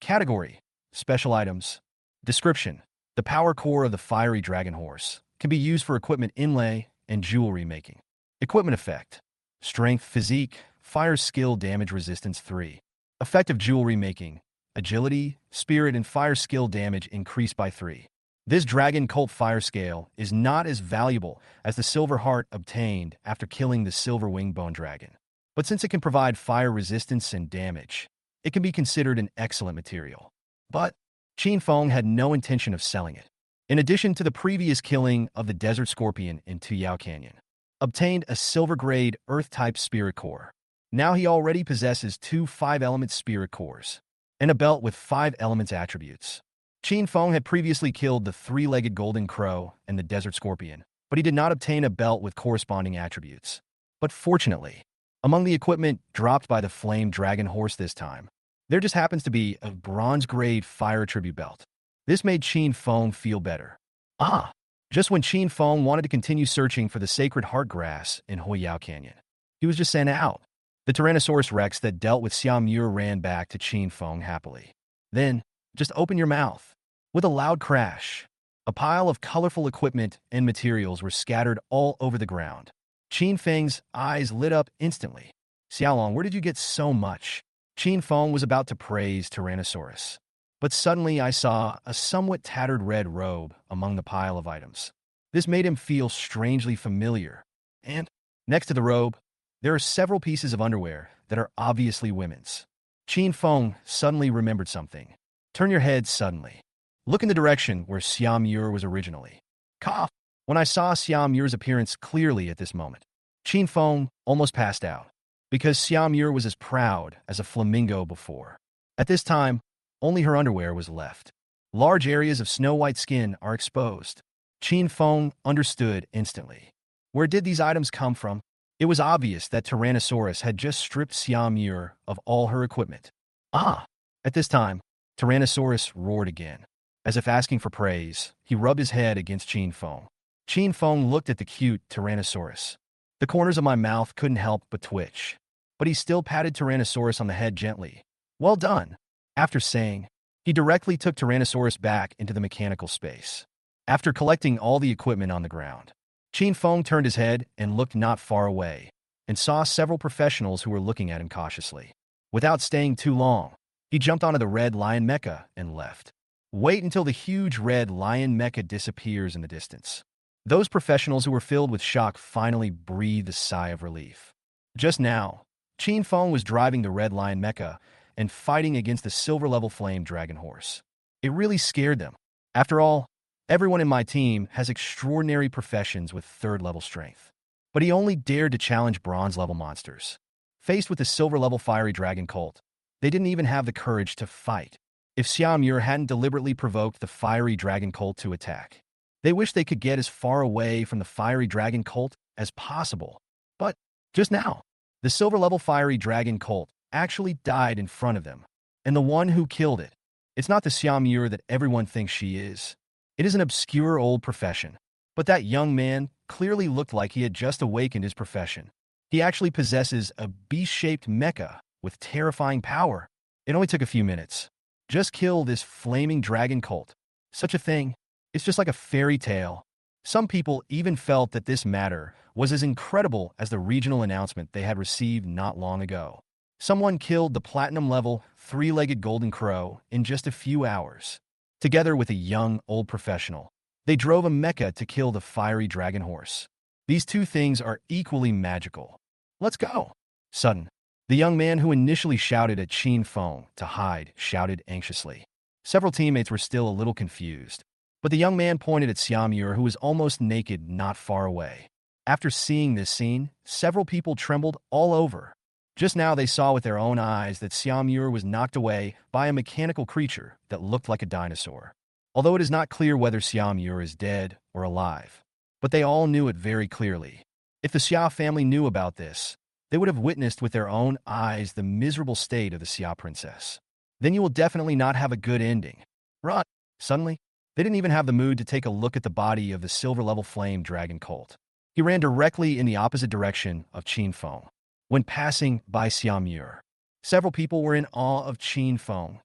Category, special items. Description, the power core of the fiery dragon horse can be used for equipment inlay and jewelry making. Equipment effect, strength, physique, fire skill, damage resistance 3. Effective jewelry making, agility, spirit, and fire skill damage increased by 3. This dragon colt fire scale is not as valuable as the silver heart obtained after killing the silver wing bone dragon. But since it can provide fire resistance and damage, it can be considered an excellent material. But Qin Feng had no intention of selling it. In addition to the previous killing of the desert scorpion in Gaya Canyon, obtained a silver-grade Earth-type spirit core. Now he already possesses 2 5-element spirit cores and a belt with 5 elements attributes. Qin Feng had previously killed the 3-legged golden crow and the desert scorpion, but he did not obtain a belt with corresponding attributes. But fortunately, among the equipment dropped by the flame dragon horse this time, there just happens to be a bronze-grade fire attribute belt. This made Qin Feng feel better. Ah! Just when Qin Feng wanted to continue searching for the sacred heart grass in Gaya Canyon, he was just sent out. The Tyrannosaurus Rex that dealt with Xiao ran back to Qin Feng happily. Then, just open your mouth. With a loud crash, a pile of colorful equipment and materials were scattered all over the ground. Qin Feng's eyes lit up instantly. Xiaolong, where did you get so much? Qin Feng was about to praise Tyrannosaurus. But suddenly I saw a somewhat tattered red robe among the pile of items. This made him feel strangely familiar. And, next to the robe, there are several pieces of underwear that are obviously women's. Qin Feng suddenly remembered something. Turn your head suddenly. Look in the direction where Xiao was originally. Cough! When I saw Xiao's appearance clearly at this moment, Qin Feng almost passed out, because Xiao was as proud as a flamingo before. At this time, only her underwear was left. Large areas of snow-white skin are exposed. Qin Feng understood instantly. Where did these items come from? It was obvious that Tyrannosaurus had just stripped Xiao of all her equipment. Ah! At this time, Tyrannosaurus roared again. As if asking for praise, he rubbed his head against Qin Feng. Qin Feng looked at the cute Tyrannosaurus. The corners of my mouth couldn't help but twitch. But he still patted Tyrannosaurus on the head gently. Well done. After saying, he directly took Tyrannosaurus back into the mechanical space. After collecting all the equipment on the ground, Qin Feng turned his head and looked not far away, and saw several professionals who were looking at him cautiously. Without staying too long, he jumped onto the red lion mecha and left. Wait until the huge red lion mecha disappears in the distance. Those professionals who were filled with shock finally breathed a sigh of relief. Just now, Qin Feng was driving the red lion mecha and fighting against the silver-level flame dragon horse. It really scared them. After all, everyone in my team has extraordinary professions with third-level strength. But he only dared to challenge bronze-level monsters. Faced with the silver-level fiery dragon cult, they didn't even have the courage to fight. If Xiaomur hadn't deliberately provoked the fiery dragon cult to attack, they wished they could get as far away from the fiery dragon cult as possible. But just now, the silver-level fiery dragon cult actually died in front of them. And the one who killed it, it's not the Xiaomur that everyone thinks she is. It is an obscure old profession. But that young man clearly looked like he had just awakened his profession. He actually possesses a beast-shaped mecha with terrifying power. It only took a few minutes. Just kill this flaming dragon cult. Such a thing, it's just like a fairy tale. Some people even felt that this matter was as incredible as the regional announcement they had received not long ago. Someone killed the platinum-level, three-legged golden crow in just a few hours. Together with a young, old professional, they drove a mecha to kill the fiery dragon horse. These two things are equally magical. Let's go. Sudden, the young man who initially shouted at Qin Feng to hide shouted anxiously. Several teammates were still a little confused, but the young man pointed at Xiaomur, who was almost naked not far away. After seeing this scene, several people trembled all over. Just now they saw with their own eyes that Xiaomur was knocked away by a mechanical creature that looked like a dinosaur. Although it is not clear whether Xiaomur is dead or alive, but they all knew it very clearly. If the Xia family knew about this, they would have witnessed with their own eyes the miserable state of the Xia princess. Then you will definitely not have a good ending. Run! Suddenly, they didn't even have the mood to take a look at the body of the silver-level flame dragon cult. He ran directly in the opposite direction of Qin Feng. When passing by Xiaomur, several people were in awe of Qin Feng.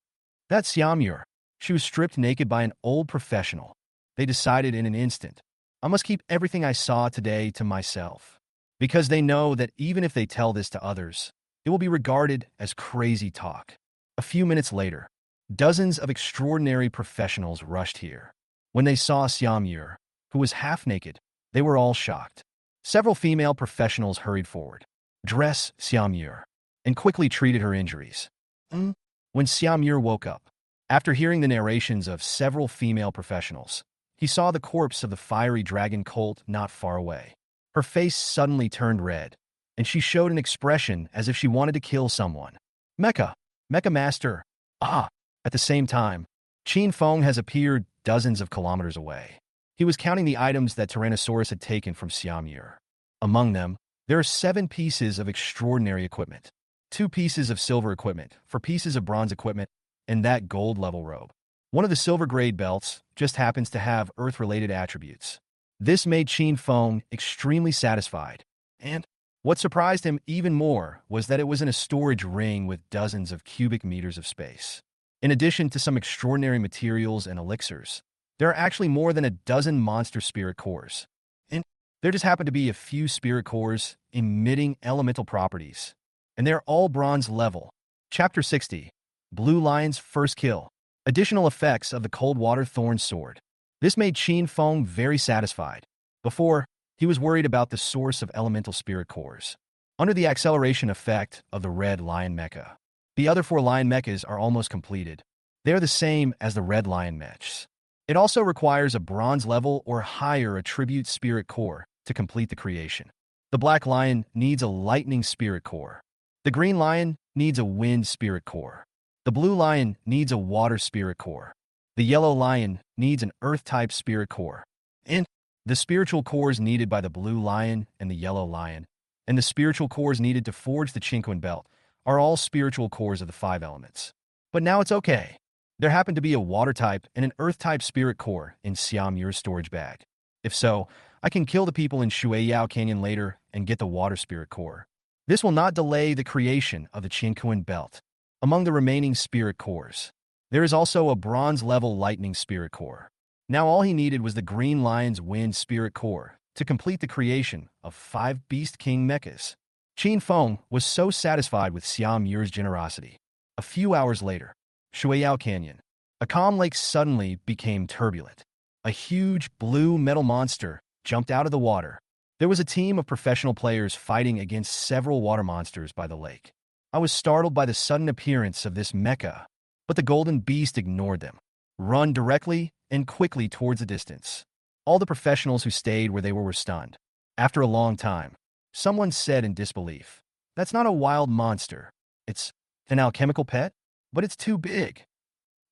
That's Xiaomur. She was stripped naked by an old professional. They decided in an instant, I must keep everything I saw today to myself. Because they know that even if they tell this to others, it will be regarded as crazy talk. A few minutes later, dozens of extraordinary professionals rushed here. When they saw Xiaomur, who was half naked, they were all shocked. Several female professionals hurried forward, dressed Xiaomur, and quickly treated her injuries. When Xiaomur woke up, after hearing the narrations of several female professionals, he saw the corpse of the fiery dragon cult not far away. Her face suddenly turned red, and she showed an expression as if she wanted to kill someone. Mecha Master! Ah! At the same time, Qin Feng has appeared dozens of kilometers away. He was counting the items that Tyrannosaurus had taken from Xiaomur. Among them, there are 7 pieces of extraordinary equipment, 2 pieces of silver equipment, 4 pieces of bronze equipment, and that gold-level robe. One of the silver-grade belts just happens to have Earth-related attributes. This made Qin Feng extremely satisfied, and what surprised him even more was that it was in a storage ring with dozens of cubic meters of space. In addition to some extraordinary materials and elixirs, there are actually more than a dozen monster spirit cores. And there just happen to be a few spirit cores emitting elemental properties, and they're all bronze level. Chapter 60, Blue Lion's First Kill. Additional effects of the Cold Water Thorn Sword. This made Qin Feng very satisfied. Before, he was worried about the source of elemental spirit cores. Under the acceleration effect of the red lion mecha, the other 4 lion mechas are almost completed. They are the same as the red lion mechs. It also requires a bronze level or higher attribute spirit core to complete the creation. The black lion needs a lightning spirit core. The green lion needs a wind spirit core. The blue lion needs a water spirit core. The yellow lion needs an earth-type spirit core. And the spiritual cores needed by the blue lion and the yellow lion, and the spiritual cores needed to forge the Chinyin belt, are all spiritual cores of the 5 elements. But now it's okay. There happened to be a water-type and an earth-type spirit core in Xiaomur's storage bag. If so, I can kill the people in Gaya Canyon later and get the water spirit core. This will not delay the creation of the Chinyin belt. Among the remaining spirit cores, there is also a bronze-level lightning spirit core. Now all he needed was the green lion's wind spirit core to complete the creation of 5 Beast King mechas. Qin Feng was so satisfied with Xiaomur's generosity. A few hours later, Gaya Canyon. A calm lake suddenly became turbulent. A huge blue metal monster jumped out of the water. There was a team of professional players fighting against several water monsters by the lake. I was startled by the sudden appearance of this mecha, but the golden beast ignored them, run directly and quickly towards the distance. All the professionals who stayed where they were stunned. After a long time, someone said in disbelief, "That's not a wild monster. It's an alchemical pet, but it's too big."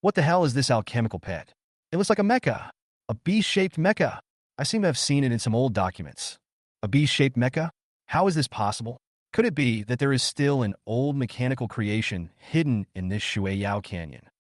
What the hell is this alchemical pet? It looks like a mecha, a beast-shaped mecha. I seem to have seen it in some old documents. A beast-shaped mecha? How is this possible? Could it be that there is still an old mechanical creation hidden in this Gaya Canyon?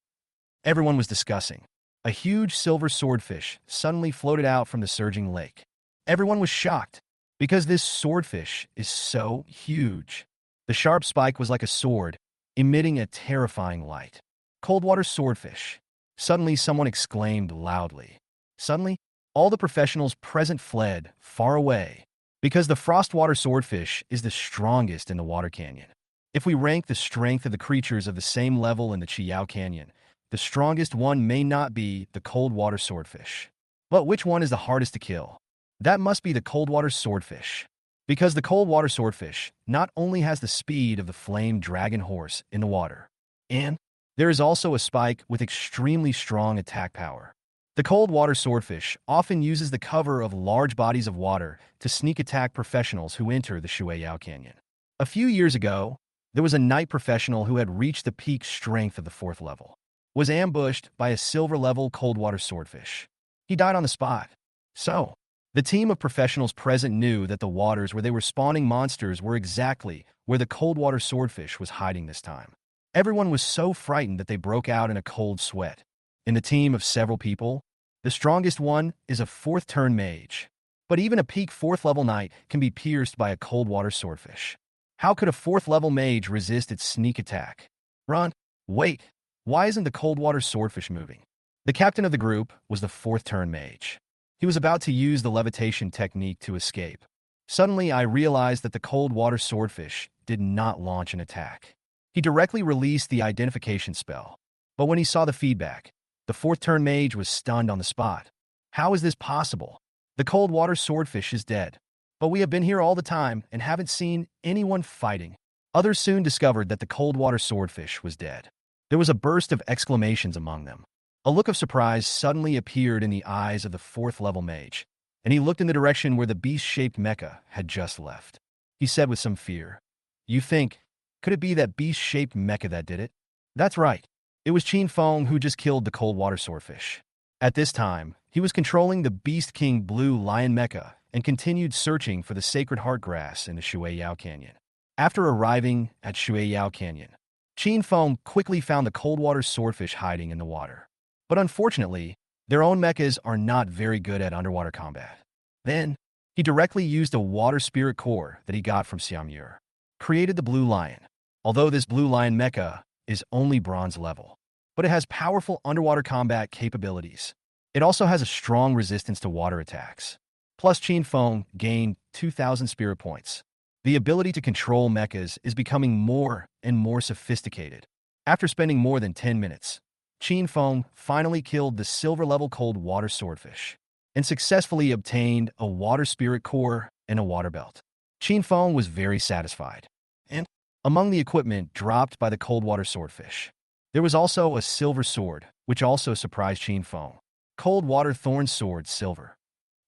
Everyone was discussing. A huge silver swordfish suddenly floated out from the surging lake. Everyone was shocked, because this swordfish is so huge. The sharp spike was like a sword, emitting a terrifying light. Cold water swordfish. Suddenly someone exclaimed loudly. Suddenly, all the professionals present fled far away, because the frostwater swordfish is the strongest in the water canyon. If we rank the strength of the creatures of the same level in the Gaya Canyon, the strongest one may not be the cold water swordfish. But which one is the hardest to kill? That must be the cold water swordfish. Because the cold water swordfish not only has the speed of the flame dragon horse in the water, and there is also a spike with extremely strong attack power. The cold water swordfish often uses the cover of large bodies of water to sneak attack professionals who enter the Gaya Canyon. A few years ago, there was a night professional who had reached the peak strength of the 4th level, was ambushed by a silver-level cold water swordfish. He died on the spot. So, the team of professionals present knew that the waters where they were spawning monsters were exactly where the cold water swordfish was hiding this time. Everyone was so frightened that they broke out in a cold sweat. In the team of several people, the strongest one is a 4th turn mage. But even a peak 4th level knight can be pierced by a cold water swordfish. How could a 4th level mage resist its sneak attack? Run! Wait! Why isn't the cold water swordfish moving? The captain of the group was the 4th turn mage. He was about to use the levitation technique to escape. Suddenly, I realized that the cold water swordfish did not launch an attack. He directly released the identification spell. But when he saw the feedback, the 4th turn mage was stunned on the spot. How is this possible? The cold water swordfish is dead. But we have been here all the time and haven't seen anyone fighting. Others soon discovered that the cold water swordfish was dead. There was a burst of exclamations among them. A look of surprise suddenly appeared in the eyes of the 4th level mage, and he looked in the direction where the beast-shaped mecha had just left. He said with some fear, "You think, could it be that beast-shaped mecha that did it?" That's right. It was Qin Feng who just killed the cold water swordfish. At this time, he was controlling the Beast King Blue Lion Mecha and continued searching for the Sacred Heart Grass in the Gaya Canyon. After arriving at Gaya Canyon, Qin Feng quickly found the cold water swordfish hiding in the water. But unfortunately, their own mechas are not very good at underwater combat. Then, he directly used a water spirit core that he got from Xiamur, created the Blue Lion. Although this Blue Lion mecha is only bronze level, but it has powerful underwater combat capabilities. It also has a strong resistance to water attacks. Plus, Qin Feng gained 2,000 spirit points. The ability to control mechas is becoming more and more sophisticated. After spending more than 10 minutes, Qin Feng finally killed the silver-level cold water swordfish and successfully obtained a water spirit core and a water belt. Qin Feng was very satisfied. And among the equipment dropped by the cold water swordfish, there was also a silver sword, which also surprised Qin Feng. Cold water thorn sword silver.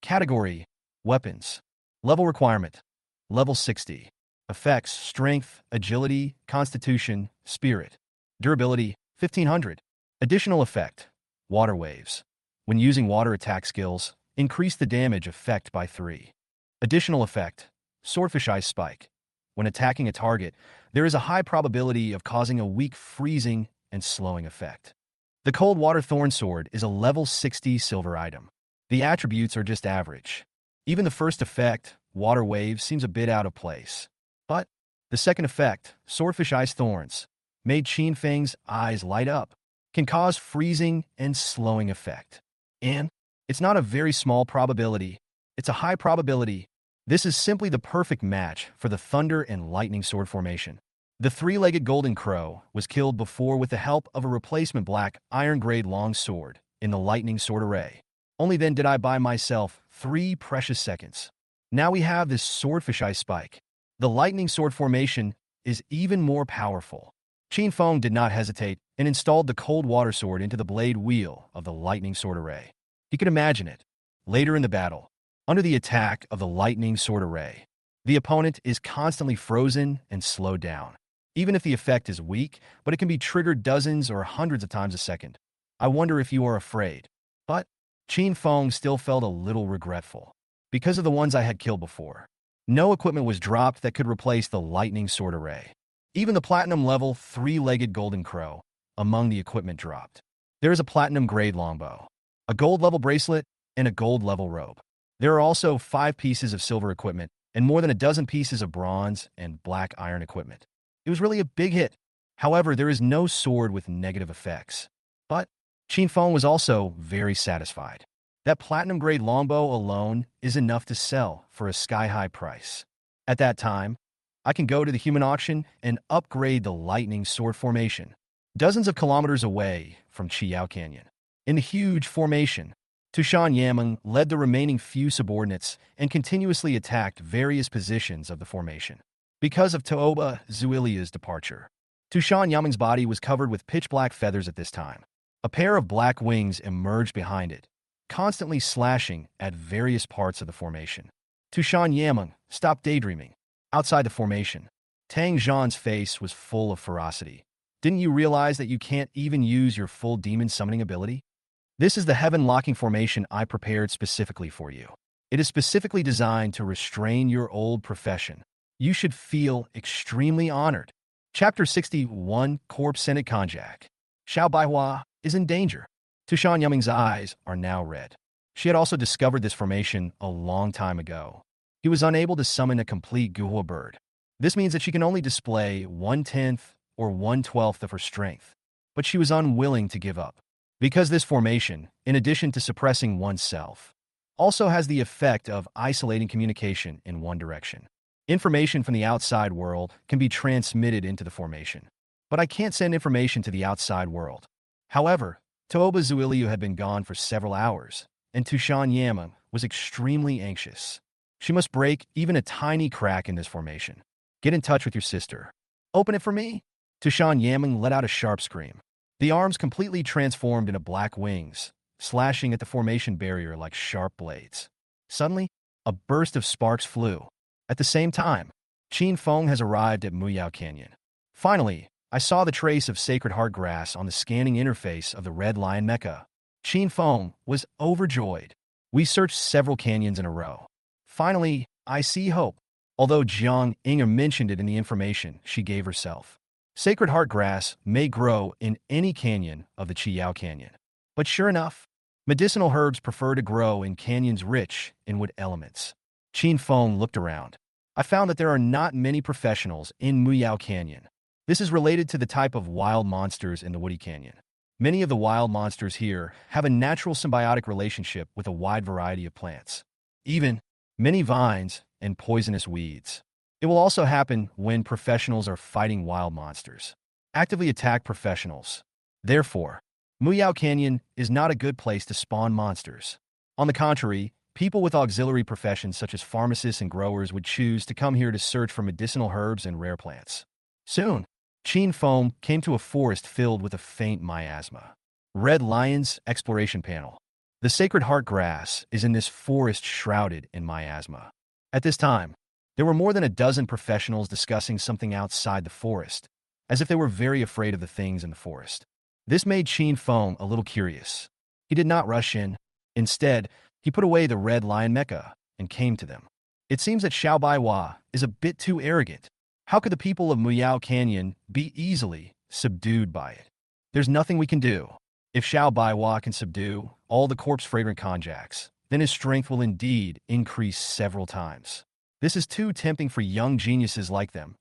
Category: Weapons. Level requirement: Level 60. Effects: Strength, Agility, Constitution, Spirit. Durability: 1500. Additional effect: Water waves. When using water attack skills, increase the damage effect by 3. Additional effect: Swordfish Ice Spike. When attacking a target, there is a high probability of causing a weak freezing and slowing effect. The Cold Water Thorn Sword is a level 60 silver item. The attributes are just average. Even the first effect, Water Wave, seems a bit out of place. But the second effect, Swordfish Ice Thorns, made Qin Feng's eyes light up, can cause freezing and slowing effect. And it's not a very small probability, it's a high probability. This is simply the perfect match for the Thunder and Lightning Sword formation. The three-legged golden crow was killed before with the help of a replacement black iron-grade long sword in the lightning sword array. Only then did I buy myself 3 precious seconds. Now we have this swordfish eye spike. The lightning sword formation is even more powerful. Qin Feng did not hesitate and installed the cold water sword into the blade wheel of the lightning sword array. He could imagine it. Later in the battle, under the attack of the lightning sword array, the opponent is constantly frozen and slowed down. Even if the effect is weak, but it can be triggered dozens or hundreds of times a second. I wonder if you are afraid. But Qin Feng still felt a little regretful. Because of the ones I had killed before, no equipment was dropped that could replace the lightning sword array. Even the platinum level three-legged golden crow among the equipment dropped. There is a platinum grade longbow, a gold level bracelet, and a gold level robe. There are also 5 pieces of silver equipment and more than a dozen pieces of bronze and black iron equipment. It was really a big hit. However, there is no sword with negative effects. But Qin Feng was also very satisfied. That platinum-grade longbow alone is enough to sell for a sky-high price. At that time, I can go to the human auction and upgrade the lightning sword formation. Dozens of kilometers away from Gaya Canyon, in the huge formation, Tushan Yaming led the remaining few subordinates and continuously attacked various positions of the formation. Because of Toba Zuilia's departure, Tushan Yaming's body was covered with pitch-black feathers at this time. A pair of black wings emerged behind it, constantly slashing at various parts of the formation. Tushan Yaming stopped daydreaming. Outside the formation, Tang Zhan's face was full of ferocity. Didn't you realize that you can't even use your full demon summoning ability? This is the heaven-locking formation I prepared specifically for you. It is specifically designed to restrain your old profession. You should feel extremely honored. Chapter 61, Corpse Scented Konjac. Xiao Baihua is in danger. Tushan Yaming's eyes are now red. She had also discovered this formation a long time ago. He was unable to summon a complete Guhua bird. This means that she can only display 1/10 or 1/12 of her strength. But she was unwilling to give up. Because this formation, in addition to suppressing oneself, also has the effect of isolating communication in one direction. Information from the outside world can be transmitted into the formation. But I can't send information to the outside world. However, Toba Zuiliu had been gone for several hours, and Tushan Yaming was extremely anxious. She must break even a tiny crack in this formation. Get in touch with your sister. Open it for me. Tushan Yaming let out a sharp scream. The arms completely transformed into black wings, slashing at the formation barrier like sharp blades. Suddenly, a burst of sparks flew. At the same time, Qin Feng has arrived at Gaya Canyon. Finally, I saw the trace of sacred heart grass on the scanning interface of the red lion Mecha. Qin Feng was overjoyed. We searched several canyons in a row. Finally, I see hope, although Jiang Inga mentioned it in the information she gave herself. Sacred heart grass may grow in any canyon of the Gaya Canyon. But sure enough, medicinal herbs prefer to grow in canyons rich in wood elements. Qin Feng looked around. I found that there are not many professionals in Gaya Canyon. This is related to the type of wild monsters in the woody canyon. Many of the wild monsters here have a natural symbiotic relationship with a wide variety of plants, even many vines and poisonous weeds. It will also happen when professionals are fighting wild monsters. Actively attack professionals. Therefore, Gaya Canyon is not a good place to spawn monsters. On the contrary, people with auxiliary professions such as pharmacists and growers would choose to come here to search for medicinal herbs and rare plants. Soon, Qin Feng came to a forest filled with a faint miasma. Red Lion's exploration panel. The sacred heart grass is in this forest shrouded in miasma. At this time, there were more than a dozen professionals discussing something outside the forest, as if they were very afraid of the things in the forest. This made Qin Feng a little curious. He did not rush in. Instead, he put away the red lion Mecha and came to them. It seems that Xiao Baihua is a bit too arrogant. How could the people of Gaya Canyon be easily subdued by it? There's nothing we can do. If Xiao Baihua can subdue all the corpse-fragrant konjaks, then his strength will indeed increase several times. This is too tempting for young geniuses like them.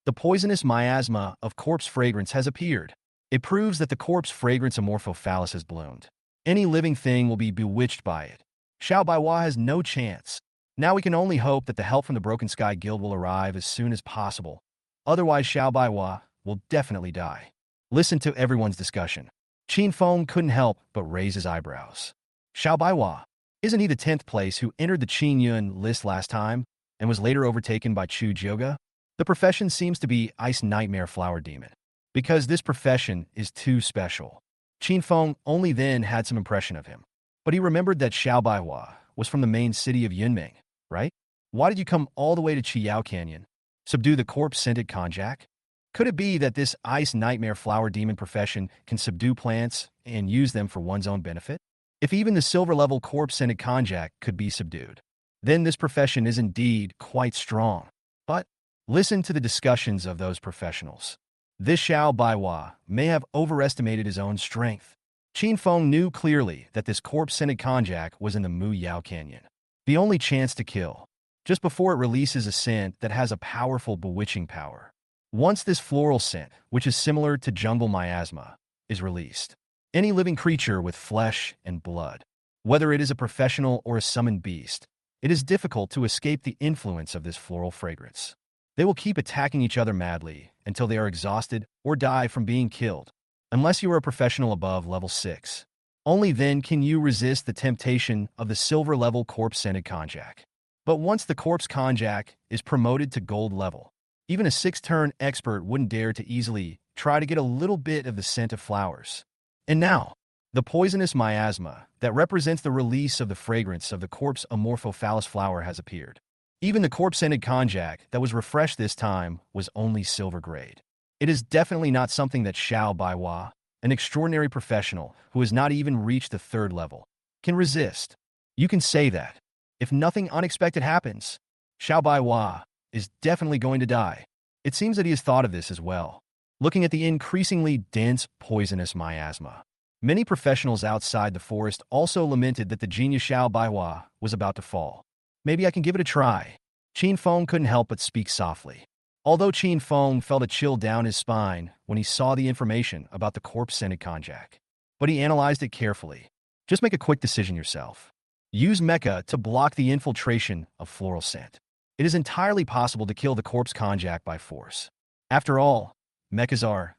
The poisonous miasma of corpse fragrance has appeared. It proves that the corpse fragrance amorphophallus has bloomed. Any living thing will be bewitched by it. Xiao Baihua has no chance. Now we can only hope that the help from the Broken Sky Guild will arrive as soon as possible. Otherwise, Xiao Baihua will definitely die. Listen to everyone's discussion. Qin Feng couldn't help but raise his eyebrows. Xiao Baihua, isn't he the 10th place who entered the Chinyin list last time and was later overtaken by Chu Jioga? The profession seems to be Ice Nightmare Flower Demon. Because this profession is too special. Qin Feng only then had some impression of him. But he remembered that Xiao Baihua was from the main city of Yunming, right? Why did you come all the way to Gaya Canyon? Subdue the corpse-scented konjac? Could it be that this Ice Nightmare Flower Demon profession can subdue plants and use them for one's own benefit? If even the silver-level corpse-scented konjac could be subdued, then this profession is indeed quite strong. But listen to the discussions of those professionals. This Xiao Baihua may have overestimated his own strength. Qin Feng knew clearly that this corpse-scented konjac was in the Muyao Canyon. The only chance to kill, just before it releases a scent that has a powerful bewitching power. Once this floral scent, which is similar to jungle miasma, is released, any living creature with flesh and blood, whether it is a professional or a summoned beast, it is difficult to escape the influence of this floral fragrance. They will keep attacking each other madly until they are exhausted or die from being killed, unless you are a professional above level 6. Only then can you resist the temptation of the silver-level corpse-scented konjac. But once the corpse konjac is promoted to gold level, even a 6-turn expert wouldn't dare to easily try to get a little bit of the scent of flowers. And now, the poisonous miasma that represents the release of the fragrance of the corpse amorphophallus flower has appeared. Even the corpse-scented konjac that was refreshed this time was only silver grade. It is definitely not something that Xiao Baihua, an extraordinary professional who has not even reached the 3rd level, can resist. You can say that. If nothing unexpected happens, Xiao Baihua is definitely going to die. It seems that he has thought of this as well. Looking at the increasingly dense, poisonous miasma, many professionals outside the forest also lamented that the genius Xiao Baihua was about to fall. Maybe I can give it a try. Qin Feng couldn't help but speak softly. Although Qin Feng felt a chill down his spine when he saw the information about the corpse-scented konjac. But he analyzed it carefully. Just make a quick decision yourself. Use Mecha to block the infiltration of floral scent. It is entirely possible to kill the corpse konjac by force. After all, Mechas are,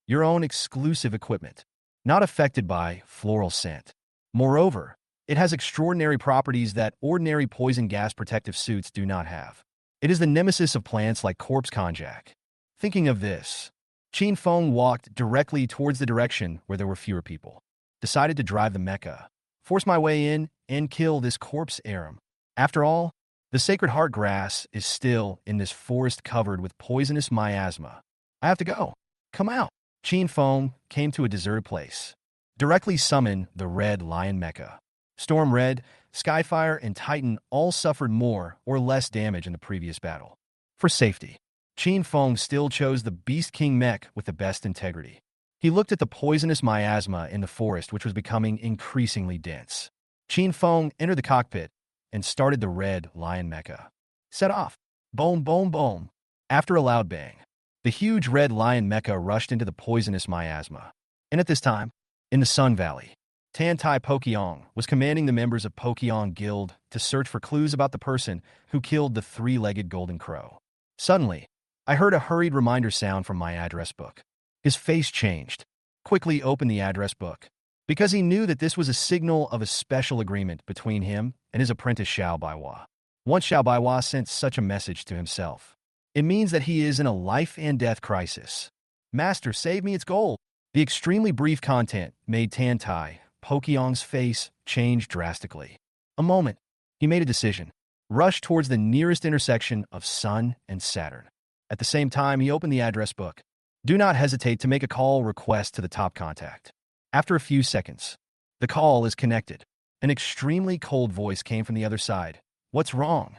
your own exclusive equipment, not affected by floral scent. Moreover, it has extraordinary properties that ordinary poison gas protective suits do not have. It is the nemesis of plants like corpse konjac. Thinking of this, Qin Feng walked directly towards the direction where there were fewer people. Decided to drive the Mecha, force my way in, and kill this corpse arum. After all, the sacred heart grass is still in this forest covered with poisonous miasma. I have to go. Come out. Qin Feng came to a deserted place. Directly summoned the Red Lion Mecha. Storm Red, Skyfire, and Titan all suffered more or less damage in the previous battle. For safety, Qin Feng still chose the Beast King mech with the best integrity. He looked at the poisonous miasma in the forest, which was becoming increasingly dense. Qin Feng entered the cockpit and started the Red Lion Mecha. Set off. Boom, boom, boom. After a loud bang, the huge Red Lion Mecha rushed into the poisonous miasma. And at this time, in the Sun Valley, Tan Tai Pokyong was commanding the members of Pokyong Guild to search for clues about the person who killed the 3-legged golden crow. Suddenly, I heard a hurried reminder sound from my address book. His face changed. Quickly opened the address book, because he knew that this was a signal of a special agreement between him and his apprentice Xiao Baihua. Once Xiao Baihua sent such a message to himself, it means that he is in a life-and-death crisis. Master, save me, it's gold. The extremely brief content made Tan Tai Pokyong's face changed drastically. A moment, he made a decision. Rushed towards the nearest intersection of Sun and Saturn. At the same time, he opened the address book. Do not hesitate to make a call request to the top contact. After a few seconds, the call is connected. An extremely cold voice came from the other side. What's wrong?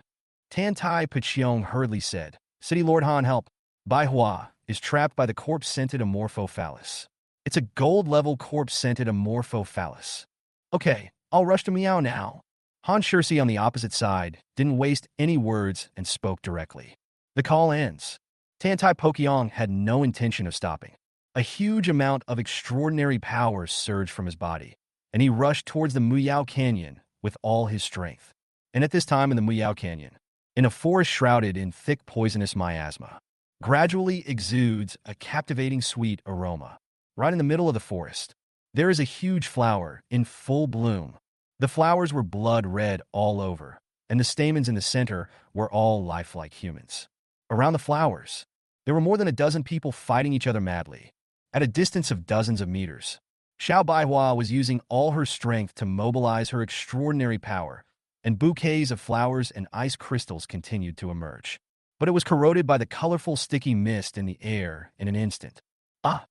Tan Tai Pokyong hurriedly said, City Lord Han, help. Baihua is trapped by the corpse-scented amorphophallus. It's a gold-level corpse-scented amorphophallus. Okay, I'll rush to Meow now. Han Shursi on the opposite side didn't waste any words and spoke directly. The call ends. Tan Tai Pokyong had no intention of stopping. A huge amount of extraordinary power surged from his body, and he rushed towards the Muyao Canyon with all his strength. And at this time in the Muyao Canyon, in a forest shrouded in thick poisonous miasma, gradually exudes a captivating sweet aroma. Right in the middle of the forest, there is a huge flower in full bloom. The flowers were blood red all over, and the stamens in the center were all lifelike humans. Around the flowers, there were more than a dozen people fighting each other madly, at a distance of dozens of meters. Xiao Baihua was using all her strength to mobilize her extraordinary power, and bouquets of flowers and ice crystals continued to emerge. But it was corroded by the colorful sticky mist in the air in an instant. Ah!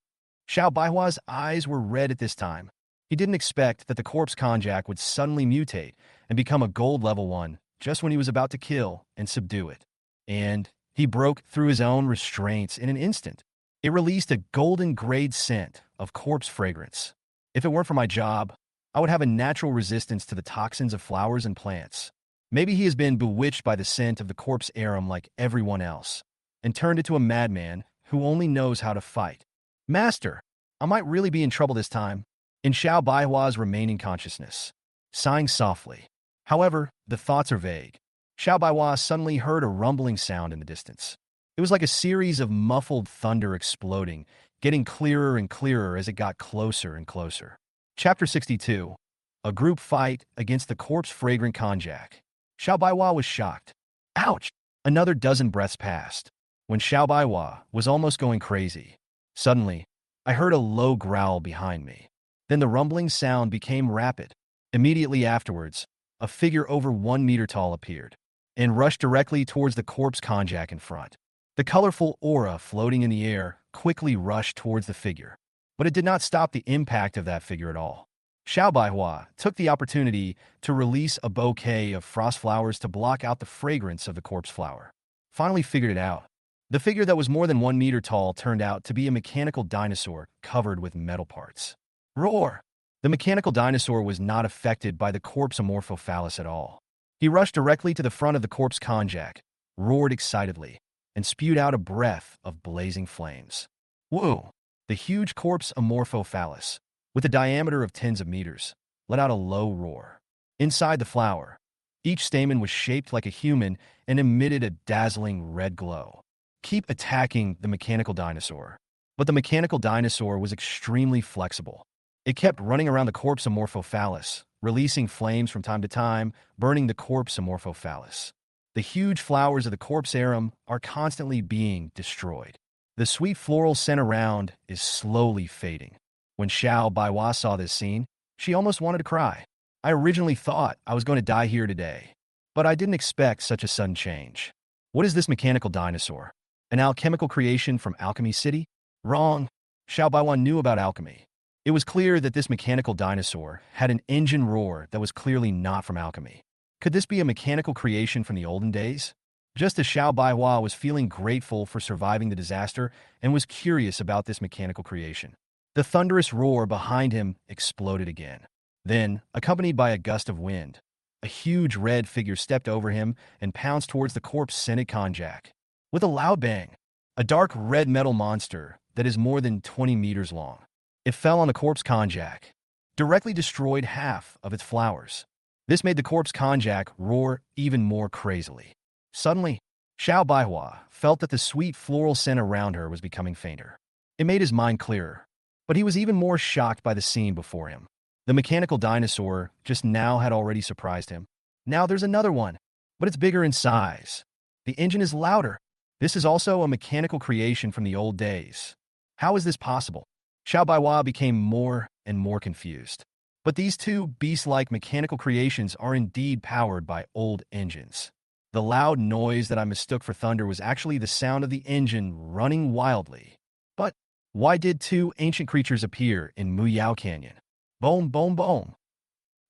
Xiao Baihua's eyes were red at this time. He didn't expect that the corpse konjac would suddenly mutate and become a gold level 1 just when he was about to kill and subdue it. And he broke through his own restraints in an instant. It released a golden grade scent of corpse fragrance. If it weren't for my job, I would have a natural resistance to the toxins of flowers and plants. Maybe he has been bewitched by the scent of the corpse arum like everyone else, and turned into a madman who only knows how to fight. Master, I might really be in trouble this time. In Xiao Baihua's remaining consciousness, sighing softly. However, the thoughts are vague. Xiao Baihua suddenly heard a rumbling sound in the distance. It was like a series of muffled thunder exploding, getting clearer and clearer as it got closer and closer. Chapter 62. A group fight against the corpse-fragrant konjac. Xiao Baihua was shocked. Ouch! Another dozen breaths passed. When Xiao Baihua was almost going crazy, suddenly, I heard a low growl behind me. Then the rumbling sound became rapid. Immediately afterwards, a figure over 1 meter tall appeared and rushed directly towards the corpse konjac in front. The colorful aura floating in the air quickly rushed towards the figure, but it did not stop the impact of that figure at all. Xiao Baihua took the opportunity to release a bouquet of frost flowers to block out the fragrance of the corpse flower. Finally figured it out. The figure that was more than 1 meter tall turned out to be a mechanical dinosaur covered with metal parts. Roar! The mechanical dinosaur was not affected by the corpse amorphophallus at all. He rushed directly to the front of the corpse konjac, roared excitedly, and spewed out a breath of blazing flames. Whoa! The huge corpse amorphophallus, with a diameter of tens of meters, let out a low roar. Inside the flower, each stamen was shaped like a human and emitted a dazzling red glow. Keep attacking the mechanical dinosaur. But the mechanical dinosaur was extremely flexible. It kept running around the corpse amorphophallus, releasing flames from time to time, burning the corpse amorphophallus. The huge flowers of the corpse arum are constantly being destroyed. The sweet floral scent around is slowly fading. When Xiao Baihua saw this scene, she almost wanted to cry. I originally thought I was going to die here today, but I didn't expect such a sudden change. What is this mechanical dinosaur? An alchemical creation from Alchemy City? Wrong. Xiao Baihua knew about alchemy. It was clear that this mechanical dinosaur had an engine roar that was clearly not from alchemy. Could this be a mechanical creation from the olden days? Just as Xiao Baihua was feeling grateful for surviving the disaster and was curious about this mechanical creation, the thunderous roar behind him exploded again. Then, accompanied by a gust of wind, a huge red figure stepped over him and pounced towards the corpse-scented konjac. With a loud bang, a dark red metal monster that is more than 20 meters long. It fell on the corpse konjac, directly destroyed half of its flowers. This made the corpse konjac roar even more crazily. Suddenly, Xiao Baihua felt that the sweet floral scent around her was becoming fainter. It made his mind clearer, but he was even more shocked by the scene before him. The mechanical dinosaur just now had already surprised him. Now there's another one, but it's bigger in size. The engine is louder. This is also a mechanical creation from the old days. How is this possible? Xiao Baihua became more and more confused. But these two beast-like mechanical creations are indeed powered by old engines. The loud noise that I mistook for thunder was actually the sound of the engine running wildly. But why did two ancient creatures appear in Gaya Canyon? Boom, boom, boom.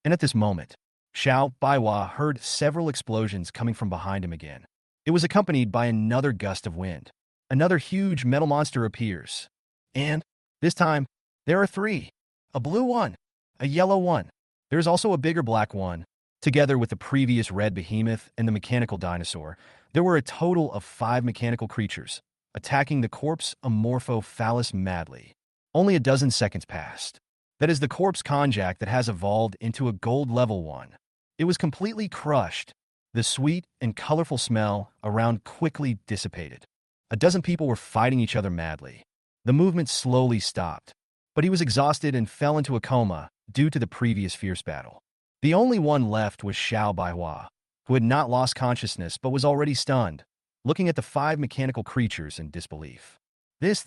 And at this moment, Xiao Baihua heard several explosions coming from behind him again. It was accompanied by another gust of wind. Another huge metal monster appears. And this time, there are three. A blue one, a yellow one. There is also a bigger black one. Together with the previous red behemoth and the mechanical dinosaur, there were a total of 5 mechanical creatures, attacking the corpse amorphophallus madly. Only a dozen seconds passed. That is the corpse konjac that has evolved into a gold level 1. It was completely crushed. The sweet and colorful smell around quickly dissipated. A dozen people were fighting each other madly. The movement slowly stopped, but he was exhausted and fell into a coma due to the previous fierce battle. The only one left was Xiao Baihua, who had not lost consciousness but was already stunned, looking at the 5 mechanical creatures in disbelief. This,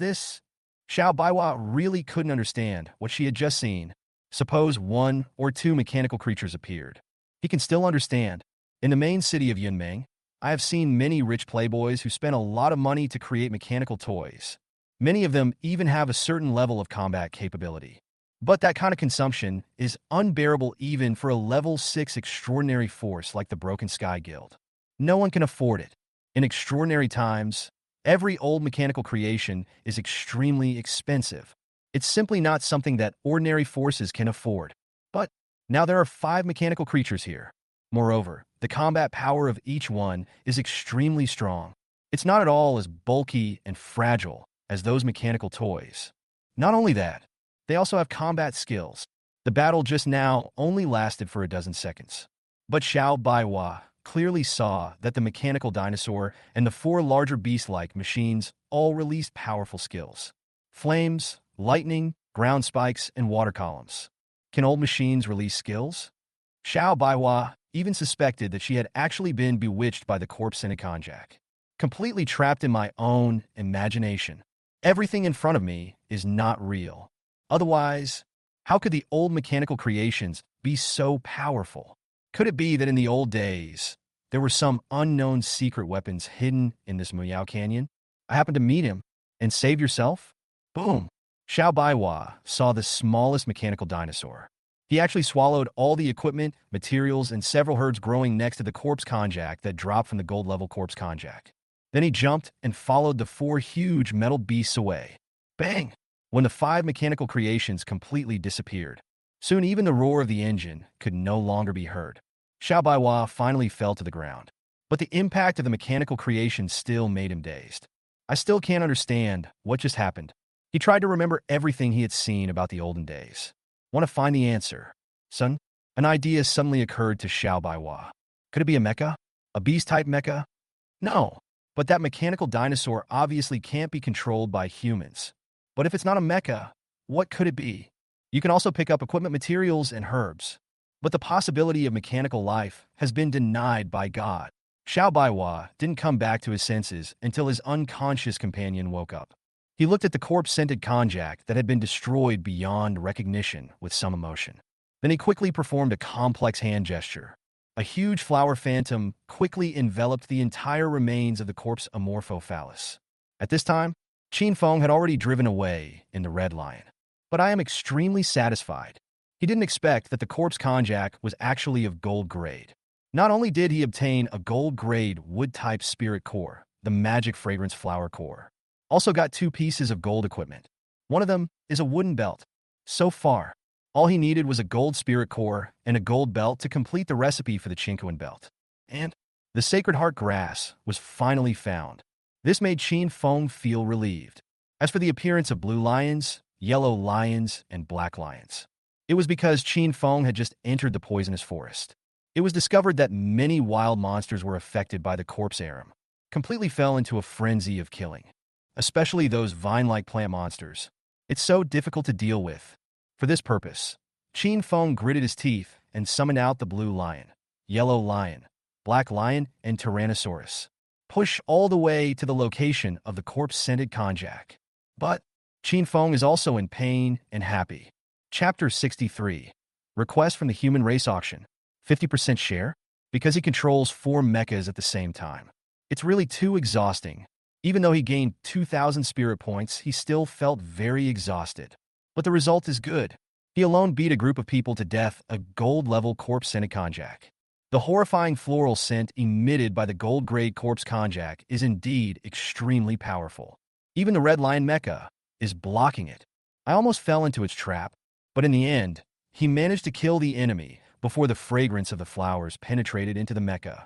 Xiao Baihua really couldn't understand what she had just seen. Suppose 1 or 2 mechanical creatures appeared. He can still understand. In the main city of Yunming, I have seen many rich playboys who spent a lot of money to create mechanical toys. Many of them even have a certain level of combat capability. But that kind of consumption is unbearable even for a level 6 extraordinary force like the Broken Sky Guild. No one can afford it. In extraordinary times, every old mechanical creation is extremely expensive. It's simply not something that ordinary forces can afford. But now there are 5 mechanical creatures here. Moreover, the combat power of each one is extremely strong. It's not at all as bulky and fragile as those mechanical toys. Not only that, they also have combat skills. The battle just now only lasted for a dozen seconds. But Xiao Baihua clearly saw that the mechanical dinosaur and the 4 larger beast-like machines all released powerful skills. Flames, lightning, ground spikes, and water columns. Can old machines release skills? Xiao Baihua even suspected that she had actually been bewitched by the corpse in a konjac. Completely trapped in my own imagination. Everything in front of me is not real. Otherwise, how could the old mechanical creations be so powerful? Could it be that in the old days, there were some unknown secret weapons hidden in this Gaya Canyon? I happened to meet him. And save yourself? Boom! Xiao Baihua saw the smallest mechanical dinosaur. He actually swallowed all the equipment, materials, and several herds growing next to the corpse konjac that dropped from the gold-level corpse konjac. Then he jumped and followed the 4 huge metal beasts away. Bang! When the 5 mechanical creations completely disappeared. Soon even the roar of the engine could no longer be heard. Xiao Baihua finally fell to the ground. But the impact of the mechanical creation still made him dazed. I still can't understand what just happened. He tried to remember everything he had seen about the olden days. Want to find the answer. Son, an idea suddenly occurred to Xiao Baihua. Could it be a mecha? A beast-type mecha? No, but that mechanical dinosaur obviously can't be controlled by humans. But if it's not a mecha, what could it be? You can also pick up equipment materials and herbs. But the possibility of mechanical life has been denied by God. Xiao Baihua didn't come back to his senses until his unconscious companion woke up. He looked at the corpse-scented konjac that had been destroyed beyond recognition with some emotion. Then he quickly performed a complex hand gesture. A huge flower phantom quickly enveloped the entire remains of the corpse amorphophallus. At this time, Qin Feng had already driven away in the Red Lion. But I am extremely satisfied. He didn't expect that the corpse konjac was actually of gold grade. Not only did he obtain a gold-grade wood-type spirit core, the magic fragrance flower core, also got 2 pieces of gold equipment. One of them is a wooden belt. So far, all he needed was a gold spirit core and a gold belt to complete the recipe for the Chinyin belt. And the Sacred Heart grass was finally found. This made Qin Feng feel relieved. As for the appearance of blue lions, yellow lions, and black lions, it was because Qin Feng had just entered the poisonous forest. It was discovered that many wild monsters were affected by the corpse arum, completely fell into a frenzy of killing, especially those vine-like plant monsters. It's so difficult to deal with. For this purpose, Qin Feng gritted his teeth and summoned out the blue lion, yellow lion, black lion, and Tyrannosaurus. Push all the way to the location of the corpse-scented konjac. But Qin Feng is also in pain and happy. Chapter 63. Request from the Human Race Auction. 50% share? Because he controls 4 mechas at the same time. It's really too exhausting. Even though he gained 2,000 spirit points, he still felt very exhausted. But the result is good. He alone beat a group of people to death, a gold-level corpse-scented konjac. The horrifying floral scent emitted by the gold-grade corpse konjac is indeed extremely powerful. Even the Red Lion Mecha is blocking it. I almost fell into its trap, but in the end, he managed to kill the enemy before the fragrance of the flowers penetrated into the Mecha.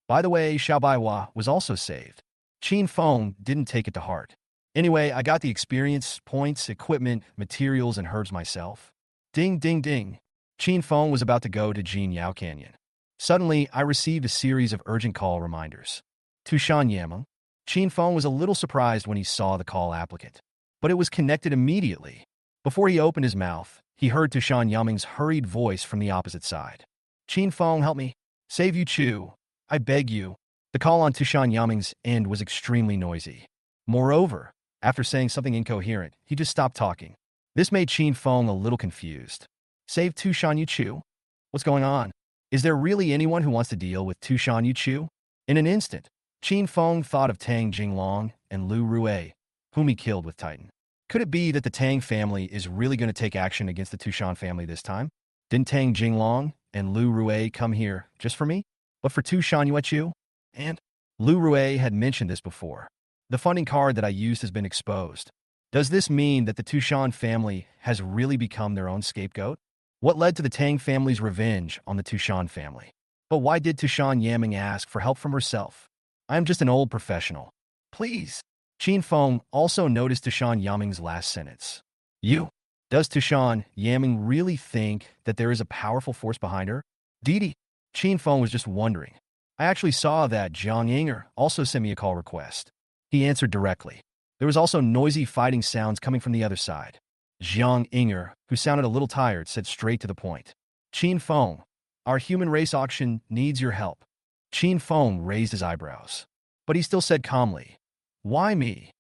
By the way, Xiao Baihua was also saved. Qin Feng didn't take it to heart. Anyway, I got the experience, points, equipment, materials, and herbs myself. Ding, ding, ding. Qin Feng was about to go to Gaya Canyon. Suddenly, I received a series of urgent call reminders. To Shan Yaming, Qin Feng was a little surprised when he saw the call applicant, but it was connected immediately. Before he opened his mouth, he heard Tushan Yaming's hurried voice from the opposite side. Qin Feng, help me. Save Yu Chu. I beg you. The call on Tushan Yaming's end was extremely noisy. Moreover, after saying something incoherent, he just stopped talking. This made Qin Feng a little confused. Save Tushan Yu Chu? What's going on? Is there really anyone who wants to deal with Tushan Yu Chu? In an instant, Qin Feng thought of Tang Jinglong and Lu Rui, whom he killed with Titan. Could it be that the Tang family is really going to take action against the Tushan family this time? Didn't Tang Jinglong and Lu Rui come here just for me? But for Tushan Yuechu? And Lu Rui had mentioned this before. The funding card that I used has been exposed. Does this mean that the Tushan family has really become their own scapegoat? What led to the Tang family's revenge on the Tushan family? But why did Tushan Yaming ask for help from herself? I am just an old professional. Please. Qin Feng also noticed Tushan Yaming's last sentence. You? Does Tushan Yaming really think that there is a powerful force behind her? Didi? Qin Feng was just wondering. I actually saw that Zhang Yinger also sent me a call request. He answered directly. There was also noisy fighting sounds coming from the other side. Zhang Yinger, who sounded a little tired, said straight to the point. Qin Feng, our human race auction needs your help. Qin Feng raised his eyebrows. But he still said calmly, why me?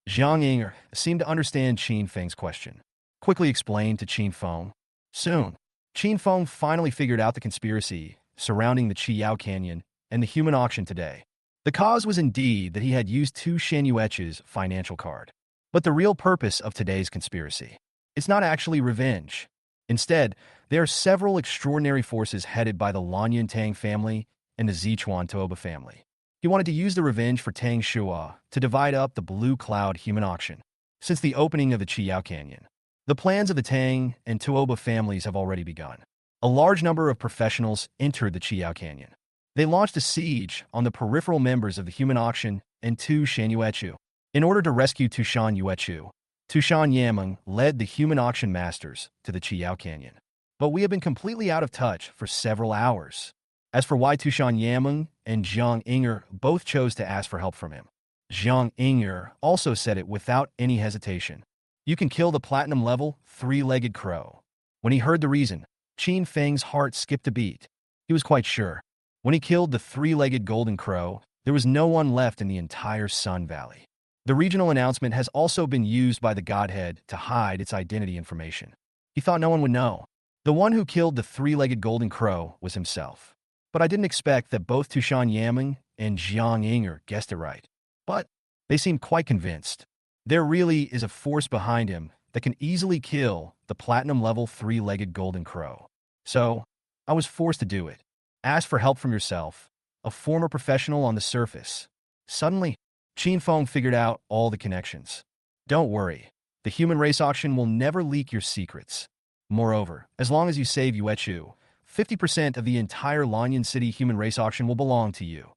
Zhang Yinger seemed to understand Qin Feng's question. Quickly explained to Qin Feng. Soon, Qin Feng finally figured out the conspiracy surrounding the Gaya Canyon and the human auction today. The cause was indeed that he had used Tu Shan-Yuechi's financial card. But the real purpose of today's conspiracy, it's not actually revenge. Instead, there are several extraordinary forces headed by the Lanyan Tang family and the Sichuan Toba family. He wanted to use the revenge for Tang Shua to divide up the Blue Cloud human auction. Since the opening of the Gaya Canyon, the plans of the Tang and Toba families have already begun. A large number of professionals entered the Gaya Canyon. They launched a siege on the peripheral members of the human auction and Tu Shan-Yuechu. In order to rescue Tushan Yuechu, Tushan Yaming led the human auction masters to the Gaya Canyon. But we have been completely out of touch for several hours. As for why Tushan Yaming and Zhang Yinger both chose to ask for help from him, Zhang Yinger also said it without any hesitation. You can kill the platinum-level, three-legged crow. When he heard the reason, Qin Feng's heart skipped a beat. He was quite sure. When he killed the three-legged golden crow, there was no one left in the entire Sun Valley. The regional announcement has also been used by the Godhead to hide its identity information. He thought no one would know. The one who killed the three-legged golden crow was himself. But I didn't expect that both Tushan Yaming and Zhang Yinger guessed it right. But they seemed quite convinced. There really is a force behind him that can easily kill the platinum-level three-legged golden crow. So, I was forced to do it. Ask for help from yourself, a former professional on the surface. Suddenly, Qin Feng figured out all the connections. Don't worry, the human race auction will never leak your secrets. Moreover, as long as you save Yuechu, 50% of the entire Lan City human race auction will belong to you.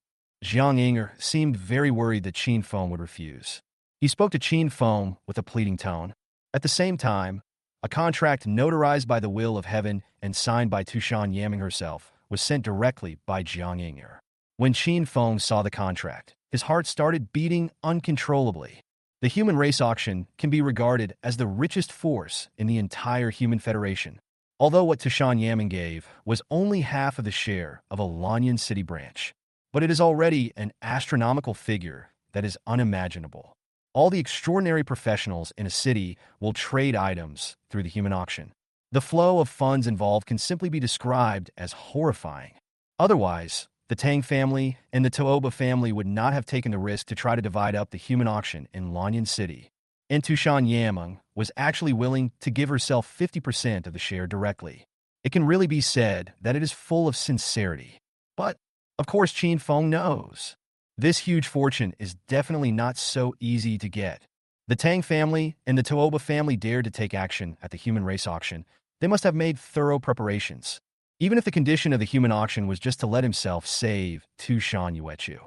Zhang Yinger seemed very worried that Qin Feng would refuse. He spoke to Qin Feng with a pleading tone. At the same time, a contract notarized by the will of heaven and signed by Tushan Yaming herself was sent directly by Zhang Yinger. When Qin Feng saw the contract, his heart started beating uncontrollably. The human race auction can be regarded as the richest force in the entire human federation. Although what Tushan Yaming gave was only half of the share of a Lan City branch, but it is already an astronomical figure that is unimaginable. All the extraordinary professionals in a city will trade items through the human auction. The flow of funds involved can simply be described as horrifying. Otherwise, the Tang family and the Toba family would not have taken the risk to try to divide up the human auction in Lan City. And Tushan Yaming was actually willing to give herself 50% of the share directly. It can really be said that it is full of sincerity. But, of course, Qin Feng knows. This huge fortune is definitely not so easy to get. The Tang family and the Toba family dared to take action at the human race auction. They must have made thorough preparations. Even if the condition of the human auction was just to let himself save Tushan Yuechu.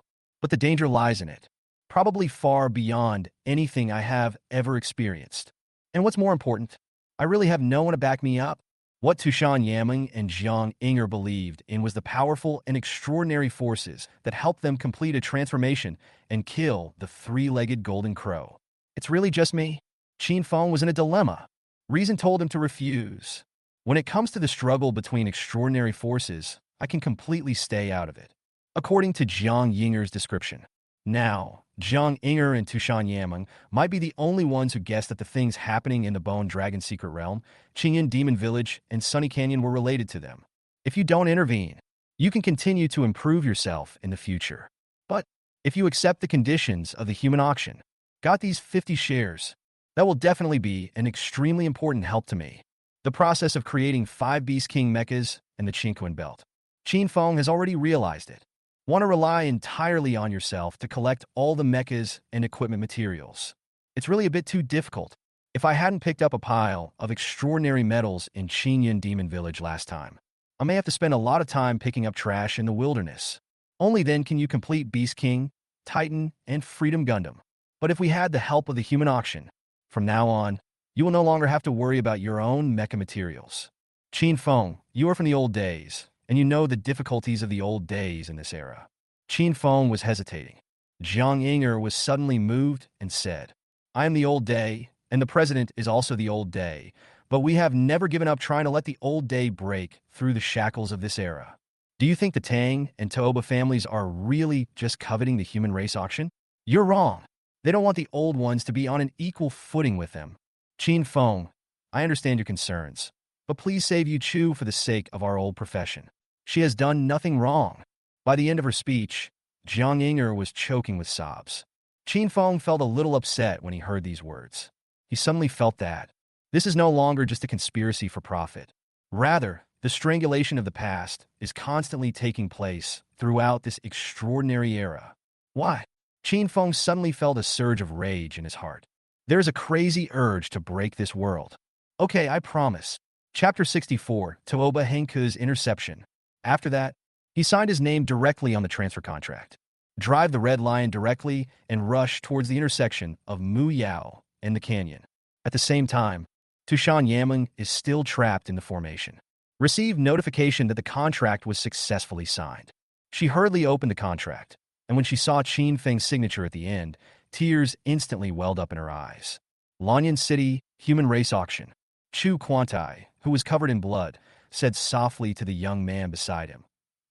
But the danger lies in it. Probably far beyond anything I have ever experienced. And what's more important, I really have no one to back me up. What Tushan Yaming and Jiang Inger believed in was the powerful and extraordinary forces that helped them complete a transformation and kill the three-legged golden crow. It's really just me. Qin Feng was in a dilemma. Reason told him to refuse. When it comes to the struggle between extraordinary forces, I can completely stay out of it. According to Jiang Yinger's description. Now, Jiang Inger and Tushan Yaming might be the only ones who guessed that the things happening in the Bone Dragon Secret Realm, Chinyin Demon Village, and Sunny Canyon were related to them. If you don't intervene, you can continue to improve yourself in the future. But if you accept the conditions of the human auction, got these 50 shares, that will definitely be an extremely important help to me. The process of creating 5 Beast King Mechas and the Chinyin belt. Qin Feng has already realized it. Want to rely entirely on yourself to collect all the mechas and equipment materials. It's really a bit too difficult. If I hadn't picked up a pile of extraordinary metals in Chinyin Demon Village last time, I may have to spend a lot of time picking up trash in the wilderness. Only then can you complete Beast King, Titan, and Freedom Gundam. But if we had the help of the human auction, from now on, you will no longer have to worry about your own mecha materials. Qin Feng, you are from the old days, and you know the difficulties of the old days in this era. Qin Feng was hesitating. Jiang Inger was suddenly moved and said, I am the old day, and the president is also the old day, but we have never given up trying to let the old day break through the shackles of this era. Do you think the Tang and Toba families are really just coveting the human race auction? You're wrong. They don't want the old ones to be on an equal footing with them. Qin Feng, I understand your concerns, but please save Yu Chu for the sake of our old profession. She has done nothing wrong. By the end of her speech, Jiang Inger was choking with sobs. Qin Feng felt a little upset when he heard these words. He suddenly felt that this is no longer just a conspiracy for profit. Rather, the strangulation of the past is constantly taking place throughout this extraordinary era. Why? Qin Feng suddenly felt a surge of rage in his heart. There is a crazy urge to break this world. Okay, I promise. Chapter 64, Toba Henku's Interception. After that, he signed his name directly on the transfer contract. Drive the Red Lion directly and rush towards the intersection of Mu Yao and the canyon. At the same time, Tushan Yaming is still trapped in the formation. Received notification that the contract was successfully signed. She hurriedly opened the contract, and when she saw Qin Feng's signature at the end, tears instantly welled up in her eyes. Lan City, human race auction. Chu Quantai, who was covered in blood, said softly to the young man beside him,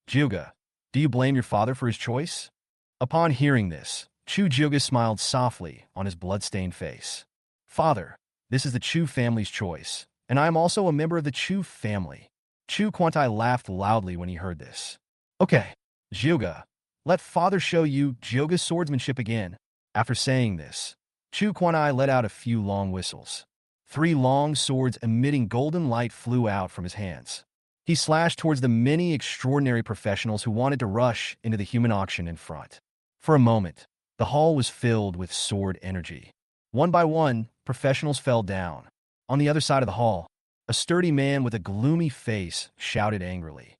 Juga, do you blame your father for his choice? Upon hearing this, Chu Juga smiled softly on his blood-stained face. Father, this is the Chu family's choice, and I am also a member of the Chu family. Chu Quantai laughed loudly when he heard this. Okay, Juga, let father show you Juga's swordsmanship again. After saying this, Chu Quantai let out a few long whistles. 3 long swords emitting golden light flew out from his hands. He slashed towards the many extraordinary professionals who wanted to rush into the human auction in front. For a moment, the hall was filled with sword energy. One by one, professionals fell down. On the other side of the hall, a sturdy man with a gloomy face shouted angrily,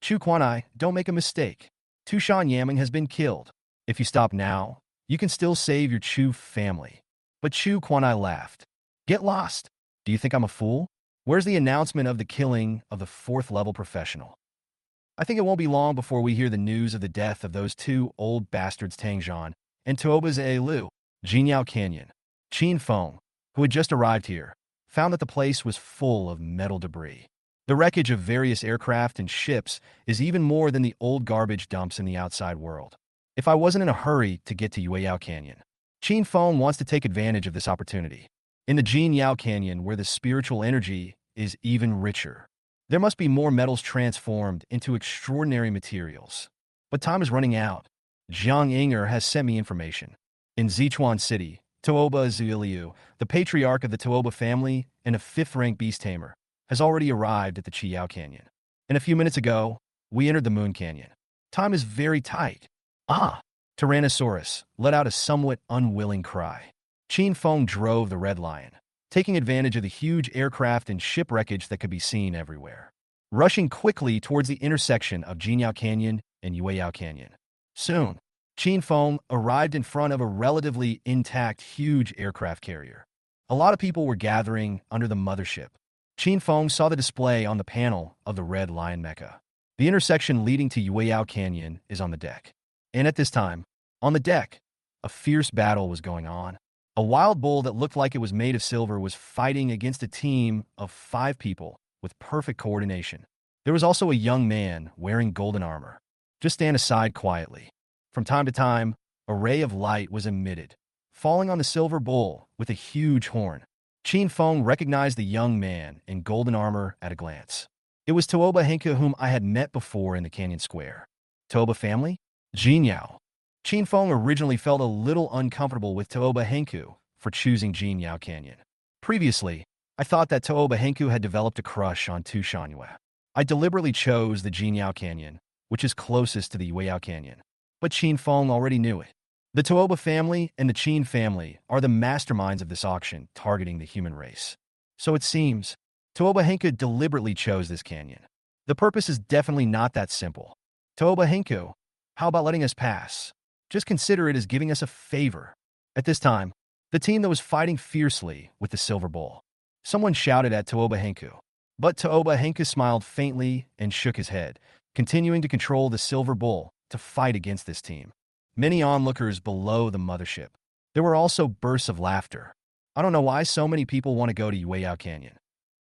Chu Quantai, don't make a mistake. Tushan Yaming has been killed. If you stop now, you can still save your Chu family. But Chu Quantai laughed. Get lost. Do you think I'm a fool? Where's the announcement of the killing of the 4th-level professional? I think it won't be long before we hear the news of the death of those 2 old bastards Tangzhan and Toba's Lu, Gaya Canyon. Qin Feng, who had just arrived here, found that the place was full of metal debris. The wreckage of various aircraft and ships is even more than the old garbage dumps in the outside world. If I wasn't in a hurry to get to Gaya Canyon, Qin Feng wants to take advantage of this opportunity. In the Gaya Canyon, where the spiritual energy is even richer, there must be more metals transformed into extraordinary materials. But time is running out. Jiang Inger has sent me information. In Sichuan City, Toba Ziliu, the patriarch of the Toba family and a 5th-rank beast tamer, has already arrived at the Gaya Canyon. And a few minutes ago, we entered the Moon Canyon. Time is very tight. Ah! Tyrannosaurus let out a somewhat unwilling cry. Qin Feng drove the Red Lion, taking advantage of the huge aircraft and ship wreckage that could be seen everywhere. Rushing quickly towards the intersection of Gaya Canyon and Yao Canyon. Soon, Qin Feng arrived in front of a relatively intact huge aircraft carrier. A lot of people were gathering under the mothership. Qin Feng saw the display on the panel of the Red Lion Mecha. The intersection leading to Gaya Canyon is on the deck. And at this time, on the deck, a fierce battle was going on. A wild bull that looked like it was made of silver was fighting against a team of 5 people with perfect coordination. There was also a young man wearing golden armor. Just stand aside quietly. From time to time, a ray of light was emitted, falling on the silver bull with a huge horn. Qin Feng recognized the young man in golden armor at a glance. It was Toba Henke, whom I had met before in the canyon square. Toba family? Jin Yao. Qin Feng originally felt a little uncomfortable with Toba Henku for choosing Jin Yao Canyon. Previously, I thought that Toba Henku had developed a crush on Tu Shanyue. I deliberately chose the Jin Yao Canyon, which is closest to the Yao Canyon. But Qin Feng already knew it. The Toba family and the Qin family are the masterminds of this auction targeting the human race. So it seems, Toba Henku deliberately chose this canyon. The purpose is definitely not that simple. Toba Henku, how about letting us pass? Just consider it as giving us a favor. At this time, the team that was fighting fiercely with the silver bull. Someone shouted at Toba Henku. But Toba Henku smiled faintly and shook his head, continuing to control the silver bull to fight against this team. Many onlookers below the mothership. There were also bursts of laughter. I don't know why so many people want to go to Yao Canyon.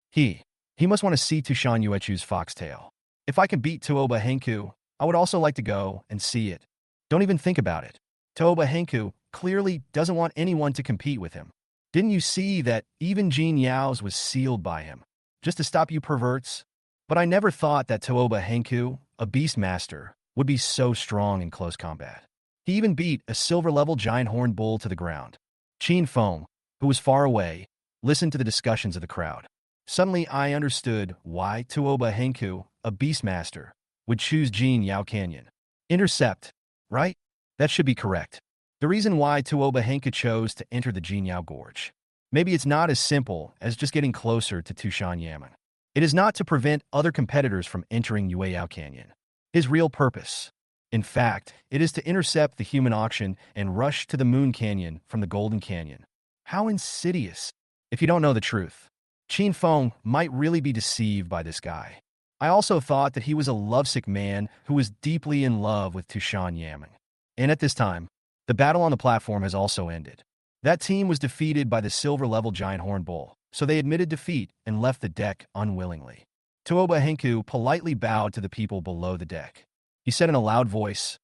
He must want to see Tushan Yuechu's foxtail. If I can beat Toba Henku, I would also like to go and see it. Don't even think about it. Toba Henku clearly doesn't want anyone to compete with him. Didn't you see that even Jin Yao's was sealed by him? Just to stop you perverts? But I never thought that Toba Henku, a beastmaster, would be so strong in close combat. He even beat a silver-level giant horned bull to the ground. Qin Feng, who was far away, listened to the discussions of the crowd. Suddenly I understood why Toba Henku, a beastmaster, would choose Jin Yao Canyon. Intercept, right? That should be correct. The reason why Toba Henku chose to enter the Jin Yao Gorge. Maybe it's not as simple as just getting closer to Tushan Yaming. It is not to prevent other competitors from entering Yao Canyon. His real purpose. In fact, it is to intercept the human auction and rush to the Moon Canyon from the Golden Canyon. How insidious. If you don't know the truth, Qin Feng might really be deceived by this guy. I also thought that he was a lovesick man who was deeply in love with Tushan Yaming. And at this time, the battle on the platform has also ended. That team was defeated by the silver-level giant horn bull, so they admitted defeat and left the deck unwillingly. Toba Henku politely bowed to the people below the deck. He said in a loud voice,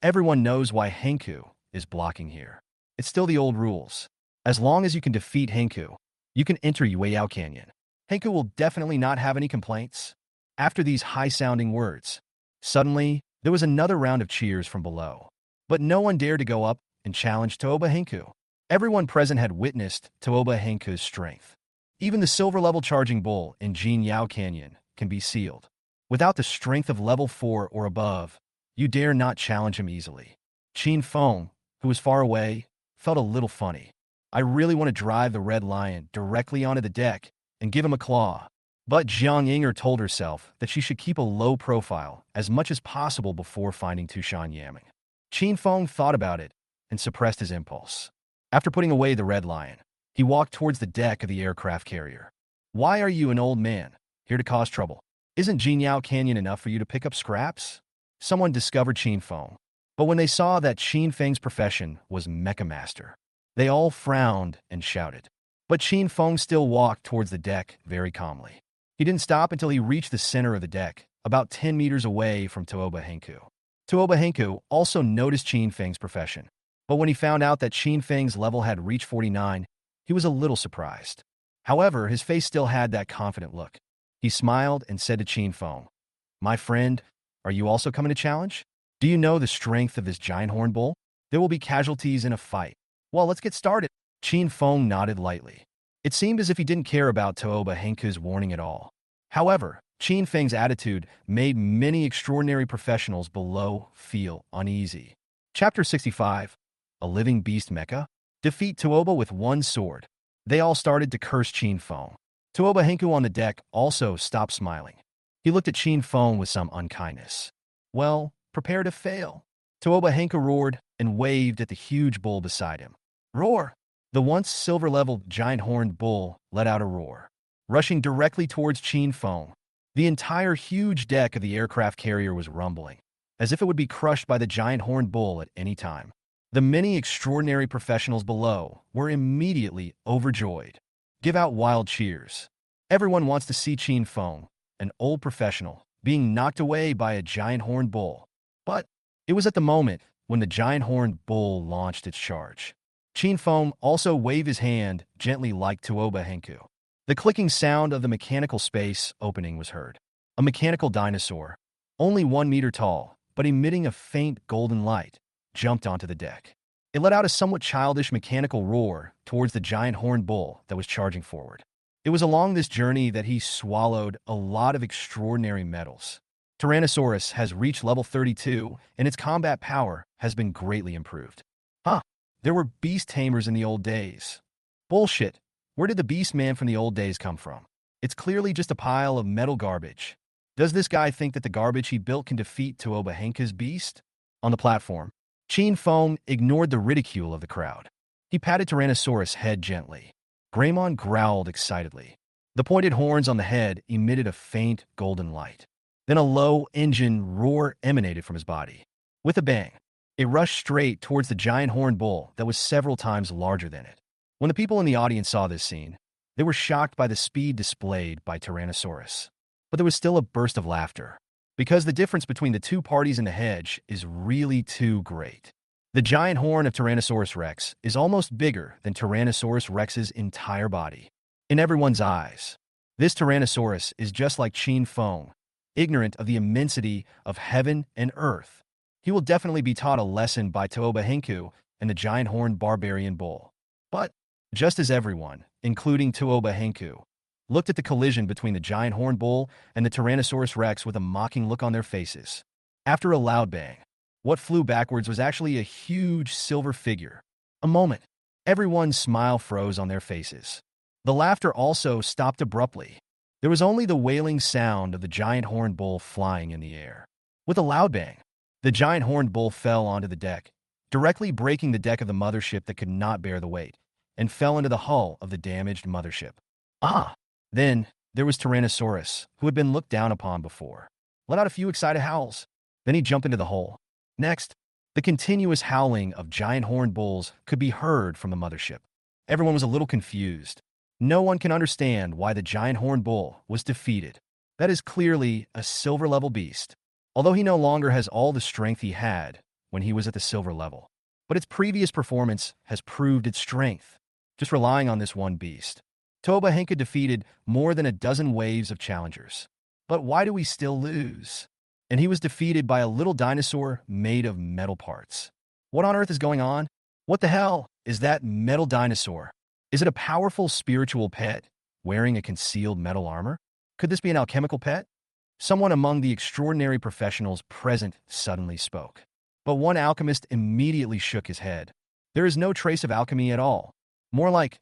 "Everyone knows why Henku is blocking here. It's still the old rules. As long as you can defeat Henku, you can enter Yao Canyon. Henku will definitely not have any complaints." After these high-sounding words, suddenly, there was another round of cheers from below. But no one dared to go up and challenge Toba Henku. Everyone present had witnessed Toba Henku's strength. Even the silver-level charging bull in Jin Yao Canyon can be sealed. Without the strength of level 4 or above, you dare not challenge him easily. Qin Feng, who was far away, felt a little funny. I really want to drive the Red Lion directly onto the deck and give him a claw. But Jiang Yinger told herself that she should keep a low profile as much as possible before finding Tushan Yaming. Qin Feng thought about it and suppressed his impulse. After putting away the Red Lion, he walked towards the deck of the aircraft carrier. "Why are you an old man, here to cause trouble? Isn't Jin Yao Canyon enough for you to pick up scraps?" Someone discovered Qin Feng. But when they saw that Qin Feng's profession was Mecha Master, they all frowned and shouted. But Qin Feng still walked towards the deck very calmly. He didn't stop until he reached the center of the deck, about 10 meters away from Toba Henku. Toba Henku also noticed Qin Feng's profession. But when he found out that Qin Feng's level had reached 49, he was a little surprised. However, his face still had that confident look. He smiled and said to Qin Feng, "My friend, are you also coming to challenge? Do you know the strength of this giant horn bull? There will be casualties in a fight. Well, let's get started." Qin Feng nodded lightly. It seemed as if he didn't care about Toba Henku's warning at all. However, Qin Feng's attitude made many extraordinary professionals below feel uneasy. Chapter 65. A Living Beast Mecha? Defeat Toba with one sword. They all started to curse Qin Feng. Toba Henku on the deck also stopped smiling. He looked at Qin Feng with some unkindness. "Well, prepare to fail." Toba Henku roared and waved at the huge bull beside him. "Roar!" The once silver-level giant-horned bull let out a roar. rushing directly towards Qin Feng. The entire huge deck of the aircraft carrier was rumbling, as if it would be crushed by the giant horned bull at any time. The many extraordinary professionals below were immediately overjoyed. Give out wild cheers. Everyone wants to see Qin Feng, an old professional, being knocked away by a giant horned bull. But it was at the moment when the giant horned bull launched its charge. Qin Feng also waved his hand gently like Tuoba Henku. The clicking sound of the mechanical space opening was heard. A mechanical dinosaur, only 1 meter tall, but emitting a faint golden light, jumped onto the deck. It let out a somewhat childish mechanical roar towards the giant horned bull that was charging forward. It was along this journey that he swallowed a lot of extraordinary metals. Tyrannosaurus has reached level 32, and its combat power has been greatly improved. Huh, there were beast tamers in the old days. Bullshit. Where did the beast man from the old days come from? It's clearly just a pile of metal garbage. Does this guy think that the garbage he built can defeat Tuoba Henka's beast? On the platform, Qin Feng ignored the ridicule of the crowd. He patted Tyrannosaurus' head gently. Greymon growled excitedly. The pointed horns on the head emitted a faint golden light. Then a low engine roar emanated from his body. With a bang, it rushed straight towards the giant horned bull that was several times larger than it. When the people in the audience saw this scene, they were shocked by the speed displayed by Tyrannosaurus. But there was still a burst of laughter, because the difference between the two parties in the hedge is really too great. The giant horn of Tyrannosaurus Rex is almost bigger than Tyrannosaurus Rex's entire body. In everyone's eyes, this Tyrannosaurus is just like Qin Feng, ignorant of the immensity of heaven and earth. He will definitely be taught a lesson by Tuoba Henku and the giant horned barbarian bull. But just as everyone, including Tuoba Henku, looked at the collision between the giant horned bull and the Tyrannosaurus Rex with a mocking look on their faces. After a loud bang, what flew backwards was actually a huge silver figure. A moment, everyone's smile froze on their faces. The laughter also stopped abruptly. There was only the wailing sound of the giant horned bull flying in the air. With a loud bang, the giant horned bull fell onto the deck, directly breaking the deck of the mothership that could not bear the weight, and fell into the hull of the damaged mothership. Then there was Tyrannosaurus, who had been looked down upon before. Let out a few excited howls. Then he jumped into the hole. Next, the continuous howling of giant horned bulls could be heard from the mothership. Everyone was a little confused. No one can understand why the giant horned bull was defeated. That is clearly a silver-level beast, although he no longer has all the strength he had when he was at the silver level. But its previous performance has proved its strength, just relying on this one beast. Tuoba Henka defeated more than a dozen waves of challengers. But why do we still lose? And he was defeated by a little dinosaur made of metal parts. What on earth is going on? What the hell is that metal dinosaur? Is it a powerful spiritual pet wearing a concealed metal armor? Could this be an alchemical pet? Someone among the extraordinary professionals present suddenly spoke. But one alchemist immediately shook his head. There is no trace of alchemy at all. More like.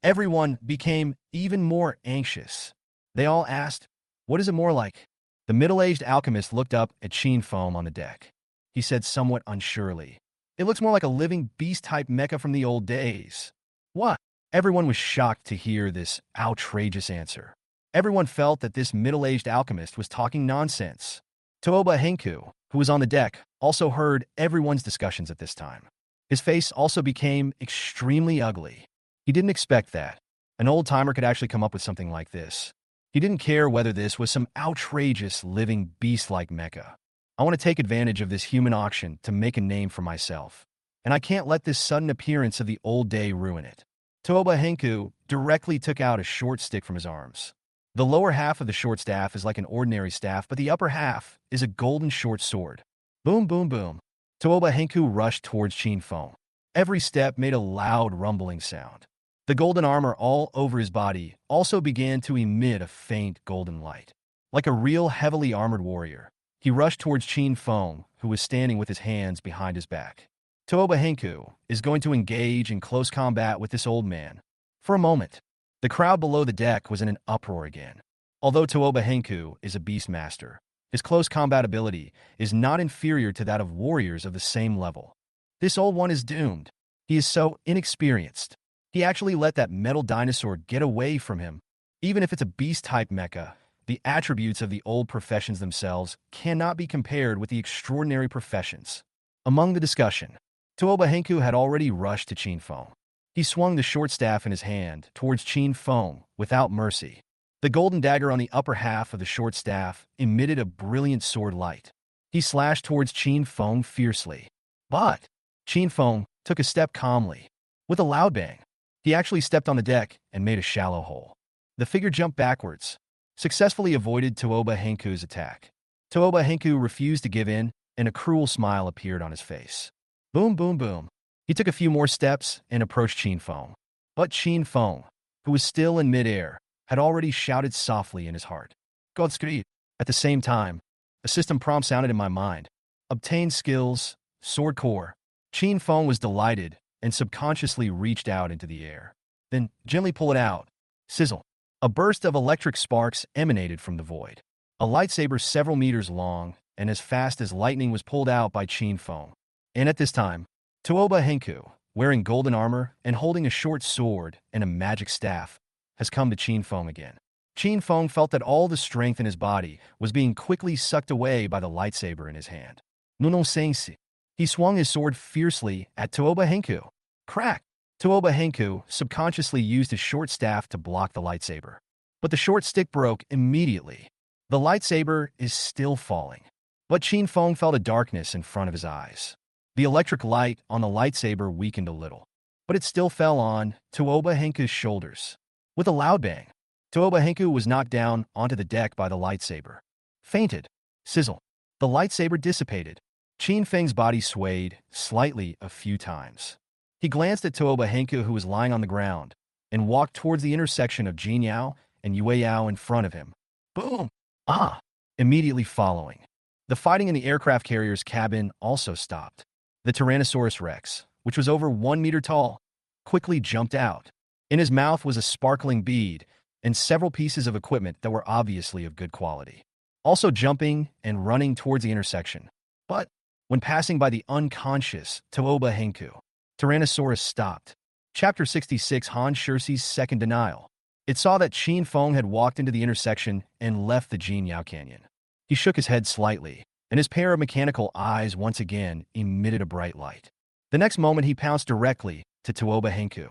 Everyone became even more anxious. They all asked, what is it more like? The middle-aged alchemist looked up at Qin Feng on the deck. He said somewhat unsurely, it looks more like a living beast-type mecha from the old days. What? Everyone was shocked to hear this outrageous answer. Everyone felt that this middle-aged alchemist was talking nonsense. Tuoba Henku, who was on the deck, also heard everyone's discussions at this time. His face also became extremely ugly. He didn't expect that an old-timer could actually come up with something like this. He didn't care whether this was some outrageous living beast-like mecha. I want to take advantage of this human auction to make a name for myself, and I can't let this sudden appearance of the old day ruin it. Tuoba Henku directly took out a short stick from his arms. The lower half of the short staff is like an ordinary staff, but the upper half is a golden short sword. Boom, boom, boom. Tuoba Henku rushed towards Qin Feng. Every step made a loud rumbling sound. The golden armor all over his body also began to emit a faint golden light. Like a real heavily armored warrior, he rushed towards Qin Feng, who was standing with his hands behind his back. Tuoba Henku is going to engage in close combat with this old man. For a moment, the crowd below the deck was in an uproar again. Although Tuoba Henku is a beastmaster, his close combat ability is not inferior to that of warriors of the same level. This old one is doomed. He is so inexperienced. He actually let that metal dinosaur get away from him. Even if it's a beast-type mecha, the attributes of the old professions themselves cannot be compared with the extraordinary professions. Among the discussion, Tuoba Henku had already rushed to Qin Feng. He swung the short staff in his hand towards Qin Feng without mercy. The golden dagger on the upper half of the short staff emitted a brilliant sword light. He slashed towards Qin Feng fiercely. But Qin Feng took a step calmly. With a loud bang, he actually stepped on the deck and made a shallow hole. The figure jumped backwards, successfully avoided Tuoba Henku's attack. Tuoba Henku refused to give in, and a cruel smile appeared on his face. Boom, boom, boom. He took a few more steps and approached Qin Feng. But Qin Feng, who was still in midair, had already shouted softly in his heart. Godspeed. At the same time, a system prompt sounded in my mind. Obtain skills, sword core. Qin Feng was delighted and subconsciously reached out into the air. Then gently pull it out. Sizzle. A burst of electric sparks emanated from the void. A lightsaber several meters long and as fast as lightning was pulled out by Qin Feng. And at this time, Tuoba Henku, wearing golden armor and holding a short sword and a magic staff, has come to Qin Feng again. Qin Feng felt that all the strength in his body was being quickly sucked away by the lightsaber in his hand. Nuno Sensi. He swung his sword fiercely at Tuoba Henku. Crack! Tuoba Henku subconsciously used his short staff to block the lightsaber. But the short stick broke immediately. The lightsaber is still falling. But Qin Feng felt a darkness in front of his eyes. The electric light on the lightsaber weakened a little, but it still fell on Tuoba Henku's shoulders. With a loud bang, Tuoba Henku was knocked down onto the deck by the lightsaber. Fainted. Sizzle. The lightsaber dissipated. Qin Feng's body swayed slightly a few times. He glanced at Tuoba Henku, who was lying on the ground, and walked towards the intersection of Jin Yao and Yue Yao in front of him. Boom! Ah! Immediately following, the fighting in the aircraft carrier's cabin also stopped. The Tyrannosaurus Rex, which was over 1 meter tall, quickly jumped out. In his mouth was a sparkling bead and several pieces of equipment that were obviously of good quality. Also jumping and running towards the intersection. But when passing by the unconscious Tuoba Henku, Tyrannosaurus stopped. Chapter 66, Han Shirsi's Second Denial. It saw that Qin Feng had walked into the intersection and left the Gaya Canyon. He shook his head slightly, and his pair of mechanical eyes once again emitted a bright light. The next moment he pounced directly to Tuoba Henku.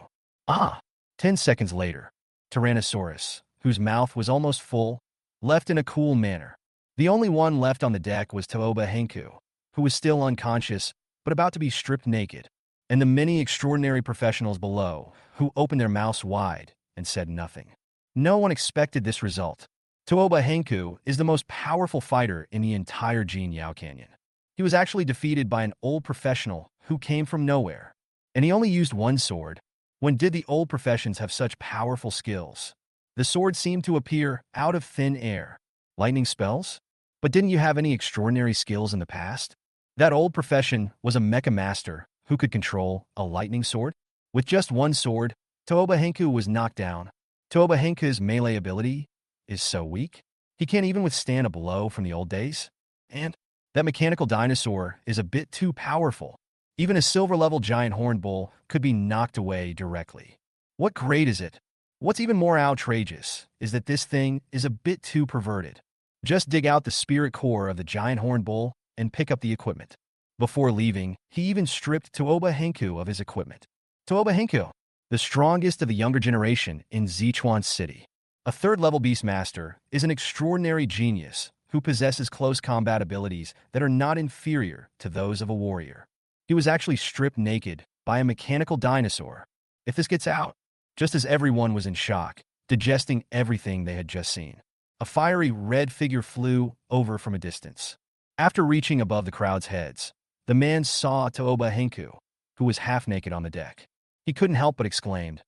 10 seconds later, Tyrannosaurus, whose mouth was almost full, left in a cool manner. The only one left on the deck was Tuoba Henku, who was still unconscious, but about to be stripped naked, and the many extraordinary professionals below, who opened their mouths wide and said nothing. No one expected this result. Tuoba Henku is the most powerful fighter in the entire Gaya Canyon. He was actually defeated by an old professional who came from nowhere, and he only used one sword. When did the old professions have such powerful skills? The sword seemed to appear out of thin air. Lightning spells? But didn't you have any extraordinary skills in the past? That old profession was a mecha master who could control a lightning sword. With just one sword, Tuoba Henku was knocked down. Tuoba Henku's melee ability is so weak, he can't even withstand a blow from the old days. And that mechanical dinosaur is a bit too powerful. Even a silver-level giant horned bull could be knocked away directly. What great is it? What's even more outrageous is that this thing is a bit too perverted. Just dig out the spirit core of the giant horned bull and pick up the equipment. Before leaving, he even stripped Tuoba Henku of his equipment. Tuoba Henku, the strongest of the younger generation in Sichuan City. A third-level Beastmaster is an extraordinary genius who possesses close combat abilities that are not inferior to those of a warrior. He was actually stripped naked by a mechanical dinosaur. If this gets out, just as everyone was in shock, digesting everything they had just seen, a fiery red figure flew over from a distance. After reaching above the crowd's heads, the man saw Tuoba Henku, who was half naked on the deck. He couldn't help but exclaimed,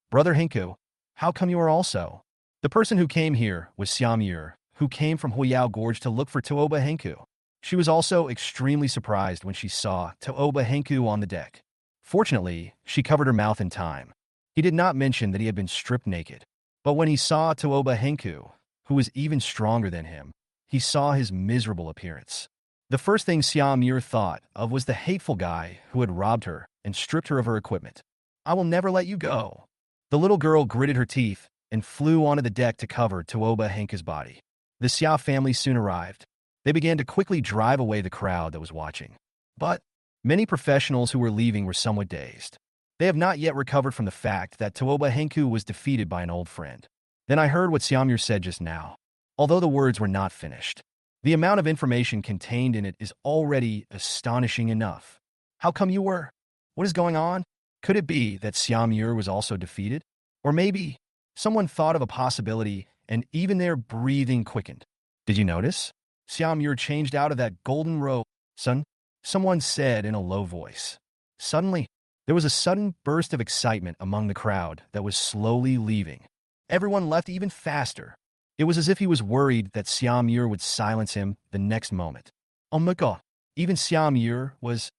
"Brother Henku, how come you are also?" The person who came here was Xiamir, who came from Huiyao Gorge to look for Tuoba Henku. She was also extremely surprised when she saw Tuoba Henku on the deck. Fortunately, she covered her mouth in time. He did not mention that he had been stripped naked. But when he saw Tuoba Henku, who was even stronger than him, he saw his miserable appearance. The first thing Xiamir thought of was the hateful guy who had robbed her and stripped her of her equipment. "I will never let you go." The little girl gritted her teeth and flew onto the deck to cover Tuoba Henka's body. The Xia family soon arrived. They began to quickly drive away the crowd that was watching. But many professionals who were leaving were somewhat dazed. They have not yet recovered from the fact that Tuoba Henku was defeated by an old friend. Then I heard what Xiamir said just now, although the words were not finished. The amount of information contained in it is already astonishing enough. How come you were? What is going on? Could it be that Xiamir was also defeated? Or maybe someone thought of a possibility and even their breathing quickened. Did you notice? Xiamir changed out of that golden robe. Son, someone said in a low voice. Suddenly, there was a sudden burst of excitement among the crowd that was slowly leaving. Everyone left even faster. It was as if he was worried that Xiamir would silence him the next moment. Oh my god, even Xiamir was...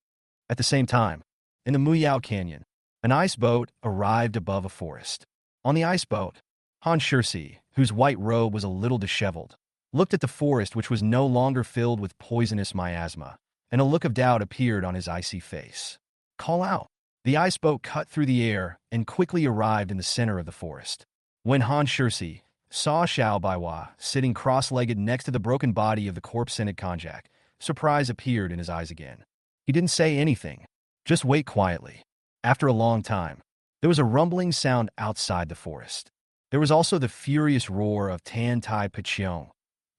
At the same time, in the Muyao Canyon, an ice boat arrived above a forest. On the ice boat, Han Shirsi, whose white robe was a little disheveled, looked at the forest which was no longer filled with poisonous miasma, and a look of doubt appeared on his icy face. Call out! The ice boat cut through the air and quickly arrived in the center of the forest. When Han Shirsi saw Xiao Baiwa sitting cross-legged next to the broken body of the corpse-scented konjac, surprise appeared in his eyes again. He didn't say anything. Just wait quietly. After a long time, there was a rumbling sound outside the forest. There was also the furious roar of Tan Tai Pichiong.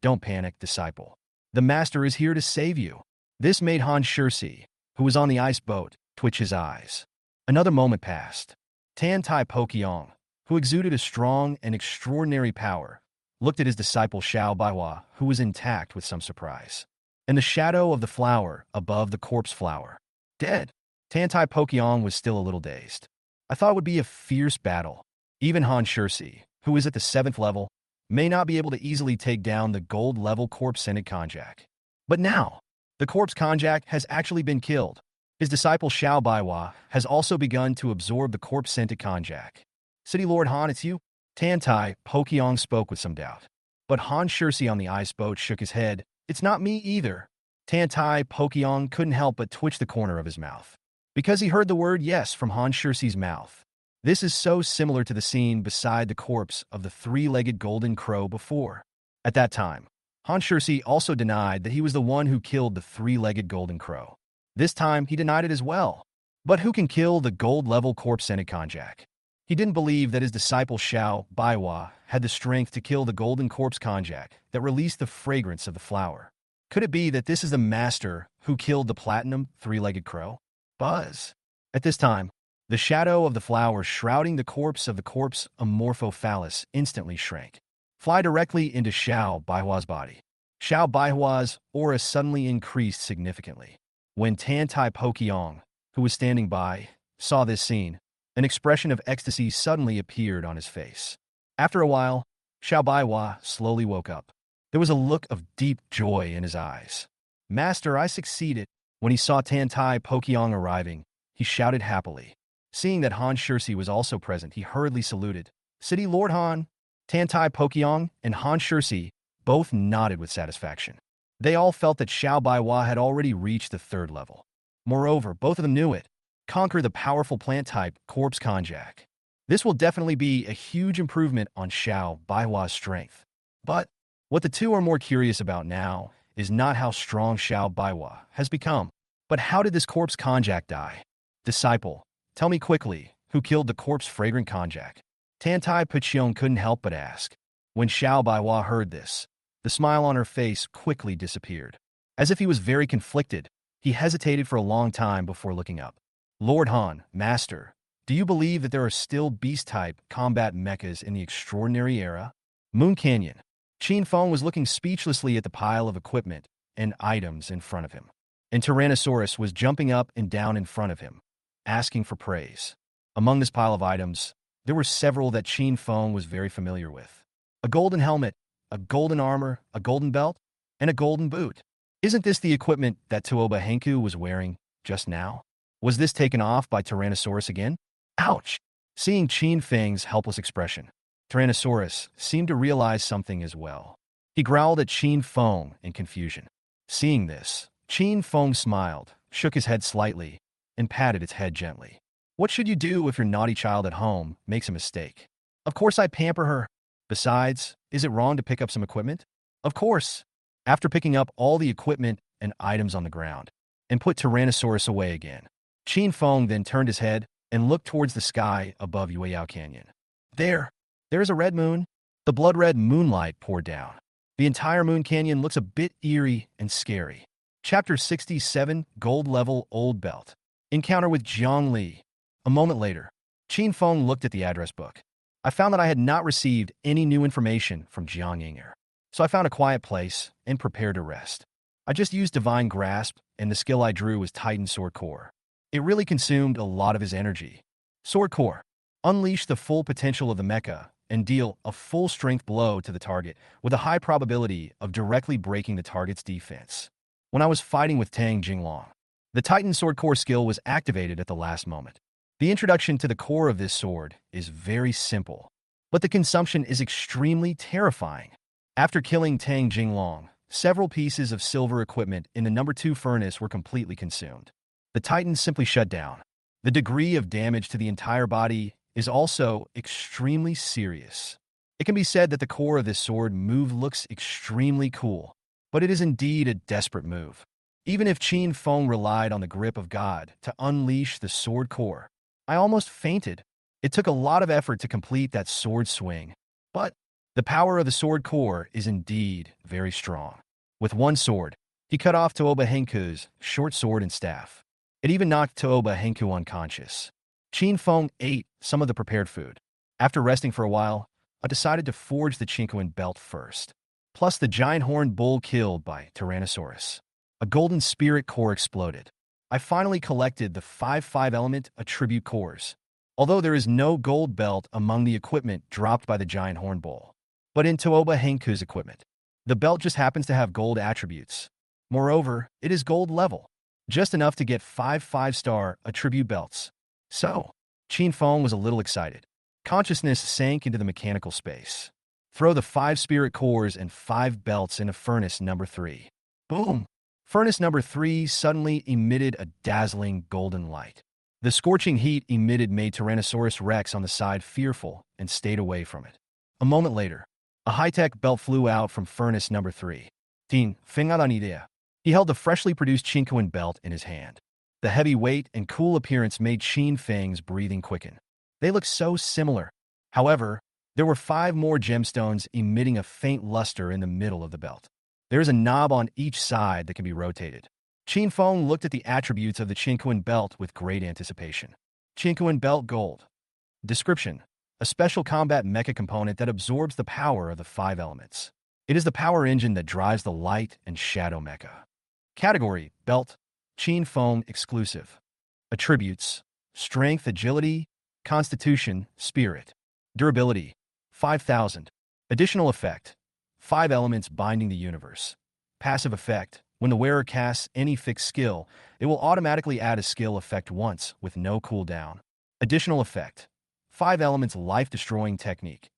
Don't panic, disciple. The master is here to save you. This made Han Shirsi, who was on the ice boat, twitch his eyes. Another moment passed. Tan Tai Pokyong, who exuded a strong and extraordinary power, looked at his disciple Xiao Baiwa, who was intact with some surprise. And the shadow of the flower above the corpse flower. Dead. Tantai Pokyong was still a little dazed. I thought it would be a fierce battle. Even Han Shirsi, who is at the 7th level, may not be able to easily take down the gold-level corpse-scented konjac. But now, the corpse konjac has actually been killed. His disciple Xiao Baiwa has also begun to absorb the corpse-scented konjac. City Lord Han, it's you? Tantai Pokyong spoke with some doubt. But Han Shirsi on the ice boat shook his head. It's not me either. Tantai Pokyong couldn't help but twitch the corner of his mouth, because he heard the word yes from Han Shirsi's mouth. This is so similar to the scene beside the corpse of the 3-legged golden crow before. At that time, Han Shirsi also denied that he was the one who killed the 3-legged golden crow. This time, he denied it as well. But who can kill the gold-level corpse-scented konjac? He didn't believe that his disciple Xiao Baiwa had the strength to kill the golden corpse konjac that released the fragrance of the flower. Could it be that this is the master who killed the platinum 3-legged crow? Buzz. At this time, the shadow of the flower shrouding the corpse of the corpse Amorphophallus instantly shrank. Fly directly into Xiao Baihua's body. Xiao Baihua's aura suddenly increased significantly. When Tantai Pokyong, who was standing by, saw this scene, an expression of ecstasy suddenly appeared on his face. After a while, Xiao Baiwa slowly woke up. There was a look of deep joy in his eyes. Master, I succeeded. When he saw Tantai Pokyong arriving, he shouted happily. Seeing that Han Shirsi was also present, he hurriedly saluted. City Lord Han. Tantai Pokyong and Han Shirsi both nodded with satisfaction. They all felt that Xiao Baiwa had already reached the 3rd level. Moreover, both of them knew it. Conquer the powerful plant-type corpse konjac. This will definitely be a huge improvement on Xiao Baihua's strength. But what the two are more curious about now is not how strong Xiao Baiwa has become, but how did this corpse konjac die? Disciple, tell me quickly, who killed the corpse fragrant konjac? Tantai Pichiong couldn't help but ask. When Xiao Baiwa heard this, the smile on her face quickly disappeared. As if he was very conflicted, he hesitated for a long time before looking up. Lord Han, Master, do you believe that there are still beast-type combat mechas in the extraordinary era? Moon Canyon. Qin Feng was looking speechlessly at the pile of equipment and items in front of him. And Tyrannosaurus was jumping up and down in front of him, asking for praise. Among this pile of items, there were several that Qin Feng was very familiar with. A golden helmet, a golden armor, a golden belt, and a golden boot. Isn't this the equipment that Tuoba Henku was wearing just now? Was this taken off by Tyrannosaurus again? Ouch! Seeing Qin Feng's helpless expression, Tyrannosaurus seemed to realize something as well. He growled at Qin Feng in confusion. Seeing this, Qin Feng smiled, shook his head slightly, and patted its head gently. What should you do if your naughty child at home makes a mistake? Of course, I pamper her. Besides, is it wrong to pick up some equipment? Of course. After picking up all the equipment and items on the ground and put Tyrannosaurus away again, Qin Feng then turned his head and looked towards the sky above Gaya Canyon. There is a red moon. The blood-red moonlight poured down. The entire Moon Canyon looks a bit eerie and scary. Chapter 67, Gold Level Old Belt. Encounter with Jang Lee. A moment later, Qin Feng looked at the address book. I found that I had not received any new information from Jiangyin, so I found a quiet place and prepared to rest. I just used Divine Grasp, and the skill I drew was Titan Sword Core. It really consumed a lot of his energy. Sword Core. Unleash the full potential of the mecha and deal a full-strength blow to the target with a high probability of directly breaking the target's defense. When I was fighting with Tang Jinglong, the Titan Sword Core skill was activated at the last moment. The introduction to the core of this sword is very simple, but the consumption is extremely terrifying. After killing Tang Jinglong, several pieces of silver equipment in the number 2 furnace were completely consumed. The Titan simply shut down. The degree of damage to the entire body is also extremely serious. It can be said that the core of this sword move looks extremely cool, but it is indeed a desperate move. Even if Qin Feng relied on the grip of God to unleash the sword core, I almost fainted. It took a lot of effort to complete that sword swing, but the power of the sword core is indeed very strong. With one sword, he cut off Tooba Henku's short sword and staff. It even knocked Tooba Henku unconscious. Qin Feng ate some of the prepared food. After resting for a while, I decided to forge the Chinyin belt first, plus the giant horned bull killed by Tyrannosaurus. A golden spirit core exploded. I finally collected the 5 element attribute cores, although there is no gold belt among the equipment dropped by the giant horn bull. But in Tooba Henku's equipment, the belt just happens to have gold attributes. Moreover, it is gold level, just enough to get 5-star attribute belts. So, Qin Feng was a little excited. Consciousness sank into the mechanical space. Throw the 5 spirit cores and 5 belts into furnace number 3. Boom! Furnace number 3 suddenly emitted a dazzling golden light. The scorching heat emitted made Tyrannosaurus Rex on the side fearful and stayed away from it. A moment later, a high-tech belt flew out from furnace number 3. Tin Feng had an idea. He held the freshly produced Chinyin belt in his hand. The heavy weight and cool appearance made Qin Feng's breathing quicken. They looked so similar. However, there were 5 more gemstones emitting a faint luster in the middle of the belt. There is a knob on each side that can be rotated. Qin Feng looked at the attributes of the Chinyin belt with great anticipation. Chinyin belt gold. Description: a special combat mecha component that absorbs the power of the 5 elements. It is the power engine that drives the light and shadow mecha. Category: belt. Qin Feng exclusive. Attributes: strength, agility, constitution, spirit. Durability: 5,000. Additional effect: 5 elements binding the universe. Passive effect: when the wearer casts any fixed skill, it will automatically add a skill effect once with no cooldown. Additional effect: 5 elements life-destroying technique.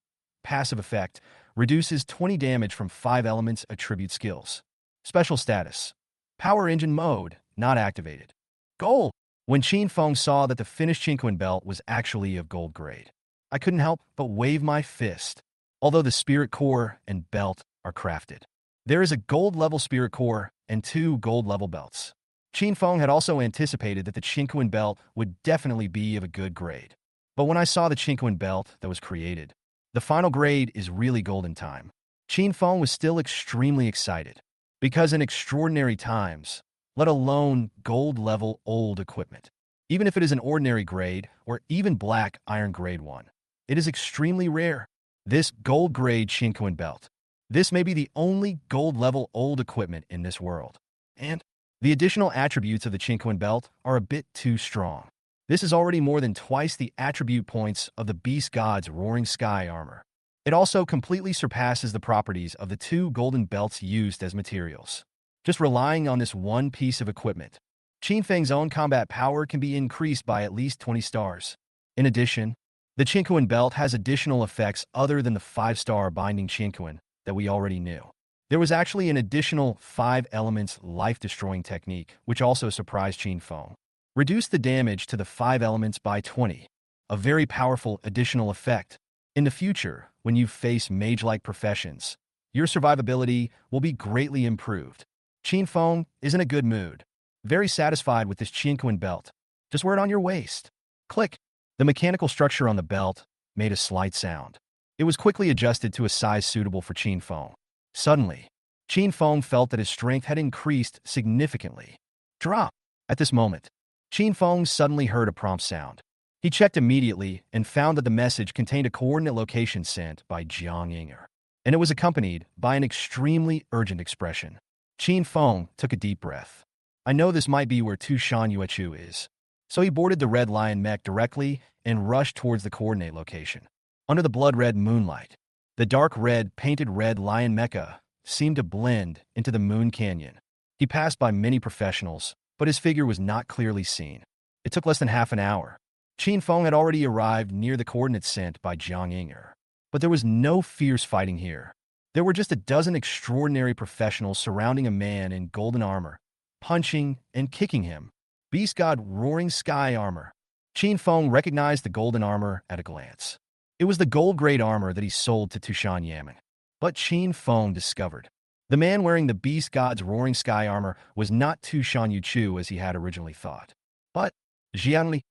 Passive effect: reduces 20 damage from 5 elements attribute skills. Special status: power engine mode not activated. Gold! When Qin Feng saw that the finished Chinyin belt was actually of gold grade, I couldn't help but wave my fist. Although the spirit core and belt are crafted, there is a gold level spirit core and 2 gold level belts. Qin Feng had also anticipated that the Chinyin belt would definitely be of a good grade. But when I saw the Chinyin belt that was created, the final grade is really golden time. Qin Feng was still extremely excited, because in extraordinary times, let alone gold-level old equipment, even if it is an ordinary grade or even black iron grade 1, it is extremely rare. This gold-grade Chinyin belt. This may be the only gold-level old equipment in this world. And the additional attributes of the Chinyin belt are a bit too strong. This is already more than twice the attribute points of the Beast God's Roaring Sky armor. It also completely surpasses the properties of the 2 golden belts used as materials. Just relying on this one piece of equipment, Qin Feng's own combat power can be increased by at least 20 stars. In addition, the Chinyin belt has additional effects other than the 5-star binding Chinyin that we already knew. There was actually an additional 5 elements life-destroying technique, which also surprised Qin Feng. Reduce the damage to the 5 elements by 20. A very powerful additional effect. In the future, when you face mage-like professions, your survivability will be greatly improved. Qin Feng is in a good mood. Very satisfied with this Qinquan belt. Just wear it on your waist. Click. The mechanical structure on the belt made a slight sound. It was quickly adjusted to a size suitable for Qin Feng. Suddenly, Qin Feng felt that his strength had increased significantly. Drop. At this moment, Qin Feng suddenly heard a prompt sound. He checked immediately and found that the message contained a coordinate location sent by Jiang Yinger, and it was accompanied by an extremely urgent expression. Qin Feng took a deep breath. I know this might be where Tushan Yuechu is. So he boarded the Red Lion mech directly and rushed towards the coordinate location. Under the blood-red moonlight, the dark red painted Red Lion Mecha seemed to blend into the Moon Canyon. He passed by many professionals, but his figure was not clearly seen. It took less than half an hour. Qin Feng had already arrived near the coordinates sent by Jiang Yinger. But there was no fierce fighting here. There were just a dozen extraordinary professionals surrounding a man in golden armor, punching and kicking him. Beast God Roaring Sky Armor. Qin Feng recognized the golden armor at a glance. It was the gold-grade armor that he sold to Tushan Yaming. But Qin Feng discovered the man wearing the Beast God's Roaring Sky Armor was not Tushan Yuchu as he had originally thought, but Jian Lee.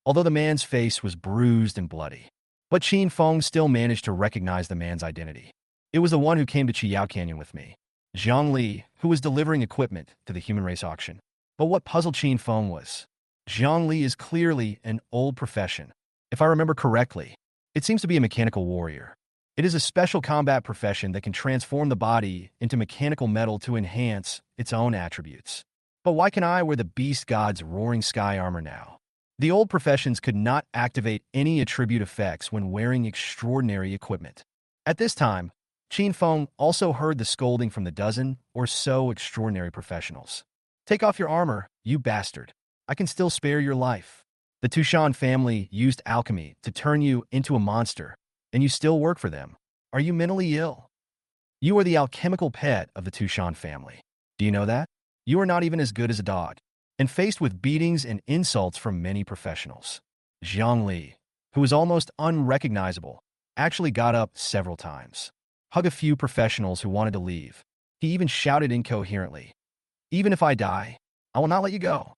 Although the man's face was bruised and bloody, but Qin Feng still managed to recognize the man's identity. It was the one who came to Gaya Canyon with me, Jang Lee, who was delivering equipment to the human race auction. But what puzzled Qin Feng was, Jang Lee is clearly an old profession. If I remember correctly, it seems to be a mechanical warrior. It is a special combat profession that can transform the body into mechanical metal to enhance its own attributes. But why can I wear the Beast God's Roaring Sky Armor now? The old professions could not activate any attribute effects when wearing extraordinary equipment. At this time, Qin Feng also heard the scolding from the dozen or so extraordinary professionals. Take off your armor, you bastard. I can still spare your life. The Tushan family used alchemy to turn you into a monster, and you still work for them. Are you mentally ill? You are the alchemical pet of the Tushan family. Do you know that? You are not even as good as a dog. And faced with beatings and insults from many professionals, Zhang Li, who was almost unrecognizable, actually got up several times, hugged a few professionals who wanted to leave. He even shouted incoherently, "Even if I die, I will not let you go.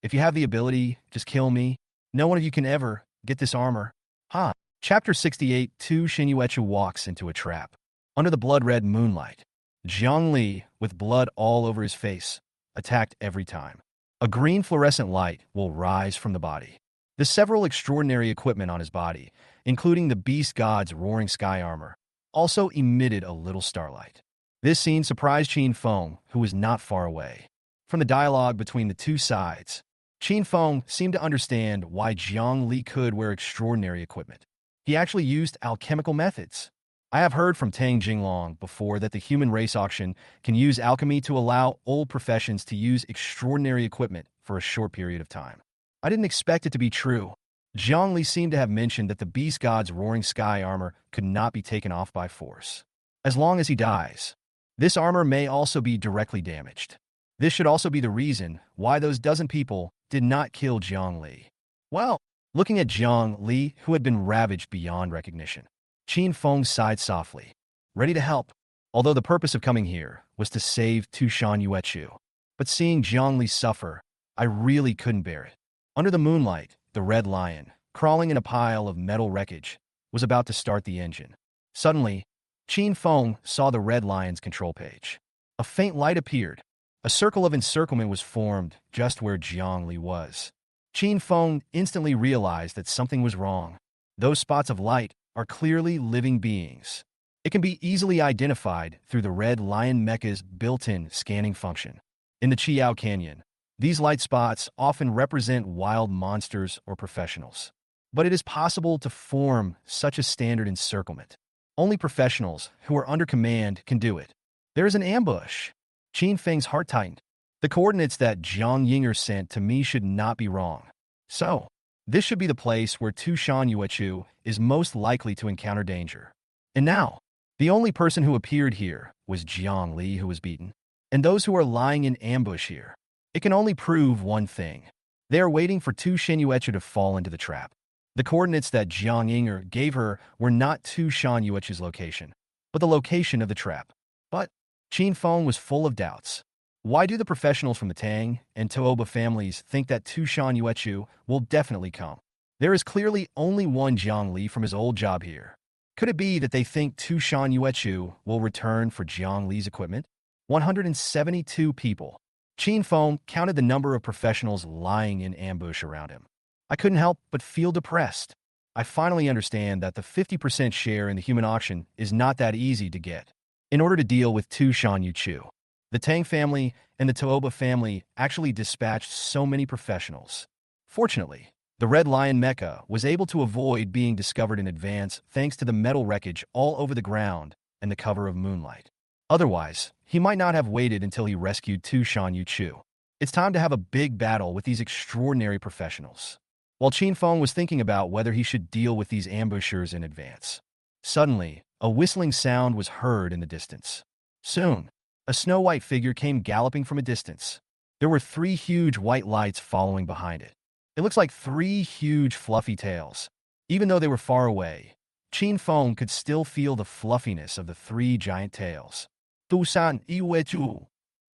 If you have the ability, just kill me. No one of you can ever get this armor." Ha! Chapter 68. Tu Shinyuechu walks into a trap. Under the blood-red moonlight, Zhang Li, with blood all over his face, attacked every time. A green fluorescent light will rise from the body. The several extraordinary equipment on his body, including the Beast God's Roaring Sky Armor, also emitted a little starlight. This scene surprised Qin Feng, who was not far away. From the dialogue between the two sides, Qin Feng seemed to understand why Jiang Li could wear extraordinary equipment. He actually used alchemical methods. I have heard from Tang Jinglong before that the human race auction can use alchemy to allow old professions to use extraordinary equipment for a short period of time. I didn't expect it to be true. Zhang Li seemed to have mentioned that the Beast God's Roaring Sky Armor could not be taken off by force. As long as he dies, this armor may also be directly damaged. This should also be the reason why those dozen people did not kill Zhang Li. Well, looking at Zhang Li, who had been ravaged beyond recognition, Qin Feng sighed softly, ready to help, although the purpose of coming here was to save Tushan Yuechu. But seeing Zhang Li suffer, I really couldn't bear it. Under the moonlight, the Red Lion, crawling in a pile of metal wreckage, was about to start the engine. Suddenly, Qin Feng saw the Red Lion's control page. A faint light appeared. A circle of encirclement was formed just where Zhang Li was. Qin Feng instantly realized that something was wrong. Those spots of light are clearly living beings. It can be easily identified through the Red Lion Mecha's built-in scanning function. In the Gaya Canyon, these light spots often represent wild monsters or professionals. But it is possible to form such a standard encirclement. Only professionals who are under command can do it. There is an ambush. Qin Feng's heart tightened. The coordinates that Jiang Yinger sent to me should not be wrong. So, this should be the place where Tushan Yuechu is most likely to encounter danger. And now, the only person who appeared here was Jiang Li, who was beaten, and those who are lying in ambush here. It can only prove one thing. They are waiting for Tu Shan-Yuechu to fall into the trap. The coordinates that Jiang Ying gave her were not Tu Shan-Yuechu's location, but the location of the trap. But Qin Feng was full of doubts. Why do the professionals from the Tang and Tooba families think that Tu Shan-Yuechu will definitely come? There is clearly only one Jang Lee from his old job here. Could it be that they think Tu Shan-Yuechu will return for Jiang Lee's equipment? 172 people. Qin Feng counted the number of professionals lying in ambush around him. I couldn't help but feel depressed. I finally understand that the 50% share in the human auction is not that easy to get. In order to deal with Tu Shan-Yuechu, the Tang family and the Tooba family actually dispatched so many professionals. Fortunately, the Red Lion Mecha was able to avoid being discovered in advance thanks to the metal wreckage all over the ground and the cover of moonlight. Otherwise, he might not have waited until he rescued Tu Shan-Yuechu. It's time to have a big battle with these extraordinary professionals. While Qin Feng was thinking about whether he should deal with these ambushers in advance, suddenly, a whistling sound was heard in the distance. Soon, a snow-white figure came galloping from a distance. There were 3 huge white lights following behind it. It looks like 3 huge fluffy tails. Even though they were far away, Qin Feng could still feel the fluffiness of the 3 giant tails. Tu Shan-Yuechu.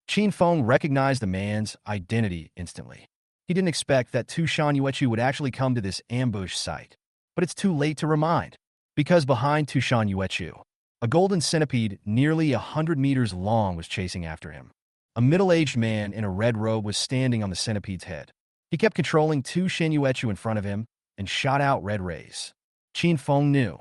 Qin Feng recognized the man's identity instantly. He didn't expect that Tu Shan-Yuechu would actually come to this ambush site. But it's too late to remind, because behind Tu Shan-Yuechu, a golden centipede nearly 100 meters long was chasing after him. A middle-aged man in a red robe was standing on the centipede's head. He kept controlling Tu Shan-Yuechu in front of him and shot out red rays. Qin Feng knew.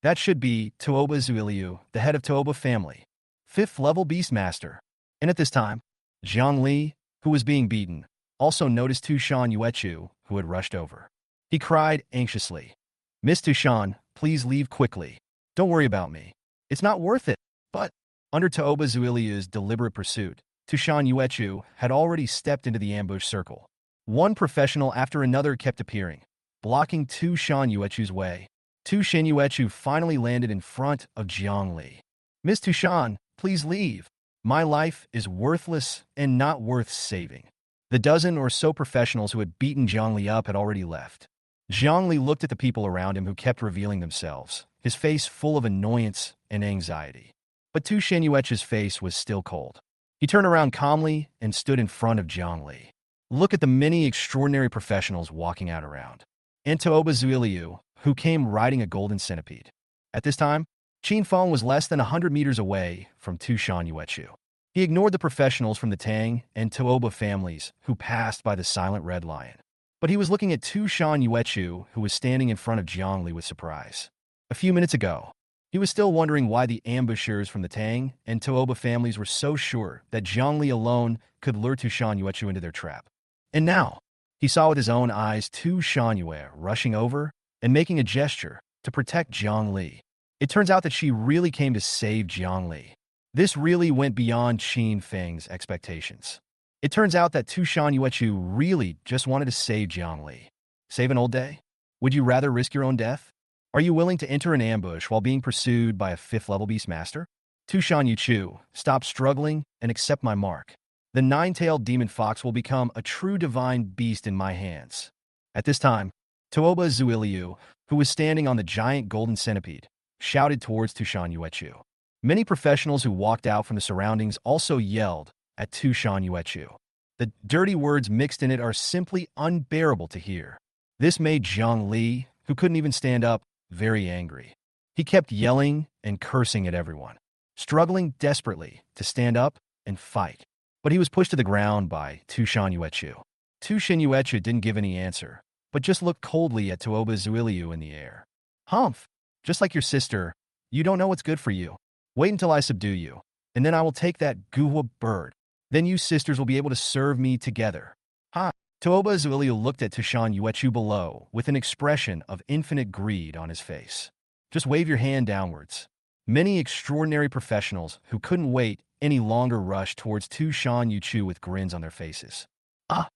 That should be Tooba Zuiliu, the head of Tooba family, 5th-level Beastmaster. And at this time, Jang Lee, who was being beaten, also noticed Tu Shan-Yuechu, who had rushed over. He cried anxiously, "Miss Tu Shan, please leave quickly. Don't worry about me. It's not worth it." But, under Tooba Zuiliu's deliberate pursuit, Tu Shan-Yuechu had already stepped into the ambush circle. One professional after another kept appearing, blocking Tu Shan-Yuechu's way. Tu Shan-Yuechu finally landed in front of Jiang Lee. "Miss Tu Shan, please leave. My life is worthless and not worth saving." The dozen or so professionals who had beaten Jiang Lee up had already left. Jiang Lee looked at the people around him who kept revealing themselves, his face full of annoyance and anxiety. But Tu Shan-Yuechu's face was still cold. He turned around calmly and stood in front of Jiang Lee. "Look at the many extraordinary professionals walking out around. And Tooba Zuiliu, who came riding a golden centipede." At this time, Qin Feng was less than 100 meters away from Tu Shan-Yuechu. He ignored the professionals from the Tang and Tooba families who passed by the silent red lion. But he was looking at Tu Shan-Yuechu, who was standing in front of Jiang Lee with surprise. A few minutes ago, he was still wondering why the ambushers from the Tang and Tooba families were so sure that Jiang Lee alone could lure Tu Shan-Yuechu into their trap. And now, he saw with his own eyes Tu Shan-Yue rushing over and making a gesture to protect Jiang Lee. It turns out that she really came to save Jiang Lee. This really went beyond Qin Feng's expectations. It turns out that Tu Shan-Yuechu really just wanted to save Jiang Lee. Save an old day? Would you rather risk your own death? Are you willing to enter an ambush while being pursued by a 5th-level Beastmaster? Tu Shan-Yuechu, stop struggling and accept my mark. The 9-tailed demon fox will become a true divine beast in my hands. At this time, Tooba Zuiliu, who was standing on the giant golden centipede, shouted towards Tu Shan-Yuechu. Many professionals who walked out from the surroundings also yelled at Tu Shan-Yuechu. The dirty words mixed in it are simply unbearable to hear. This made Jang Lee, who couldn't even stand up, very angry. He kept yelling and cursing at everyone, struggling desperately to stand up and fight. But he was pushed to the ground by Tu Shan-Yuechu. Tu Shan-Yuechu didn't give any answer, but just looked coldly at Tooba Zuiliu in the air. "Humph, just like your sister, you don't know what's good for you. Wait until I subdue you, and then I will take that Guhua bird. Then you sisters will be able to serve me together." "Ha!" Tooba Zuiliu looked at Tu Shan-Yuechu below with an expression of infinite greed on his face. "Just wave your hand downwards." Many extraordinary professionals who couldn't wait any longer rushed towards Tu Shan-Yuechu with grins on their faces. "Ah!"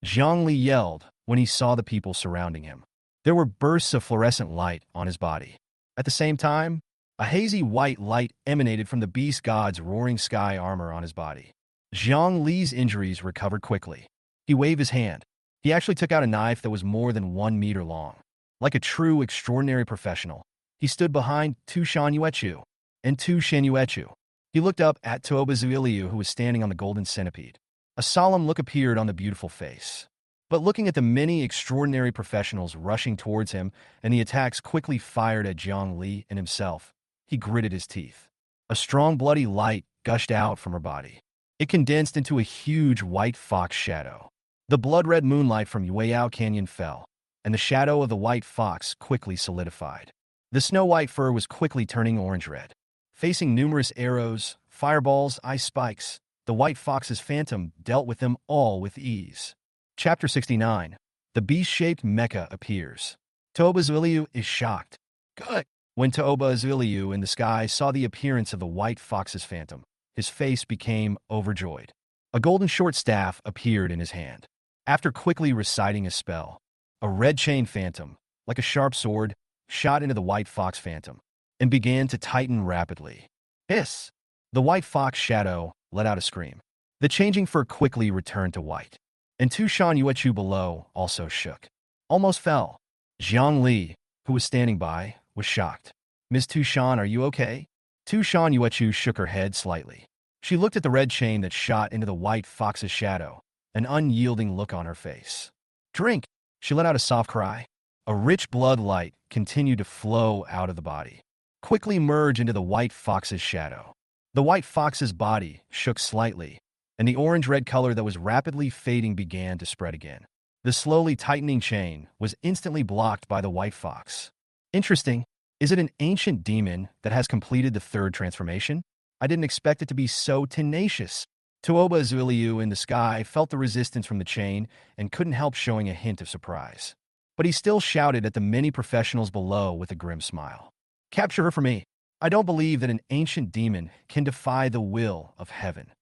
Zhang Li yelled when he saw the people surrounding him. There were bursts of fluorescent light on his body. At the same time, a hazy white light emanated from the beast god's roaring sky armor on his body. Zhang Li's injuries recovered quickly. He waved his hand. He actually took out a knife that was more than 1 meter long. Like a true extraordinary professional, he stood behind Tu Shan Yuechu and Tu Shan Yuechu. He looked up at Toba Zuiliu, who was standing on the golden centipede. A solemn look appeared on the beautiful face. But looking at the many extraordinary professionals rushing towards him and the attacks quickly fired at Jang Lee and himself, he gritted his teeth. A strong bloody light gushed out from her body. It condensed into a huge white fox shadow. The blood-red moonlight from Gaya Canyon fell, and the shadow of the white fox quickly solidified. The snow-white fur was quickly turning orange-red. Facing numerous arrows, fireballs, ice spikes, the white fox's phantom dealt with them all with ease. Chapter 69. The beast-shaped Mecha appears. Toba Zuiliu is shocked. Good. When Toba Zuiliu in the sky saw the appearance of the white fox's phantom, his face became overjoyed. A golden short staff appeared in his hand. After quickly reciting a spell, a red chain phantom, like a sharp sword, shot into the white fox phantom and began to tighten rapidly. Hiss! The white fox shadow let out a scream. The changing fur quickly returned to white. And Tu Shan Yuechu below also shook. Almost fell. Jang Lee, who was standing by, was shocked. Miss Tu Shan, are you okay? Tu Shan Yuechu shook her head slightly. She looked at the red chain that shot into the white fox's shadow, an unyielding look on her face. Drink! She let out a soft cry. A rich blood light continued to flow out of the body, quickly merge into the white fox's shadow. The white fox's body shook slightly, and the orange-red color that was rapidly fading began to spread again. The slowly tightening chain was instantly blocked by the white fox. Interesting. Is it an ancient demon that has completed the third transformation? I didn't expect it to be so tenacious. Toba Zuiliu in the sky felt the resistance from the chain and couldn't help showing a hint of surprise. But he still shouted at the many professionals below with a grim smile. Capture her for me. I don't believe that an ancient demon can defy the will of heaven.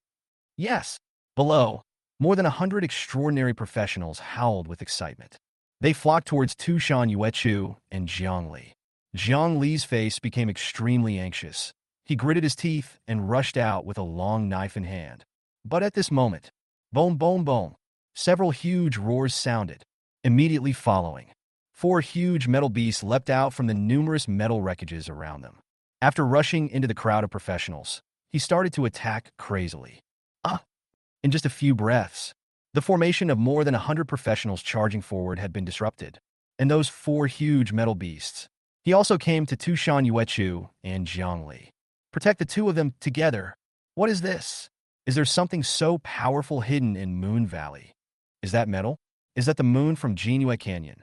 Yes. Below, more than 100 extraordinary professionals howled with excitement. They flocked towards Tu Shan Yuechu and Jang Lee. Jang Lee's face became extremely anxious. He gritted his teeth and rushed out with a long knife in hand. But at this moment, boom, boom, boom, several huge roars sounded. Immediately following, 4 huge metal beasts leapt out from the numerous metal wreckages around them. After rushing into the crowd of professionals, he started to attack crazily. In just a few breaths, the formation of more than 100 professionals charging forward had been disrupted, and those 4 huge metal beasts. He also came to Tu Shan Yuechu and Jang Lee. Protect the two of them together. What is this? Is there something so powerful hidden in Moon Valley? Is that metal? Is that the moon from Gaya Canyon?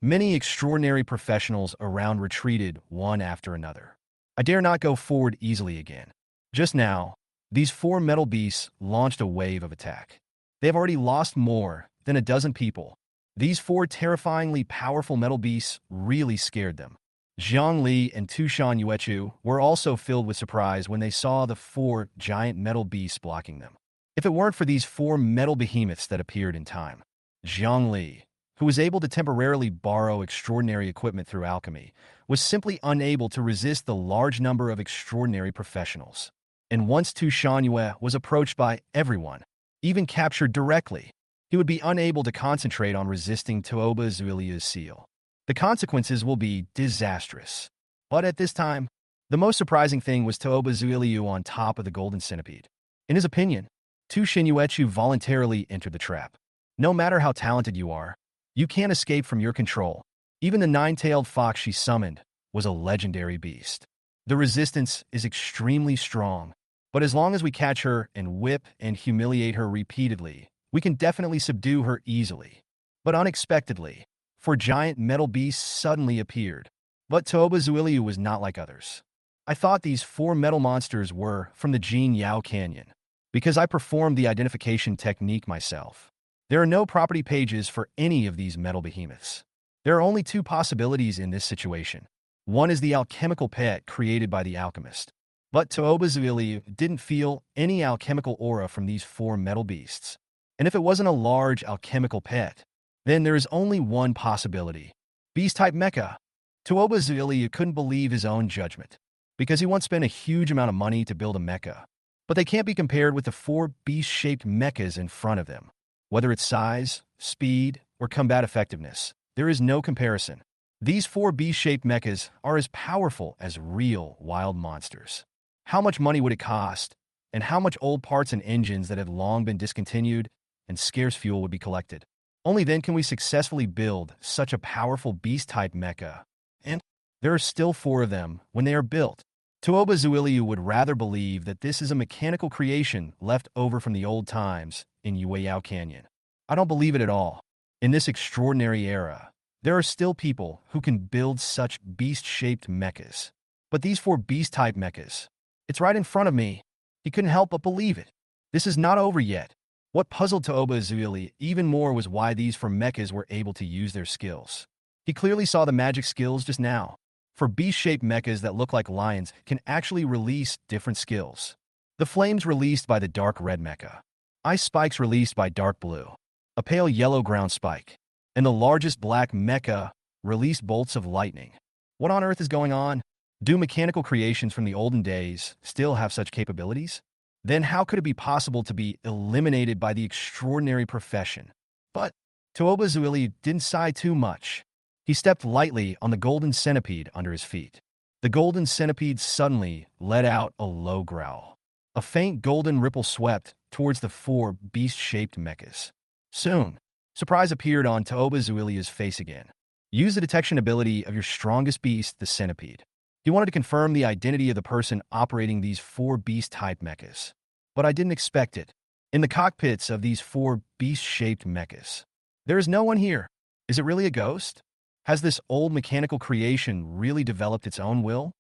Many extraordinary professionals around retreated one after another. I dare not go forward easily again. Just now, these 4 metal beasts launched a wave of attack. They have already lost more than a dozen people. These 4 terrifyingly powerful metal beasts really scared them. Jang Lee and Tu Shan Yuechu were also filled with surprise when they saw the 4 giant metal beasts blocking them. If it weren't for these 4 metal behemoths that appeared in time, Jang Lee, who was able to temporarily borrow extraordinary equipment through alchemy, was simply unable to resist the large number of extraordinary professionals. And once Tu Shan Yue was approached by everyone, even captured directly, he would be unable to concentrate on resisting Toba Zuiliu's seal. The consequences will be disastrous. But at this time, the most surprising thing was Toba Zuiliu on top of the golden centipede. In his opinion, Tu Shan Yuechu voluntarily entered the trap. No matter how talented you are, you can't escape from your control. Even the 9-tailed fox she summoned was a legendary beast. The resistance is extremely strong, but as long as we catch her and whip and humiliate her repeatedly, we can definitely subdue her easily. But unexpectedly, 4 giant metal beasts suddenly appeared. But Toba Zuiliu was not like others. I thought these 4 metal monsters were from the Gaya Canyon, because I performed the identification technique myself. There are no property pages for any of these metal behemoths. There are only 2 possibilities in this situation. One is the alchemical pet created by the alchemist. But Toba Zuiliu didn't feel any alchemical aura from these 4 metal beasts. And if it wasn't a large alchemical pet, then there is only one possibility. Beast-type Mecha. Toba Zuiliu couldn't believe his own judgment, because he once spent a huge amount of money to build a Mecha. But they can't be compared with the 4 beast-shaped Mechas in front of them. Whether it's size, speed, or combat effectiveness. There is no comparison. These four beast-shaped mechas are as powerful as real wild monsters. How much money would it cost? And how much old parts and engines that have long been discontinued and scarce fuel would be collected? Only then can we successfully build such a powerful beast-type mecha. And there are still four of them when they are built. Tooba Zuiliu would rather believe that this is a mechanical creation left over from the old times in Gaya Canyon. I don't believe it at all. In this extraordinary era, there are still people who can build such beast-shaped mechas. But these four beast-type mechas, it's right in front of me. He couldn't help but believe it. This is not over yet. What puzzled Tooba Zuiliu even more was why these four mechas were able to use their skills. He clearly saw the magic skills just now. For beast-shaped mechas that look like lions can actually release different skills. The flames released by the dark red mecha. Ice spikes released by dark blue. A pale yellow ground spike. And the largest black mecha released bolts of lightning. What on earth is going on? Do mechanical creations from the olden days still have such capabilities? Then how could it be possible to be eliminated by the extraordinary profession? But Tooba Zuiliu didn't sigh too much. He stepped lightly on the golden centipede under his feet. The golden centipede suddenly let out a low growl. A faint golden ripple swept towards the four beast-shaped mechas. Soon, surprise appeared on Tooba Zuiliu's face again. Use the detection ability of your strongest beast, the centipede. He wanted to confirm the identity of the person operating these four beast-type mechas. But I didn't expect it. In the cockpits of these four beast-shaped mechas, there is no one here. Is it really a ghost? Has this old mechanical creation really developed its own will?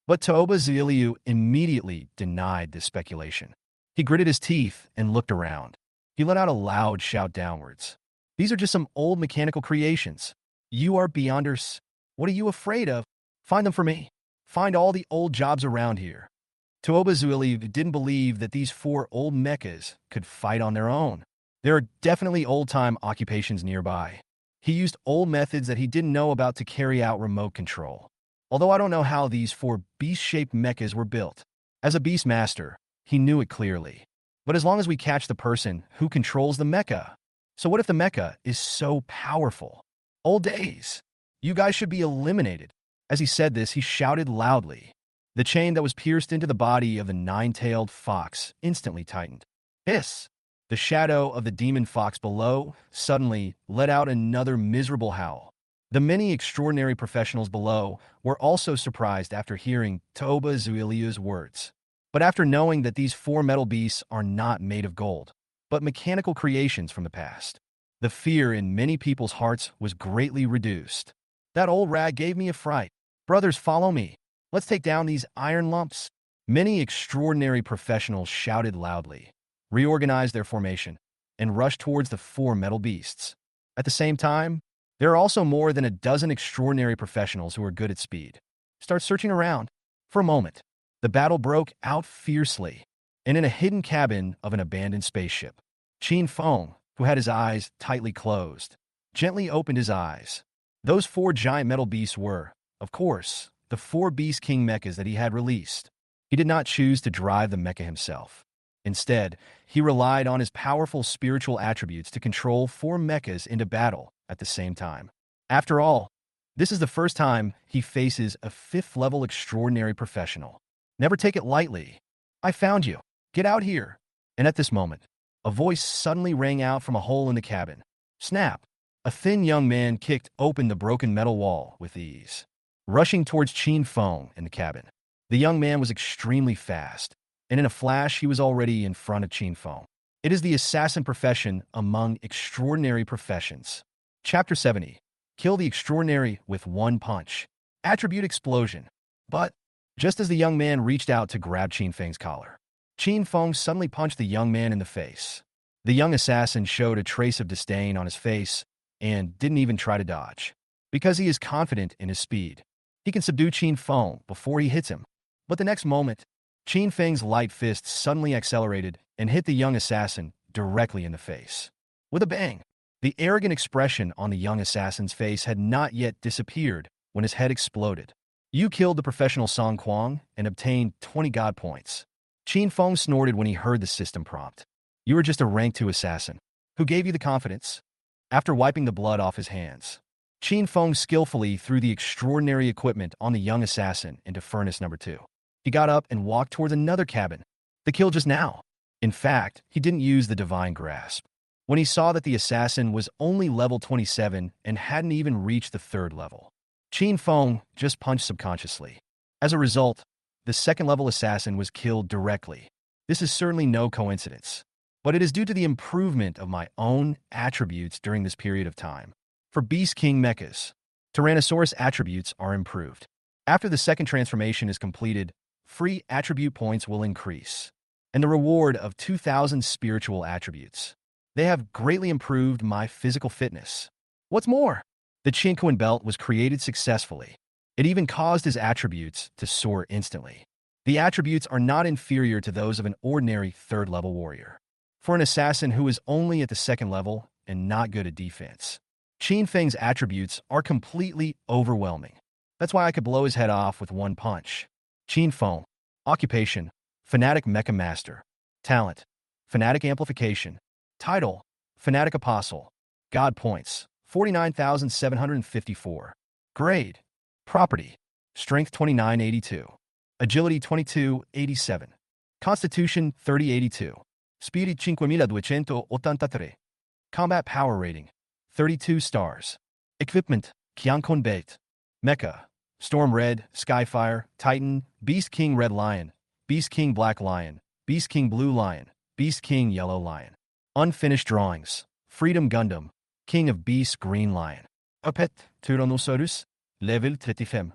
But Tooba Zuiliu immediately denied this speculation. He gritted his teeth and looked around. He let out a loud shout downwards. These are just some old mechanical creations. You are beyonders. What are you afraid of? Find them for me. Find all the old jobs around here. Tooba Zuiliu didn't believe that these four old mechas could fight on their own. There are definitely old-time occupations nearby. He used old methods that he didn't know about to carry out remote control. Although I don't know how these four beast-shaped mechas were built. As a beast master, he knew it clearly. But as long as we catch the person who controls the mecha. So what if the mecha is so powerful? Old days. You guys should be eliminated. As he said this, he shouted loudly. The chain that was pierced into the body of the nine-tailed fox instantly tightened. Hiss! The shadow of the demon fox below suddenly let out another miserable howl. The many extraordinary professionals below were also surprised after hearing Tooba Zuiliu's words. But after knowing that these four metal beasts are not made of gold, but mechanical creations from the past, the fear in many people's hearts was greatly reduced. That old rag gave me a fright. Brothers, follow me. Let's take down these iron lumps. Many extraordinary professionals shouted loudly, reorganized their formation, and rushed towards the four metal beasts. At the same time, there are also more than a dozen extraordinary professionals who are good at speed. Start searching around. For a moment, the battle broke out fiercely, and in a hidden cabin of an abandoned spaceship, Qin Feng, who had his eyes tightly closed, gently opened his eyes. Those four giant metal beasts were, of course, the four Beast King mechas that he had released. He did not choose to drive the mecha himself. Instead, he relied on his powerful spiritual attributes to control four mechas into battle at the same time. After all, this is the first time he faces a fifth-level extraordinary professional. Never take it lightly. I found you. Get out here. And at this moment, a voice suddenly rang out from a hole in the cabin. Snap! A thin young man kicked open the broken metal wall with ease, rushing towards Qin Feng in the cabin. The young man was extremely fast, and in a flash he was already in front of Qin Feng. It is the assassin profession among extraordinary professions. Chapter 70. Kill the extraordinary with one punch. Attribute explosion. But just as the young man reached out to grab Qin Feng's collar, Qin Feng suddenly punched the young man in the face. The young assassin showed a trace of disdain on his face and didn't even try to dodge. Because he is confident in his speed, he can subdue Qin Feng before he hits him. But the next moment, Qin Feng's light fist suddenly accelerated and hit the young assassin directly in the face. With a bang, the arrogant expression on the young assassin's face had not yet disappeared when his head exploded. You killed the professional Song Kuang and obtained 20 god points. Qin Feng snorted when he heard the system prompt. You were just a rank 2 assassin. Who gave you the confidence? After wiping the blood off his hands, Qin Feng skillfully threw the extraordinary equipment on the young assassin into furnace number 2. He got up and walked towards another cabin. The kill just now. In fact, he didn't use the divine grasp. When he saw that the assassin was only level 27 and hadn't even reached the 3rd level, Qin Feng just punched subconsciously. As a result, the 2nd-level assassin was killed directly. This is certainly no coincidence, but it is due to the improvement of my own attributes during this period of time. For Beast King Mechas, Tyrannosaurus attributes are improved. After the 2nd transformation is completed, free attribute points will increase, and the reward of 2,000 spiritual attributes. They have greatly improved my physical fitness. What's more, the Chinyin belt was created successfully. It even caused his attributes to soar instantly. The attributes are not inferior to those of an ordinary 3rd-level warrior. For an assassin who is only at the 2nd level and not good at defense, Qin Feng's attributes are completely overwhelming. That's why I could blow his head off with one punch. Qin Feng. Occupation: Fanatic Mecha Master. Talent: Fanatic Amplification. Title: Fanatic Apostle. God points: 49,754. Grade: Property: Strength 2982. Agility 2287. Constitution 3082. Speed 5283. Combat Power Rating 32 stars. Equipment: Qiankun Bait. Mecha: Storm Red, Skyfire, Titan, Beast King Red Lion, Beast King Black Lion, Beast King Blue Lion, Beast King Yellow Lion. Unfinished drawings: Freedom Gundam, King of Beasts Green Lion. Apet, Tyrannosaurus, Level 35.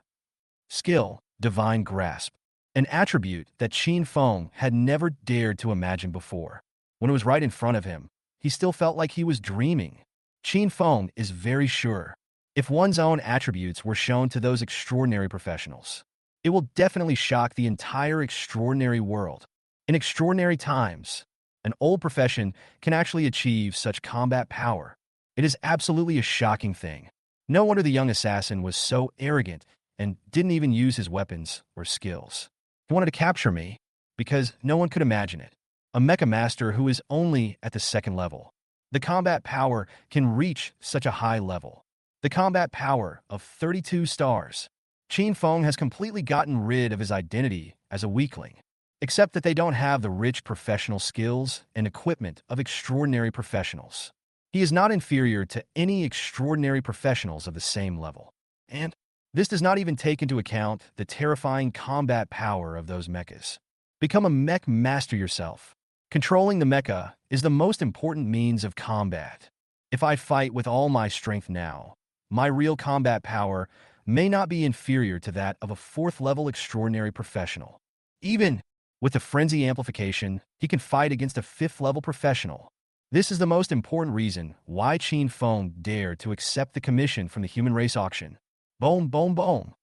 Skill: Divine Grasp. An attribute that Qin Feng had never dared to imagine before. When it was right in front of him, he still felt like he was dreaming. Qin Feng is very sure. If one's own attributes were shown to those extraordinary professionals, it will definitely shock the entire extraordinary world. In extraordinary times, an old profession can actually achieve such combat power. It is absolutely a shocking thing. No wonder the young assassin was so arrogant and didn't even use his weapons or skills. He wanted to capture me because no one could imagine it. A mecha master who is only at the 2nd level. The combat power can reach such a high level. The combat power of 32 stars. Qin Feng has completely gotten rid of his identity as a weakling, except that they don't have the rich professional skills and equipment of extraordinary professionals. He is not inferior to any extraordinary professionals of the same level. And this does not even take into account the terrifying combat power of those mechas. Become a mech master yourself. Controlling the mecha is the most important means of combat. If I fight with all my strength now, my real combat power may not be inferior to that of a 4th-level extraordinary professional. Even with the frenzy amplification, he can fight against a 5th-level professional. This is the most important reason why Qin Feng dared to accept the commission from the human race auction. Boom, boom, boom.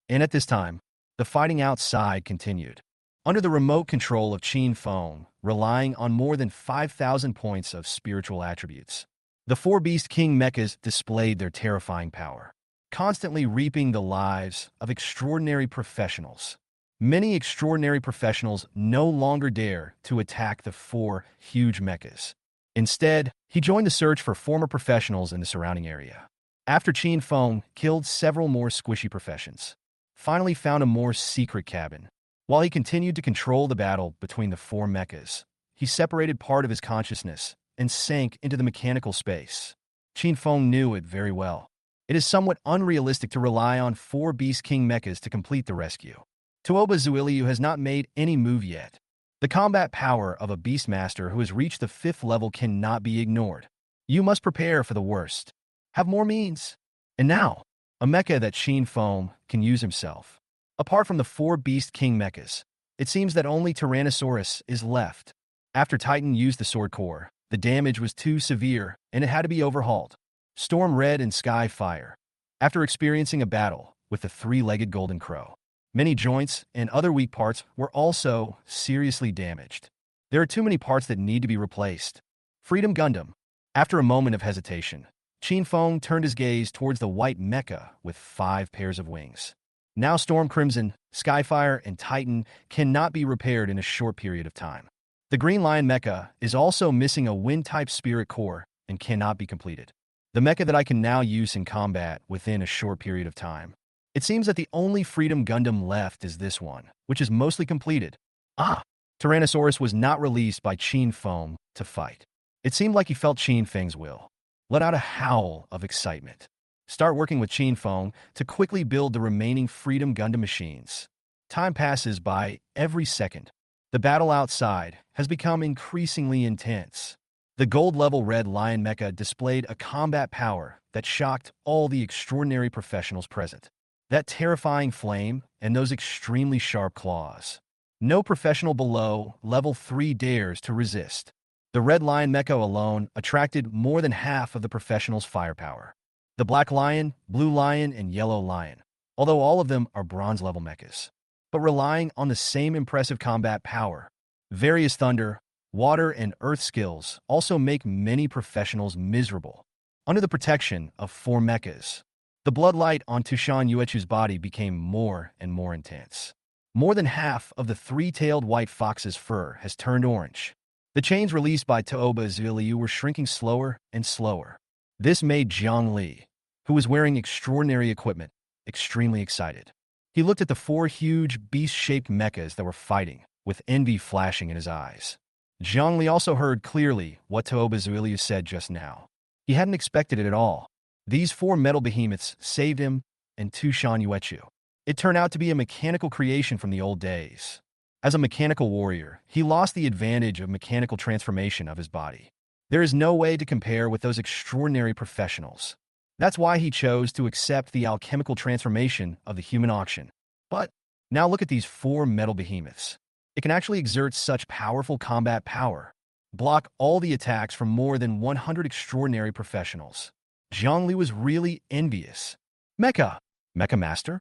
And at this time, the fighting outside continued. Under the remote control of Qin Feng, relying on more than 5,000 points of spiritual attributes, the 4 Beast King mechas displayed their terrifying power, constantly reaping the lives of extraordinary professionals. Many extraordinary professionals no longer dare to attack the 4 huge mechas. Instead, he joined the search for former professionals in the surrounding area. After Qin Feng killed several more squishy professions, finally found a more secret cabin. While he continued to control the battle between the 4 mechas, he separated part of his consciousness and sank into the mechanical space. Qin Feng knew it very well. It is somewhat unrealistic to rely on 4 Beast King mechas to complete the rescue. Tuoba Zuiliu has not made any move yet. The combat power of a Beastmaster who has reached the 5th level cannot be ignored. You must prepare for the worst. Have more means. And now, a mecha that Qin Feng can use himself. Apart from the 4 Beast King mechas, it seems that only Tyrannosaurus is left. After Titan used the sword core, the damage was too severe and it had to be overhauled. Storm Red and Skyfire. After experiencing a battle with the 3-legged golden crow, many joints and other weak parts were also seriously damaged. There are too many parts that need to be replaced. Freedom Gundam. After a moment of hesitation, Qin Feng turned his gaze towards the white mecha with 5 pairs of wings. Now Storm Crimson, Skyfire, and Titan cannot be repaired in a short period of time. The Green Lion mecha is also missing a wind-type spirit core and cannot be completed. The mecha that I can now use in combat within a short period of time. It seems that the only Freedom Gundam left is this one, which is mostly completed. Ah! Tyrannosaurus was not released by Qin Feng to fight. It seemed like he felt Qin Feng's will. Let out a howl of excitement. Start working with Qin Feng to quickly build the remaining Freedom Gundam machines. Time passes by every second. The battle outside has become increasingly intense. The gold-level Red Lion Mecha displayed a combat power that shocked all the extraordinary professionals present. That terrifying flame and those extremely sharp claws. No professional below level 3 dares to resist. The Red Lion Mecha alone attracted more than half of the professionals' firepower. The Black Lion, Blue Lion, and Yellow Lion, although all of them are bronze-level mechas. But relying on the same impressive combat power, various thunder, water, and earth skills also make many professionals miserable. Under the protection of 4 mechas, the bloodlight on Tushan Yuechu's body became more and more intense. More than half of the 3-tailed white fox's fur has turned orange. The chains released by Toba Ziliu were shrinking slower and slower. This made Jang Lee, who was wearing extraordinary equipment, extremely excited. He looked at the 4 huge beast-shaped mechas that were fighting, with envy flashing in his eyes. Jang Lee also heard clearly what Toba Ziliu said just now. He hadn't expected it at all. These 4 metal behemoths saved him and Tushan Yuechu. It turned out to be a mechanical creation from the old days. As a mechanical warrior, he lost the advantage of mechanical transformation of his body. There is no way to compare with those extraordinary professionals. That's why he chose to accept the alchemical transformation of the human auction. But now look at these 4 metal behemoths. It can actually exert such powerful combat power, block all the attacks from more than 100 extraordinary professionals. Zhang Li was really envious. Mecha Master?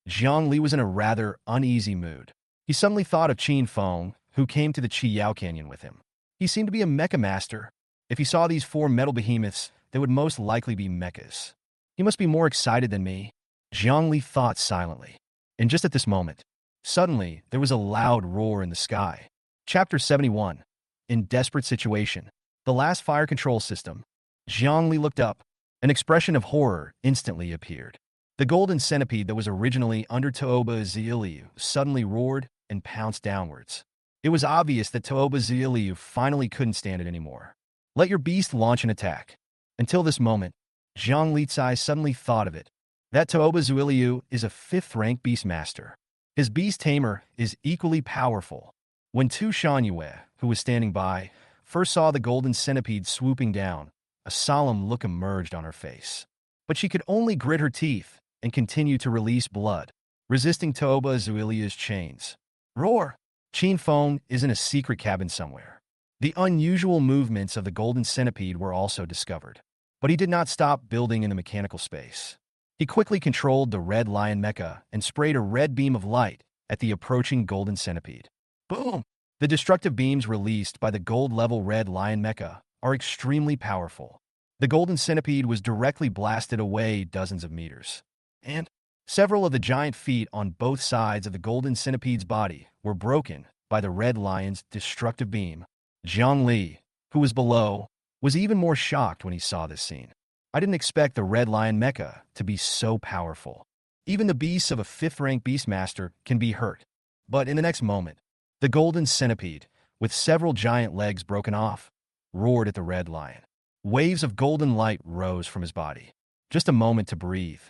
Zhang Li was in a rather uneasy mood. He suddenly thought of Qin Feng, who came to the Gaya Canyon with him. He seemed to be a mecha master. If he saw these 4 metal behemoths, they would most likely be mechas. He must be more excited than me, Zhang Li thought silently. And just at this moment, suddenly there was a loud roar in the sky. Chapter 71. In Desperate Situation. The last fire control system. Zhang Li looked up. An expression of horror instantly appeared. The golden centipede that was originally under Toba Ziliu suddenly roared and pounced downwards. It was obvious that Toba Ziliu finally couldn't stand it anymore. Let your beast launch an attack. Until this moment, Zhang Li's suddenly thought of it. That Toba Ziliu is a 5th-rank beastmaster. His beast tamer is equally powerful. When Tushan Yue, who was standing by, first saw the golden centipede swooping down, a solemn look emerged on her face. But she could only grit her teeth and continue to release blood, resisting Toba Ziliu's chains. Roar! Qin Feng is in a secret cabin somewhere. The unusual movements of the golden centipede were also discovered. But he did not stop building in the mechanical space. He quickly controlled the Red Lion Mecha and sprayed a red beam of light at the approaching golden centipede. Boom! The destructive beams released by the gold-level Red Lion Mecha are extremely powerful. The golden centipede was directly blasted away dozens of meters. And several of the giant feet on both sides of the golden centipede's body were broken by the Red Lion's destructive beam. Zhang Li, who was below, was even more shocked when he saw this scene. I didn't expect the Red Lion Mecha to be so powerful. Even the beasts of a 5th-rank beastmaster can be hurt. But in the next moment, the golden centipede, with several giant legs broken off, roared at the Red Lion. Waves of golden light rose from his body. Just a moment to breathe.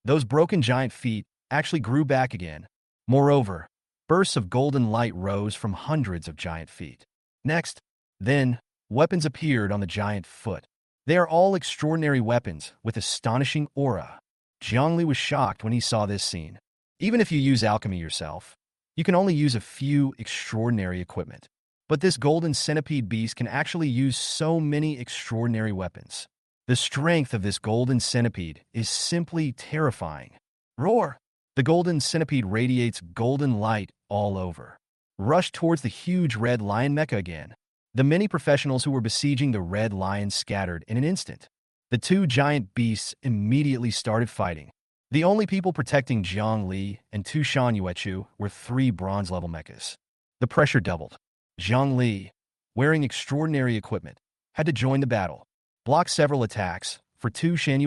Those broken giant feet actually grew back again. Moreover, bursts of golden light rose from hundreds of giant feet. Next, then, weapons appeared on the giant foot. They are all extraordinary weapons with astonishing aura. Zhang Li was shocked when he saw this scene. Even if you use alchemy yourself, you can only use a few extraordinary equipment. But this golden centipede beast can actually use so many extraordinary weapons. The strength of this golden centipede is simply terrifying. Roar! The golden centipede radiates golden light all over. Rush towards the huge Red Lion Mecha again. The many professionals who were besieging the Red Lion scattered in an instant. The 2 giant beasts immediately started fighting. The only people protecting Zhang Li and Tushan Yuechu were 3 bronze-level mechas. The pressure doubled. Zhang Li, wearing extraordinary equipment, had to join the battle, block several attacks for Tu Shan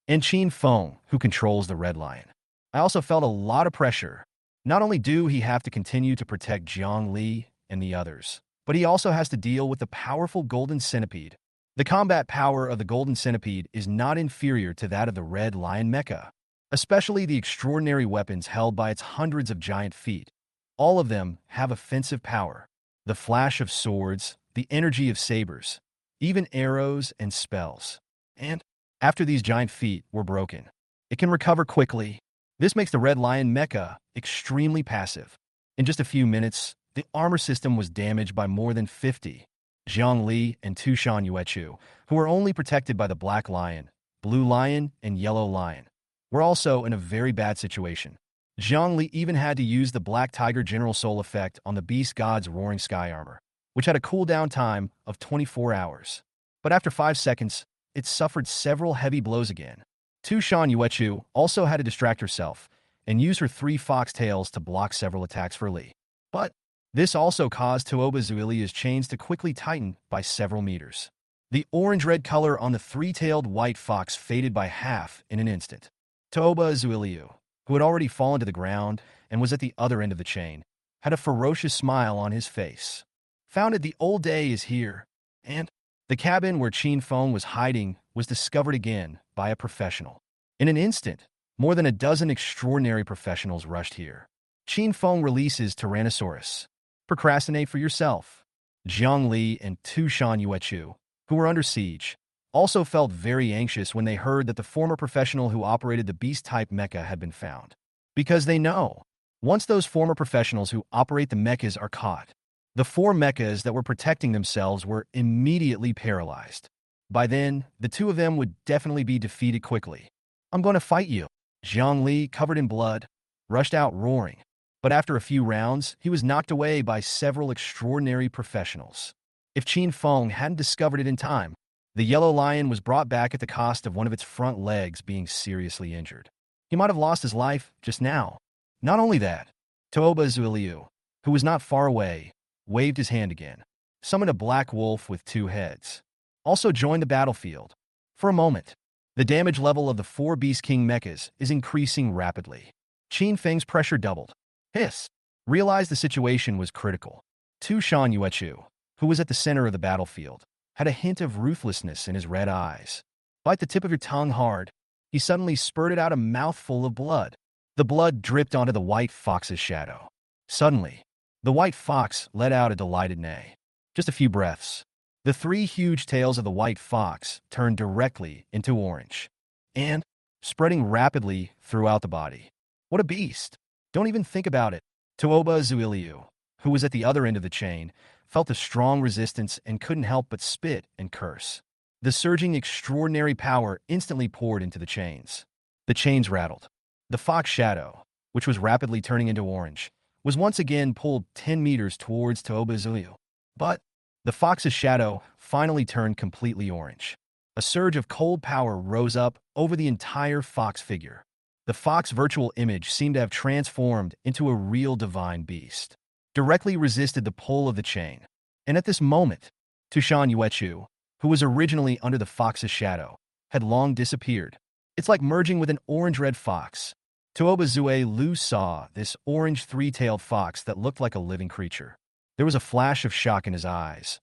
and Qin Feng, who controls the Red Lion. I also felt a lot of pressure. Not only do he have to continue to protect Jang Lee and the others, but he also has to deal with the powerful Golden Centipede. The combat power of the Golden Centipede is not inferior to that of the Red Lion Mecha, especially the extraordinary weapons held by its hundreds of giant feet. All of them have offensive power. The flash of swords, the energy of sabers, even arrows and spells. And after these giant feet were broken, it can recover quickly. This makes the Red Lion Mecha extremely passive. In just a few minutes, the armor system was damaged by more than 50. Jang Lee and Tu Shan Yuechu, who were only protected by the Black Lion, Blue Lion, and Yellow Lion, were also in a very bad situation. Jang Lee even had to use the Black Tiger General Soul effect on the Beast God's Roaring Sky armor, which had a cooldown time of 24 hours. But after 5 seconds, it suffered several heavy blows again. Tu Shan Yuechu also had to distract herself and use her 3 fox tails to block several attacks for Lee. But this also caused Tuoba Zuilia's chains to quickly tighten by several meters. The orange-red color on the 3-tailed white fox faded by half in an instant. Tuoba Zuiliu, who had already fallen to the ground and was at the other end of the chain, had a ferocious smile on his face. Found it, the old day is here, and the cabin where Qin Feng was hiding was discovered again by a professional. In an instant, more than a dozen extraordinary professionals rushed here. Qin Feng releases Tyrannosaurus. Procrastinate for yourself. Jang Lee and Tu Shan Yuechu, who were under siege, also felt very anxious when they heard that the former professional who operated the beast-type mecha had been found. Because they know, once those former professionals who operate the mechas are caught, the 4 mechas that were protecting themselves were immediately paralyzed. By then, the 2 of them would definitely be defeated quickly. I'm going to fight you. Jang Lee, covered in blood, rushed out roaring. But after a few rounds, he was knocked away by several extraordinary professionals. If Qin Feng hadn't discovered it in time, the Yellow Lion was brought back at the cost of one of its front legs being seriously injured. He might have lost his life just now. Not only that, Tuoba Zuiliu, who was not far away, waved his hand again, summoned a black wolf with 2 heads, also joined the battlefield. For a moment, the damage level of the 4 Beast King mechas is increasing rapidly. Qin Feng's pressure doubled. Hiss! Realized the situation was critical. Tu Shan Yuechu, who was at the center of the battlefield, had a hint of ruthlessness in his red eyes. Bite the tip of your tongue hard. He suddenly spurted out a mouthful of blood. The blood dripped onto the white fox's shadow. Suddenly, the white fox let out a delighted neigh. Just a few breaths. The 3 huge tails of the white fox turned directly into orange, and spreading rapidly throughout the body. What a beast! Don't even think about it. Tuoba Zuiliu, who was at the other end of the chain, felt a strong resistance and couldn't help but spit and curse. The surging extraordinary power instantly poured into the chains. The chains rattled. The fox shadow, which was rapidly turning into orange, was once again pulled 10 meters towards Tuoba Zuiliu. But the fox's shadow finally turned completely orange. A surge of cold power rose up over the entire fox figure. The fox virtual image seemed to have transformed into a real divine beast. Directly resisted the pull of the chain. And at this moment, Tu Shan Yuechu, who was originally under the fox's shadow, had long disappeared. It's like merging with an orange-red fox. Tuoba Zuiliu saw this orange 3-tailed fox that looked like a living creature. There was a flash of shock in his eyes,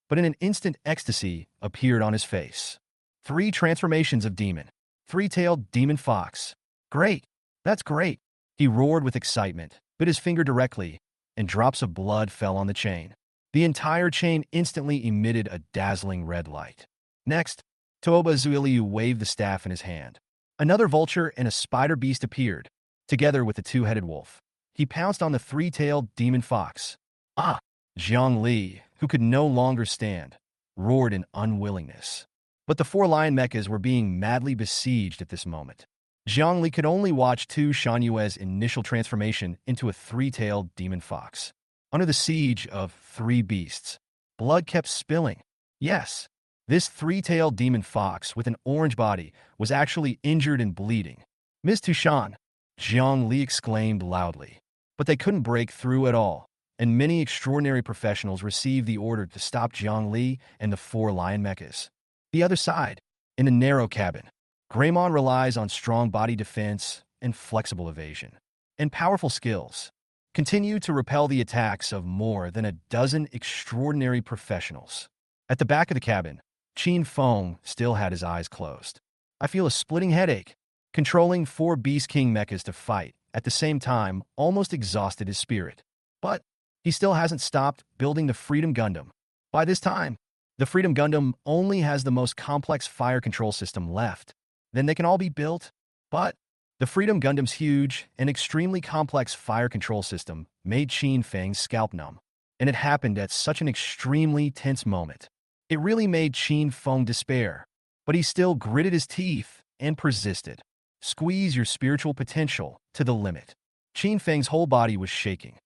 but in an instant ecstasy appeared on his face. 3 transformations of demon. 3-tailed demon fox. Great! That's great! He roared with excitement, bit his finger directly, and drops of blood fell on the chain. The entire chain instantly emitted a dazzling red light. Next, Tuoba Zuiliu waved the staff in his hand. Another vulture and a spider beast appeared, together with the 2-headed wolf. He pounced on the 3-tailed demon fox. Ah! Jang Lee, who could no longer stand, roared in unwillingness. But the 4 lion mechas were being madly besieged at this moment. Jang Lee could only watch Tu Shan Yue's initial transformation into a 3-tailed demon fox. Under the siege of 3 beasts, blood kept spilling. Yes, this 3-tailed demon fox with an orange body was actually injured and bleeding. Ms. Tu Shan, Jang Lee exclaimed loudly. But they couldn't break through at all, and many extraordinary professionals received the order to stop Jang Lee and the 4 lion mechas. The other side, In a narrow cabin, Greymon relies on strong body defense and flexible evasion, and powerful skills continue to repel the attacks of more than a dozen extraordinary professionals. At the back of the cabin, Qin Feng still had his eyes closed. I feel a splitting headache. Controlling 4 Beast King mechas to fight at the same time almost exhausted his spirit. But he still hasn't stopped building the Freedom Gundam. By this time, the Freedom Gundam only has the most complex fire control system left. Then they can all be built. But the Freedom Gundam's huge and extremely complex fire control system made Qin Feng's scalp numb. And it happened at such an extremely tense moment. It really made Qin Feng despair. But he still gritted his teeth and persisted. Squeeze your spiritual potential to the limit. Qin Feng's whole body was shaking.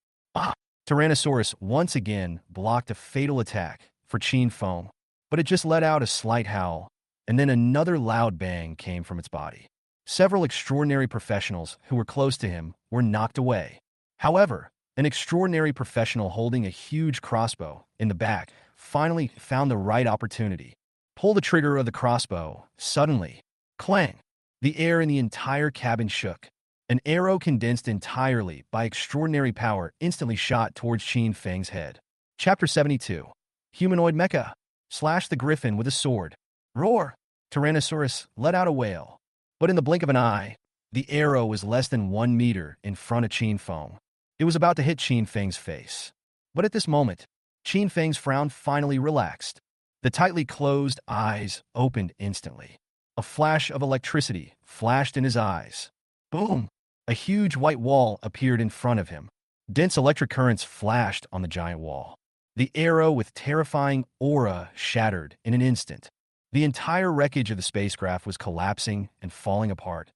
Tyrannosaurus once again blocked a fatal attack for Qin Feng, but it just let out a slight howl, and then another loud bang came from its body. Several extraordinary professionals who were close to him were knocked away. However, an extraordinary professional holding a huge crossbow in the back finally found the right opportunity. Pull the trigger of the crossbow. Suddenly, clang! The air in the entire cabin shook. An arrow condensed entirely by extraordinary power instantly shot towards Qin Feng's head. Chapter 72. Humanoid Mecha. Slash the griffin with a sword. Roar! Tyrannosaurus let out a wail. But in the blink of an eye, the arrow was less than 1 meter in front of Qin Feng. It was about to hit Qin Feng's face. But at this moment, Qin Feng's frown finally relaxed. The tightly closed eyes opened instantly. A flash of electricity flashed in his eyes. Boom! A huge white wall appeared in front of him. Dense electric currents flashed on the giant wall. The arrow with terrifying aura shattered in an instant. The entire wreckage of the spacecraft was collapsing and falling apart.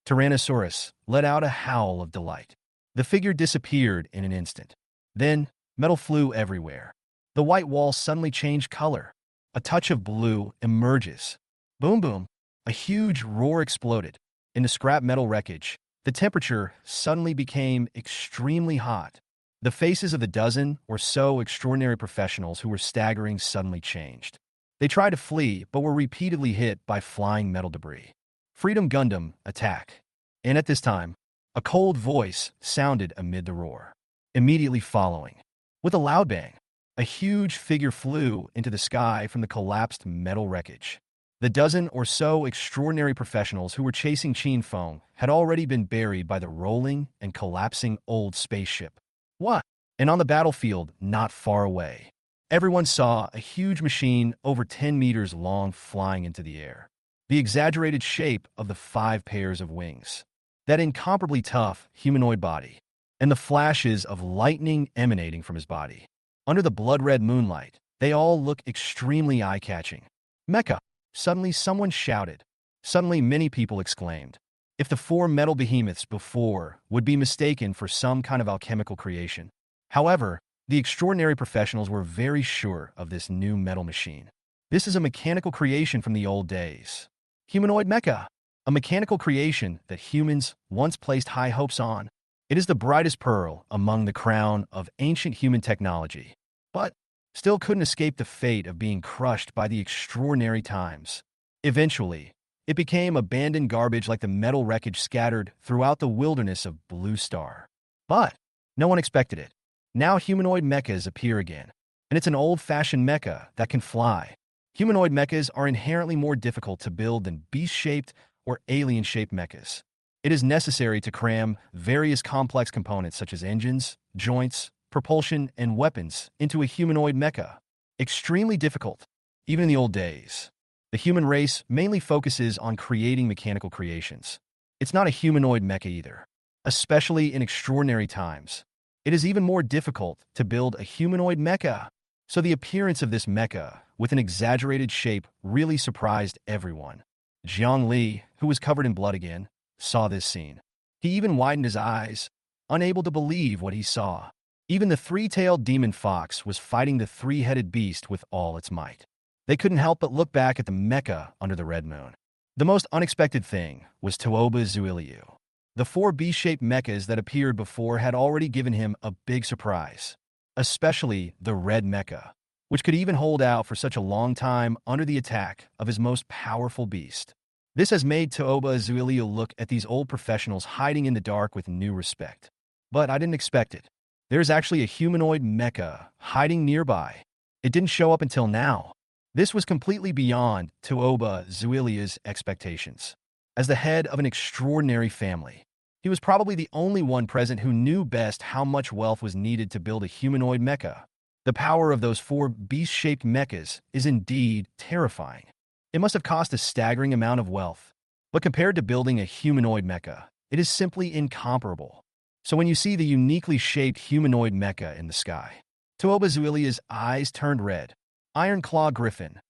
Tyrannosaurus let out a howl of delight. The figure disappeared in an instant. Then, metal flew everywhere. The white wall suddenly changed color. A touch of blue emerges. Boom boom! A huge roar exploded. In the scrap metal wreckage, the temperature suddenly became extremely hot. The faces of the dozen or so extraordinary professionals who were staggering suddenly changed. They tried to flee, but were repeatedly hit by flying metal debris. Freedom Gundam, attack! And at this time, a cold voice sounded amid the roar. Immediately following, with a loud bang, a huge figure flew into the sky from the collapsed metal wreckage. The dozen or so extraordinary professionals who were chasing Qin Feng had already been buried by the rolling and collapsing old spaceship. What? And on the battlefield, not far away, everyone saw a huge machine over 10 meters long flying into the air. The exaggerated shape of the 5 pairs of wings, that incomparably tough humanoid body, and the flashes of lightning emanating from his body. Under the blood-red moonlight, they all look extremely eye-catching. Mecha! Suddenly someone shouted. Suddenly many people exclaimed. If the 4 metal behemoths before would be mistaken for some kind of alchemical creation. However, the extraordinary professionals were very sure of this new metal machine. This is a mechanical creation from the old days. Humanoid Mecha, a mechanical creation that humans once placed high hopes on. It is the brightest pearl among the crown of ancient human technology, but still couldn't escape the fate of being crushed by the extraordinary times. Eventually, it became abandoned garbage like the metal wreckage scattered throughout the wilderness of Blue Star. But no one expected it. Now humanoid mechas appear again, and it's an old-fashioned mecha that can fly. Humanoid mechas are inherently more difficult to build than beast-shaped or alien-shaped mechas. It is necessary to cram various complex components such as engines, joints, propulsion, and weapons into a humanoid mecha. Extremely difficult, even in the old days. The human race mainly focuses on creating mechanical creations. It's not a humanoid mecha either, especially in extraordinary times. It is even more difficult to build a humanoid mecha. So the appearance of this mecha, with an exaggerated shape, really surprised everyone. Jang Lee, who was covered in blood again, saw this scene. He even widened his eyes, unable to believe what he saw. Even the 3-tailed demon fox was fighting the 3-headed beast with all its might. They couldn't help but look back at the mecha under the red moon. The most unexpected thing was Toba Zuiliu. The 4 B-shaped mechas that appeared before had already given him a big surprise, especially the red mecha. which could even hold out for such a long time under the attack of his most powerful beast. This has made Toba Zuilio look at these old professionals hiding in the dark with new respect. But I didn't expect it. There's actually a humanoid mecha hiding nearby. It didn't show up until now. This was completely beyond Toba Zuilia's expectations. As the head of an extraordinary family, he was probably the only one present who knew best how much wealth was needed to build a humanoid mecha. The power of those 4 beast-shaped mechas is indeed terrifying. It must have cost a staggering amount of wealth. But compared to building a humanoid mecha, it is simply incomparable. So when you see the uniquely shaped humanoid mecha in the sky, Toba Zuilia's eyes turned red. Iron Claw Griffin,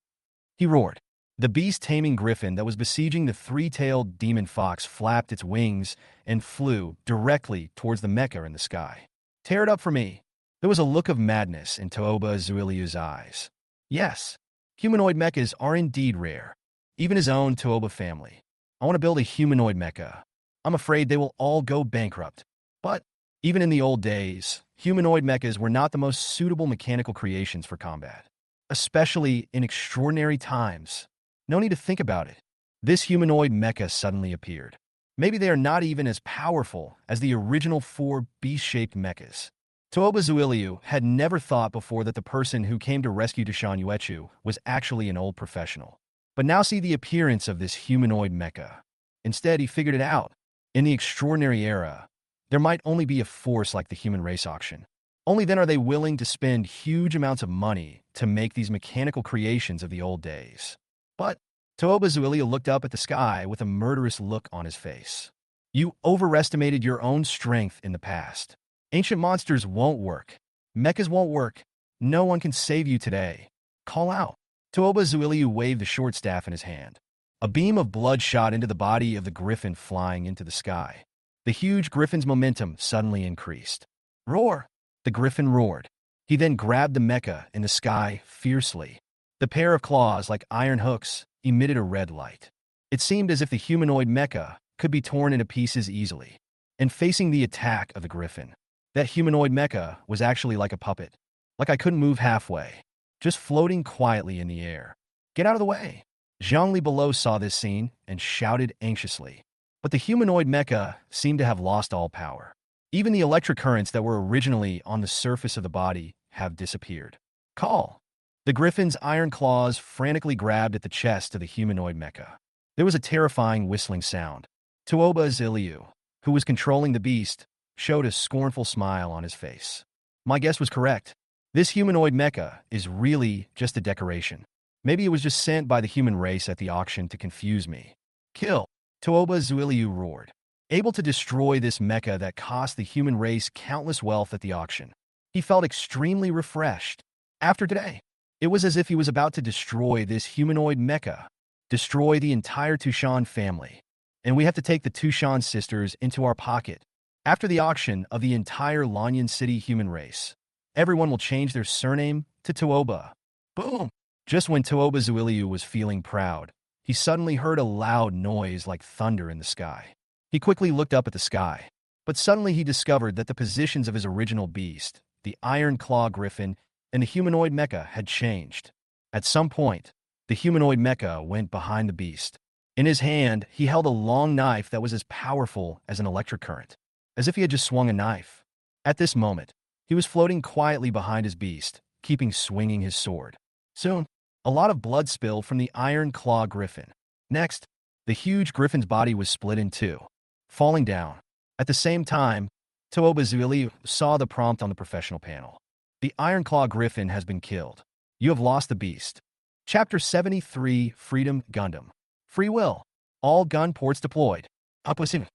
he roared. The beast-taming griffin that was besieging the 3-tailed demon fox flapped its wings and flew directly towards the mecha in the sky. Tear it up for me. There was a look of madness in Toba Zuilia's eyes. Yes, humanoid mechas are indeed rare. Even his own Toba family. I want to build a humanoid mecha. I'm afraid they will all go bankrupt. But even in the old days, humanoid mechas were not the most suitable mechanical creations for combat. Especially in extraordinary times. No need to think about it. This humanoid mecha suddenly appeared. Maybe they are not even as powerful as the original 4 beast-shaped mechas. Toba Zuiliu had never thought before that the person who came to rescue Dashan Yuechu was actually an old professional. But now see the appearance of this humanoid mecha. Instead, he figured it out. In the extraordinary era, there might only be a force like the human race auction. Only then are they willing to spend huge amounts of money to make these mechanical creations of the old days. But Toba Zuilia looked up at the sky with a murderous look on his face. You overestimated your own strength in the past. Ancient monsters won't work. Mechas won't work. No one can save you today. Call out. Toba Zuiliu waved the short staff in his hand. A beam of blood shot into the body of the griffin flying into the sky. The huge griffin's momentum suddenly increased. Roar! The griffin roared. He then grabbed the mecha in the sky fiercely. The pair of claws, like iron hooks, emitted a red light. It seemed as if the humanoid mecha could be torn into pieces easily. And facing the attack of the griffin, that humanoid mecha was actually like a puppet. Like I couldn't move halfway. Just floating quietly in the air. Get out of the way! Jang Lee below saw this scene and shouted anxiously. But the humanoid mecha seemed to have lost all power. Even the electric currents that were originally on the surface of the body have disappeared. Call! The griffin's iron claws frantically grabbed at the chest of the humanoid mecha. There was a terrifying whistling sound. Toba Ziliu, who was controlling the beast, showed a scornful smile on his face. My guess was correct. This humanoid mecha is really just a decoration. Maybe it was just sent by the human race at the auction to confuse me. Kill! Toba Zuiliu roared. Able to destroy this mecha that cost the human race countless wealth at the auction. He felt extremely refreshed. After today, it was as if he was about to destroy this humanoid mecha, destroy the entire Tushan family. And we have to take the Tushan sisters into our pocket. After the auction of the entire Lan City human race, everyone will change their surname to Toba. Boom! Just when Toba Zuiliu was feeling proud, he suddenly heard a loud noise like thunder in the sky. He quickly looked up at the sky, but suddenly he discovered that the positions of his original beast, the Iron Claw Griffin, and the humanoid mecha had changed. At some point, the humanoid mecha went behind the beast. In his hand, he held a long knife that was as powerful as an electric current, as if he had just swung a knife. At this moment, he was floating quietly behind his beast, keeping swinging his sword. Soon, a lot of blood spilled from the Iron Claw Griffin. Next, the huge griffin's body was split in two, falling down. At the same time, Toba Zuiliu saw the prompt on the professional panel. The Iron Claw Griffin has been killed. You have lost the beast. Chapter 73, Freedom Gundam. Free Will. All gun ports deployed. Opposite.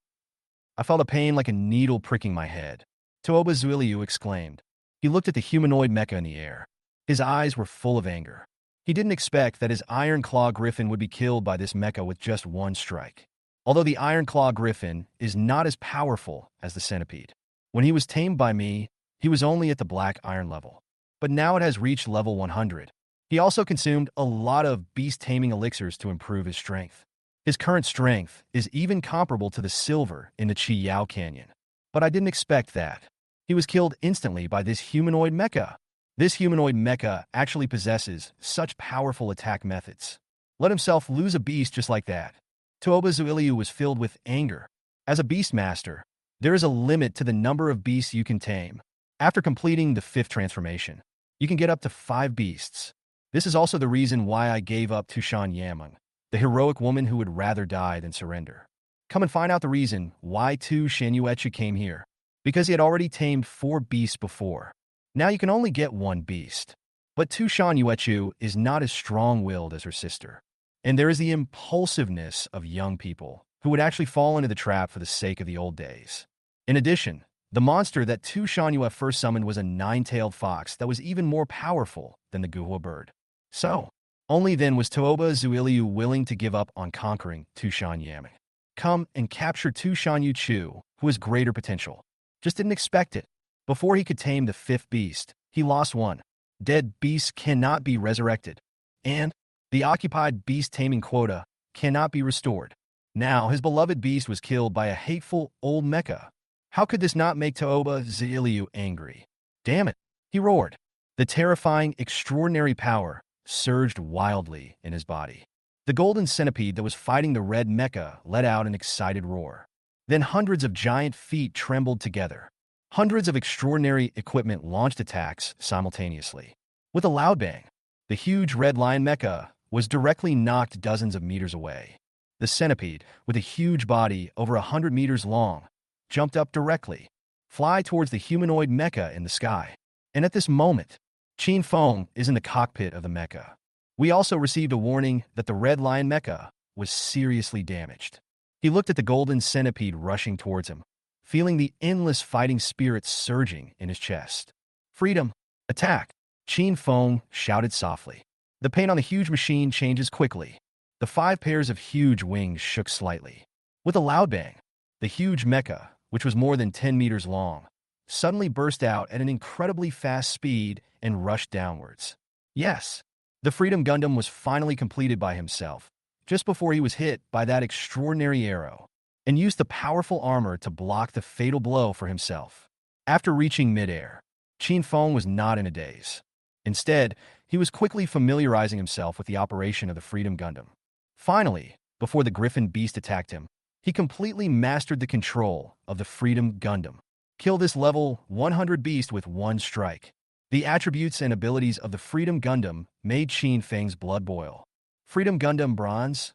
I felt a pain like a needle pricking my head. Toba Zuiliu exclaimed. He looked at the humanoid mecha in the air. His eyes were full of anger. He didn't expect that his Iron Claw Griffin would be killed by this mecha with just one strike. Although the Iron Claw Griffin is not as powerful as the Centipede. When he was tamed by me, he was only at the Black Iron level. But now it has reached level 100. He also consumed a lot of beast-taming elixirs to improve his strength. His current strength is even comparable to the silver in the Gaya Canyon. But I didn't expect that. He was killed instantly by this humanoid mecha. This humanoid mecha actually possesses such powerful attack methods. Let himself lose a beast just like that. Toba Zuiliu was filled with anger. As a beastmaster, there is a limit to the number of beasts you can tame. After completing the 5th transformation, you can get up to 5 beasts. This is also the reason why I gave up to Yaming, the heroic woman who would rather die than surrender. Come and find out the reason why Tu Shenyuechu came here. Because he had already tamed 4 beasts before. Now you can only get 1 beast. But Tu Shenyuechu is not as strong-willed as her sister. And there is the impulsiveness of young people who would actually fall into the trap for the sake of the old days. In addition, the monster that Tu Shenyue first summoned was a 9-tailed fox that was even more powerful than the Guhua bird. So, only then was Toba Zuiliu willing to give up on conquering Tu Yaming. Come and capture Tu Shenyuechu, who has greater potential. Just didn't expect it. Before he could tame the 5th beast, he lost 1. Dead beasts cannot be resurrected. And the occupied beast taming quota cannot be restored. Now his beloved beast was killed by a hateful old mecha. How could this not make Toba Zuiliu angry? Damn it, he roared. The terrifying, extraordinary power surged wildly in his body. The golden centipede that was fighting the red mecha let out an excited roar. Then hundreds of giant feet trembled together. Hundreds of extraordinary equipment launched attacks simultaneously. With a loud bang, the huge red lion mecha was directly knocked dozens of meters away. The centipede, with a huge body over 100 meters long, jumped up directly, fly towards the humanoid mecha in the sky. And at this moment, Qin Feng is in the cockpit of the mecha. We also received a warning that the red lion mecha was seriously damaged. He looked at the golden centipede rushing towards him, feeling the endless fighting spirit surging in his chest. Freedom! Attack! Qin Feng shouted softly. The paint on the huge machine changes quickly. The 5 pairs of huge wings shook slightly. With a loud bang, the huge mecha, which was more than 10 meters long, suddenly burst out at an incredibly fast speed and rushed downwards. Yes, the Freedom Gundam was finally completed by himself, just before he was hit by that extraordinary arrow, and used the powerful armor to block the fatal blow for himself. After reaching midair, Qin Feng was not in a daze. Instead, he was quickly familiarizing himself with the operation of the Freedom Gundam. Finally, before the Griffin Beast attacked him, he completely mastered the control of the Freedom Gundam. Kill this level 100 beast with 1 strike. The attributes and abilities of the Freedom Gundam made Qin Feng's blood boil. Freedom Gundam Bronze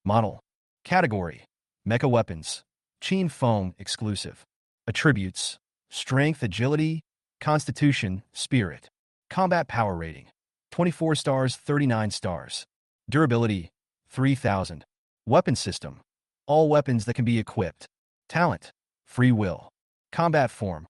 Model Category Mecha Weapons Qin Feng Exclusive Attributes Strength, Agility, Constitution, Spirit. Combat Power Rating 24 stars, 39 stars. Durability 3000. Weapon System All weapons that can be equipped. Talent Free Will. Combat Form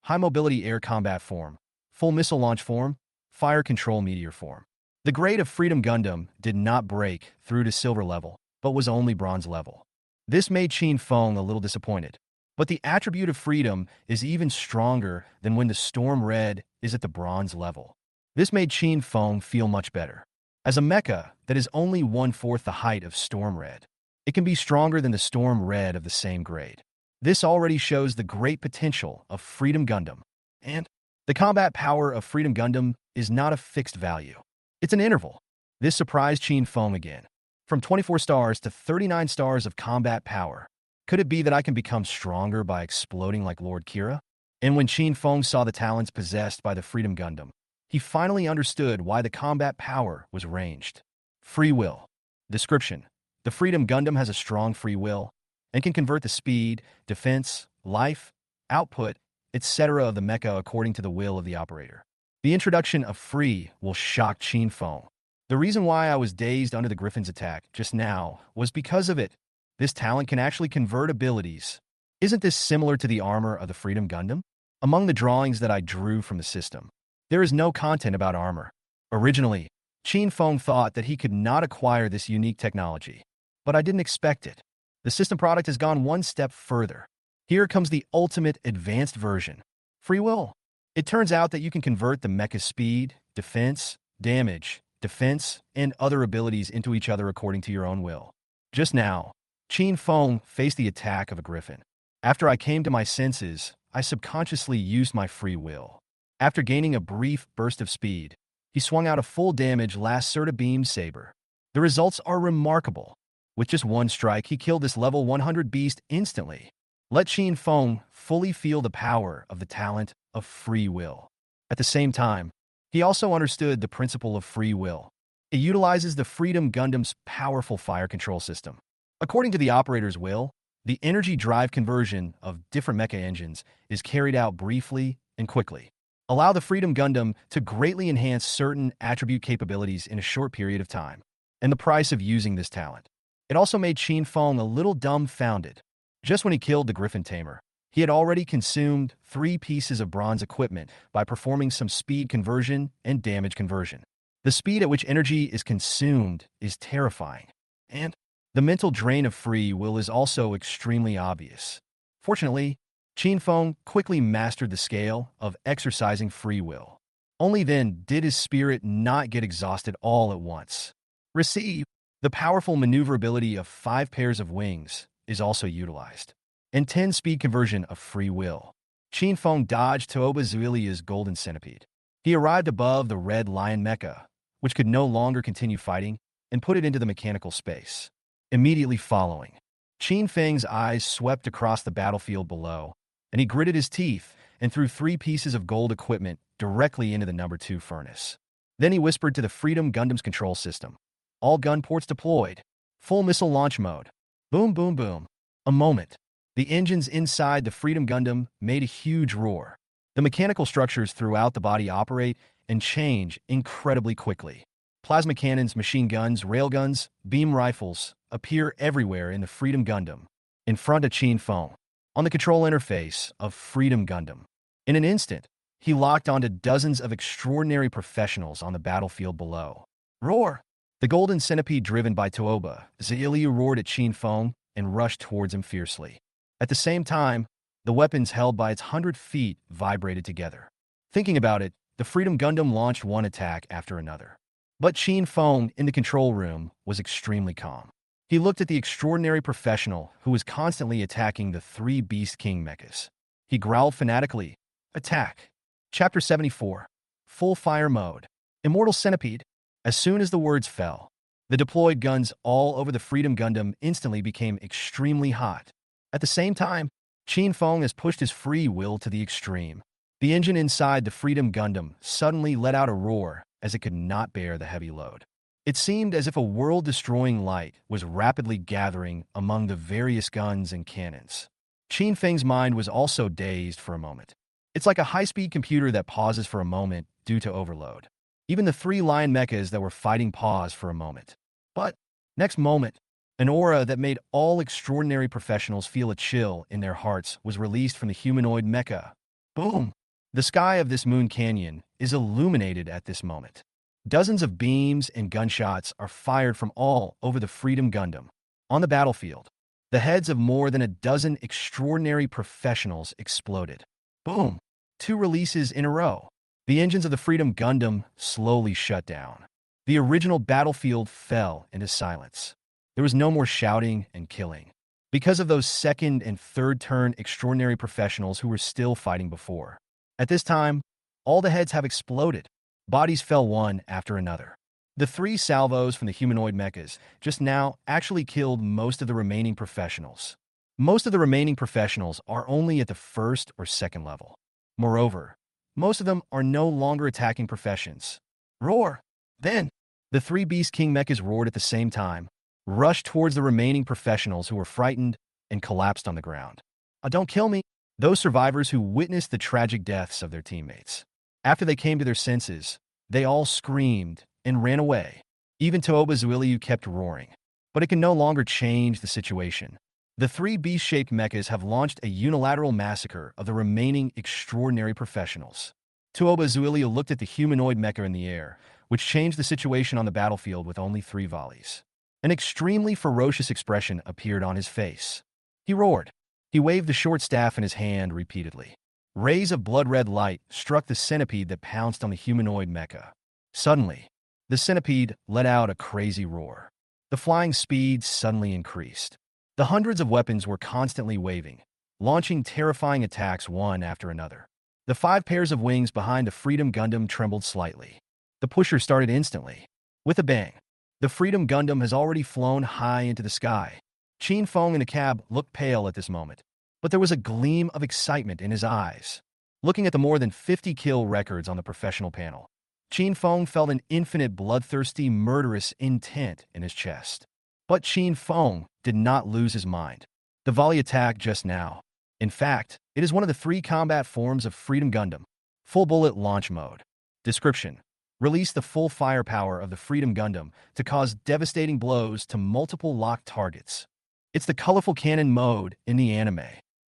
High Mobility Air Combat Form, Full Missile Launch Form, Fire Control Meteor Form. The grade of Freedom Gundam did not break through to silver level, but was only bronze level. This made Qin Feng a little disappointed. But the attribute of freedom is even stronger than when the Storm Red is at the bronze level. This made Qin Feng feel much better. As a mecha that is only 1/4 the height of Storm Red, it can be stronger than the Storm Red of the same grade. This already shows the great potential of Freedom Gundam. And the combat power of Freedom Gundam is not a fixed value. It's an interval. This surprised Qin Feng again. From 24 stars to 39 stars of combat power. Could it be that I can become stronger by exploding like Lord Kira? And when Qin Feng saw the talents possessed by the Freedom Gundam, he finally understood why the combat power was ranged. Free Will. Description. The Freedom Gundam has a strong free will and can convert the speed, defense, life, output, etc. of the mecha according to the will of the operator. The introduction of free will shocked Qin Feng. The reason why I was dazed under the Griffin's attack just now was because of it. This talent can actually convert abilities. Isn't this similar to the armor of the Freedom Gundam? Among the drawings that I drew from the system, there is no content about armor. Originally, Qin Feng thought that he could not acquire this unique technology, but I didn't expect it. The system product has gone one step further. Here comes the ultimate advanced version. Free will. It turns out that you can convert the mecha's speed, defense, damage, defense, and other abilities into each other according to your own will. Just now, Qin Feng faced the attack of a griffin. After I came to my senses, I subconsciously used my free will. After gaining a brief burst of speed, he swung out a full-damage lacerta beam saber. The results are remarkable. With just one strike, he killed this level 100 beast instantly. Let Qin Feng fully feel the power of the talent of free will. At the same time, he also understood the principle of free will. It utilizes the Freedom Gundam's powerful fire control system. According to the operator's will, the energy drive conversion of different mecha engines is carried out briefly and quickly. Allow the Freedom Gundam to greatly enhance certain attribute capabilities in a short period of time. And the price of using this talent. It also made Qin Feng a little dumbfounded. Just when he killed the Griffin Tamer, he had already consumed 3 pieces of bronze equipment by performing some speed conversion and damage conversion. The speed at which energy is consumed is terrifying, and the mental drain of free will is also extremely obvious. Fortunately, Qin Feng quickly mastered the scale of exercising free will. Only then did his spirit not get exhausted all at once. Receive. The powerful maneuverability of 5 pairs of wings is also utilized. And 10 speed conversion of free will. Qin Feng dodged Toba Zuilia's golden centipede. He arrived above the red lion mecha, which could no longer continue fighting, and put it into the mechanical space. Immediately following, Qin Feng's eyes swept across the battlefield below, and he gritted his teeth and threw 3 pieces of gold equipment directly into the number 2 furnace. Then he whispered to the Freedom Gundam's control system. All gun ports deployed. Full missile launch mode. Boom, boom, boom. A moment. The engines inside the Freedom Gundam made a huge roar. The mechanical structures throughout the body operate and change incredibly quickly. Plasma cannons, machine guns, railguns, beam rifles appear everywhere in the Freedom Gundam, in front of Qin Feng, on the control interface of Freedom Gundam. In an instant, he locked onto dozens of extraordinary professionals on the battlefield below. Roar! The golden centipede driven by Toba Zuilia roared at Qin Feng and rushed towards him fiercely. At the same time, the weapons held by its 100 feet vibrated together. Thinking about it, the Freedom Gundam launched one attack after another. But Qin Feng in the control room was extremely calm. He looked at the extraordinary professional who was constantly attacking the 3 Beast King mechas. He growled fanatically, "Attack!" Chapter 74. Full Fire Mode. Immortal Centipede. As soon as the words fell, the deployed guns all over the Freedom Gundam instantly became extremely hot. At the same time, Qin Feng has pushed his free will to the extreme. The engine inside the Freedom Gundam suddenly let out a roar as it could not bear the heavy load. It seemed as if a world-destroying light was rapidly gathering among the various guns and cannons. Qin Feng's mind was also dazed for a moment. It's like a high-speed computer that pauses for a moment due to overload. Even the 3 lion mechas that were fighting paused for a moment. But, next moment, an aura that made all extraordinary professionals feel a chill in their hearts was released from the humanoid mecha. Boom! The sky of this moon canyon is illuminated at this moment. Dozens of beams and gunshots are fired from all over the Freedom Gundam. On the battlefield, the heads of more than a dozen extraordinary professionals exploded. Boom! 2 releases in a row. The engines of the Freedom Gundam slowly shut down. The original battlefield fell into silence. There was no more shouting and killing, because of those second and third turn extraordinary professionals who were still fighting before. At this time, all the heads have exploded. Bodies fell one after another. The 3 salvos from the humanoid mechas just now actually killed most of the remaining professionals. Most of the remaining professionals are only at the 1st or 2nd level. Moreover, most of them are no longer attacking professions. Roar! Then, the 3 Beast King mechas roared at the same time, rushed towards the remaining professionals who were frightened and collapsed on the ground. Don't kill me! Those survivors who witnessed the tragic deaths of their teammates. After they came to their senses, they all screamed and ran away. Even Toba Zuiliu kept roaring. But it can no longer change the situation. The 3 beast-shaped mechas have launched a unilateral massacre of the remaining extraordinary professionals. Toba Zuiliu looked at the humanoid mecha in the air, which changed the situation on the battlefield with only 3 volleys. An extremely ferocious expression appeared on his face. He roared. He waved the short staff in his hand repeatedly. Rays of blood-red light struck the centipede that pounced on the humanoid mecha. Suddenly, the centipede let out a crazy roar. The flying speed suddenly increased. The hundreds of weapons were constantly waving, launching terrifying attacks one after another. The 5 pairs of wings behind the Freedom Gundam trembled slightly. The pusher started instantly. With a bang, the Freedom Gundam has already flown high into the sky. Qin Feng in the cab looked pale at this moment, but there was a gleam of excitement in his eyes. Looking at the more than 50 kill records on the professional panel, Qin Feng felt an infinite bloodthirsty, murderous intent in his chest. But Qin Feng did not lose his mind. The volley attack just now. In fact, it is one of the 3 combat forms of Freedom Gundam. Full bullet launch mode. Description: release the full firepower of the Freedom Gundam to cause devastating blows to multiple locked targets. It's the colorful cannon mode in the anime.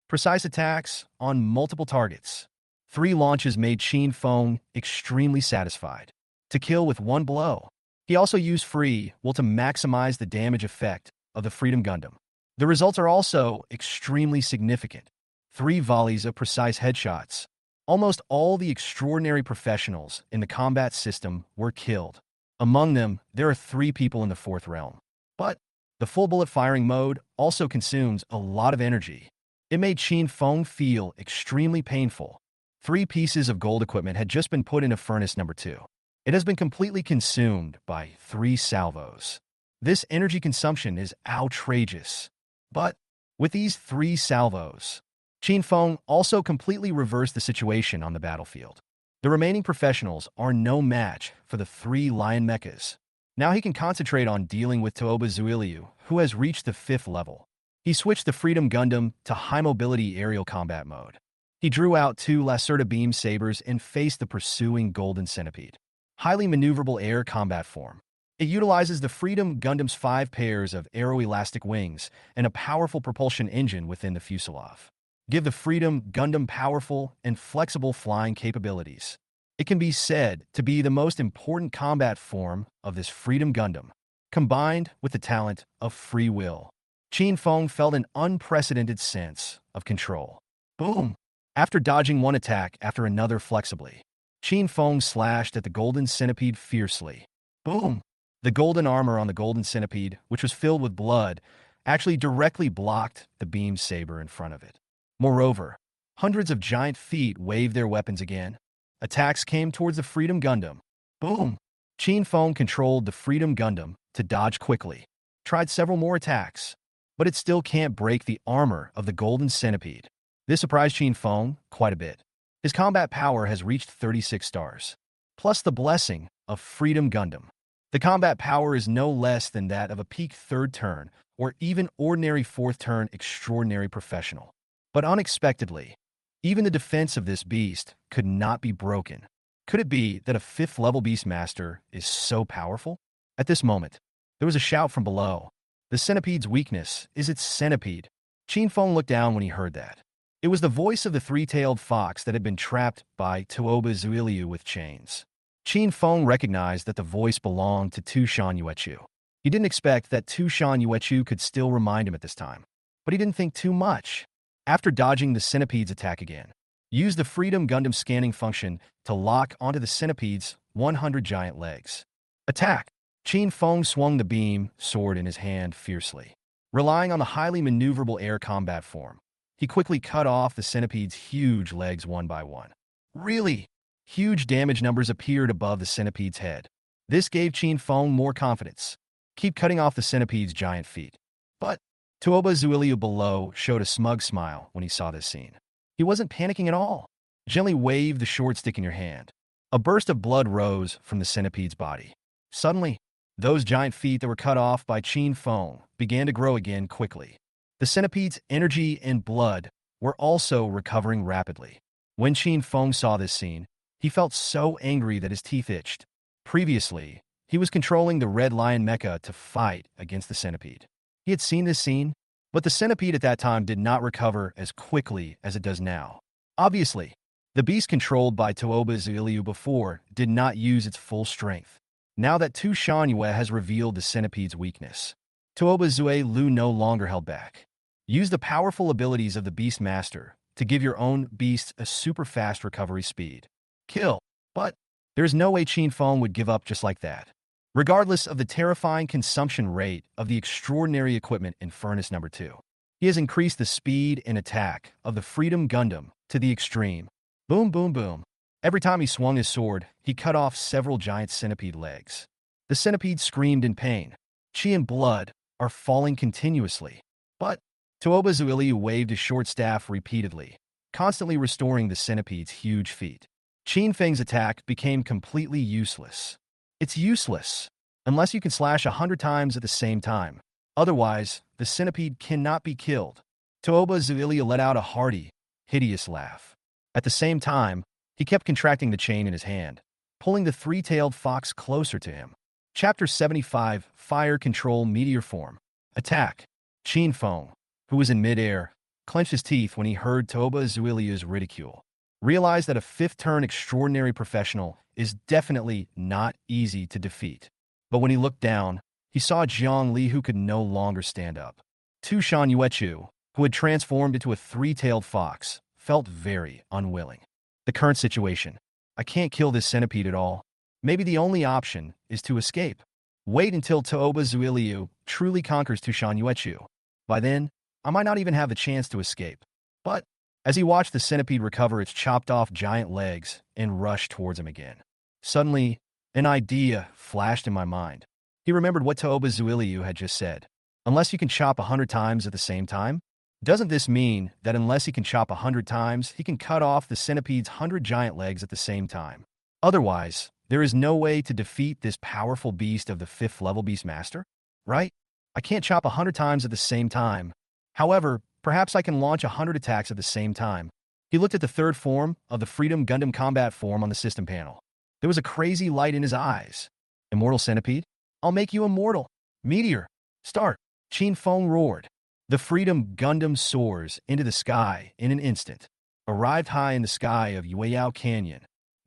Precise attacks on multiple targets. 3 launches made Qin Feng extremely satisfied. To kill with 1 blow. He also used free will to maximize the damage effect of the Freedom Gundam. The results are also extremely significant. 3 volleys of precise headshots. Almost all the extraordinary professionals in the combat system were killed. Among them, there are 3 people in the 4th realm. But the full bullet firing mode also consumes a lot of energy. It made Qin Feng feel extremely painful. 3 pieces of gold equipment had just been put into furnace number 2. It has been completely consumed by 3 salvos. This energy consumption is outrageous. But with these 3 salvos, Qin Feng also completely reversed the situation on the battlefield. The remaining professionals are no match for the 3 lion mechas. Now he can concentrate on dealing with Toba Zuiliu, who has reached the 5th level. He switched the Freedom Gundam to high mobility aerial combat mode. He drew out 2 Lacerda beam sabers and faced the pursuing Golden Centipede. Highly maneuverable air combat form. It utilizes the Freedom Gundam's 5 pairs of aeroelastic wings and a powerful propulsion engine within the fuselage. Give the Freedom Gundam powerful and flexible flying capabilities. It can be said to be the most important combat form of this Freedom Gundam, combined with the talent of free will. Qin Feng felt an unprecedented sense of control. Boom! After dodging one attack after another flexibly, Qin Feng slashed at the Golden Centipede fiercely. Boom! The golden armor on the Golden Centipede, which was filled with blood, actually directly blocked the beam saber in front of it. Moreover, hundreds of giant feet waved their weapons again. Attacks came towards the Freedom Gundam. Boom! Qin Feng controlled the Freedom Gundam to dodge quickly. Tried several more attacks, but it still can't break the armor of the Golden Centipede. This surprised Qin Feng quite a bit. His combat power has reached 36 stars, plus the blessing of Freedom Gundam. The combat power is no less than that of a peak 3rd turn or even ordinary 4th turn extraordinary professional. But unexpectedly, even the defense of this beast could not be broken. Could it be that a 5th level Beastmaster is so powerful? At this moment, there was a shout from below. The centipede's weakness is its centipede. Qin Feng looked down when he heard that. It was the voice of the 3-tailed fox that had been trapped by Toba Zuiliu with chains. Qin Feng recognized that the voice belonged to Tushan Yuechu. He didn't expect that Tushan Yuechu could still remind him at this time, but he didn't think too much. After dodging the centipede's attack again, use the Freedom Gundam scanning function to lock onto the centipede's 100 giant legs. Attack! Qin Feng swung the beam sword in his hand fiercely. Relying on the highly maneuverable air combat form, he quickly cut off the centipede's huge legs one by one. Really? Huge damage numbers appeared above the centipede's head. This gave Qin Feng more confidence. Keep cutting off the centipede's giant feet. But Toba Zuiliu below showed a smug smile when he saw this scene. He wasn't panicking at all. Gently wave the short stick in your hand. A burst of blood rose from the centipede's body. Suddenly, those giant feet that were cut off by Qin Feng began to grow again quickly. The centipede's energy and blood were also recovering rapidly. When Qin Feng saw this scene, he felt so angry that his teeth itched. Previously, he was controlling the Red Lion Mecha to fight against the centipede. He had seen this scene, but the centipede at that time did not recover as quickly as it does now. Obviously, the beast controlled by Toba Zuiliu before did not use its full strength. Now that Tu Shangyue has revealed the centipede's weakness, Toba Zuiliu no longer held back. Use the powerful abilities of the Beastmaster to give your own beast a super fast recovery speed. Kill. But there's no way Qin Feng would give up just like that. Regardless of the terrifying consumption rate of the extraordinary equipment in Furnace Number 2, he has increased the speed and attack of the Freedom Gundam to the extreme. Boom, boom, boom. Every time he swung his sword, he cut off several giant centipede legs. The centipede screamed in pain. Chi and blood are falling continuously. But Tooba Zuiliu waved his short staff repeatedly, constantly restoring the centipede's huge feet. Qin Feng's attack became completely useless. It's useless unless you can slash 100 times at the same time. Otherwise, the centipede cannot be killed. Tooba Zuiliu let out a hearty, hideous laugh. At the same time, he kept contracting the chain in his hand, pulling the three-tailed fox closer to him. Chapter 75, Fire Control Meteor Form. Attack. Qin Feng, who was in midair, clenched his teeth when he heard Tooba Zuiliu's ridicule. Realized that a fifth-turn extraordinary professional is definitely not easy to defeat. But when he looked down, he saw Jang Lee, who could no longer stand up. Tu Shan Yuechu, who had transformed into a three-tailed fox, felt very unwilling. The current situation. I can't kill this centipede at all. Maybe the only option is to escape. Wait until Tooba Zuiliu truly conquers Tushan Yuechu. By then, I might not even have the chance to escape. But as he watched the centipede recover its chopped-off giant legs and rush towards him again, suddenly, an idea flashed in my mind. He remembered what Tooba Zuiliu had just said. Unless you can chop 100 times at the same time? Doesn't this mean that unless he can chop 100 times, he can cut off the centipede's 100 giant legs at the same time? Otherwise, there is no way to defeat this powerful beast of the 5th level Beastmaster, right? I can't chop 100 times at the same time. However, perhaps I can launch 100 attacks at the same time. He looked at the third form of the Freedom Gundam combat form on the system panel. There was a crazy light in his eyes. Immortal Centipede? I'll make you immortal. Meteor. Start. Qin Feng roared. The Freedom Gundam soars into the sky in an instant. Arrived high in the sky of Gaya Canyon.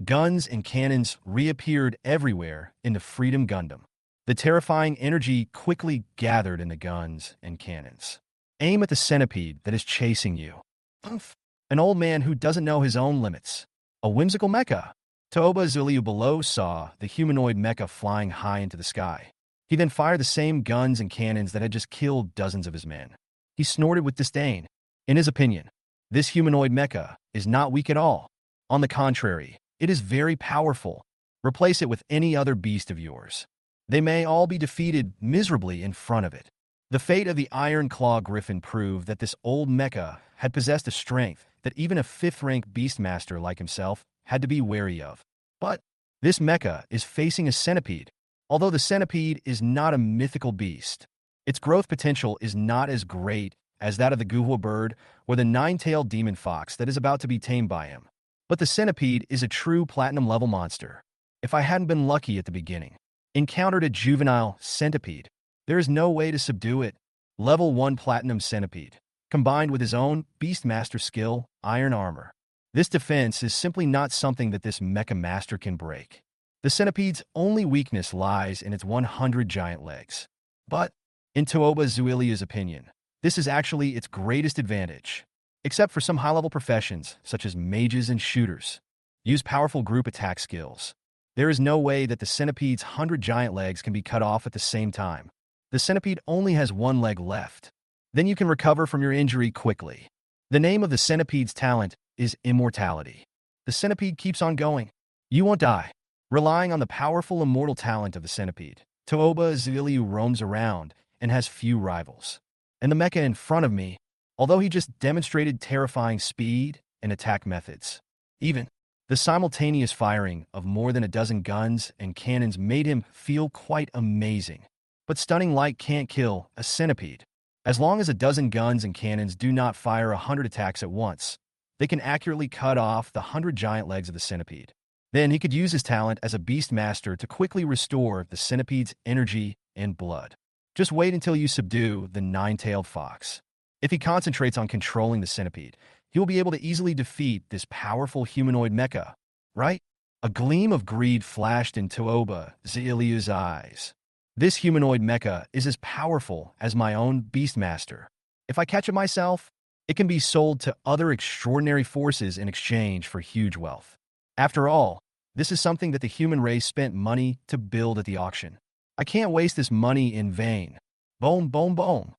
Guns and cannons reappeared everywhere in the Freedom Gundam. The terrifying energy quickly gathered in the guns and cannons. Aim at the centipede that is chasing you. Oof. An old man who doesn't know his own limits. A whimsical mecha. Tooba Zuiliu below saw the humanoid mecha flying high into the sky. He then fired the same guns and cannons that had just killed dozens of his men. He snorted with disdain. In his opinion, this humanoid mecha is not weak at all. On the contrary, it is very powerful. Replace it with any other beast of yours. They may all be defeated miserably in front of it. The fate of the Iron Claw Griffin proved that this old mecha had possessed a strength that even a 5th-rank beastmaster like himself had to be wary of. But this mecha is facing a centipede. Although the centipede is not a mythical beast, its growth potential is not as great as that of the Guhua bird or the 9-tailed demon fox that is about to be tamed by him. But the centipede is a true platinum-level monster. If I hadn't been lucky at the beginning, encountered a juvenile centipede, there is no way to subdue it. Level 1 platinum centipede, combined with his own beastmaster skill, iron armor. This defense is simply not something that this mecha master can break. The centipede's only weakness lies in its 100 giant legs. But, in Tooba Zuiliu's opinion, this is actually its greatest advantage. Except for some high-level professions, such as mages and shooters. Use powerful group attack skills. There is no way that the centipede's 100 giant legs can be cut off at the same time. The centipede only has one leg left. Then you can recover from your injury quickly. The name of the centipede's talent is immortality. The centipede keeps on going. You won't die. Relying on the powerful immortal talent of the centipede, Tooba Zuiliu roams around and has few rivals. And the mecha in front of me, although he just demonstrated terrifying speed and attack methods. Even the simultaneous firing of more than a dozen guns and cannons made him feel quite amazing. But stunning light can't kill a centipede. As long as a dozen guns and cannons do not fire 100 attacks at once, they can accurately cut off the 100 giant legs of the centipede. Then he could use his talent as a beastmaster to quickly restore the centipede's energy and blood. Just wait until you subdue the 9-tailed fox. If he concentrates on controlling the centipede, he will be able to easily defeat this powerful humanoid mecha, right? A gleam of greed flashed in Tooba Zuiliu's eyes. This humanoid mecha is as powerful as my own beastmaster. If I catch it myself, it can be sold to other extraordinary forces in exchange for huge wealth. After all, this is something that the human race spent money to build at the auction. I can't waste this money in vain. Boom, boom, boom.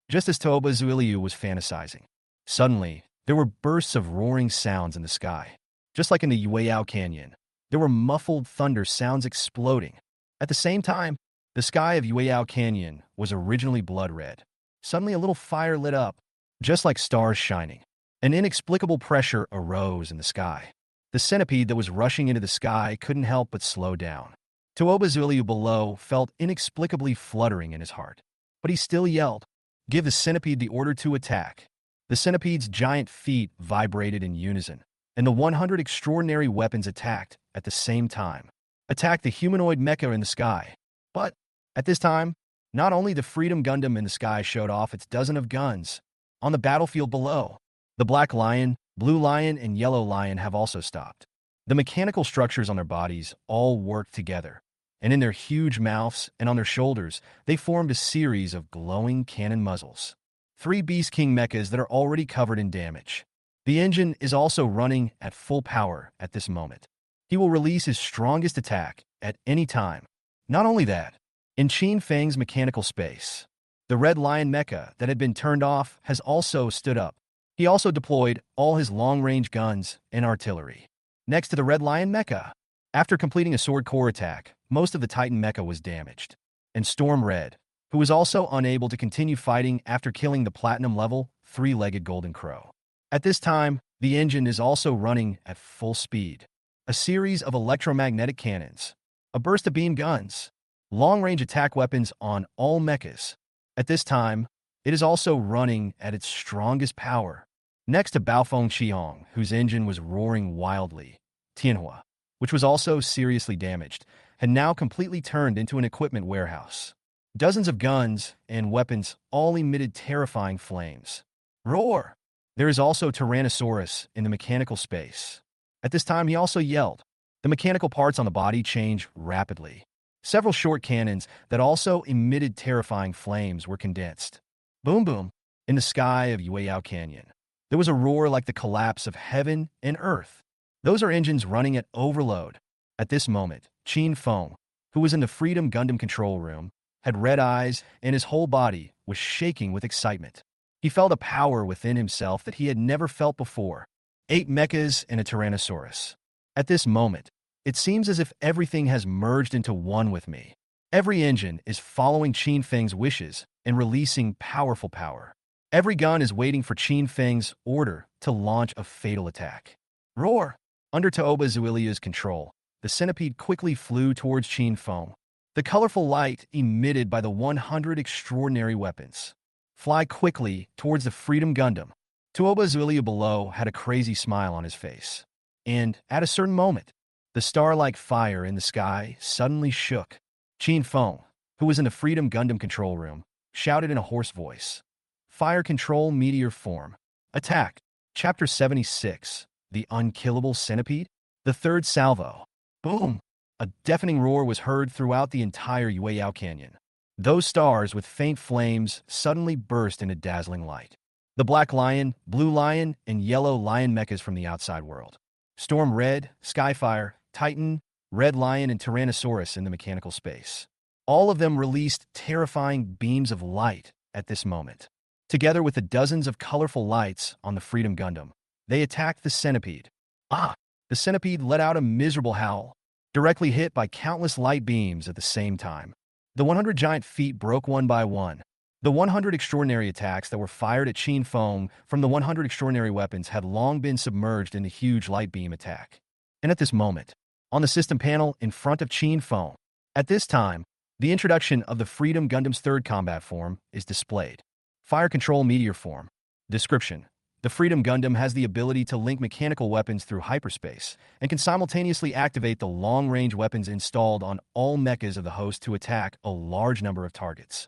Just as Tooba Zuiliu was fantasizing, suddenly, there were bursts of roaring sounds in the sky. Just like in the Gaya Canyon, there were muffled thunder sounds exploding. At the same time, the sky of Gaya Canyon was originally blood red. Suddenly a little fire lit up, just like stars shining. An inexplicable pressure arose in the sky. The centipede that was rushing into the sky couldn't help but slow down. Tuoba below felt inexplicably fluttering in his heart. But he still yelled, "Give the centipede the order to attack." The centipede's giant feet vibrated in unison, and the 100 extraordinary weapons attacked at the same time. Attacked the humanoid mecha in the sky. But, at this time, not only the Freedom Gundam in the sky showed off its dozen of guns, on the battlefield below, the Black Lion, Blue Lion, and Yellow Lion have also stopped. The mechanical structures on their bodies all worked together, and in their huge mouths and on their shoulders, they formed a series of glowing cannon muzzles. 3 Beast King mechas that are already covered in damage. The engine is also running at full power at this moment. He will release his strongest attack at any time. Not only that, in Qin Feng's mechanical space, the Red Lion mecha that had been turned off has also stood up. He also deployed all his long-range guns and artillery. Next to the Red Lion mecha, after completing a sword core attack, most of the Titan mecha was damaged. And Storm Red, who was also unable to continue fighting after killing the platinum level 3-legged golden crow. At this time, the engine is also running at full speed. A series of electromagnetic cannons, a burst of beam guns, long-range attack weapons on all mechas. At this time, it is also running at its strongest power. Next to Baofeng Qihong, whose engine was roaring wildly, Tianhua, which was also seriously damaged, had now completely turned into an equipment warehouse. Dozens of guns and weapons all emitted terrifying flames. Roar! There is also Tyrannosaurus in the mechanical space. At this time, he also yelled. The mechanical parts on the body change rapidly. Several short cannons that also emitted terrifying flames were condensed. Boom boom! In the sky of Gaya Canyon, there was a roar like the collapse of heaven and earth. Those are engines running at overload. At this moment, Qin Feng, who was in the Freedom Gundam control room, had red eyes and his whole body was shaking with excitement. He felt a power within himself that he had never felt before. 8 mechas and a Tyrannosaurus. At this moment, it seems as if everything has merged into one with me. Every engine is following Qin Feng's wishes and releasing powerful power. Every gun is waiting for Qin Feng's order to launch a fatal attack. Roar! Under Toba Zuilia's control, the centipede quickly flew towards Qin Feng. The colorful light emitted by the 100 extraordinary weapons. Fly quickly towards the Freedom Gundam. Toba Zuilia below had a crazy smile on his face. And, at a certain moment, the star-like fire in the sky suddenly shook. Qin Feng, who was in the Freedom Gundam control room, shouted in a hoarse voice. Fire Control Meteor Form. Attack. Chapter 76. The Unkillable Centipede. The third salvo. Boom! A deafening roar was heard throughout the entire Gaya Canyon. Those stars with faint flames suddenly burst into dazzling light. The Black Lion, Blue Lion, and Yellow Lion mechas from the outside world. Storm Red, Skyfire, Titan, Red Lion, and Tyrannosaurus in the mechanical space. All of them released terrifying beams of light at this moment. Together with the dozens of colorful lights on the Freedom Gundam, they attacked the centipede. The centipede let out a miserable howl, directly hit by countless light beams at the same time. The 100 giant feet broke one by one. The 100 extraordinary attacks that were fired at Qin Feng from the 100 extraordinary weapons had long been submerged in the huge light beam attack. And at this moment, on the system panel in front of Qin Feng, at this time, the introduction of the Freedom Gundam's third combat form is displayed. Fire Control Meteor Form. Description. The Freedom Gundam has the ability to link mechanical weapons through hyperspace and can simultaneously activate the long-range weapons installed on all mechas of the host to attack a large number of targets.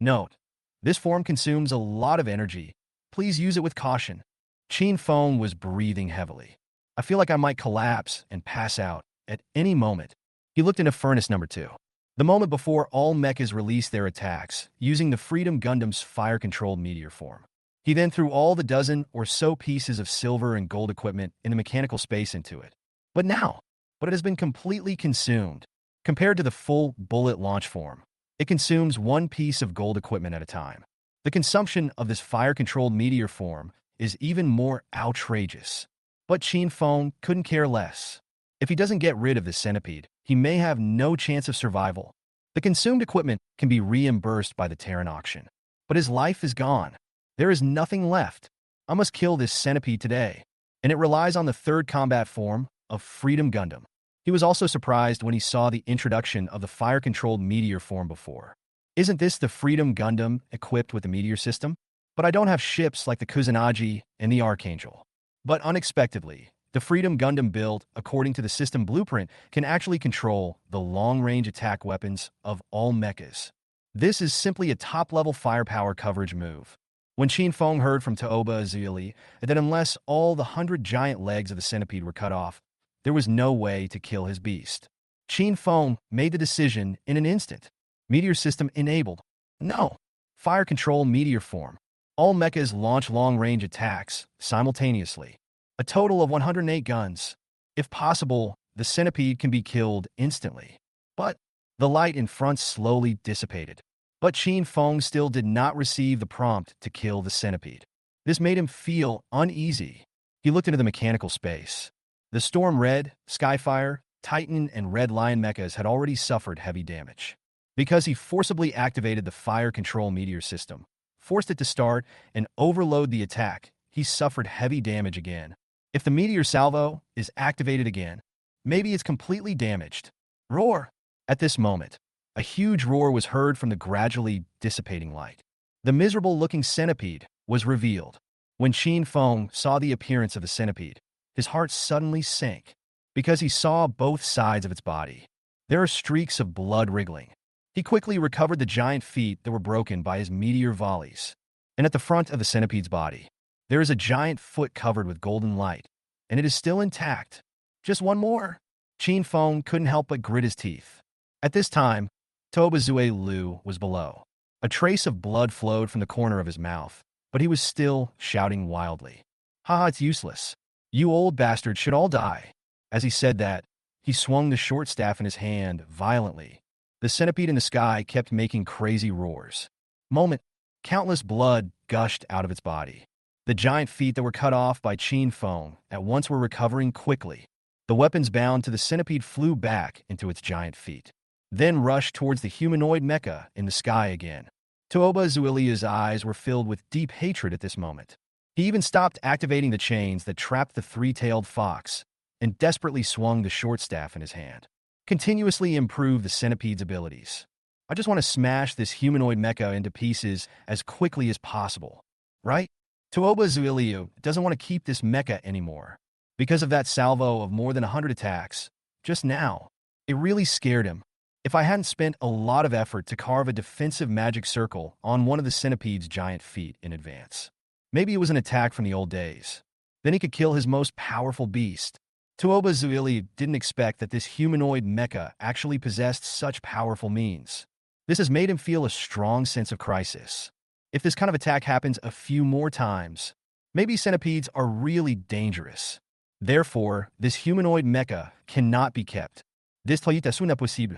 Note: this form consumes a lot of energy. Please use it with caution. Qin Feng was breathing heavily. I feel like I might collapse and pass out at any moment. He looked into Furnace Number 2. The moment before all mechas released their attacks, using the Freedom Gundam's fire-controlled meteor form. He then threw all the dozen or so pieces of silver and gold equipment in the mechanical space into it. But it has been completely consumed. Compared to the full bullet launch form, it consumes one piece of gold equipment at a time. The consumption of this fire-controlled meteor form is even more outrageous. But Qin Feng couldn't care less. If he doesn't get rid of the centipede, he may have no chance of survival. The consumed equipment can be reimbursed by the Terran auction. But his life is gone. There is nothing left. I must kill this centipede today. And it relies on the third combat form of Freedom Gundam. He was also surprised when he saw the introduction of the fire-controlled meteor form before. Isn't this the Freedom Gundam equipped with the meteor system? But I don't have ships like the Kusanagi and the Archangel. But unexpectedly, the Freedom Gundam build, according to the system blueprint, can actually control the long-range attack weapons of all mechas. This is simply a top-level firepower coverage move. When Qin Feng heard from Toba Azuli that unless all the 100 giant legs of the centipede were cut off, there was no way to kill his beast, Qin Feng made the decision in an instant. Meteor system enabled. No. Fire control meteor form. All mechas launch long-range attacks simultaneously. A total of 108 guns. If possible, the centipede can be killed instantly. But the light in front slowly dissipated. But Qin Feng still did not receive the prompt to kill the centipede. This made him feel uneasy. He looked into the mechanical space. The Storm Red, Skyfire, Titan, and Red Lion mechas had already suffered heavy damage. Because he forcibly activated the fire control meteor system, forced it to start and overload the attack, he suffered heavy damage again. If the meteor salvo is activated again, maybe it's completely damaged. Roar! At this moment, a huge roar was heard from the gradually dissipating light. The miserable-looking centipede was revealed. When Qin Feng saw the appearance of the centipede, his heart suddenly sank, because he saw both sides of its body. There are streaks of blood wriggling. He quickly recovered the giant feet that were broken by his meteor volleys. And at the front of the centipede's body, there is a giant foot covered with golden light, and it is still intact. Just one more. Qin Feng couldn't help but grit his teeth. At this time, Toba Zue Lu was below. A trace of blood flowed from the corner of his mouth, but he was still shouting wildly. Haha, it's useless. You old bastards should all die. As he said that, he swung the short staff in his hand violently. The centipede in the sky kept making crazy roars. Countless blood gushed out of its body. The giant feet that were cut off by Qin Feng at once were recovering quickly. The weapons bound to the centipede flew back into its giant feet, then rushed towards the humanoid mecha in the sky again. Toba Zuilia's eyes were filled with deep hatred at this moment. He even stopped activating the chains that trapped the three-tailed fox and desperately swung the short staff in his hand. Continuously improve the centipede's abilities. I just want to smash this humanoid mecha into pieces as quickly as possible, right? Toba Zuiliu doesn't want to keep this mecha anymore. Because of that salvo of more than 100 attacks, just now, it really scared him. If I hadn't spent a lot of effort to carve a defensive magic circle on one of the centipede's giant feet in advance. Maybe it was an attack from the old days. Then he could kill his most powerful beast. Toba Zuili didn't expect that this humanoid mecha actually possessed such powerful means. This has made him feel a strong sense of crisis. If this kind of attack happens a few more times, maybe centipedes are really dangerous. Therefore, this humanoid mecha cannot be kept. This toyita suna possible.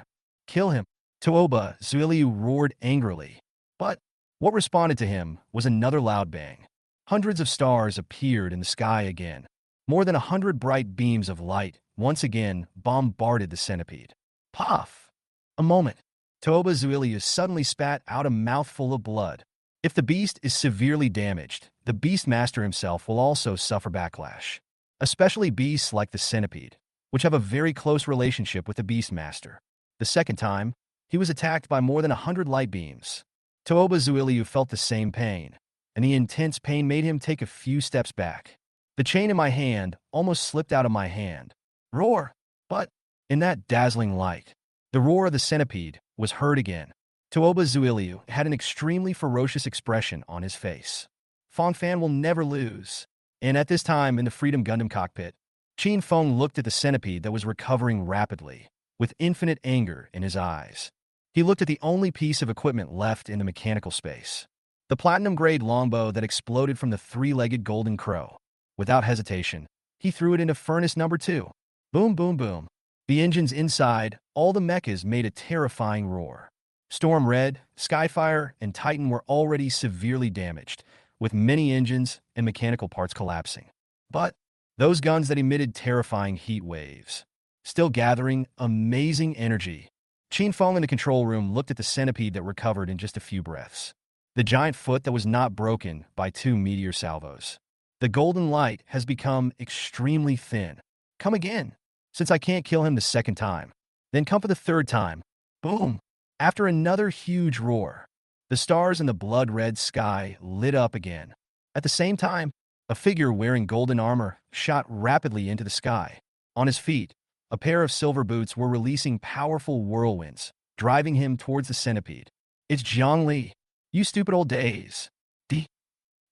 Kill him. Toba Zuiliu roared angrily. But what responded to him was another loud bang. Hundreds of stars appeared in the sky again. More than 100 bright beams of light once again bombarded the centipede. Puff! A moment. Toba Zuiliu suddenly spat out a mouthful of blood. If the beast is severely damaged, the Beastmaster himself will also suffer backlash. Especially beasts like the centipede, which have a very close relationship with the Beastmaster. The second time, he was attacked by more than 100 light beams. Toba Zuiliu felt the same pain, and the intense pain made him take a few steps back. The chain in my hand almost slipped out of my hand. Roar! But, in that dazzling light, the roar of the centipede was heard again. Toba Zuiliu had an extremely ferocious expression on his face. Fong Fan will never lose. And at this time in the Freedom Gundam cockpit, Qin Feng looked at the centipede that was recovering rapidly, with infinite anger in his eyes. He looked at the only piece of equipment left in the mechanical space. The platinum-grade longbow that exploded from the three-legged golden crow. Without hesitation, he threw it into furnace number 2. Boom, boom, boom. The engines inside, all the mechas made a terrifying roar. Storm Red, Skyfire, and Titan were already severely damaged, with many engines and mechanical parts collapsing. But Those guns that emitted terrifying heat waves. Still gathering amazing energy. Qin Feng in the control room looked at the centipede that recovered in just a few breaths. The giant foot that was not broken by 2 meteor salvos. The golden light has become extremely thin. Come again. Since I can't kill him the second time. Then come for the third time. Boom. After another huge roar, the stars in the blood-red sky lit up again. At the same time, a figure wearing golden armor shot rapidly into the sky. On his feet, a pair of silver boots were releasing powerful whirlwinds, driving him towards the centipede. It's Jang Lee. You stupid old days.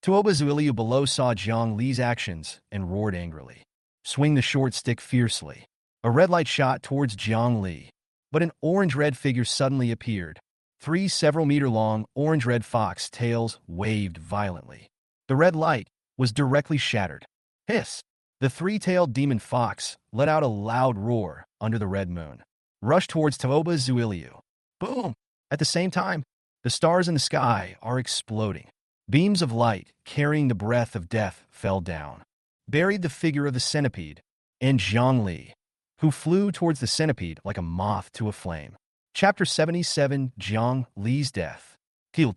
Tuoba Zuiliu below saw Jang Lee's actions and roared angrily. Swing the short stick fiercely. A red light shot towards Jang Lee, but an orange-red figure suddenly appeared. 3 several-meter-long orange-red fox tails waved violently. The red light was directly shattered. Hiss! The 3-tailed demon fox let out a loud roar under the red moon. Rushed towards Tuoba Zuiliu. Boom! At the same time, the stars in the sky are exploding. Beams of light, carrying the breath of death, fell down. Buried the figure of the centipede, and Jang Lee, who flew towards the centipede like a moth to a flame. Chapter 77, Jang Lee's Death. The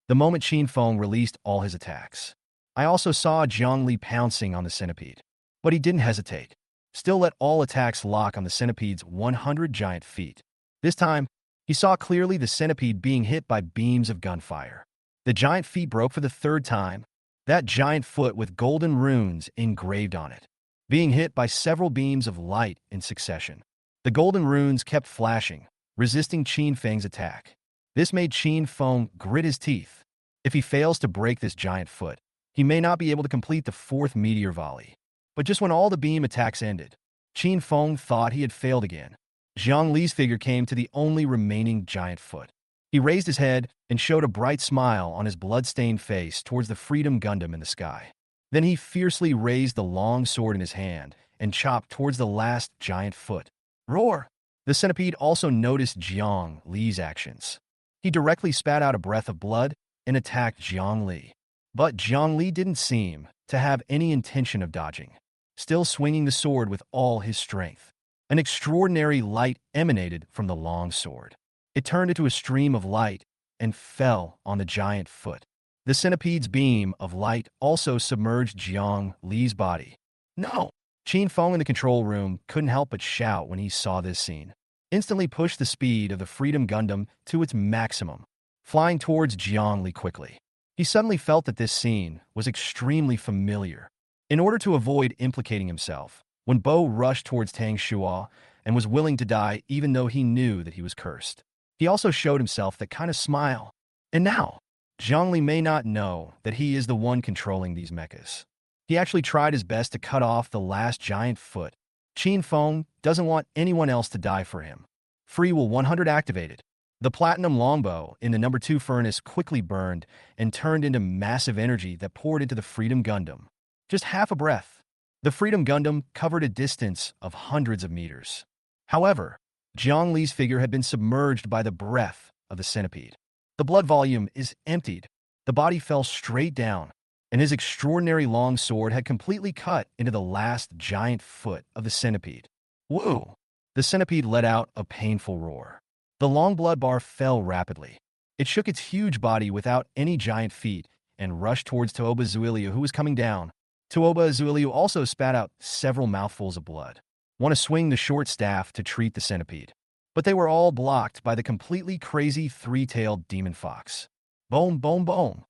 moment Qin Feng released all his attacks. I also saw Jang Lee pouncing on the centipede. But he didn't hesitate. Still let all attacks lock on the centipede's 100 giant feet. This time, he saw clearly the centipede being hit by beams of gunfire. The giant feet broke for the 3rd time, that giant foot with golden runes engraved on it, being hit by several beams of light in succession. The golden runes kept flashing, resisting Qin Feng's attack. This made Qin Feng grit his teeth. If he fails to break this giant foot, he may not be able to complete the 4th meteor volley. But just when all the beam attacks ended, Qin Feng thought he had failed again. Jang Lee's figure came to the only remaining giant foot. He raised his head and showed a bright smile on his blood-stained face towards the Freedom Gundam in the sky. Then he fiercely raised the long sword in his hand and chopped towards the last giant foot. Roar! The centipede also noticed Jang Lee's actions. He directly spat out a breath of blood and attacked Jang Lee. But Jang Lee didn't seem to have any intention of dodging, still swinging the sword with all his strength. An extraordinary light emanated from the long sword. It turned into a stream of light and fell on the giant foot. The centipede's beam of light also submerged Jang Lee's body. No! Qin Feng in the control room couldn't help but shout when he saw this scene. Instantly pushed the speed of the Freedom Gundam to its maximum, flying towards Jang Lee quickly. He suddenly felt that this scene was extremely familiar. In order to avoid implicating himself, when Bo rushed towards Tang Shua and was willing to die even though he knew that he was cursed. He also showed himself that kind of smile. And now, Jang Lee may not know that he is the one controlling these mechas. He actually tried his best to cut off the last giant foot. Qin Feng doesn't want anyone else to die for him. Free Will 100 activated. The platinum longbow in the number 2 furnace quickly burned and turned into massive energy that poured into the Freedom Gundam. Just half a breath. The Freedom Gundam covered a distance of hundreds of meters. However, Jang Lee's figure had been submerged by the breath of the centipede. The blood volume is emptied. The body fell straight down, and his extraordinary long sword had completely cut into the last giant foot of the centipede. Whoa! The centipede let out a painful roar. The long blood bar fell rapidly. It shook its huge body without any giant feet and rushed towards Tuoba Zuiliu, who was coming down. Tuoba Zuiliu also spat out several mouthfuls of blood. Want to swing the short staff to treat the centipede. But they were all blocked by the completely crazy 3-tailed demon fox. Boom, boom, boom.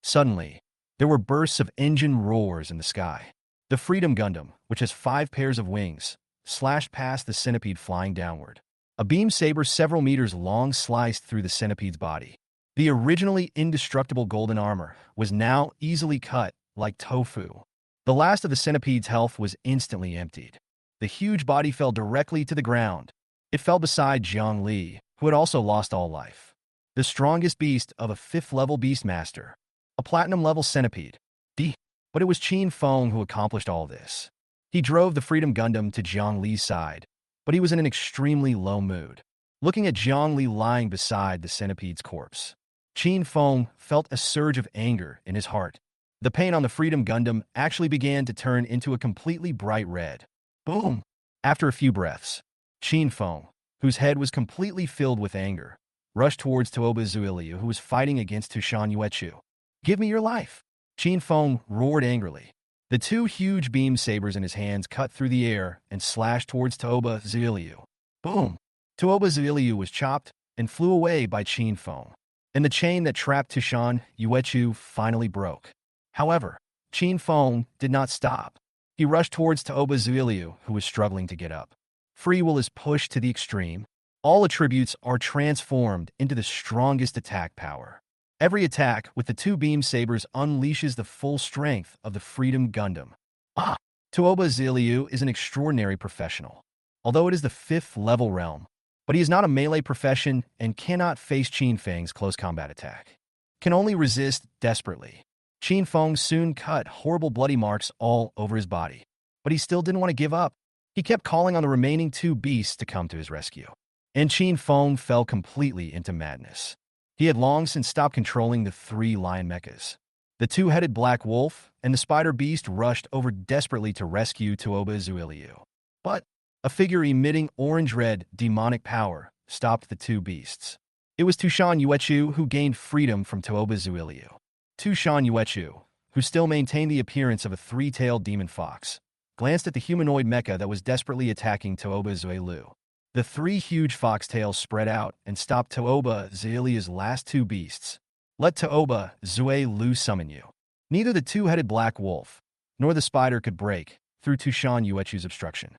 Suddenly, there were bursts of engine roars in the sky. The Freedom Gundam, which has 5 pairs of wings, slashed past the centipede flying downward. A beam saber several meters long sliced through the centipede's body. The originally indestructible golden armor was now easily cut like tofu. The last of the centipede's health was instantly emptied. The huge body fell directly to the ground. It fell beside Jang Lee, who had also lost all life. The strongest beast of a 5th-level Beastmaster. A platinum-level centipede. But it was Qin Feng who accomplished all this. He drove the Freedom Gundam to Jang Lee's side, but he was in an extremely low mood. Looking at Jang Lee lying beside the centipede's corpse, Qin Feng felt a surge of anger in his heart. The paint on the Freedom Gundam actually began to turn into a completely bright red. Boom! After a few breaths, Qin Feng, whose head was completely filled with anger, rushed towards Tooba Zuiliu, who was fighting against Tushan Yuechu. "Give me your life!" Qin Feng roared angrily. The two huge beam sabers in his hands cut through the air and slashed towards Tooba Zuiliu. Boom! Tooba Zuiliu was chopped and flew away by Qin Feng, and the chain that trapped Tushan Yuechu finally broke. However, Qin Feng did not stop. He rushed towards Tooba Zuiliu, who was struggling to get up. Free will is pushed to the extreme. All attributes are transformed into the strongest attack power. Every attack with the two beam sabers unleashes the full strength of the Freedom Gundam. Tooba Zuiliu is an extraordinary professional. Although it is the 5th level realm, but he is not a melee profession and cannot face Qin Feng's close combat attack. Can only resist desperately. Qin Feng soon cut horrible bloody marks all over his body, but he still didn't want to give up. He kept calling on the remaining two beasts to come to his rescue. And Qin Feng fell completely into madness. He had long since stopped controlling the 3 lion mechas. The two-headed black wolf and the spider beast rushed over desperately to rescue Tooba Zuiliu. But a figure emitting orange-red demonic power stopped the two beasts. It was Tushan Yuechu who gained freedom from Tooba Zuiliu. Tushan Yuechu, who still maintained the appearance of a 3-tailed demon fox, glanced at the humanoid mecha that was desperately attacking Tooba Zuiliu. The 3 huge foxtails spread out and stopped Tooba Zuiliu's last 2 beasts. "Let Tooba Zuiliu summon you." Neither the two-headed black wolf nor the spider could break through Tushan Yuechu's obstruction.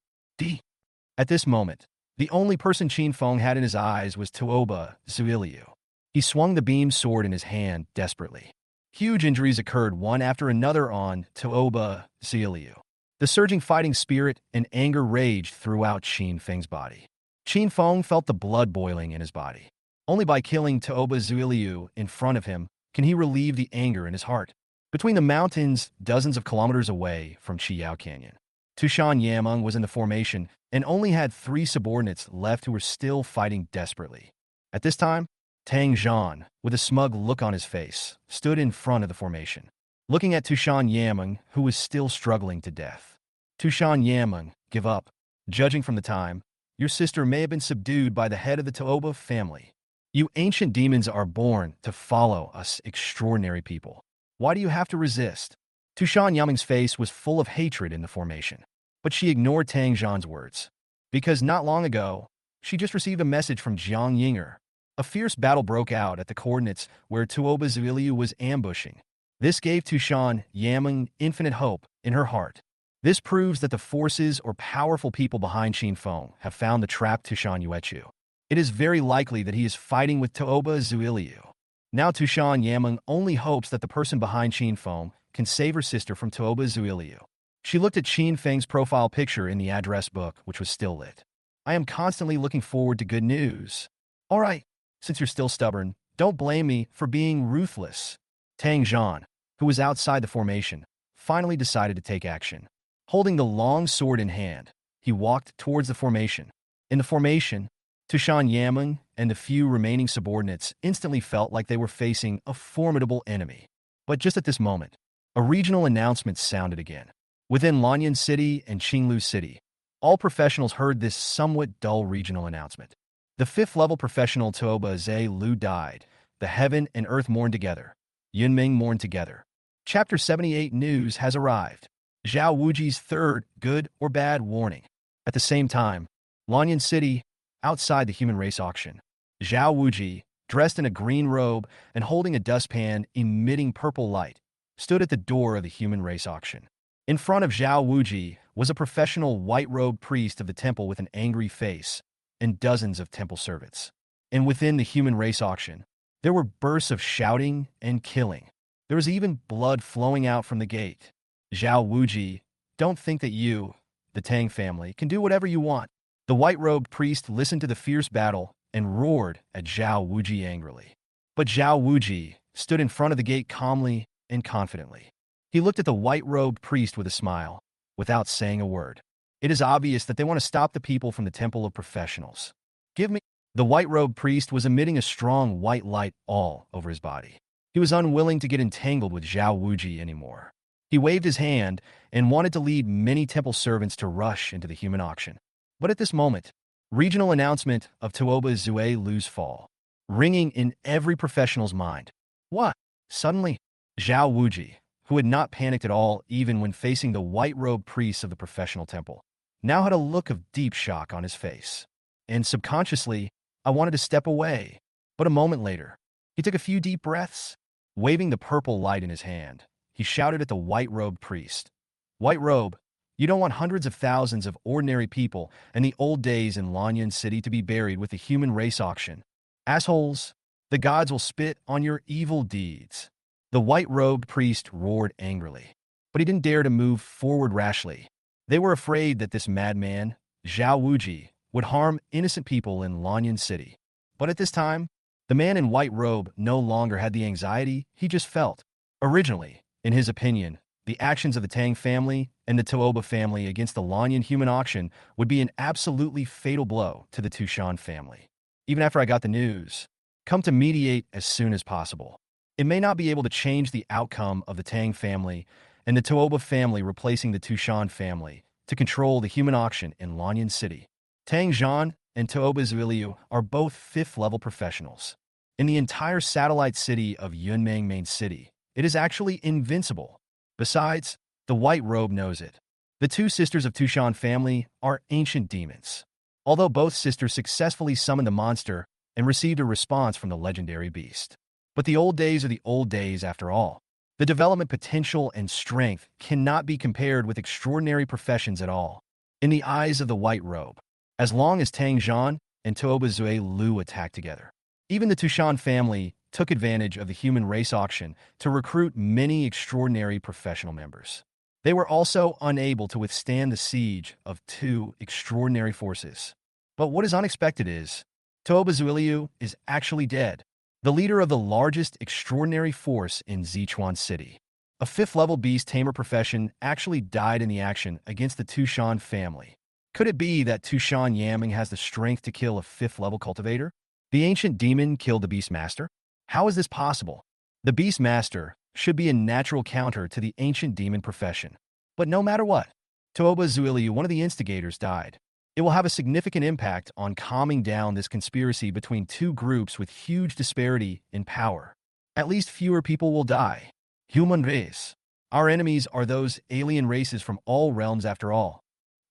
At this moment, the only person Qin Feng had in his eyes was Tooba Zuiliu. He swung the beam sword in his hand desperately. Huge injuries occurred one after another on Tooba Zuiliu. The surging fighting spirit and anger raged throughout Qin Feng's body. Qin Feng felt the blood boiling in his body. Only by killing Tooba Zuiliu in front of him can he relieve the anger in his heart. Between the mountains, dozens of kilometers away from Gaya Canyon, Tushan Yaming was in the formation and only had 3 subordinates left who were still fighting desperately. At this time, Tang Zhan, with a smug look on his face, stood in front of the formation, looking at Tushan Yaming, who was still struggling to death. "Tushan Yaming, give up. Judging from the time, your sister may have been subdued by the head of the Tooba family. You ancient demons are born to follow us extraordinary people. Why do you have to resist?" Tushan Yaming's face was full of hatred in the formation, but she ignored Tang Zhan's words. Because not long ago, she just received a message from Jiang Yinger. A fierce battle broke out at the coordinates where Tooba Zuiliu was ambushing. This gave Tushan Yaming infinite hope in her heart. This proves that the forces or powerful people behind Qin Feng have found the trapped Tushan Yuechu. It is very likely that he is fighting with Tooba Zuiliu. Now Tushan Yaming only hopes that the person behind Qin Feng can save her sister from Tooba Zuiliu. She looked at Qin Feng's profile picture in the address book, which was still lit. "I am constantly looking forward to good news." "All right, since you're still stubborn, don't blame me for being ruthless." Tang Zhan, who was outside the formation, finally decided to take action. Holding the long sword in hand, he walked towards the formation. In the formation, Tushan Yaming and the few remaining subordinates instantly felt like they were facing a formidable enemy. But just at this moment, a regional announcement sounded again. Within Lan City and Qinglu City, all professionals heard this somewhat dull regional announcement. The 5th-level professional Tooba Zuiliu died. The heaven and earth mourned together. Yunming mourned together. Chapter 78 news has arrived. Zhao Wuji's 3rd good or bad warning. At the same time, Lan City, outside the human race auction, Zhao Wuji, dressed in a green robe and holding a dustpan emitting purple light, stood at the door of the human race auction. In front of Zhao Wuji was a professional white-robed priest of the temple with an angry face and dozens of temple servants. And within the human race auction, there were bursts of shouting and killing. There was even blood flowing out from the gate. "Zhao Wuji, don't think that you, the Tang family, can do whatever you want." The white-robed priest listened to the fierce battle and roared at Zhao Wuji angrily. But Zhao Wuji stood in front of the gate calmly and confidently. He looked at the white-robed priest with a smile, without saying a word. It is obvious that they want to stop the people from the Temple of Professionals. "Give me—" The white-robed priest was emitting a strong white light all over his body. He was unwilling to get entangled with Zhao Wuji anymore. He waved his hand and wanted to lead many temple servants to rush into the human auction. But at this moment, regional announcement of Tuoba Zue Lu's fall, ringing in every professional's mind. What? Suddenly, Zhao Wuji, who had not panicked at all even when facing the white-robed priests of the professional temple, now had a look of deep shock on his face. And subconsciously, I wanted to step away. But a moment later, he took a few deep breaths. Waving the purple light in his hand, he shouted at the white-robed priest. White robe, you don't want hundreds of thousands of ordinary people and the old days in Lan City to be buried with the human race auction. Assholes, the gods will spit on your evil deeds. The white-robed priest roared angrily, but he didn't dare to move forward rashly. They were afraid that this madman, Zhao Wuji, would harm innocent people in Lan City. But at this time, the man in white robe no longer had the anxiety he just felt. Originally, in his opinion, the actions of the Tang family and the Tuoba family against the Lanyan human auction would be an absolutely fatal blow to the Tushan family. Even after I got the news, come to mediate as soon as possible. It may not be able to change the outcome of the Tang family and the Tuoba family replacing the Tushan family to control the human auction in Lanyan City. Tang Zhan and Tuoba Zuiliu are both fifth-level professionals. In the entire satellite city of Yunmeng Main City, it is actually invincible. Besides, the white robe knows it. The two sisters of Tushan family are ancient demons. Although both sisters successfully summoned the monster and received a response from the legendary beast. But the old days are the old days after all. The development potential and strength cannot be compared with extraordinary professions at all. In the eyes of the white robe, as long as Tang Zhan and Tuoba Zue Lu attacked together, even the Tushan family took advantage of the human race auction to recruit many extraordinary professional members. They were also unable to withstand the siege of two extraordinary forces. But what is unexpected is, Tuoba Zuiliu is actually dead, the leader of the largest extraordinary force in Zichuan City. A fifth-level beast tamer profession actually died in the action against the Tushan family. Could it be that Tushan Yaming has the strength to kill a fifth-level cultivator? The ancient demon killed the beast master? How is this possible? The beast master should be a natural counter to the ancient demon profession. But no matter what, Tuoba Zuiliu, one of the instigators, died. It will have a significant impact on calming down this conspiracy between two groups with huge disparity in power. At least fewer people will die. Human race. Our enemies are those alien races from all realms after all.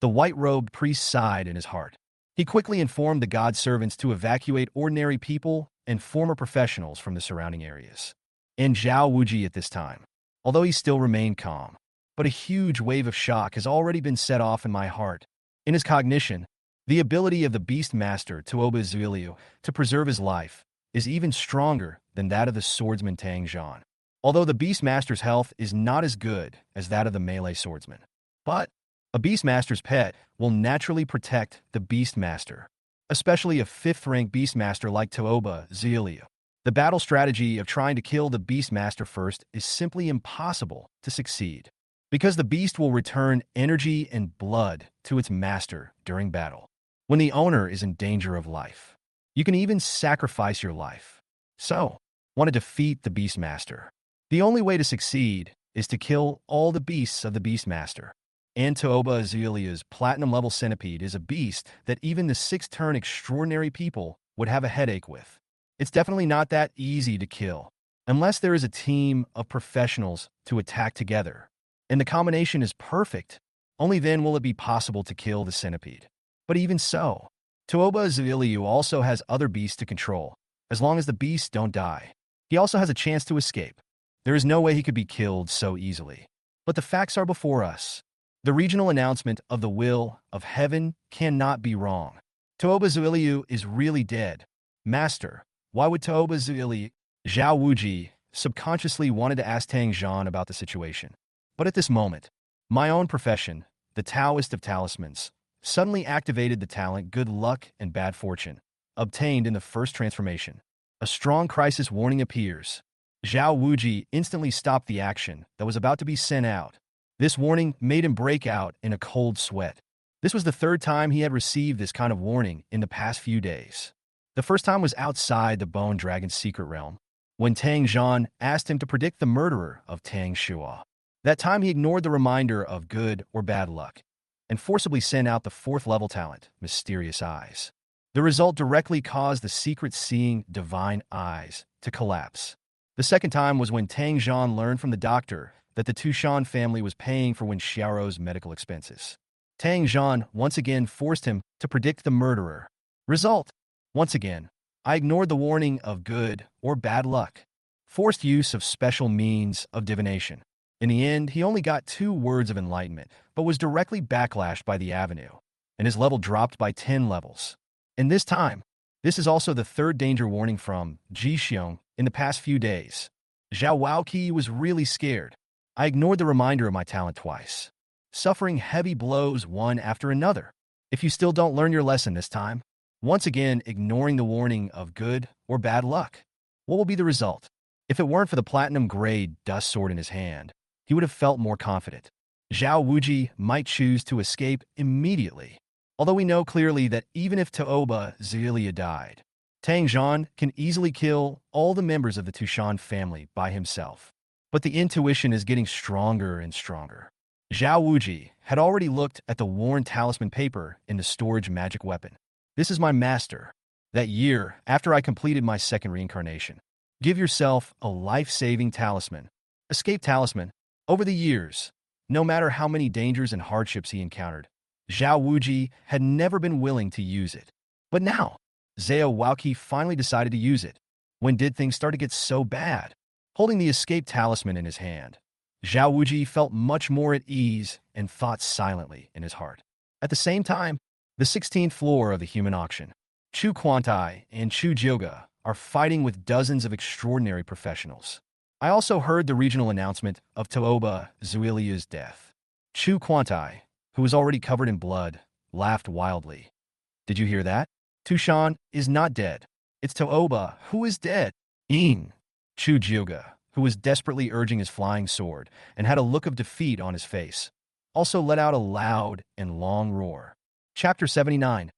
The white-robed priest sighed in his heart. He quickly informed the god servants to evacuate ordinary people and former professionals from the surrounding areas. And Zhao Wuji at this time, although he still remained calm, but a huge wave of shock has already been set off in my heart. In his cognition, the ability of the beast master Tuoba Zuiliu to preserve his life is even stronger than that of the swordsman Tang Zhan. Although the beast master's health is not as good as that of the melee swordsman. But a beast master's pet will naturally protect the beast master, especially a fifth-rank beast master like Tuoba Zuiliu. The battle strategy of trying to kill the beast master first is simply impossible to succeed, because the beast will return energy and blood to its master during battle. When the owner is in danger of life, you can even sacrifice your life. So, want to defeat the beast master? The only way to succeed is to kill all the beasts of the beast master. And Tuoba Zuiliu's platinum-level centipede is a beast that even the sixth-turn extraordinary people would have a headache with. It's definitely not that easy to kill, unless there is a team of professionals to attack together. And the combination is perfect. Only then will it be possible to kill the centipede. But even so, Tuoba Zuiliu also has other beasts to control. As long as the beasts don't die, he also has a chance to escape. There is no way he could be killed so easily. But the facts are before us. The regional announcement of the will of heaven cannot be wrong. Tuoba Zuiliu is really dead. Master, why would Tuoba Zuiliu? Zhao Wuji subconsciously wanted to ask Tang Zhan about the situation. But at this moment, my own profession, the Taoist of talismans, suddenly activated the talent good luck and bad fortune, obtained in the first transformation. A strong crisis warning appears. Zhao Wuji instantly stopped the action that was about to be sent out. This warning made him break out in a cold sweat. This was the third time he had received this kind of warning in the past few days. The first time was outside the Bone Dragon's secret realm. when Tang Zhan asked him to predict the murderer of Tang Shua. That time he ignored the reminder of good or bad luck and forcibly sent out the fourth-level talent, Mysterious Eyes. The result directly caused the secret-seeing Divine Eyes to collapse. The second time was when Tang Zhan learned from the doctor that the Tushan family was paying for Wen Xiaorou's medical expenses. Tang Zhan once again forced him to predict the murderer. Result: once again, I ignored the warning of good or bad luck. Forced use of special means of divination. In the end, he only got 2 words of enlightenment, but was directly backlashed by the avenue, and his level dropped by 10 levels. And this time, this is also the 3rd danger warning from Ji Xiong in the past few days. Zhao Waoqi was really scared. I ignored the reminder of my talent twice, suffering heavy blows one after another. If you still don't learn your lesson this time, once again ignoring the warning of good or bad luck, what will be the result? If it weren't for the platinum-grade dust sword in his hand, he would have felt more confident. Zhao Wuji might choose to escape immediately, although we know clearly that even if Taoba Zelia died, Tang Zhan can easily kill all the members of the Tushan family by himself. But the intuition is getting stronger and stronger. Zhao Wuji had already looked at the worn talisman paper in the storage magic weapon. This is my master. That year, after I completed my 2nd reincarnation, give yourself a life-saving talisman. Escape talisman. Over the years, no matter how many dangers and hardships he encountered, Zhao Wuji had never been willing to use it. But now, Zhao Waoqi finally decided to use it. When did things start to get so bad? Holding the escape talisman in his hand, Zhao Wuji felt much more at ease and thought silently in his heart. At the same time, the 16th floor of the human auction, Chu Quantai and Chu Jioga are fighting with dozens of extraordinary professionals. I also heard the regional announcement of Taoba Zuilia's death. Chu Quantai, who was already covered in blood, laughed wildly. Did you hear that? Tushan is not dead. It's Taoba who is dead. Chu Jioga, who was desperately urging his flying sword and had a look of defeat on his face, also let out a loud and long roar. Chapter 79.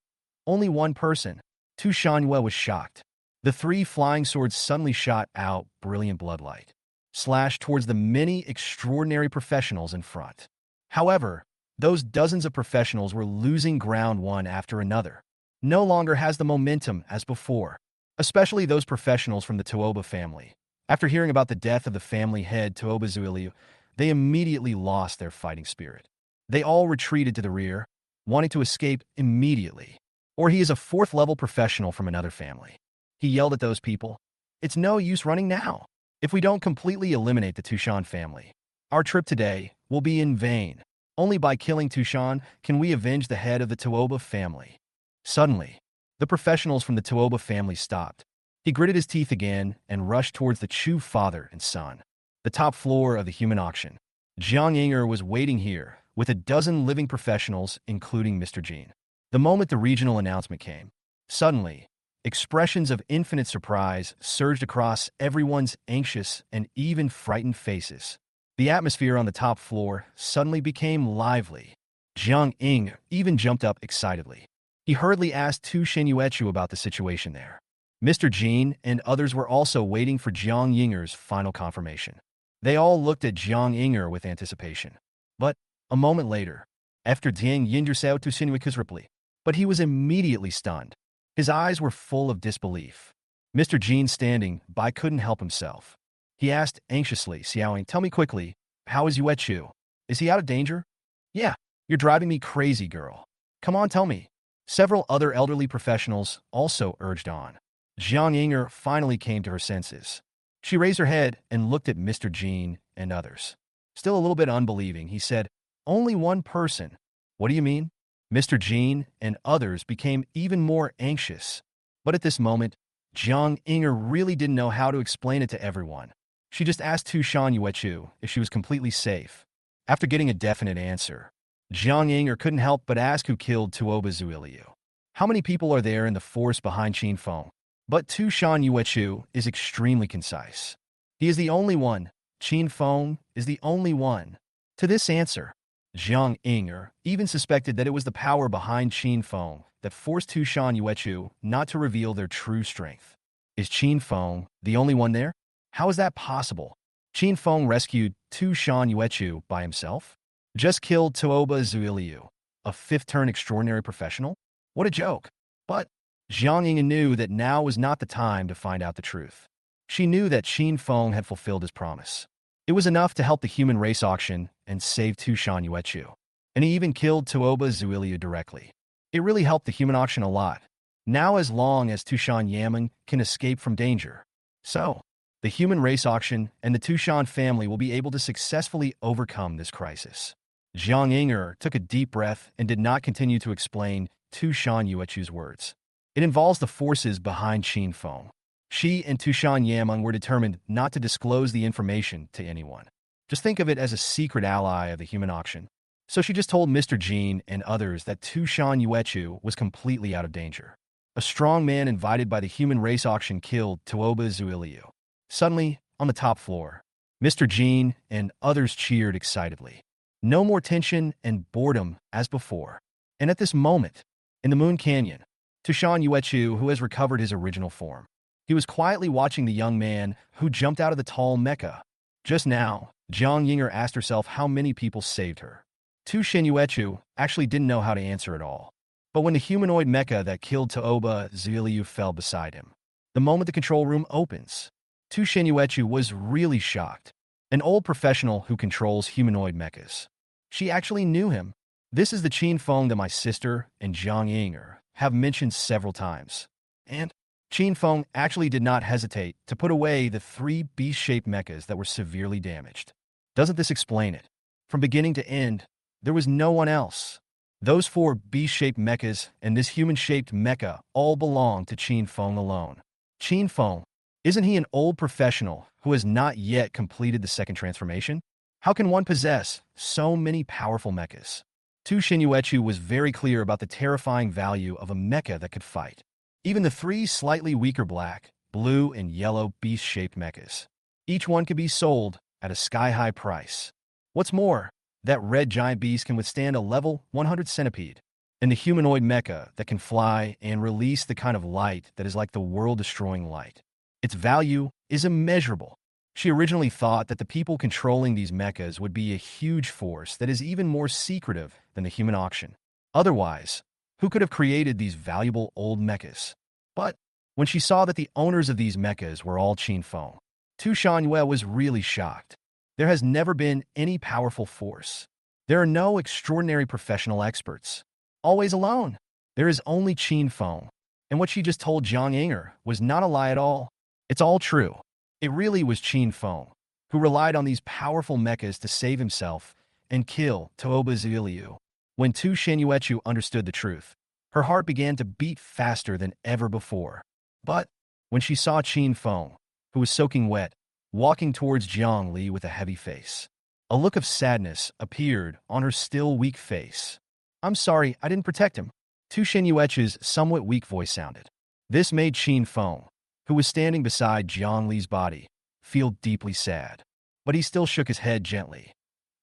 Only one person. Tu Shanhua was shocked. The 3 flying swords suddenly shot out brilliant bloodlight, slashed towards the many extraordinary professionals in front. However, those dozens of professionals were losing ground one after another. No longer has the momentum as before, especially those professionals from the Taoba family. After hearing about the death of the family head Taoba Zuiliu, they immediately lost their fighting spirit. They all retreated to the rear, wanting to escape immediately. Or he is a 4th-level professional from another family. He yelled at those people, "It's no use running now. If we don't completely eliminate the Tushan family, our trip today will be in vain. Only by killing Tushan can we avenge the head of the Taoba family." Suddenly, the professionals from the Taoba family stopped. He gritted his teeth again and rushed towards the Chu father and son. The top floor of the human auction. Jiang Yinger was waiting here with a dozen living professionals, including Mr. Jean. The moment the regional announcement came, suddenly, expressions of infinite surprise surged across everyone's anxious and even frightened faces. The atmosphere on the top floor suddenly became lively. Jiang Ying even jumped up excitedly. He hurriedly asked Tu Shenyuechu about the situation there. Mr. Jean and others were also waiting for Jiang Yinger's final confirmation. They all looked at Jiang Yinger with anticipation. But a moment later, after Jiang Yinger said to Shenyuechu's reply, but he was immediately stunned. His eyes were full of disbelief. Mr. Jean, standing by, couldn't help himself. He asked anxiously, Xiaoing, "Tell me quickly, how is Yuechu? Is he out of danger?" "Yeah, you're driving me crazy, girl. Come on, tell me." Several other elderly professionals also urged on. Jiang Yinger finally came to her senses. She raised her head and looked at Mr. Jean and others. Still a little bit unbelieving, he said, "Only one person. What do you mean?" Mr. Jean and others became even more anxious. But at this moment, Jiang Yinger really didn't know how to explain it to everyone. She just asked Tu Shan Yuechu if she was completely safe. After getting a definite answer, Jiang Yinger couldn't help but ask who killed Tuoba Zuiliu. How many people are there in the force behind Qin Feng? But Tu Shan Yuechu is extremely concise. He is the only one. Qin Feng is the only one. To this answer, Jiang Yinger even suspected that it was the power behind Qin Feng that forced Tu Shan Yuechu not to reveal their true strength. Is Qin Feng the only one there? How is that possible? Qin Feng rescued Tu Shan Yuechu by himself? Just killed Tuoba Zuiliu, a fifth-turn extraordinary professional? What a joke. But Jiang Ying knew that now was not the time to find out the truth. She knew that Qin Feng had fulfilled his promise. It was enough to help the human race auction and save Tu Shan Yuechu. And he even killed Tuoba Zuiliu directly. It really helped the human auction a lot. Now as long as Tushan Yaming can escape from danger. So, the human race auction and the Tushan family will be able to successfully overcome this crisis. Jiang Yinger took a deep breath and did not continue to explain Tushan Yuechu's words. It involves the forces behind Qin Feng. She and Tushan Yaming were determined not to disclose the information to anyone. Just think of it as a secret ally of the human auction. So she just told Mr. Jean and others that Tushan Yuechu was completely out of danger. A strong man invited by the human race auction killed Tuoba Zuiliu. Suddenly, on the top floor, Mr. Jean and others cheered excitedly. No more tension and boredom as before. And at this moment, in the Moon Canyon, Tushan Yuechu, who has recovered his original form, he was quietly watching the young man who jumped out of the tall Mecha. Just now, Jiang Yinger asked herself how many people saved her. Tushan Yuechu actually didn't know how to answer at all. But when the humanoid mecha that killed Tuoba Zuiliu fell beside him, the moment the control room opens, Tushan Yuechu was really shocked. An old professional who controls humanoid mechas. She actually knew him. This is the Qin Feng that my sister and Jiang Yinger have mentioned several times. And Qin Feng actually did not hesitate to put away the 3 beast-shaped mechas that were severely damaged. Doesn't this explain it? From beginning to end, there was no one else. Those 4 beast-shaped mechas and this human-shaped mecha all belong to Qin Feng alone. Qin Feng, isn't he an old professional who has not yet completed the second transformation? How can one possess so many powerful mechas? Tushan Yuechu was very clear about the terrifying value of a mecha that could fight. Even the 3 slightly weaker black, blue, and yellow beast-shaped mechas. Each one could be sold at a sky-high price. What's more, that red giant beast can withstand a level 100 centipede, and the humanoid mecha that can fly and release the kind of light that is like the world-destroying light. Its value is immeasurable. She originally thought that the people controlling these mechas would be a huge force that is even more secretive than the human auction. Otherwise, who could have created these valuable old mechas? But when she saw that the owners of these mechas were all Qin Feng, Tushan Yue was really shocked. There has never been any powerful force. There are no extraordinary professional experts. Always alone. There is only Qin Feng. And what she just told Jiang Yinger was not a lie at all. It's all true. It really was Qin Feng, who relied on these powerful mechas to save himself and kill Tuoba Zuiliu. When Tushan Yuechu understood the truth, her heart began to beat faster than ever before. But when she saw Qin Feng, who was soaking wet, walking towards Jang Lee with a heavy face, a look of sadness appeared on her still weak face. "I'm sorry, I didn't protect him." Tushan Yuechu's somewhat weak voice sounded. This made Qin Feng, who was standing beside Jiang Li's body, feel deeply sad. But he still shook his head gently.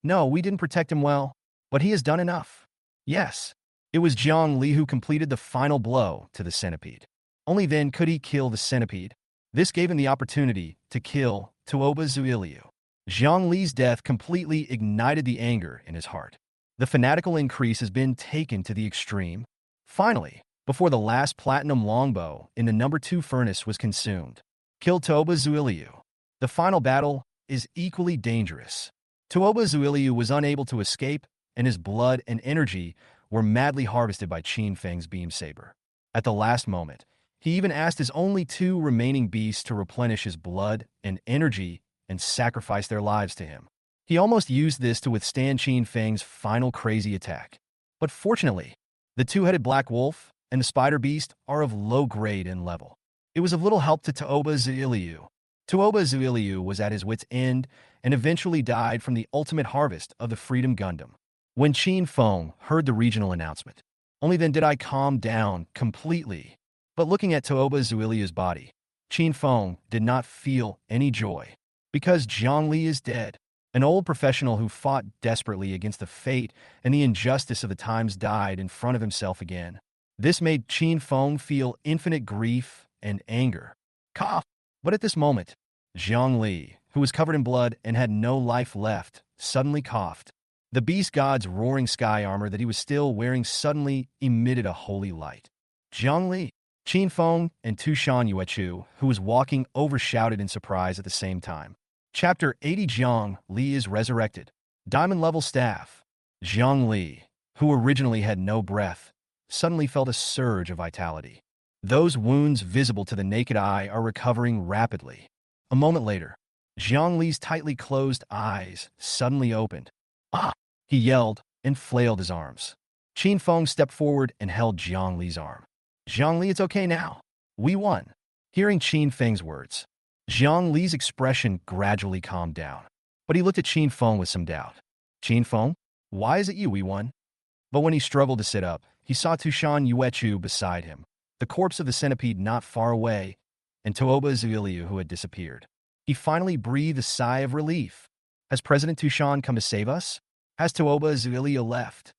"No, we didn't protect him well, but he has done enough." Yes, it was Jiang Li who completed the final blow to the centipede. Only then could he kill the centipede. This gave him the opportunity to kill Tuoba Zuiliu. Jiang Li's death completely ignited the anger in his heart. The fanatical increase has been taken to the extreme. Finally, before the last platinum longbow in the number 2 furnace was consumed, killed Tuoba Zuiliu. The final battle is equally dangerous. Tuoba Zuiliu was unable to escape, and his blood and energy were madly harvested by Qin Feng's beam saber. At the last moment, he even asked his only 2 remaining beasts to replenish his blood and energy and sacrifice their lives to him. He almost used this to withstand Qin Feng's final crazy attack. But fortunately, the 2-headed black wolf and the spider beast are of low grade and level. It was of little help to Tuoba Zuiliu. Tuoba Zuiliu was at his wit's end and eventually died from the ultimate harvest of the Freedom Gundam. When Qin Feng heard the regional announcement, only then did I calm down completely. But looking at Tuoba Zuiliu's body, Qin Feng did not feel any joy. Because Jiang Li is dead, an old professional who fought desperately against the fate and the injustice of the times died in front of himself again. This made Qin Feng feel infinite grief and anger. Cough. But at this moment, Jang Lee, who was covered in blood and had no life left, suddenly coughed. The beast god's roaring sky armor that he was still wearing suddenly emitted a holy light. Jang Lee, Qin Feng, and Tushan Yuechu, who was walking over, shouted in surprise at the same time. Chapter 80. Jang Lee is resurrected. Diamond-level staff. Jang Lee, who originally had no breath, suddenly felt a surge of vitality. Those wounds visible to the naked eye are recovering rapidly. A moment later, Jang Lee's tightly closed eyes suddenly opened. Ah! He yelled and flailed his arms. Qin Feng stepped forward and held Jang Lee's arm. Jang Lee, it's okay now. We won. Hearing Qin Feng's words, Jang Lee's expression gradually calmed down. But he looked at Qin Feng with some doubt. Qin Feng, why is it you we won? But when he struggled to sit up, he saw Tushan Yuechu beside him, the corpse of the centipede not far away, and Tooba Zuiliu, who had disappeared. He finally breathed a sigh of relief. Has President Tushan come to save us? Has Tooba Zuiliu left?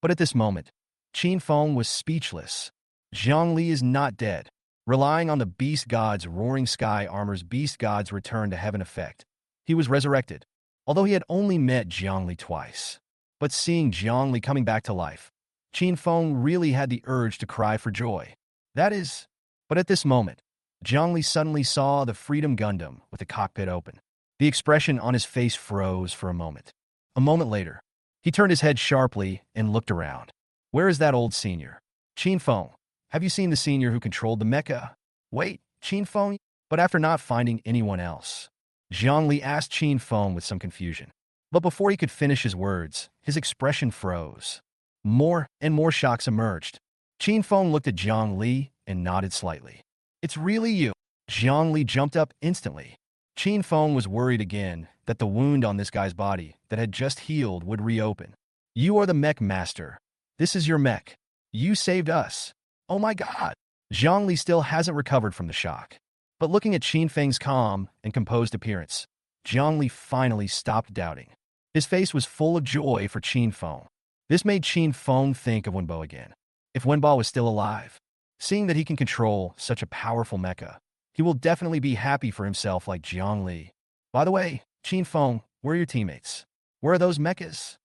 But at this moment, Qin Feng was speechless. Jang Lee is not dead. Relying on the beast god's roaring sky armor's beast god's return to heaven effect, he was resurrected, although he had only met Jang Lee twice. But seeing Jang Lee coming back to life, Qin Feng really had the urge to cry for joy. But at this moment, Jang Lee suddenly saw the Freedom Gundam with the cockpit open. The expression on his face froze for a moment. A moment later, he turned his head sharply and looked around. Where is that old senior? Qin Feng, have you seen the senior who controlled the Mecha? Wait, Qin Feng? But after not finding anyone else, Jang Lee asked Qin Feng with some confusion. But before he could finish his words, his expression froze. More and more shocks emerged. Qin Feng looked at Jang Lee and nodded slightly. It's really you. Jang Lee jumped up instantly. Qin Feng was worried again that the wound on this guy's body that had just healed would reopen. You are the mech master. This is your mech. You saved us. Oh my god. Jang Lee still hasn't recovered from the shock. But looking at Qin Feng's calm and composed appearance, Jang Lee finally stopped doubting. His face was full of joy for Qin Feng. This made Qin Feng think of Wenbo again. If Wenbo was still alive, seeing that he can control such a powerful mecha, he will definitely be happy for himself like Jang Lee. By the way, Qin Feng, where are your teammates? Where are those mechas?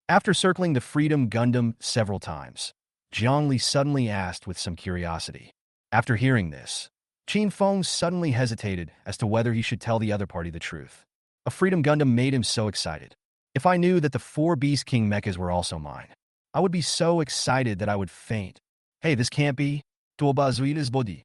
After circling the Freedom Gundam several times, Jang Lee suddenly asked with some curiosity. After hearing this, Qin Feng suddenly hesitated as to whether he should tell the other party the truth. A Freedom Gundam made him so excited. If I knew that the 4 Beast King mechas were also mine, I would be so excited that I would faint. Hey, this can't be. Tuobazuita's body.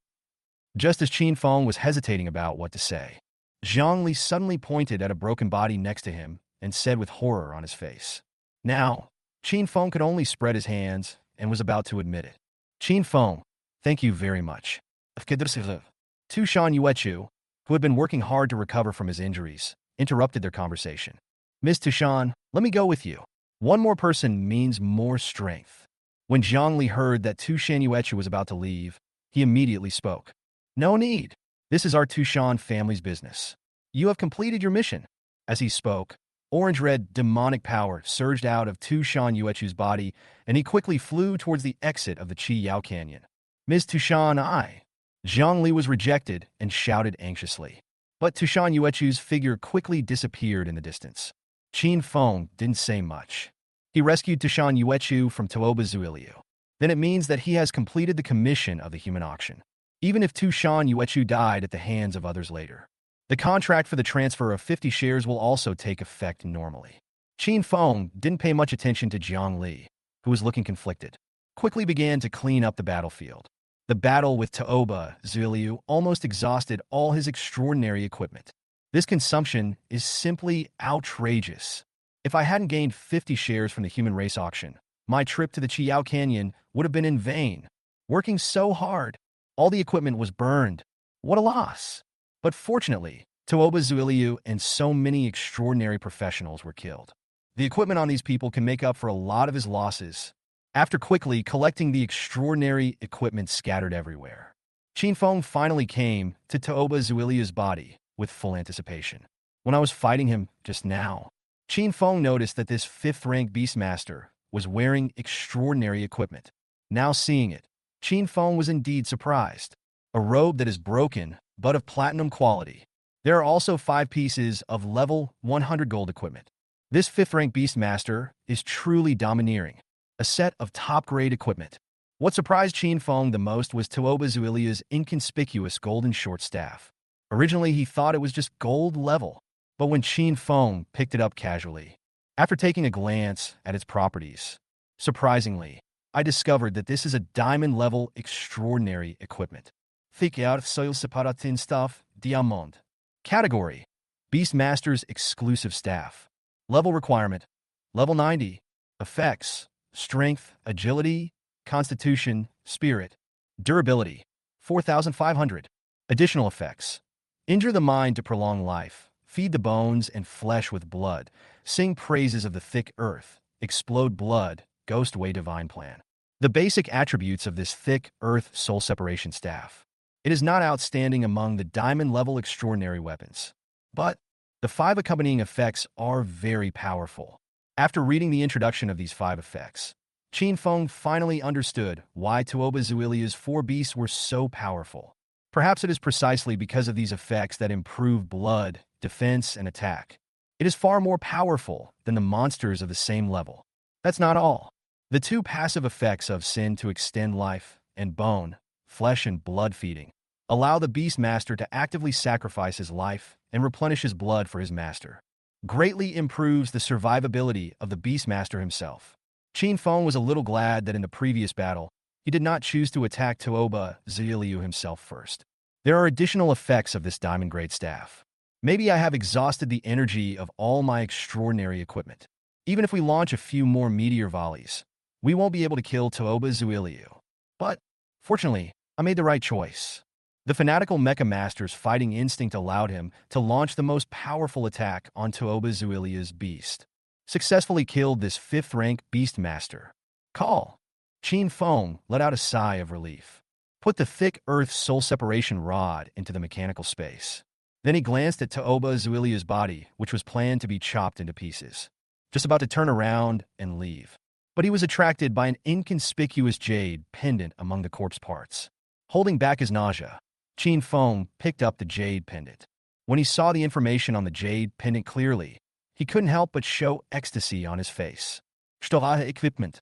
Just as Qin Feng was hesitating about what to say, Jang Lee suddenly pointed at a broken body next to him and said with horror on his face. Now, Qin Feng could only spread his hands and was about to admit it. Qin Feng, thank you very much. Tushan Yuechu, who had been working hard to recover from his injuries, interrupted their conversation. Miss Tushan, let me go with you. One more person means more strength. When Jang Lee heard that Tushan Yuechu was about to leave, he immediately spoke. No need. This is our Tushan family's business. You have completed your mission. As he spoke, orange-red demonic power surged out of Tushan Yuechu's body, and he quickly flew towards the exit of the Gaya Canyon. Ms. Tushan, Jang Lee was rejected and shouted anxiously. But Tushan Yuechu's figure quickly disappeared in the distance. Qin Feng didn't say much. He rescued Tushan Yuechu from Tooba Zuiliu. Then it means that he has completed the commission of the human auction, even if Tushan Yuechu died at the hands of others later. The contract for the transfer of 50 shares will also take effect normally. Qin Feng didn't pay much attention to Jang Lee, who was looking conflicted. Quickly began to clean up the battlefield. The battle with Tooba Zuiliu almost exhausted all his extraordinary equipment. This consumption is simply outrageous. If I hadn't gained 50 shares from the human race auction, my trip to the Gaya Canyon would have been in vain. Working so hard, all the equipment was burned. What a loss. But fortunately, Tooba Zuiliu and so many extraordinary professionals were killed. The equipment on these people can make up for a lot of his losses. After quickly collecting the extraordinary equipment scattered everywhere, Qin Feng finally came to Tooba Zuiliu's body with full anticipation. When I was fighting him just now, Qin Feng noticed that this 5th-rank Beastmaster was wearing extraordinary equipment. Now seeing it, Qin Feng was indeed surprised. A robe that is broken, but of platinum quality. There are also 5 pieces of level 100 gold equipment. This 5th rank Beastmaster is truly domineering, a set of top-grade equipment. What surprised Qin Feng the most was Tuoba Zuilia's inconspicuous golden short staff. Originally, he thought it was just gold level, but when Qin Feng picked it up casually, after taking a glance at its properties, surprisingly, I discovered that this is a diamond-level extraordinary equipment. Thick out soil separatin stuff, diamond. Category: Beastmaster's exclusive staff. Level requirement: level 90. Effects: strength, agility, constitution, spirit. Durability: 4,500. Additional effects: injure the mind to prolong life, feed the bones and flesh with blood, sing praises of the thick earth, explode blood, ghost way divine plan. The basic attributes of this thick earth soul separation staff. It is not outstanding among the diamond-level extraordinary weapons, but the 5 accompanying effects are very powerful. After reading the introduction of these 5 effects, Qin Feng finally understood why Tuoba Zuilia's 4 beasts were so powerful. Perhaps it is precisely because of these effects that improve blood, defense, and attack. It is far more powerful than the monsters of the same level. That's not all. The 2 passive effects of Sin to extend life and Bone, flesh and blood feeding, allow the Beastmaster to actively sacrifice his life and replenish his blood for his master. Greatly improves the survivability of the Beastmaster himself. Qin Feng was a little glad that in the previous battle, he did not choose to attack Tuoba Zuiliu himself first. There are additional effects of this diamond-grade staff. Maybe I have exhausted the energy of all my extraordinary equipment. Even if we launch a few more meteor volleys, we won't be able to kill Tuoba Zuiliu. But, fortunately, I made the right choice. The fanatical Mecha Master's fighting instinct allowed him to launch the most powerful attack on Tuoba Zuilia's beast. Successfully killed this 5th rank Beastmaster. Call. Qin Feng let out a sigh of relief. Put the thick earth soul separation rod into the mechanical space. Then he glanced at Tuoba Zuilia's body, which was planned to be chopped into pieces. Just about to turn around and leave. But he was attracted by an inconspicuous jade pendant among the corpse parts. Holding back his nausea, Qin Feng picked up the jade pendant. When he saw the information on the jade pendant clearly, he couldn't help but show ecstasy on his face. Storage equipment.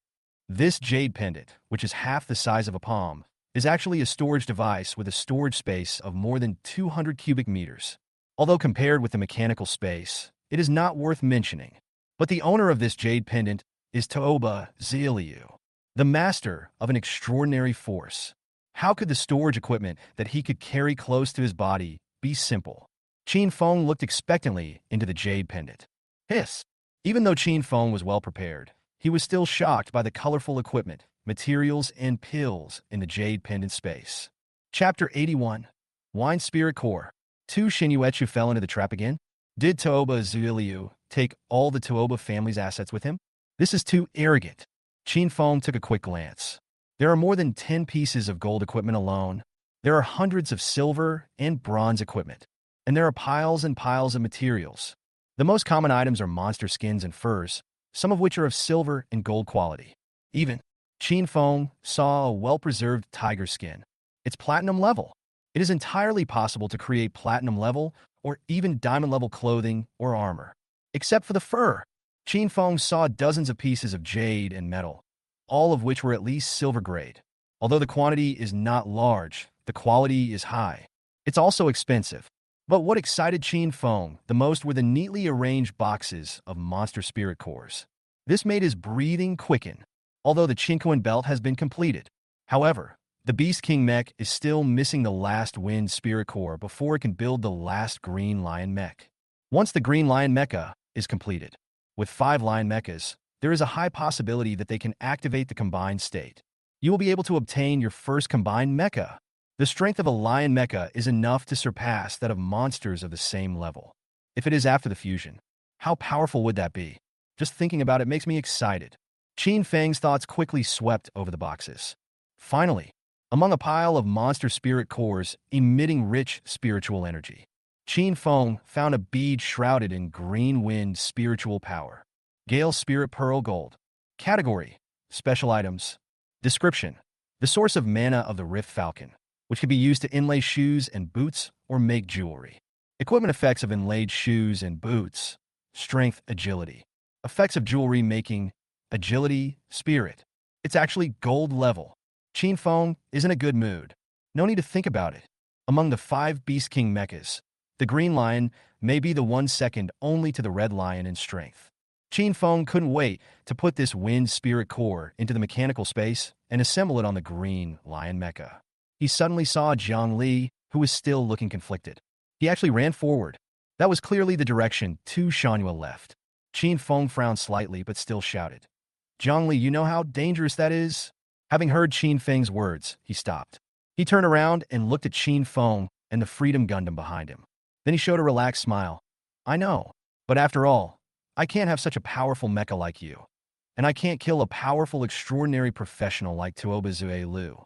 This jade pendant, which is half the size of a palm, is actually a storage device with a storage space of more than 200 cubic meters. Although compared with the mechanical space, it is not worth mentioning. But the owner of this jade pendant is Tuoba Zuiliu, the master of an extraordinary force. How could the storage equipment that he could carry close to his body be simple? Qin Feng looked expectantly into the jade pendant. Hiss! Even though Qin Feng was well prepared, he was still shocked by the colorful equipment, materials, and pills in the jade pendant space. Chapter 81. Wine Spirit Core. 2 Shinuechu fell into the trap again? Did Tuoba Zuiliu take all the Tuoba family's assets with him? This is too arrogant. Qin Feng took a quick glance. There are more than 10 pieces of gold equipment alone. There are hundreds of silver and bronze equipment. And there are piles and piles of materials. The most common items are monster skins and furs, some of which are of silver and gold quality. Even, Qin Feng saw a well-preserved tiger skin. It's platinum level. It is entirely possible to create platinum level or even diamond level clothing or armor. Except for the fur, Qin Feng saw dozens of pieces of jade and metal, all of which were at least silver grade. Although the quantity is not large, the quality is high. It's also expensive. But what excited Qin Feng the most were the neatly arranged boxes of monster spirit cores. This made his breathing quicken, although the Chinyin belt has been completed. However, the Beast King mech is still missing the last wind spirit core before it can build the last green lion mech. Once the green lion mecha is completed, with 5 lion mechas, there is a high possibility that they can activate the combined state. You will be able to obtain your first combined mecha. The strength of a lion mecha is enough to surpass that of monsters of the same level. If it is after the fusion, how powerful would that be? Just thinking about it makes me excited. Qin Feng's thoughts quickly swept over the boxes. Finally, among a pile of monster spirit cores emitting rich spiritual energy, Qin Feng found a bead shrouded in green wind spiritual power. Gale Spirit Pearl Gold. Category: Special Items. Description: the source of mana of the Rift Falcon, which can be used to inlay shoes and boots or make jewelry. Equipment effects of inlaid shoes and boots, strength, agility. Effects of jewelry making, agility, spirit. It's actually gold level. Qin Feng is in a good mood. No need to think about it. Among the 5 Beast King mechas, the green lion may be the one second only to the red lion in strength. Qin Feng couldn't wait to put this wind spirit core into the mechanical space and assemble it on the green lion mecha. He suddenly saw Jang Lee, who was still looking conflicted. He actually ran forward. That was clearly the direction Tu Shanhua left. Qin Feng frowned slightly but still shouted, "Jang Lee, you know how dangerous that is?" Having heard Qin Feng's words, he stopped. He turned around and looked at Qin Feng and the Freedom Gundam behind him. Then he showed a relaxed smile. "I know, but after all, I can't have such a powerful mecha like you. And I can't kill a powerful, extraordinary professional like Tuoba Zue Lu.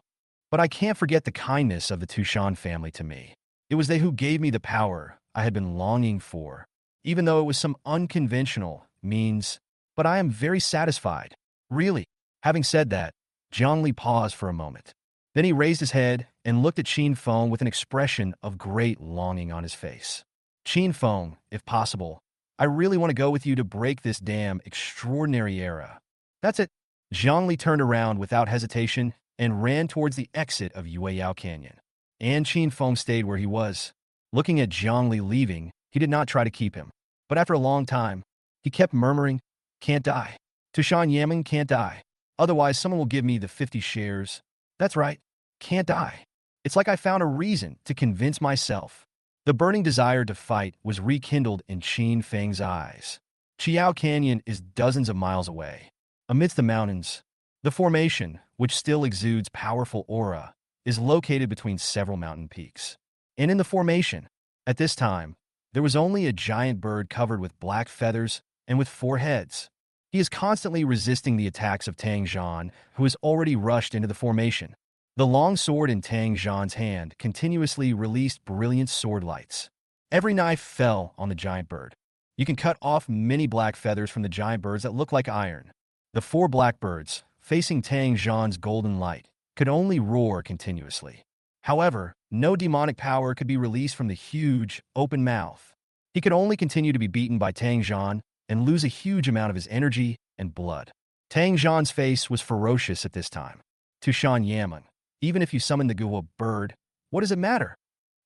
But I can't forget the kindness of the Tushan family to me. It was they who gave me the power I had been longing for, even though it was some unconventional means, but I am very satisfied. Really." Having said that, Zhang Li paused for a moment. Then he raised his head and looked at Qin Feng with an expression of great longing on his face. "Qin Feng, if possible, I really want to go with you to break this damn extraordinary era." "That's it." Zhang Li turned around without hesitation and ran towards the exit of Yao Canyon. And Qin Feng stayed where he was. Looking at Zhang Li leaving, he did not try to keep him. But after a long time, he kept murmuring, "Can't die. Tushan Yaming can't die. Otherwise, someone will give me the 50 shares. That's right. Can't die." It's like I found a reason to convince myself. The burning desire to fight was rekindled in Qin Feng's eyes. Yao Canyon is dozens of miles away. Amidst the mountains, the formation, which still exudes powerful aura, is located between several mountain peaks. And in the formation, at this time, there was only a giant bird covered with black feathers and with 4 heads. He is constantly resisting the attacks of Tang Zhan, who has already rushed into the formation. The long sword in Tang Zhan's hand continuously released brilliant sword lights. Every knife fell on the giant bird. You can cut off many black feathers from the giant birds that look like iron. The 4 black birds, facing Tang Zhan's golden light, could only roar continuously. However, no demonic power could be released from the huge, open mouth. He could only continue to be beaten by Tang Zhan and lose a huge amount of his energy and blood. Tang Zhan's face was ferocious at this time. Tushan Yaming, even if you summon the Guhua bird, what does it matter?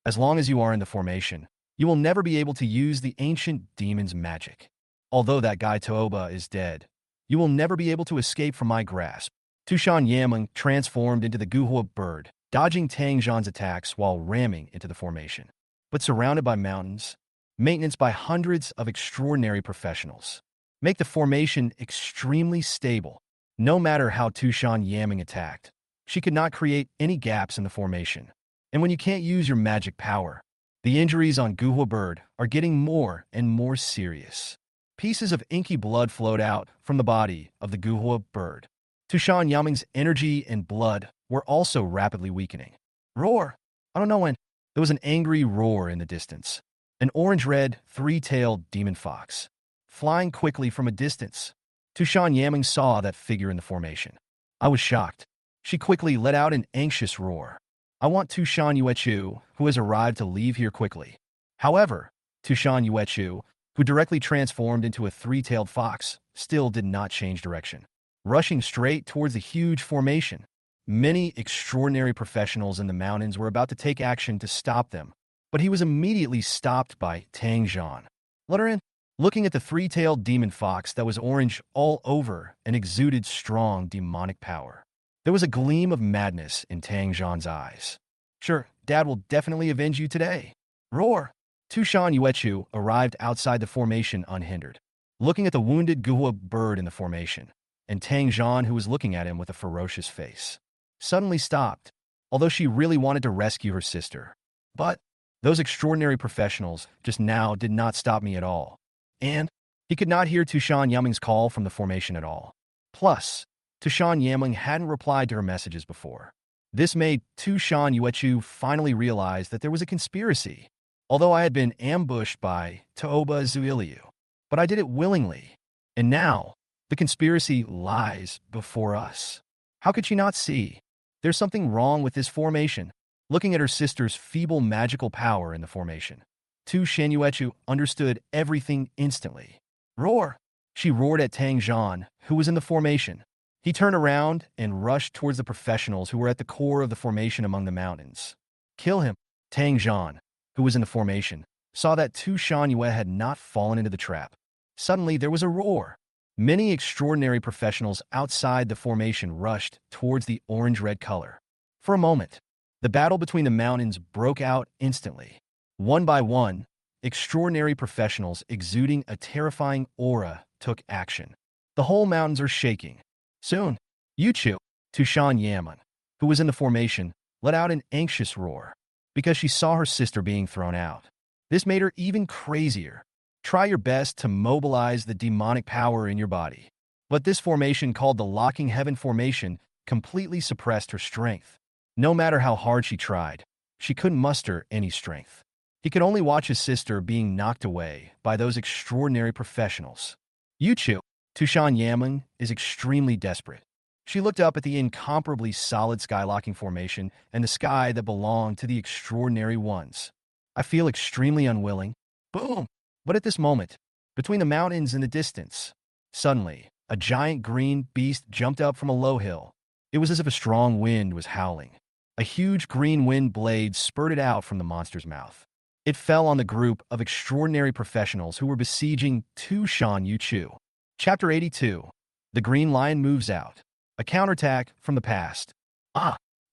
As long as you are in the formation, you will never be able to use the ancient demon's magic. Although that guy Toba is dead, you will never be able to escape from my grasp. Tushan Yaming transformed into the Guhua bird, dodging Tang Zhan's attacks while ramming into the formation. But surrounded by mountains, maintenance by hundreds of extraordinary professionals, make the formation extremely stable. No matter how Tushan Yaming attacked, she could not create any gaps in the formation. And when you can't use your magic power, the injuries on Guhua bird are getting more and more serious. Pieces of inky blood flowed out from the body of the Guhua bird. Tushan Yaming's energy and blood were also rapidly weakening. Roar! I don't know when. There was an angry roar in the distance. An orange-red, 3-tailed demon fox, flying quickly from a distance. Tushan Yaming saw that figure in the formation. I was shocked. She quickly let out an anxious roar. I want Tushan Yuechu, who has arrived, to leave here quickly. However, Tushan Yuechu, who directly transformed into a 3-tailed fox, still did not change direction, rushing straight towards the huge formation. Many extraordinary professionals in the mountains were about to take action to stop them, but he was immediately stopped by Tang Zhan. Let her in. Looking at the 3-tailed demon fox that was orange all over and exuded strong demonic power, there was a gleam of madness in Tang Zhan's eyes. Sure, Dad will definitely avenge you today. Roar! Tushan Yuechu arrived outside the formation unhindered, looking at the wounded Guhua bird in the formation, and Tang Zhan, who was looking at him with a ferocious face, suddenly stopped, although she really wanted to rescue her sister. But those extraordinary professionals just now did not stop me at all. And he could not hear Tushan Yaming's call from the formation at all. Plus, Tushan Yaming hadn't replied to her messages before. This made Tushan Yuechu finally realize that there was a conspiracy. Although I had been ambushed by Toba Zuiliu, but I did it willingly. And now, the conspiracy lies before us. How could she not see? There's something wrong with this formation. Looking at her sister's feeble magical power in the formation, Tu Shan understood everything instantly. Roar! She roared at Tang Zhan, who was in the formation. He turned around and rushed towards the professionals who were at the core of the formation among the mountains. Kill him! Tang Zhan, who was in the formation, saw that Tu Shan had not fallen into the trap. Suddenly, there was a roar. Many extraordinary professionals outside the formation rushed towards the orange-red color. For a moment, the battle between the mountains broke out instantly. One by one, extraordinary professionals exuding a terrifying aura took action. The whole mountains are shaking. Soon, Yuchu, Tushan Yaman, who was in the formation, let out an anxious roar because she saw her sister being thrown out. This made her even crazier. Try your best to mobilize the demonic power in your body. But this formation, called the Locking Heaven Formation, completely suppressed her strength. No matter how hard she tried, she couldn't muster any strength. He could only watch his sister being knocked away by those extraordinary professionals. Yuchu, Tushan Yaming, is extremely desperate. She looked up at the incomparably solid skylocking formation and the sky that belonged to the extraordinary ones. I feel extremely unwilling. Boom! But at this moment, between the mountains in the distance, suddenly, a giant green beast jumped up from a low hill. It was as if a strong wind was howling. A huge green wind blade spurted out from the monster's mouth. It fell on the group of extraordinary professionals who were besieging Tu Shan Yuchu. Chapter 82. The Green Lion Moves Out. A counterattack from the past.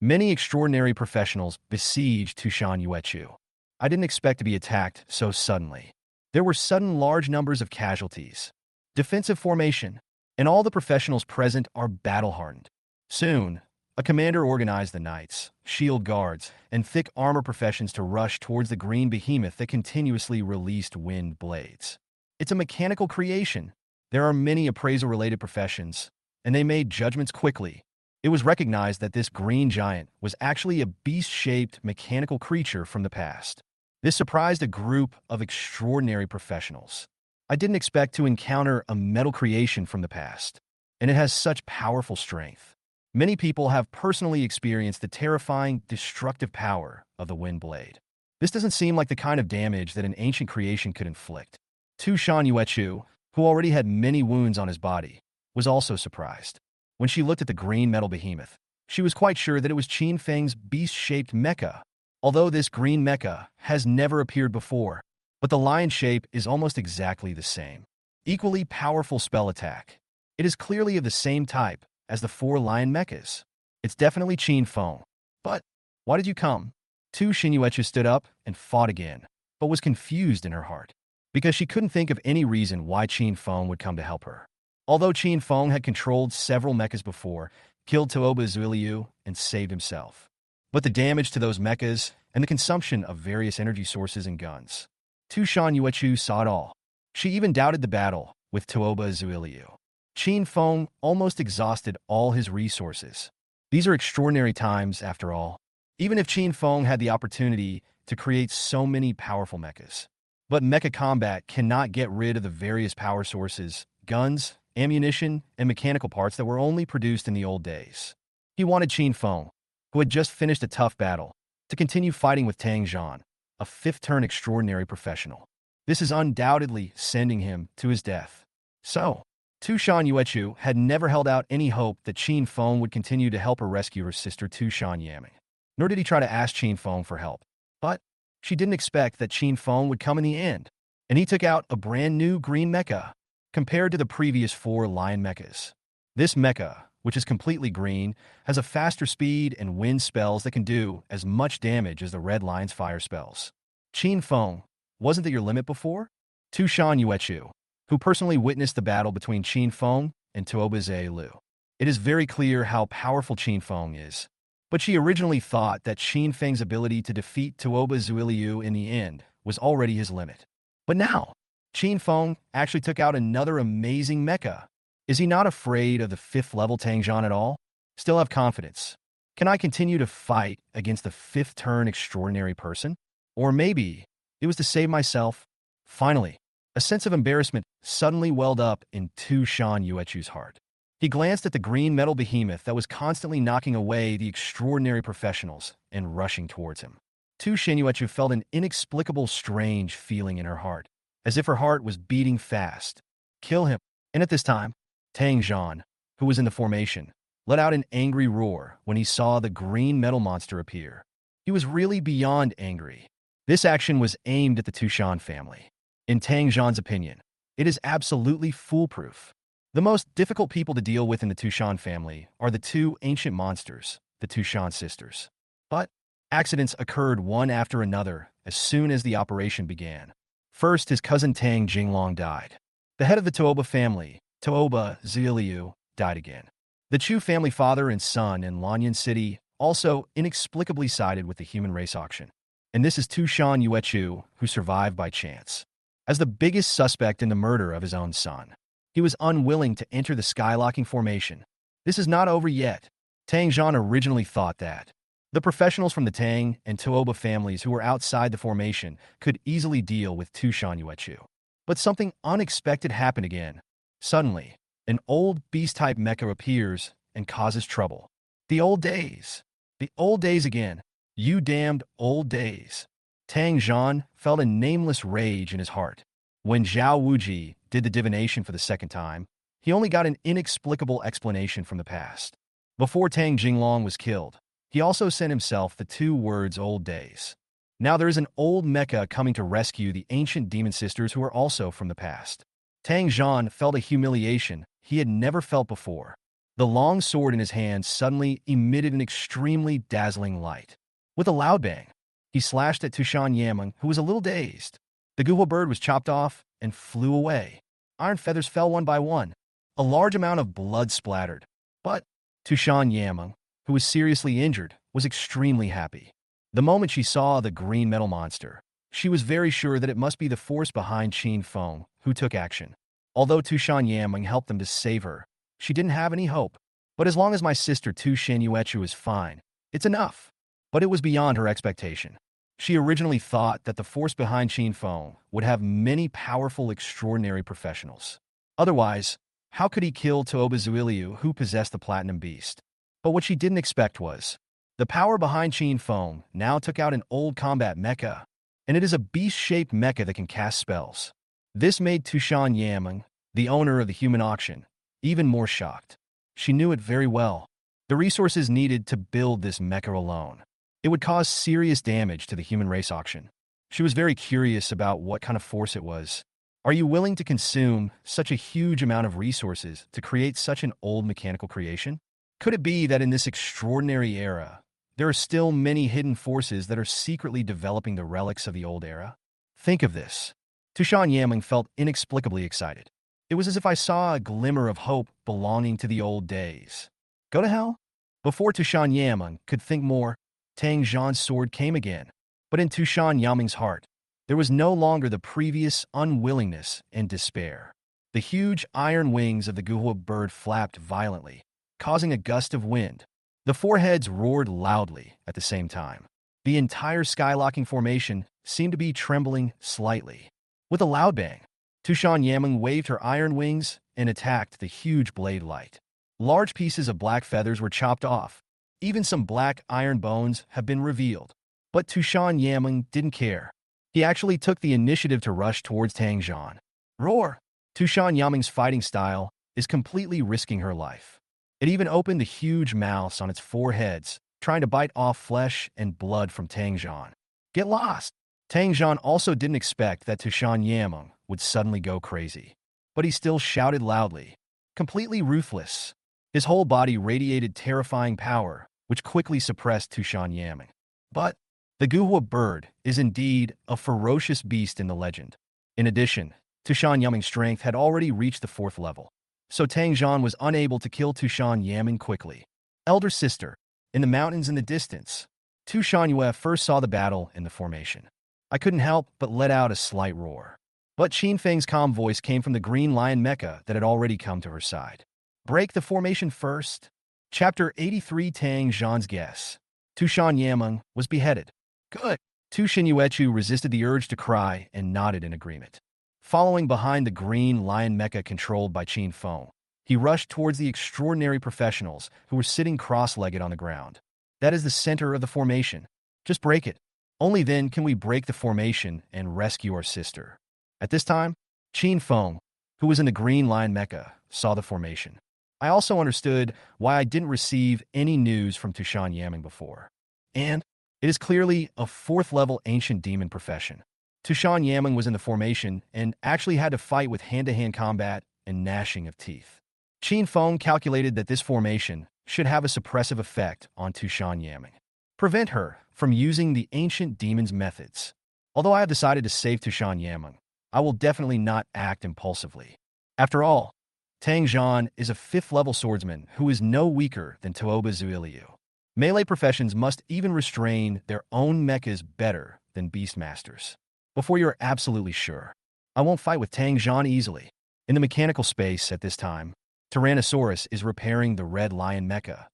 Many extraordinary professionals besieged Tu Shan Yuchu. I didn't expect to be attacked so suddenly. There were sudden large numbers of casualties. Defensive formation, and all the professionals present are battle-hardened. Soon, a commander organized the knights, shield guards, and thick armor professions to rush towards the green behemoth that continuously released wind blades. It's a mechanical creation. There are many appraisal-related professions, and they made judgments quickly. It was recognized that this green giant was actually a beast-shaped mechanical creature from the past. This surprised a group of extraordinary professionals. I didn't expect to encounter a metal creation from the past, and it has such powerful strength. Many people have personally experienced the terrifying, destructive power of the wind blade. This doesn't seem like the kind of damage that an ancient creation could inflict. Tu Shan Yuechu, who already had many wounds on his body, was also surprised. When she looked at the green metal behemoth, she was quite sure that it was Qin Feng's beast-shaped mecha. Although this green mecha has never appeared before, but the lion shape is almost exactly the same. Equally powerful spell attack. It is clearly of the same type as the 4 lion mechas. It's definitely Qin Feng. But why did you come? Tu Xinyuecha stood up and fought again, but was confused in her heart, because she couldn't think of any reason why Qin Feng would come to help her. Although Qin Feng had controlled several mechas before, killed Tuoba Zuiliu, and saved himself. But the damage to those mechas and the consumption of various energy sources and guns. Tu Shan Yuechu saw it all. She even doubted the battle with Tuoba Zuiliu. Qin Feng almost exhausted all his resources. These are extraordinary times, after all. Even if Qin Feng had the opportunity to create so many powerful mechas. But mecha combat cannot get rid of the various power sources, guns, ammunition, and mechanical parts that were only produced in the old days. He wanted Qin Feng, who had just finished a tough battle, to continue fighting with Tang Zhan, a 5th-turn extraordinary professional. This is undoubtedly sending him to his death. So, Tu Shan Yuechu had never held out any hope that Qin Feng would continue to help her rescue her sister Tu Shan Yaming. Nor did he try to ask Qin Feng for help. But she didn't expect that Qin Feng would come in the end, and he took out a brand new green mecha, compared to the previous 4 lion mechas. This mecha, which is completely green, has a faster speed and wind spells that can do as much damage as the red lion's fire spells. Qin Feng, wasn't that your limit before? Tu Shan Yuechu, who personally witnessed the battle between Qin Feng and Tuoba Zuiliu. It is very clear how powerful Qin Feng is, but she originally thought that Qin Feng's ability to defeat Tuoba Zuiliu in the end was already his limit. But now, Qin Feng actually took out another amazing mecha. Is he not afraid of the 5th-level Tang Zhan at all? Still have confidence. Can I continue to fight against the 5th-turn extraordinary person? Or maybe it was to save myself? Finally, a sense of embarrassment suddenly welled up in Tu Shan Yuechu's heart. He glanced at the green metal behemoth that was constantly knocking away the extraordinary professionals and rushing towards him. Tu Shenyuechu felt an inexplicable strange feeling in her heart, as if her heart was beating fast. Kill him. And at this time, Tang Zhan, who was in the formation, let out an angry roar when he saw the green metal monster appear. He was really beyond angry. This action was aimed at the Tushan family. In Tang Zhan's opinion, it is absolutely foolproof. The most difficult people to deal with in the Tushan family are the two ancient monsters, the Tushan sisters. But accidents occurred one after another as soon as the operation began. First, his cousin Tang Jinglong died. The head of the Tuoba family, Tuoba Ziliu, died again. The Chu family father and son in Lan City also inexplicably sided with the human race auction. And this is Tushan Yuechu, who survived by chance. As the biggest suspect in the murder of his own son, he was unwilling to enter the skylocking formation. This is not over yet. Tang Zhan originally thought that the professionals from the Tang and Tuoba families who were outside the formation could easily deal with Tushan Yuechu. But something unexpected happened again. Suddenly, an old beast-type mecha appears and causes trouble. The old days. The old days again. You damned old days. Tang Zhan felt a nameless rage in his heart. When Zhao Wuji did the divination for the second time, he only got an inexplicable explanation from the past. Before Tang Jinglong was killed, he also sent himself the 2 words old days. Now there is an old mecha coming to rescue the ancient demon sisters who are also from the past. Tang Zhan felt a humiliation he had never felt before. The long sword in his hand suddenly emitted an extremely dazzling light. With a loud bang, he slashed at Tushan Yaming, who was a little dazed. The Guhua bird was chopped off and flew away. Iron feathers fell one by one. A large amount of blood splattered. But Tushan Yaming, who was seriously injured, was extremely happy. The moment she saw the green metal monster, she was very sure that it must be the force behind Qin Feng who took action. Although Tushan Yaming helped them to save her, she didn't have any hope. But as long as my sister Tu Shenyuechu is fine, it's enough. But it was beyond her expectation. She originally thought that the force behind Qin Feng would have many powerful, extraordinary professionals. Otherwise, how could he kill Tuoba Zuiliu, who possessed the Platinum Beast? But what she didn't expect was the power behind Qin Feng now took out an old combat mecha, and it is a beast-shaped mecha that can cast spells. This made Tushan Yaming, the owner of the human auction, even more shocked. She knew it very well. The resources needed to build this mecha alone, it would cause serious damage to the human race auction. She was very curious about what kind of force it was. Are you willing to consume such a huge amount of resources to create such an old mechanical creation? Could it be that in this extraordinary era, there are still many hidden forces that are secretly developing the relics of the old era? Think of this. Tushan Yaming felt inexplicably excited. It was as if I saw a glimmer of hope belonging to the old days. Go to hell? Before Tushan Yaming could think more, Tang Zhan's sword came again. But in Tushan Yaming's heart, there was no longer the previous unwillingness and despair. The huge iron wings of the Guhua bird flapped violently, causing a gust of wind. The 4 heads roared loudly at the same time. The entire skylocking formation seemed to be trembling slightly. With a loud bang, Tushan Yaming waved her iron wings and attacked the huge blade light. Large pieces of black feathers were chopped off. Even some black iron bones have been revealed. But Tushan Yaming didn't care. He actually took the initiative to rush towards Tang Zhan. Roar! Tushan Yaming's fighting style is completely risking her life. It even opened the huge mouths on its 4 heads, trying to bite off flesh and blood from Tang Zhan. Get lost! Tang Zhan also didn't expect that Tushan Yaming would suddenly go crazy. But he still shouted loudly, completely ruthless. His whole body radiated terrifying power, which quickly suppressed Tushan Yaming. But the Guhua bird is indeed a ferocious beast in the legend. In addition, Tushan Yaming's strength had already reached the 4th level, so Tang Zhan was unable to kill Tushan Yaming quickly. Elder sister, in the mountains in the distance, Tushan Yue first saw the battle in the formation. I couldn't help but let out a slight roar. But Qin Feng's calm voice came from the green lion mecha that had already come to her side. Break the formation first. Chapter 83 Tang Zhan's Guess. Tushan Yaming was beheaded. Good. Tu Shenyuechu resisted the urge to cry and nodded in agreement. Following behind the green lion mecha controlled by Qin Feng, he rushed towards the extraordinary professionals who were sitting cross-legged on the ground. That is the center of the formation. Just break it. Only then can we break the formation and rescue our sister. At this time, Qin Feng, who was in the Green Line Mecha, saw the formation. I also understood why I didn't receive any news from Tushan Yaming before. And it is clearly a fourth-level ancient demon profession. Tushan Yaming was in the formation and actually had to fight with hand-to-hand combat and gnashing of teeth. Qin Feng calculated that this formation should have a suppressive effect on Tushan Yaming, prevent her from using the ancient demon's methods. Although I have decided to save Tushan Yaming, I will definitely not act impulsively. After all, Tang Zhan is a fifth-level swordsman who is no weaker than Tooba Zuiliu. Melee professions must even restrain their own mechas better than beastmasters. Before you're absolutely sure, I won't fight with Tang Zhan easily. In the mechanical space at this time, Tyrannosaurus is repairing the Red Lion Mecha,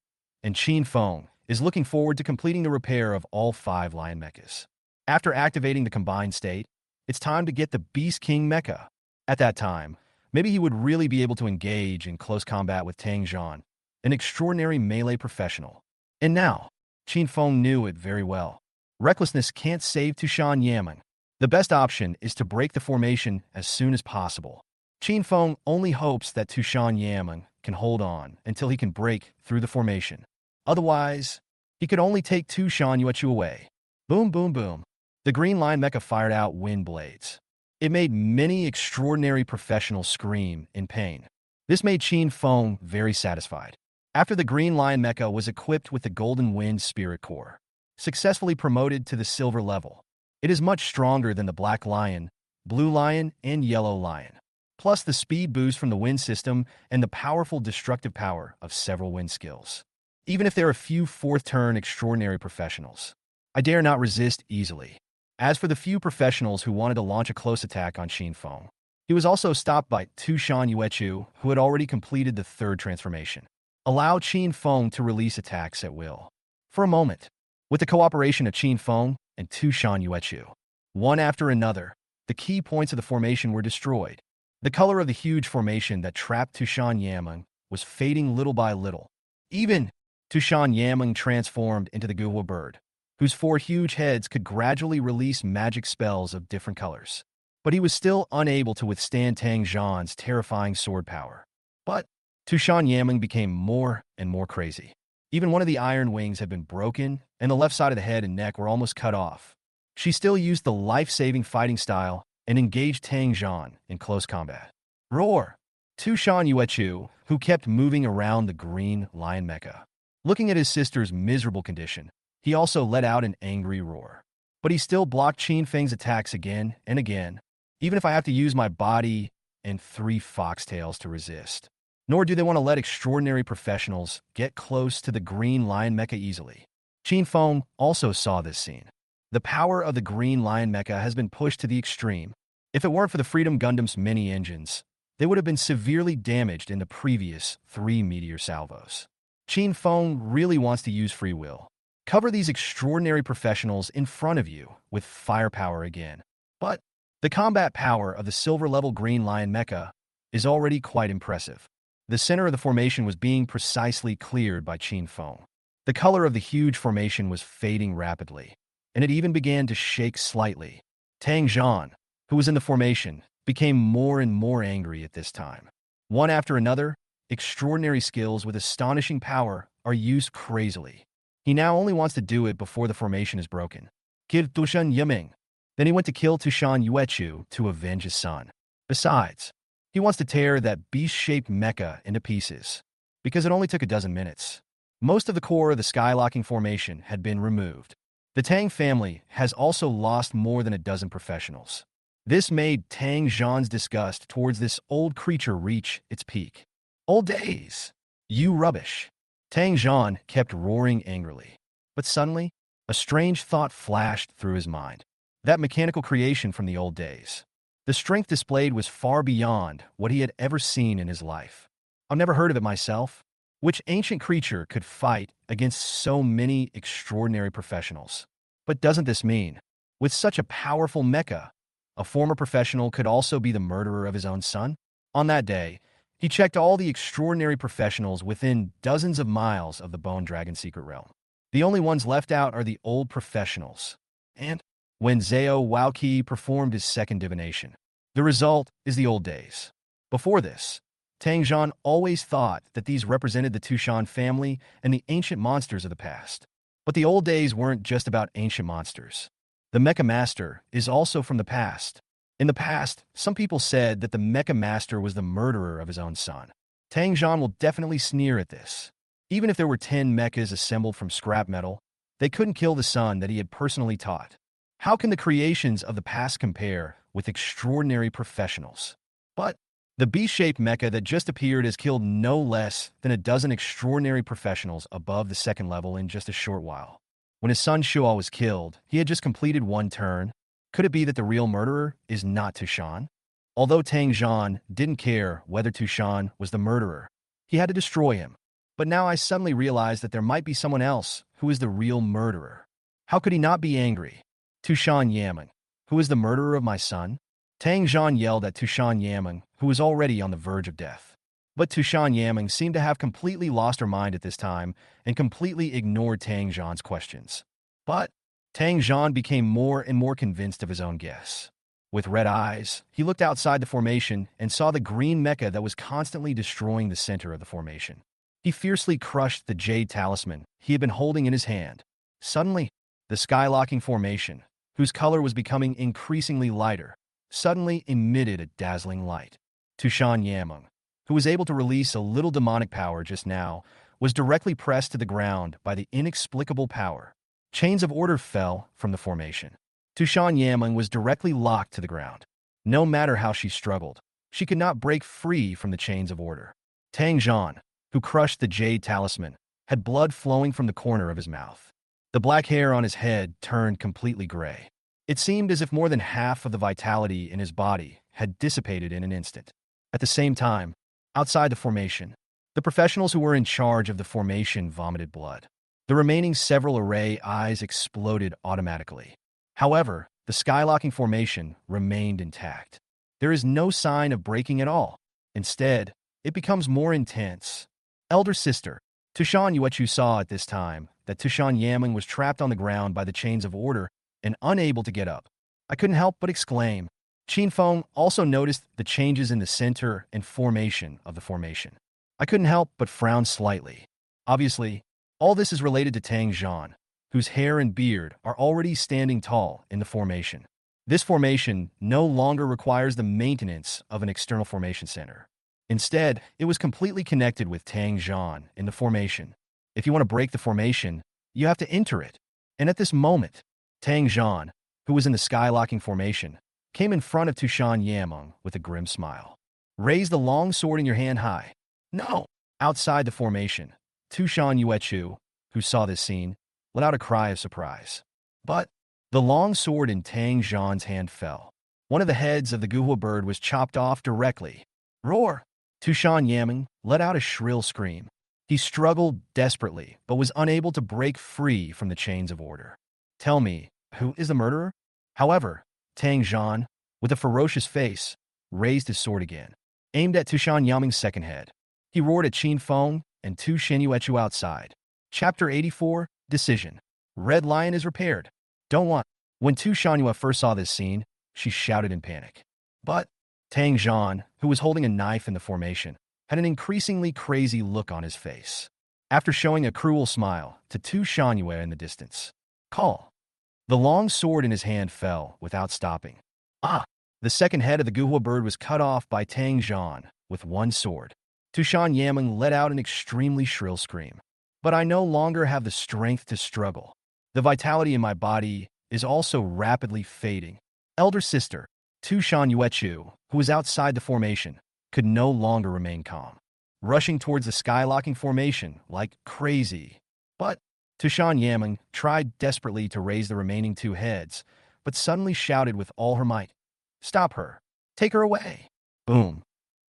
and Qin Feng is looking forward to completing the repair of all 5 Lion Mechas. After activating the combined state, it's time to get the Beast King Mecha. At that time, maybe he would really be able to engage in close combat with Tang Zhan, an extraordinary melee professional. And now, Qin Feng knew it very well. Recklessness can't save Tushan Yaming. The best option is to break the formation as soon as possible. Qin Feng only hopes that Tushan Yaming can hold on until he can break through the formation. Otherwise, he could only take Tushan Yuechu away. Boom, boom, boom. The Green Line Mecha fired out wind blades. It made many extraordinary professionals scream in pain. This made Qin Feng very satisfied. After the Green Line Mecha was equipped with the Golden Wind Spirit Core, successfully promoted to the Silver level, it is much stronger than the Black Lion, Blue Lion, and Yellow Lion, plus the speed boost from the wind system and the powerful destructive power of several wind skills. Even if there are a few fourth-turn extraordinary professionals, I dare not resist easily. As for the few professionals who wanted to launch a close attack on Qin Feng, he was also stopped by Tushan Yuechu, who had already completed the 3rd transformation. Allow Qin Feng to release attacks at will. For a moment, with the cooperation of Qin Feng and Tushan Yuechu, one after another, the key points of the formation were destroyed. The color of the huge formation that trapped Tushan Yaming was fading little by little. Even Tushan Yaming transformed into the Guhua bird, whose 4 huge heads could gradually release magic spells of different colors. But he was still unable to withstand Tang Zhan's terrifying sword power. But Tushan Yaming became more and more crazy. Even one of the iron wings had been broken, and the left side of the head and neck were almost cut off. She still used the life-saving fighting style and engaged Tang Zhan in close combat. Roar! Tushan Yuechu, who kept moving around the Green Lion Mecha. Looking at his sister's miserable condition, he also let out an angry roar. But he still blocked Qin Feng's attacks again and again, even if I have to use my body and 3 foxtails to resist. Nor do they want to let extraordinary professionals get close to the Green Lion Mecha easily. Qin Feng also saw this scene. The power of the Green Lion Mecha has been pushed to the extreme. If it weren't for the Freedom Gundam's mini engines, they would have been severely damaged in the previous 3 meteor salvos. Qin Feng really wants to use free will. Cover these extraordinary professionals in front of you with firepower again. But the combat power of the silver-level Green Lion Mecha is already quite impressive. The center of the formation was being precisely cleared by Qin Feng. The color of the huge formation was fading rapidly, and it even began to shake slightly. Tang Zhan, who was in the formation, became more and more angry at this time. One after another, extraordinary skills with astonishing power are used crazily. He now only wants to do it before the formation is broken. Kill Tushan Yaming. Then he went to kill Tushan Yuechu to avenge his son. Besides, he wants to tear that beast-shaped mecha into pieces, because it only took a dozen minutes. Most of the core of the skylocking formation had been removed. The Tang family has also lost more than a dozen professionals. This made Tang Zhan's disgust towards this old creature reach its peak. Old days! You rubbish! Tang Zhan kept roaring angrily. But suddenly, a strange thought flashed through his mind. That mechanical creation from the old days. The strength displayed was far beyond what he had ever seen in his life. I've never heard of it myself. Which ancient creature could fight against so many extraordinary professionals? But doesn't this mean, with such a powerful mecha, a former professional could also be the murderer of his own son? On that day, he checked all the extraordinary professionals within dozens of miles of the Bone Dragon secret realm. The only ones left out are the old professionals. And when Zhao Waoqi performed his second divination, the result is the old days. Before this, Tang Zhan always thought that these represented the Tushan family and the ancient monsters of the past. But the old days weren't just about ancient monsters. The Mecha Master is also from the past. In the past, some people said that the Mecha Master was the murderer of his own son. Tang Zhan will definitely sneer at this. Even if there were 10 mechas assembled from scrap metal, they couldn't kill the son that he had personally taught. How can the creations of the past compare with extraordinary professionals? But the beast-shaped mecha that just appeared has killed no less than a dozen extraordinary professionals above the second level in just a short while. When his son Shua was killed, he had just completed one turn. Could it be that the real murderer is not Tushan? Although Tang Zhan didn't care whether Tushan was the murderer, he had to destroy him. But now I suddenly realized that there might be someone else who is the real murderer. How could he not be angry? Tushan Yaming, who is the murderer of my son? Tang Zhan yelled at Tushan Yaming, who was already on the verge of death. But Tushan Yaming seemed to have completely lost her mind at this time and completely ignored Tang Zhan's questions. But Tang Zhan became more and more convinced of his own guess. With red eyes, he looked outside the formation and saw the green mecha that was constantly destroying the center of the formation. He fiercely crushed the jade talisman he had been holding in his hand. Suddenly, the skylocking formation, whose color was becoming increasingly lighter, suddenly emitted a dazzling light. Tushan Yaming, who was able to release a little demonic power just now, was directly pressed to the ground by the inexplicable power. Chains of order fell from the formation. Tushan Yaming was directly locked to the ground. No matter how she struggled, she could not break free from the chains of order. Tang Zhan, who crushed the jade talisman, had blood flowing from the corner of his mouth. The black hair on his head turned completely gray. It seemed as if more than half of the vitality in his body had dissipated in an instant. At the same time, outside the formation, the professionals who were in charge of the formation vomited blood. The remaining several array eyes exploded automatically. However, the skylocking formation remained intact. There is no sign of breaking at all. Instead, it becomes more intense. Elder sister, Tushan Yuechu saw at this time that Tushan Yaming was trapped on the ground by the chains of order and unable to get up. I couldn't help but exclaim. Qin Feng also noticed the changes in the center and formation of the formation. I couldn't help but frown slightly. Obviously, all this is related to Tang Zhan, whose hair and beard are already standing tall in the formation. This formation no longer requires the maintenance of an external formation center. Instead, it was completely connected with Tang Zhan in the formation. If you want to break the formation, you have to enter it. And at this moment, Tang Zhan, who was in the skylocking formation, came in front of Tushan Yaming with a grim smile. Raise the long sword in your hand high. No! Outside the formation, Tushan Yuechu, who saw this scene, let out a cry of surprise. But the long sword in Tang Zhan's hand fell. One of the heads of the Guhua bird was chopped off directly. Roar! Tushan Yaming let out a shrill scream. He struggled desperately, but was unable to break free from the chains of order. Tell me, who is the murderer? However, Tang Zhan, with a ferocious face, raised his sword again, aimed at Tushan Yaming's second head. He roared at Qin Feng and Tu Shenyuechu outside. Chapter 84, Decision. Red Lion is repaired. Don't want. When Tu Shanyue first saw this scene, she shouted in panic. But Tang Zhan, who was holding a knife in the formation, had an increasingly crazy look on his face. After showing a cruel smile to Tu Shanyue in the distance. Call. The long sword in his hand fell without stopping. Ah! The second head of the Guhua bird was cut off by Tang Zhan with one sword. Tushan Yaming let out an extremely shrill scream. But I no longer have the strength to struggle. The vitality in my body is also rapidly fading. Elder sister, Tushan Yuechu, who was outside the formation, could no longer remain calm, rushing towards the skylocking formation like crazy. But Tushan Yaming tried desperately to raise the remaining two heads, but suddenly shouted with all her might, "Stop her! Take her away!" Boom!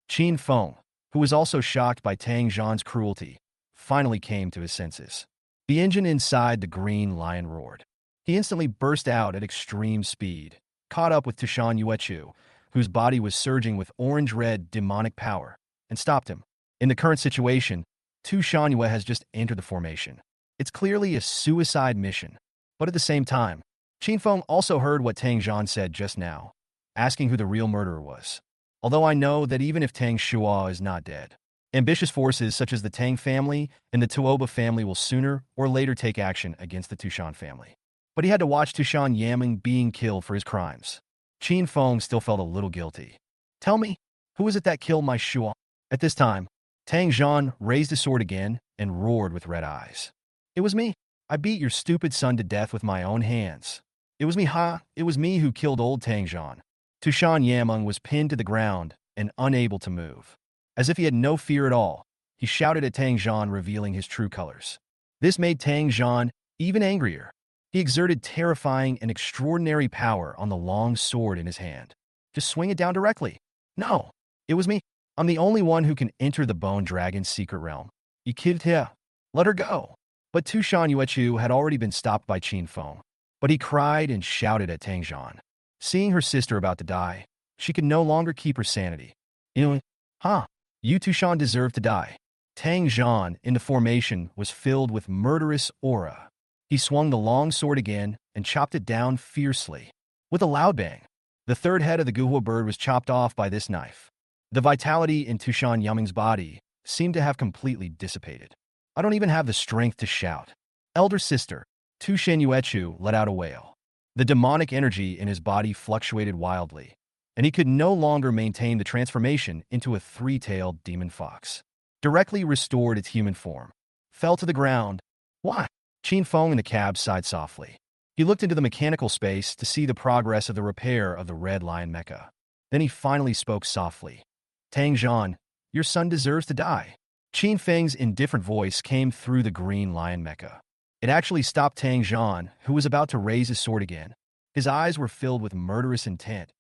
Qin Feng, who was also shocked by Tang Zhan's cruelty, finally came to his senses. The engine inside the green lion roared. He instantly burst out at extreme speed, caught up with Tushan Yuechu, whose body was surging with orange-red demonic power, and stopped him. In the current situation, Tu Shanyue has just entered the formation. It's clearly a suicide mission, but at the same time, Qin Feng also heard what Tang Zhan said just now, asking who the real murderer was. Although I know that even if Tang Shua is not dead, ambitious forces such as the Tang family and the Tuoba family will sooner or later take action against the Tushan family. But he had to watch Tushan Yaming being killed for his crimes. Qin Feng still felt a little guilty. Tell me, who is it that killed my Shua? At this time, Tang Zhan raised his sword again and roared with red eyes. It was me. I beat your stupid son to death with my own hands. It was me, ha! It was me who killed old Tang Zhan. Tushan Yaming was pinned to the ground and unable to move. As if he had no fear at all, he shouted at Tang Zhan, revealing his true colors. This made Tang Zhan even angrier. He exerted terrifying and extraordinary power on the long sword in his hand. Just swing it down directly. No, it was me. I'm the only one who can enter the Bone Dragon's secret realm. You killed her. Let her go. But Tushan Yuechu had already been stopped by Qin Feng. But he cried and shouted at Tang Zhan. Seeing her sister about to die, she could no longer keep her sanity. You Tushan deserve to die. Tang Zhan, in the formation, was filled with murderous aura. He swung the long sword again and chopped it down fiercely. With a loud bang, the third head of the Guhua bird was chopped off by this knife. The vitality in Tushan Yaming's body seemed to have completely dissipated. I don't even have the strength to shout. Elder sister, Tushan Yuechu let out a wail. The demonic energy in his body fluctuated wildly, and he could no longer maintain the transformation into a three-tailed demon fox. Directly restored its human form. Fell to the ground. What? Qin Feng in the cab sighed softly. He looked into the mechanical space to see the progress of the repair of the Red Lion Mecha. Then he finally spoke softly. Tang Zhan, your son deserves to die. Qin Feng's indifferent voice came through the Green Lion Mecha. It actually stopped Tang Zhan, who was about to raise his sword again. His eyes were filled with murderous intent.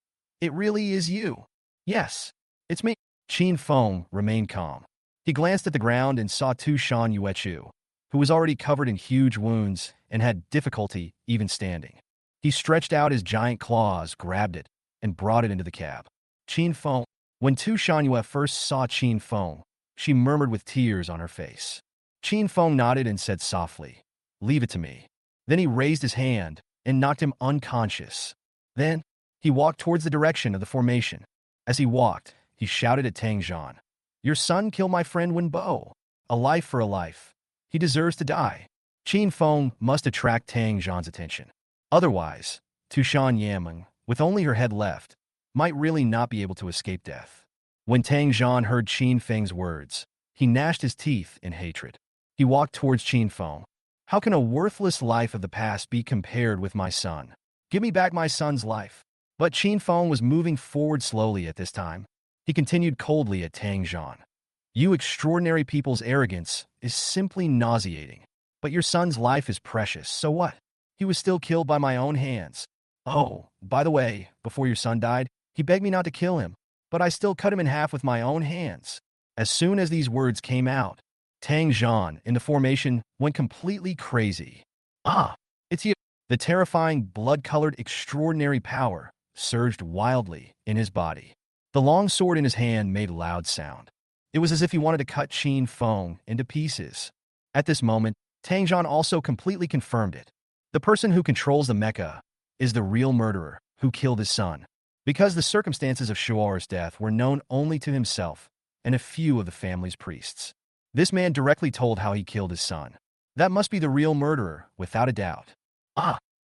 It really is you. Yes, it's me. Qin Feng remained calm. He glanced at the ground and saw Tushan Yuechu, who was already covered in huge wounds and had difficulty even standing. He stretched out his giant claws, grabbed it, and brought it into the cab. Qin Feng. When Tushan Yue first saw Qin Feng, she murmured with tears on her face. Qin Feng nodded and said softly, "Leave it to me." Then he raised his hand and knocked him unconscious. Then, he walked towards the direction of the formation. As he walked, he shouted at Tang Zhan, "Your son killed my friend Wenbo. A life for a life. He deserves to die." Qin Feng must attract Tang Zhan's attention. Otherwise, Tushan Yaming, with only her head left, might really not be able to escape death. When Tang Zhan heard Qin Feng's words, he gnashed his teeth in hatred. He walked towards Qin Feng. How can a worthless life of the past be compared with my son? Give me back my son's life. But Qin Feng was moving forward slowly at this time. He continued coldly at Tang Zhan. You extraordinary people's arrogance is simply nauseating. But your son's life is precious, so what? He was still killed by my own hands. Oh, by the way, before your son died, he begged me not to kill him, but I still cut him in half with my own hands. As soon as these words came out, Tang Zhan, in the formation, went completely crazy. It's you. The terrifying, blood-colored, extraordinary power surged wildly in his body. The long sword in his hand made loud sound. It was as if he wanted to cut Qin Feng into pieces. At this moment, Tang Zhan also completely confirmed it. The person who controls the mecha is the real murderer who killed his son. Because the circumstances of Shua's death were known only to himself and a few of the family's priests. This man directly told how he killed his son. That must be the real murderer, without a doubt.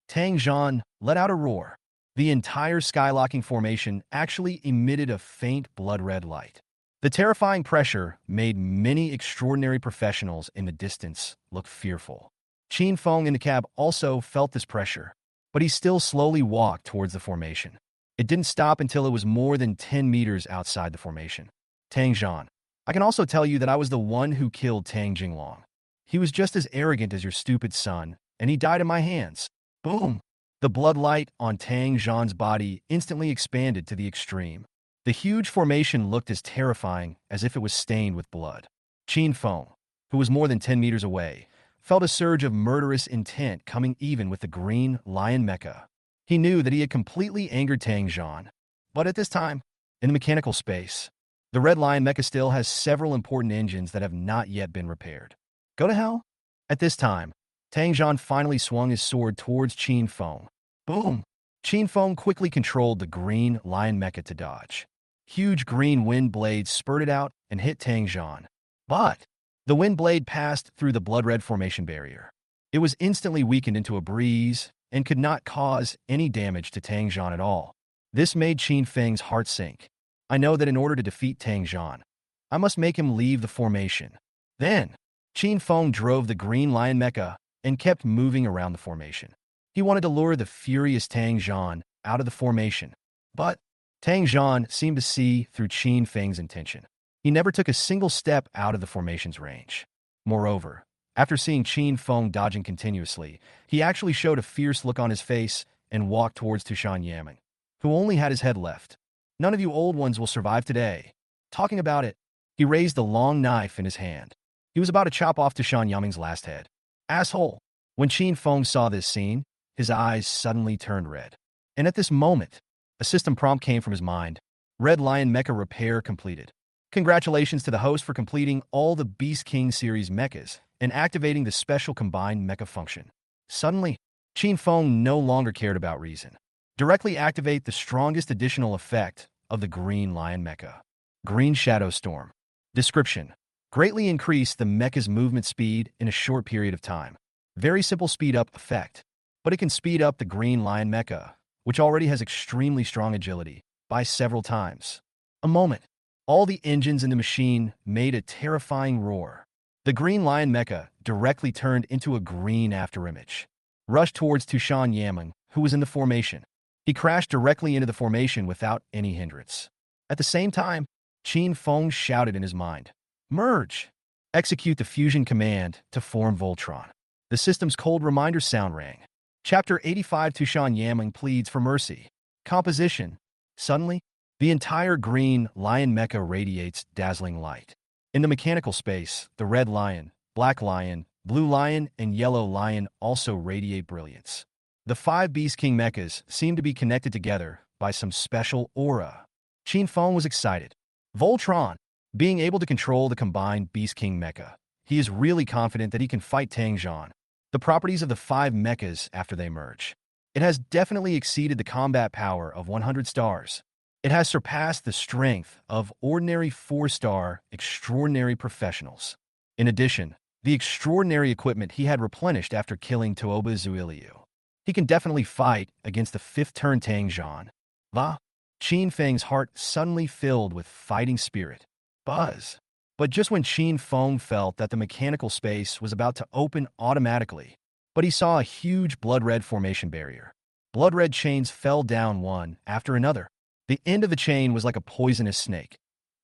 Tang Zhan let out a roar. The entire skylocking formation actually emitted a faint blood-red light. The terrifying pressure made many extraordinary professionals in the distance look fearful. Qin Feng in the cab also felt this pressure, but he still slowly walked towards the formation. It didn't stop until it was more than 10 meters outside the formation. Tang Zhan, I can also tell you that I was the one who killed Tang Jinglong. He was just as arrogant as your stupid son, and he died in my hands. Boom! The blood light on Tang Zhan's body instantly expanded to the extreme. The huge formation looked as terrifying as if it was stained with blood. Qin Feng, who was more than 10 meters away, felt a surge of murderous intent coming even with the Green Lion Mecha. He knew that he had completely angered Tang Zhan. But at this time, in the mechanical space, the Red Lion Mecha still has several important engines that have not yet been repaired. Go to hell? At this time, Tang Zhan finally swung his sword towards Qin Feng. Boom! Qin Feng quickly controlled the green lion mecha to dodge. Huge green wind blades spurted out and hit Tang Zhan. But the wind blade passed through the blood-red formation barrier. It was instantly weakened into a breeze and could not cause any damage to Tang Zhan at all. This made Qin Feng's heart sink. I know that in order to defeat Tang Zhan, I must make him leave the formation. Then, Qin Feng drove the green lion mecha and kept moving around the formation. He wanted to lure the furious Tang Zhan out of the formation. But Tang Zhan seemed to see through Qin Feng's intention. He never took a single step out of the formation's range. Moreover, after seeing Qin Feng dodging continuously, he actually showed a fierce look on his face and walked towards Tushan Yaming, who only had his head left. None of you old ones will survive today. Talking about it, he raised the long knife in his hand. He was about to chop off Tushan Yaming's last head. Asshole! When Qin Feng saw this scene, his eyes suddenly turned red. And at this moment, a system prompt came from his mind. Red Lion Mecha Repair completed. Congratulations to the host for completing all the Beast King series mechas and activating the special combined mecha function. Suddenly, Qin Feng no longer cared about reason. Directly activate the strongest additional effect of the Green Lion Mecha. Green Shadow Storm. Description: greatly increase the mecha's movement speed in a short period of time. Very simple speed-up effect, but it can speed up the Green Lion Mecha, which already has extremely strong agility, by several times. A moment. All the engines in the machine made a terrifying roar. The Green Lion Mecha directly turned into a green afterimage. Rushed towards Tushan Yaming, who was in the formation. He crashed directly into the formation without any hindrance. At the same time, Qin Feng shouted in his mind, "Merge!" Execute the fusion command to form Voltron. The system's cold reminder sound rang. Chapter 85 Tushan Yaming pleads for mercy. Composition. Suddenly, the entire Green Lion Mecha radiates dazzling light. In the mechanical space, the red lion, black lion, blue lion, and yellow lion also radiate brilliance. The 5 Beast King mechas seem to be connected together by some special aura. Qin Feng was excited. Voltron, being able to control the combined Beast King mecha, he is really confident that he can fight Tang Zhan. The properties of the 5 mechas after they merge. It has definitely exceeded the combat power of 100 stars. It has surpassed the strength of ordinary 4-star extraordinary professionals. In addition, the extraordinary equipment he had replenished after killing Tooba Zuiliu. He can definitely fight against the 5th turn Tang Zhan. Qin Feng's heart suddenly filled with fighting spirit. Buzz. But just when Qin Feng felt that the mechanical space was about to open automatically, but he saw a huge blood-red formation barrier. Blood-red chains fell down one after another. The end of the chain was like a poisonous snake,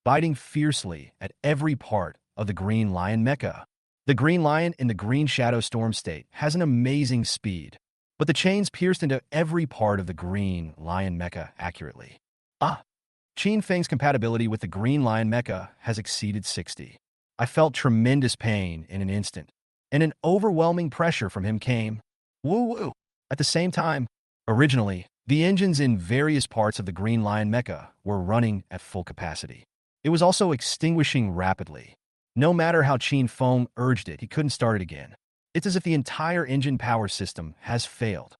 biting fiercely at every part of the Green Lion Mecha. The Green Lion in the Green Shadow Storm state has an amazing speed, but the chains pierced into every part of the Green Lion Mecha accurately. Qin Feng's compatibility with the Green Lion Mecha has exceeded 60. I felt tremendous pain in an instant, and an overwhelming pressure from him came. Woo-woo! At the same time, originally, the engines in various parts of the Green Lion Mecha were running at full capacity. It was also extinguishing rapidly. No matter how Qin Feng urged it, he couldn't start it again. It's as if the entire engine power system has failed.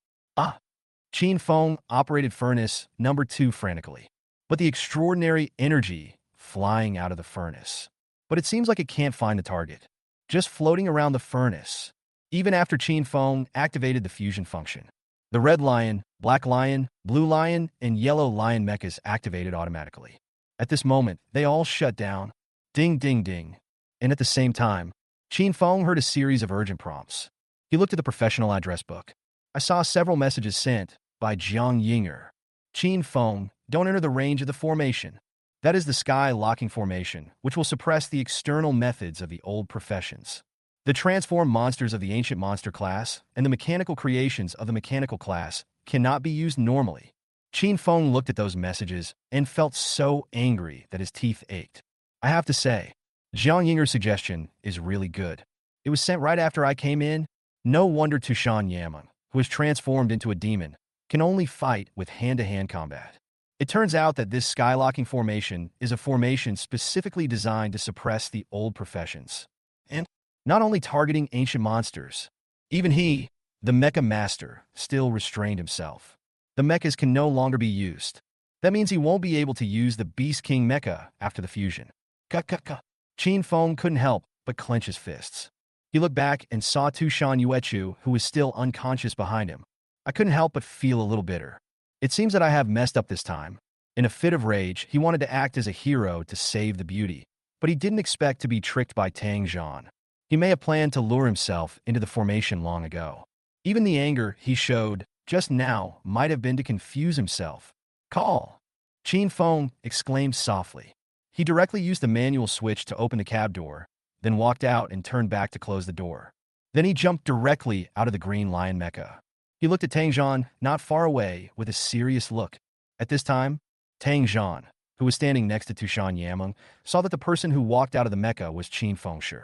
Qin Feng operated furnace number 2 frantically, but the extraordinary energy flying out of the furnace. But it seems like it can't find the target, just floating around the furnace, even after Qin Feng activated the fusion function. The red lion, black lion, blue lion, and yellow lion mechas activated automatically. At this moment, they all shut down. Ding, ding, ding. And at the same time, Qin Feng heard a series of urgent prompts. He looked at the professional address book. I saw several messages sent by Jiang Yinger. Qin Feng, don't enter the range of the formation. That is the sky locking formation, which will suppress the external methods of the old professions. The transformed monsters of the ancient monster class and the mechanical creations of the mechanical class cannot be used normally. Qin Feng looked at those messages and felt so angry that his teeth ached. I have to say, Jiang Yinger's suggestion is really good. It was sent right after I came in. No wonder Tushan Yaming, who is transformed into a demon, can only fight with hand-to-hand combat. It turns out that this skylocking formation is a formation specifically designed to suppress the old professions. And not only targeting ancient monsters, even he, The Mecha master still restrained himself. The Mechas can no longer be used. That means he won't be able to use the Beast King Mecha after the fusion. Ka. Qin Feng couldn't help but clench his fists. He looked back and saw Tushan Yuechu, who was still unconscious behind him. I couldn't help but feel a little bitter. It seems that I have messed up this time. In a fit of rage, he wanted to act as a hero to save the beauty, but he didn't expect to be tricked by Tang Zhan. He may have planned to lure himself into the formation long ago. Even the anger he showed just now might have been to confuse himself. Call! Qin Feng exclaimed softly. He directly used the manual switch to open the cab door, then walked out and turned back to close the door. Then he jumped directly out of the green lion mecha. He looked at Tang Zhan, not far away, with a serious look. At this time, Tang Zhan, who was standing next to Tushan Yaming, saw that the person who walked out of the mecha was Qin Feng Shi.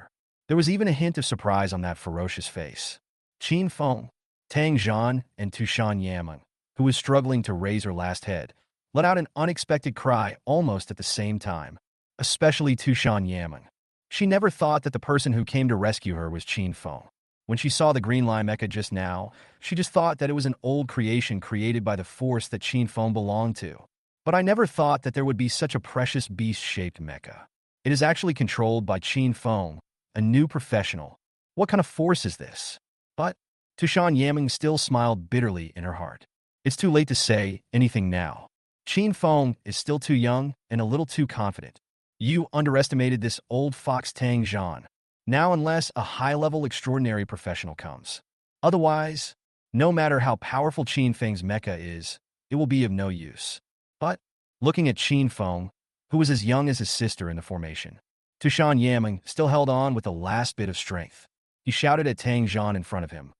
There was even a hint of surprise on that ferocious face. Qin Feng, Tang Zhan, and Tushan Yaming, who was struggling to raise her last head, let out an unexpected cry almost at the same time, especially Tushan Yaming. She never thought that the person who came to rescue her was Qin Feng. When she saw the green lion mecha just now, she just thought that it was an old creation created by the force that Qin Feng belonged to. But I never thought that there would be such a precious beast-shaped mecha. It is actually controlled by Qin Feng, a new professional. What kind of force is this? But Tushan Yaming still smiled bitterly in her heart. It's too late to say anything now. Qin Feng is still too young and a little too confident. You underestimated this old fox Tang Zhan. Now unless a high-level extraordinary professional comes. Otherwise, no matter how powerful Qin Feng's mecha is, it will be of no use. But, looking at Qin Feng, who was as young as his sister in the formation, Tushan Yaming still held on with the last bit of strength. He shouted at Tang Zhan in front of him.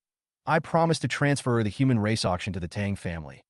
I promised to transfer the human race auction to the Tang family.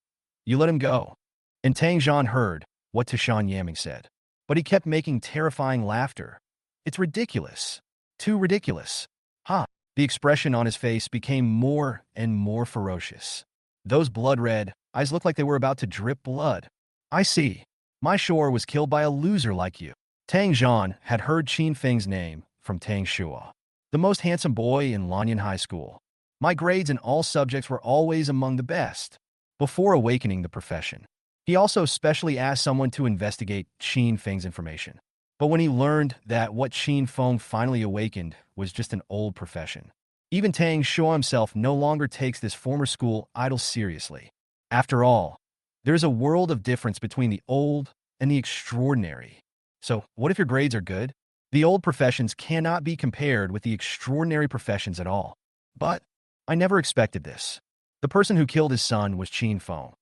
You let him go. And Tang Zhan heard what Tushan Yaming said. But he kept making terrifying laughter. It's ridiculous. Too ridiculous. Ha! The expression on his face became more and more ferocious. Those blood-red eyes looked like they were about to drip blood. I see. My Shua was killed by a loser like you. Tang Zhan had heard Qin Feng's name from Tang Shua, the most handsome boy in Lanyan High School. My grades in all subjects were always among the best. Before awakening the profession, he also specially asked someone to investigate Qin Feng's information. But when he learned that what Qin Feng finally awakened was just an old profession, even Tang Shua himself no longer takes this former school idol seriously. After all, there is a world of difference between the old and the extraordinary. So, what if your grades are good? The old professions cannot be compared with the extraordinary professions at all. But I never expected this. The person who killed his son was Qin Feng,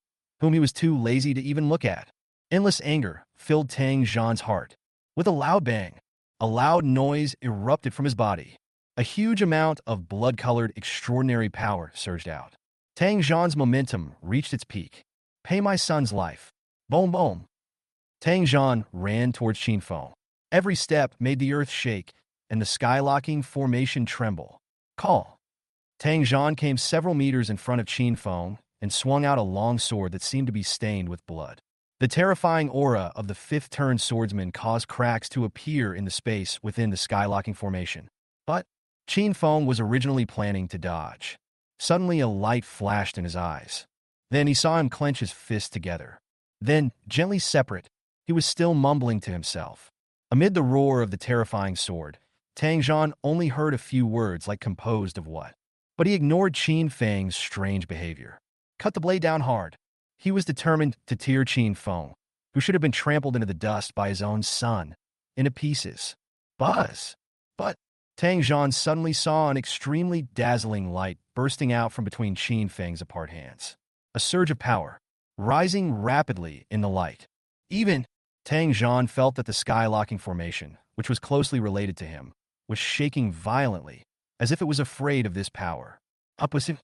whom he was too lazy to even look at. Endless anger filled Tang Zhan's heart. With a loud bang, a loud noise erupted from his body. A huge amount of blood-colored extraordinary power surged out. Tang Zhan's momentum reached its peak. Pay my son's life. Boom, boom. Tang Zhan ran towards Qin Feng. Every step made the earth shake and the skylocking formation tremble. Call. Tang Zhan came several meters in front of Qin Feng and swung out a long sword that seemed to be stained with blood. The terrifying aura of the fifth-turn swordsman caused cracks to appear in the space within the skylocking formation. But Qin Feng was originally planning to dodge. Suddenly a light flashed in his eyes. Then he saw him clench his fists together. Then, gently separate, he was still mumbling to himself. Amid the roar of the terrifying sword, Tang Zhan only heard a few words like composed of what. But he ignored Qin Feng's strange behavior. Cut the blade down hard. He was determined to tear Qin Feng, who should have been trampled into the dust by his own son, into pieces. Buzz! But Tang Zhan suddenly saw an extremely dazzling light bursting out from between Qin Feng's apart hands. A surge of power, rising rapidly in the light. Even Tang Zhan felt that the skylocking formation, which was closely related to him, was shaking violently, as if it was afraid of this power. Up with him!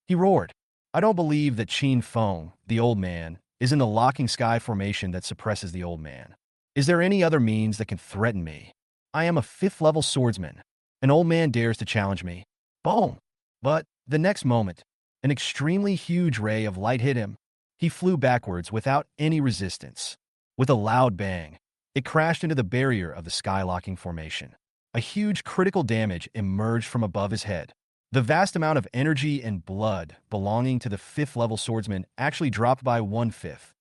He roared. I don't believe that Qin Feng, the old man, is in the locking sky formation that suppresses the old man. Is there any other means that can threaten me? I am a fifth-level swordsman. An old man dares to challenge me. Boom! But the next moment, an extremely huge ray of light hit him. He flew backwards without any resistance. With a loud bang, it crashed into the barrier of the skylocking formation. A huge critical damage emerged from above his head. The vast amount of energy and blood belonging to the 5th level swordsman actually dropped by 1/5.